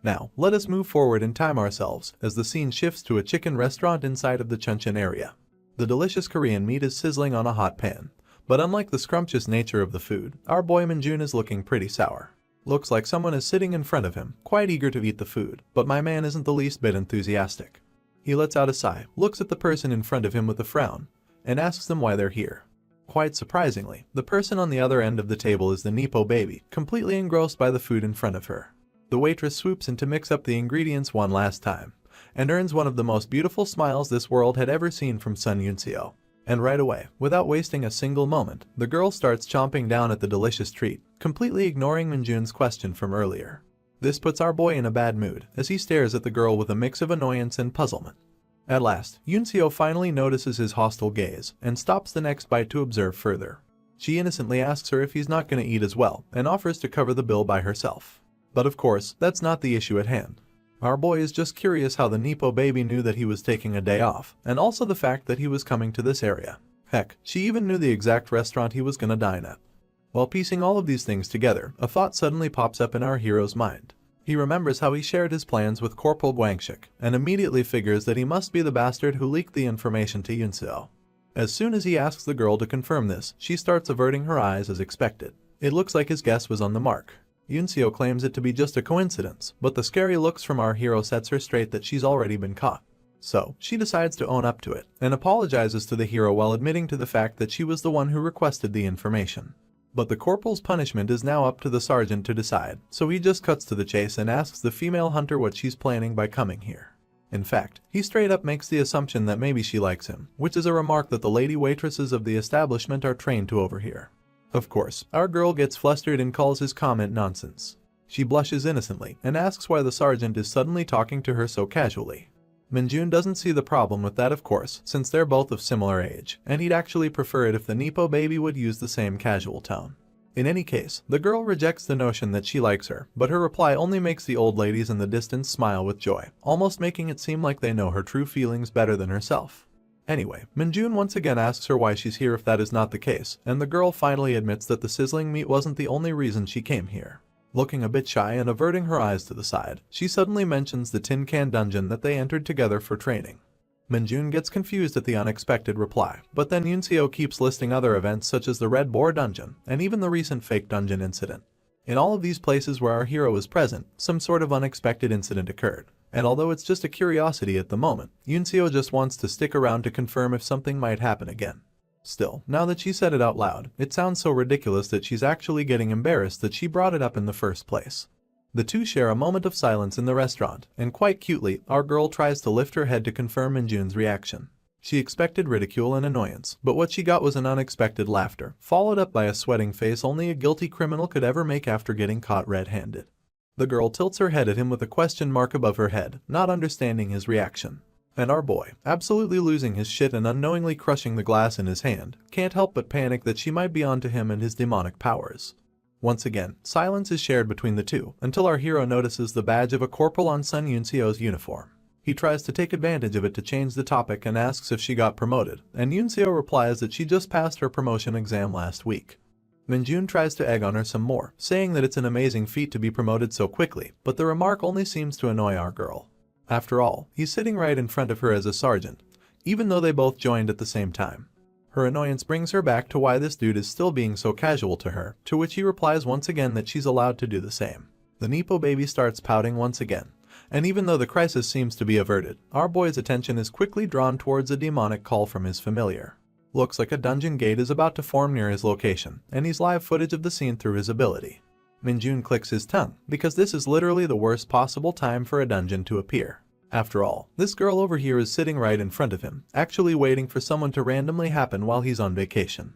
Now, let us move forward and time ourselves as the scene shifts to a chicken restaurant inside of the Chuncheon area. The delicious Korean meat is sizzling on a hot pan, but unlike the scrumptious nature of the food, our boy Minjun is looking pretty sour. Looks like someone is sitting in front of him, quite eager to eat the food, but my man isn't the least bit enthusiastic. He lets out a sigh, looks at the person in front of him with a frown, and asks them why they're here. Quite surprisingly, the person on the other end of the table is the Nepo baby, completely engrossed by the food in front of her. The waitress swoops in to mix up the ingredients one last time, and earns one of the most beautiful smiles this world had ever seen from Sun Yunseo. And right away, without wasting a single moment, the girl starts chomping down at the delicious treat, completely ignoring Minjun's question from earlier. This puts our boy in a bad mood, as he stares at the girl with a mix of annoyance and puzzlement. At last, Yunseo finally notices his hostile gaze, and stops the next bite to observe further. She innocently asks her if he's not going to eat as well, and offers to cover the bill by herself. But of course, that's not the issue at hand. Our boy is just curious how the Nepo baby knew that he was taking a day off, and also the fact that he was coming to this area. Heck, she even knew the exact restaurant he was going to dine at. While piecing all of these things together, a thought suddenly pops up in our hero's mind. He remembers how he shared his plans with Corporal Guangshik, and immediately figures that he must be the bastard who leaked the information to Yunseo. As soon as he asks the girl to confirm this, she starts averting her eyes as expected. It looks like his guess was on the mark. Yunseo claims it to be just a coincidence, but the scary looks from our hero sets her straight that she's already been caught. So, she decides to own up to it, and apologizes to the hero while admitting to the fact that she was the one who requested the information. But the corporal's punishment is now up to the sergeant to decide, so he just cuts to the chase and asks the female hunter what she's planning by coming here. In fact, he straight up makes the assumption that maybe she likes him, which is a remark that the lady waitresses of the establishment are trained to overhear. Of course, our girl gets flustered and calls his comment nonsense. She blushes innocently and asks why the sergeant is suddenly talking to her so casually. Minjun doesn't see the problem with that, of course, since they're both of similar age, and he'd actually prefer it if the Nepo baby would use the same casual tone. In any case, the girl rejects the notion that she likes her, but her reply only makes the old ladies in the distance smile with joy, almost making it seem like they know her true feelings better than herself. Anyway, Minjun once again asks her why she's here if that is not the case, and the girl finally admits that the sizzling meat wasn't the only reason she came here. Looking a bit shy and averting her eyes to the side, she suddenly mentions the tin can dungeon that they entered together for training. Minjun gets confused at the unexpected reply, but then Yunseo keeps listing other events such as the Red Boar dungeon, and even the recent fake dungeon incident. In all of these places where our hero is present, some sort of unexpected incident occurred. And although it's just a curiosity at the moment, Yunseo just wants to stick around to confirm if something might happen again. Still, now that she said it out loud, it sounds so ridiculous that she's actually getting embarrassed that she brought it up in the first place. The two share a moment of silence in the restaurant, and quite cutely, our girl tries to lift her head to confirm Minjun's reaction. She expected ridicule and annoyance, but what she got was an unexpected laughter, followed up by a sweating face only a guilty criminal could ever make after getting caught red-handed. The girl tilts her head at him with a question mark above her head, not understanding his reaction. And our boy, absolutely losing his shit and unknowingly crushing the glass in his hand, can't help but panic that she might be onto him and his demonic powers. Once again, silence is shared between the two, until our hero notices the badge of a corporal on Sun Yunseo's uniform. He tries to take advantage of it to change the topic and asks if she got promoted, and Yunseo replies that she just passed her promotion exam last week. Minjun tries to egg on her some more, saying that it's an amazing feat to be promoted so quickly, but the remark only seems to annoy our girl. After all, he's sitting right in front of her as a sergeant, even though they both joined at the same time. Her annoyance brings her back to why this dude is still being so casual to her, to which he replies once again that she's allowed to do the same. The Nepo baby starts pouting once again, and even though the crisis seems to be averted, our boy's attention is quickly drawn towards a demonic call from his familiar. Looks like a dungeon gate is about to form near his location, and he's live footage of the scene through his ability. Minjun clicks his tongue, because this is literally the worst possible time for a dungeon to appear. After all, this girl over here is sitting right in front of him, actually waiting for someone to randomly happen while he's on vacation.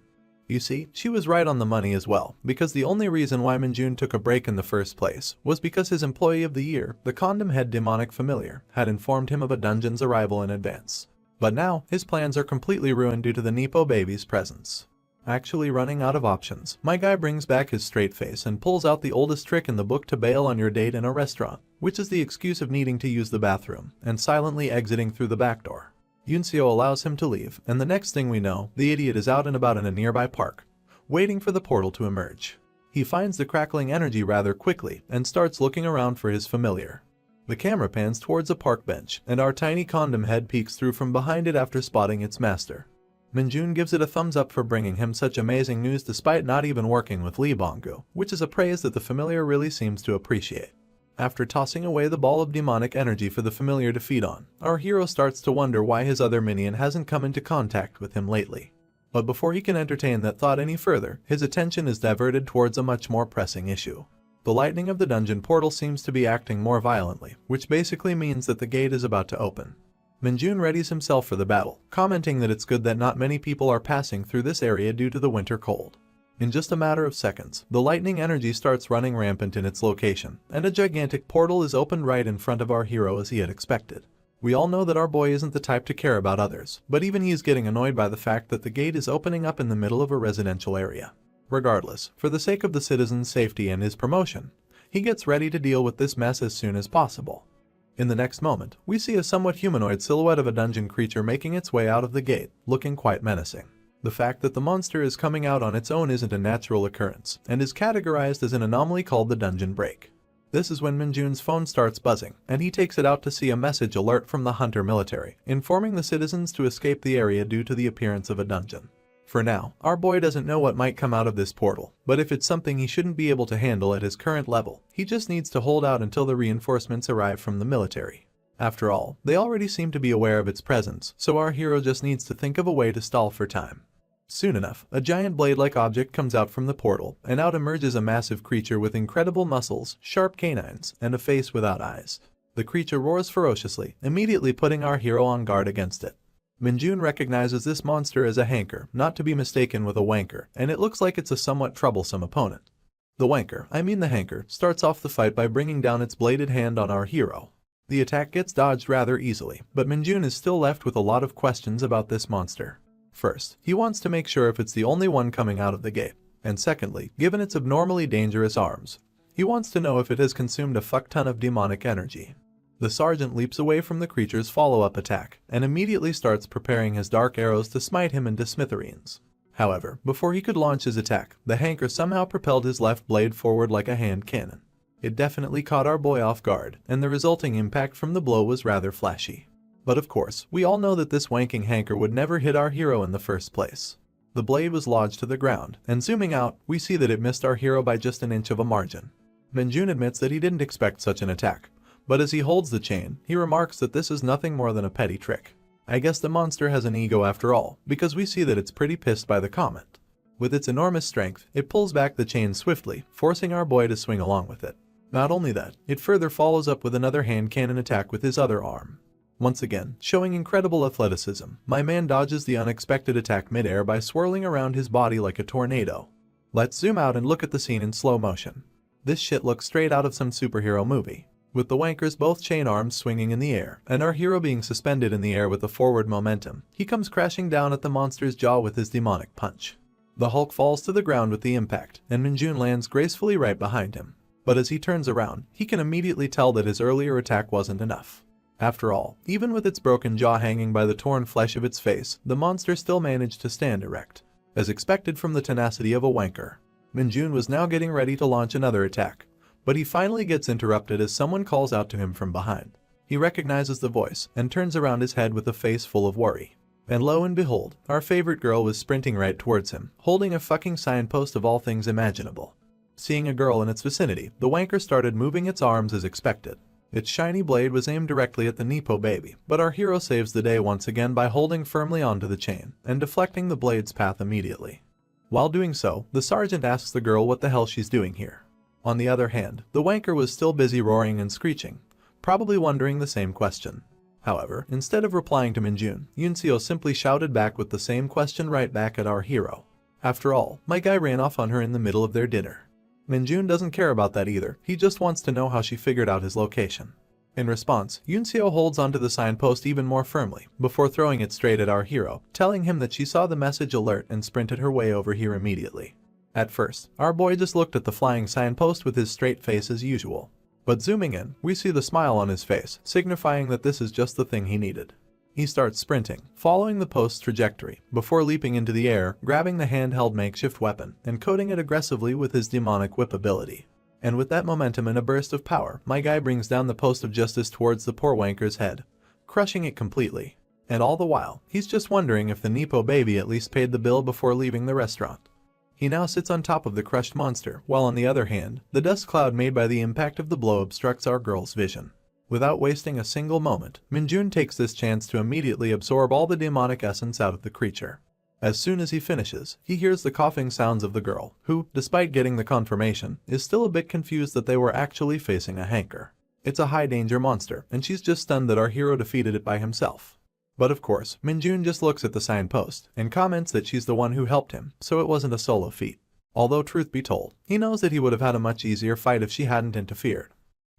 You see, she was right on the money as well, because the only reason why Minjun took a break in the first place was because his employee of the year, the condom head demonic familiar, had informed him of a dungeon's arrival in advance. But now, his plans are completely ruined due to the Nepo baby's presence. Actually running out of options, my guy brings back his straight face and pulls out the oldest trick in the book to bail on your date in a restaurant, which is the excuse of needing to use the bathroom, and silently exiting through the back door. Yunseo allows him to leave, and the next thing we know, the idiot is out and about in a nearby park, waiting for the portal to emerge. He finds the crackling energy rather quickly, and starts looking around for his familiar. The camera pans towards a park bench, and our tiny condom head peeks through from behind it after spotting its master. Minjun gives it a thumbs up for bringing him such amazing news despite not even working with Lee Bongu, which is a praise that the familiar really seems to appreciate. After tossing away the ball of demonic energy for the familiar to feed on, our hero starts to wonder why his other minion hasn't come into contact with him lately. But before he can entertain that thought any further, his attention is diverted towards a much more pressing issue. The lightning of the dungeon portal seems to be acting more violently, which basically means that the gate is about to open. Minjun readies himself for the battle, commenting that it's good that not many people are passing through this area due to the winter cold. In just a matter of seconds, the lightning energy starts running rampant in its location, and a gigantic portal is opened right in front of our hero as he had expected. We all know that our boy isn't the type to care about others, but even he is getting annoyed by the fact that the gate is opening up in the middle of a residential area. Regardless, for the sake of the citizens' safety and his promotion, he gets ready to deal with this mess as soon as possible. In the next moment, we see a somewhat humanoid silhouette of a dungeon creature making its way out of the gate, looking quite menacing. The fact that the monster is coming out on its own isn't a natural occurrence, and is categorized as an anomaly called the dungeon break. This is when Minjun's phone starts buzzing, and he takes it out to see a message alert from the Hunter military, informing the citizens to escape the area due to the appearance of a dungeon. For now, our boy doesn't know what might come out of this portal, but if it's something he shouldn't be able to handle at his current level, he just needs to hold out until the reinforcements arrive from the military. After all, they already seem to be aware of its presence, so our hero just needs to think of a way to stall for time. Soon enough, a giant blade-like object comes out from the portal, and out emerges a massive creature with incredible muscles, sharp canines, and a face without eyes. The creature roars ferociously, immediately putting our hero on guard against it. Minjun recognizes this monster as a hanker, not to be mistaken with a wanker, and it looks like it's a somewhat troublesome opponent. The wanker, the hanker, starts off the fight by bringing down its bladed hand on our hero. The attack gets dodged rather easily, but Minjun is still left with a lot of questions about this monster. First, he wants to make sure if it's the only one coming out of the gate, and secondly, given its abnormally dangerous arms, he wants to know if it has consumed a fuck ton of demonic energy. The sergeant leaps away from the creature's follow-up attack, and immediately starts preparing his dark arrows to smite him into smithereens. However, before he could launch his attack, the hanker somehow propelled his left blade forward like a hand cannon. It definitely caught our boy off guard, and the resulting impact from the blow was rather flashy. But of course, we all know that this wanking hanker would never hit our hero in the first place. The blade was lodged to the ground, and zooming out, we see that it missed our hero by just an inch of a margin. Minjun admits that he didn't expect such an attack, but as he holds the chain, he remarks that this is nothing more than a petty trick. I guess the monster has an ego after all, because we see that it's pretty pissed by the comment. With its enormous strength, it pulls back the chain swiftly, forcing our boy to swing along with it. Not only that, it further follows up with another hand cannon attack with his other arm. Once again, showing incredible athleticism, my man dodges the unexpected attack mid-air by swirling around his body like a tornado. Let's zoom out and look at the scene in slow motion. This shit looks straight out of some superhero movie, with the wankers both chain arms swinging in the air, and our hero being suspended in the air with a forward momentum. He comes crashing down at the monster's jaw with his demonic punch. The Hulk falls to the ground with the impact, and Minjun lands gracefully right behind him. But as he turns around, he can immediately tell that his earlier attack wasn't enough. After all, even with its broken jaw hanging by the torn flesh of its face, the monster still managed to stand erect. As expected from the tenacity of a wanker, Minjun was now getting ready to launch another attack, but he finally gets interrupted as someone calls out to him from behind. He recognizes the voice and turns around his head with a face full of worry. And lo and behold, our favorite girl was sprinting right towards him, holding a fucking signpost of all things imaginable. Seeing a girl in its vicinity, the wanker started moving its arms as expected. Its shiny blade was aimed directly at the Nepo baby, but our hero saves the day once again by holding firmly onto the chain and deflecting the blade's path immediately. While doing so, the sergeant asks the girl what the hell she's doing here. On the other hand, the wanker was still busy roaring and screeching, probably wondering the same question. However, instead of replying to Minjun, Yunseo simply shouted back with the same question right back at our hero. After all, my guy ran off on her in the middle of their dinner. Minjun doesn't care about that either, he just wants to know how she figured out his location. In response, Yunseo holds onto the signpost even more firmly, before throwing it straight at our hero, telling him that she saw the message alert and sprinted her way over here immediately. At first, our boy just looked at the flying signpost with his straight face as usual. But zooming in, we see the smile on his face, signifying that this is just the thing he needed. He starts sprinting, following the post's trajectory, before leaping into the air, grabbing the handheld makeshift weapon, and coating it aggressively with his demonic whip ability. And with that momentum and a burst of power, my guy brings down the post of justice towards the poor wanker's head, crushing it completely. And all the while, he's just wondering if the Nepo baby at least paid the bill before leaving the restaurant. He now sits on top of the crushed monster, while on the other hand, the dust cloud made by the impact of the blow obstructs our girl's vision. Without wasting a single moment, Minjun takes this chance to immediately absorb all the demonic essence out of the creature. As soon as he finishes, he hears the coughing sounds of the girl, who, despite getting the confirmation, is still a bit confused that they were actually facing a hanker. It's a high-danger monster, and she's just stunned that our hero defeated it by himself. But of course, Minjun just looks at the signpost, and comments that she's the one who helped him, so it wasn't a solo feat. Although truth be told, he knows that he would have had a much easier fight if she hadn't interfered.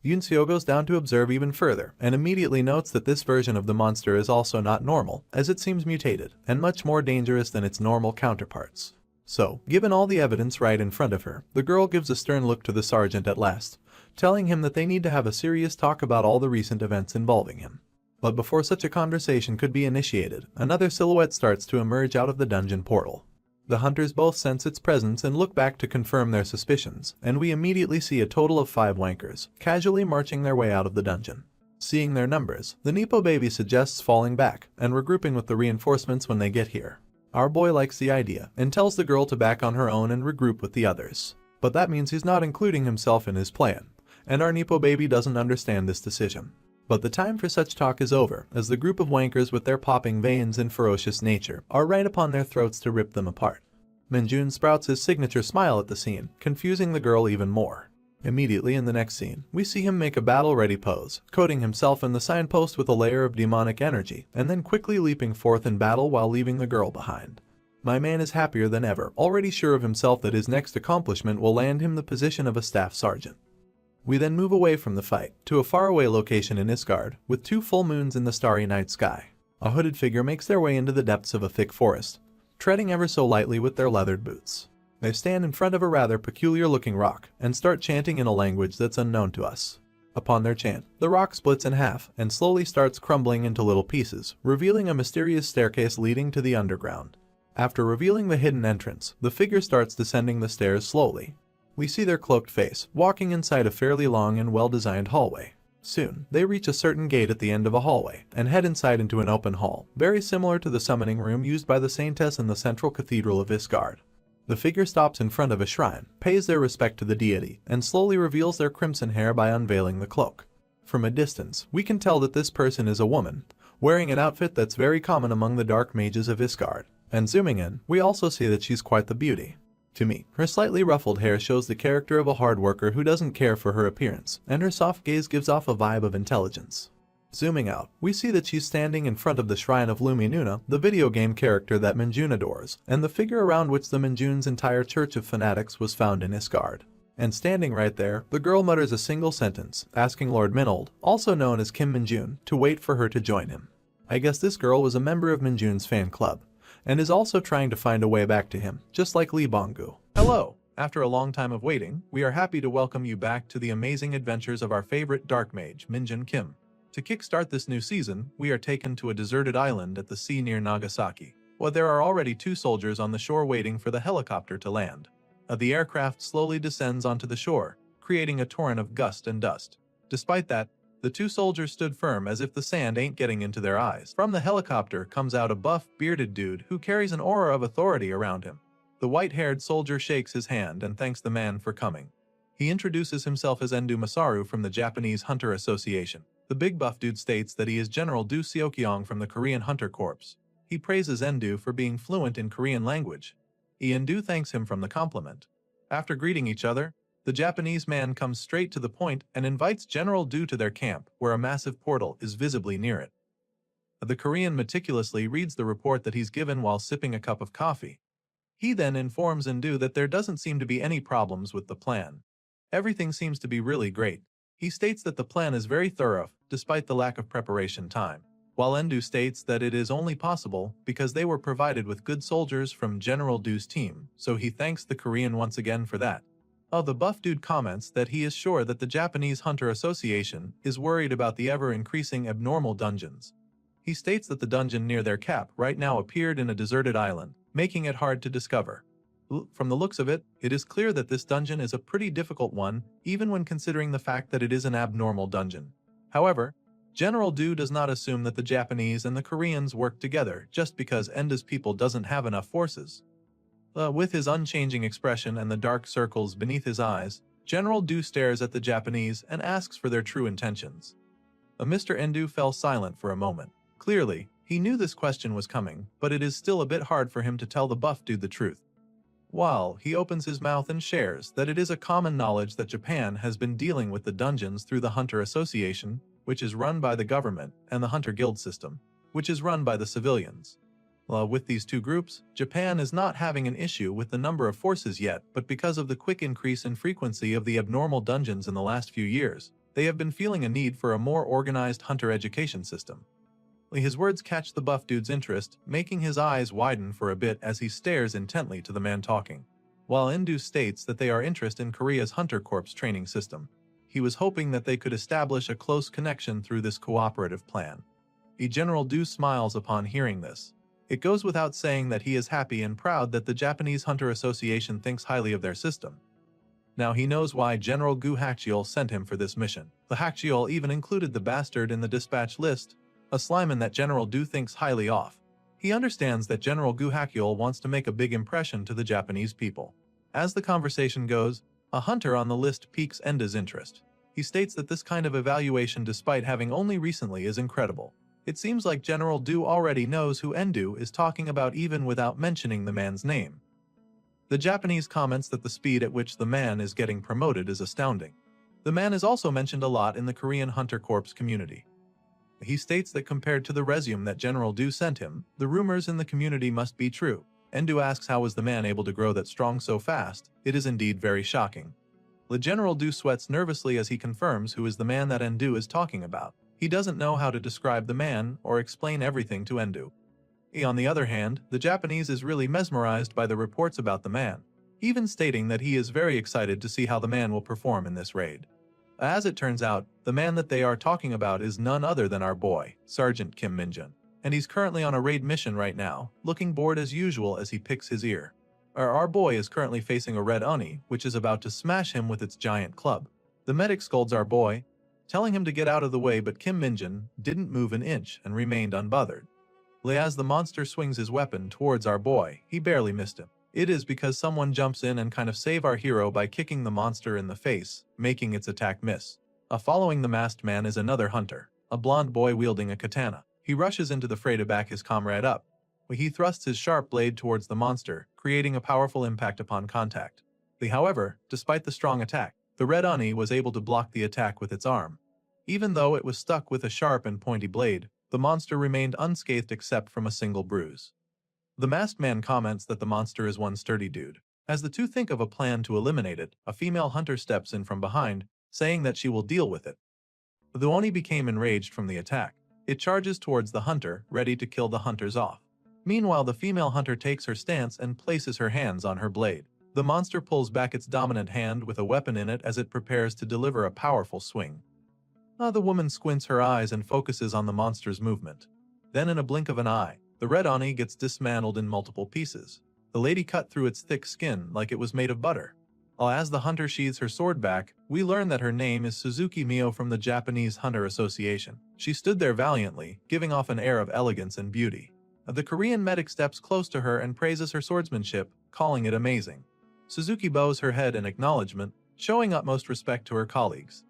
Yunseo goes down to observe even further, and immediately notes that this version of the monster is also not normal, as it seems mutated, and much more dangerous than its normal counterparts. So, given all the evidence right in front of her, the girl gives a stern look to the sergeant at last, telling him that they need to have a serious talk about all the recent events involving him. But before such a conversation could be initiated, another silhouette starts to emerge out of the dungeon portal. The hunters both sense its presence and look back to confirm their suspicions, and we immediately see a total of 5 wankers, casually marching their way out of the dungeon. Seeing their numbers, the Nepo baby suggests falling back, and regrouping with the reinforcements when they get here. Our boy likes the idea, and tells the girl to back on her own and regroup with the others. But that means he's not including himself in his plan, and our Nepo baby doesn't understand this decision. But the time for such talk is over, as the group of wankers with their popping veins and ferocious nature are right upon their throats to rip them apart. Minjun sprouts his signature smile at the scene, confusing the girl even more. Immediately in the next scene, we see him make a battle-ready pose, coating himself in the signpost with a layer of demonic energy, and then quickly leaping forth in battle while leaving the girl behind. My man is happier than ever, already sure of himself that his next accomplishment will land him the position of a staff sergeant. We then move away from the fight, to a faraway location in Isgard, with 2 full moons in the starry night sky. A hooded figure makes their way into the depths of a thick forest, treading ever so lightly with their leathered boots. They stand in front of a rather peculiar-looking rock, and start chanting in a language that's unknown to us. Upon their chant, the rock splits in half, and slowly starts crumbling into little pieces, revealing a mysterious staircase leading to the underground. After revealing the hidden entrance, the figure starts descending the stairs slowly. We see their cloaked face, walking inside a fairly long and well-designed hallway. Soon, they reach a certain gate at the end of a hallway, and head inside into an open hall, very similar to the summoning room used by the Saintess in the central cathedral of Isgard. The figure stops in front of a shrine, pays their respect to the deity, and slowly reveals their crimson hair by unveiling the cloak. From a distance, we can tell that this person is a woman, wearing an outfit that's very common among the dark mages of Isgard. And zooming in, we also see that she's quite the beauty. To me, her slightly ruffled hair shows the character of a hard worker who doesn't care for her appearance, and her soft gaze gives off a vibe of intelligence. Zooming out, we see that she's standing in front of the shrine of Luminuna, the video game character that Minjun adores, and the figure around which the Minjun's entire church of fanatics was found in Isgard. And standing right there, the girl mutters a single sentence, asking Lord Minold, also known as Kim Minjun, to wait for her to join him. I guess this girl was a member of Minjun's fan club, and is also trying to find a way back to him, just like Lee Bonggu. Hello! After a long time of waiting, we are happy to welcome you back to the amazing adventures of our favorite dark mage, Minjun Kim. To kickstart this new season, we are taken to a deserted island at the sea near Nagasaki, where there are already 2 soldiers on the shore waiting for the helicopter to land. The aircraft slowly descends onto the shore, creating a torrent of gust and dust. Despite that, the 2 soldiers stood firm as if the sand ain't getting into their eyes. From the helicopter comes out a buff, bearded dude who carries an aura of authority around him. The white-haired soldier shakes his hand and thanks the man for coming. He introduces himself as Endu Masaru from the Japanese Hunter Association. The big buff dude states that he is General Du Seokyeong from the Korean Hunter Corps. He praises Endu for being fluent in Korean language. Endu thanks him from the compliment. After greeting each other, The Japanese man comes straight to the point and invites General Du to their camp, where a massive portal is visibly near it. The Korean meticulously reads the report that he's given while sipping a cup of coffee. He then informs Ndu that there doesn't seem to be any problems with the plan. Everything seems to be really great. He states that the plan is very thorough, despite the lack of preparation time, while Ndu states that it is only possible because they were provided with good soldiers from General Du's team, so he thanks the Korean once again for that. The buff dude comments that he is sure that the Japanese Hunter Association is worried about the ever-increasing abnormal dungeons. He states that the dungeon near their cap right now appeared in a deserted island, making it hard to discover. From the looks of it, it is clear that this dungeon is a pretty difficult one, even when considering the fact that it is an abnormal dungeon. However, General Du does not assume that the Japanese and the Koreans work together just because Enda's people doesn't have enough forces. With his unchanging expression and the dark circles beneath his eyes, General Du stares at the Japanese and asks for their true intentions. Mr. Ndu fell silent for a moment. Clearly, he knew this question was coming, but it is still a bit hard for him to tell the buff dude the truth. While he opens his mouth and shares that it is a common knowledge that Japan has been dealing with the dungeons through the Hunter Association, which is run by the government, and the Hunter Guild system, which is run by the civilians. With these two groups, Japan is not having an issue with the number of forces yet, but because of the quick increase in frequency of the abnormal dungeons in the last few years, they have been feeling a need for a more organized hunter education system. His words catch the buff dude's interest, making his eyes widen for a bit as he stares intently to the man talking. While Ndu states that they are interested in Korea's Hunter Corps training system, he was hoping that they could establish a close connection through this cooperative plan. General Du smiles upon hearing this. It goes without saying that he is happy and proud that the Japanese Hunter Association thinks highly of their system. Now he knows why General Gu Hakchiol sent him for this mission. The Hakchiol even included the bastard in the dispatch list, a slimeman that General Du thinks highly of. He understands that General Gu Hakchiol wants to make a big impression to the Japanese people. As the conversation goes, a hunter on the list piques Enda's interest. He states that this kind of evaluation, despite having only recently, is incredible. It seems like General Du already knows who Ndu is talking about even without mentioning the man's name. The Japanese comments that the speed at which the man is getting promoted is astounding. The man is also mentioned a lot in the Korean Hunter Corps community. He states that compared to the resume that General Du sent him, the rumors in the community must be true. Ndu asks how was the man able to grow that strong so fast. It is indeed very shocking. General Du sweats nervously as he confirms who is the man that Ndu is talking about. He doesn't know how to describe the man or explain everything to Ndu. On the other hand, the Japanese is really mesmerized by the reports about the man, even stating that he is very excited to see how the man will perform in this raid. As it turns out, the man that they are talking about is none other than our boy, Sergeant Kim Minjun, and he's currently on a raid mission right now, looking bored as usual as he picks his ear. Our boy is currently facing a red Oni, which is about to smash him with its giant club. The medic scolds our boy, telling him to get out of the way, but Kim Minjun didn't move an inch and remained unbothered. As the monster swings his weapon towards our boy, he barely missed him. It is because someone jumps in and kind of save our hero by kicking the monster in the face, making its attack miss. Following the masked man is another hunter, a blonde boy wielding a katana. He rushes into the fray to back his comrade up. He thrusts his sharp blade towards the monster, creating a powerful impact upon contact. However, despite the strong attack, the red Oni was able to block the attack with its arm. Even though it was stuck with a sharp and pointy blade, the monster remained unscathed except from a single bruise. The masked man comments that the monster is one sturdy dude. As the two think of a plan to eliminate it, a female hunter steps in from behind, saying that she will deal with it. The Oni became enraged from the attack. It charges towards the hunter, ready to kill the hunters off. Meanwhile, the female hunter takes her stance and places her hands on her blade. The monster pulls back its dominant hand with a weapon in it as it prepares to deliver a powerful swing. The woman squints her eyes and focuses on the monster's movement. Then in a blink of an eye, the red Oni gets dismantled in multiple pieces. The lady cut through its thick skin like it was made of butter. As the hunter sheathes her sword back, we learn that her name is Suzuki Mio from the Japanese Hunter Association. She stood there valiantly, giving off an air of elegance and beauty. The Korean medic steps close to her and praises her swordsmanship, calling it amazing. Suzuki bows her head in acknowledgement, showing utmost respect to her colleagues.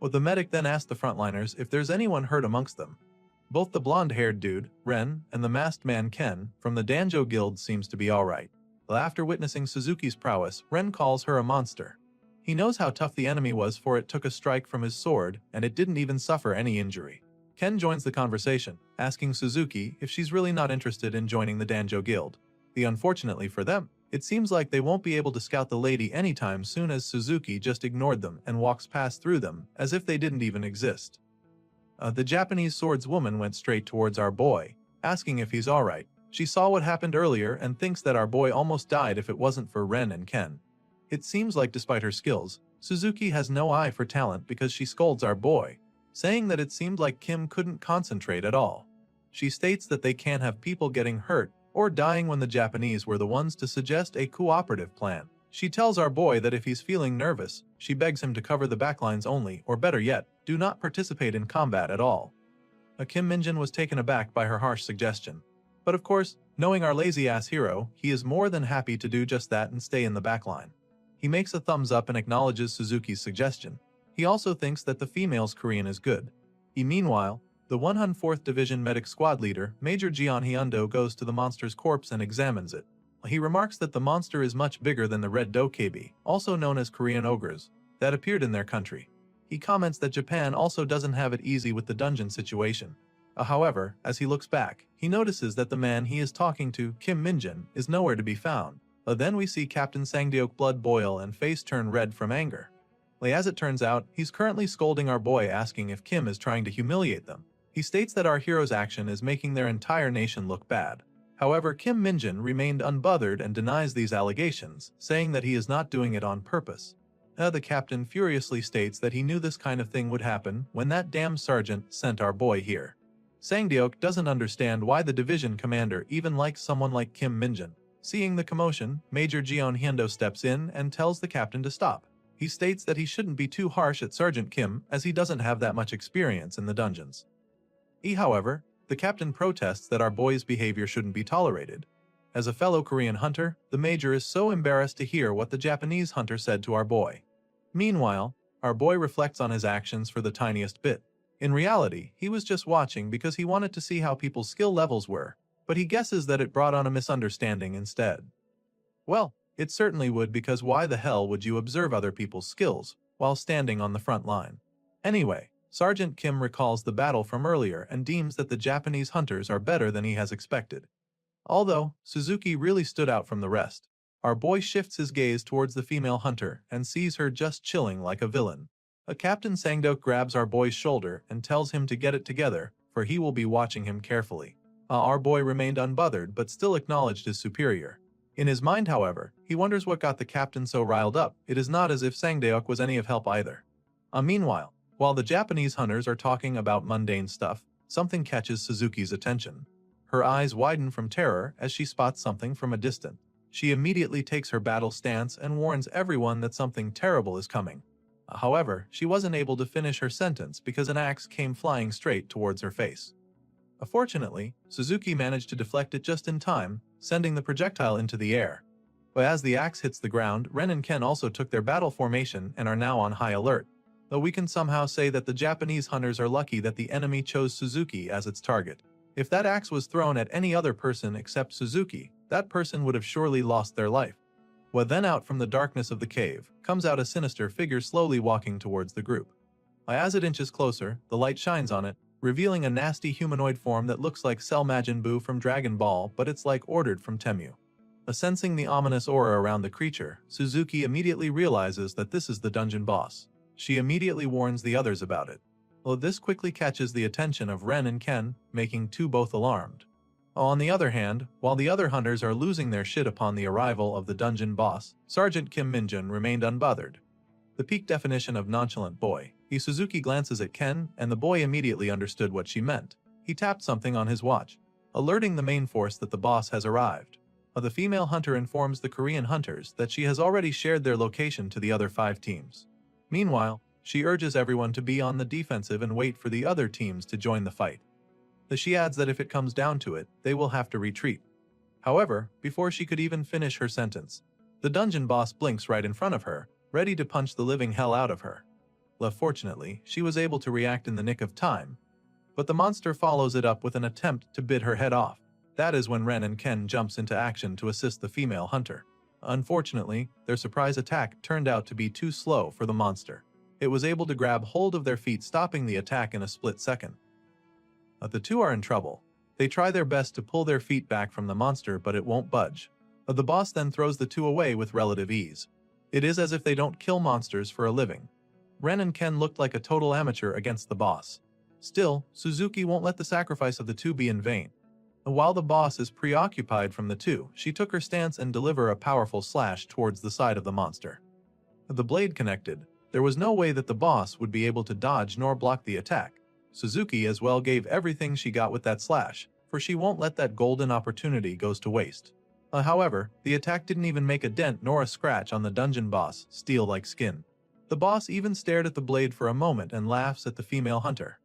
The medic then asks the frontliners if there's anyone hurt amongst them. Both the blonde-haired dude, Ren, and the masked man Ken, from the Danjo Guild seems to be alright. After witnessing Suzuki's prowess, Ren calls her a monster. He knows how tough the enemy was, for it took a strike from his sword and it didn't even suffer any injury. Ken joins the conversation, asking Suzuki if she's really not interested in joining the Danjo Guild. Unfortunately for them, it seems like they won't be able to scout the lady anytime soon, as Suzuki just ignored them and walks past through them as if they didn't even exist. The Japanese swordswoman went straight towards our boy, asking if he's alright. She saw what happened earlier and thinks that our boy almost died if it wasn't for Ren and Ken. It seems like despite her skills, Suzuki has no eye for talent, because she scolds our boy, saying that it seemed like Kim couldn't concentrate at all. She states that they can't have people getting hurt or dying when the Japanese were the ones to suggest a cooperative plan. She tells our boy that if he's feeling nervous, she begs him to cover the backlines only, or better yet, do not participate in combat at all. Kim Minjin was taken aback by her harsh suggestion. But of course, knowing our lazy-ass hero, he is more than happy to do just that and stay in the backline. He makes a thumbs up and acknowledges Suzuki's suggestion. He also thinks that the female's Korean is good. Meanwhile, the 104th Division Medic Squad leader, Major Jeon Hyundo, goes to the monster's corpse and examines it. He remarks that the monster is much bigger than the red dokebi, also known as Korean ogres, that appeared in their country. He comments that Japan also doesn't have it easy with the dungeon situation. However, as he looks back, he notices that the man he is talking to, Kim Minjin, is nowhere to be found. Then we see Captain Sangdeok blood boil and face turn red from anger. As it turns out, he's currently scolding our boy, asking if Kim is trying to humiliate them. He states that our hero's action is making their entire nation look bad. However, Kim Minjin remained unbothered and denies these allegations, saying that he is not doing it on purpose. The captain furiously states that he knew this kind of thing would happen when that damn sergeant sent our boy here. Sangdeok doesn't understand why the division commander even likes someone like Kim Minjin. Seeing the commotion, Major Jeon Hyundo steps in and tells the captain to stop. He states that he shouldn't be too harsh at Sergeant Kim, as he doesn't have that much experience in the dungeons. However, the captain protests that our boy's behavior shouldn't be tolerated. As a fellow Korean hunter, the major is so embarrassed to hear what the Japanese hunter said to our boy. Meanwhile, our boy reflects on his actions for the tiniest bit. In reality, he was just watching because he wanted to see how people's skill levels were, but he guesses that it brought on a misunderstanding instead. Well, it certainly would, because why the hell would you observe other people's skills while standing on the front line? Anyway, Sergeant Kim recalls the battle from earlier and deems that the Japanese hunters are better than he has expected. Although Suzuki really stood out from the rest, our boy shifts his gaze towards the female hunter and sees her just chilling like a villain. Captain Sangdeok grabs our boy's shoulder and tells him to get it together, for he will be watching him carefully. Our boy remained unbothered but still acknowledged his superior. In his mind, however, he wonders what got the captain so riled up. It is not as if Sangdeok was any of help either. Meanwhile, while the Japanese hunters are talking about mundane stuff, something catches Suzuki's attention. Her eyes widen from terror as she spots something from a distance. She immediately takes her battle stance and warns everyone that something terrible is coming. However, she wasn't able to finish her sentence because an axe came flying straight towards her face. Fortunately, Suzuki managed to deflect it just in time, sending the projectile into the air. But as the axe hits the ground, Ren and Ken also took their battle formation and are now on high alert. Though we can somehow say that the Japanese hunters are lucky that the enemy chose Suzuki as its target. If that axe was thrown at any other person except Suzuki, that person would have surely lost their life. Then out from the darkness of the cave comes out a sinister figure slowly walking towards the group. As it inches closer, the light shines on it, revealing a nasty humanoid form that looks like Cell Majin Buu from Dragon Ball, but it's like ordered from Temu. Sensing the ominous aura around the creature, Suzuki immediately realizes that this is the dungeon boss. She immediately warns the others about it. This quickly catches the attention of Ren and Ken, making both alarmed. On the other hand, while the other hunters are losing their shit upon the arrival of the dungeon boss, Sergeant Kim Minjin remained unbothered. The peak definition of nonchalant boy. Suzuki glances at Ken, and the boy immediately understood what she meant. He tapped something on his watch, alerting the main force that the boss has arrived. The female hunter informs the Korean hunters that she has already shared their location to the other 5 teams. Meanwhile, she urges everyone to be on the defensive and wait for the other teams to join the fight. She adds that if it comes down to it, they will have to retreat. However, before she could even finish her sentence, the dungeon boss blinks right in front of her, ready to punch the living hell out of her. Fortunately, she was able to react in the nick of time, but the monster follows it up with an attempt to bid her head off. That is when Ren and Ken jumps into action to assist the female hunter. Unfortunately, their surprise attack turned out to be too slow for the monster. It was able to grab hold of their feet, stopping the attack in a split second. The two are in trouble. They try their best to pull their feet back from the monster, but it won't budge. The boss then throws the two away with relative ease. It is as if they don't kill monsters for a living. Ren and Ken looked like a total amateur against the boss. Still, Suzuki won't let the sacrifice of the two be in vain. While the boss is preoccupied from the two, she took her stance and delivered a powerful slash towards the side of the monster. The blade connected. There was no way that the boss would be able to dodge nor block the attack. Suzuki as well gave everything she got with that slash, for she won't let that golden opportunity goes to waste. However, the attack didn't even make a dent nor a scratch on the dungeon boss, steel-like skin. The boss even stared at the blade for a moment and laughs at the female hunter.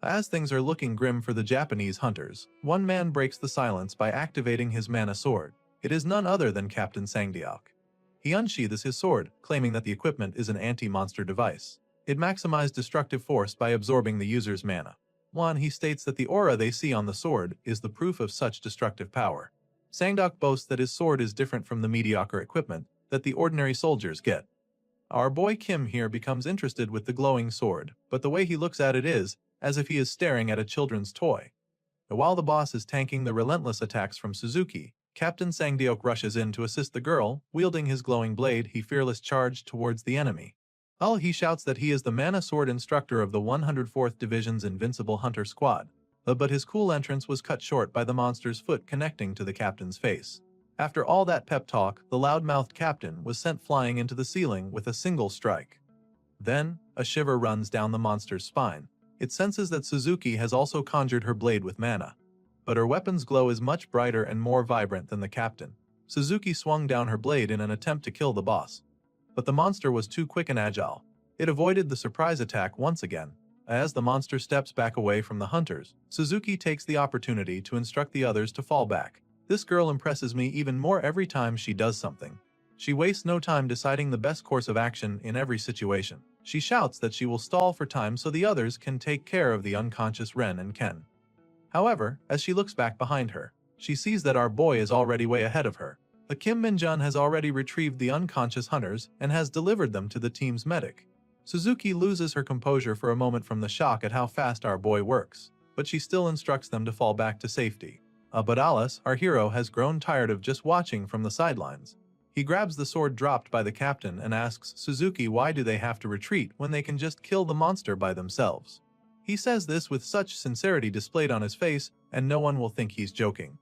As things are looking grim for the Japanese hunters, one man breaks the silence by activating his mana sword. It is none other than Captain Sangdeok. He unsheathes his sword, claiming that the equipment is an anti-monster device. It maximizes destructive force by absorbing the user's mana. He states that the aura they see on the sword is the proof of such destructive power. Sangdeok boasts that his sword is different from the mediocre equipment that the ordinary soldiers get. Our boy Kim here becomes interested with the glowing sword, but the way he looks at it is as if he is staring at a children's toy. While the boss is tanking the relentless attacks from Suzuki, Captain Sangdeok rushes in to assist the girl. Wielding his glowing blade, he fearlessly charged towards the enemy. He shouts that he is the mana sword instructor of the 104th Division's Invincible Hunter Squad, but his cool entrance was cut short by the monster's foot connecting to the captain's face. After all that pep talk, the loud-mouthed captain was sent flying into the ceiling with a single strike. Then, a shiver runs down the monster's spine. It senses that Suzuki has also conjured her blade with mana. But her weapon's glow is much brighter and more vibrant than the captain. Suzuki swung down her blade in an attempt to kill the boss. But the monster was too quick and agile. It avoided the surprise attack once again. As the monster steps back away from the hunters, Suzuki takes the opportunity to instruct the others to fall back. This girl impresses me even more every time she does something. She wastes no time deciding the best course of action in every situation. She shouts that she will stall for time so the others can take care of the unconscious Ren and Ken. However, as she looks back behind her, she sees that our boy is already way ahead of her. Kim Min-jun has already retrieved the unconscious hunters and has delivered them to the team's medic. Suzuki loses her composure for a moment from the shock at how fast our boy works, but she still instructs them to fall back to safety. But Alice, our hero, has grown tired of just watching from the sidelines. He grabs the sword dropped by the captain and asks Suzuki why do they have to retreat when they can just kill the monster by themselves. He says this with such sincerity displayed on his face, and no one will think he's joking.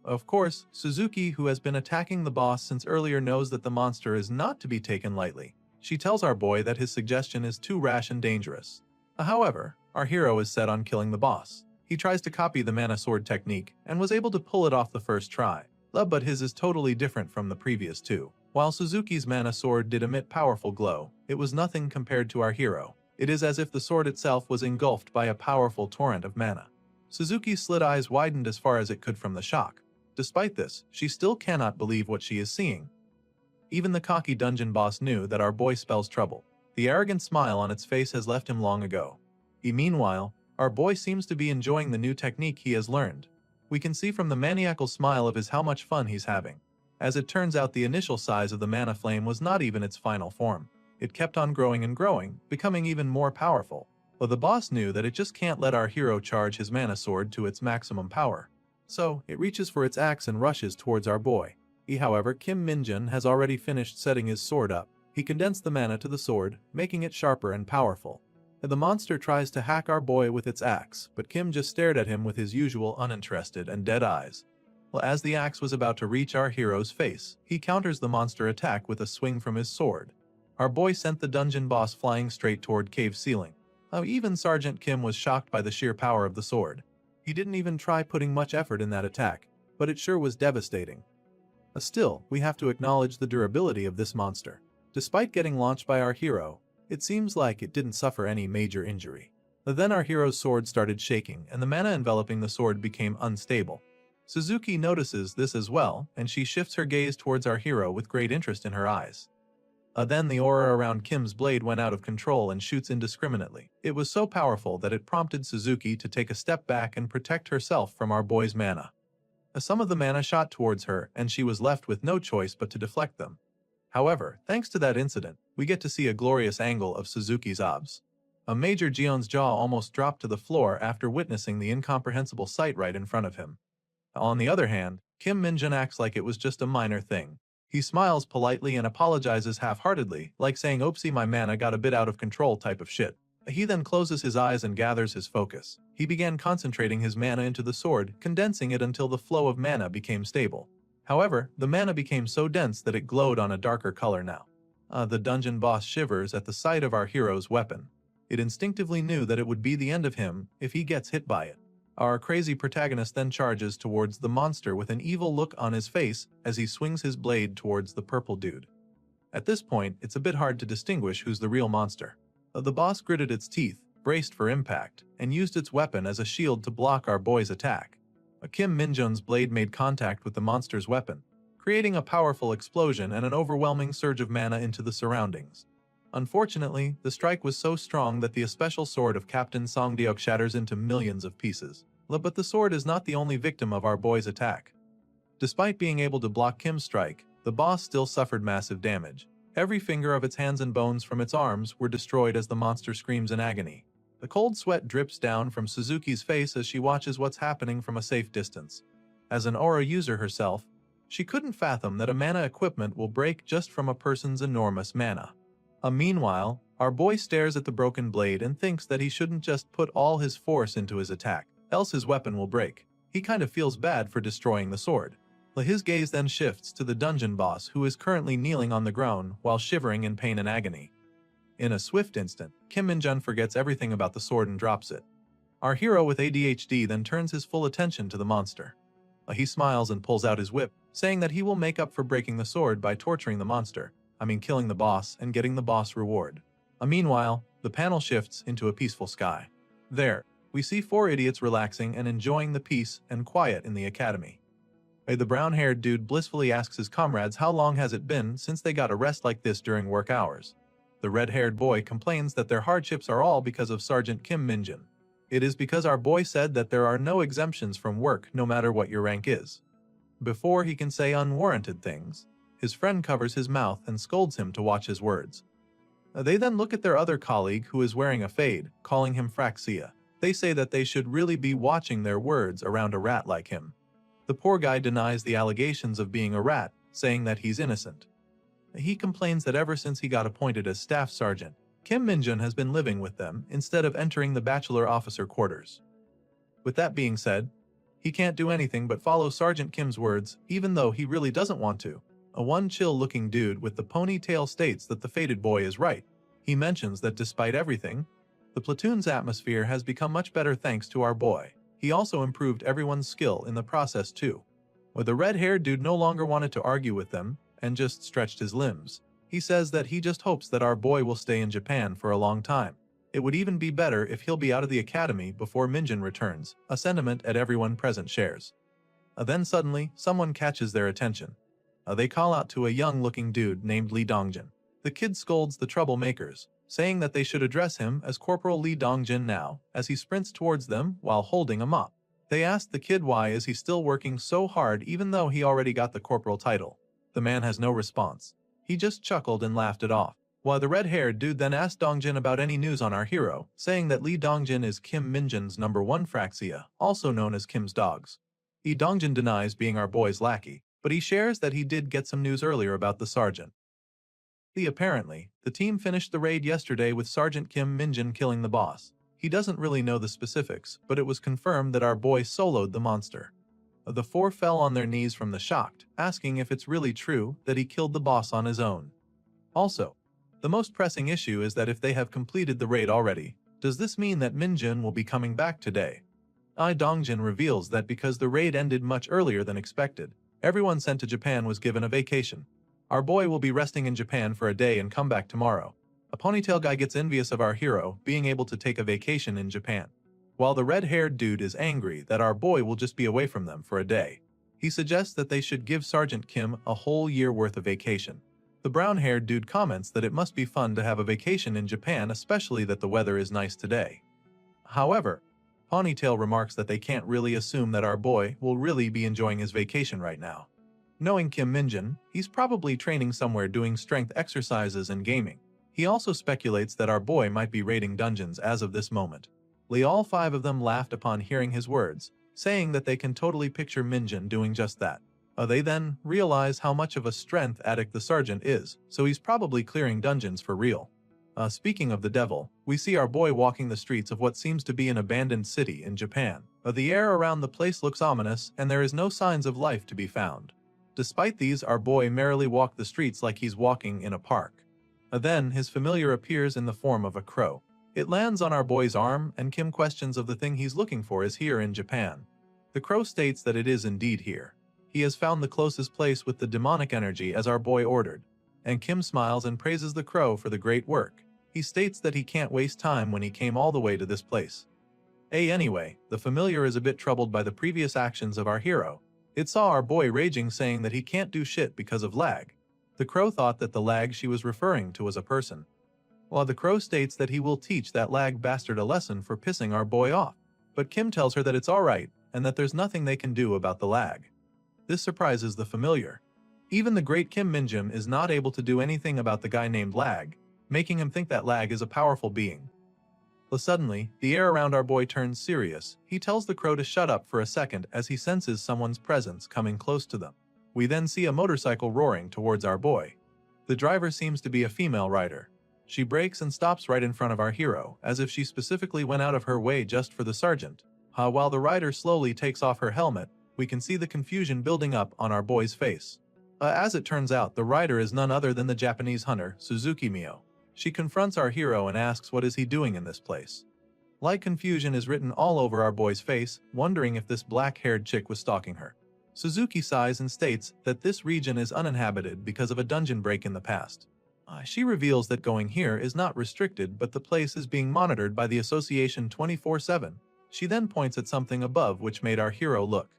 Of course, Suzuki, who has been attacking the boss since earlier, knows that the monster is not to be taken lightly. She tells our boy that his suggestion is too rash and dangerous. However, our hero is set on killing the boss. He tries to copy the mana sword technique and was able to pull it off the first try. But his is totally different from the previous two. While Suzuki's mana sword did emit powerful glow, it was nothing compared to our hero. It is as if the sword itself was engulfed by a powerful torrent of mana. Suzuki's slit eyes widened as far as it could from the shock. Despite this, she still cannot believe what she is seeing. Even the cocky dungeon boss knew that our boy spells trouble. The arrogant smile on its face has left him long ago. Meanwhile, our boy seems to be enjoying the new technique he has learned. We can see from the maniacal smile of his how much fun he's having. As it turns out, the initial size of the mana flame was not even its final form. It kept on growing and growing, becoming even more powerful. But the boss knew that it just can't let our hero charge his mana sword to its maximum power. So, it reaches for its axe and rushes towards our boy. However, Kim Min-jun has already finished setting his sword up. He condensed the mana to the sword, making it sharper and powerful. The monster tries to hack our boy with its axe, but Kim just stared at him with his usual uninterested and dead eyes. As the axe was about to reach our hero's face, he counters the monster attack with a swing from his sword. Our boy sent the dungeon boss flying straight toward cave ceiling. Even Sergeant Kim was shocked by the sheer power of the sword. He didn't even try putting much effort in that attack, but it sure was devastating. Still, we have to acknowledge the durability of this monster. Despite getting launched by our hero, it seems like it didn't suffer any major injury. Then our hero's sword started shaking, and the mana enveloping the sword became unstable. Suzuki notices this as well, and she shifts her gaze towards our hero with great interest in her eyes. Then the aura around Kim's blade went out of control and shoots indiscriminately. It was so powerful that it prompted Suzuki to take a step back and protect herself from our boy's mana. Some of the mana shot towards her, and she was left with no choice but to deflect them. However, thanks to that incident, we get to see a glorious angle of Suzuki's obs. Major Gion's jaw almost dropped to the floor after witnessing the incomprehensible sight right in front of him. On the other hand, Kim Minjun acts like it was just a minor thing. He smiles politely and apologizes half-heartedly, like saying oopsie my mana got a bit out of control type of shit. He then closes his eyes and gathers his focus. He began concentrating his mana into the sword, condensing it until the flow of mana became stable. However, the mana became so dense that it glowed on a darker color now. The dungeon boss shivers at the sight of our hero's weapon. It instinctively knew that it would be the end of him if he gets hit by it. Our crazy protagonist then charges towards the monster with an evil look on his face as he swings his blade towards the purple dude. At this point, it's a bit hard to distinguish who's the real monster. The boss gritted its teeth, braced for impact, and used its weapon as a shield to block our boy's attack. Kim Minjun's blade made contact with the monster's weapon, creating a powerful explosion and an overwhelming surge of mana into the surroundings. Unfortunately, the strike was so strong that the special sword of Captain Songdeok shatters into millions of pieces. But the sword is not the only victim of our boy's attack. Despite being able to block Kim's strike, the boss still suffered massive damage. Every finger of its hands and bones from its arms were destroyed as the monster screams in agony. The cold sweat drips down from Suzuki's face as she watches what's happening from a safe distance. As an aura user herself, she couldn't fathom that a mana equipment will break just from a person's enormous mana. Meanwhile, our boy stares at the broken blade and thinks that he shouldn't just put all his force into his attack, else his weapon will break. He kind of feels bad for destroying the sword. His gaze then shifts to the dungeon boss who is currently kneeling on the ground while shivering in pain and agony. In a swift instant, Kim Minjun forgets everything about the sword and drops it. Our hero with ADHD then turns his full attention to the monster. He smiles and pulls out his whip, saying that he will make up for breaking the sword by torturing the monster. Killing the boss and getting the boss reward. Meanwhile, the panel shifts into a peaceful sky. There, we see 4 idiots relaxing and enjoying the peace and quiet in the academy. The brown-haired dude blissfully asks his comrades how long has it been since they got a rest like this during work hours. The red-haired boy complains that their hardships are all because of Sergeant Kim Minjun. It is because our boy said that there are no exemptions from work no matter what your rank is. Before he can say unwarranted things, his friend covers his mouth and scolds him to watch his words. They then look at their other colleague who is wearing a fade, calling him Fraxia. They say that they should really be watching their words around a rat like him. The poor guy denies the allegations of being a rat, saying that he's innocent. He complains that ever since he got appointed as staff sergeant, Kim Minjun has been living with them instead of entering the bachelor officer quarters. With that being said, he can't do anything but follow Sergeant Kim's words, even though he really doesn't want to. One chill-looking dude with the ponytail states that the faded boy is right. He mentions that despite everything, the platoon's atmosphere has become much better thanks to our boy. He also improved everyone's skill in the process too. The red-haired dude no longer wanted to argue with them and just stretched his limbs. He says that he just hopes that our boy will stay in Japan for a long time. It would even be better if he'll be out of the academy before Minjun returns, a sentiment that everyone present shares. Then suddenly, someone catches their attention. They call out to a young-looking dude named Lee Dongjin. The kid scolds the troublemakers, saying that they should address him as Corporal Lee Dongjin now, as he sprints towards them while holding a mop. They ask the kid why is he still working so hard even though he already got the corporal title. The man has no response. He just chuckled and laughed it off. While the red-haired dude then asked Dongjin about any news on our hero, saying that Lee Dongjin is Kim Minjun's #1 Fraxia, also known as Kim's dogs. Lee Dongjin denies being our boy's lackey, but he shares that he did get some news earlier about the sergeant. Apparently, the team finished the raid yesterday with Sergeant Kim Minjun killing the boss. He doesn't really know the specifics, but it was confirmed that our boy soloed the monster. The 4 fell on their knees from the shocked, asking if it's really true that he killed the boss on his own. Also, the most pressing issue is that if they have completed the raid already, does this mean that Minjun will be coming back today? Dongjin reveals that because the raid ended much earlier than expected, everyone sent to Japan was given a vacation. Our boy will be resting in Japan for a day and come back tomorrow. A ponytail guy gets envious of our hero being able to take a vacation in Japan, while the red-haired dude is angry that our boy will just be away from them for a day. He suggests that they should give Sergeant Kim a whole year worth of vacation. The brown-haired dude comments that it must be fun to have a vacation in Japan, especially that the weather is nice today. However, Ponytail remarks that they can't really assume that our boy will really be enjoying his vacation right now. Knowing Kim Minjin, he's probably training somewhere doing strength exercises and gaming. He also speculates that our boy might be raiding dungeons as of this moment. All 5 of them laughed upon hearing his words, saying that they can totally picture Minjin doing just that. They then realize how much of a strength addict the sergeant is, so he's probably clearing dungeons for real. Speaking of the devil, we see our boy walking the streets of what seems to be an abandoned city in Japan. The air around the place looks ominous, and there is no signs of life to be found. Despite these, our boy merrily walked the streets like he's walking in a park. Then his familiar appears in the form of a crow. It lands on our boy's arm, and Kim questions if the thing he's looking for is here in Japan. The crow states that it is indeed here. He has found the closest place with the demonic energy as our boy ordered, and Kim smiles and praises the crow for the great work. He states that he can't waste time when he came all the way to this place. Anyway, the familiar is a bit troubled by the previous actions of our hero. It saw our boy raging, saying that he can't do shit because of lag. The crow thought that the lag she was referring to was a person. While the crow states that he will teach that lag bastard a lesson for pissing our boy off. But Kim tells her that it's alright, and that there's nothing they can do about the lag. This surprises the familiar. Even the great Kim Minjin is not able to do anything about the guy named Lag, making him think that Lag is a powerful being. But suddenly, the air around our boy turns serious. He tells the crow to shut up for a second as he senses someone's presence coming close to them. We then see a motorcycle roaring towards our boy. The driver seems to be a female rider. She brakes and stops right in front of our hero, as if she specifically went out of her way just for the sergeant. While the rider slowly takes off her helmet, we can see the confusion building up on our boy's face. As it turns out, the rider is none other than the Japanese hunter, Suzuki Mio. She confronts our hero and asks what is he doing in this place. Light confusion is written all over our boy's face, wondering if this black-haired chick was stalking her. Suzuki sighs and states that this region is uninhabited because of a dungeon break in the past. She reveals that going here is not restricted, but the place is being monitored by the association 24/7. She then points at something above, which made our hero look.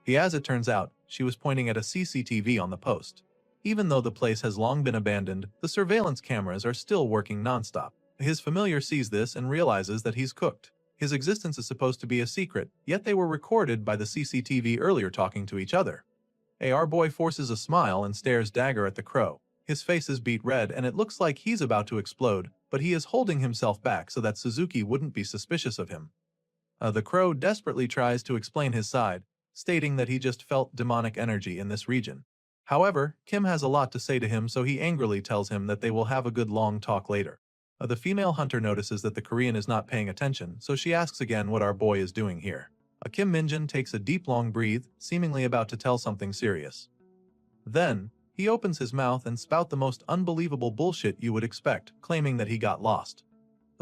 As it turns out, she was pointing at a CCTV on the post. Even though the place has long been abandoned, the surveillance cameras are still working nonstop. His familiar sees this and realizes that he's cooked. His existence is supposed to be a secret, yet they were recorded by the CCTV earlier talking to each other. Our boy forces a smile and stares dagger at the crow. His face is beet red and it looks like he's about to explode, but he is holding himself back so that Suzuki wouldn't be suspicious of him. The crow desperately tries to explain his side, stating that he just felt demonic energy in this region. However, Kim has a lot to say to him, so he angrily tells him that they will have a good long talk later. The female hunter notices that the Korean is not paying attention, so she asks again what our boy is doing here. Kim Minjin takes a deep long breath, seemingly about to tell something serious. Then, he opens his mouth and spout the most unbelievable bullshit you would expect, claiming that he got lost.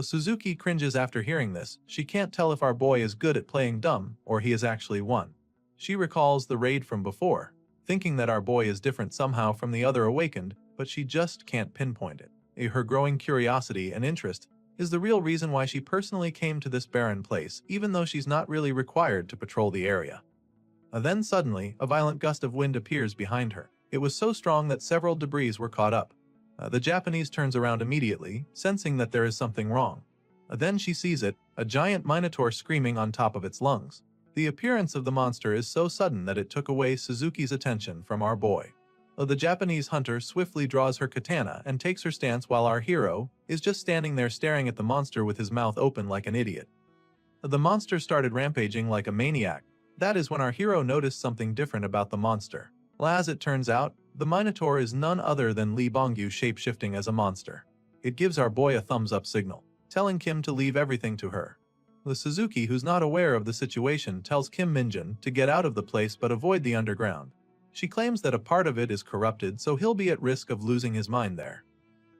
Suzuki cringes after hearing this. She can't tell if our boy is good at playing dumb, or he has actually won. She recalls the raid from before, thinking that our boy is different somehow from the other awakened, but she just can't pinpoint it. Her growing curiosity and interest is the real reason why she personally came to this barren place, even though she's not really required to patrol the area. Then suddenly, a violent gust of wind appears behind her. It was so strong that several debris were caught up. The Japanese turns around immediately, sensing that there is something wrong. Then she sees it, a giant minotaur screaming on top of its lungs. The appearance of the monster is so sudden that it took away Suzuki's attention from our boy. The Japanese hunter swiftly draws her katana and takes her stance while our hero is just standing there staring at the monster with his mouth open like an idiot. The monster started rampaging like a maniac. That is when our hero noticed something different about the monster. As it turns out, the Minotaur is none other than Lee Bongyu shape-shifting as a monster. It gives our boy a thumbs-up signal, telling Kim to leave everything to her. The Suzuki, who's not aware of the situation, tells Kim Minjin to get out of the place but avoid the underground. She claims that a part of it is corrupted, so he'll be at risk of losing his mind there.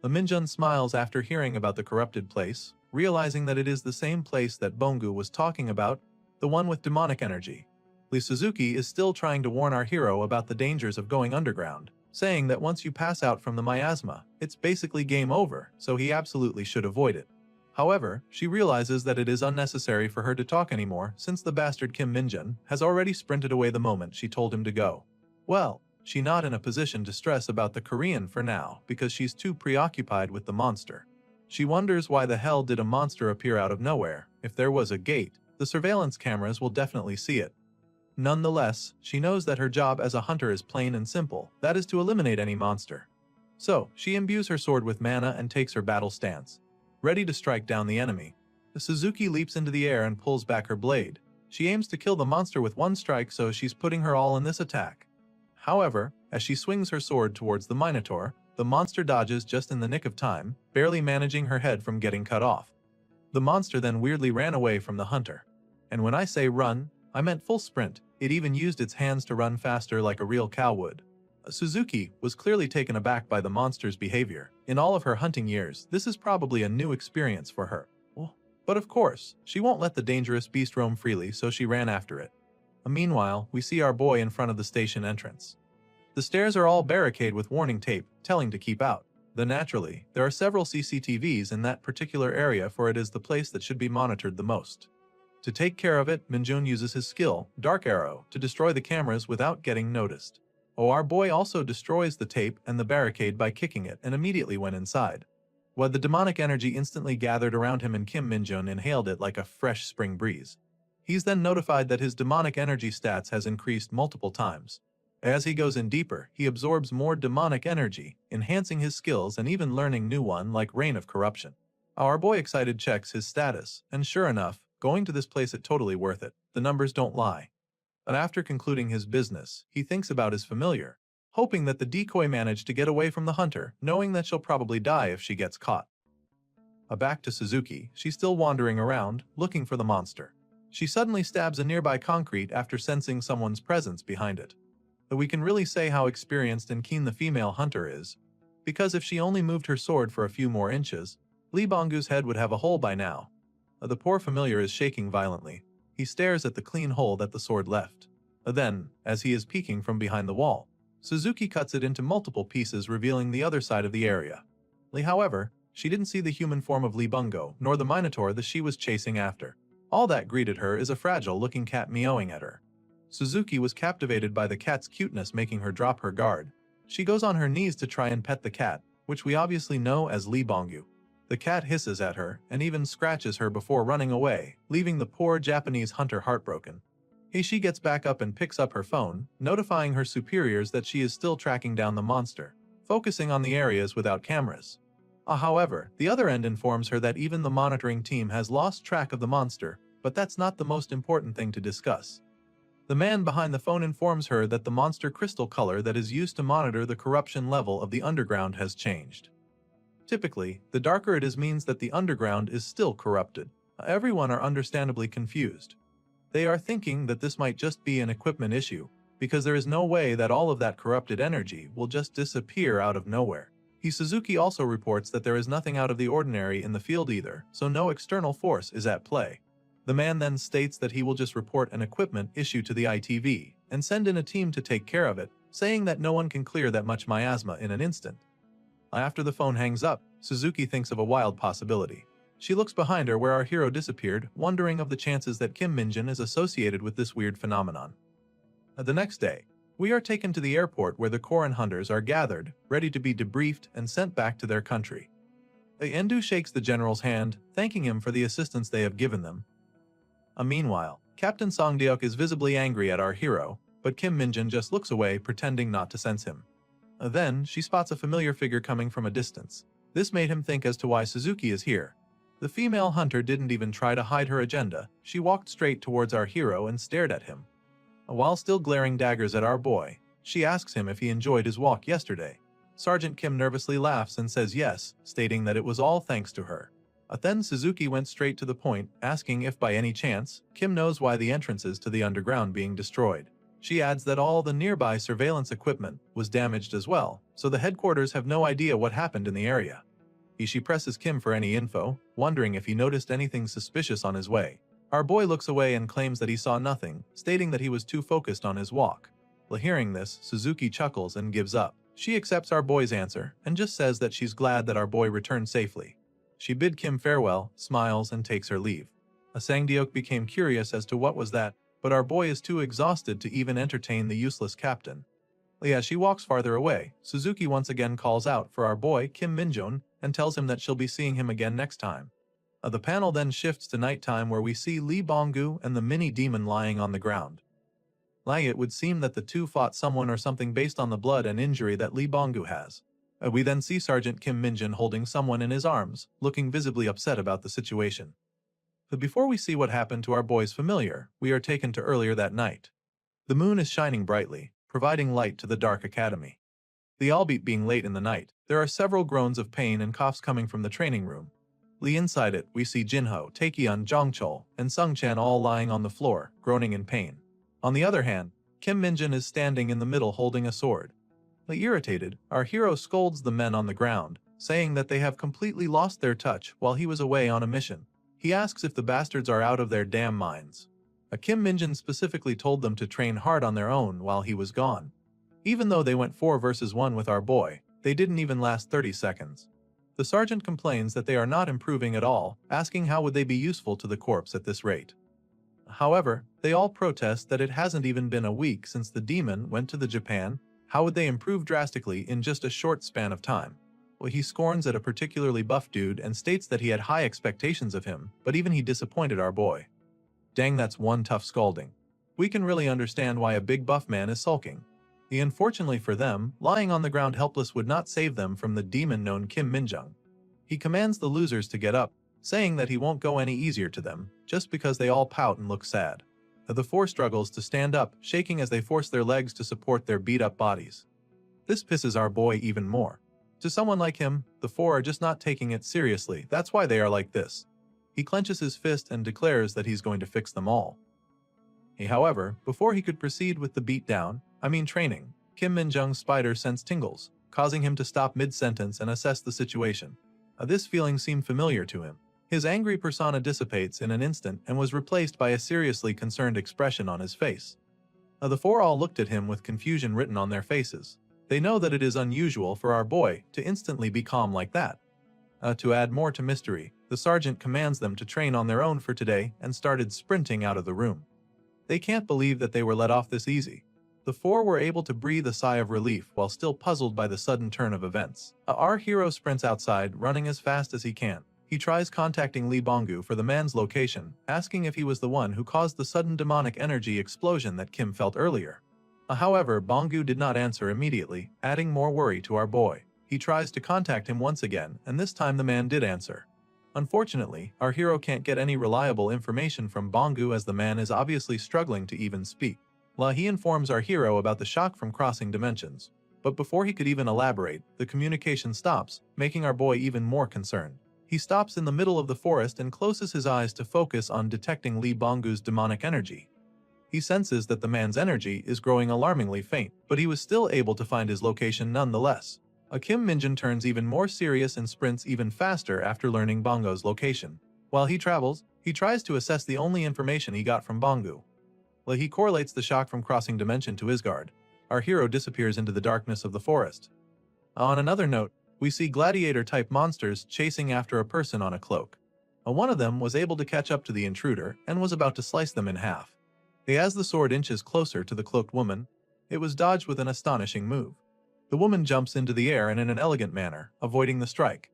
The Minjin smiles after hearing about the corrupted place, realizing that it is the same place that Bongyu was talking about, the one with demonic energy. Lee Suzuki is still trying to warn our hero about the dangers of going underground, saying that once you pass out from the miasma, it's basically game over, so he absolutely should avoid it. However, she realizes that it is unnecessary for her to talk anymore since the bastard Kim Minjin has already sprinted away the moment she told him to go. Well, she's not in a position to stress about the Korean for now because she's too preoccupied with the monster. She wonders why the hell did a monster appear out of nowhere if there was a gate. The surveillance cameras will definitely see it. Nonetheless, she knows that her job as a hunter is plain and simple, that is to eliminate any monster. So, she imbues her sword with mana and takes her battle stance, ready to strike down the enemy. Suzuki leaps into the air and pulls back her blade. She aims to kill the monster with one strike, so she's putting her all in this attack. However, as she swings her sword towards the Minotaur, the monster dodges just in the nick of time, barely managing her head from getting cut off. The monster then weirdly ran away from the hunter. And when I say run, I meant full sprint. It even used its hands to run faster like a real cow would. Suzuki was clearly taken aback by the monster's behavior. In all of her hunting years, this is probably a new experience for her. But of course, she won't let the dangerous beast roam freely, so she ran after it. Meanwhile, we see our boy in front of the station entrance. The stairs are all barricaded with warning tape, telling to keep out. Then naturally, there are several CCTVs in that particular area, for it is the place that should be monitored the most. To take care of it, Minjun uses his skill, Dark Arrow, to destroy the cameras without getting noticed. Our boy also destroys the tape and the barricade by kicking it and immediately went inside. While the demonic energy instantly gathered around him and Kim Minjun inhaled it like a fresh spring breeze. He's then notified that his demonic energy stats has increased multiple times. As he goes in deeper, he absorbs more demonic energy, enhancing his skills and even learning new one like Reign of Corruption. Our boy excited checks his status, and sure enough, going to this place is totally worth it. The numbers don't lie. And after concluding his business, he thinks about his familiar, hoping that the decoy managed to get away from the hunter, knowing that she'll probably die if she gets caught. Back to Suzuki, she's still wandering around, looking for the monster. She suddenly stabs a nearby concrete after sensing someone's presence behind it. But we can really say how experienced and keen the female hunter is, because if she only moved her sword for a few more inches, Lee Bongu's head would have a hole by now. The poor familiar is shaking violently. He stares at the clean hole that the sword left. Then, as he is peeking from behind the wall, Suzuki cuts it into multiple pieces, revealing the other side of the area. However, she didn't see the human form of Lee Bungo, nor the Minotaur that she was chasing after. All that greeted her is a fragile-looking cat meowing at her. Suzuki was captivated by the cat's cuteness, making her drop her guard. She goes on her knees to try and pet the cat, which we obviously know as Lee Bongu. The cat hisses at her and even scratches her before running away, leaving the poor Japanese hunter heartbroken. She gets back up and picks up her phone, notifying her superiors that she is still tracking down the monster, focusing on the areas without cameras. However, the other end informs her that even the monitoring team has lost track of the monster, but that's not the most important thing to discuss. The man behind the phone informs her that the monster crystal color that is used to monitor the corruption level of the underground has changed. Typically, the darker it is means that the underground is still corrupted. Everyone are understandably confused. They are thinking that this might just be an equipment issue, because there is no way that all of that corrupted energy will just disappear out of nowhere. Suzuki also reports that there is nothing out of the ordinary in the field either, so no external force is at play. The man then states that he will just report an equipment issue to the ITV and send in a team to take care of it, saying that no one can clear that much miasma in an instant. After the phone hangs up, Suzuki thinks of a wild possibility. She looks behind her where our hero disappeared, wondering of the chances that Kim Minjun is associated with this weird phenomenon. The next day, we are taken to the airport where the Koran hunters are gathered, ready to be debriefed and sent back to their country. Endu shakes the general's hand, thanking him for the assistance they have given them. Meanwhile, Captain Songdeok is visibly angry at our hero, but Kim Minjun just looks away, pretending not to sense him. Then, she spots a familiar figure coming from a distance. This made him think as to why Suzuki is here. The female hunter didn't even try to hide her agenda. She walked straight towards our hero and stared at him. While still glaring daggers at our boy, she asks him if he enjoyed his walk yesterday. Sergeant Kim nervously laughs and says yes, stating that it was all thanks to her. Then Suzuki went straight to the point, asking if by any chance, Kim knows why the entrances to the underground being destroyed. She adds that all the nearby surveillance equipment was damaged as well, so the headquarters have no idea what happened in the area. She presses Kim for any info, wondering if he noticed anything suspicious on his way. Our boy looks away and claims that he saw nothing, stating that he was too focused on his walk. Hearing this, Suzuki chuckles and gives up. She accepts our boy's answer and just says that she's glad that our boy returned safely. She bid Kim farewell, smiles, and takes her leave. Sangdeok became curious as to what was that, but our boy is too exhausted to even entertain the useless captain. As she walks farther away, Suzuki once again calls out for our boy Kim Minjun and tells him that she'll be seeing him again next time. The panel then shifts to nighttime where we see Lee Bonggu and the mini-demon lying on the ground. It would seem that the two fought someone or something based on the blood and injury that Lee Bonggu has. We then see Sergeant Kim Minjin holding someone in his arms, looking visibly upset about the situation. But before we see what happened to our boy's familiar, we are taken to earlier that night. The moon is shining brightly, providing light to the dark academy. Albeit being late in the night, there are several groans of pain and coughs coming from the training room. Inside it, we see Jinho, Taekyun, Jongchul, and Sungchan all lying on the floor, groaning in pain. On the other hand, Kim Minjin is standing in the middle holding a sword. Irritated, our hero scolds the men on the ground, saying that they have completely lost their touch while he was away on a mission. He asks if the bastards are out of their damn minds. Kim Minjin specifically told them to train hard on their own while he was gone. Even though they went 4 versus 1 with our boy, they didn't even last 30 seconds. The sergeant complains that they are not improving at all, asking how would they be useful to the corps at this rate. However, they all protest that it hasn't even been a week since the demon went to the Japan. How would they improve drastically in just a short span of time? He scorns at a particularly buff dude and states that he had high expectations of him, but even he disappointed our boy. Dang, that's one tough scolding. We can really understand why a big buff man is sulking. Unfortunately for them, lying on the ground helpless would not save them from the demon known Kim Minjung. He commands the losers to get up, saying that he won't go any easier to them, just because they all pout and look sad. The 4 struggles to stand up, shaking as they force their legs to support their beat-up bodies. This pisses our boy even more. To someone like him, the 4 are just not taking it seriously, that's why they are like this. He clenches his fist and declares that he's going to fix them all. However, before he could proceed with the training, Kim Minjung's spider sense tingles, causing him to stop mid-sentence and assess the situation. This feeling seemed familiar to him. His angry persona dissipates in an instant and was replaced by a seriously concerned expression on his face. The 4 all looked at him with confusion written on their faces. They know that it is unusual for our boy to instantly be calm like that. To add more to mystery, the sergeant commands them to train on their own for today and started sprinting out of the room. They can't believe that they were let off this easy. The 4 were able to breathe a sigh of relief while still puzzled by the sudden turn of events. Our hero sprints outside, running as fast as he can. He tries contacting Lee Bonggu for the man's location, asking if he was the one who caused the sudden demonic energy explosion that Kim felt earlier. However, Bonggu did not answer immediately, adding more worry to our boy. He tries to contact him once again, and this time the man did answer. Unfortunately, our hero can't get any reliable information from Bonggu as the man is obviously struggling to even speak. He informs our hero about the shock from crossing dimensions. But before he could even elaborate, the communication stops, making our boy even more concerned. He stops in the middle of the forest and closes his eyes to focus on detecting Lee Bonggu's demonic energy. He senses that the man's energy is growing alarmingly faint, but he was still able to find his location nonetheless. Kim Minjin turns even more serious and sprints even faster after learning Bonggu's location. While he travels, he tries to assess the only information he got from Bonggu. He correlates the shock from crossing dimension to Isgard. Our hero disappears into the darkness of the forest. On another note, we see gladiator-type monsters chasing after a person on a cloak. One of them was able to catch up to the intruder and was about to slice them in half. As the sword inches closer to the cloaked woman, it was dodged with an astonishing move. The woman jumps into the air and in an elegant manner, avoiding the strike.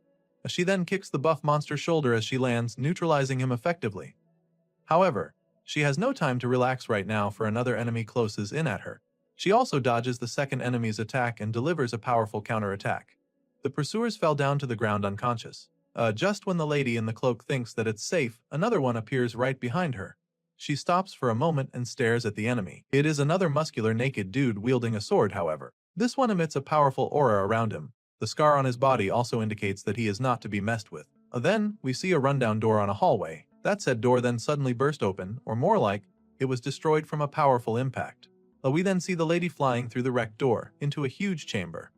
She then kicks the buff monster's shoulder as she lands, neutralizing him effectively. However, she has no time to relax right now, for another enemy closes in at her. She also dodges the second enemy's attack and delivers a powerful counterattack. The pursuers fell down to the ground unconscious. Just when the lady in the cloak thinks that it's safe, another one appears right behind her. She stops for a moment and stares at the enemy. It is another muscular naked dude wielding a sword, however. This one emits a powerful aura around him. The scar on his body also indicates that he is not to be messed with. Then, we see a rundown door on a hallway. That said door then suddenly burst open, or more like, it was destroyed from a powerful impact. We then see the lady flying through the wrecked door, into a huge chamber.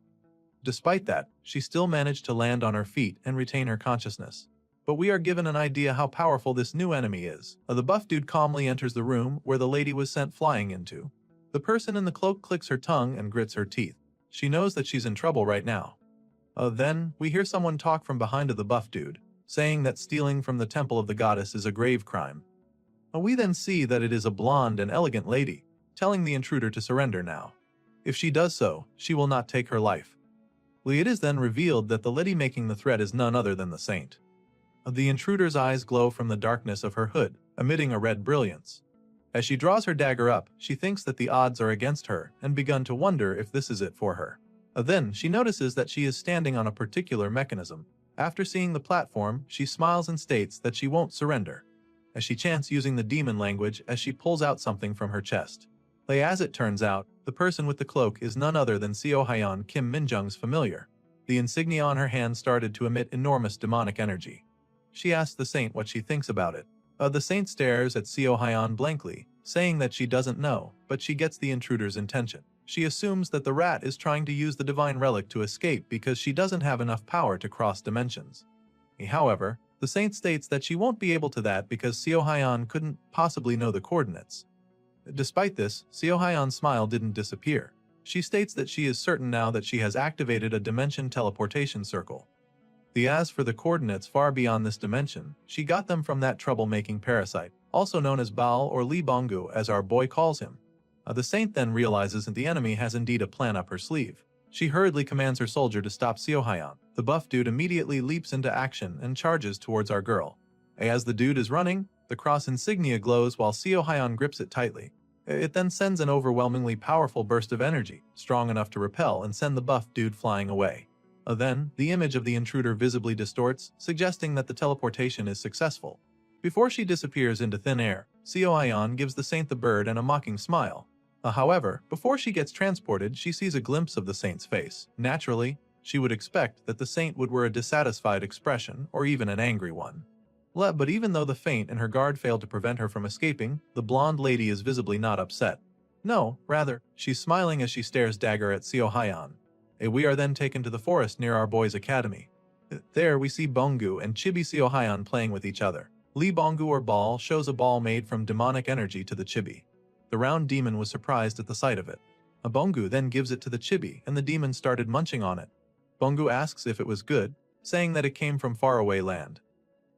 Despite that, she still managed to land on her feet and retain her consciousness. But we are given an idea how powerful this new enemy is. The buff dude calmly enters the room where the lady was sent flying into. The person in the cloak clicks her tongue and grits her teeth. She knows that she's in trouble right now. Then, we hear someone talk from behind of the buff dude, saying that stealing from the temple of the goddess is a grave crime. We then see that it is a blonde and elegant lady, telling the intruder to surrender now. If she does so, she will not take her life. It is then revealed that the lady making the threat is none other than the saint. The intruder's eyes glow from the darkness of her hood, emitting a red brilliance. As she draws her dagger up, she thinks that the odds are against her and begun to wonder if this is it for her. Then, she notices that she is standing on a particular mechanism. After seeing the platform, she smiles and states that she won't surrender, as she chants using the demon language as she pulls out something from her chest. As it turns out, the person with the cloak is none other than Seo Hyeon Kim Minjung's familiar. The insignia on her hand started to emit enormous demonic energy. She asks the saint what she thinks about it. The saint stares at Seo Hyeon blankly, saying that she doesn't know, but she gets the intruder's intention. She assumes that the rat is trying to use the divine relic to escape because she doesn't have enough power to cross dimensions. However, the saint states that she won't be able to that because Seo Hyeon couldn't possibly know the coordinates. Despite this, Seo Hyeon's smile didn't disappear. She states that she is certain now that she has activated a dimension teleportation circle. As for the coordinates far beyond this dimension, she got them from that troublemaking parasite, also known as Baal or Lee Bongu as our boy calls him. The saint then realizes that the enemy has indeed a plan up her sleeve. She hurriedly commands her soldier to stop Seo Hyeon. The buff dude immediately leaps into action and charges towards our girl. As the dude is running, the cross insignia glows while Seo Hyeon grips it tightly. It then sends an overwhelmingly powerful burst of energy, strong enough to repel and send the buff dude flying away. Then, the image of the intruder visibly distorts, suggesting that the teleportation is successful. Before she disappears into thin air, Seo Hyeon gives the saint the bird and a mocking smile. However, before she gets transported, she sees a glimpse of the saint's face. Naturally, she would expect that the saint would wear a dissatisfied expression or even an angry one. But even though the feint and her guard failed to prevent her from escaping, the blonde lady is visibly not upset. No, rather, she's smiling as she stares dagger at Seo Hyeon. We are then taken to the forest near our boys' academy. There we see Bongu and Chibi Seo Hyeon playing with each other. Lee Bongu or ball shows a ball made from demonic energy to the chibi. The round demon was surprised at the sight of it. Bongu then gives it to the chibi and the demon started munching on it. Bongu asks if it was good, saying that it came from faraway land.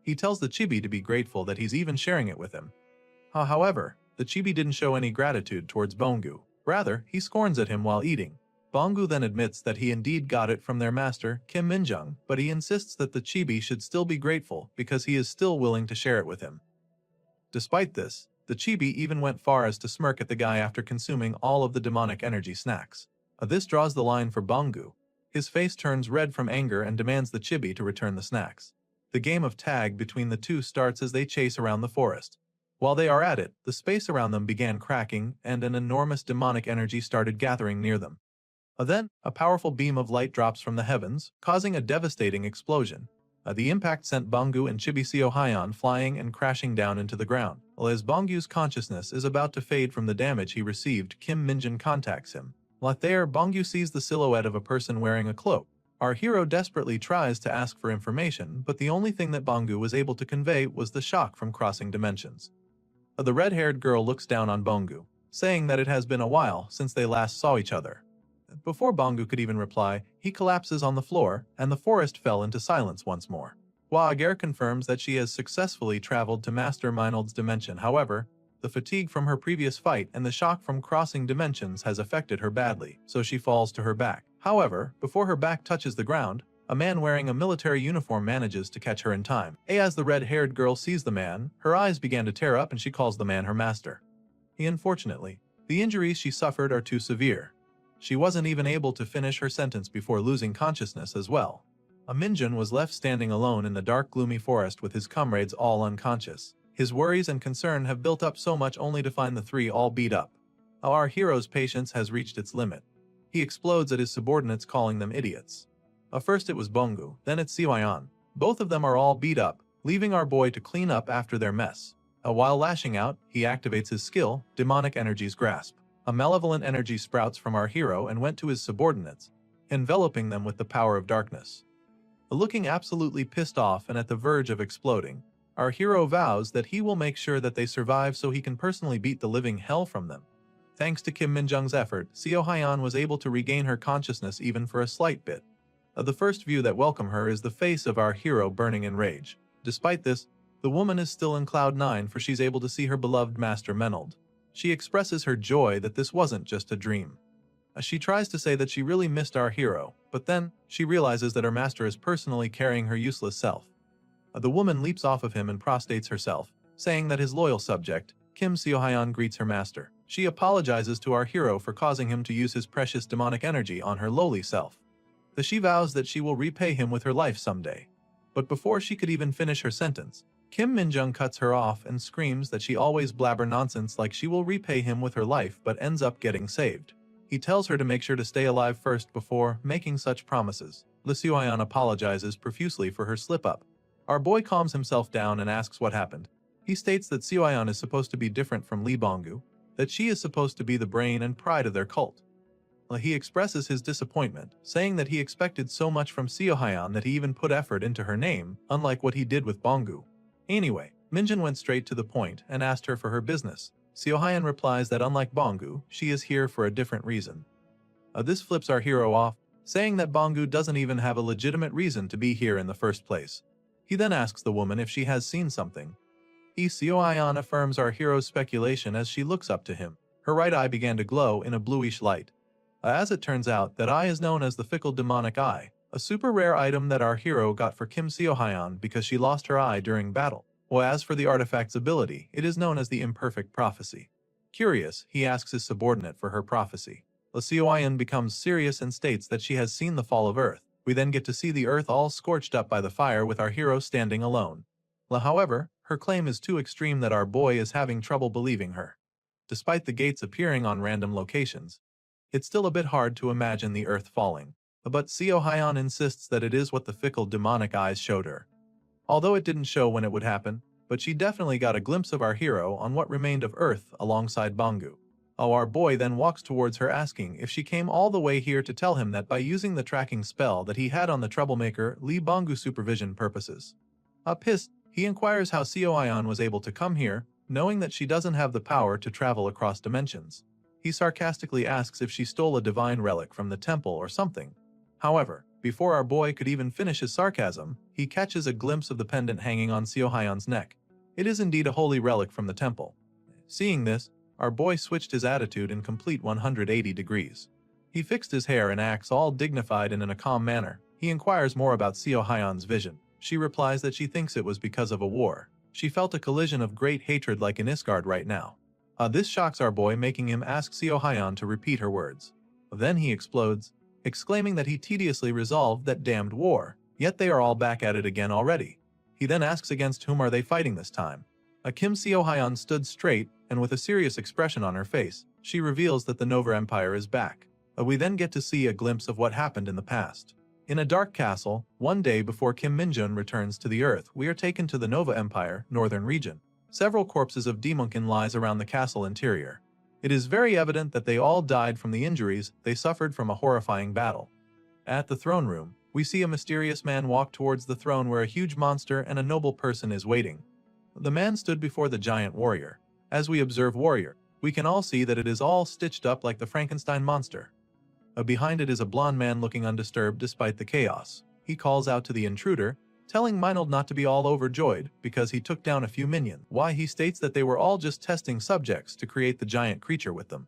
He tells the chibi to be grateful that he's even sharing it with him. However, the chibi didn't show any gratitude towards Bongu. Rather, he scorns at him while eating. Bongu then admits that he indeed got it from their master, Kim Minjung, but he insists that the chibi should still be grateful because he is still willing to share it with him. Despite this, the chibi even went far as to smirk at the guy after consuming all of the demonic energy snacks. This draws the line for Bongu. His face turns red from anger and demands the chibi to return the snacks. The game of tag between the two starts as they chase around the forest. While they are at it, the space around them began cracking and an enormous demonic energy started gathering near them. Then, a powerful beam of light drops from the heavens, causing a devastating explosion. The impact sent Bongu and Chibi Seo Hyeon flying and crashing down into the ground. As Bongu's consciousness is about to fade from the damage he received, Kim Minjun contacts him. There, Bongu sees the silhouette of a person wearing a cloak. Our hero desperately tries to ask for information, but the only thing that Bongu was able to convey was the shock from crossing dimensions. The red-haired girl looks down on Bongu, saying that it has been a while since they last saw each other. Before Bongu could even reply, he collapses on the floor, and the forest fell into silence once more. Ager confirms that she has successfully traveled to Master Meinhold's dimension. However, the fatigue from her previous fight and the shock from crossing dimensions has affected her badly, so she falls to her back. However, before her back touches the ground, a man wearing a military uniform manages to catch her in time. As the red-haired girl sees the man, her eyes begin to tear up and she calls the man her master. Unfortunately, the injuries she suffered are too severe. She wasn't even able to finish her sentence before losing consciousness as well. Minjun was left standing alone in the dark gloomy forest with his comrades all unconscious. His worries and concern have built up so much only to find the three all beat up. Our hero's patience has reached its limit. He explodes at his subordinates calling them idiots. First it was Bongu, then it's Seo Hyeon. Both of them are all beat up, leaving our boy to clean up after their mess. While lashing out, he activates his skill, Demonic Energy's Grasp. A malevolent energy sprouts from our hero and went to his subordinates, enveloping them with the power of darkness. Looking absolutely pissed off and at the verge of exploding, our hero vows that he will make sure that they survive so he can personally beat the living hell from them. Thanks to Kim Minjung's effort, Seo Hyeon was able to regain her consciousness even for a slight bit. The first view that welcomes her is the face of our hero burning in rage. Despite this, the woman is still in Cloud 9 for she's able to see her beloved master Meinhold. She expresses her joy that this wasn't just a dream. She tries to say that she really missed our hero, but then she realizes that her master is personally carrying her useless self. The woman leaps off of him and prostrates herself, saying that his loyal subject, Kim Seo-hyun, greets her master. She apologizes to our hero for causing him to use his precious demonic energy on her lowly self. She vows that she will repay him with her life someday. But before she could even finish her sentence, Kim Min-jung cuts her off and screams that she always blabber nonsense like she will repay him with her life but ends up getting saved. He tells her to make sure to stay alive first before making such promises. Lee Seo-hyun apologizes profusely for her slip-up. Our boy calms himself down and asks what happened. He states that Seo-hyun is supposed to be different from Lee Bong-gu, that she is supposed to be the brain and pride of their cult. He expresses his disappointment, saying that he expected so much from Seo-hyun that he even put effort into her name, unlike what he did with Bong-gu. Anyway, Minjun went straight to the point and asked her for her business. Seo-hyun replies that unlike Bong-gu, she is here for a different reason. This flips our hero off, saying that Bong-gu doesn't even have a legitimate reason to be here in the first place. He then asks the woman if she has seen something. Seo-hyun affirms our hero's speculation as she looks up to him. Her right eye began to glow in a bluish light. As it turns out, that eye is known as the fickle demonic eye, a super rare item that our hero got for Kim Seo-hyun because she lost her eye during battle. As for the artifact's ability, it is known as the imperfect prophecy. Curious, he asks his subordinate for her prophecy. Lee Seo-hyun becomes serious and states that she has seen the fall of Earth. We then get to see the Earth all scorched up by the fire with our hero standing alone. However, her claim is too extreme that our boy is having trouble believing her. Despite the gates appearing on random locations, it's still a bit hard to imagine the Earth falling. But Seo-hyun insists that it is what the fickle demonic eyes showed her. Although it didn't show when it would happen, but she definitely got a glimpse of our hero on what remained of Earth alongside Bong-gu. Our boy then walks towards her asking if she came all the way here to tell him that by using the tracking spell that he had on the troublemaker Lee Bong-gu supervision purposes. Pissed, he inquires how Seo-hyun was able to come here, knowing that she doesn't have the power to travel across dimensions. He sarcastically asks if she stole a divine relic from the temple or something. However, before our boy could even finish his sarcasm, he catches a glimpse of the pendant hanging on Seo-hyun's neck. It is indeed a holy relic from the temple. Seeing this, our boy switched his attitude in complete 180 degrees. He fixed his hair and acts all dignified and in a calm manner. He inquires more about Seo-hyun's vision. She replies that she thinks it was because of a war. She felt a collision of great hatred like in Isgard right now. This shocks our boy, making him ask Seo-hyun to repeat her words. Then he explodes, exclaiming that he tediously resolved that damned war, yet they are all back at it again already. He then asks against whom are they fighting this time. Kim Seo-hyun stood straight, and with a serious expression on her face, she reveals that the Nova Empire is back. We then get to see a glimpse of what happened in the past. In a dark castle, one day before Kim Min-jun returns to the Earth, we are taken to the Nova Empire, northern region. Several corpses of demonkin lies around the castle interior. It is very evident that they all died from the injuries they suffered from a horrifying battle. At the throne room, we see a mysterious man walk towards the throne where a huge monster and a noble person is waiting. The man stood before the giant warrior. As we observe warrior, we can all see that it is all stitched up like the Frankenstein monster. Behind it is a blond man looking undisturbed despite the chaos. He calls out to the intruder, telling Minold not to be all overjoyed because he took down a few minions. Why, he states that they were all just testing subjects to create the giant creature with them.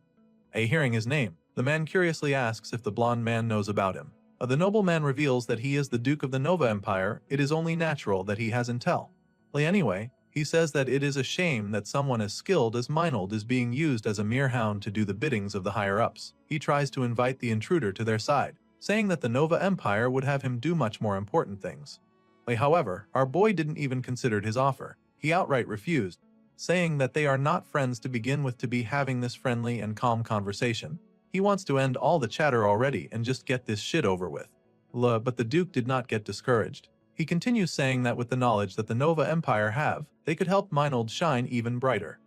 Hearing his name, the man curiously asks if the blond man knows about him. The nobleman reveals that he is the Duke of the Nova Empire. It is only natural that he has intel. Anyway, he says that it is a shame that someone as skilled as Minold is being used as a mere hound to do the biddings of the higher-ups. He tries to invite the intruder to their side, saying that the Nova Empire would have him do much more important things. However, our boy didn't even consider his offer. He outright refused, saying that they are not friends to begin with to be having this friendly and calm conversation. He wants to end all the chatter already and just get this shit over with. But the Duke did not get discouraged. He continues saying that with the knowledge that the Nova Empire have, they could help Minold shine even brighter.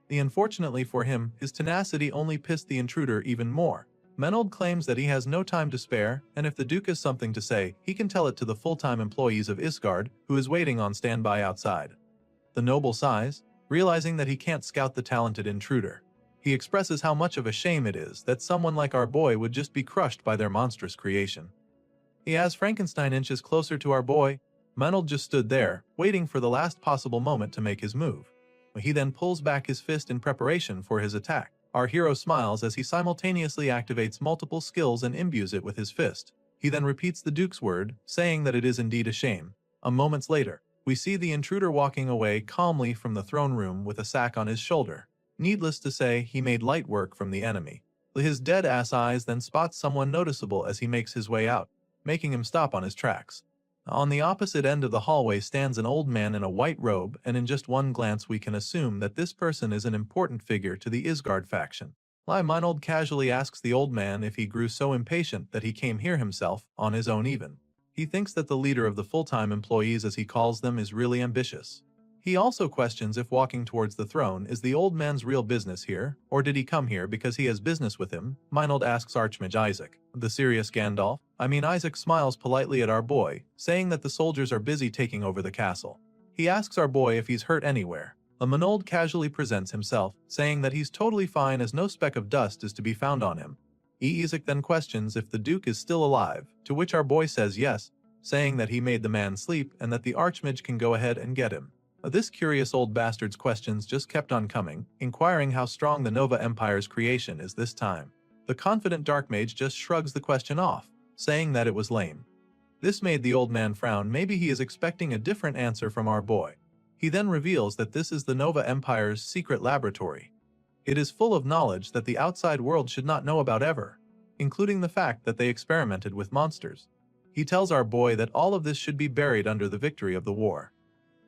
Unfortunately for him, his tenacity only pissed the intruder even more. Minold claims that he has no time to spare, and if the Duke has something to say, he can tell it to the full-time employees of Isgard, who is waiting on standby outside. The noble sighs, realizing that he can't scout the talented intruder. He expresses how much of a shame it is that someone like our boy would just be crushed by their monstrous creation. As Frankenstein inches closer to our boy, Minold just stood there, waiting for the last possible moment to make his move. He then pulls back his fist in preparation for his attack. Our hero smiles as he simultaneously activates multiple skills and imbues it with his fist. He then repeats the Duke's word, saying that it is indeed a shame. Moments later, We see the intruder walking away calmly from the throne room with a sack on his shoulder. Needless to say, he made light work from the enemy. His dead-ass eyes then spots someone noticeable as he makes his way out, making him stop on his tracks. On the opposite end of the hallway stands an old man in a white robe, and in just one glance we can assume that this person is an important figure to the Isgard faction. Minold casually asks the old man if he grew so impatient that he came here himself, on his own even. He thinks that the leader of the full-time employees, as he calls them, is really ambitious. He also questions if walking towards the throne is the old man's real business here, or did he come here because he has business with him? Minold asks Archmage Isaac. The serious Gandalf? Isaac smiles politely at our boy, saying that the soldiers are busy taking over the castle. He asks our boy if he's hurt anywhere. Minold casually presents himself, saying that he's totally fine as no speck of dust is to be found on him. Isaac then questions if the Duke is still alive, to which our boy says yes, saying that he made the man sleep and that the Archmage can go ahead and get him. This curious old bastard's questions just kept on coming, inquiring how strong the Nova Empire's creation is this time. The confident Dark Mage just shrugs the question off, saying that it was lame. This made the old man frown. Maybe he is expecting a different answer from our boy. He then reveals that this is the Nova Empire's secret laboratory. It is full of knowledge that the outside world should not know about ever, including the fact that they experimented with monsters. He tells our boy that all of this should be buried under the victory of the war.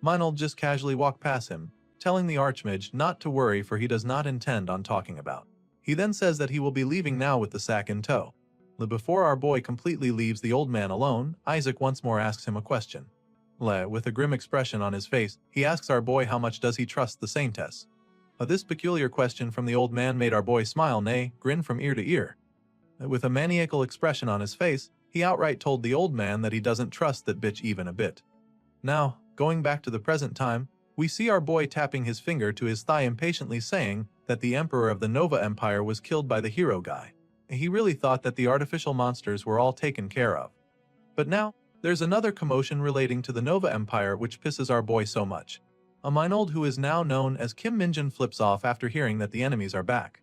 Minold just casually walked past him, telling the Archmage not to worry, for he does not intend on talking about. He then says that he will be leaving now with the sack in tow. Before our boy completely leaves the old man alone, Isaac once more asks him a question. With a grim expression on his face, he asks our boy how much does he trust the Saintess. This peculiar question from the old man made our boy smile, nay, grin from ear to ear. With a maniacal expression on his face, he outright told the old man that he doesn't trust that bitch even a bit. Now, going back to the present time, we see our boy tapping his finger to his thigh impatiently, saying that the Emperor of the Nova Empire was killed by the hero guy. He really thought that the artificial monsters were all taken care of. But now, there's another commotion relating to the Nova Empire which pisses our boy so much. A Minold who is now known as Kim Minjin flips off after hearing that the enemies are back.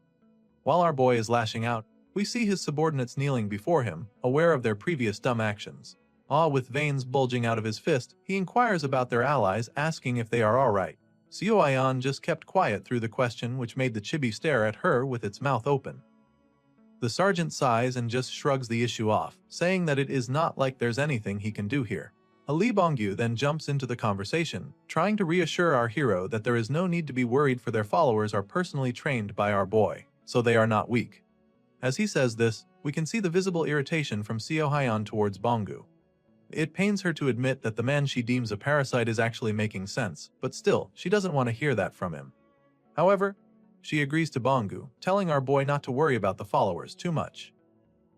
While our boy is lashing out, we see his subordinates kneeling before him, aware of their previous dumb actions. With veins bulging out of his fist, he inquires about their allies, asking if they are alright. Seo Ayan just kept quiet through the question, which made the chibi stare at her with its mouth open. The sergeant sighs and just shrugs the issue off, saying that it is not like there's anything he can do here. Lee Bongyu then jumps into the conversation, trying to reassure our hero that there is no need to be worried, for their followers are personally trained by our boy, so they are not weak. As he says this, we can see the visible irritation from Seo Ayan towards Bongyu. It pains her to admit that the man she deems a parasite is actually making sense, but still, she doesn't want to hear that from him. However, she agrees to Bongyu, telling our boy not to worry about the followers too much.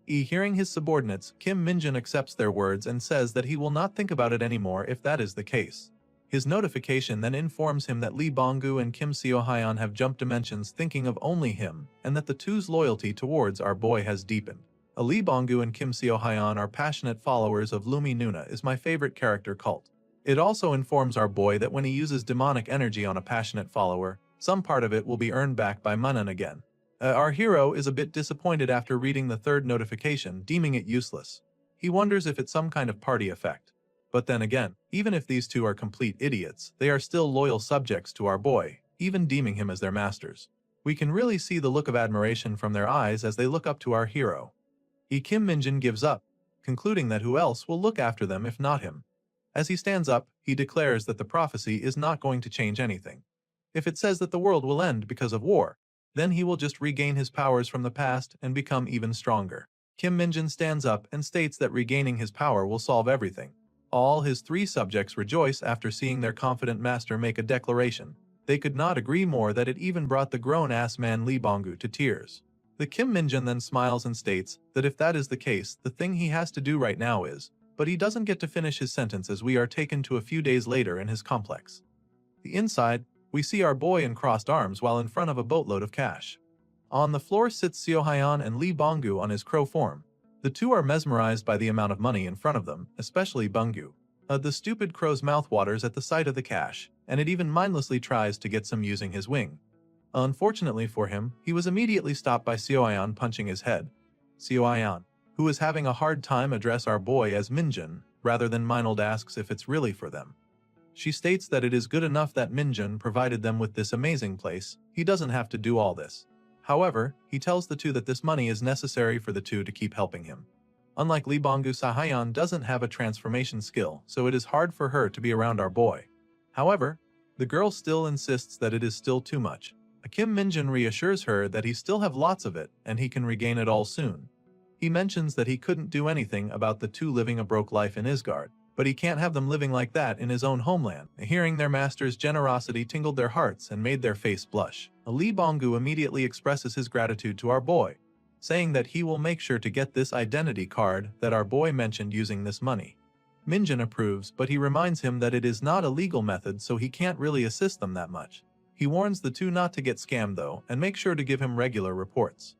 Hearing his subordinates, Kim Minjin accepts their words and says that he will not think about it anymore if that is the case. His notification then informs him that Lee Bongyu and Kim Seo Hyun have jumped dimensions, thinking of only him, and that the two's loyalty towards our boy has deepened. Lee Bongyu and Kim Seo Hyun are passionate followers of Lumi Nuna, is my favorite character cult. It also informs our boy that when he uses demonic energy on a passionate follower, some part of it will be earned back by Manan again. Our hero is a bit disappointed after reading the third notification, deeming it useless. He wonders if it's some kind of party effect. But then again, even if these two are complete idiots, they are still loyal subjects to our boy, even deeming him as their masters. We can really see the look of admiration from their eyes as they look up to our hero. Kim Minjin gives up, concluding that who else will look after them if not him. As he stands up, he declares that the prophecy is not going to change anything. If it says that the world will end because of war, then he will just regain his powers from the past and become even stronger. Kim Minjin stands up and states that regaining his power will solve everything. All his three subjects rejoice after seeing their confident master make a declaration. They could not agree more that it even brought the grown-ass man Lee Bongyu to tears. The Kim Minjin then smiles and states that if that is the case, the thing he has to do right now is, but he doesn't get to finish his sentence as we are taken to a few days later in his complex. The inside, we see our boy in crossed arms while in front of a boatload of cash. On the floor sits Seo Hyun and Lee Bongyu on his crow form. The two are mesmerized by the amount of money in front of them, especially Bongyu. The stupid crow's mouth waters at the sight of the cash, and it even mindlessly tries to get some using his wing. Unfortunately for him, he was immediately stopped by Seo Hyun punching his head. Seo Hyun, who is having a hard time, address our boy as Minjin, rather than Minold, asks if it's really for them. She states that it is good enough that Minjun provided them with this amazing place, he doesn't have to do all this. However, he tells the two that this money is necessary for the two to keep helping him. Unlike Lee Banggu, Sahayan doesn't have a transformation skill, so it is hard for her to be around our boy. However, the girl still insists that it is still too much. Kim Minjun reassures her that he still have lots of it and he can regain it all soon. He mentions that he couldn't do anything about the two living a broke life in Isgard, but he can't have them living like that in his own homeland. Hearing their master's generosity tingled their hearts and made their face blush. Lee Banggu immediately expresses his gratitude to our boy, saying that he will make sure to get this identity card that our boy mentioned using this money. Minjun approves, but he reminds him that it is not a legal method, so he can't really assist them that much. He warns the two not to get scammed though, and make sure to give him regular reports.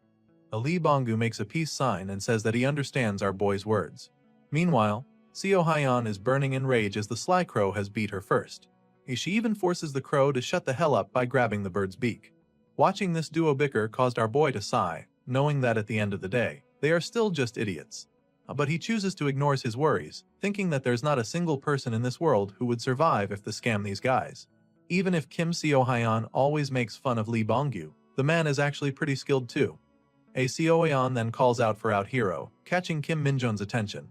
Lee Banggu makes a peace sign and says that he understands our boy's words. Meanwhile, Seo Hyan is burning in rage as the sly crow has beat her first. She even forces the crow to shut the hell up by grabbing the bird's beak. Watching this duo bicker caused our boy to sigh, knowing that at the end of the day, they are still just idiots. But he chooses to ignore his worries, thinking that there's not a single person in this world who would survive if they scam these guys. Even if Kim Seo Hyan always makes fun of Lee Banggu, the man is actually pretty skilled too. Seo Hyan then calls out for Out Hero, catching Kim Minjun's attention.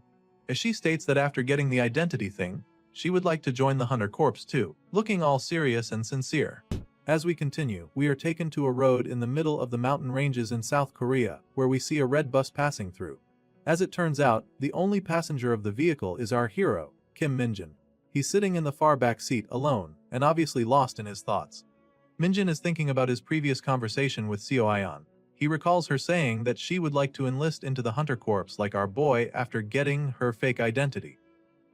As she states that after getting the identity thing, she would like to join the Hunter Corps too, looking all serious and sincere. As we continue, we are taken to a road in the middle of the mountain ranges in South Korea, where we see a red bus passing through. As it turns out, the only passenger of the vehicle is our hero, Kim Minjun. He's sitting in the far back seat alone, and obviously lost in his thoughts. Minjun is thinking about his previous conversation with Seo Hyan. He recalls her saying that she would like to enlist into the Hunter Corps like our boy after getting her fake identity.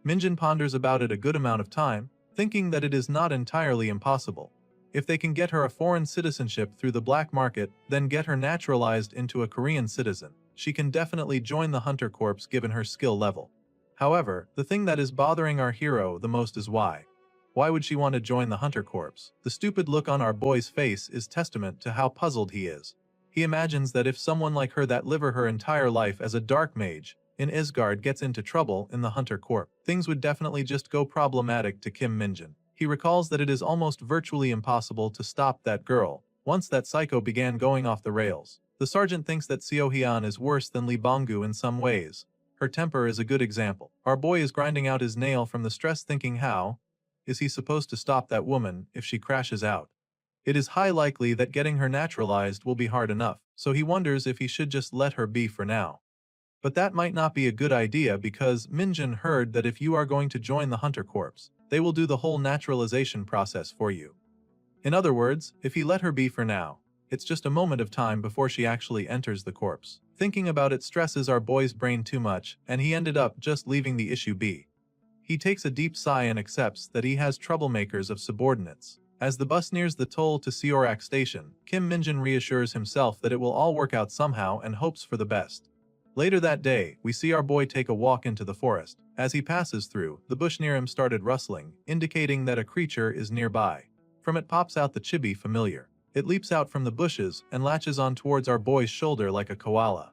Minjun ponders about it a good amount of time, thinking that it is not entirely impossible. If they can get her a foreign citizenship through the black market, then get her naturalized into a Korean citizen, she can definitely join the Hunter Corps given her skill level. However, the thing that is bothering our hero the most is why. Why would she want to join the Hunter Corps? The stupid look on our boy's face is testament to how puzzled he is. He imagines that if someone like her that lived her entire life as a dark mage in Isgard gets into trouble in the Hunter Corps, things would definitely just go problematic to Kim Minjun. He recalls that it is almost virtually impossible to stop that girl once that psycho began going off the rails. The sergeant thinks that Seo Hyan is worse than Lee Banggu in some ways. Her temper is a good example. Our boy is grinding out his nail from the stress, thinking how is he supposed to stop that woman if she crashes out? It is high likely that getting her naturalized will be hard enough, so he wonders if he should just let her be for now. But that might not be a good idea because Minjun heard that if you are going to join the Hunter Corps, they will do the whole naturalization process for you. In other words, if he let her be for now, it's just a moment of time before she actually enters the corpse. Thinking about it stresses our boy's brain too much, and he ended up just leaving the issue be. He takes a deep sigh and accepts that he has troublemakers of subordinates. As the bus nears the toll to Seorak station, Kim Minjun reassures himself that it will all work out somehow and hopes for the best. Later that day, we see our boy take a walk into the forest. As he passes through, the bush near him started rustling, indicating that a creature is nearby. From it pops out the chibi familiar. It leaps out from the bushes and latches on towards our boy's shoulder like a koala.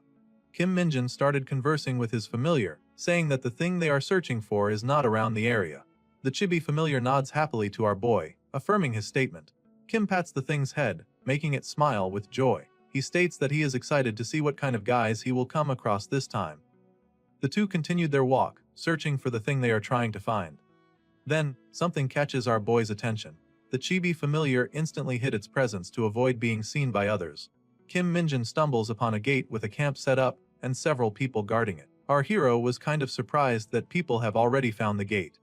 Kim Minjun started conversing with his familiar, saying that the thing they are searching for is not around the area. The chibi familiar nods happily to our boy, affirming his statement. Kim pats the thing's head, making it smile with joy. He states that he is excited to see what kind of guys he will come across this time. The two continued their walk, searching for the thing they are trying to find. Then, something catches our boy's attention. The chibi familiar instantly hid its presence to avoid being seen by others. Kim Minjun stumbles upon a gate with a camp set up and several people guarding it. Our hero was kind of surprised that people have already found the gate.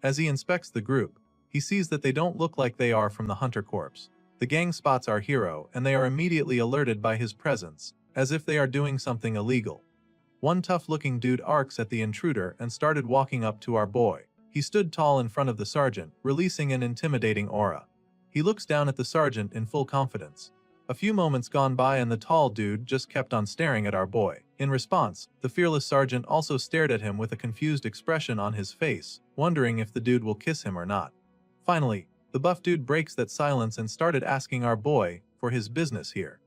As he inspects the group, he sees that they don't look like they are from the Hunter Corps. The gang spots our hero and they are immediately alerted by his presence, as if they are doing something illegal. One tough-looking dude arcs at the intruder and started walking up to our boy. He stood tall in front of the sergeant, releasing an intimidating aura. He looks down at the sergeant in full confidence. A few moments gone by and the tall dude just kept on staring at our boy. In response, the fearless sergeant also stared at him with a confused expression on his face, wondering if the dude will kiss him or not. Finally, the buff dude breaks that silence and started asking our boy for his business here.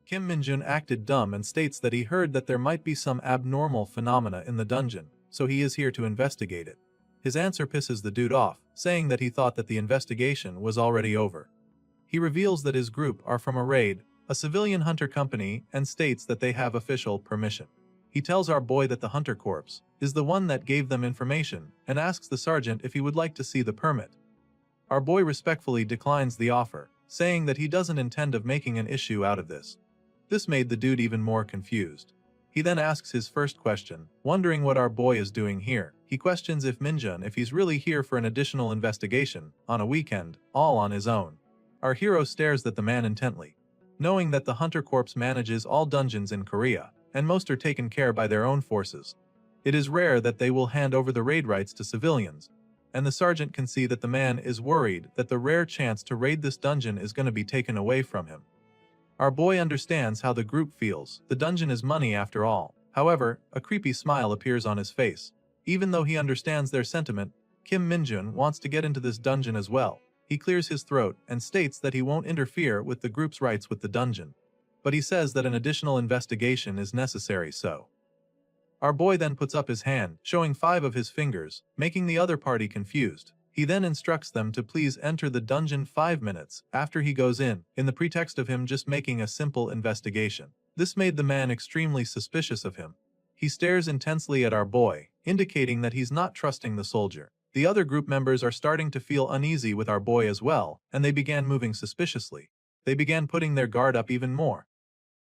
Kim Minjun acted dumb and states that he heard that there might be some abnormal phenomena in the dungeon, so he is here to investigate it. His answer pisses the dude off, saying that he thought that the investigation was already over. He reveals that his group are from a raid, a civilian hunter company, and states that they have official permission. He tells our boy that the Hunter Corps is the one that gave them information and asks the sergeant if he would like to see the permit. Our boy respectfully declines the offer, saying that he doesn't intend of making an issue out of this. This made the dude even more confused. He then asks his first question, wondering what our boy is doing here. He questions if Minjun if he's really here for an additional investigation, on a weekend, all on his own. Our hero stares at the man intently, knowing that the Hunter Corps manages all dungeons in Korea, and most are taken care by their own forces. It is rare that they will hand over the raid rights to civilians, and the sergeant can see that the man is worried that the rare chance to raid this dungeon is going to be taken away from him. Our boy understands how the group feels. The dungeon is money after all. However, a creepy smile appears on his face. Even though he understands their sentiment, Kim Minjun wants to get into this dungeon as well. He clears his throat and states that he won't interfere with the group's rights with the dungeon. But he says that an additional investigation is necessary, so. Our boy then puts up his hand, showing 5 of his fingers, making the other party confused. He then instructs them to please enter the dungeon 5 minutes after he goes in the pretext of him just making a simple investigation. This made the man extremely suspicious of him. He stares intensely at our boy, indicating that he's not trusting the soldier. The other group members are starting to feel uneasy with our boy as well, and they began moving suspiciously. They began putting their guard up even more.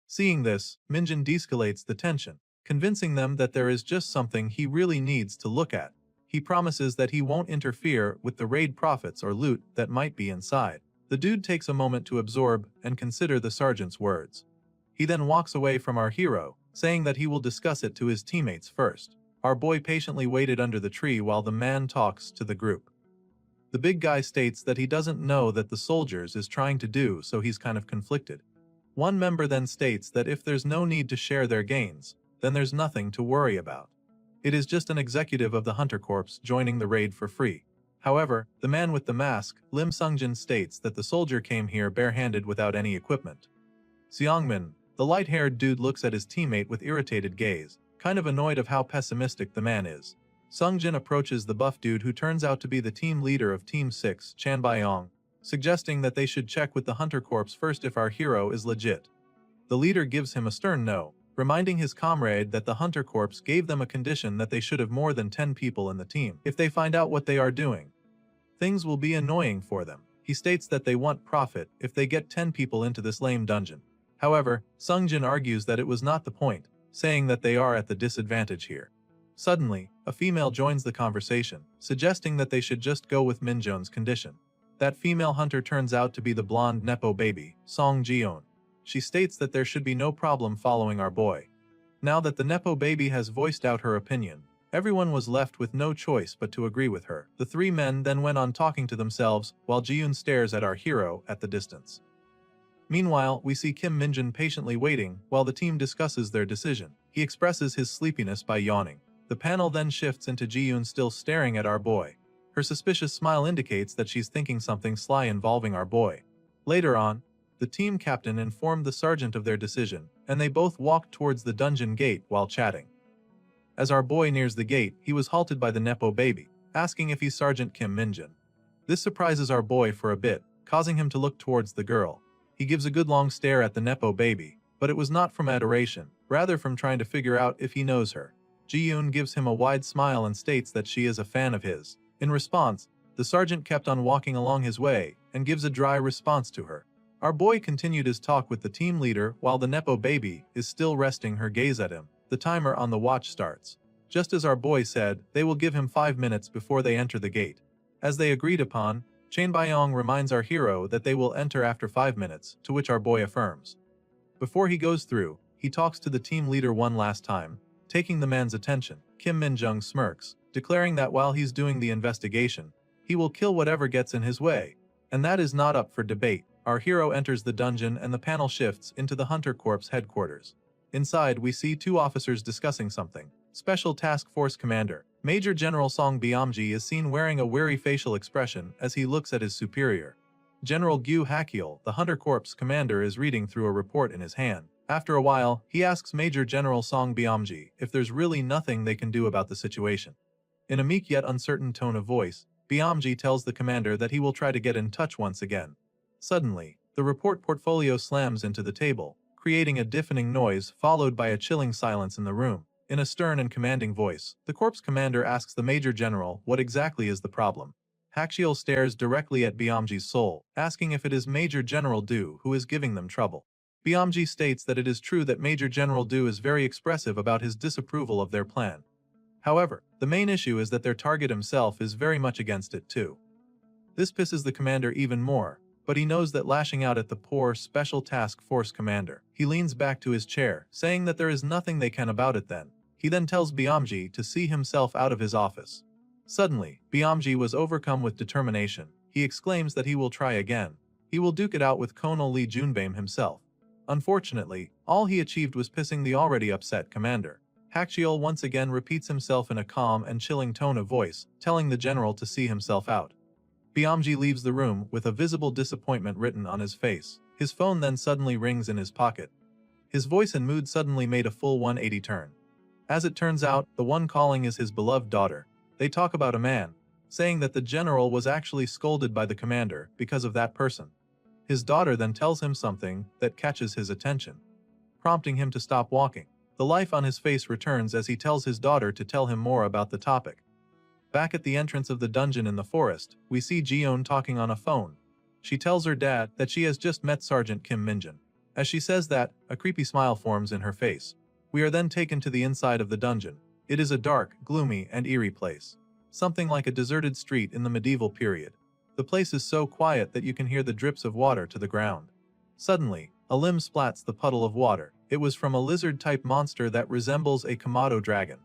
Seeing this, Minjun de-escalates the tension, convincing them that there is just something he really needs to look at. He promises that he won't interfere with the raid profits or loot that might be inside. The dude takes a moment to absorb and consider the sergeant's words. He then walks away from our hero, saying that he will discuss it to his teammates first. Our boy patiently waited under the tree while the man talks to the group. The big guy states that he doesn't know that the soldiers is trying to do, so he's kind of conflicted. One member then states that if there's no need to share their gains, then there's nothing to worry about. It is just an executive of the Hunter Corps joining the raid for free. However, the man with the mask, Lim Sungjin, states that the soldier came here barehanded without any equipment. Seongmin, the light-haired dude, looks at his teammate with irritated gaze, kind of annoyed of how pessimistic the man is. Sungjin approaches the buff dude who turns out to be the team leader of Team 6, Chan Byong, suggesting that they should check with the Hunter Corps first if our hero is legit. The leader gives him a stern no, reminding his comrade that the Hunter Corps gave them a condition that they should have more than 10 people in the team. If they find out what they are doing, things will be annoying for them. He states that they want profit if they get 10 people into this lame dungeon. However, Sungjin argues that it was not the point, saying that they are at the disadvantage here. Suddenly, a female joins the conversation, suggesting that they should just go with Minjun's condition. That female hunter turns out to be the blonde Nepo baby, Song Jion. She states that there should be no problem following our boy. Now that the Nepo baby has voiced out her opinion, everyone was left with no choice but to agree with her. The 3 men then went on talking to themselves while Jiyoon stares at our hero at the distance. Meanwhile, we see Kim Minjun patiently waiting while the team discusses their decision. He expresses his sleepiness by yawning. The panel then shifts into Jiyoon still staring at our boy. Her suspicious smile indicates that she's thinking something sly involving our boy. Later on, the team captain informed the sergeant of their decision, and they both walked towards the dungeon gate while chatting. As our boy nears the gate, he was halted by the Nepo baby, asking if he's Sergeant Kim Minjun. This surprises our boy for a bit, causing him to look towards the girl. He gives a good long stare at the Nepo baby, but it was not from adoration, rather from trying to figure out if he knows her. Jiyoon gives him a wide smile and states that she is a fan of his. In response, the sergeant kept on walking along his way and gives a dry response to her. Our boy continued his talk with the team leader while the Nepo baby is still resting her gaze at him. The timer on the watch starts. Just as our boy said, they will give him 5 minutes before they enter the gate. As they agreed upon, Chain Byong reminds our hero that they will enter after 5 minutes, to which our boy affirms. Before he goes through, he talks to the team leader one last time, taking the man's attention. Kim Minjung smirks, declaring that while he's doing the investigation, he will kill whatever gets in his way. And that is not up for debate. Our hero enters the dungeon and the panel shifts into the Hunter Corps headquarters. Inside, we see 2 officers discussing something. Special Task Force Commander Major General Song Byamji is seen wearing a weary facial expression as he looks at his superior. General Gyu Hakyul, the Hunter Corps commander, is reading through a report in his hand. After a while, he asks Major General Song Byamji if there's really nothing they can do about the situation. In a meek yet uncertain tone of voice, Byamji tells the commander that he will try to get in touch once again. Suddenly, the report portfolio slams into the table, creating a deafening noise followed by a chilling silence in the room. In a stern and commanding voice, the corps commander asks the Major General what exactly is the problem. Haxiel stares directly at Byamji's soul, asking if it is Major General Du who is giving them trouble. Byamji states that it is true that Major General Du is very expressive about his disapproval of their plan. However, the main issue is that their target himself is very much against it too. This pisses the commander even more, but he knows that lashing out at the poor Special Task Force commander. He leans back to his chair, saying that there is nothing they can about it then. He then tells Byamji to see himself out of his office. Suddenly, Byamji was overcome with determination. He exclaims that he will try again. He will duke it out with Colonel Lee Junbeam himself. Unfortunately, all he achieved was pissing the already upset commander. Haxiel once again repeats himself in a calm and chilling tone of voice, telling the general to see himself out. Byamji leaves the room with a visible disappointment written on his face. His phone then suddenly rings in his pocket. His voice and mood suddenly made a full 180 turn. As it turns out, the one calling is his beloved daughter. They talk about a man, saying that the general was actually scolded by the commander because of that person. His daughter then tells him something that catches his attention, prompting him to stop walking. The life on his face returns as he tells his daughter to tell him more about the topic. Back at the entrance of the dungeon in the forest, we see Jiyeon talking on a phone. She tells her dad that she has just met Sergeant Kim Minjin. As she says that, a creepy smile forms in her face. We are then taken to the inside of the dungeon. It is a dark, gloomy, and eerie place. Something like a deserted street in the medieval period. The place is so quiet that you can hear the drips of water to the ground. Suddenly, a limb splats the puddle of water. It was from a lizard-type monster that resembles a Komodo dragon.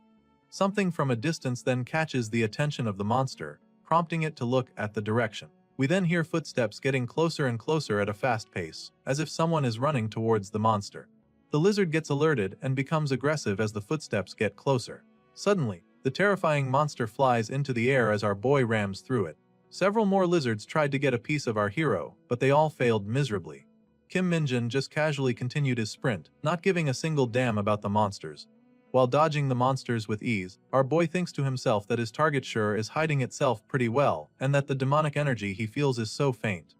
Something from a distance then catches the attention of the monster, prompting it to look at the direction. We then hear footsteps getting closer and closer at a fast pace, as if someone is running towards the monster. The lizard gets alerted and becomes aggressive as the footsteps get closer. Suddenly, the terrifying monster flies into the air as our boy rams through it. Several more lizards tried to get a piece of our hero, but they all failed miserably. Kim Minjin just casually continued his sprint, not giving a single damn about the monsters. While dodging the monsters with ease, our boy thinks to himself that his target sure is hiding itself pretty well, and that the demonic energy he feels is so faint.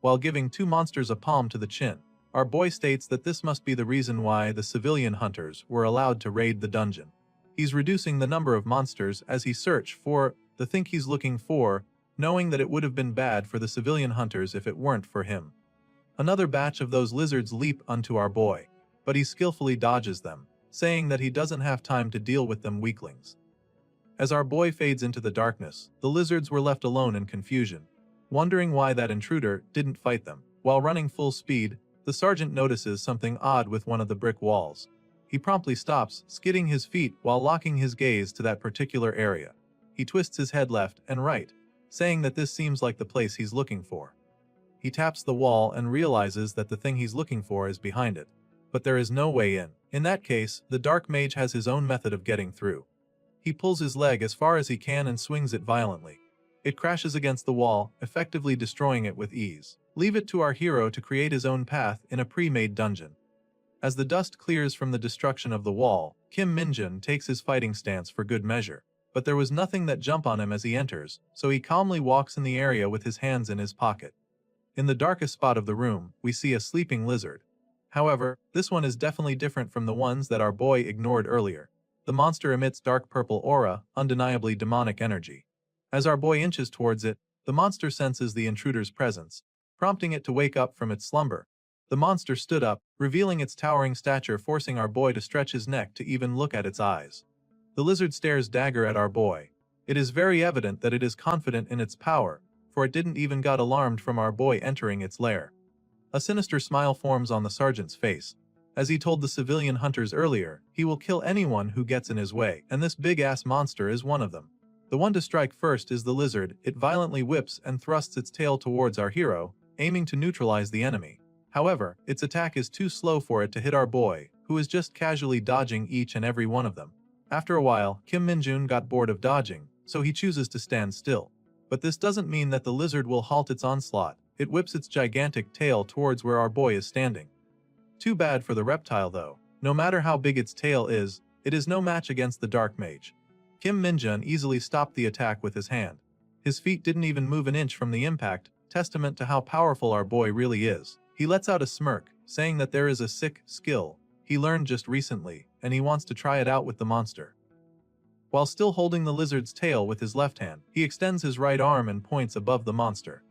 While giving two monsters a palm to the chin, our boy states that this must be the reason why the civilian hunters were allowed to raid the dungeon. He's reducing the number of monsters as he searches for the thing he's looking for, knowing that it would have been bad for the civilian hunters if it weren't for him. Another batch of those lizards leap onto our boy, but he skillfully dodges them, saying that he doesn't have time to deal with them weaklings. As our boy fades into the darkness, the lizards were left alone in confusion, wondering why that intruder didn't fight them. While running full speed, the sergeant notices something odd with one of the brick walls. He promptly stops, skidding his feet while locking his gaze to that particular area. He twists his head left and right, saying that this seems like the place he's looking for. He taps the wall and realizes that the thing he's looking for is behind it. But there is no way in. In that case, the dark mage has his own method of getting through. He pulls his leg as far as he can and swings it violently. It crashes against the wall, effectively destroying it with ease. Leave it to our hero to create his own path in a pre-made dungeon. As the dust clears from the destruction of the wall, Kim Minjin takes his fighting stance for good measure. But there was nothing that jump on him as he enters, so he calmly walks in the area with his hands in his pocket. In the darkest spot of the room, we see a sleeping lizard. However, this one is definitely different from the ones that our boy ignored earlier. The monster emits dark purple aura, undeniably demonic energy. As our boy inches towards it, the monster senses the intruder's presence, prompting it to wake up from its slumber. The monster stood up, revealing its towering stature, forcing our boy to stretch his neck to even look at its eyes. The lizard stares dagger at our boy. It is very evident that it is confident in its power, for it didn't even got alarmed from our boy entering its lair. A sinister smile forms on the sergeant's face. As he told the civilian hunters earlier, he will kill anyone who gets in his way, and this big-ass monster is one of them. The one to strike first is the lizard. It violently whips and thrusts its tail towards our hero, aiming to neutralize the enemy. However, its attack is too slow for it to hit our boy, who is just casually dodging each and every one of them. After a while, Kim Minjun got bored of dodging, so he chooses to stand still. But this doesn't mean that the lizard will halt its onslaught. It whips its gigantic tail towards where our boy is standing. Too bad for the reptile though. No matter how big its tail is, it is no match against the dark mage. Kim Minjun easily stopped the attack with his hand. His feet didn't even move an inch from the impact, testament to how powerful our boy really is. He lets out a smirk, saying that there is a sick skill he learned just recently, and he wants to try it out with the monster. While still holding the lizard's tail with his left hand, he extends his right arm and points above the monster.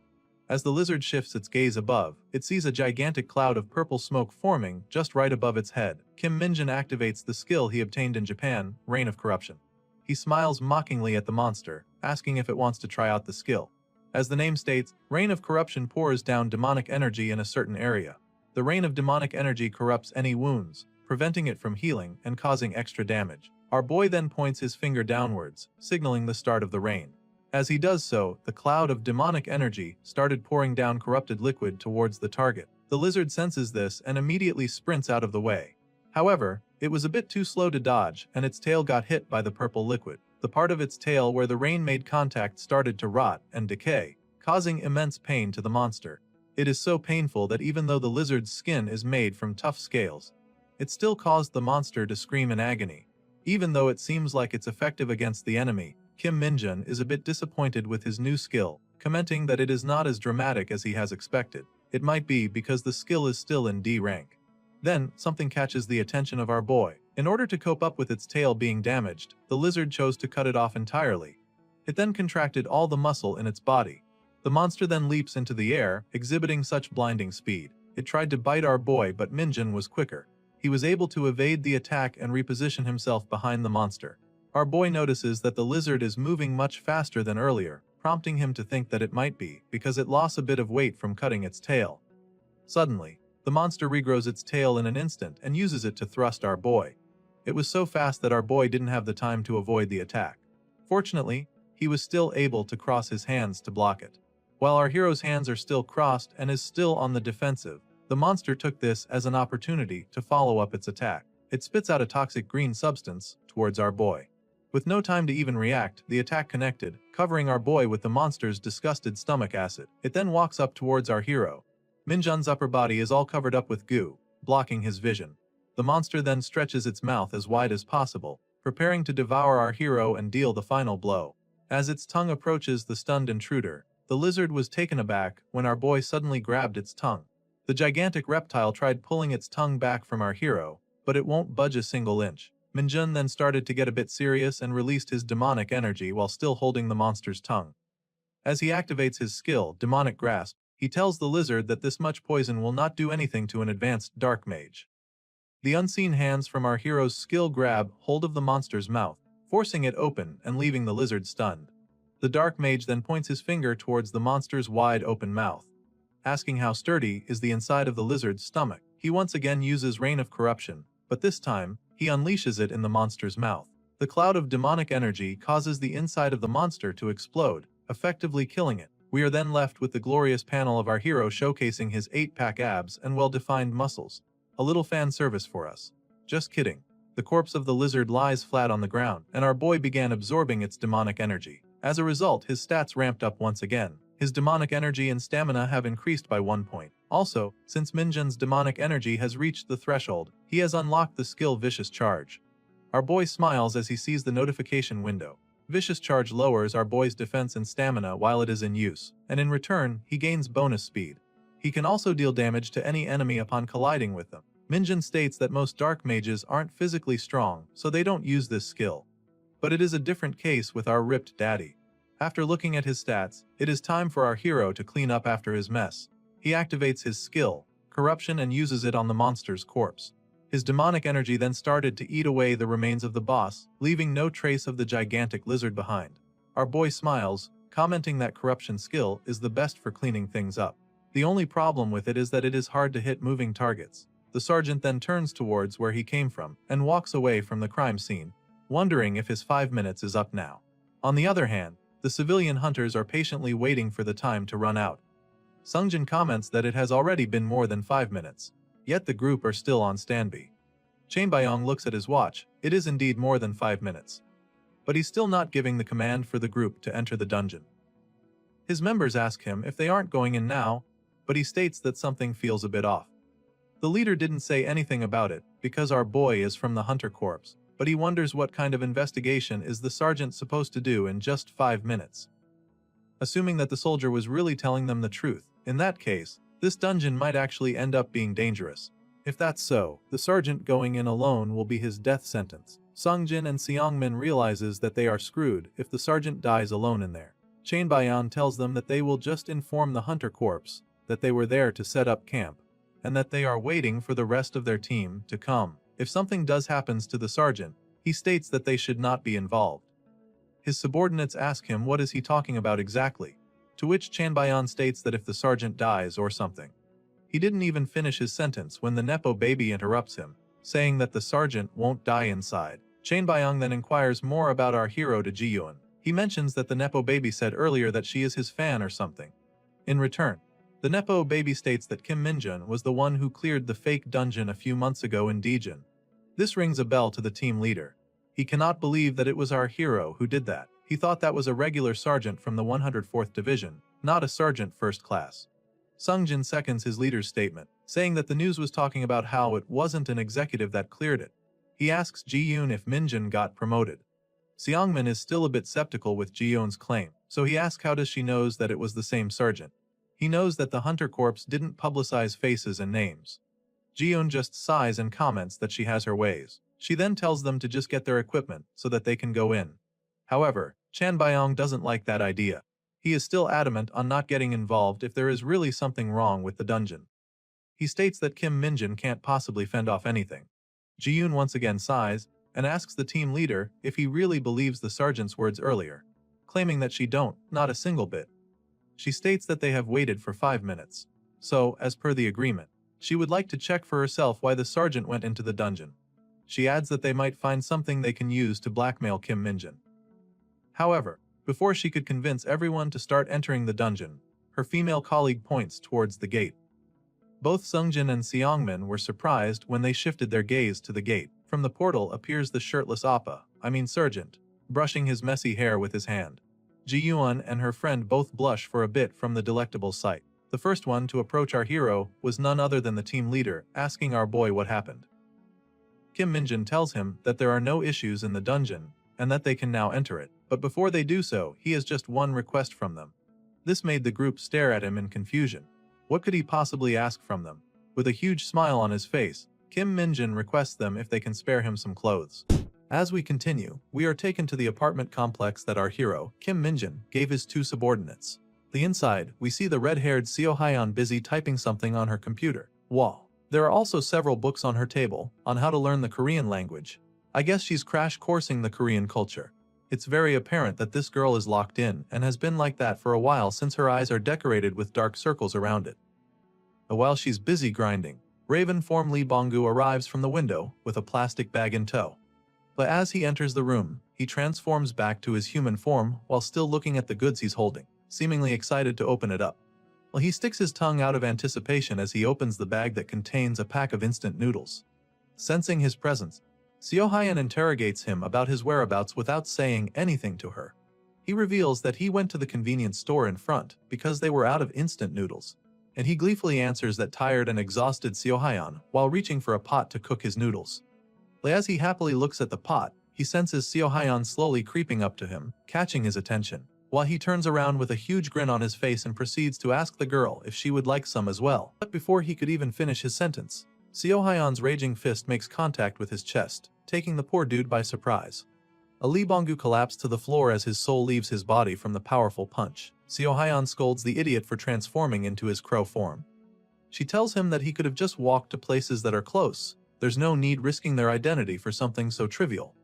As the lizard shifts its gaze above, it sees a gigantic cloud of purple smoke forming just right above its head. Kim Minjin activates the skill he obtained in Japan, Reign of Corruption. He smiles mockingly at the monster, asking if it wants to try out the skill. As the name states, Reign of Corruption pours down demonic energy in a certain area. The rain of demonic energy corrupts any wounds, preventing it from healing and causing extra damage. Our boy then points his finger downwards, signaling the start of the rain. As he does so, the cloud of demonic energy started pouring down corrupted liquid towards the target. The lizard senses this and immediately sprints out of the way. However, it was a bit too slow to dodge, and its tail got hit by the purple liquid. The part of its tail where the rain made contact started to rot and decay, causing immense pain to the monster. It is so painful that even though the lizard's skin is made from tough scales, it still caused the monster to scream in agony. Even though it seems like it's effective against the enemy, Kim Minjun is a bit disappointed with his new skill, commenting that it is not as dramatic as he has expected. It might be because the skill is still in D rank. Then, something catches the attention of our boy. In order to cope up with its tail being damaged, the lizard chose to cut it off entirely. It then contracted all the muscle in its body. The monster then leaps into the air, exhibiting such blinding speed. It tried to bite our boy, but Minjun was quicker. He was able to evade the attack and reposition himself behind the monster. Our boy notices that the lizard is moving much faster than earlier, prompting him to think that it might be because it lost a bit of weight from cutting its tail. Suddenly, the monster regrows its tail in an instant and uses it to thrust our boy. It was so fast that our boy didn't have the time to avoid the attack. Fortunately, he was still able to cross his hands to block it. While our hero's hands are still crossed and is still on the defensive, the monster took this as an opportunity to follow up its attack. It spits out a toxic green substance towards our boy. With no time to even react, the attack connected, covering our boy with the monster's disgusted stomach acid. It then walks up towards our hero. Minjun's upper body is all covered up with goo, blocking his vision. The monster then stretches its mouth as wide as possible, preparing to devour our hero and deal the final blow. As its tongue approaches the stunned intruder, the lizard was taken aback when our boy suddenly grabbed its tongue. The gigantic reptile tried pulling its tongue back from our hero, but it won't budge a single inch. Minjun then started to get a bit serious and released his demonic energy while still holding the monster's tongue. As he activates his skill, Demonic Grasp, he tells the lizard that this much poison will not do anything to an advanced dark mage. The unseen hands from our hero's skill grab hold of the monster's mouth, forcing it open and leaving the lizard stunned. The dark mage then points his finger towards the monster's wide open mouth, asking how sturdy is the inside of the lizard's stomach. He once again uses Reign of Corruption, but this time, he unleashes it in the monster's mouth. The cloud of demonic energy causes the inside of the monster to explode, effectively killing it. We are then left with the glorious panel of our hero showcasing his 8-pack abs and well-defined muscles. A little fan service for us. Just kidding. The corpse of the lizard lies flat on the ground, and our boy began absorbing its demonic energy. As a result, his stats ramped up once again. His demonic energy and stamina have increased by 1 point. Also, since Minjun's demonic energy has reached the threshold, he has unlocked the skill Vicious Charge. Our boy smiles as he sees the notification window. Vicious Charge lowers our boy's defense and stamina while it is in use, and in return, he gains bonus speed. He can also deal damage to any enemy upon colliding with them. Minjun states that most dark mages aren't physically strong, so they don't use this skill. But it is a different case with our ripped daddy. After looking at his stats, it is time for our hero to clean up after his mess. He activates his skill, Corruption, and uses it on the monster's corpse. His demonic energy then started to eat away the remains of the boss, leaving no trace of the gigantic lizard behind. Our boy smiles, commenting that Corruption skill is the best for cleaning things up. The only problem with it is that it is hard to hit moving targets. The sergeant then turns towards where he came from and walks away from the crime scene, wondering if his 5 minutes is up now. On the other hand, the civilian hunters are patiently waiting for the time to run out. Sungjin comments that it has already been more than 5 minutes, yet the group are still on standby. Chainbyong looks at his watch. It is indeed more than 5 minutes. But he's still not giving the command for the group to enter the dungeon. His members ask him if they aren't going in now, but he states that something feels a bit off. The leader didn't say anything about it because our boy is from the Hunter Corps, but he wonders what kind of investigation is the sergeant supposed to do in just 5 minutes. assuming that the soldier was really telling them the truth. In that case, this dungeon might actually end up being dangerous. If that's so, the sergeant going in alone will be his death sentence. Sungjin and Seongmin realizes that they are screwed if the sergeant dies alone in there. Chainbayan tells them that they will just inform the hunter corps that they were there to set up camp, and that they are waiting for the rest of their team to come. If something does happens to the sergeant, he states that they should not be involved. His subordinates ask him what is he talking about exactly, to which Chanbayan states that if the sergeant dies or something. He didn't even finish his sentence when the Nepo baby interrupts him, saying that the sergeant won't die inside. Chainbayang then inquires more about our hero to Ji-yoon. He mentions that the Nepo baby said earlier that she is his fan or something. In return, the Nepo baby states that Kim Minjun was the one who cleared the fake dungeon a few months ago in Daejeon. This rings a bell to the team leader. He cannot believe that it was our hero who did that. He thought that was a regular sergeant from the 104th Division, not a sergeant first class. Sungjin seconds his leader's statement, saying that the news was talking about how it wasn't an executive that cleared it. He asks Ji-yoon if Minjun got promoted. Seongmin is still a bit skeptical with Ji-yoon's claim, so he asks how does she knows that it was the same sergeant. He knows that the Hunter Corps didn't publicize faces and names. Ji-yoon just sighs and comments that she has her ways. She then tells them to just get their equipment so that they can go in. However, Chan Byong doesn't like that idea. He is still adamant on not getting involved if there is really something wrong with the dungeon. He states that Kim Minjun can't possibly fend off anything. Ji-yoon once again sighs and asks the team leader if he really believes the sergeant's words earlier, claiming that she don't, not a single bit. She states that they have waited for 5 minutes. So, as per the agreement, she would like to check for herself why the sergeant went into the dungeon. She adds that they might find something they can use to blackmail Kim Minjun. However, before she could convince everyone to start entering the dungeon, her female colleague points towards the gate. Both Sungjin and Seongmin were surprised when they shifted their gaze to the gate. From the portal appears the shirtless sergeant, brushing his messy hair with his hand. Ji-yoon and her friend both blush for a bit from the delectable sight. The first one to approach our hero was none other than the team leader, asking our boy what happened. Kim Minjun tells him that there are no issues in the dungeon, and that they can now enter it, but before they do so, he has just one request from them. This made the group stare at him in confusion. What could he possibly ask from them? With a huge smile on his face, Kim Minjun requests them if they can spare him some clothes. As we continue, we are taken to the apartment complex that our hero, Kim Minjun, gave his 2 subordinates. The inside, we see the red-haired Seo Hyeon busy typing something on her computer. Wow. There are also several books on her table on how to learn the Korean language. I guess she's crash coursing the Korean culture. It's very apparent that this girl is locked in and has been like that for a while since her eyes are decorated with dark circles around it. While she's busy grinding, Raven form Lee Bonggu arrives from the window with a plastic bag in tow. But as he enters the room, he transforms back to his human form while still looking at the goods he's holding, seemingly excited to open it up. Well, he sticks his tongue out of anticipation as he opens the bag that contains a pack of instant noodles. Sensing his presence, Seo Hyeon interrogates him about his whereabouts without saying anything to her. He reveals that he went to the convenience store in front because they were out of instant noodles, and he gleefully answers that tired and exhausted Seo Hyeon while reaching for a pot to cook his noodles. As he happily looks at the pot, he senses Seo Hyeon slowly creeping up to him, catching his attention. While he turns around with a huge grin on his face and proceeds to ask the girl if she would like some as well. But before he could even finish his sentence, Seo Hyeon's raging fist makes contact with his chest, taking the poor dude by surprise. Lee Bonggu collapsed to the floor as his soul leaves his body from the powerful punch. Seo Hyeon scolds the idiot for transforming into his crow form. She tells him that he could have just walked to places that are close. There's no need risking their identity for something so trivial.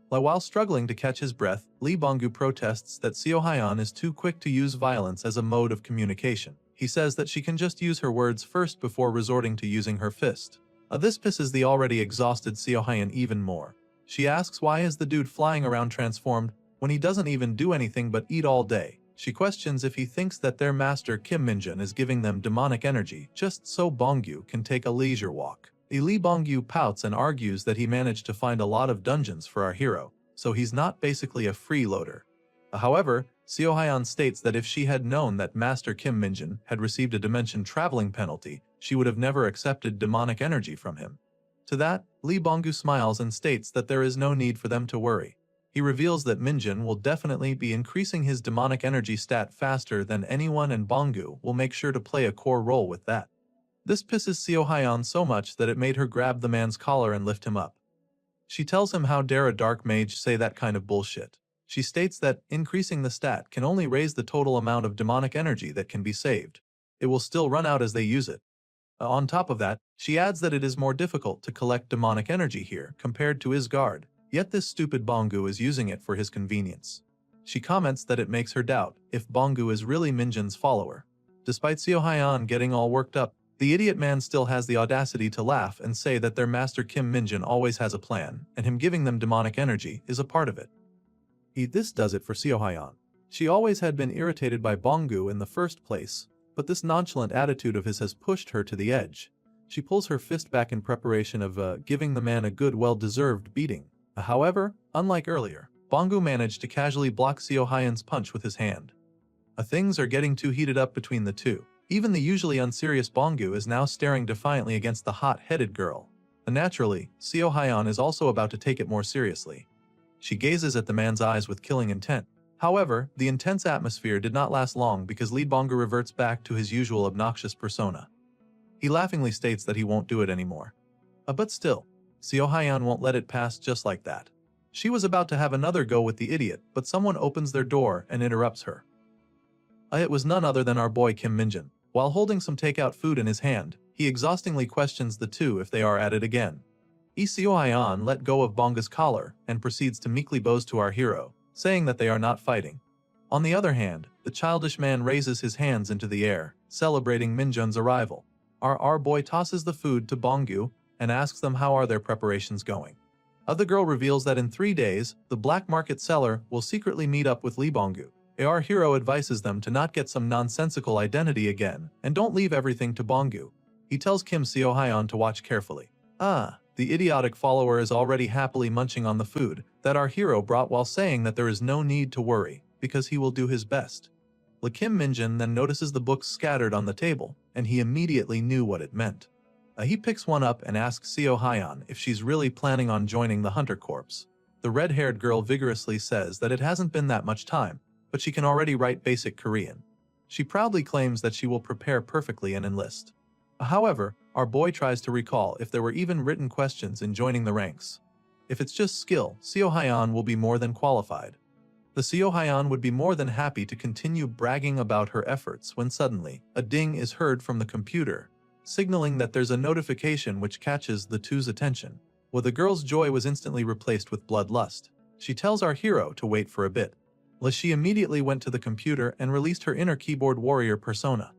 While struggling to catch his breath, Lee Bonggu protests that Seo Hyeon is too quick to use violence as a mode of communication. He says that she can just use her words first before resorting to using her fist. This pisses the already exhausted Seo Hyeon even more. She asks why is the dude flying around transformed when he doesn't even do anything but eat all day. She questions if he thinks that their master Kim Minjun is giving them demonic energy just so Bonggu can take a leisure walk. Lee Bonggu pouts and argues that he managed to find a lot of dungeons for our hero, so he's not basically a freeloader. However, Seo Hyeon states that if she had known that Master Kim Minjun had received a dimension traveling penalty, she would have never accepted demonic energy from him. To that, Lee Bonggu smiles and states that there is no need for them to worry. He reveals that Minjin will definitely be increasing his demonic energy stat faster than anyone, and Bongu will make sure to play a core role with that. This pisses Seo Hyeon so much that it made her grab the man's collar and lift him up. She tells him how dare a dark mage say that kind of bullshit. She states that increasing the stat can only raise the total amount of demonic energy that can be saved. It will still run out as they use it. On top of that, she adds that it is more difficult to collect demonic energy here compared to Isgard, yet this stupid Bongu is using it for his convenience. She comments that it makes her doubt if Bongu is really Minjin's follower. Despite Seo Hyeon getting all worked up, the idiot man still has the audacity to laugh and say that their master Kim Minjin always has a plan, and him giving them demonic energy is a part of it. This does it for Seo Hyeon. She always had been irritated by Bongu in the first place, but this nonchalant attitude of his has pushed her to the edge. She pulls her fist back in preparation of giving the man a good, well-deserved beating. However, unlike earlier, Bongu managed to casually block Seo Hyeon's punch with his hand. Things are getting too heated up between the two. Even the usually unserious Bongu is now staring defiantly against the hot-headed girl. Naturally, Seo Hyeon is also about to take it more seriously. She gazes at the man's eyes with killing intent. However, the intense atmosphere did not last long because Lee Bongu reverts back to his usual obnoxious persona. He laughingly states that he won't do it anymore. But still, Seo Hyeon won't let it pass just like that. She was about to have another go with the idiot, but someone opens their door and interrupts her. It was none other than our boy Kim Minjin. While holding some takeout food in his hand, he exhaustingly questions the two if they are at it again. Seo Hyeon let go of Bongu's collar and proceeds to meekly bows to our hero, saying that they are not fighting. On the other hand, the childish man raises his hands into the air, celebrating Minjun's arrival. Our boy tosses the food to Bongu and asks them how are their preparations going. The girl reveals that in 3 days, the black market seller will secretly meet up with Lee Bongu. Our hero advises them to not get some nonsensical identity again and don't leave everything to Bongu. He tells Kim Seo Hyeon to watch carefully. The idiotic follower is already happily munching on the food that our hero brought while saying that there is no need to worry because he will do his best. Kim Minjin then notices the books scattered on the table and he immediately knew what it meant. He picks one up and asks Seo Hyeon if she's really planning on joining the Hunter Corps. The red-haired girl vigorously says that it hasn't been that much time, but she can already write basic Korean. She proudly claims that she will prepare perfectly and enlist. However, our boy tries to recall if there were even written questions in joining the ranks. If it's just skill, Seo Hyeon will be more than qualified. The Seo Hyeon would be more than happy to continue bragging about her efforts when suddenly, a ding is heard from the computer, signaling that there's a notification which catches the two's attention. The girl's joy was instantly replaced with bloodlust. She tells our hero to wait for a bit. She immediately went to the computer and released her inner keyboard warrior persona.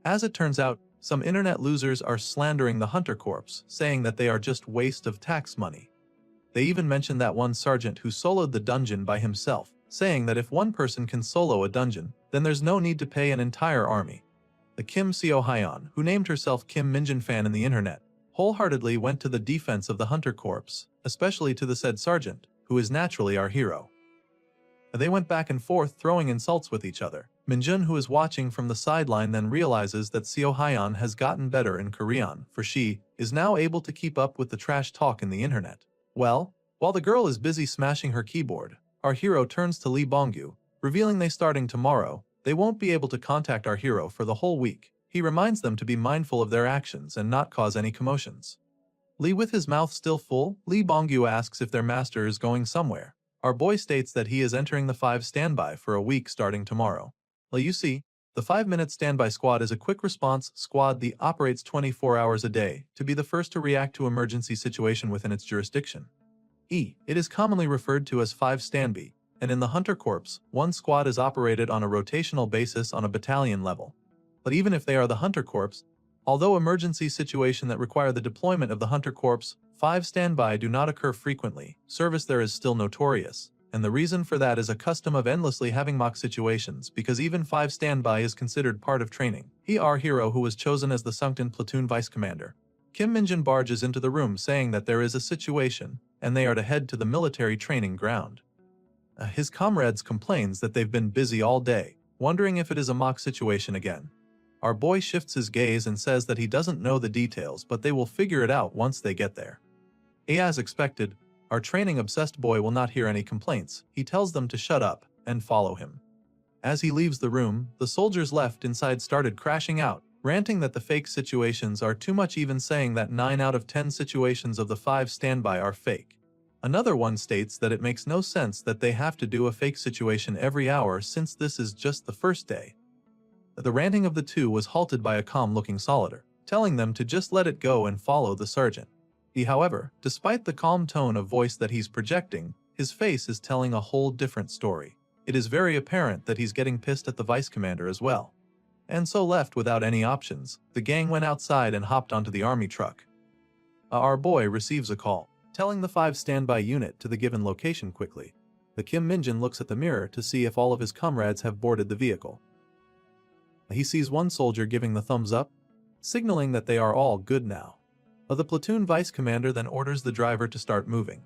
As it turns out, some internet losers are slandering the Hunter Corps, saying that they are just waste of tax money. They even mention that one sergeant who soloed the dungeon by himself, saying that if one person can solo a dungeon, then there's no need to pay an entire army. The Kim Seo Hyeon, who named herself Kim Minjin fan in the internet, wholeheartedly went to the defense of the Hunter Corps, especially to the said sergeant, who is naturally our hero. They went back and forth throwing insults with each other. Minjun, who is watching from the sideline, then realizes that Seo Hyeon has gotten better in Korean, for she is now able to keep up with the trash talk in the internet. Well, while the girl is busy smashing her keyboard, our hero turns to Lee Bongu, revealing they starting tomorrow, they won't be able to contact our hero for the whole week. He reminds them to be mindful of their actions and not cause any commotions. Lee, with his mouth still full, Lee Bongu asks if their master is going somewhere. Our boy states that he is entering the 5 standby for a week starting tomorrow. You see, the 5-minute standby squad is a quick response squad that operates 24 hours a day to be the first to react to emergency situation within its jurisdiction. It is commonly referred to as 5 standby, and in the Hunter Corps, one squad is operated on a rotational basis on a battalion level. But even if they are the Hunter Corps, although emergency situations that require the deployment of the Hunter Corps, 5 standby do not occur frequently. Service there is still notorious, and the reason for that is a custom of endlessly having mock situations because even 5 standby is considered part of training. Our hero, who was chosen as the Sungtan platoon vice commander, Kim Minjin, barges into the room saying that there is a situation and they are to head to the military training ground. His comrades complains that they've been busy all day, wondering if it is a mock situation again. Our boy shifts his gaze and says that he doesn't know the details, but they will figure it out once they get there. As expected, Our training-obsessed boy will not hear any complaints. He tells them to shut up and follow him. As he leaves the room, the soldiers left inside started crashing out, ranting that the fake situations are too much, even saying that 9 out of 10 situations of the 5 standby are fake. Another one states that it makes no sense that they have to do a fake situation every hour since this is just the first day. The ranting of the two was halted by a calm-looking soldier, telling them to just let it go and follow the sergeant. He, however, despite the calm tone of voice that he's projecting, his face is telling a whole different story. It is very apparent that he's getting pissed at the vice commander as well. And so, left without any options, the gang went outside and hopped onto the army truck. Our boy receives a call, telling the 5 standby unit to the given location quickly. The Kim Minjin looks at the mirror to see if all of his comrades have boarded the vehicle. He sees one soldier giving the thumbs up, signaling that they are all good now. The platoon vice commander then orders the driver to start moving.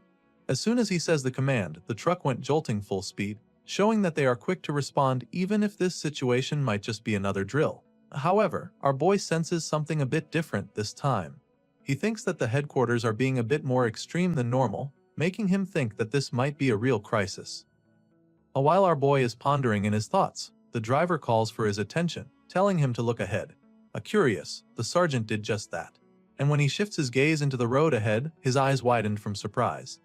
As soon as he says the command, the truck went jolting full speed, showing that they are quick to respond even if this situation might just be another drill. However, our boy senses something a bit different this time. He thinks that the headquarters are being a bit more extreme than normal, making him think that this might be a real crisis. While our boy is pondering in his thoughts, the driver calls for his attention, telling him to look ahead. Curious, the sergeant did just that. And when he shifts his gaze into the road ahead, his eyes widened from surprise.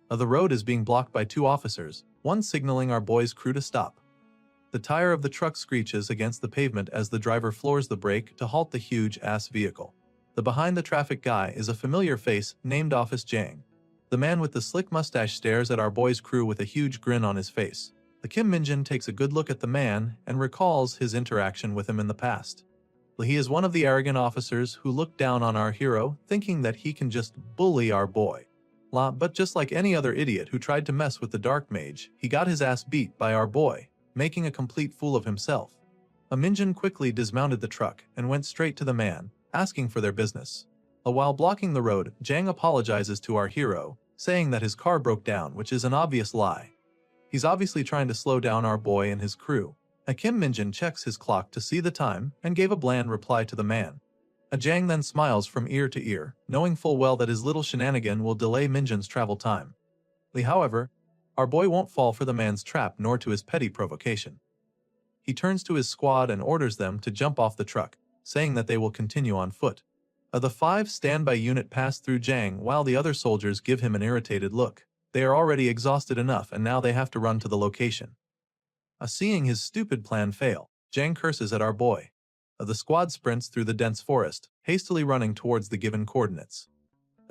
The road is being blocked by 2 officers, one signaling our boy's crew to stop. The tire of the truck screeches against the pavement as the driver floors the brake to halt the huge-ass vehicle. The behind-the-traffic guy is a familiar face named Officer Jang. The man with the slick mustache stares at our boy's crew with a huge grin on his face. The Kim Minjin takes a good look at the man and recalls his interaction with him in the past. He is one of the arrogant officers who look down on our hero, thinking that he can just bully our boy. But just like any other idiot who tried to mess with the dark mage, he got his ass beat by our boy, making a complete fool of himself. Minjin quickly dismounted the truck and went straight to the man, asking for their business. While blocking the road, Jang apologizes to our hero, saying that his car broke down, which is an obvious lie. He's obviously trying to slow down our boy and his crew. Kim Minjin checks his clock to see the time and gave a bland reply to the man. Jang then smiles from ear to ear, knowing full well that his little shenanigan will delay Minjin's travel time. However, our boy won't fall for the man's trap nor to his petty provocation. He turns to his squad and orders them to jump off the truck, saying that they will continue on foot. The 5 standby unit pass through Jang while the other soldiers give him an irritated look. They are already exhausted enough and now they have to run to the location. Seeing his stupid plan fail, Jang curses at our boy. The squad sprints through the dense forest, hastily running towards the given coordinates.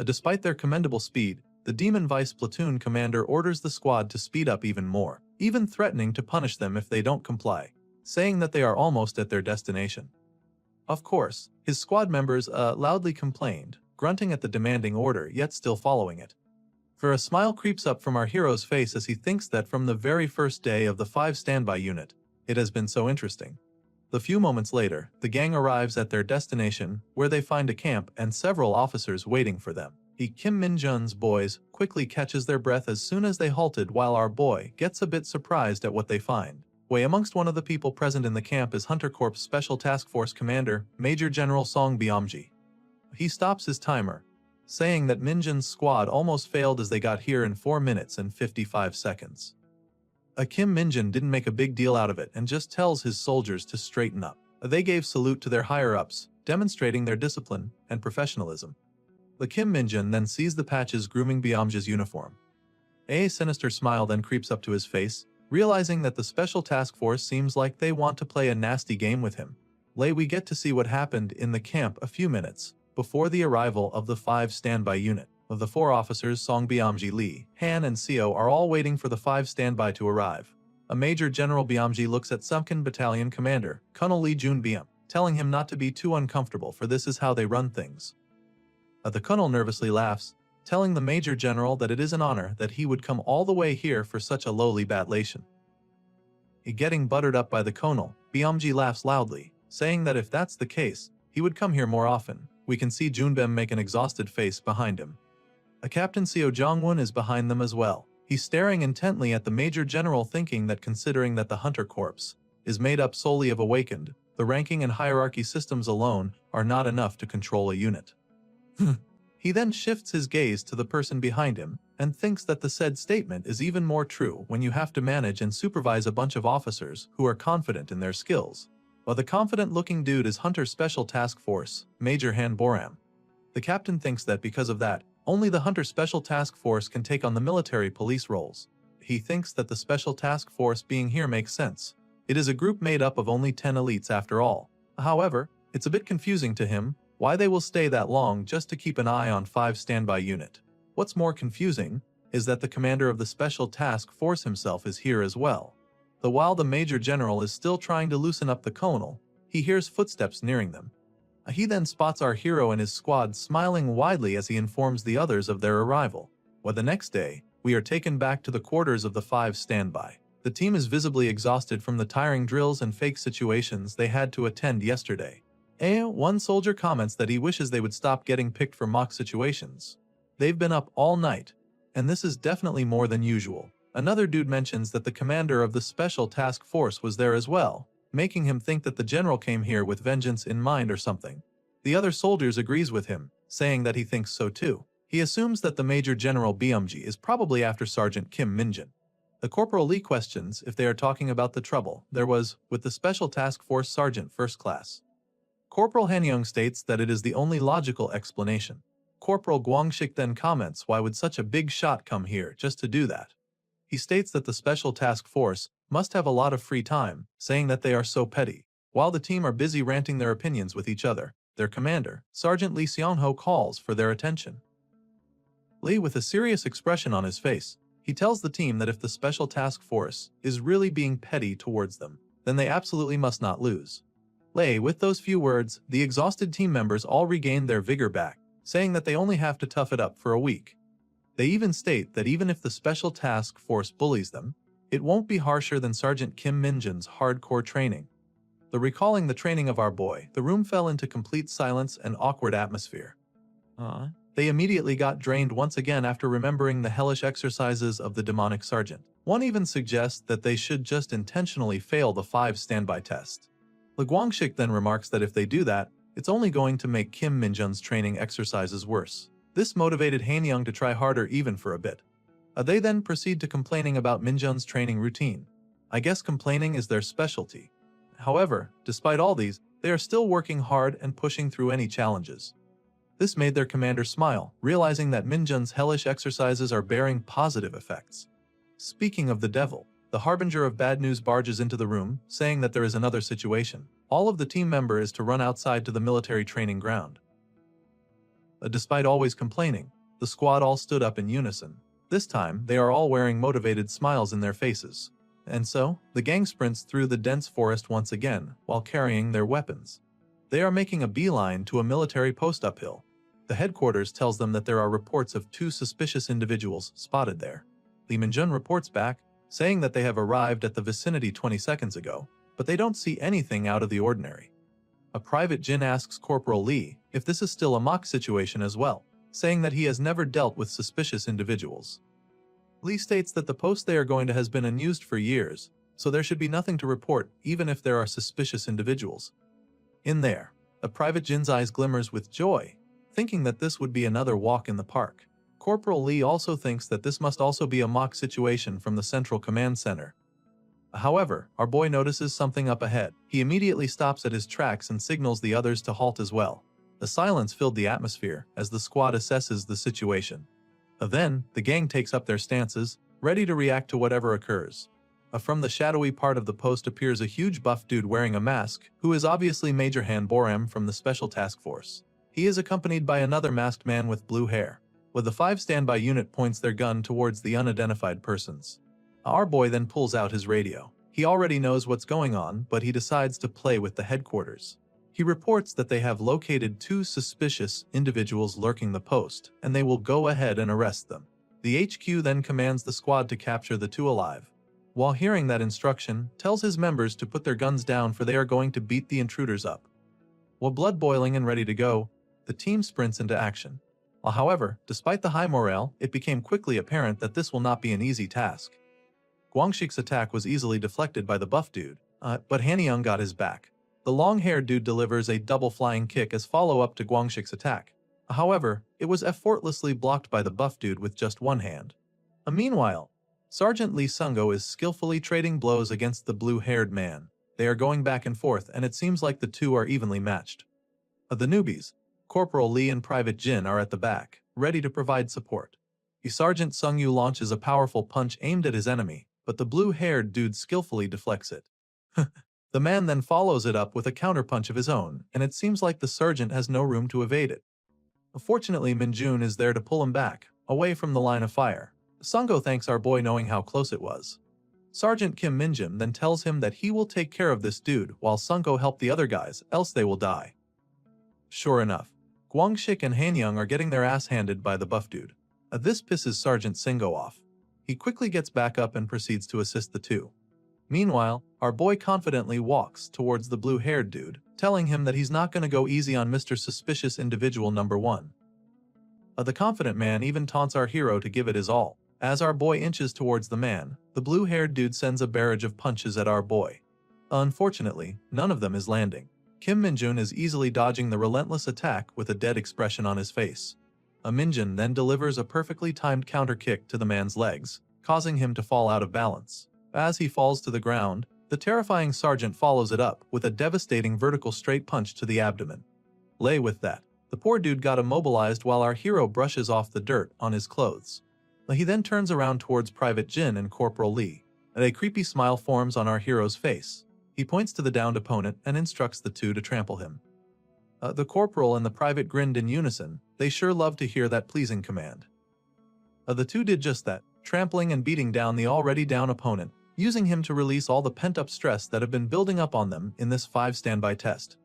Despite their commendable speed, the Demon Vice Platoon Commander orders the squad to speed up even more, even threatening to punish them if they don't comply, saying that they are almost at their destination. Of course, his squad members loudly complained, grunting at the demanding order yet still following it. For a smile creeps up from our hero's face as he thinks that from the very first day of the 5 standby unit, it has been so interesting. A few moments later, the gang arrives at their destination, where they find a camp and several officers waiting for them. Kim Minjin's boys quickly catches their breath as soon as they halted, while our boy gets a bit surprised at what they find. Amongst one of the people present in the camp is Hunter Corps Special Task Force Commander, Major General Song Byamji. He stops his timer, saying that Minjin's squad almost failed as they got here in 4 minutes and 55 seconds. Kim Minjin didn't make a big deal out of it and just tells his soldiers to straighten up. They gave salute to their higher-ups, demonstrating their discipline and professionalism. The Kim Minjin then sees the patches grooming Byamji's uniform. A sinister smile then creeps up to his face, realizing that the Special Task Force seems like they want to play a nasty game with him. We get to see what happened in the camp a few minutes before the arrival of the 5 standby unit. Of the 4 officers, Song Byamji, Lee, Han and Seo are all waiting for the 5 standby to arrive. Major General Byamji looks at Sunken Battalion Commander, Colonel Lee Jun-byum, telling him not to be too uncomfortable, for this is how they run things. The Colonel nervously laughs, telling the Major General that it is an honor that he would come all the way here for such a lowly battalion. Getting buttered up by the Colonel, Byamji laughs loudly, saying that if that's the case, he would come here more often. We can see Junbem make an exhausted face behind him. Captain Seo Jongwon is behind them as well. He's staring intently at the Major General, thinking that considering that the Hunter Corps is made up solely of awakened, the ranking and hierarchy systems alone are not enough to control a unit. He then shifts his gaze to the person behind him, and thinks that the said statement is even more true when you have to manage and supervise a bunch of officers who are confident in their skills. While the confident-looking dude is Hunter Special Task Force, Major Han Boram. The captain thinks that because of that, only the Hunter Special Task Force can take on the military police roles. He thinks that the Special Task Force being here makes sense. It is a group made up of only 10 elites after all. However, it's a bit confusing to him why they will stay that long just to keep an eye on 5 standby unit. What's more confusing is that the commander of the Special Task Force himself is here as well. Though while the Major General is still trying to loosen up the colonel, he hears footsteps nearing them. He then spots our hero and his squad smiling widely as he informs the others of their arrival. Well, the next day, we are taken back to the quarters of the 5 standby. The team is visibly exhausted from the tiring drills and fake situations they had to attend yesterday. One soldier comments that he wishes they would stop getting picked for mock situations. They've been up all night, and this is definitely more than usual. Another dude mentions that the commander of the Special Task Force was there as well, making him think that the general came here with vengeance in mind or something. The other soldiers agrees with him, saying that he thinks so too. He assumes that the Major General Byumji is probably after Sergeant Kim Minjin. The Corporal Lee questions if they are talking about the trouble there was with the Special Task Force Sergeant First Class. Corporal Hanyoung states that it is the only logical explanation. Corporal Guangshik then comments why would such a big shot come here just to do that. He states that the Special Task Force must have a lot of free time, saying that they are so petty. While the team are busy ranting their opinions with each other, their commander, Sergeant Lee Seong-ho, calls for their attention. Lee, with a serious expression on his face, he tells the team that if the Special Task Force is really being petty towards them, then they absolutely must not lose. With those few words, the exhausted team members all regain their vigor back, saying that they only have to tough it up for a week. They even state that even if the Special Task Force bullies them, it won't be harsher than Sergeant Kim Minjin's hardcore training. Recalling the training of our boy, the room fell into complete silence and awkward atmosphere. They immediately got drained once again after remembering the hellish exercises of the demonic sergeant. One even suggests that they should just intentionally fail the 5 standby test. Guangshik then remarks that if they do that, it's only going to make Kim Minjun's training exercises worse. This motivated Hanyoung to try harder even for a bit. They then proceed to complaining about Minjun's training routine. I guess complaining is their specialty. However, despite all these, they are still working hard and pushing through any challenges. This made their commander smile, realizing that Minjun's hellish exercises are bearing positive effects. Speaking of the devil, the harbinger of bad news barges into the room, saying that there is another situation. All of the team member is to run outside to the military training ground. Despite always complaining, the squad all stood up in unison. This time, they are all wearing motivated smiles in their faces. And so, the gang sprints through the dense forest once again, while carrying their weapons. They are making a beeline to a military post uphill. The headquarters tells them that there are reports of 2 suspicious individuals spotted there. Lee Minjun reports back, saying that they have arrived at the vicinity 20 seconds ago, but they don't see anything out of the ordinary. A private Jin asks Corporal Lee if this is still a mock situation as well, saying that he has never dealt with suspicious individuals. Lee states that the post they are going to has been unused for years, so there should be nothing to report even if there are suspicious individuals. In there, a private Jin's eyes glimmers with joy, thinking that this would be another walk in the park. Corporal Lee also thinks that this must also be a mock situation from the Central Command Center. However, our boy notices something up ahead. He immediately stops at his tracks and signals the others to halt as well. A silence filled the atmosphere as the squad assesses the situation. Then, the gang takes up their stances, ready to react to whatever occurs. From the shadowy part of the post appears a huge buff dude wearing a mask, who is obviously Major Han Boram from the Special Task Force. He is accompanied by another masked man with blue hair. The 5 standby unit points their gun towards the unidentified persons. Our boy then pulls out his radio. He already knows what's going on, but he decides to play with the headquarters. He reports that they have located 2 suspicious individuals lurking the post, and they will go ahead and arrest them. The HQ then commands the squad to capture the 2 alive. While hearing that instruction, tells his members to put their guns down for they are going to beat the intruders up. While blood boiling and ready to go, the team sprints into action. However, despite the high morale, it became quickly apparent that this will not be an easy task. Guangshik's attack was easily deflected by the buff dude, but Hanyoung got his back. The long-haired dude delivers a double flying kick as follow-up to Guangshik's attack. However, it was effortlessly blocked by the buff dude with just one hand. Meanwhile, Sergeant Lee Sungo is skillfully trading blows against the blue-haired man. They are going back and forth, and it seems like the two are evenly matched. The newbies, Corporal Lee and Private Jin, are at the back, ready to provide support. Sergeant Sungyu launches a powerful punch aimed at his enemy, but the blue-haired dude skillfully deflects it. The man then follows it up with a counterpunch of his own, and it seems like the sergeant has no room to evade it. Fortunately, Minjun is there to pull him back, away from the line of fire. Sungo thanks our boy, knowing how close it was. Sergeant Kim Minjun then tells him that he will take care of this dude while Sungo help the other guys, else they will die. Sure enough, Guangshik and Hanyang are getting their ass handed by the buff dude. This pisses Sergeant Singo off. He quickly gets back up and proceeds to assist the two. Meanwhile, our boy confidently walks towards the blue-haired dude, telling him that he's not going to go easy on Mr. Suspicious Individual number 1. The confident man even taunts our hero to give it his all. As our boy inches towards the man, the blue-haired dude sends a barrage of punches at our boy. Unfortunately, none of them is landing. Kim Minjun is easily dodging the relentless attack with a dead expression on his face. Minjun then delivers a perfectly timed counter kick to the man's legs, causing him to fall out of balance. As he falls to the ground, the terrifying sergeant follows it up with a devastating vertical straight punch to the abdomen. Lay with that. The poor dude got immobilized while our hero brushes off the dirt on his clothes. He then turns around towards Private Jin and Corporal Lee, and a creepy smile forms on our hero's face. He points to the downed opponent and instructs the two to trample him. The corporal and the private grinned in unison. They sure love to hear that pleasing command. The two did just that, trampling and beating down the already down opponent, using him to release all the pent-up stress that have been building up on them in this 5 standby test.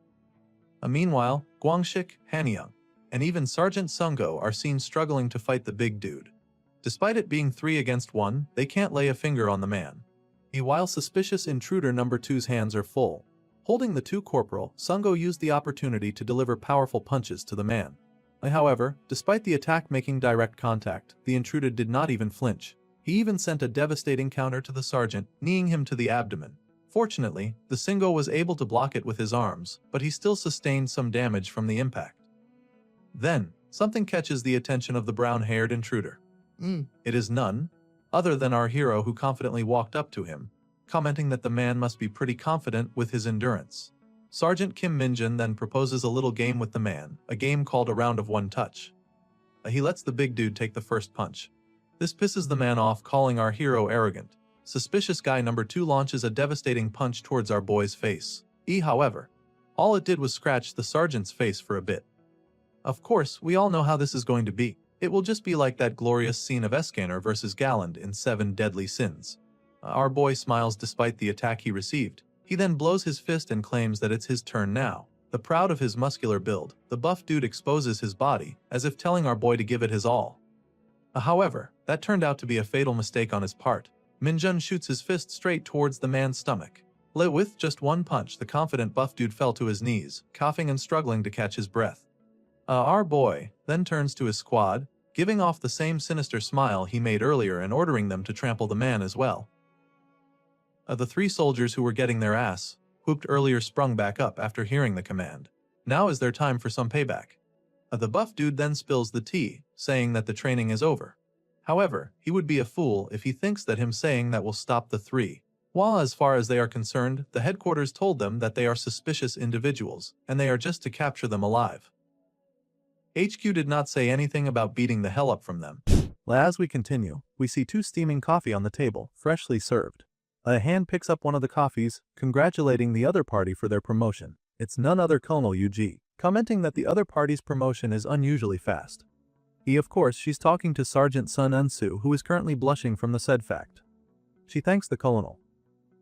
Meanwhile, Guangshik, Hanyang, and even Sergeant Sungo are seen struggling to fight the big dude. Despite it being 3 against 1, they can't lay a finger on the man. While suspicious intruder number 2's hands are full. Holding the 2 corporal, Sungo used the opportunity to deliver powerful punches to the man. However, despite the attack making direct contact, the intruder did not even flinch. He even sent a devastating counter to the sergeant, kneeing him to the abdomen. Fortunately, the Singo was able to block it with his arms, but he still sustained some damage from the impact. Then, something catches the attention of the brown-haired intruder. It is none other than our hero, who confidently walked up to him, commenting that the man must be pretty confident with his endurance. Sergeant Kim Minjun then proposes a little game with the man, a game called a round of 1 touch. He lets the big dude take the first punch. This pisses the man off, calling our hero arrogant. Suspicious guy number 2 launches a devastating punch towards our boy's face. However, all it did was scratch the sergeant's face for a bit. Of course, we all know how this is going to be. It will just be like that glorious scene of Escanor versus Galland in 7 Deadly Sins. Our boy smiles despite the attack he received. He then blows his fist and claims that it's his turn now. Proud of his muscular build, the buff dude exposes his body, as if telling our boy to give it his all. However, that turned out to be a fatal mistake on his part. Minjun shoots his fist straight towards the man's stomach. With just 1 punch, the confident buff dude fell to his knees, coughing and struggling to catch his breath. Our boy then turns to his squad, giving off the same sinister smile he made earlier and ordering them to trample the man as well. The 3 soldiers who were getting their ass whooped earlier sprung back up after hearing the command. Now is their time for some payback. The buff dude then spills the tea, saying that the training is over. However, he would be a fool if he thinks that him saying that will stop the 3. While as far as they are concerned, the headquarters told them that they are suspicious individuals, and they are just to capture them alive. HQ did not say anything about beating the hell up from them. As we continue, we see 2 steaming coffee on the table, freshly served. A hand picks up one of the coffees, congratulating the other party for their promotion. It's none other Colonel UG, commenting that the other party's promotion is unusually fast. Of course, she's talking to Sergeant Sun Unsu, who is currently blushing from the said fact. She thanks the colonel.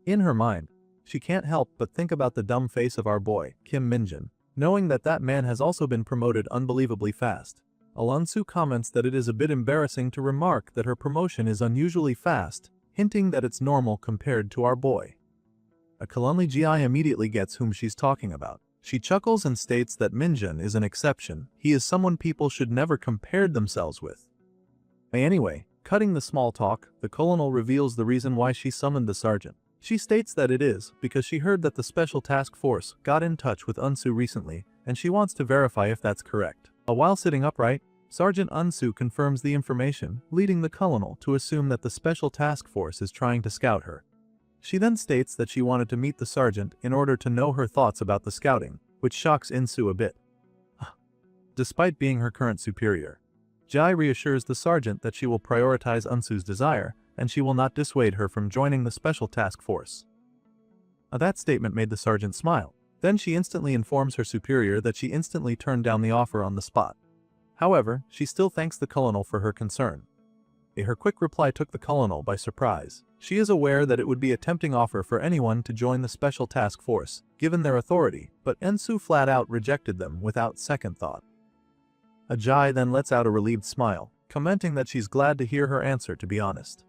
In her mind, she can't help but think about the dumb face of our boy, Kim Minjun, knowing that that man has also been promoted unbelievably fast. Alonsu comments that it is a bit embarrassing to remark that her promotion is unusually fast, hinting that it's normal compared to our boy. A Kalunli GI immediately gets whom she's talking about. She chuckles and states that Minjun is an exception. He is someone people should never compare themselves with. Anyway, cutting the small talk, the colonel reveals the reason why she summoned the sergeant. She states that it is because she heard that the Special Task Force got in touch with Unsu recently, and she wants to verify if that's correct. While sitting upright, Sergeant Unsu confirms the information, leading the colonel to assume that the special task force is trying to scout her. She then states that she wanted to meet the sergeant in order to know her thoughts about the scouting, which shocks Insu a bit. Despite being her current superior, Jai reassures the sergeant that she will prioritize Unsu's desire, and she will not dissuade her from joining the special task force. That statement made the sergeant smile. Then she instantly informs her superior that she instantly turned down the offer on the spot. However, she still thanks the colonel for her concern. Her quick reply took the colonel by surprise. She is aware that it would be a tempting offer for anyone to join the special task force, given their authority, but Ensu flat out rejected them without second thought. Ajay then lets out a relieved smile, commenting that she's glad to hear her answer, to be honest.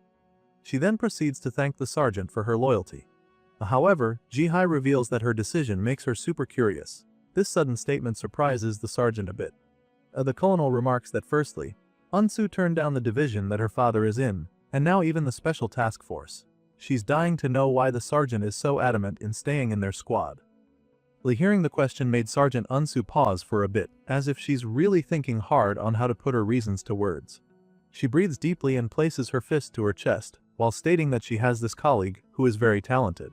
She then proceeds to thank the sergeant for her loyalty. However, Jihai reveals that her decision makes her super curious. This sudden statement surprises the sergeant a bit. The colonel remarks that firstly, Unsu turned down the division that her father is in, and now even the special task force. She's dying to know why the sergeant is so adamant in staying in their squad. Hearing the question made Sergeant Unsu pause for a bit, as if she's really thinking hard on how to put her reasons to words. She breathes deeply and places her fist to her chest, while stating that she has this colleague who is very talented.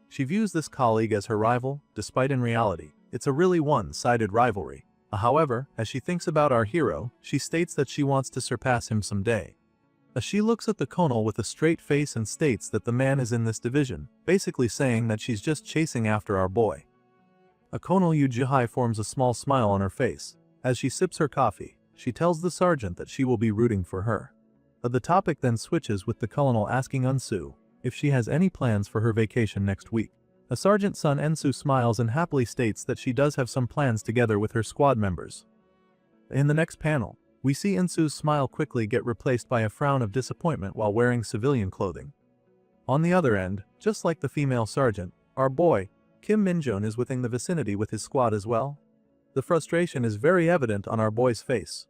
She views this colleague as her rival, despite in reality, it's a really one-sided rivalry. However, as she thinks about our hero, she states that she wants to surpass him someday. She looks at the colonel with a straight face and states that the man is in this division, basically saying that she's just chasing after our boy. Colonel Jihai forms a small smile on her face. As she sips her coffee, she tells the sergeant that she will be rooting for her. The topic then switches with the colonel asking Unsu if she has any plans for her vacation next week. Sergeant Sun Ensu smiles and happily states that she does have some plans together with her squad members. In the next panel, we see Ensu's smile quickly get replaced by a frown of disappointment while wearing civilian clothing. On the other end, just like the female sergeant, our boy, Kim Minjun, is within the vicinity with his squad as well. The frustration is very evident on our boy's face.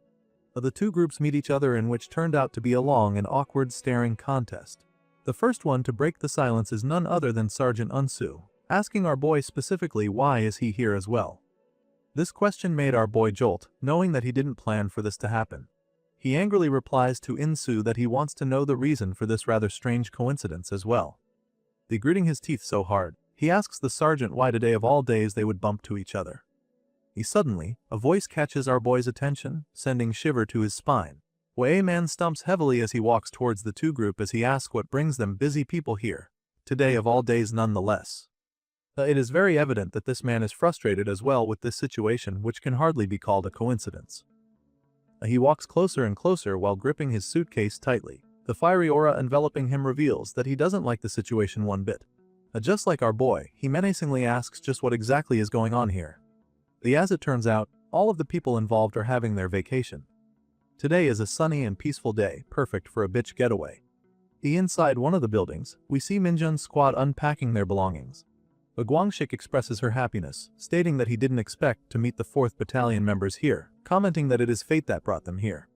The two groups meet each other, in which turned out to be a long and awkward staring contest. The first one to break the silence is none other than Sergeant Unsu, asking our boy specifically why is he here as well. This question made our boy jolt, knowing that he didn't plan for this to happen. He angrily replies to Insu that he wants to know the reason for this rather strange coincidence as well. Gritting his teeth so hard, he asks the sergeant why today of all days they would bump to each other. Suddenly, a voice catches our boy's attention, sending shiver to his spine. A man stumps heavily as he walks towards the two group as he asks what brings them busy people here. Today of all days nonetheless. It is very evident that this man is frustrated as well with this situation, which can hardly be called a coincidence. He walks closer and closer while gripping his suitcase tightly. The fiery aura enveloping him reveals that he doesn't like the situation one bit. Just like our boy, he menacingly asks just what exactly is going on here. As it turns out, all of the people involved are having their vacation. Today is a sunny and peaceful day, perfect for a bitch getaway. Inside one of the buildings, we see Minjun's squad unpacking their belongings. Guangshik expresses her happiness, stating that he didn't expect to meet the 4th Battalion members here, commenting that it is fate that brought them here.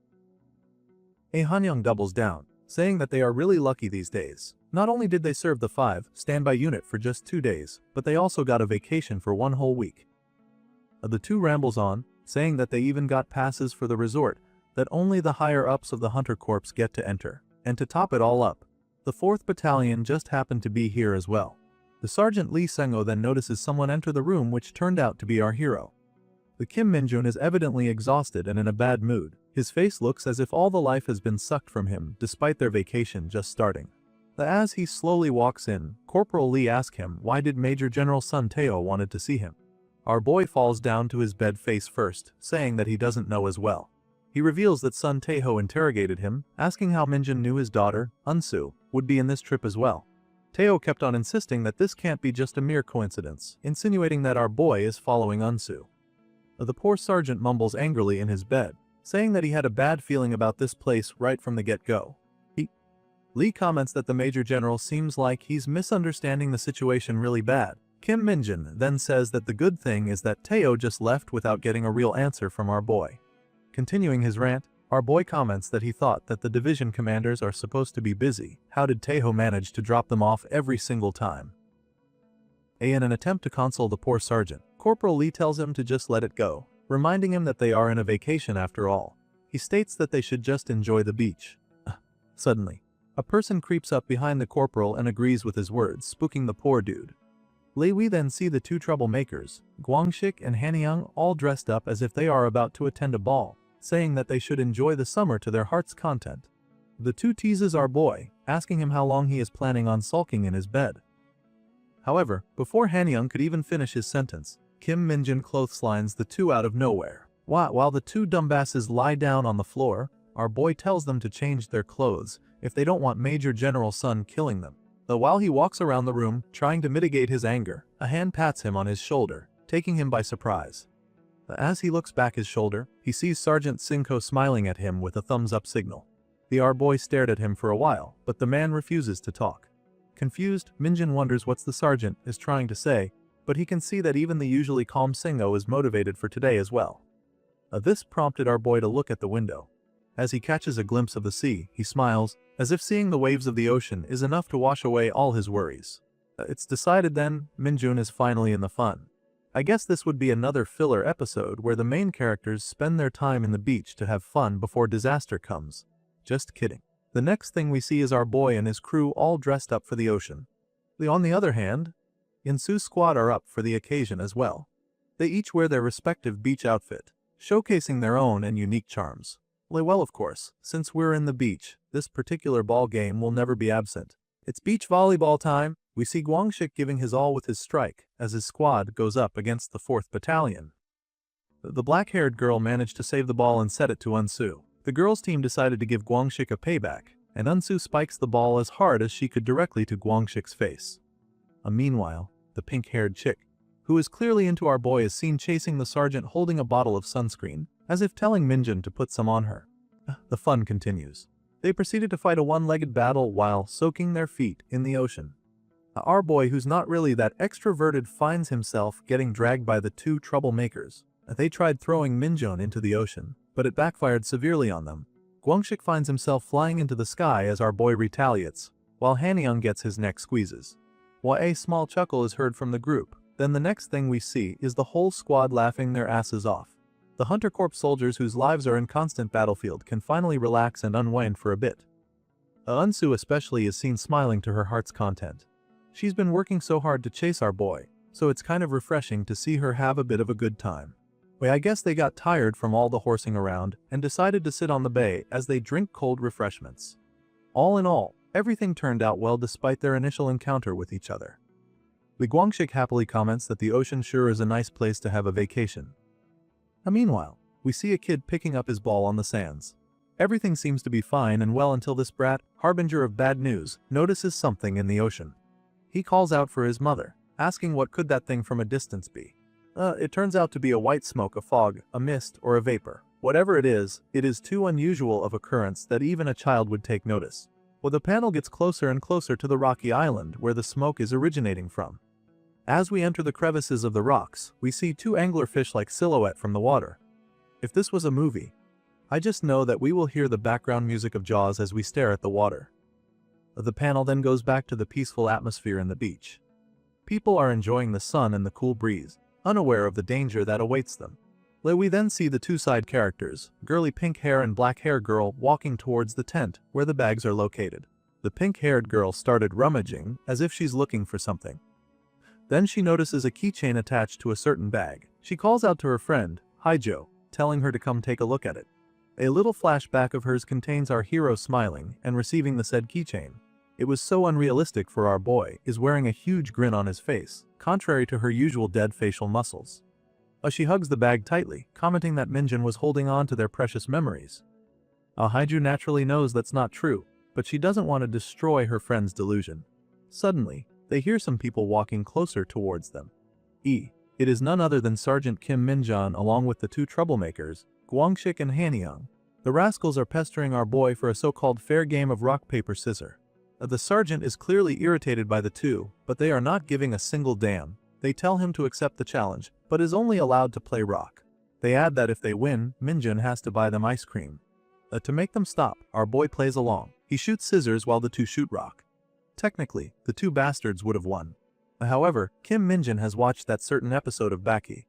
Hanyang doubles down, saying that they are really lucky these days. Not only did they serve the 5 standby unit for just 2 days, but they also got a vacation for 1 whole week. The two rambles on, saying that they even got passes for the resort that only the higher-ups of the Hunter Corps get to enter. And to top it all up, the 4th Battalion just happened to be here as well. The Sergeant Lee Sengo then notices someone enter the room, which turned out to be our hero. The Kim Minjun is evidently exhausted and in a bad mood. His face looks as if all the life has been sucked from him despite their vacation just starting. As he slowly walks in, Corporal Lee asks him why did Major General Sun Teo wanted to see him. Our boy falls down to his bed face first, saying that he doesn't know as well. He reveals that Sun Taeho interrogated him, asking how Minjun knew his daughter, Unsu, would be in this trip as well. Taeho kept on insisting that this can't be just a mere coincidence, insinuating that our boy is following Unsu. The poor sergeant mumbles angrily in his bed, saying that he had a bad feeling about this place right from the get-go. Lee comments that the Major General seems like he's misunderstanding the situation really bad. Kim Minjun then says that the good thing is that Taeho just left without getting a real answer from our boy. Continuing his rant, our boy comments that he thought that the division commanders are supposed to be busy. How did Taeho manage to drop them off every single time? In an attempt to console the poor sergeant, Corporal Lee tells him to just let it go. reminding him that they are in a vacation after all. He states that they should just enjoy the beach. Suddenly, a person creeps up behind the corporal and agrees with his words, spooking the poor dude. We then see the two troublemakers, Guangxik and Hanyang, all dressed up as if they are about to attend a ball, saying that they should enjoy the summer to their heart's content. The two teases our boy, asking him how long he is planning on sulking in his bed. However, before Hanyang could even finish his sentence, Kim Minjin clotheslines the two out of nowhere. While the two dumbasses lie down on the floor, our boy tells them to change their clothes if they don't want Major General Sun killing them. Though while he walks around the room, trying to mitigate his anger, a hand pats him on his shoulder, taking him by surprise. As he looks back his shoulder, he sees Sergeant Sinko smiling at him with a thumbs-up signal. The our boy stared at him for a while, but the man refuses to talk. Confused, Minjin wonders what the sergeant is trying to say, but he can see that even the usually calm Singo is motivated for today as well. This prompted our boy to look at the window. As he catches a glimpse of the sea, he smiles, as if seeing the waves of the ocean is enough to wash away all his worries. It's decided then, Minjun is finally in the fun. I guess this would be another filler episode where the main characters spend their time in the beach to have fun before disaster comes. Just kidding. The next thing we see is our boy and his crew all dressed up for the ocean. On the other hand, Insu's squad are up for the occasion as well. They each wear their respective beach outfit, showcasing their own and unique charms. Well, of course, since we're in the beach, this particular ball game will never be absent. It's beach volleyball time. We see Guangxik giving his all with his strike as his squad goes up against the 4th Battalion. The black-haired girl managed to save the ball and set it to Unsu. The girls' team decided to give Guangxik a payback, and Unsu spikes the ball as hard as she could directly to Guangxik's face. Meanwhile, the pink-haired chick, who is clearly into our boy, is seen chasing the sergeant holding a bottle of sunscreen, as if telling Minjin to put some on her. The fun continues. They proceeded to fight a one-legged battle while soaking their feet in the ocean. Our boy, who's not really that extroverted, finds himself getting dragged by the two troublemakers. They tried throwing Minjun into the ocean, but it backfired severely on them. Guangxik finds himself flying into the sky as our boy retaliates, while Hanyang gets his neck squeezes. While a small chuckle is heard from the group, then the next thing we see is the whole squad laughing their asses off. The Hunter Corps soldiers whose lives are in constant battlefield can finally relax and unwind for a bit. Unsu especially is seen smiling to her heart's content. She's been working so hard to chase our boy, so it's kind of refreshing to see her have a bit of a good time. I guess they got tired from all the horsing around and decided to sit on the bay as they drink cold refreshments. All in all, everything turned out well despite their initial encounter with each other. Li Guangxik happily comments that the ocean sure is a nice place to have a vacation. Meanwhile, we see a kid picking up his ball on the sands. Everything seems to be fine and well until this brat, harbinger of bad news, notices something in the ocean. He calls out for his mother, asking what could that thing from a distance be. It turns out to be a white smoke, a fog, a mist, or a vapor. Whatever it is too unusual of occurrence that even a child would take notice. The panel gets closer and closer to the rocky island where the smoke is originating from. As we enter the crevices of the rocks, we see two anglerfish-like silhouette from the water. If this was a movie, I just know that we will hear the background music of Jaws as we stare at the water. The panel then goes back to the peaceful atmosphere in the beach. People are enjoying the sun and the cool breeze, unaware of the danger that awaits them. We then see the two side characters, girly pink hair and black hair girl, walking towards the tent where the bags are located. The pink-haired girl started rummaging as if she's looking for something. Then she notices a keychain attached to a certain bag. She calls out to her friend, Haijo, telling her to come take a look at it. A little flashback of hers contains our hero smiling and receiving the said keychain. It was so unrealistic for our boy is wearing a huge grin on his face, contrary to her usual dead facial muscles. She hugs the bag tightly, commenting that Minjin was holding on to their precious memories. Haijo naturally knows that's not true, but she doesn't want to destroy her friend's delusion. Suddenly, they hear some people walking closer towards them. It is none other than Sergeant Kim Minjan along with the two troublemakers, Guangxik and Hanyang. The rascals are pestering our boy for a so-called fair game of rock, paper, scissors. The sergeant is clearly irritated by the two, but they are not giving a single damn. They tell him to accept the challenge, but is only allowed to play rock. They add that if they win, Minjin has to buy them ice cream. To make them stop, our boy plays along. He shoots scissors while the two shoot rock. Technically, the two bastards would have won. However, Kim Minjin has watched that certain episode of Baki.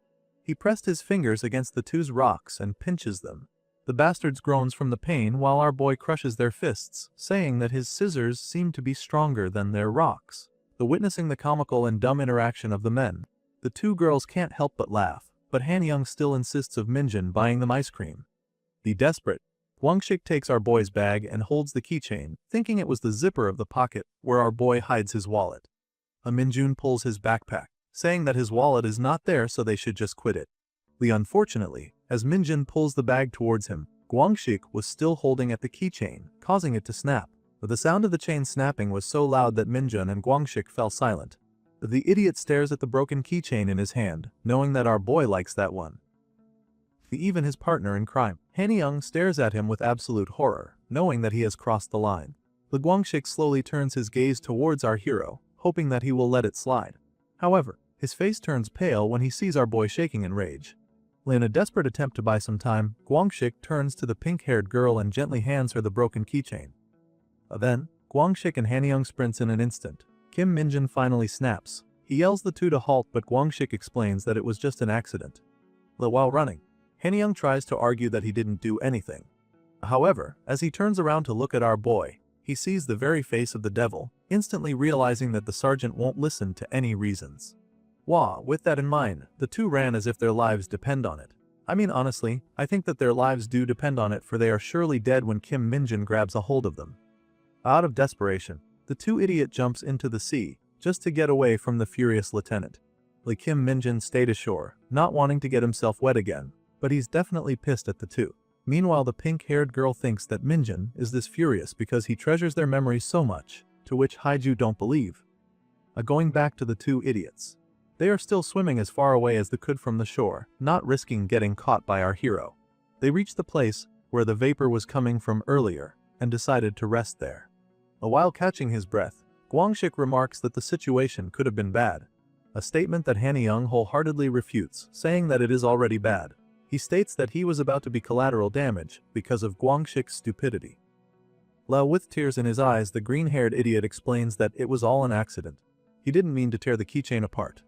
He pressed his fingers against the two's rocks and pinches them. The bastards groans from the pain while our boy crushes their fists, saying that his scissors seem to be stronger than their rocks. Witnessing the comical and dumb interaction of the men, the two girls can't help but laugh, but Han-young still insists of Minjin buying them ice cream. Desperate, Gwangshik takes our boy's bag and holds the keychain, thinking it was the zipper of the pocket where our boy hides his wallet. Minjun pulls his backpack, saying that his wallet is not there so they should just quit it. Unfortunately, as Minjin pulls the bag towards him, Gwangshik was still holding at the keychain, causing it to snap. But the sound of the chain snapping was so loud that Minjun and Gwangshik fell silent. The idiot stares at the broken keychain in his hand, knowing that our boy likes that one. Even his partner in crime, Han-young, stares at him with absolute horror, knowing that he has crossed the line. Gwangshik slowly turns his gaze towards our hero, hoping that he will let it slide. However, his face turns pale when he sees our boy shaking in rage. In a desperate attempt to buy some time, Gwangshik turns to the pink-haired girl and gently hands her the broken keychain. Then, Gwangshik and Han-young sprints in an instant. Kim Minjin finally snaps. He yells the two to halt, but Gwangshik explains that it was just an accident. While running, Han-young tries to argue that he didn't do anything. However, as he turns around to look at our boy, he sees the very face of the devil, instantly realizing that the sergeant won't listen to any reasons. With that in mind, the two ran as if their lives depend on it. I mean, honestly, I think that their lives do depend on it, for they are surely dead when Kim Minjin grabs a hold of them. Out of desperation, the two idiot jumps into the sea, just to get away from the furious lieutenant. Kim Minjin stayed ashore, not wanting to get himself wet again, but he's definitely pissed at the two. Meanwhile, the pink-haired girl thinks that Minjin is this furious because he treasures their memories so much, to which Haiju don't believe. Going back to the two idiots. They are still swimming as far away as they could from the shore, not risking getting caught by our hero. They reached the place where the vapor was coming from earlier, and decided to rest there. While catching his breath, Gwangshik remarks that the situation could have been bad. A statement that Han-young wholeheartedly refutes, saying that it is already bad. He states that he was about to be collateral damage because of Gwangshik's stupidity. With tears in his eyes, the green-haired idiot explains that it was all an accident. He didn't mean to tear the keychain apart.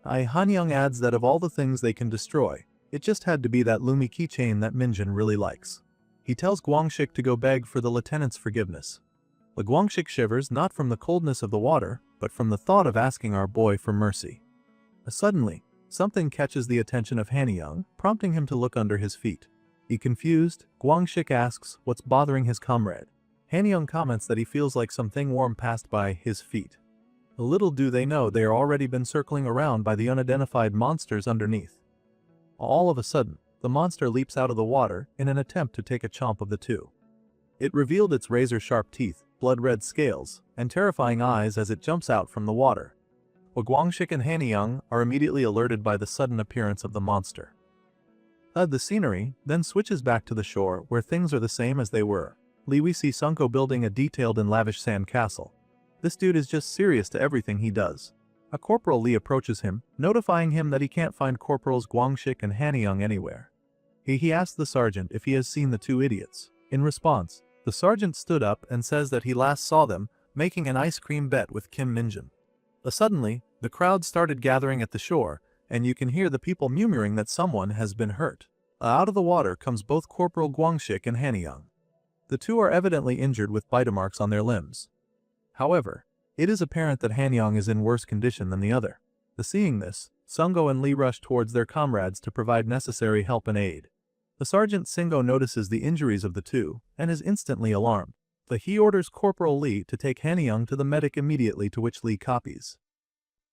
Han-young adds that of all the things they can destroy, it just had to be that Lumi keychain that Minjin really likes. He tells Gwangshik to go beg for the lieutenant's forgiveness. Gwangshik shivers, not from the coldness of the water, but from the thought of asking our boy for mercy. Suddenly, something catches the attention of Han-young, prompting him to look under his feet. Confused, Gwangshik asks what's bothering his comrade. Han-young comments that he feels like something warm passed by his feet. Little do they know they are already been circling around by the unidentified monsters underneath. All of a sudden, the monster leaps out of the water in an attempt to take a chomp of the two. It revealed its razor-sharp teeth, blood-red scales, and terrifying eyes as it jumps out from the water. Gwangshik and Han-young are immediately alerted by the sudden appearance of the monster. The scenery then switches back to the shore where things are the same as they were. We see Sunko building a detailed and lavish sand castle. This dude is just serious to everything he does. A Corporal Lee approaches him, notifying him that he can't find Corporals Gwangshik and Han-young anywhere. He asks the sergeant if he has seen the two idiots. In response, the sergeant stood up and says that he last saw them making an ice cream bet with Kim Minjin. Suddenly, the crowd started gathering at the shore, and you can hear the people murmuring that someone has been hurt. Out of the water comes both Corporal Gwangshik and Han-young. The two are evidently injured with bite marks on their limbs. However, it is apparent that Han-young is in worse condition than the other. Seeing this, Sungo and Lee rush towards their comrades to provide necessary help and aid. The Sergeant Singo notices the injuries of the two, and is instantly alarmed. He orders Corporal Lee to take Han-young to the medic immediately, to which Lee copies.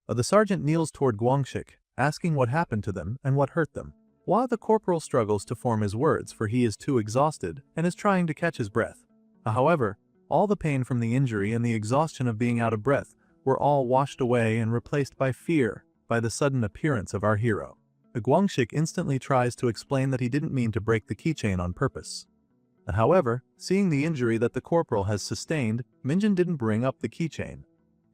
The sergeant kneels toward Gwangshik, asking what happened to them and what hurt them. While the corporal struggles to form his words, for he is too exhausted and is trying to catch his breath. However, all the pain from the injury and the exhaustion of being out of breath were all washed away and replaced by fear by the sudden appearance of our hero. Gwangshik instantly tries to explain that he didn't mean to break the keychain on purpose. However, seeing the injury that the corporal has sustained, Minjin didn't bring up the keychain.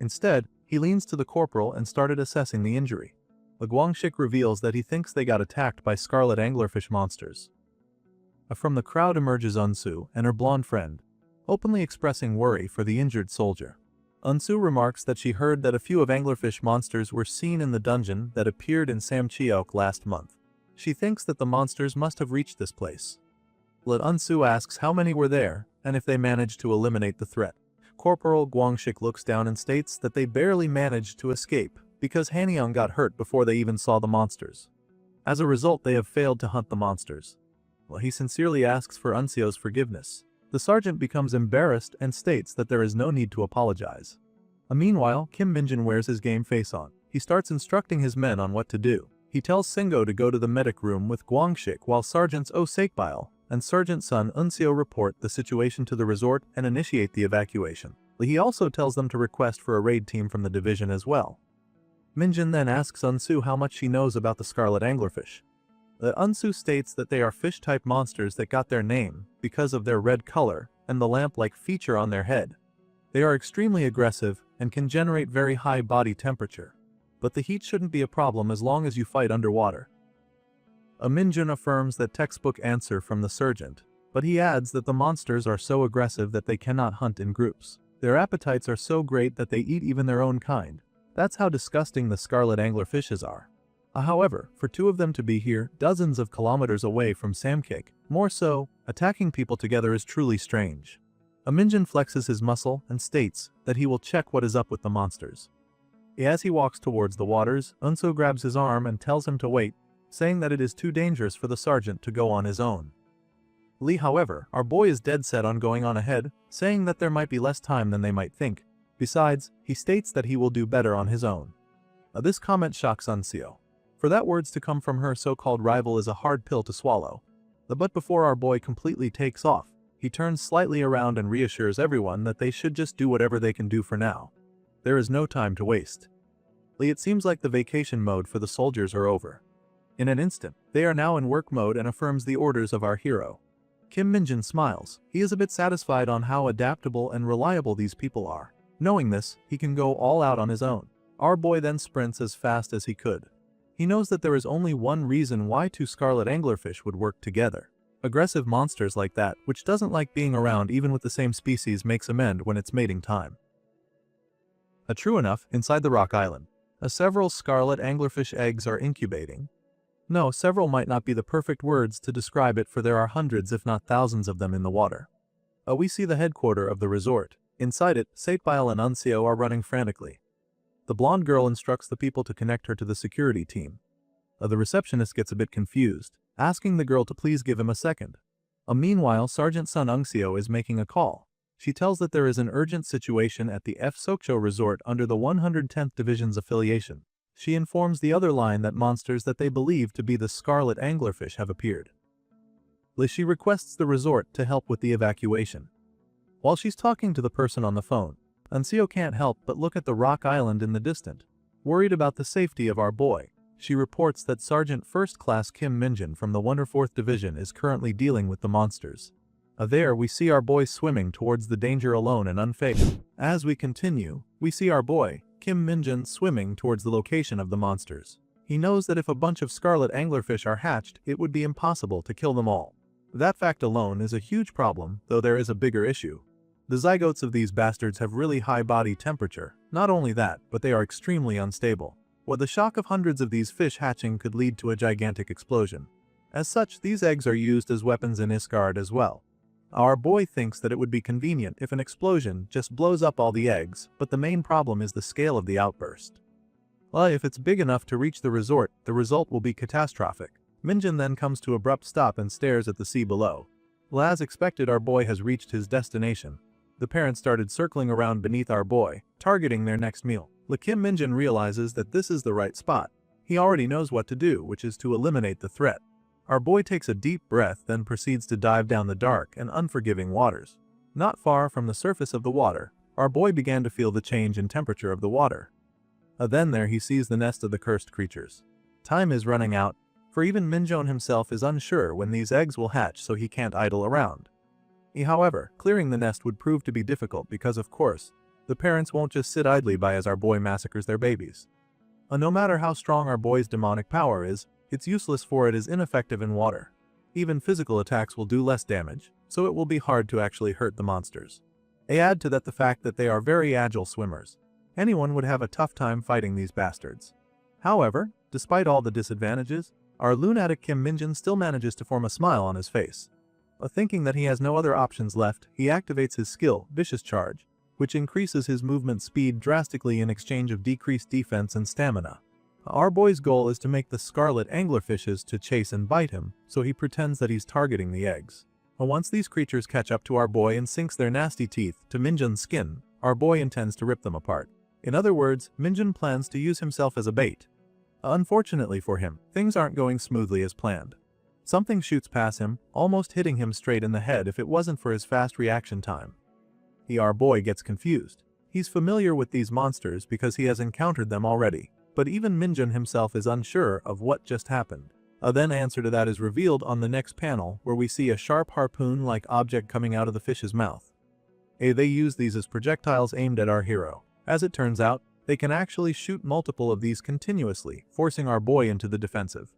Instead, he leans to the corporal and started assessing the injury. Gwangshik reveals that he thinks they got attacked by scarlet anglerfish monsters. From the crowd emerges Unsu and her blonde friend, openly expressing worry for the injured soldier. Unsu remarks that she heard that a few of anglerfish monsters were seen in the dungeon that appeared in Samcheok last month. She thinks that the monsters must have reached this place. Unsu asks how many were there, and if they managed to eliminate the threat. Corporal Guangshik looks down and states that they barely managed to escape, because Hanyang got hurt before they even saw the monsters. As a result, they have failed to hunt the monsters. He sincerely asks for Unseo's forgiveness. The sergeant becomes embarrassed and states that there is no need to apologize. Meanwhile, Kim Minjin wears his game face on. He starts instructing his men on what to do. He tells Singo to go to the medic room with Guangshik while Sergeants Oh Sekbile and Sergeant Sun Unseo report the situation to the resort and initiate the evacuation. He also tells them to request for a raid team from the division as well. Minjin then asks Unsu how much she knows about the scarlet anglerfish. Unsu states that they are fish-type monsters that got their name because of their red color and the lamp-like feature on their head. They are extremely aggressive and can generate very high body temperature. But the heat shouldn't be a problem as long as you fight underwater. Minjin affirms that textbook answer from the sergeant, but he adds that the monsters are so aggressive that they cannot hunt in groups. Their appetites are so great that they eat even their own kind. That's how disgusting the scarlet anglerfishes are. However, for two of them to be here, dozens of kilometers away from Samcake, more so, attacking people together is truly strange. Minjin flexes his muscle and states that he will check what is up with the monsters. As he walks towards the waters, Unso grabs his arm and tells him to wait, saying that it is too dangerous for the sergeant to go on his own. Lee, however, our boy is dead set on going on ahead, saying that there might be less time than they might think. Besides, he states that he will do better on his own. This comment shocks Unseo. For that words to come from her so-called rival is a hard pill to swallow. But before our boy completely takes off, he turns slightly around and reassures everyone that they should just do whatever they can do for now. There is no time to waste. It seems like the vacation mode for the soldiers are over. In an instant, they are now in work mode and affirms the orders of our hero. Kim Minjin smiles. He is a bit satisfied on how adaptable and reliable these people are. Knowing this, he can go all out on his own. Our boy then sprints as fast as he could. He knows that there is only one reason why two scarlet anglerfish would work together. Aggressive monsters like that, which doesn't like being around even with the same species, makes amend when it's mating time. True enough, inside the rock island, several scarlet anglerfish eggs are incubating. No, several might not be the perfect words to describe it, for there are hundreds if not thousands of them in the water. We see the headquarters of the resort. Inside it, Satebile and Unseo are running frantically. The blonde girl instructs the people to connect her to the security team. The receptionist gets a bit confused, asking the girl to please give him a second. Meanwhile, Sergeant Sun Unseo is making a call. She tells that there is an urgent situation at the F. Sokcho Resort under the 110th Division's affiliation. She informs the other line that monsters that they believe to be the scarlet anglerfish have appeared. She requests the resort to help with the evacuation. While she's talking to the person on the phone, Unseo can't help but look at the rock island in the distance. Worried about the safety of our boy, she reports that Sergeant First Class Kim Minjin from the 104th Division is currently dealing with the monsters. There we see our boy swimming towards the danger alone and unfazed. As we continue, we see our boy, Kim Minjin, swimming towards the location of the monsters. He knows that if a bunch of scarlet anglerfish are hatched, it would be impossible to kill them all. That fact alone is a huge problem, though there is a bigger issue. The zygotes of these bastards have really high body temperature. Not only that, but they are extremely unstable. The shock of hundreds of these fish hatching could lead to a gigantic explosion. As such, these eggs are used as weapons in Isgard as well. Our boy thinks that it would be convenient if an explosion just blows up all the eggs, but the main problem is the scale of the outburst. If it's big enough to reach the resort, the result will be catastrophic. Minjin then comes to abrupt stop and stares at the sea below. As expected, our boy has reached his destination. The parents started circling around beneath our boy, targeting their next meal. Kim Minjin realizes that this is the right spot. He already knows what to do, which is to eliminate the threat. Our boy takes a deep breath, then proceeds to dive down the dark and unforgiving waters. Not far from the surface of the water, our boy began to feel the change in temperature of the water. Then there he sees the nest of the cursed creatures. Time is running out, for even Minjin himself is unsure when these eggs will hatch, so he can't idle around. However, clearing the nest would prove to be difficult because, of course, the parents won't just sit idly by as our boy massacres their babies. No matter how strong our boy's demonic power is, it's useless, for it is ineffective in water. Even physical attacks will do less damage, so it will be hard to actually hurt the monsters. Add to that the fact that they are very agile swimmers. Anyone would have a tough time fighting these bastards. However, despite all the disadvantages, Our lunatic Kim Minjin still manages to form a smile on his face. Thinking that he has no other options left, he activates his skill, Vicious Charge, which increases his movement speed drastically in exchange of decreased defense and stamina. Our boy's goal is to make the scarlet anglerfishes to chase and bite him, so he pretends that he's targeting the eggs. Once these creatures catch up to our boy and sinks their nasty teeth to Minjin's skin, our boy intends to rip them apart. In other words, Minjin plans to use himself as a bait. Unfortunately for him, things aren't going smoothly as planned. Something shoots past him, almost hitting him straight in the head if it wasn't for his fast reaction time. Our boy gets confused. He's familiar with these monsters because he has encountered them already, but even Minjin himself is unsure of what just happened. A then answer to that is revealed on the next panel, where we see a sharp harpoon-like object coming out of the fish's mouth. They use these as projectiles aimed at our hero. As it turns out, they can actually shoot multiple of these continuously, forcing our boy into the defensive.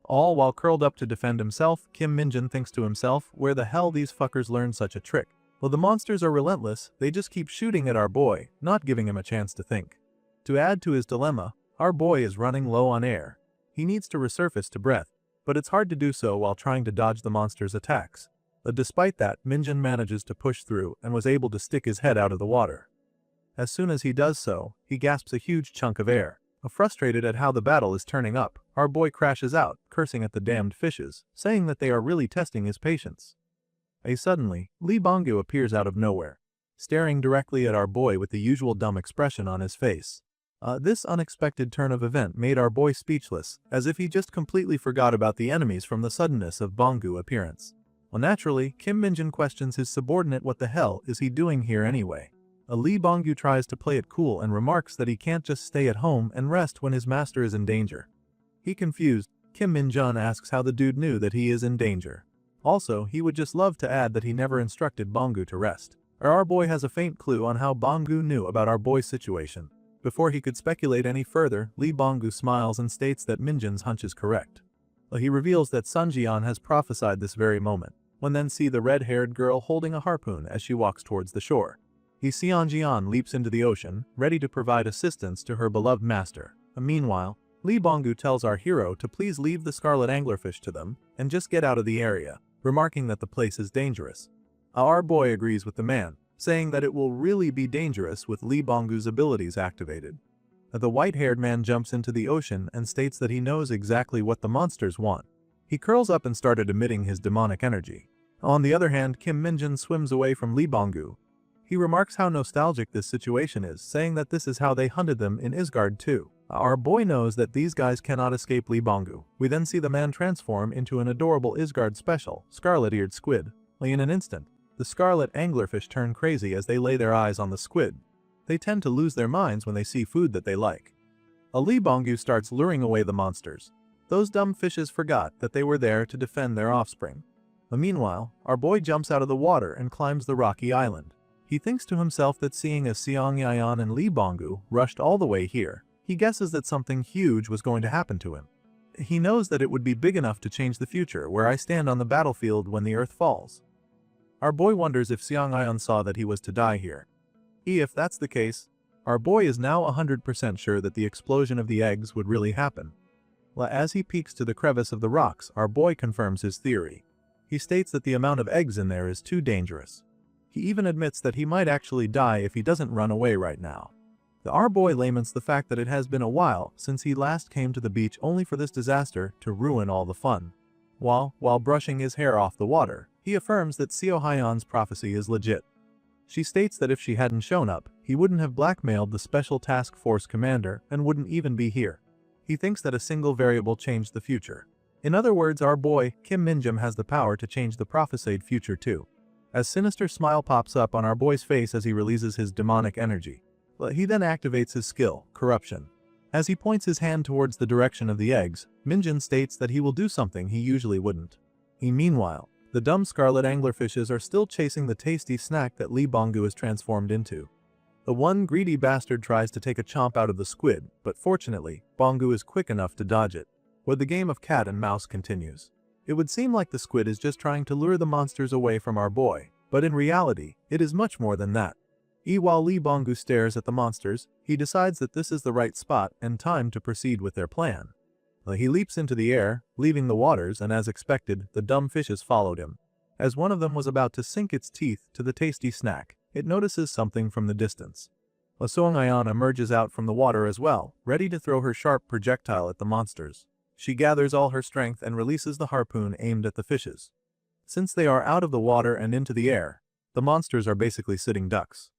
All while curled up to defend himself, Kim Minjin thinks to himself, where the hell these fuckers learned such a trick? Well, the monsters are relentless, they just keep shooting at our boy, not giving him a chance to think. To add to his dilemma, our boy is running low on air. He needs to resurface to breath, but it's hard to do so while trying to dodge the monster's attacks. Despite that, Minjin manages to push through and was able to stick his head out of the water. As soon as he does so, he gasps a huge chunk of air. Frustrated at how the battle is turning up, our boy crashes out, cursing at the damned fishes, saying that they are really testing his patience. Suddenly, Lee Banggu appears out of nowhere, staring directly at our boy with the usual dumb expression on his face. This unexpected turn of event made our boy speechless, as if he just completely forgot about the enemies from the suddenness of Banggu's appearance. Well, naturally, Kim Minjin questions his subordinate, what the hell is he doing here anyway? Lee Banggu tries to play it cool and remarks that he can't just stay at home and rest when his master is in danger. He confused, Kim Minjin asks how the dude knew that he is in danger. Also, he would just love to add that he never instructed Banggu to rest. Our boy has a faint clue on how Banggu knew about our boy's situation. Before he could speculate any further, Lee Banggu smiles and states that Minjin's hunch is correct. He reveals that Sunjian has prophesied this very moment, when then see the red-haired girl holding a harpoon as she walks towards the shore. Sunjian leaps into the ocean, ready to provide assistance to her beloved master. Meanwhile, Lee Banggu tells our hero to please leave the scarlet anglerfish to them and just get out of the area, remarking that the place is dangerous. Our boy agrees with the man, saying that it will really be dangerous with Lee Banggu's abilities activated. The white-haired man jumps into the ocean and states that he knows exactly what the monsters want. He curls up and started emitting his demonic energy. On the other hand, Kim Minjin swims away from Lee Banggu. He remarks how nostalgic this situation is, saying that this is how they hunted them in Isgard too. Our boy knows that these guys cannot escape Lee Banggu. We then see the man transform into an adorable Isgard special, scarlet-eared squid. In an instant, the scarlet anglerfish turn crazy as they lay their eyes on the squid. They tend to lose their minds when they see food that they like. Lee Banggu starts luring away the monsters. Those dumb fishes forgot that they were there to defend their offspring. Meanwhile, our boy jumps out of the water and climbs the rocky island. He thinks to himself that seeing as Xiang Yayan and Lee Banggu rushed all the way here, he guesses that something huge was going to happen to him. He knows that it would be big enough to change the future where I stand on the battlefield when the earth falls. Our boy wonders if Xiang Yayan saw that he was to die here. If that's the case, our boy is now 100% sure that the explosion of the eggs would really happen. As he peeks to the crevice of the rocks, our boy confirms his theory. He states that the amount of eggs in there is too dangerous. He even admits that he might actually die if he doesn't run away right now. Our boy laments the fact that it has been a while since he last came to the beach only for this disaster to ruin all the fun. While brushing his hair off the water, he affirms that Seo Hyeon's prophecy is legit. She states that if she hadn't shown up, he wouldn't have blackmailed the Special Task Force commander and wouldn't even be here. He thinks that a single variable changed the future. In other words, our boy, Kim Minjin, has the power to change the prophesied future too. A sinister smile pops up on our boy's face as he releases his demonic energy. He then activates his skill, Corruption. As he points his hand towards the direction of the eggs, Minjin states that he will do something he usually wouldn't. Meanwhile, the dumb scarlet anglerfishes are still chasing the tasty snack that Lee Banggu is transformed into. The one greedy bastard tries to take a chomp out of the squid, but fortunately, Banggu is quick enough to dodge it. Where the game of cat and mouse continues. It would seem like the squid is just trying to lure the monsters away from our boy, but in reality, it is much more than that. While Lee Banggu stares at the monsters, he decides that this is the right spot and time to proceed with their plan. He leaps into the air, leaving the waters, and as expected, the dumb fishes followed him. As one of them was about to sink its teeth to the tasty snack, it notices something from the distance. Soong emerges out from the water as well, ready to throw her sharp projectile at the monsters. She gathers all her strength and releases the harpoon aimed at the fishes. Since they are out of the water and into the air, the monsters are basically sitting ducks.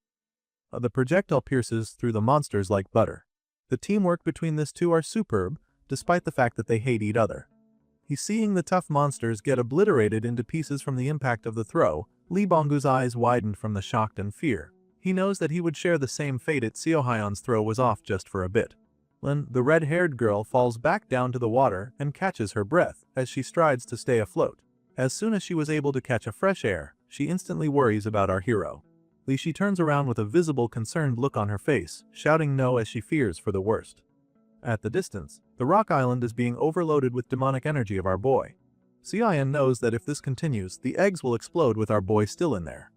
The projectile pierces through the monsters like butter. The teamwork between these two are superb, despite the fact that they hate each other. Seeing the tough monsters get obliterated into pieces from the impact of the throw, Lee Bonggu's eyes widened from the shock and fear. He knows that he would share the same fate if Seo Hyun's throw was off just for a bit. Then, the red-haired girl falls back down to the water and catches her breath as she strides to stay afloat. As soon as she was able to catch a fresh air, she instantly worries about our hero. She turns around with a visible concerned look on her face, shouting no as she fears for the worst. At the distance, the rock island is being overloaded with demonic energy of our boy. Seohyun knows that if this continues, the eggs will explode with our boy still in there.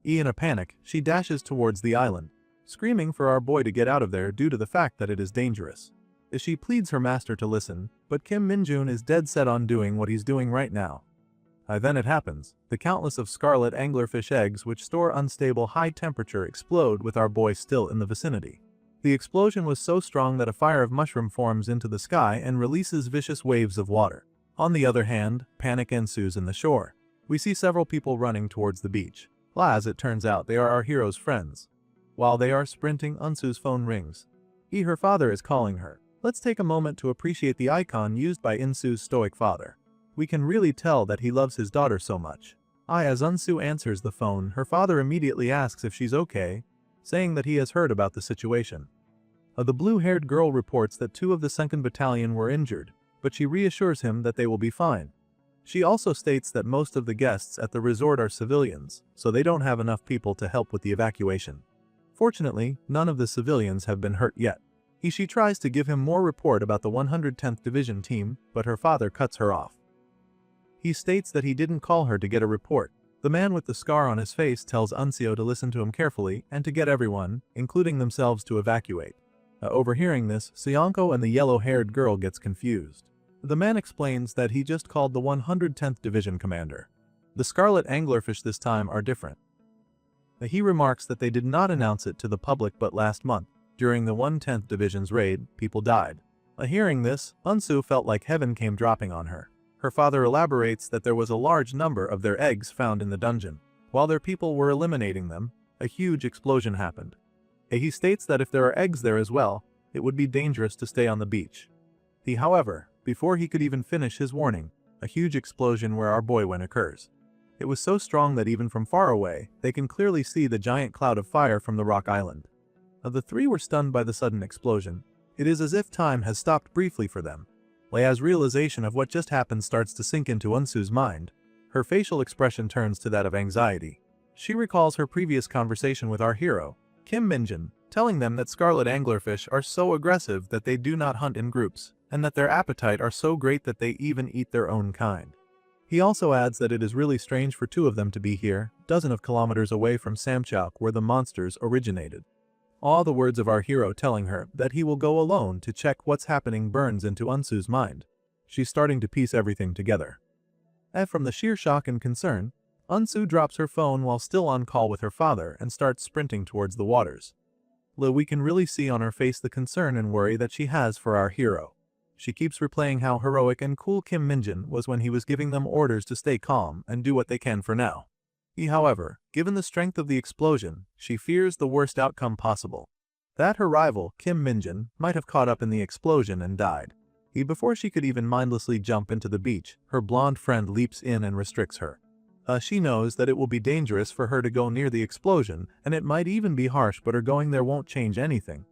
In a panic, she dashes towards the island, screaming for our boy to get out of there due to the fact that it is dangerous. She pleads her master to listen, but Kim Minjun is dead set on doing what he's doing right now. Then it happens. The countless of scarlet anglerfish eggs which store unstable high temperature explode with our boy still in the vicinity. The explosion was so strong that a fire of mushroom forms into the sky and releases vicious waves of water. On the other hand, panic ensues in the shore. We see several people running towards the beach. As it turns out, they are our hero's friends. While they are sprinting, Unsu's phone rings. Her father is calling her. Let's take a moment to appreciate the icon used by Insu's stoic father. We can really tell that he loves his daughter so much. As Unsu answers the phone, her father immediately asks if she's okay, saying that he has heard about the situation. The blue-haired girl reports that 2 of the 2nd Battalion were injured, but she reassures him that they will be fine. She also states that most of the guests at the resort are civilians, so they don't have enough people to help with the evacuation. Fortunately, none of the civilians have been hurt yet. She tries to give him more report about the 110th Division team, but her father cuts her off. He states that he didn't call her to get a report. The man with the scar on his face tells Unseo to listen to him carefully and to get everyone, including themselves, to evacuate. Overhearing this, Seonko and the yellow-haired girl gets confused. The man explains that he just called the 110th Division commander. The scarlet anglerfish this time are different. He remarks that they did not announce it to the public, but last month, during the 110th Division's raid, people died. Hearing this, Unsu felt like heaven came dropping on her. Her father elaborates that there was a large number of their eggs found in the dungeon. While their people were eliminating them, a huge explosion happened. He states that if there are eggs there as well, it would be dangerous to stay on the beach. However, before he could even finish his warning, a huge explosion where our boy went occurs. It was so strong that even from far away, they can clearly see the giant cloud of fire from the rock island. The 3 were stunned by the sudden explosion. It is as if time has stopped briefly for them. As realization of what just happened starts to sink into Unsu's mind, her facial expression turns to that of anxiety. She recalls her previous conversation with our hero, Kim Minjun, telling them that scarlet anglerfish are so aggressive that they do not hunt in groups, and that their appetite are so great that they even eat their own kind. He also adds that it is really strange for 2 of them to be here, dozens of kilometers away from Samcheok where the monsters originated. All the words of our hero telling her that he will go alone to check what's happening burns into Unsu's mind. She's starting to piece everything together. From the sheer shock and concern, Unsu drops her phone while still on call with her father and starts sprinting towards the waters. We can really see on her face the concern and worry that she has for our hero. She keeps replaying how heroic and cool Kim Minjun was when he was giving them orders to stay calm and do what they can for now. However, given the strength of the explosion, she fears the worst outcome possible. That her rival, Kim Minjun, might have caught up in the explosion and died. Before she could even mindlessly jump into the beach, her blonde friend leaps in and restricts her. She knows that it will be dangerous for her to go near the explosion, and it might even be harsh, but her going there won't change anything.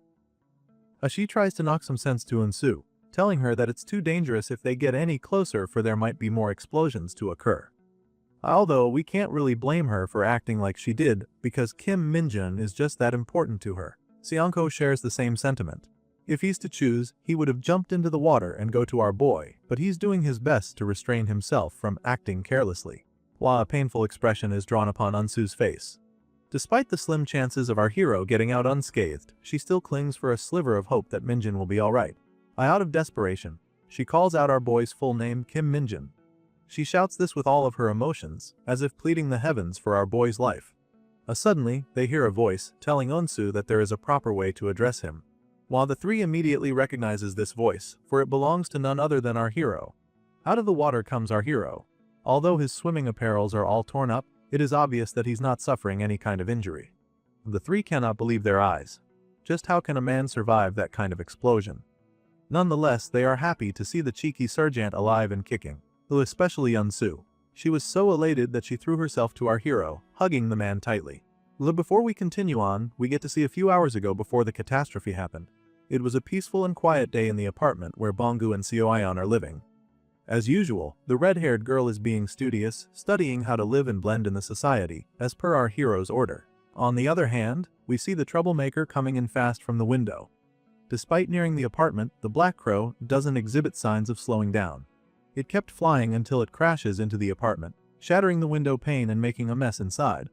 She tries to knock some sense to Unsu, telling her that it's too dangerous if they get any closer, for there might be more explosions to occur. Although we can't really blame her for acting like she did, because Kim Minjun is just that important to her. Seonko shares the same sentiment. If he's to choose, he would have jumped into the water and go to our boy, but he's doing his best to restrain himself from acting carelessly. While a painful expression is drawn upon Unsu's face. Despite the slim chances of our hero getting out unscathed, she still clings for a sliver of hope that Minjun will be alright. Out of desperation, She calls out our boy's full name, Kim Minjin. She shouts this with all of her emotions, as if pleading the heavens for our boy's life. Suddenly, they hear a voice telling Eunsu that there is a proper way to address him. While the three immediately recognizes this voice, for it belongs to none other than our hero. Out of the water comes our hero. Although his swimming apparels are all torn up, it is obvious that he's not suffering any kind of injury. The three cannot believe their eyes. Just how can a man survive that kind of explosion? Nonetheless, they are happy to see the cheeky sergeant alive and kicking, who especially Eunsu. She was so elated that she threw herself to our hero, hugging the man tightly. Before we continue on, we get to see a few hours ago before the catastrophe happened. It was a peaceful and quiet day in the apartment where Bongu and Seoyeon are living. As usual, the red-haired girl is being studious, studying how to live and blend in the society, as per our hero's order. On the other hand, we see the troublemaker coming in fast from the window. Despite nearing the apartment, the black crow doesn't exhibit signs of slowing down. It kept flying until it crashes into the apartment, shattering the window pane and making a mess inside.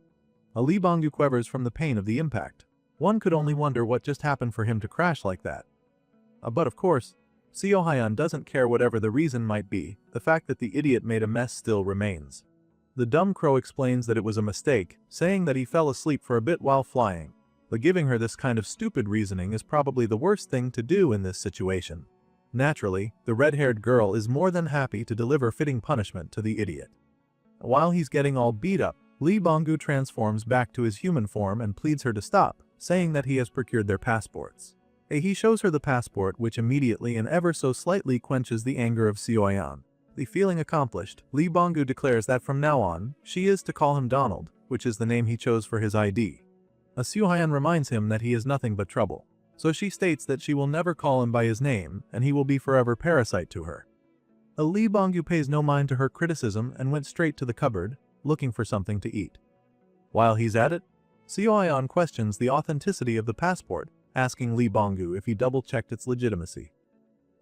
Lee Bongu quivers from the pain of the impact. One could only wonder what just happened for him to crash like that. But of course, Seoyeon doesn't care whatever the reason might be, the fact that the idiot made a mess still remains. The dumb crow explains that it was a mistake, saying that he fell asleep for a bit while flying. But giving her this kind of stupid reasoning is probably the worst thing to do in this situation. Naturally, the red-haired girl is more than happy to deliver fitting punishment to the idiot. While he's getting all beat up, Lee Bongu transforms back to his human form and pleads her to stop, saying that he has procured their passports. He shows her the passport, which immediately and ever so slightly quenches the anger of Seoyeon. The feeling accomplished, Lee Bongu declares that from now on, she is to call him Donald, which is the name he chose for his ID. Seoyeon reminds him that he is nothing but trouble. So she states that she will never call him by his name, and he will be forever parasite to her. Lee Bongu pays no mind to her criticism and went straight to the cupboard, looking for something to eat. While he's at it, Seoyeon questions the authenticity of the passport, asking Lee Bongu if he double-checked its legitimacy.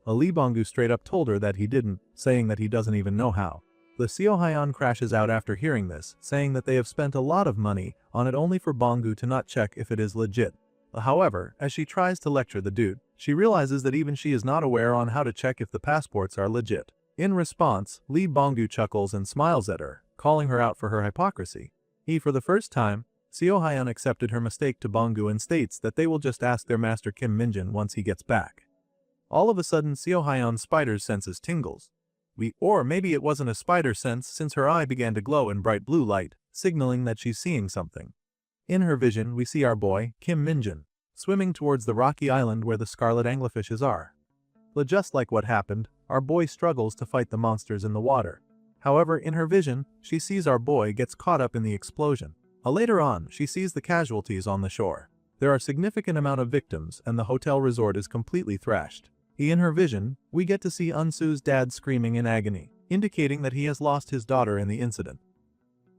Lee Bongu straight up told her that he didn't, saying that he doesn't even know how. The Seoyeon crashes out after hearing this, saying that they have spent a lot of money on it only for Bongu to not check if it is legit. However, as she tries to lecture the dude, she realizes that even she is not aware on how to check if the passports are legit. In response, Lee Bongu chuckles and smiles at her, calling her out for her hypocrisy. For the first time, Seoyeon accepted her mistake to Bongu and states that they will just ask their master Kim Minjin once he gets back. All of a sudden, Seoyeon's spider's senses tingles. Or maybe it wasn't a spider sense since her eye began to glow in bright blue light, signaling that she's seeing something. In her vision, we see our boy, Kim Minjin, swimming towards the rocky island where the scarlet anglerfishes are. But just like what happened, our boy struggles to fight the monsters in the water. However, in her vision, she sees our boy gets caught up in the explosion. Later on, she sees the casualties on the shore. There are significant amount of victims and the hotel resort is completely thrashed. In her vision, we get to see Eunsu's dad screaming in agony, indicating that he has lost his daughter in the incident.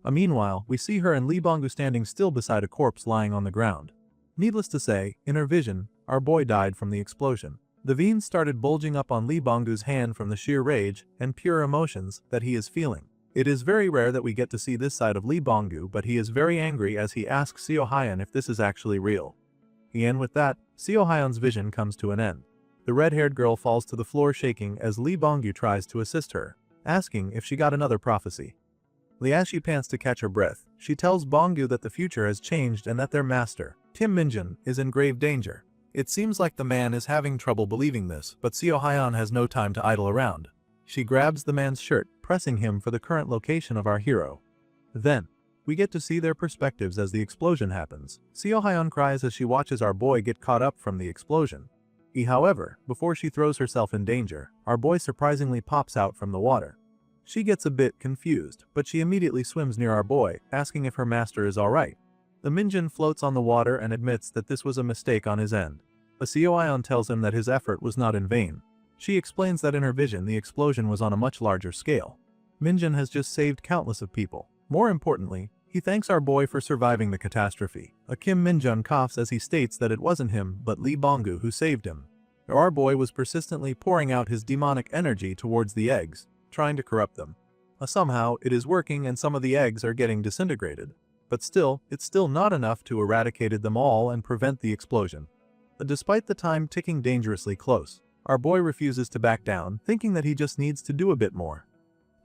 Meanwhile, we see her and Lee Bongu standing still beside a corpse lying on the ground. Needless to say, in her vision, our boy died from the explosion. The veins started bulging up on Lee Bongu's hand from the sheer rage and pure emotions that he is feeling. It is very rare that we get to see this side of Lee Bongu, but he is very angry as he asks Seoyeon if this is actually real. And with that, Seoyeon's vision comes to an end. The red-haired girl falls to the floor shaking as Lee Bongu tries to assist her, asking if she got another prophecy. As she pants to catch her breath, she tells Bongu that the future has changed and that their master, Kim Minjin, is in grave danger. It seems like the man is having trouble believing this, but Seoyeon has no time to idle around. She grabs the man's shirt, pressing him for the current location of our hero. Then, we get to see their perspectives as the explosion happens. Seoyeon cries as she watches our boy get caught up from the explosion. However, before she throws herself in danger, our boy surprisingly pops out from the water. She gets a bit confused, but she immediately swims near our boy, asking if her master is alright. The Minjin floats on the water and admits that this was a mistake on his end. Seoyeon tells him that his effort was not in vain. She explains that in her vision the explosion was on a much larger scale. Minjin has just saved countless of people. More importantly, he thanks our boy for surviving the catastrophe. Kim Minjin coughs as he states that it wasn't him but Lee Bongu who saved him. Our boy was persistently pouring out his demonic energy towards the eggs, trying to corrupt them. Somehow, it is working and some of the eggs are getting disintegrated. But still, it's still not enough to eradicate them all and prevent the explosion. Despite the time ticking dangerously close, Our boy refuses to back down, thinking that he just needs to do a bit more.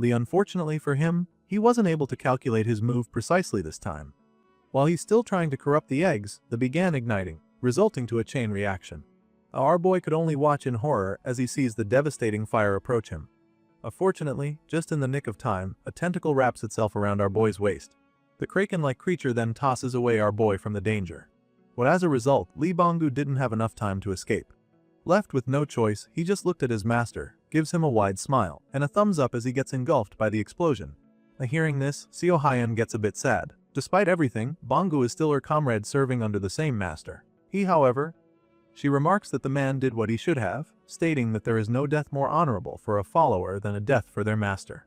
Unfortunately for him, he wasn't able to calculate his move precisely this time. While he's still trying to corrupt the eggs, they began igniting, resulting to a chain reaction. Our boy could only watch in horror as he sees the devastating fire approach him. Fortunately, just in the nick of time, a tentacle wraps itself around our boy's waist. The kraken-like creature then tosses away our boy from the danger. But as a result, Lee Banggu didn't have enough time to escape. Left with no choice, he just looked at his master, gives him a wide smile, and a thumbs up as he gets engulfed by the explosion. Hearing this, Seo Hyun gets a bit sad. Despite everything, Banggu is still her comrade serving under the same master. She remarks that the man did what he should have, stating that there is no death more honorable for a follower than a death for their master.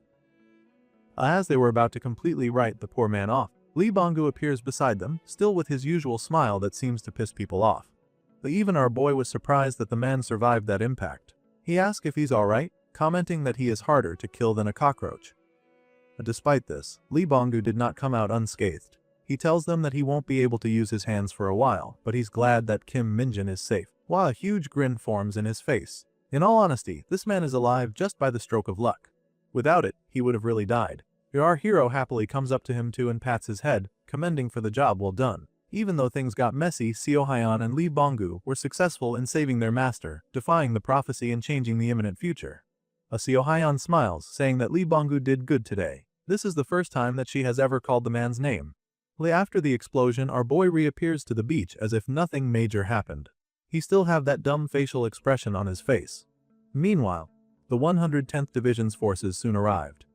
As they were about to completely write the poor man off, Lee Banggu appears beside them, still with his usual smile that seems to piss people off. Even our boy was surprised that the man survived that impact. He asked if he's alright, commenting that he is harder to kill than a cockroach. Despite this, Lee Banggu did not come out unscathed. He tells them that he won't be able to use his hands for a while, but he's glad that Kim Minjin is safe, while a huge grin forms in his face. In all honesty, this man is alive just by the stroke of luck. Without it, he would have really died. Our hero happily comes up to him too and pats his head, commending for the job well done. Even though things got messy, Seo Hyun and Lee Banggu were successful in saving their master, defying the prophecy and changing the imminent future. Seo Hyun smiles, saying that Lee Banggu did good today. This is the first time that she has ever called the man's name. After the explosion, our boy reappears to the beach as if nothing major happened. He still have that dumb facial expression on his face. Meanwhile, the 110th Division's forces soon arrived.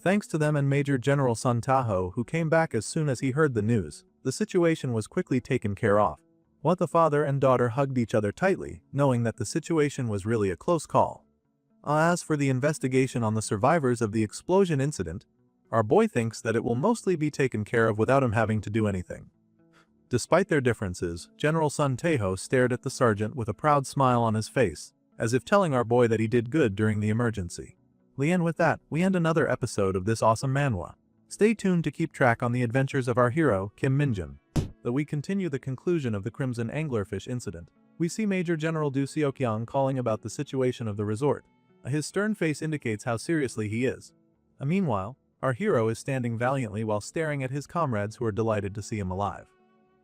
Thanks to them and Major General Sun Taho, who came back as soon as he heard the news, the situation was quickly taken care of. The father and daughter hugged each other tightly, knowing that the situation was really a close call. As for the investigation on the survivors of the explosion incident, our boy thinks that it will mostly be taken care of without him having to do anything. Despite their differences, General Sun Taho stared at the sergeant with a proud smile on his face, as if telling our boy that he did good during the emergency. And with that, we end another episode of this awesome manhwa. Stay tuned to keep track on the adventures of our hero, Kim Minjin. Though we continue the conclusion of the Crimson Anglerfish incident, we see Major General Du Seokyang calling about the situation of the resort. His stern face indicates how seriously he is. Meanwhile, our hero is standing valiantly while staring at his comrades who are delighted to see him alive.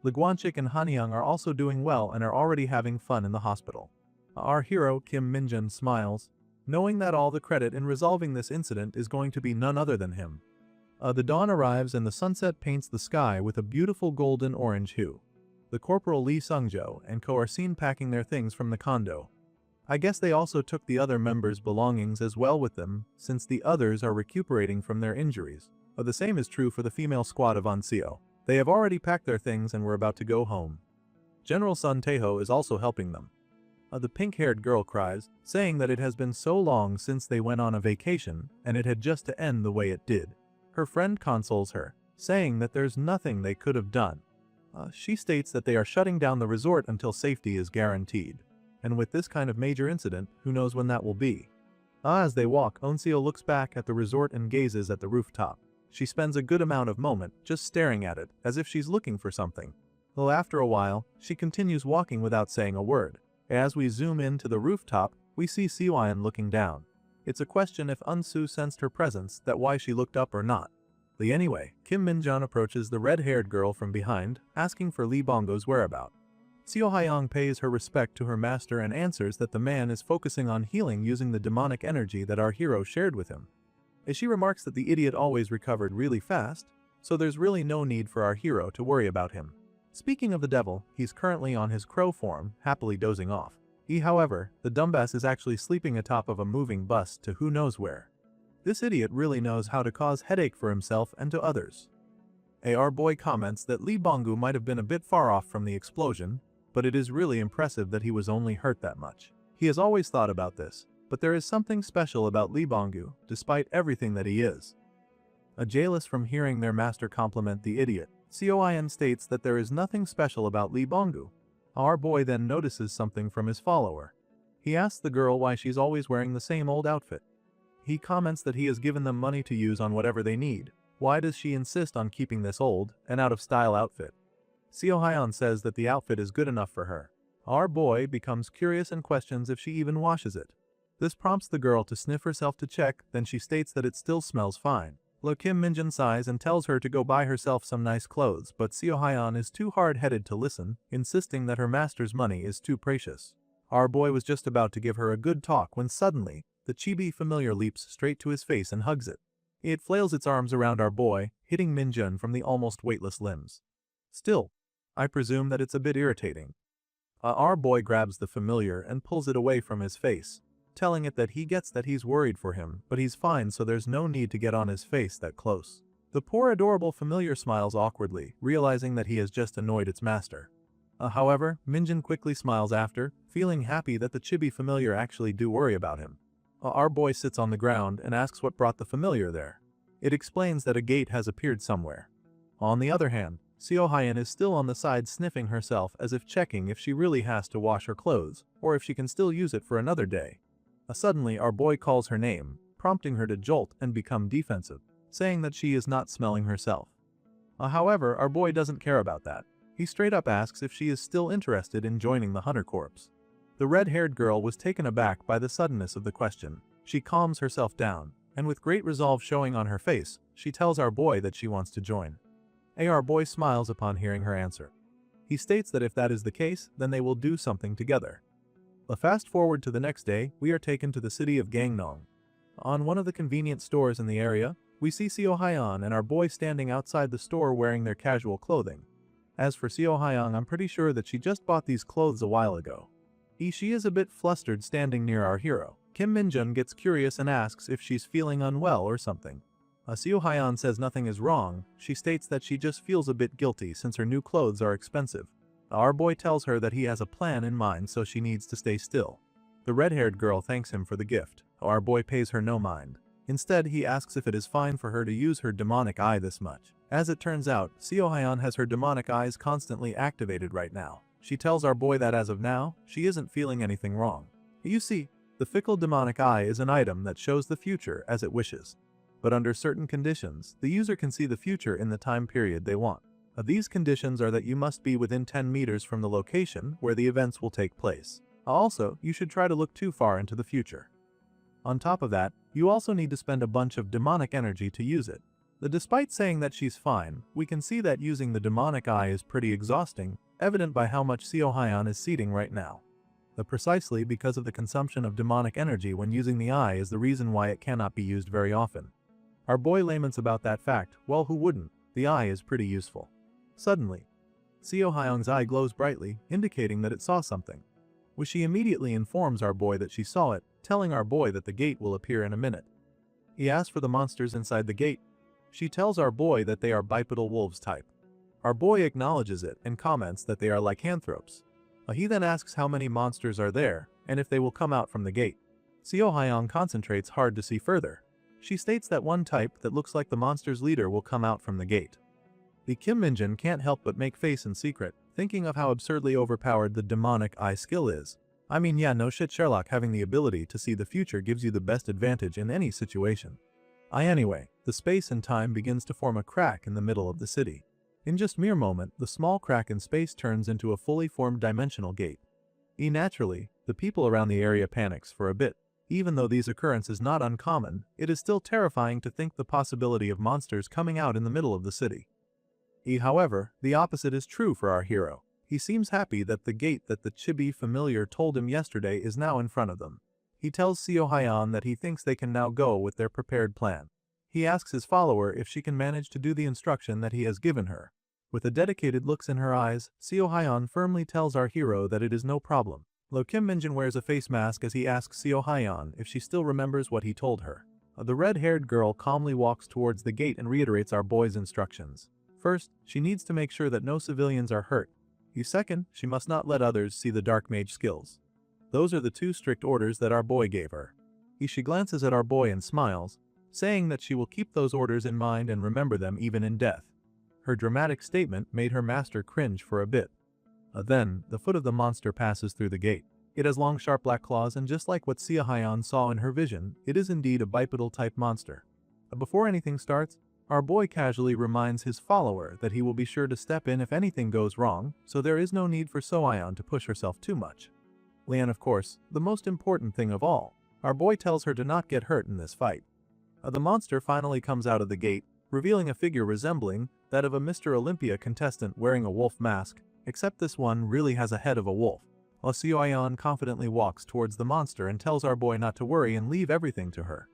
Guanchik and Hanyang are also doing well and are already having fun in the hospital. Our hero, Kim Minjin, smiles, knowing that all the credit in resolving this incident is going to be none other than him. The dawn arrives and the sunset paints the sky with a beautiful golden orange hue. The Corporal Lee Sungjo and Co are seen packing their things from the condo. I guess they also took the other members' belongings as well with them, since the others are recuperating from their injuries. The same is true for the female squad of Anseo. They have already packed their things and were about to go home. General Sun Taho is also helping them. The pink-haired girl cries, saying that it has been so long since they went on a vacation, and it had just to end the way it did. Her friend consoles her, saying that there's nothing they could have done. She states that they are shutting down the resort until safety is guaranteed. And with this kind of major incident, who knows when that will be. As they walk, Onseo looks back at the resort and gazes at the rooftop. She spends a good amount of moment just staring at it, as if she's looking for something. After a while, she continues walking without saying a word. As we zoom in to the rooftop, we see Siwayan looking down. It's a question if Unsu sensed her presence, that why she looked up or not. Anyway, Kim Minjin approaches the red-haired girl from behind, asking for Lee Banggu's whereabouts. Seo Hyang pays her respect to her master and answers that the man is focusing on healing using the demonic energy that our hero shared with him. She remarks that the idiot always recovered really fast, so there's really no need for our hero to worry about him. Speaking of the devil, he's currently on his crow form, happily dozing off. However, the dumbass is actually sleeping atop of a moving bus to who knows where. This idiot really knows how to cause headache for himself and to others. Our boy comments that Lee Banggu might have been a bit far off from the explosion, but it is really impressive that he was only hurt that much. He has always thought about this, but there is something special about Lee Banggu, despite everything that he is. Jealous from hearing their master compliment the idiot, Seoian states that there is nothing special about Lee Banggu. Our boy then notices something from his follower. He asks the girl why she's always wearing the same old outfit. He comments that he has given them money to use on whatever they need. Why does she insist on keeping this old and out-of-style outfit? Seo Hyun says that the outfit is good enough for her. Our boy becomes curious and questions if she even washes it. This prompts the girl to sniff herself to check, then she states that it still smells fine. Kim Minjin sighs and tells her to go buy herself some nice clothes, but Seo Hyun is too hard-headed to listen, insisting that her master's money is too precious. Our boy was just about to give her a good talk when suddenly, the chibi familiar leaps straight to his face and hugs it. It flails its arms around our boy, hitting Minjun from the almost weightless limbs. Still, I presume that it's a bit irritating. Our boy grabs the familiar and pulls it away from his face, telling it that he gets that he's worried for him, but he's fine, so there's no need to get on his face that close. The poor adorable familiar smiles awkwardly, realizing that he has just annoyed its master. However, Minjin quickly smiles after, feeling happy that the chibi familiar actually do worry about him. Our boy sits on the ground and asks what brought the familiar there. It explains that a gate has appeared somewhere. On the other hand, Seo Hyun is still on the side sniffing herself as if checking if she really has to wash her clothes, or if she can still use it for another day. Suddenly our boy calls her name, prompting her to jolt and become defensive, saying that she is not smelling herself. However, our boy doesn't care about that. He straight up asks if she is still interested in joining the Hunter Corps. The red-haired girl was taken aback by the suddenness of the question. She calms herself down, and with great resolve showing on her face, she tells our boy that she wants to join. Our boy smiles upon hearing her answer. He states that if that is the case, then they will do something together. Fast forward to the next day, we are taken to the city of Gangneung. On one of the convenience stores in the area, we see Seo Hyun and our boy standing outside the store wearing their casual clothing. As for Seo Hyun, I'm pretty sure that she just bought these clothes a while ago. She is a bit flustered standing near our hero. Kim Minjun gets curious and asks if she's feeling unwell or something. Seo Hyun says nothing is wrong. She states that she just feels a bit guilty since her new clothes are expensive. Our boy tells her that he has a plan in mind, so she needs to stay still. The red-haired girl thanks him for the gift. Our boy pays her no mind. Instead, he asks if it is fine for her to use her demonic eye this much. As it turns out, Seo Hyun has her demonic eyes constantly activated right now. She tells our boy that as of now, she isn't feeling anything wrong. You see, the fickle demonic eye is an item that shows the future as it wishes. But under certain conditions, the user can see the future in the time period they want. These conditions are that you must be within 10 meters from the location where the events will take place. Also, you should try to look too far into the future. On top of that, you also need to spend a bunch of demonic energy to use it. Despite saying that she's fine, we can see that using the demonic eye is pretty exhausting, evident by how much Seo Hyun is seating right now. Precisely because of the consumption of demonic energy when using the eye is the reason why it cannot be used very often. Our boy laments about that fact. Well, who wouldn't? The eye is pretty useful. Suddenly, Seo Hyun's eye glows brightly, indicating that it saw something. She immediately informs our boy that she saw it, telling our boy that the gate will appear in a minute. He asks for the monsters inside the gate. She tells our boy that they are bipedal wolves type. Our boy acknowledges it and comments that they are lycanthropes. He then asks how many monsters are there, and if they will come out from the gate. Seo Hyun concentrates hard to see further. She states that one type that looks like the monster's leader will come out from the gate. The Kim Minjin can't help but make face in secret, thinking of how absurdly overpowered the demonic eye skill is. I mean, yeah, no shit, Sherlock, having the ability to see the future gives you the best advantage in any situation. Anyway, the space and time begins to form a crack in the middle of the city. In just mere moment, the small crack in space turns into a fully formed dimensional gate. Naturally, the people around the area panics for a bit. Even though these occurrences not uncommon, it is still terrifying to think the possibility of monsters coming out in the middle of the city. However, the opposite is true for our hero. He seems happy that the gate that the chibi familiar told him yesterday is now in front of them. He tells Seo Hyun that he thinks they can now go with their prepared plan. He asks his follower if she can manage to do the instruction that he has given her. With the dedicated looks in her eyes, Seo Hyun firmly tells our hero that it is no problem. Kim Minjin wears a face mask as he asks Seo Hyun if she still remembers what he told her. The red-haired girl calmly walks towards the gate and reiterates our boy's instructions. First, she needs to make sure that no civilians are hurt. Second, she must not let others see the dark mage skills. Those are the two strict orders that our boy gave her. She glances at our boy and smiles, saying that she will keep those orders in mind and remember them even in death. Her dramatic statement made her master cringe for a bit. Then, the foot of the monster passes through the gate. It has long sharp black claws, and just like what Seo Hyun saw in her vision, it is indeed a bipedal type monster. Before anything starts, Our boy casually reminds his follower that he will be sure to step in if anything goes wrong, so there is no need for So-Ayan to push herself too much. Lian, of course, the most important thing of all. Our boy tells her to not get hurt in this fight. The monster finally comes out of the gate, revealing a figure resembling that of a Mr. Olympia contestant wearing a wolf mask, except this one really has a head of a wolf. So-Ayan confidently walks towards the monster and tells our boy not to worry and leave everything to her.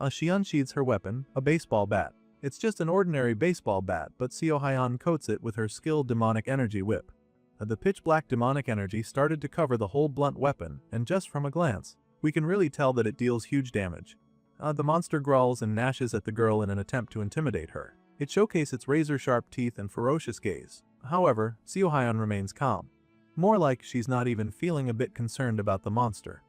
She unsheathes her weapon, a baseball bat. It's just an ordinary baseball bat, but So-Ayan coats it with her skilled demonic energy whip. The pitch-black demonic energy started to cover the whole blunt weapon, and just from a glance, we can really tell that it deals huge damage. The monster growls and gnashes at the girl in an attempt to intimidate her. It showcases its razor-sharp teeth and ferocious gaze. However, So-Ayan remains calm. More like she's not even feeling a bit concerned about the monster.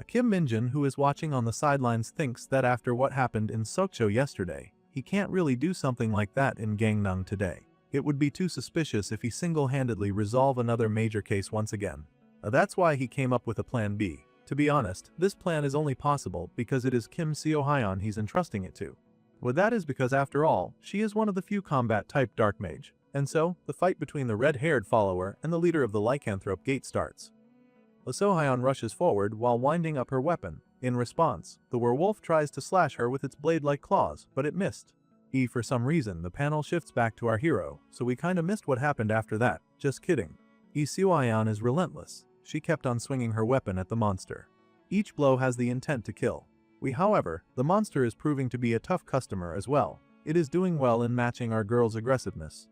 Kim Minjin, who is watching on the sidelines, thinks that after what happened in Sokcho yesterday, he can't really do something like that in Gangnam today. It would be too suspicious if he single-handedly resolve another major case once again. That's why he came up with a plan B. To be honest, this plan is only possible because it is Kim So-Ayan he's entrusting it to. Well, that is because after all, she is one of the few combat-type dark mage. And so, the fight between the red-haired follower and the leader of the lycanthrope gate starts. So-Ayan rushes forward while winding up her weapon. In response, the werewolf tries to slash her with its blade-like claws, but it missed. For some reason, the panel shifts back to our hero, so we kinda missed what happened after that. Just kidding. So-Ayan is relentless. She kept on swinging her weapon at the monster. Each blow has the intent to kill. However, the monster is proving to be a tough customer as well. It is doing well in matching our girl's aggressiveness.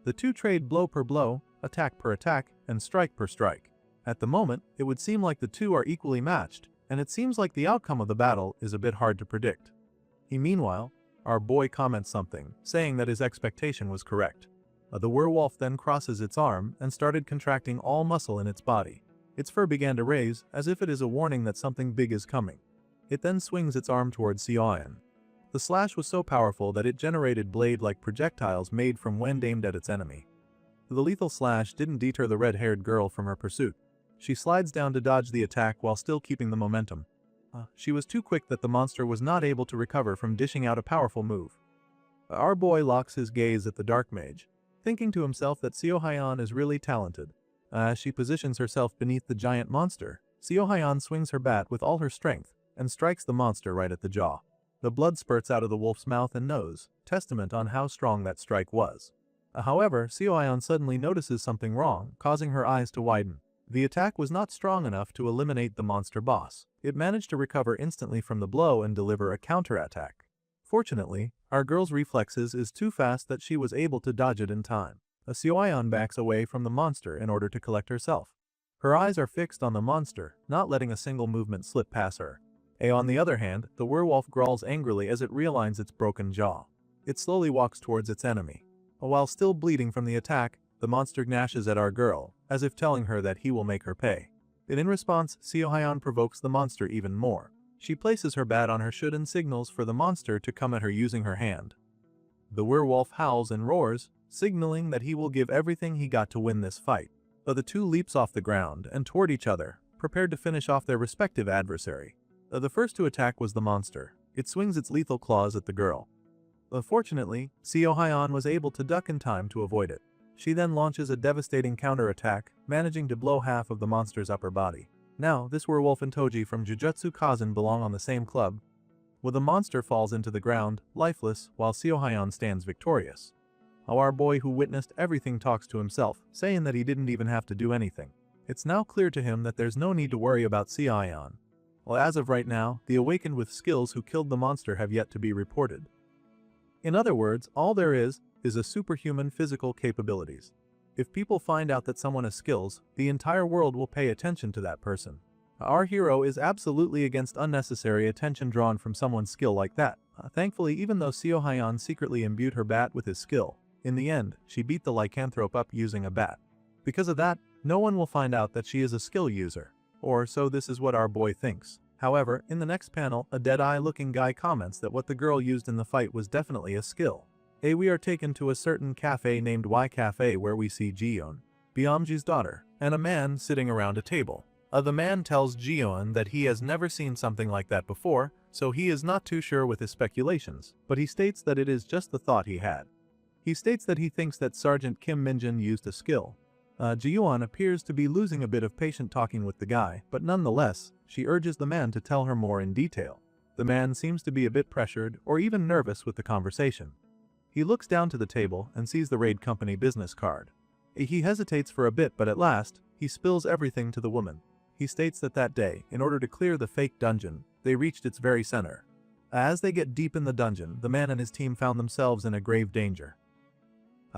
The two trade blow per blow, attack per attack, and strike per strike. At the moment, it would seem like the two are equally matched, and it seems like the outcome of the battle is a bit hard to predict. Meanwhile, our boy comments something, saying that his expectation was correct. The werewolf then crosses its arm and started contracting all muscle in its body. Its fur began to raise, as if it is a warning that something big is coming. It then swings its arm towards So-Ayan. The slash was so powerful that it generated blade-like projectiles made from wind aimed at its enemy. The lethal slash didn't deter the red-haired girl from her pursuit. She slides down to dodge the attack while still keeping the momentum. She was too quick that the monster was not able to recover from dishing out a powerful move. Our boy locks his gaze at the dark mage, thinking to himself that So-Ayan is really talented. As she positions herself beneath the giant monster, So-Ayan swings her bat with all her strength and strikes the monster right at the jaw. The blood spurts out of the wolf's mouth and nose, testament on how strong that strike was. However, So-Ayan suddenly notices something wrong, causing her eyes to widen. The attack was not strong enough to eliminate the monster boss. It managed to recover instantly from the blow and deliver a counterattack. Fortunately, our girl's reflexes is too fast that she was able to dodge it in time. So-Ayan backs away from the monster in order to collect herself. Her eyes are fixed on the monster, not letting a single movement slip past her. On the other hand, the werewolf growls angrily as it realigns its broken jaw. It slowly walks towards its enemy. While still bleeding from the attack, the monster gnashes at our girl, as if telling her that he will make her pay. In response, So-Ayan provokes the monster even more. She places her bat on her should and signals for the monster to come at her using her hand. The werewolf howls and roars, signaling that he will give everything he got to win this fight. The two leaps off the ground and toward each other, prepared to finish off their respective adversary. The first to attack was the monster. It swings its lethal claws at the girl. Fortunately, So-Ayan was able to duck in time to avoid it. She then launches a devastating counterattack, managing to blow half of the monster's upper body. Now, this werewolf and Toji from Jujutsu Kaisen belong on the same club. The monster falls into the ground, lifeless, while So-Ayan stands victorious. Our boy who witnessed everything talks to himself, saying that he didn't even have to do anything. It's now clear to him that there's no need to worry about So-Ayan. As of right now, the awakened with skills who killed the monster have yet to be reported. In other words, all there is a superhuman physical capabilities. If people find out that someone has skills, the entire world will pay attention to that person. Our hero is absolutely against unnecessary attention drawn from someone's skill like that. Thankfully, even though So-Ayan secretly imbued her bat with his skill, in the end, she beat the lycanthrope up using a bat. Because of that, no one will find out that she is a skill user. Or so this is what our boy thinks. However, in the next panel, a dead-eye looking guy comments that what the girl used in the fight was definitely a skill. We are taken to a certain cafe named Y Cafe where we see Jiyeon, Byamji's daughter, and a man sitting around a table. The man tells Jiyeon that he has never seen something like that before, so he is not too sure with his speculations, but he states that it is just the thought he had. He states that he thinks that Sergeant Kim Minjun used a skill. Ji-yeon appears to be losing a bit of patience talking with the guy, but nonetheless, she urges the man to tell her more in detail. The man seems to be a bit pressured or even nervous with the conversation. He looks down to the table and sees the raid company business card. He hesitates for a bit, but at last, he spills everything to the woman. He states that day, in order to clear the fake dungeon, they reached its very center. As they get deep in the dungeon, the man and his team found themselves in a grave danger.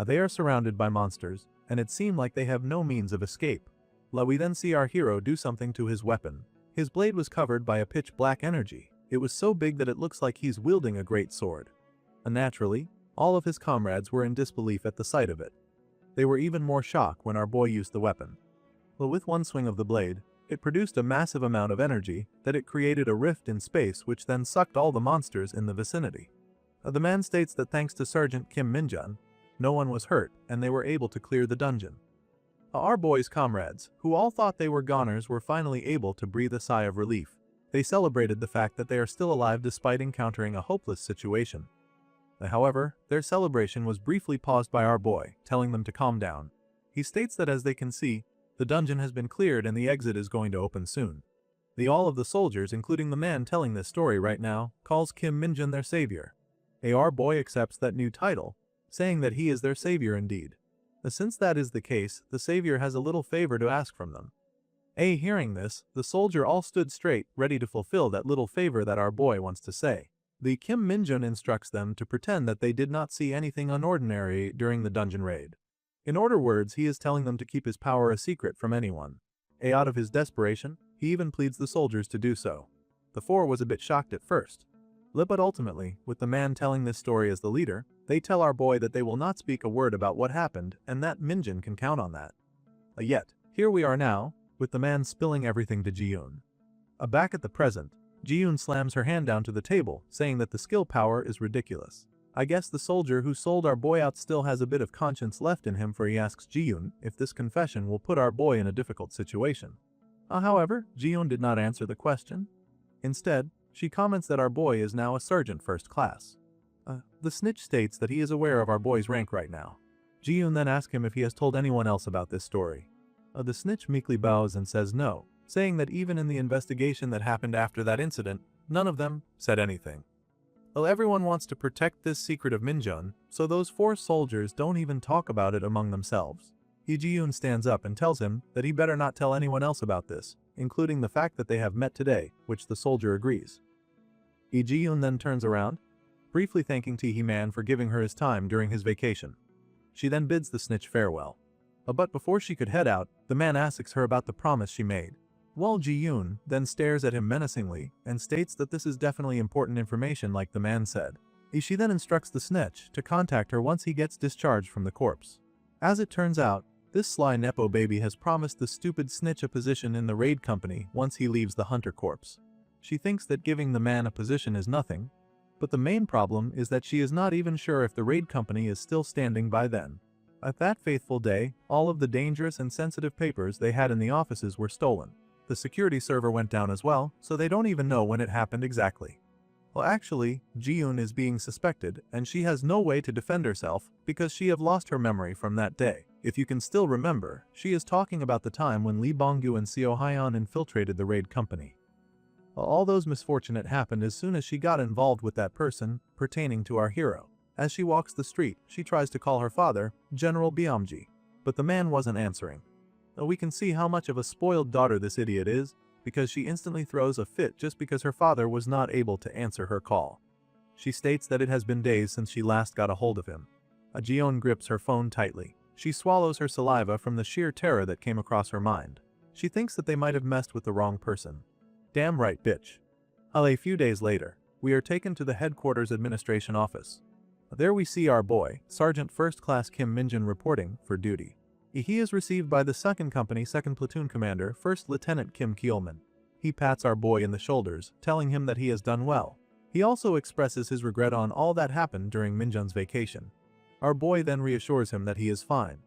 They are surrounded by monsters, and it seemed like they have no means of escape. We then see our hero do something to his weapon. His blade was covered by a pitch black energy. It was so big that it looks like he's wielding a great sword. Naturally, all of his comrades were in disbelief at the sight of it. They were even more shocked when our boy used the weapon. With one swing of the blade, it produced a massive amount of energy that it created a rift in space which then sucked all the monsters in the vicinity. The man states that thanks to Sergeant Kim Minjun, no one was hurt and they were able to clear the dungeon. Our boy's comrades, who all thought they were goners, were finally able to breathe a sigh of relief. They celebrated the fact that they are still alive despite encountering a hopeless situation. However, their celebration was briefly paused by our boy, telling them to calm down. He states that as they can see, the dungeon has been cleared and the exit is going to open soon. All of the soldiers, including the man telling this story right now, calls Kim Minjun their savior. Our boy accepts that new title, saying that he is their savior indeed. Since that is the case, the savior has a little favor to ask from them. Hearing this, the soldier all stood straight, ready to fulfill that little favor that our boy wants to say. The Kim Minjun instructs them to pretend that they did not see anything unordinary during the dungeon raid. In other words, he is telling them to keep his power a secret from anyone. Out of his desperation, he even pleads the soldiers to do so. The four was a bit shocked at first. But ultimately, with the man telling this story as the leader, they tell our boy that they will not speak a word about what happened and that Minjun can count on that. Yet, here we are now, with the man spilling everything to Ji-yeon. Back at the present, Ji-yeon slams her hand down to the table, saying that the skill power is ridiculous. I guess the soldier who sold our boy out still has a bit of conscience left in him, for he asks Ji-yeon if this confession will put our boy in a difficult situation. However, Ji-yeon did not answer the question. Instead, she comments that our boy is now a sergeant first class. The snitch states that he is aware of our boy's rank right now. Ji-yeon then asks him if he has told anyone else about this story. The snitch meekly bows and says no, saying that even in the investigation that happened after that incident, none of them said anything. Everyone wants to protect this secret of Minjun, so those four soldiers don't even talk about it among themselves. Ji-yeon stands up and tells him that he better not tell anyone else about this, including the fact that they have met today, which the soldier agrees. Ji-yeon then turns around, briefly thanking Tae-man for giving her his time during his vacation. She then bids the snitch farewell. But before she could head out, the man asks her about the promise she made. Ji-yeon then stares at him menacingly and states that this is definitely important information like the man said. She then instructs the snitch to contact her once he gets discharged from the corpse. As it turns out, this sly nepo baby has promised the stupid snitch a position in the raid company once he leaves the hunter corpse. She thinks that giving the man a position is nothing, but the main problem is that she is not even sure if the raid company is still standing by then. At that faithful day, all of the dangerous and sensitive papers they had in the offices were stolen. The security server went down as well, so they don't even know when it happened exactly. Actually, Ji-yeon is being suspected, and she has no way to defend herself because she have lost her memory from that day. If you can still remember, she is talking about the time when Lee Bong-gu and Seo Hyun infiltrated the raid company. All those misfortunate happened as soon as she got involved with that person pertaining to our hero. As she walks the street, she tries to call her father, General Byamji, but the man wasn't answering. We can see how much of a spoiled daughter this idiot is, because she instantly throws a fit just because her father was not able to answer her call. She states that it has been days since she last got a hold of him. Ji-yeon grips her phone tightly. She swallows her saliva from the sheer terror that came across her mind. She thinks that they might have messed with the wrong person. Damn right, bitch. A few days later, we are taken to the headquarters administration office. There we see our boy, Sergeant First Class Kim Minjun, reporting for duty. He is received by the 2nd Company 2nd Platoon Commander, 1st Lieutenant Kim Keelman. He pats our boy in the shoulders, telling him that he has done well. He also expresses his regret on all that happened during Minjun's vacation. Our boy then reassures him that he is fine.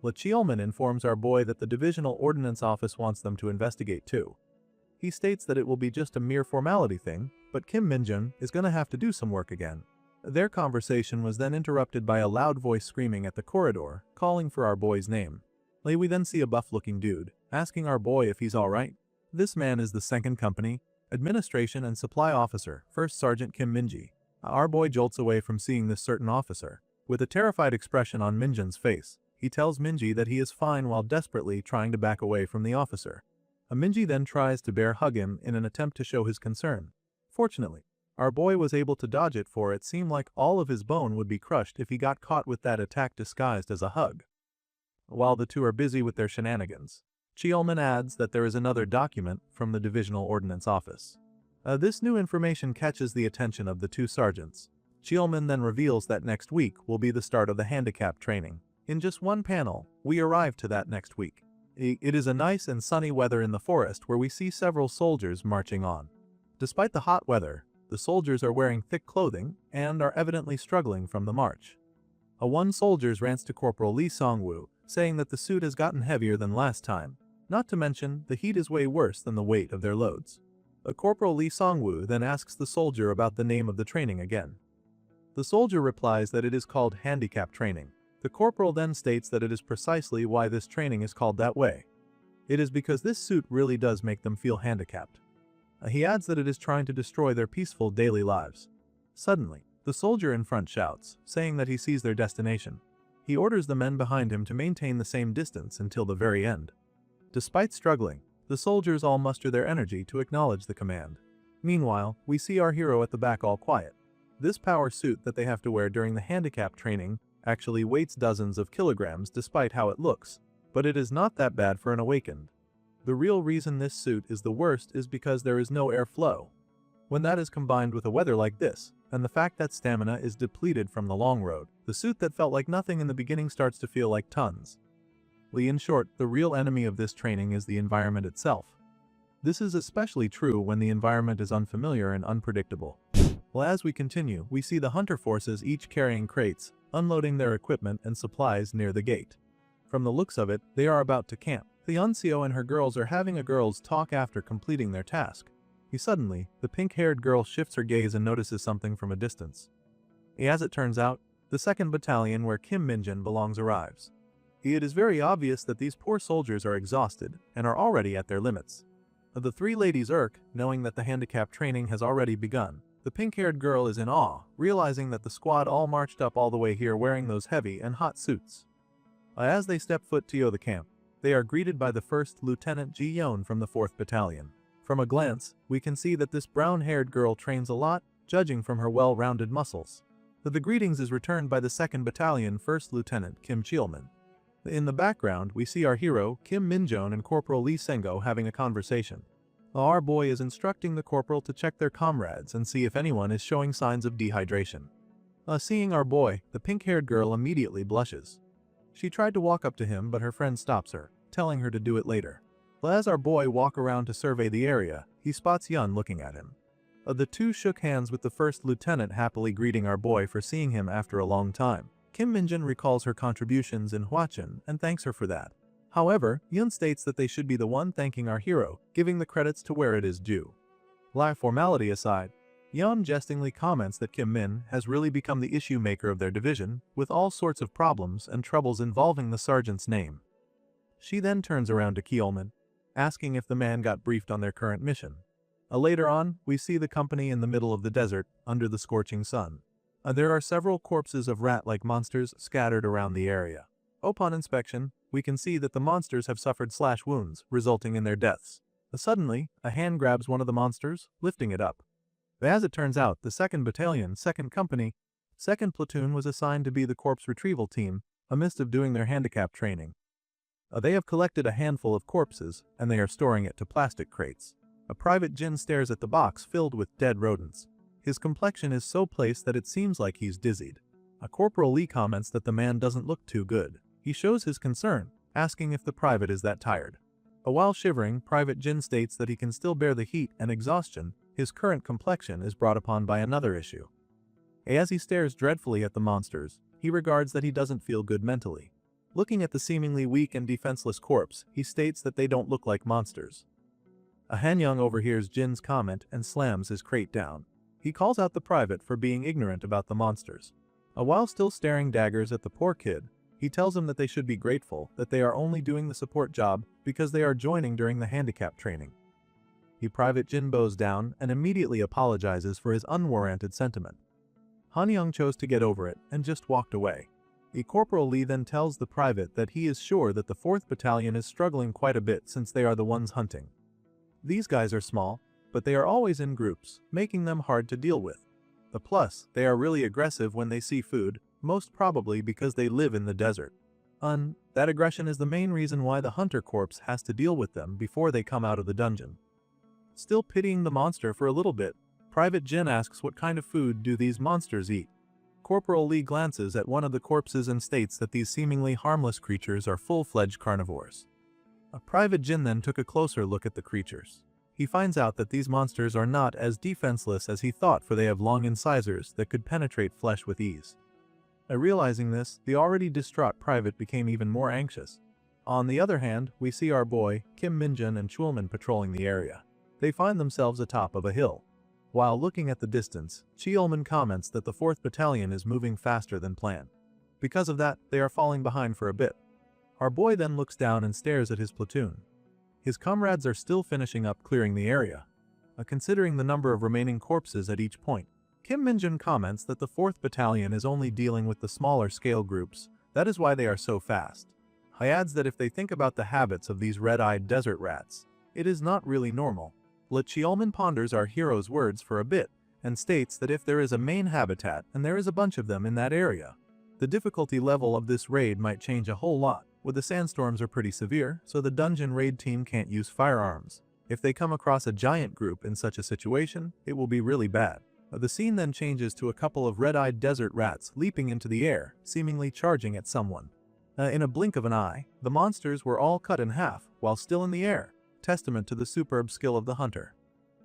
Keelman informs our boy that the Divisional Ordnance Office wants them to investigate too. He states that it will be just a mere formality thing, but Kim Minjun is gonna have to do some work again. Their conversation was then interrupted by a loud voice screaming at the corridor, calling for our boy's name. We then see a buff-looking dude, asking our boy if he's alright. This man is the second company, Administration and Supply Officer, First Sergeant Kim Minji. Our boy jolts away from seeing this certain officer. With a terrified expression on Minjun's face, he tells Minji that he is fine while desperately trying to back away from the officer. Minji then tries to bear hug him in an attempt to show his concern. Fortunately, our boy was able to dodge it, for it seemed like all of his bone would be crushed if he got caught with that attack disguised as a hug. While the two are busy with their shenanigans, Cheolman adds that there is another document from the Divisional Ordnance Office. This new information catches the attention of the two sergeants. Cheolman then reveals that next week will be the start of the handicap training. In just one panel, we arrive to that next week. It is a nice and sunny weather in the forest where we see several soldiers marching on. Despite the hot weather, the soldiers are wearing thick clothing and are evidently struggling from the march. One soldier rants to Corporal Lee Songwoo, saying that the suit has gotten heavier than last time. Not to mention, the heat is way worse than the weight of their loads. Corporal Lee Songwoo then asks the soldier about the name of the training again. The soldier replies that it is called handicap training. The corporal then states that it is precisely why this training is called that way. It is because this suit really does make them feel handicapped. He adds that it is trying to destroy their peaceful daily lives. Suddenly, the soldier in front shouts, saying that he sees their destination. He orders the men behind him to maintain the same distance until the very end. Despite struggling, the soldiers all muster their energy to acknowledge the command. Meanwhile, we see our hero at the back all quiet. This power suit that they have to wear during the handicap training actually weighs dozens of kilograms despite how it looks, but it is not that bad for an awakened. The real reason this suit is the worst is because there is no airflow. When that is combined with a weather like this, and the fact that stamina is depleted from the long road, the suit that felt like nothing in the beginning starts to feel like tons. In short, the real enemy of this training is the environment itself. This is especially true when the environment is unfamiliar and unpredictable. As we continue, we see the hunter forces each carrying crates, unloading their equipment and supplies near the gate. From the looks of it, they are about to camp. The Unseo and her girls are having a girls' talk after completing their task. Suddenly, the pink-haired girl shifts her gaze and notices something from a distance. As it turns out, the 2nd Battalion where Kim Minjun belongs arrives. It is very obvious that these poor soldiers are exhausted and are already at their limits. The three ladies irk, knowing that the handicap training has already begun. The pink-haired girl is in awe, realizing that the squad all marched up all the way here wearing those heavy and hot suits. As they step foot to the camp, they are greeted by the 1st Lieutenant Ji Yeon from the 4th Battalion. From a glance, we can see that this brown-haired girl trains a lot, judging from her well-rounded muscles. The greetings is returned by the 2nd Battalion 1st Lieutenant Kim Cheolman. In the background, we see our hero, Kim Minjun and Corporal Lee Sengo having a conversation. Our boy is instructing the corporal to check their comrades and see if anyone is showing signs of dehydration. Seeing our boy, the pink-haired girl immediately blushes. She tried to walk up to him, but her friend stops her, telling her to do it later. As our boy walks around to survey the area, he spots Yun looking at him. The two shook hands with the 1st Lieutenant, happily greeting our boy for seeing him after a long time. Kim Minjun recalls her contributions in Hwachin and thanks her for that. However, Yun states that they should be the one thanking our hero, giving the credits to where it is due. Formality aside, Yun jestingly comments that Kim Min has really become the issue maker of their division, with all sorts of problems and troubles involving the sergeant's name. She then turns around to Cheolman, asking if the man got briefed on their current mission. Later on, we see the company in the middle of the desert, under the scorching sun. There are several corpses of rat-like monsters scattered around the area. Upon inspection, we can see that the monsters have suffered slash wounds, resulting in their deaths. Suddenly, a hand grabs one of the monsters, lifting it up. As it turns out, the 2nd Battalion, 2nd Company, 2nd Platoon was assigned to be the corpse retrieval team, amidst of doing their handicap training. They have collected a handful of corpses, and they are storing it to plastic crates. A Private Jin stares at the box filled with dead rodents. His complexion is so placed that it seems like he's dizzied. Corporal Lee comments that the man doesn't look too good. He shows his concern, asking if the private is that tired. While shivering, Private Jin states that he can still bear the heat and exhaustion. His current complexion is brought upon by another issue. As he stares dreadfully at the monsters, he regards that he doesn't feel good mentally. Looking at the seemingly weak and defenseless corpse, he states that they don't look like monsters. A Hanyang overhears Jin's comment and slams his crate down. He calls out the private for being ignorant about the monsters. While still staring daggers at the poor kid, he tells him that they should be grateful that they are only doing the support job because they are joining during the handicap training. Private Jin bows down and immediately apologizes for his unwarranted sentiment. Hanyang chose to get over it and just walked away. Corporal Lee then tells the private that he is sure that the 4th Battalion is struggling quite a bit since they are the ones hunting. These guys are small, but they are always in groups, making them hard to deal with. Plus, they are really aggressive when they see food, most probably because they live in the desert. That aggression is the main reason why the Hunter Corps has to deal with them before they come out of the dungeon. Still pitying the monster for a little bit, Private Jin asks what kind of food do these monsters eat. Corporal Lee glances at one of the corpses and states that these seemingly harmless creatures are full-fledged carnivores. Private Jin then took a closer look at the creatures. He finds out that these monsters are not as defenseless as he thought, for they have long incisors that could penetrate flesh with ease. Realizing this, the already distraught private became even more anxious. On the other hand, we see our boy, Kim Minjun and Chulman patrolling the area. They find themselves atop of a hill. While looking at the distance, Cheolman comments that the 4th Battalion is moving faster than planned. Because of that, they are falling behind for a bit. Our boy then looks down and stares at his platoon. His comrades are still finishing up clearing the area. Considering the number of remaining corpses at each point, Kim Minjun comments that the 4th Battalion is only dealing with the smaller scale groups, that is why they are so fast. He adds that if they think about the habits of these red-eyed desert rats, it is not really normal. Cheolman ponders our hero's words for a bit, and states that if there is a main habitat and there is a bunch of them in that area, the difficulty level of this raid might change a whole lot. The sandstorms are pretty severe, so the dungeon raid team can't use firearms. If they come across a giant group in such a situation, it will be really bad. The scene then changes to a couple of red-eyed desert rats leaping into the air, seemingly charging at someone. In a blink of an eye, the monsters were all cut in half while still in the air, testament to the superb skill of the hunter.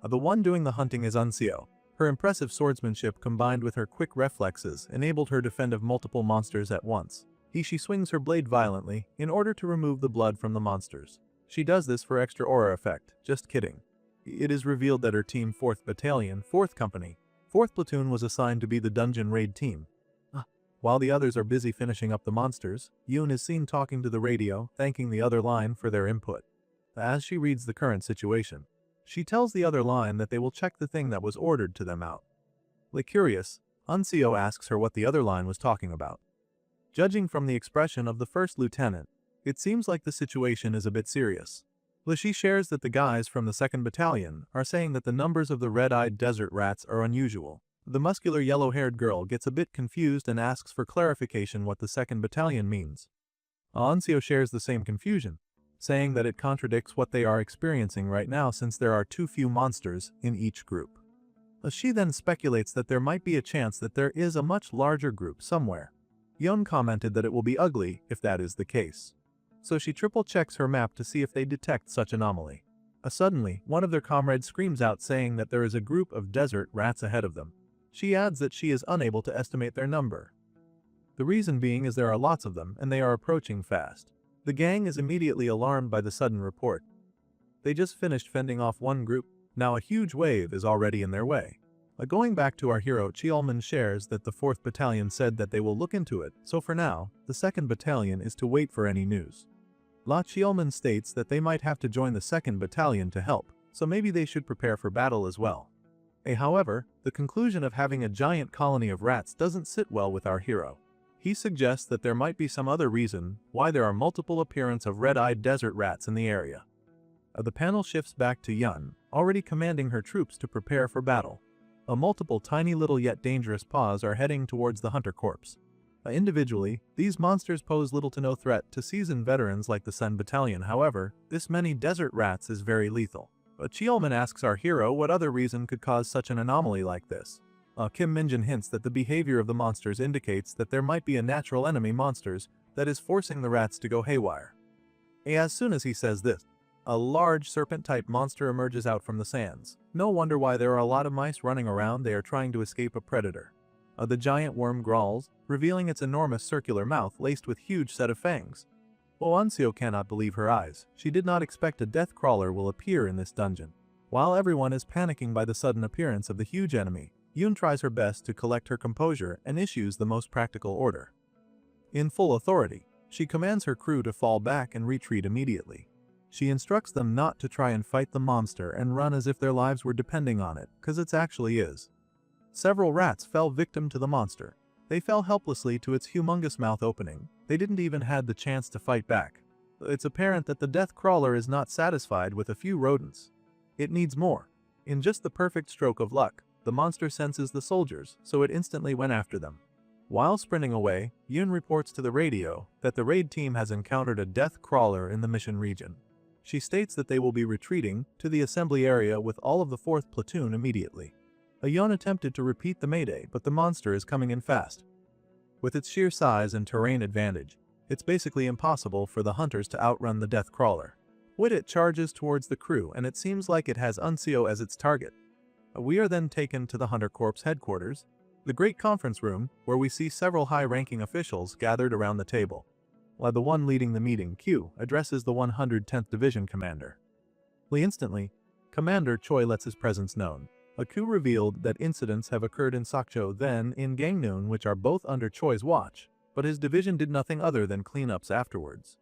The one doing the hunting is Unseo. Her impressive swordsmanship combined with her quick reflexes enabled her to fend off multiple monsters at once. She swings her blade violently in order to remove the blood from the monsters. She does this for extra aura effect, just kidding. It is revealed that her team 4th Battalion, 4th Company, 4th Platoon was assigned to be the dungeon raid team. While the others are busy finishing up the monsters, Yoon is seen talking to the radio, thanking the other line for their input. As she reads the current situation, she tells the other line that they will check the thing that was ordered to them out. Curious, Unseo asks her what the other line was talking about. Judging from the expression of the first lieutenant, it seems like the situation is a bit serious. She shares that the guys from the 2nd Battalion are saying that the numbers of the red-eyed desert rats are unusual. The muscular yellow-haired girl gets a bit confused and asks for clarification what the 2nd Battalion means. Unseo shares the same confusion, saying that it contradicts what they are experiencing right now since there are too few monsters in each group. She then speculates that there might be a chance that there is a much larger group somewhere. Yeon commented that it will be ugly if that is the case. So she triple-checks her map to see if they detect such anomaly. Suddenly, one of their comrades screams out saying that there is a group of desert rats ahead of them. She adds that she is unable to estimate their number. The reason being is there are lots of them and they are approaching fast. The gang is immediately alarmed by the sudden report. They just finished fending off one group, now a huge wave is already in their way. Going back to our hero, Cheolman shares that the 4th Battalion said that they will look into it, so for now, the 2nd Battalion is to wait for any news. Cheolman states that they might have to join the 2nd Battalion to help, so maybe they should prepare for battle as well. However, the conclusion of having a giant colony of rats doesn't sit well with our hero. He suggests that there might be some other reason why there are multiple appearances of red-eyed desert rats in the area. The panel shifts back to Yun, already commanding her troops to prepare for battle. Multiple tiny little yet dangerous paws are heading towards the Hunter Corps. Individually, these monsters pose little to no threat to seasoned veterans like the Sun Battalion. However, this many desert rats is very lethal. Cheolman asks our hero what other reason could cause such an anomaly like this. Kim Minjun hints that the behavior of the monsters indicates that there might be a natural enemy monsters that is forcing the rats to go haywire. As soon as he says this, a large serpent-type monster emerges out from the sands. No wonder why there are a lot of mice running around. They are trying to escape a predator. The giant worm growls, revealing its enormous circular mouth laced with huge set of fangs. Anseo cannot believe her eyes. She did not expect a death crawler will appear in this dungeon. While everyone is panicking by the sudden appearance of the huge enemy, Yoon tries her best to collect her composure and issues the most practical order. In full authority, she commands her crew to fall back and retreat immediately. She instructs them not to try and fight the monster and run as if their lives were depending on it, cause it actually is. Several rats fell victim to the monster. They fell helplessly to its humongous mouth opening. They didn't even had the chance to fight back. It's apparent that the death crawler is not satisfied with a few rodents. It needs more. In just the perfect stroke of luck, the monster senses the soldiers, so it instantly went after them. While sprinting away, Yoon reports to the radio that the raid team has encountered a death crawler in the mission region. She states that they will be retreating to the assembly area with all of the 4th platoon immediately. Yoon attempted to repeat the mayday, but the monster is coming in fast. With its sheer size and terrain advantage, it's basically impossible for the hunters to outrun the death crawler. With it charges towards the crew, and it seems like it has Anseo as its target. We are then taken to the Hunter Corps headquarters, the great conference room, where we see several high-ranking officials gathered around the table. While the one leading the meeting, Q, addresses the 110th Division commander. Instantly, Commander Choi lets his presence known. Q revealed that incidents have occurred in Sakcho then in Gangneung, which are both under Choi's watch, but his division did nothing other than cleanups afterwards.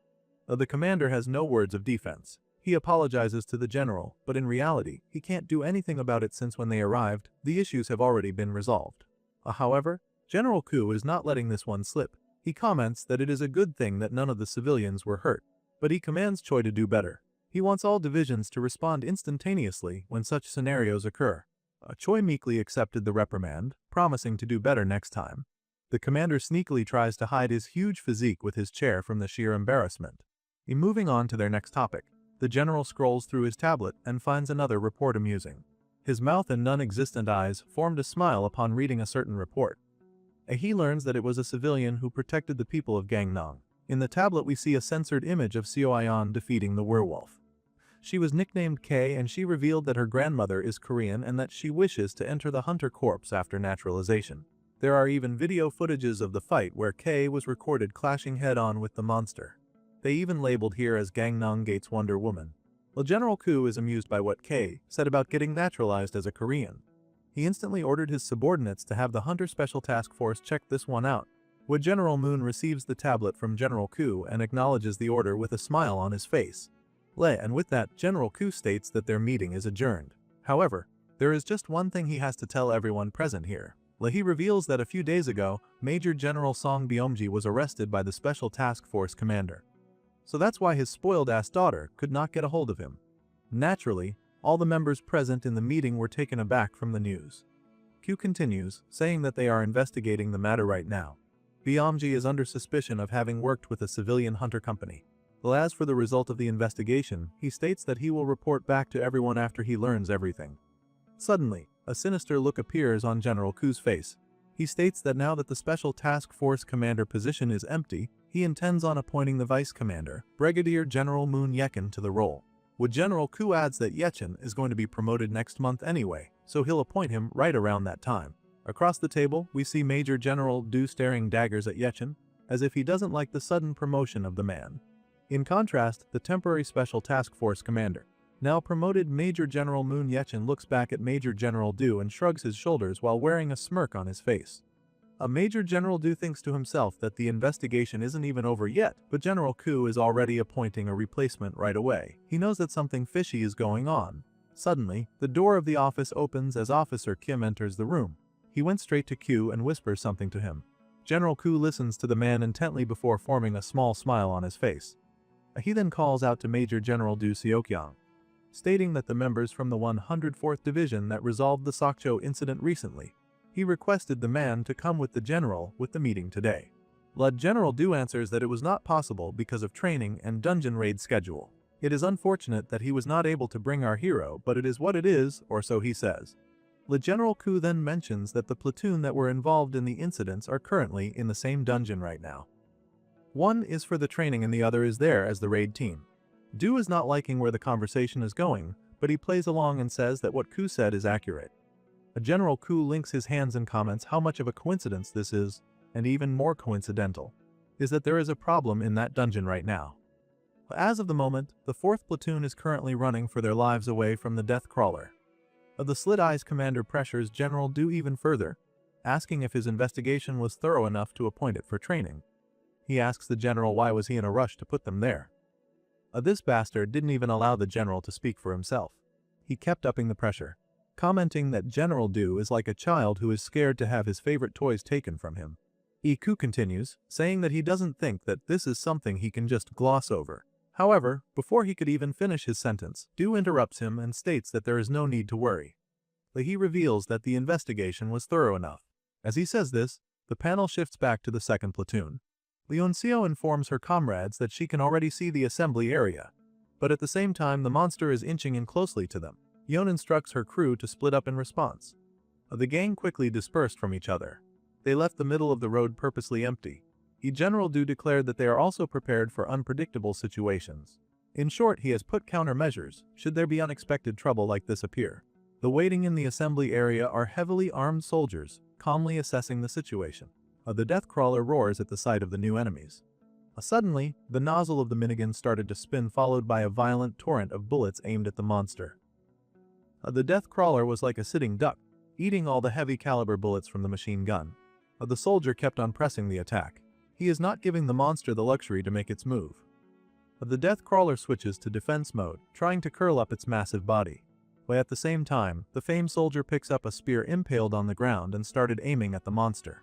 The commander has no words of defense. He apologizes to the general, but in reality, he can't do anything about it since when they arrived, the issues have already been resolved. However, General Ku is not letting this one slip. He comments that it is a good thing that none of the civilians were hurt, but he commands Choi to do better. He wants all divisions to respond instantaneously when such scenarios occur. Choi meekly accepted the reprimand, promising to do better next time. The commander sneakily tries to hide his huge physique with his chair from the sheer embarrassment. Moving on to their next topic, the general scrolls through his tablet and finds another report amusing. His mouth and non-existent eyes formed a smile upon reading a certain report. He learns that it was a civilian who protected the people of Gangneung. In the tablet we see a censored image of Seo Ayeon defeating the werewolf. She was nicknamed K, and she revealed that her grandmother is Korean and that she wishes to enter the Hunter Corps after naturalization. There are even video footages of the fight where K was recorded clashing head-on with the monster. They even labeled here as Gangneung Gate's Wonder Woman. General Ku is amused by what K said about getting naturalized as a Korean. He instantly ordered his subordinates to have the Hunter Special Task Force check this one out. General Moon receives the tablet from General Ku and acknowledges the order with a smile on his face. And with that, General Ku states that their meeting is adjourned. However, there is just one thing he has to tell everyone present here. He reveals that a few days ago, Major General Song Byomji was arrested by the Special Task Force commander. So that's why his spoiled-ass daughter could not get a hold of him. Naturally, all the members present in the meeting were taken aback from the news. Q continues, saying that they are investigating the matter right now. Byomji is under suspicion of having worked with a civilian hunter company. As for the result of the investigation, he states that he will report back to everyone after he learns everything. Suddenly, a sinister look appears on General Ku's face. He states that now that the Special Task Force commander position is empty, he intends on appointing the vice commander, Brigadier General Moon Yekin, to the role. General Ku adds that Yechen is going to be promoted next month anyway, so he'll appoint him right around that time. Across the table, we see Major General Du staring daggers at Yechen, as if he doesn't like the sudden promotion of the man. In contrast, the temporary Special Task Force commander, now promoted Major General Moon Yechen, looks back at Major General Du and shrugs his shoulders while wearing a smirk on his face. Major General Du thinks to himself that the investigation isn't even over yet, but General Ku is already appointing a replacement right away. He knows that something fishy is going on. Suddenly, the door of the office opens as Officer Kim enters the room. He went straight to Q and whispers something to him. General Ku listens to the man intently before forming a small smile on his face. He then calls out to Major General Du Seokyang, stating that the members from the 104th Division that resolved the Sakcho incident recently. He requested the man to come with the general with the meeting today. General Du answers that it was not possible because of training and dungeon raid schedule. It is unfortunate that he was not able to bring our hero, but it is what it is, or so he says. General Ku then mentions that the platoon that were involved in the incidents are currently in the same dungeon right now. One is for the training and the other is there as the raid team. Du is not liking where the conversation is going, but he plays along and says that what Ku said is accurate. General Ku links his hands and comments how much of a coincidence this is, and even more coincidental, is that there is a problem in that dungeon right now. As of the moment, the 4th platoon is currently running for their lives away from the death crawler. The Slit Eyes commander pressures General Do even further, asking if his investigation was thorough enough to appoint it for training. He asks the general why was he in a rush to put them there. This bastard didn't even allow the general to speak for himself. He kept upping the pressure, commenting that General Do is like a child who is scared to have his favorite toys taken from him. Iku continues, saying that he doesn't think that this is something he can just gloss over. However, before he could even finish his sentence, Do interrupts him and states that there is no need to worry. He reveals that the investigation was thorough enough. As he says this, the panel shifts back to the 2nd platoon. Leoncio informs her comrades that she can already see the assembly area, but at the same time the monster is inching in closely to them. Yon instructs her crew to split up in response. The gang quickly dispersed from each other. They left the middle of the road purposely empty. General Do declared that they are also prepared for unpredictable situations. In short, he has put countermeasures should there be unexpected trouble like this appear. The waiting in the assembly area are heavily armed soldiers, calmly assessing the situation. The death crawler roars at the sight of the new enemies. Suddenly, the nozzle of the minigun started to spin, followed by a violent torrent of bullets aimed at the monster. The death crawler was like a sitting duck, eating all the heavy caliber bullets from the machine gun. The soldier kept on pressing the attack. He is not giving the monster the luxury to make its move. The death crawler switches to defense mode, trying to curl up its massive body. But at the same time, the famed soldier picks up a spear impaled on the ground and started aiming at the monster.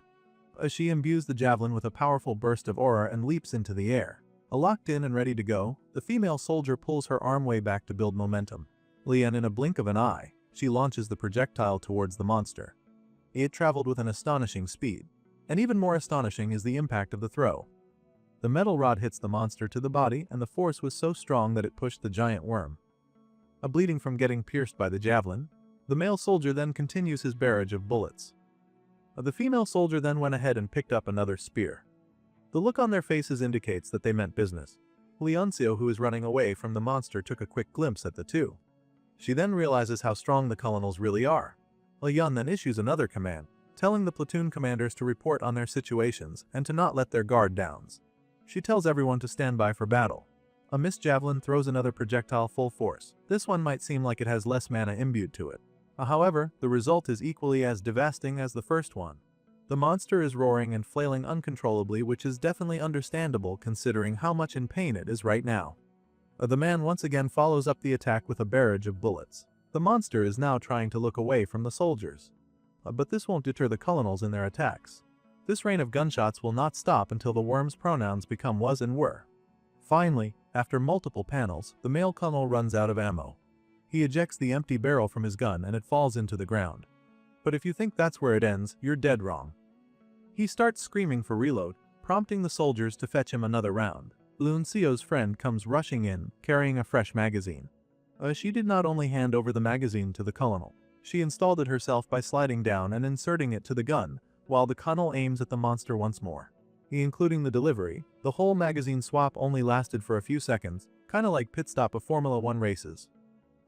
As she imbues the javelin with a powerful burst of aura and leaps into the air. Locked in and ready to go, the female soldier pulls her arm way back to build momentum. And in a blink of an eye, she launches the projectile towards the monster. It traveled with an astonishing speed. And even more astonishing is the impact of the throw. The metal rod hits the monster to the body, and the force was so strong that it pushed the giant worm. Bleeding from getting pierced by the javelin, the male soldier then continues his barrage of bullets. The female soldier then went ahead and picked up another spear. The look on their faces indicates that they meant business. Leoncio, who is running away from the monster, took a quick glimpse at the two. She then realizes how strong the colonels really are. Leon then issues another command, telling the platoon commanders to report on their situations and to not let their guard down. She tells everyone to stand by for battle. A missed javelin throws another projectile full force. This one might seem like it has less mana imbued to it. However, the result is equally as devastating as the first one. The monster is roaring and flailing uncontrollably, which is definitely understandable considering how much in pain it is right now. The man once again follows up the attack with a barrage of bullets. The monster is now trying to look away from the soldiers. But this won't deter the colonels in their attacks. This rain of gunshots will not stop until the worm's pronouns become was and were. Finally, after multiple panels, the male colonel runs out of ammo. He ejects the empty barrel from his gun and it falls into the ground. But if you think that's where it ends, you're dead wrong. He starts screaming for reload, prompting the soldiers to fetch him another round. Leoncio's friend comes rushing in, carrying a fresh magazine. She did not only hand over the magazine to the colonel, she installed it herself by sliding down and inserting it to the gun, while the colonel aims at the monster once more. Including the delivery, the whole magazine swap only lasted for a few seconds, kinda like pit stop of Formula 1 races.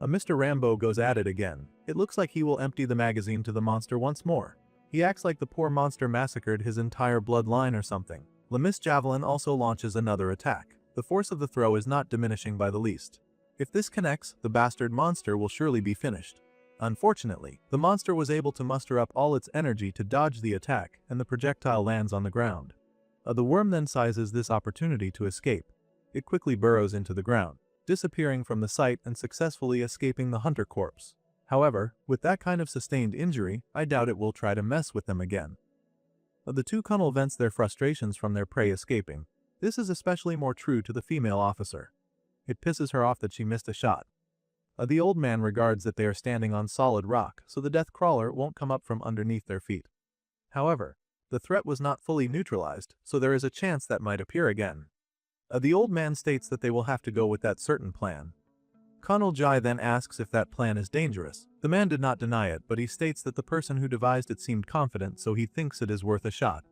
Mr. Rambo goes at it again. It looks like he will empty the magazine to the monster once more. He acts like the poor monster massacred his entire bloodline or something. Lemis Javelin also launches another attack. The force of the throw is not diminishing by the least. If this connects, the bastard monster will surely be finished. Unfortunately, the monster was able to muster up all its energy to dodge the attack, and the projectile lands on the ground. The worm then seizes this opportunity to escape. It quickly burrows into the ground, disappearing from the site and successfully escaping the hunter corpse. However, with that kind of sustained injury, I doubt it will try to mess with them again. The two colonel vents their frustrations from their prey escaping. This is especially more true to the female officer. It pisses her off that she missed a shot. The old man regards that they are standing on solid rock, so the death crawler won't come up from underneath their feet. However, the threat was not fully neutralized, so there is a chance that might appear again. The old man states that they will have to go with that certain plan. Colonel Jai then asks if that plan is dangerous. The man did not deny it, but he states that the person who devised it seemed confident, so he thinks it is worth a shot.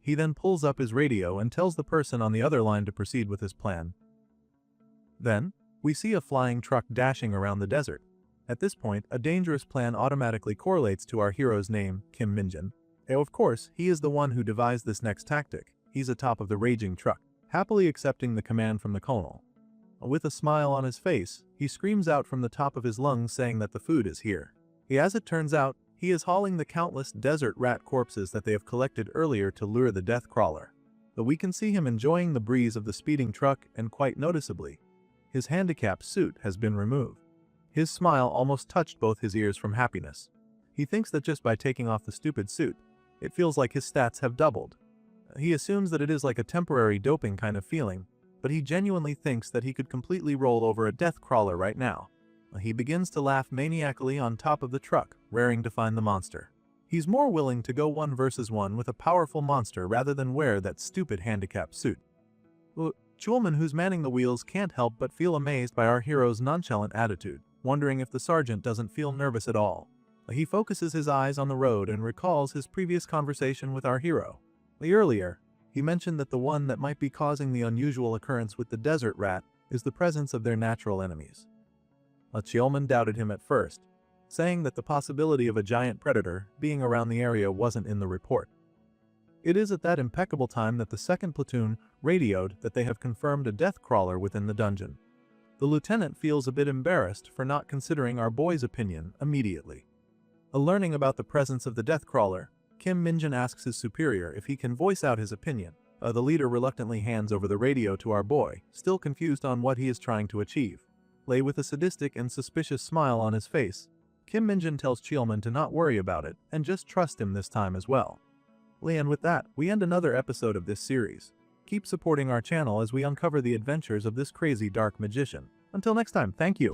He then pulls up his radio and tells the person on the other line to proceed with his plan. Then, we see a flying truck dashing around the desert. At this point, a dangerous plan automatically correlates to our hero's name, Kim Minjin. Of course, he is the one who devised this next tactic. He's atop of the raging truck, happily accepting the command from the colonel. With a smile on his face, he screams out from the top of his lungs saying that the food is here. As it turns out, he is hauling the countless desert rat corpses that they have collected earlier to lure the death crawler. But we can see him enjoying the breeze of the speeding truck, and quite noticeably, his handicapped suit has been removed. His smile almost touched both his ears from happiness. He thinks that just by taking off the stupid suit, it feels like his stats have doubled. He assumes that it is like a temporary doping kind of feeling, but he genuinely thinks that he could completely roll over a death crawler right now. He begins to laugh maniacally on top of the truck, raring to find the monster. He's more willing to go 1 versus 1 with a powerful monster rather than wear that stupid handicapped suit. Chulman, who's manning the wheels, can't help but feel amazed by our hero's nonchalant attitude, wondering if the sergeant doesn't feel nervous at all. He focuses his eyes on the road and recalls his previous conversation with our hero. Earlier, he mentioned that the one that might be causing the unusual occurrence with the desert rat is the presence of their natural enemies. Chulman doubted him at first, saying that the possibility of a giant predator being around the area wasn't in the report. It is at that impeccable time that the 2nd platoon radioed that they have confirmed a death crawler within the dungeon. The lieutenant feels a bit embarrassed for not considering our boy's opinion immediately. Learning about the presence of the death crawler, Kim Minjin asks his superior if he can voice out his opinion. The leader reluctantly hands over the radio to our boy, still confused on what he is trying to achieve. With a sadistic and suspicious smile on his face, Kim Minjin tells Chulman to not worry about it and just trust him this time as well. And with that, we end another episode of this series. Keep supporting our channel as we uncover the adventures of this crazy dark magician. Until next time, thank you.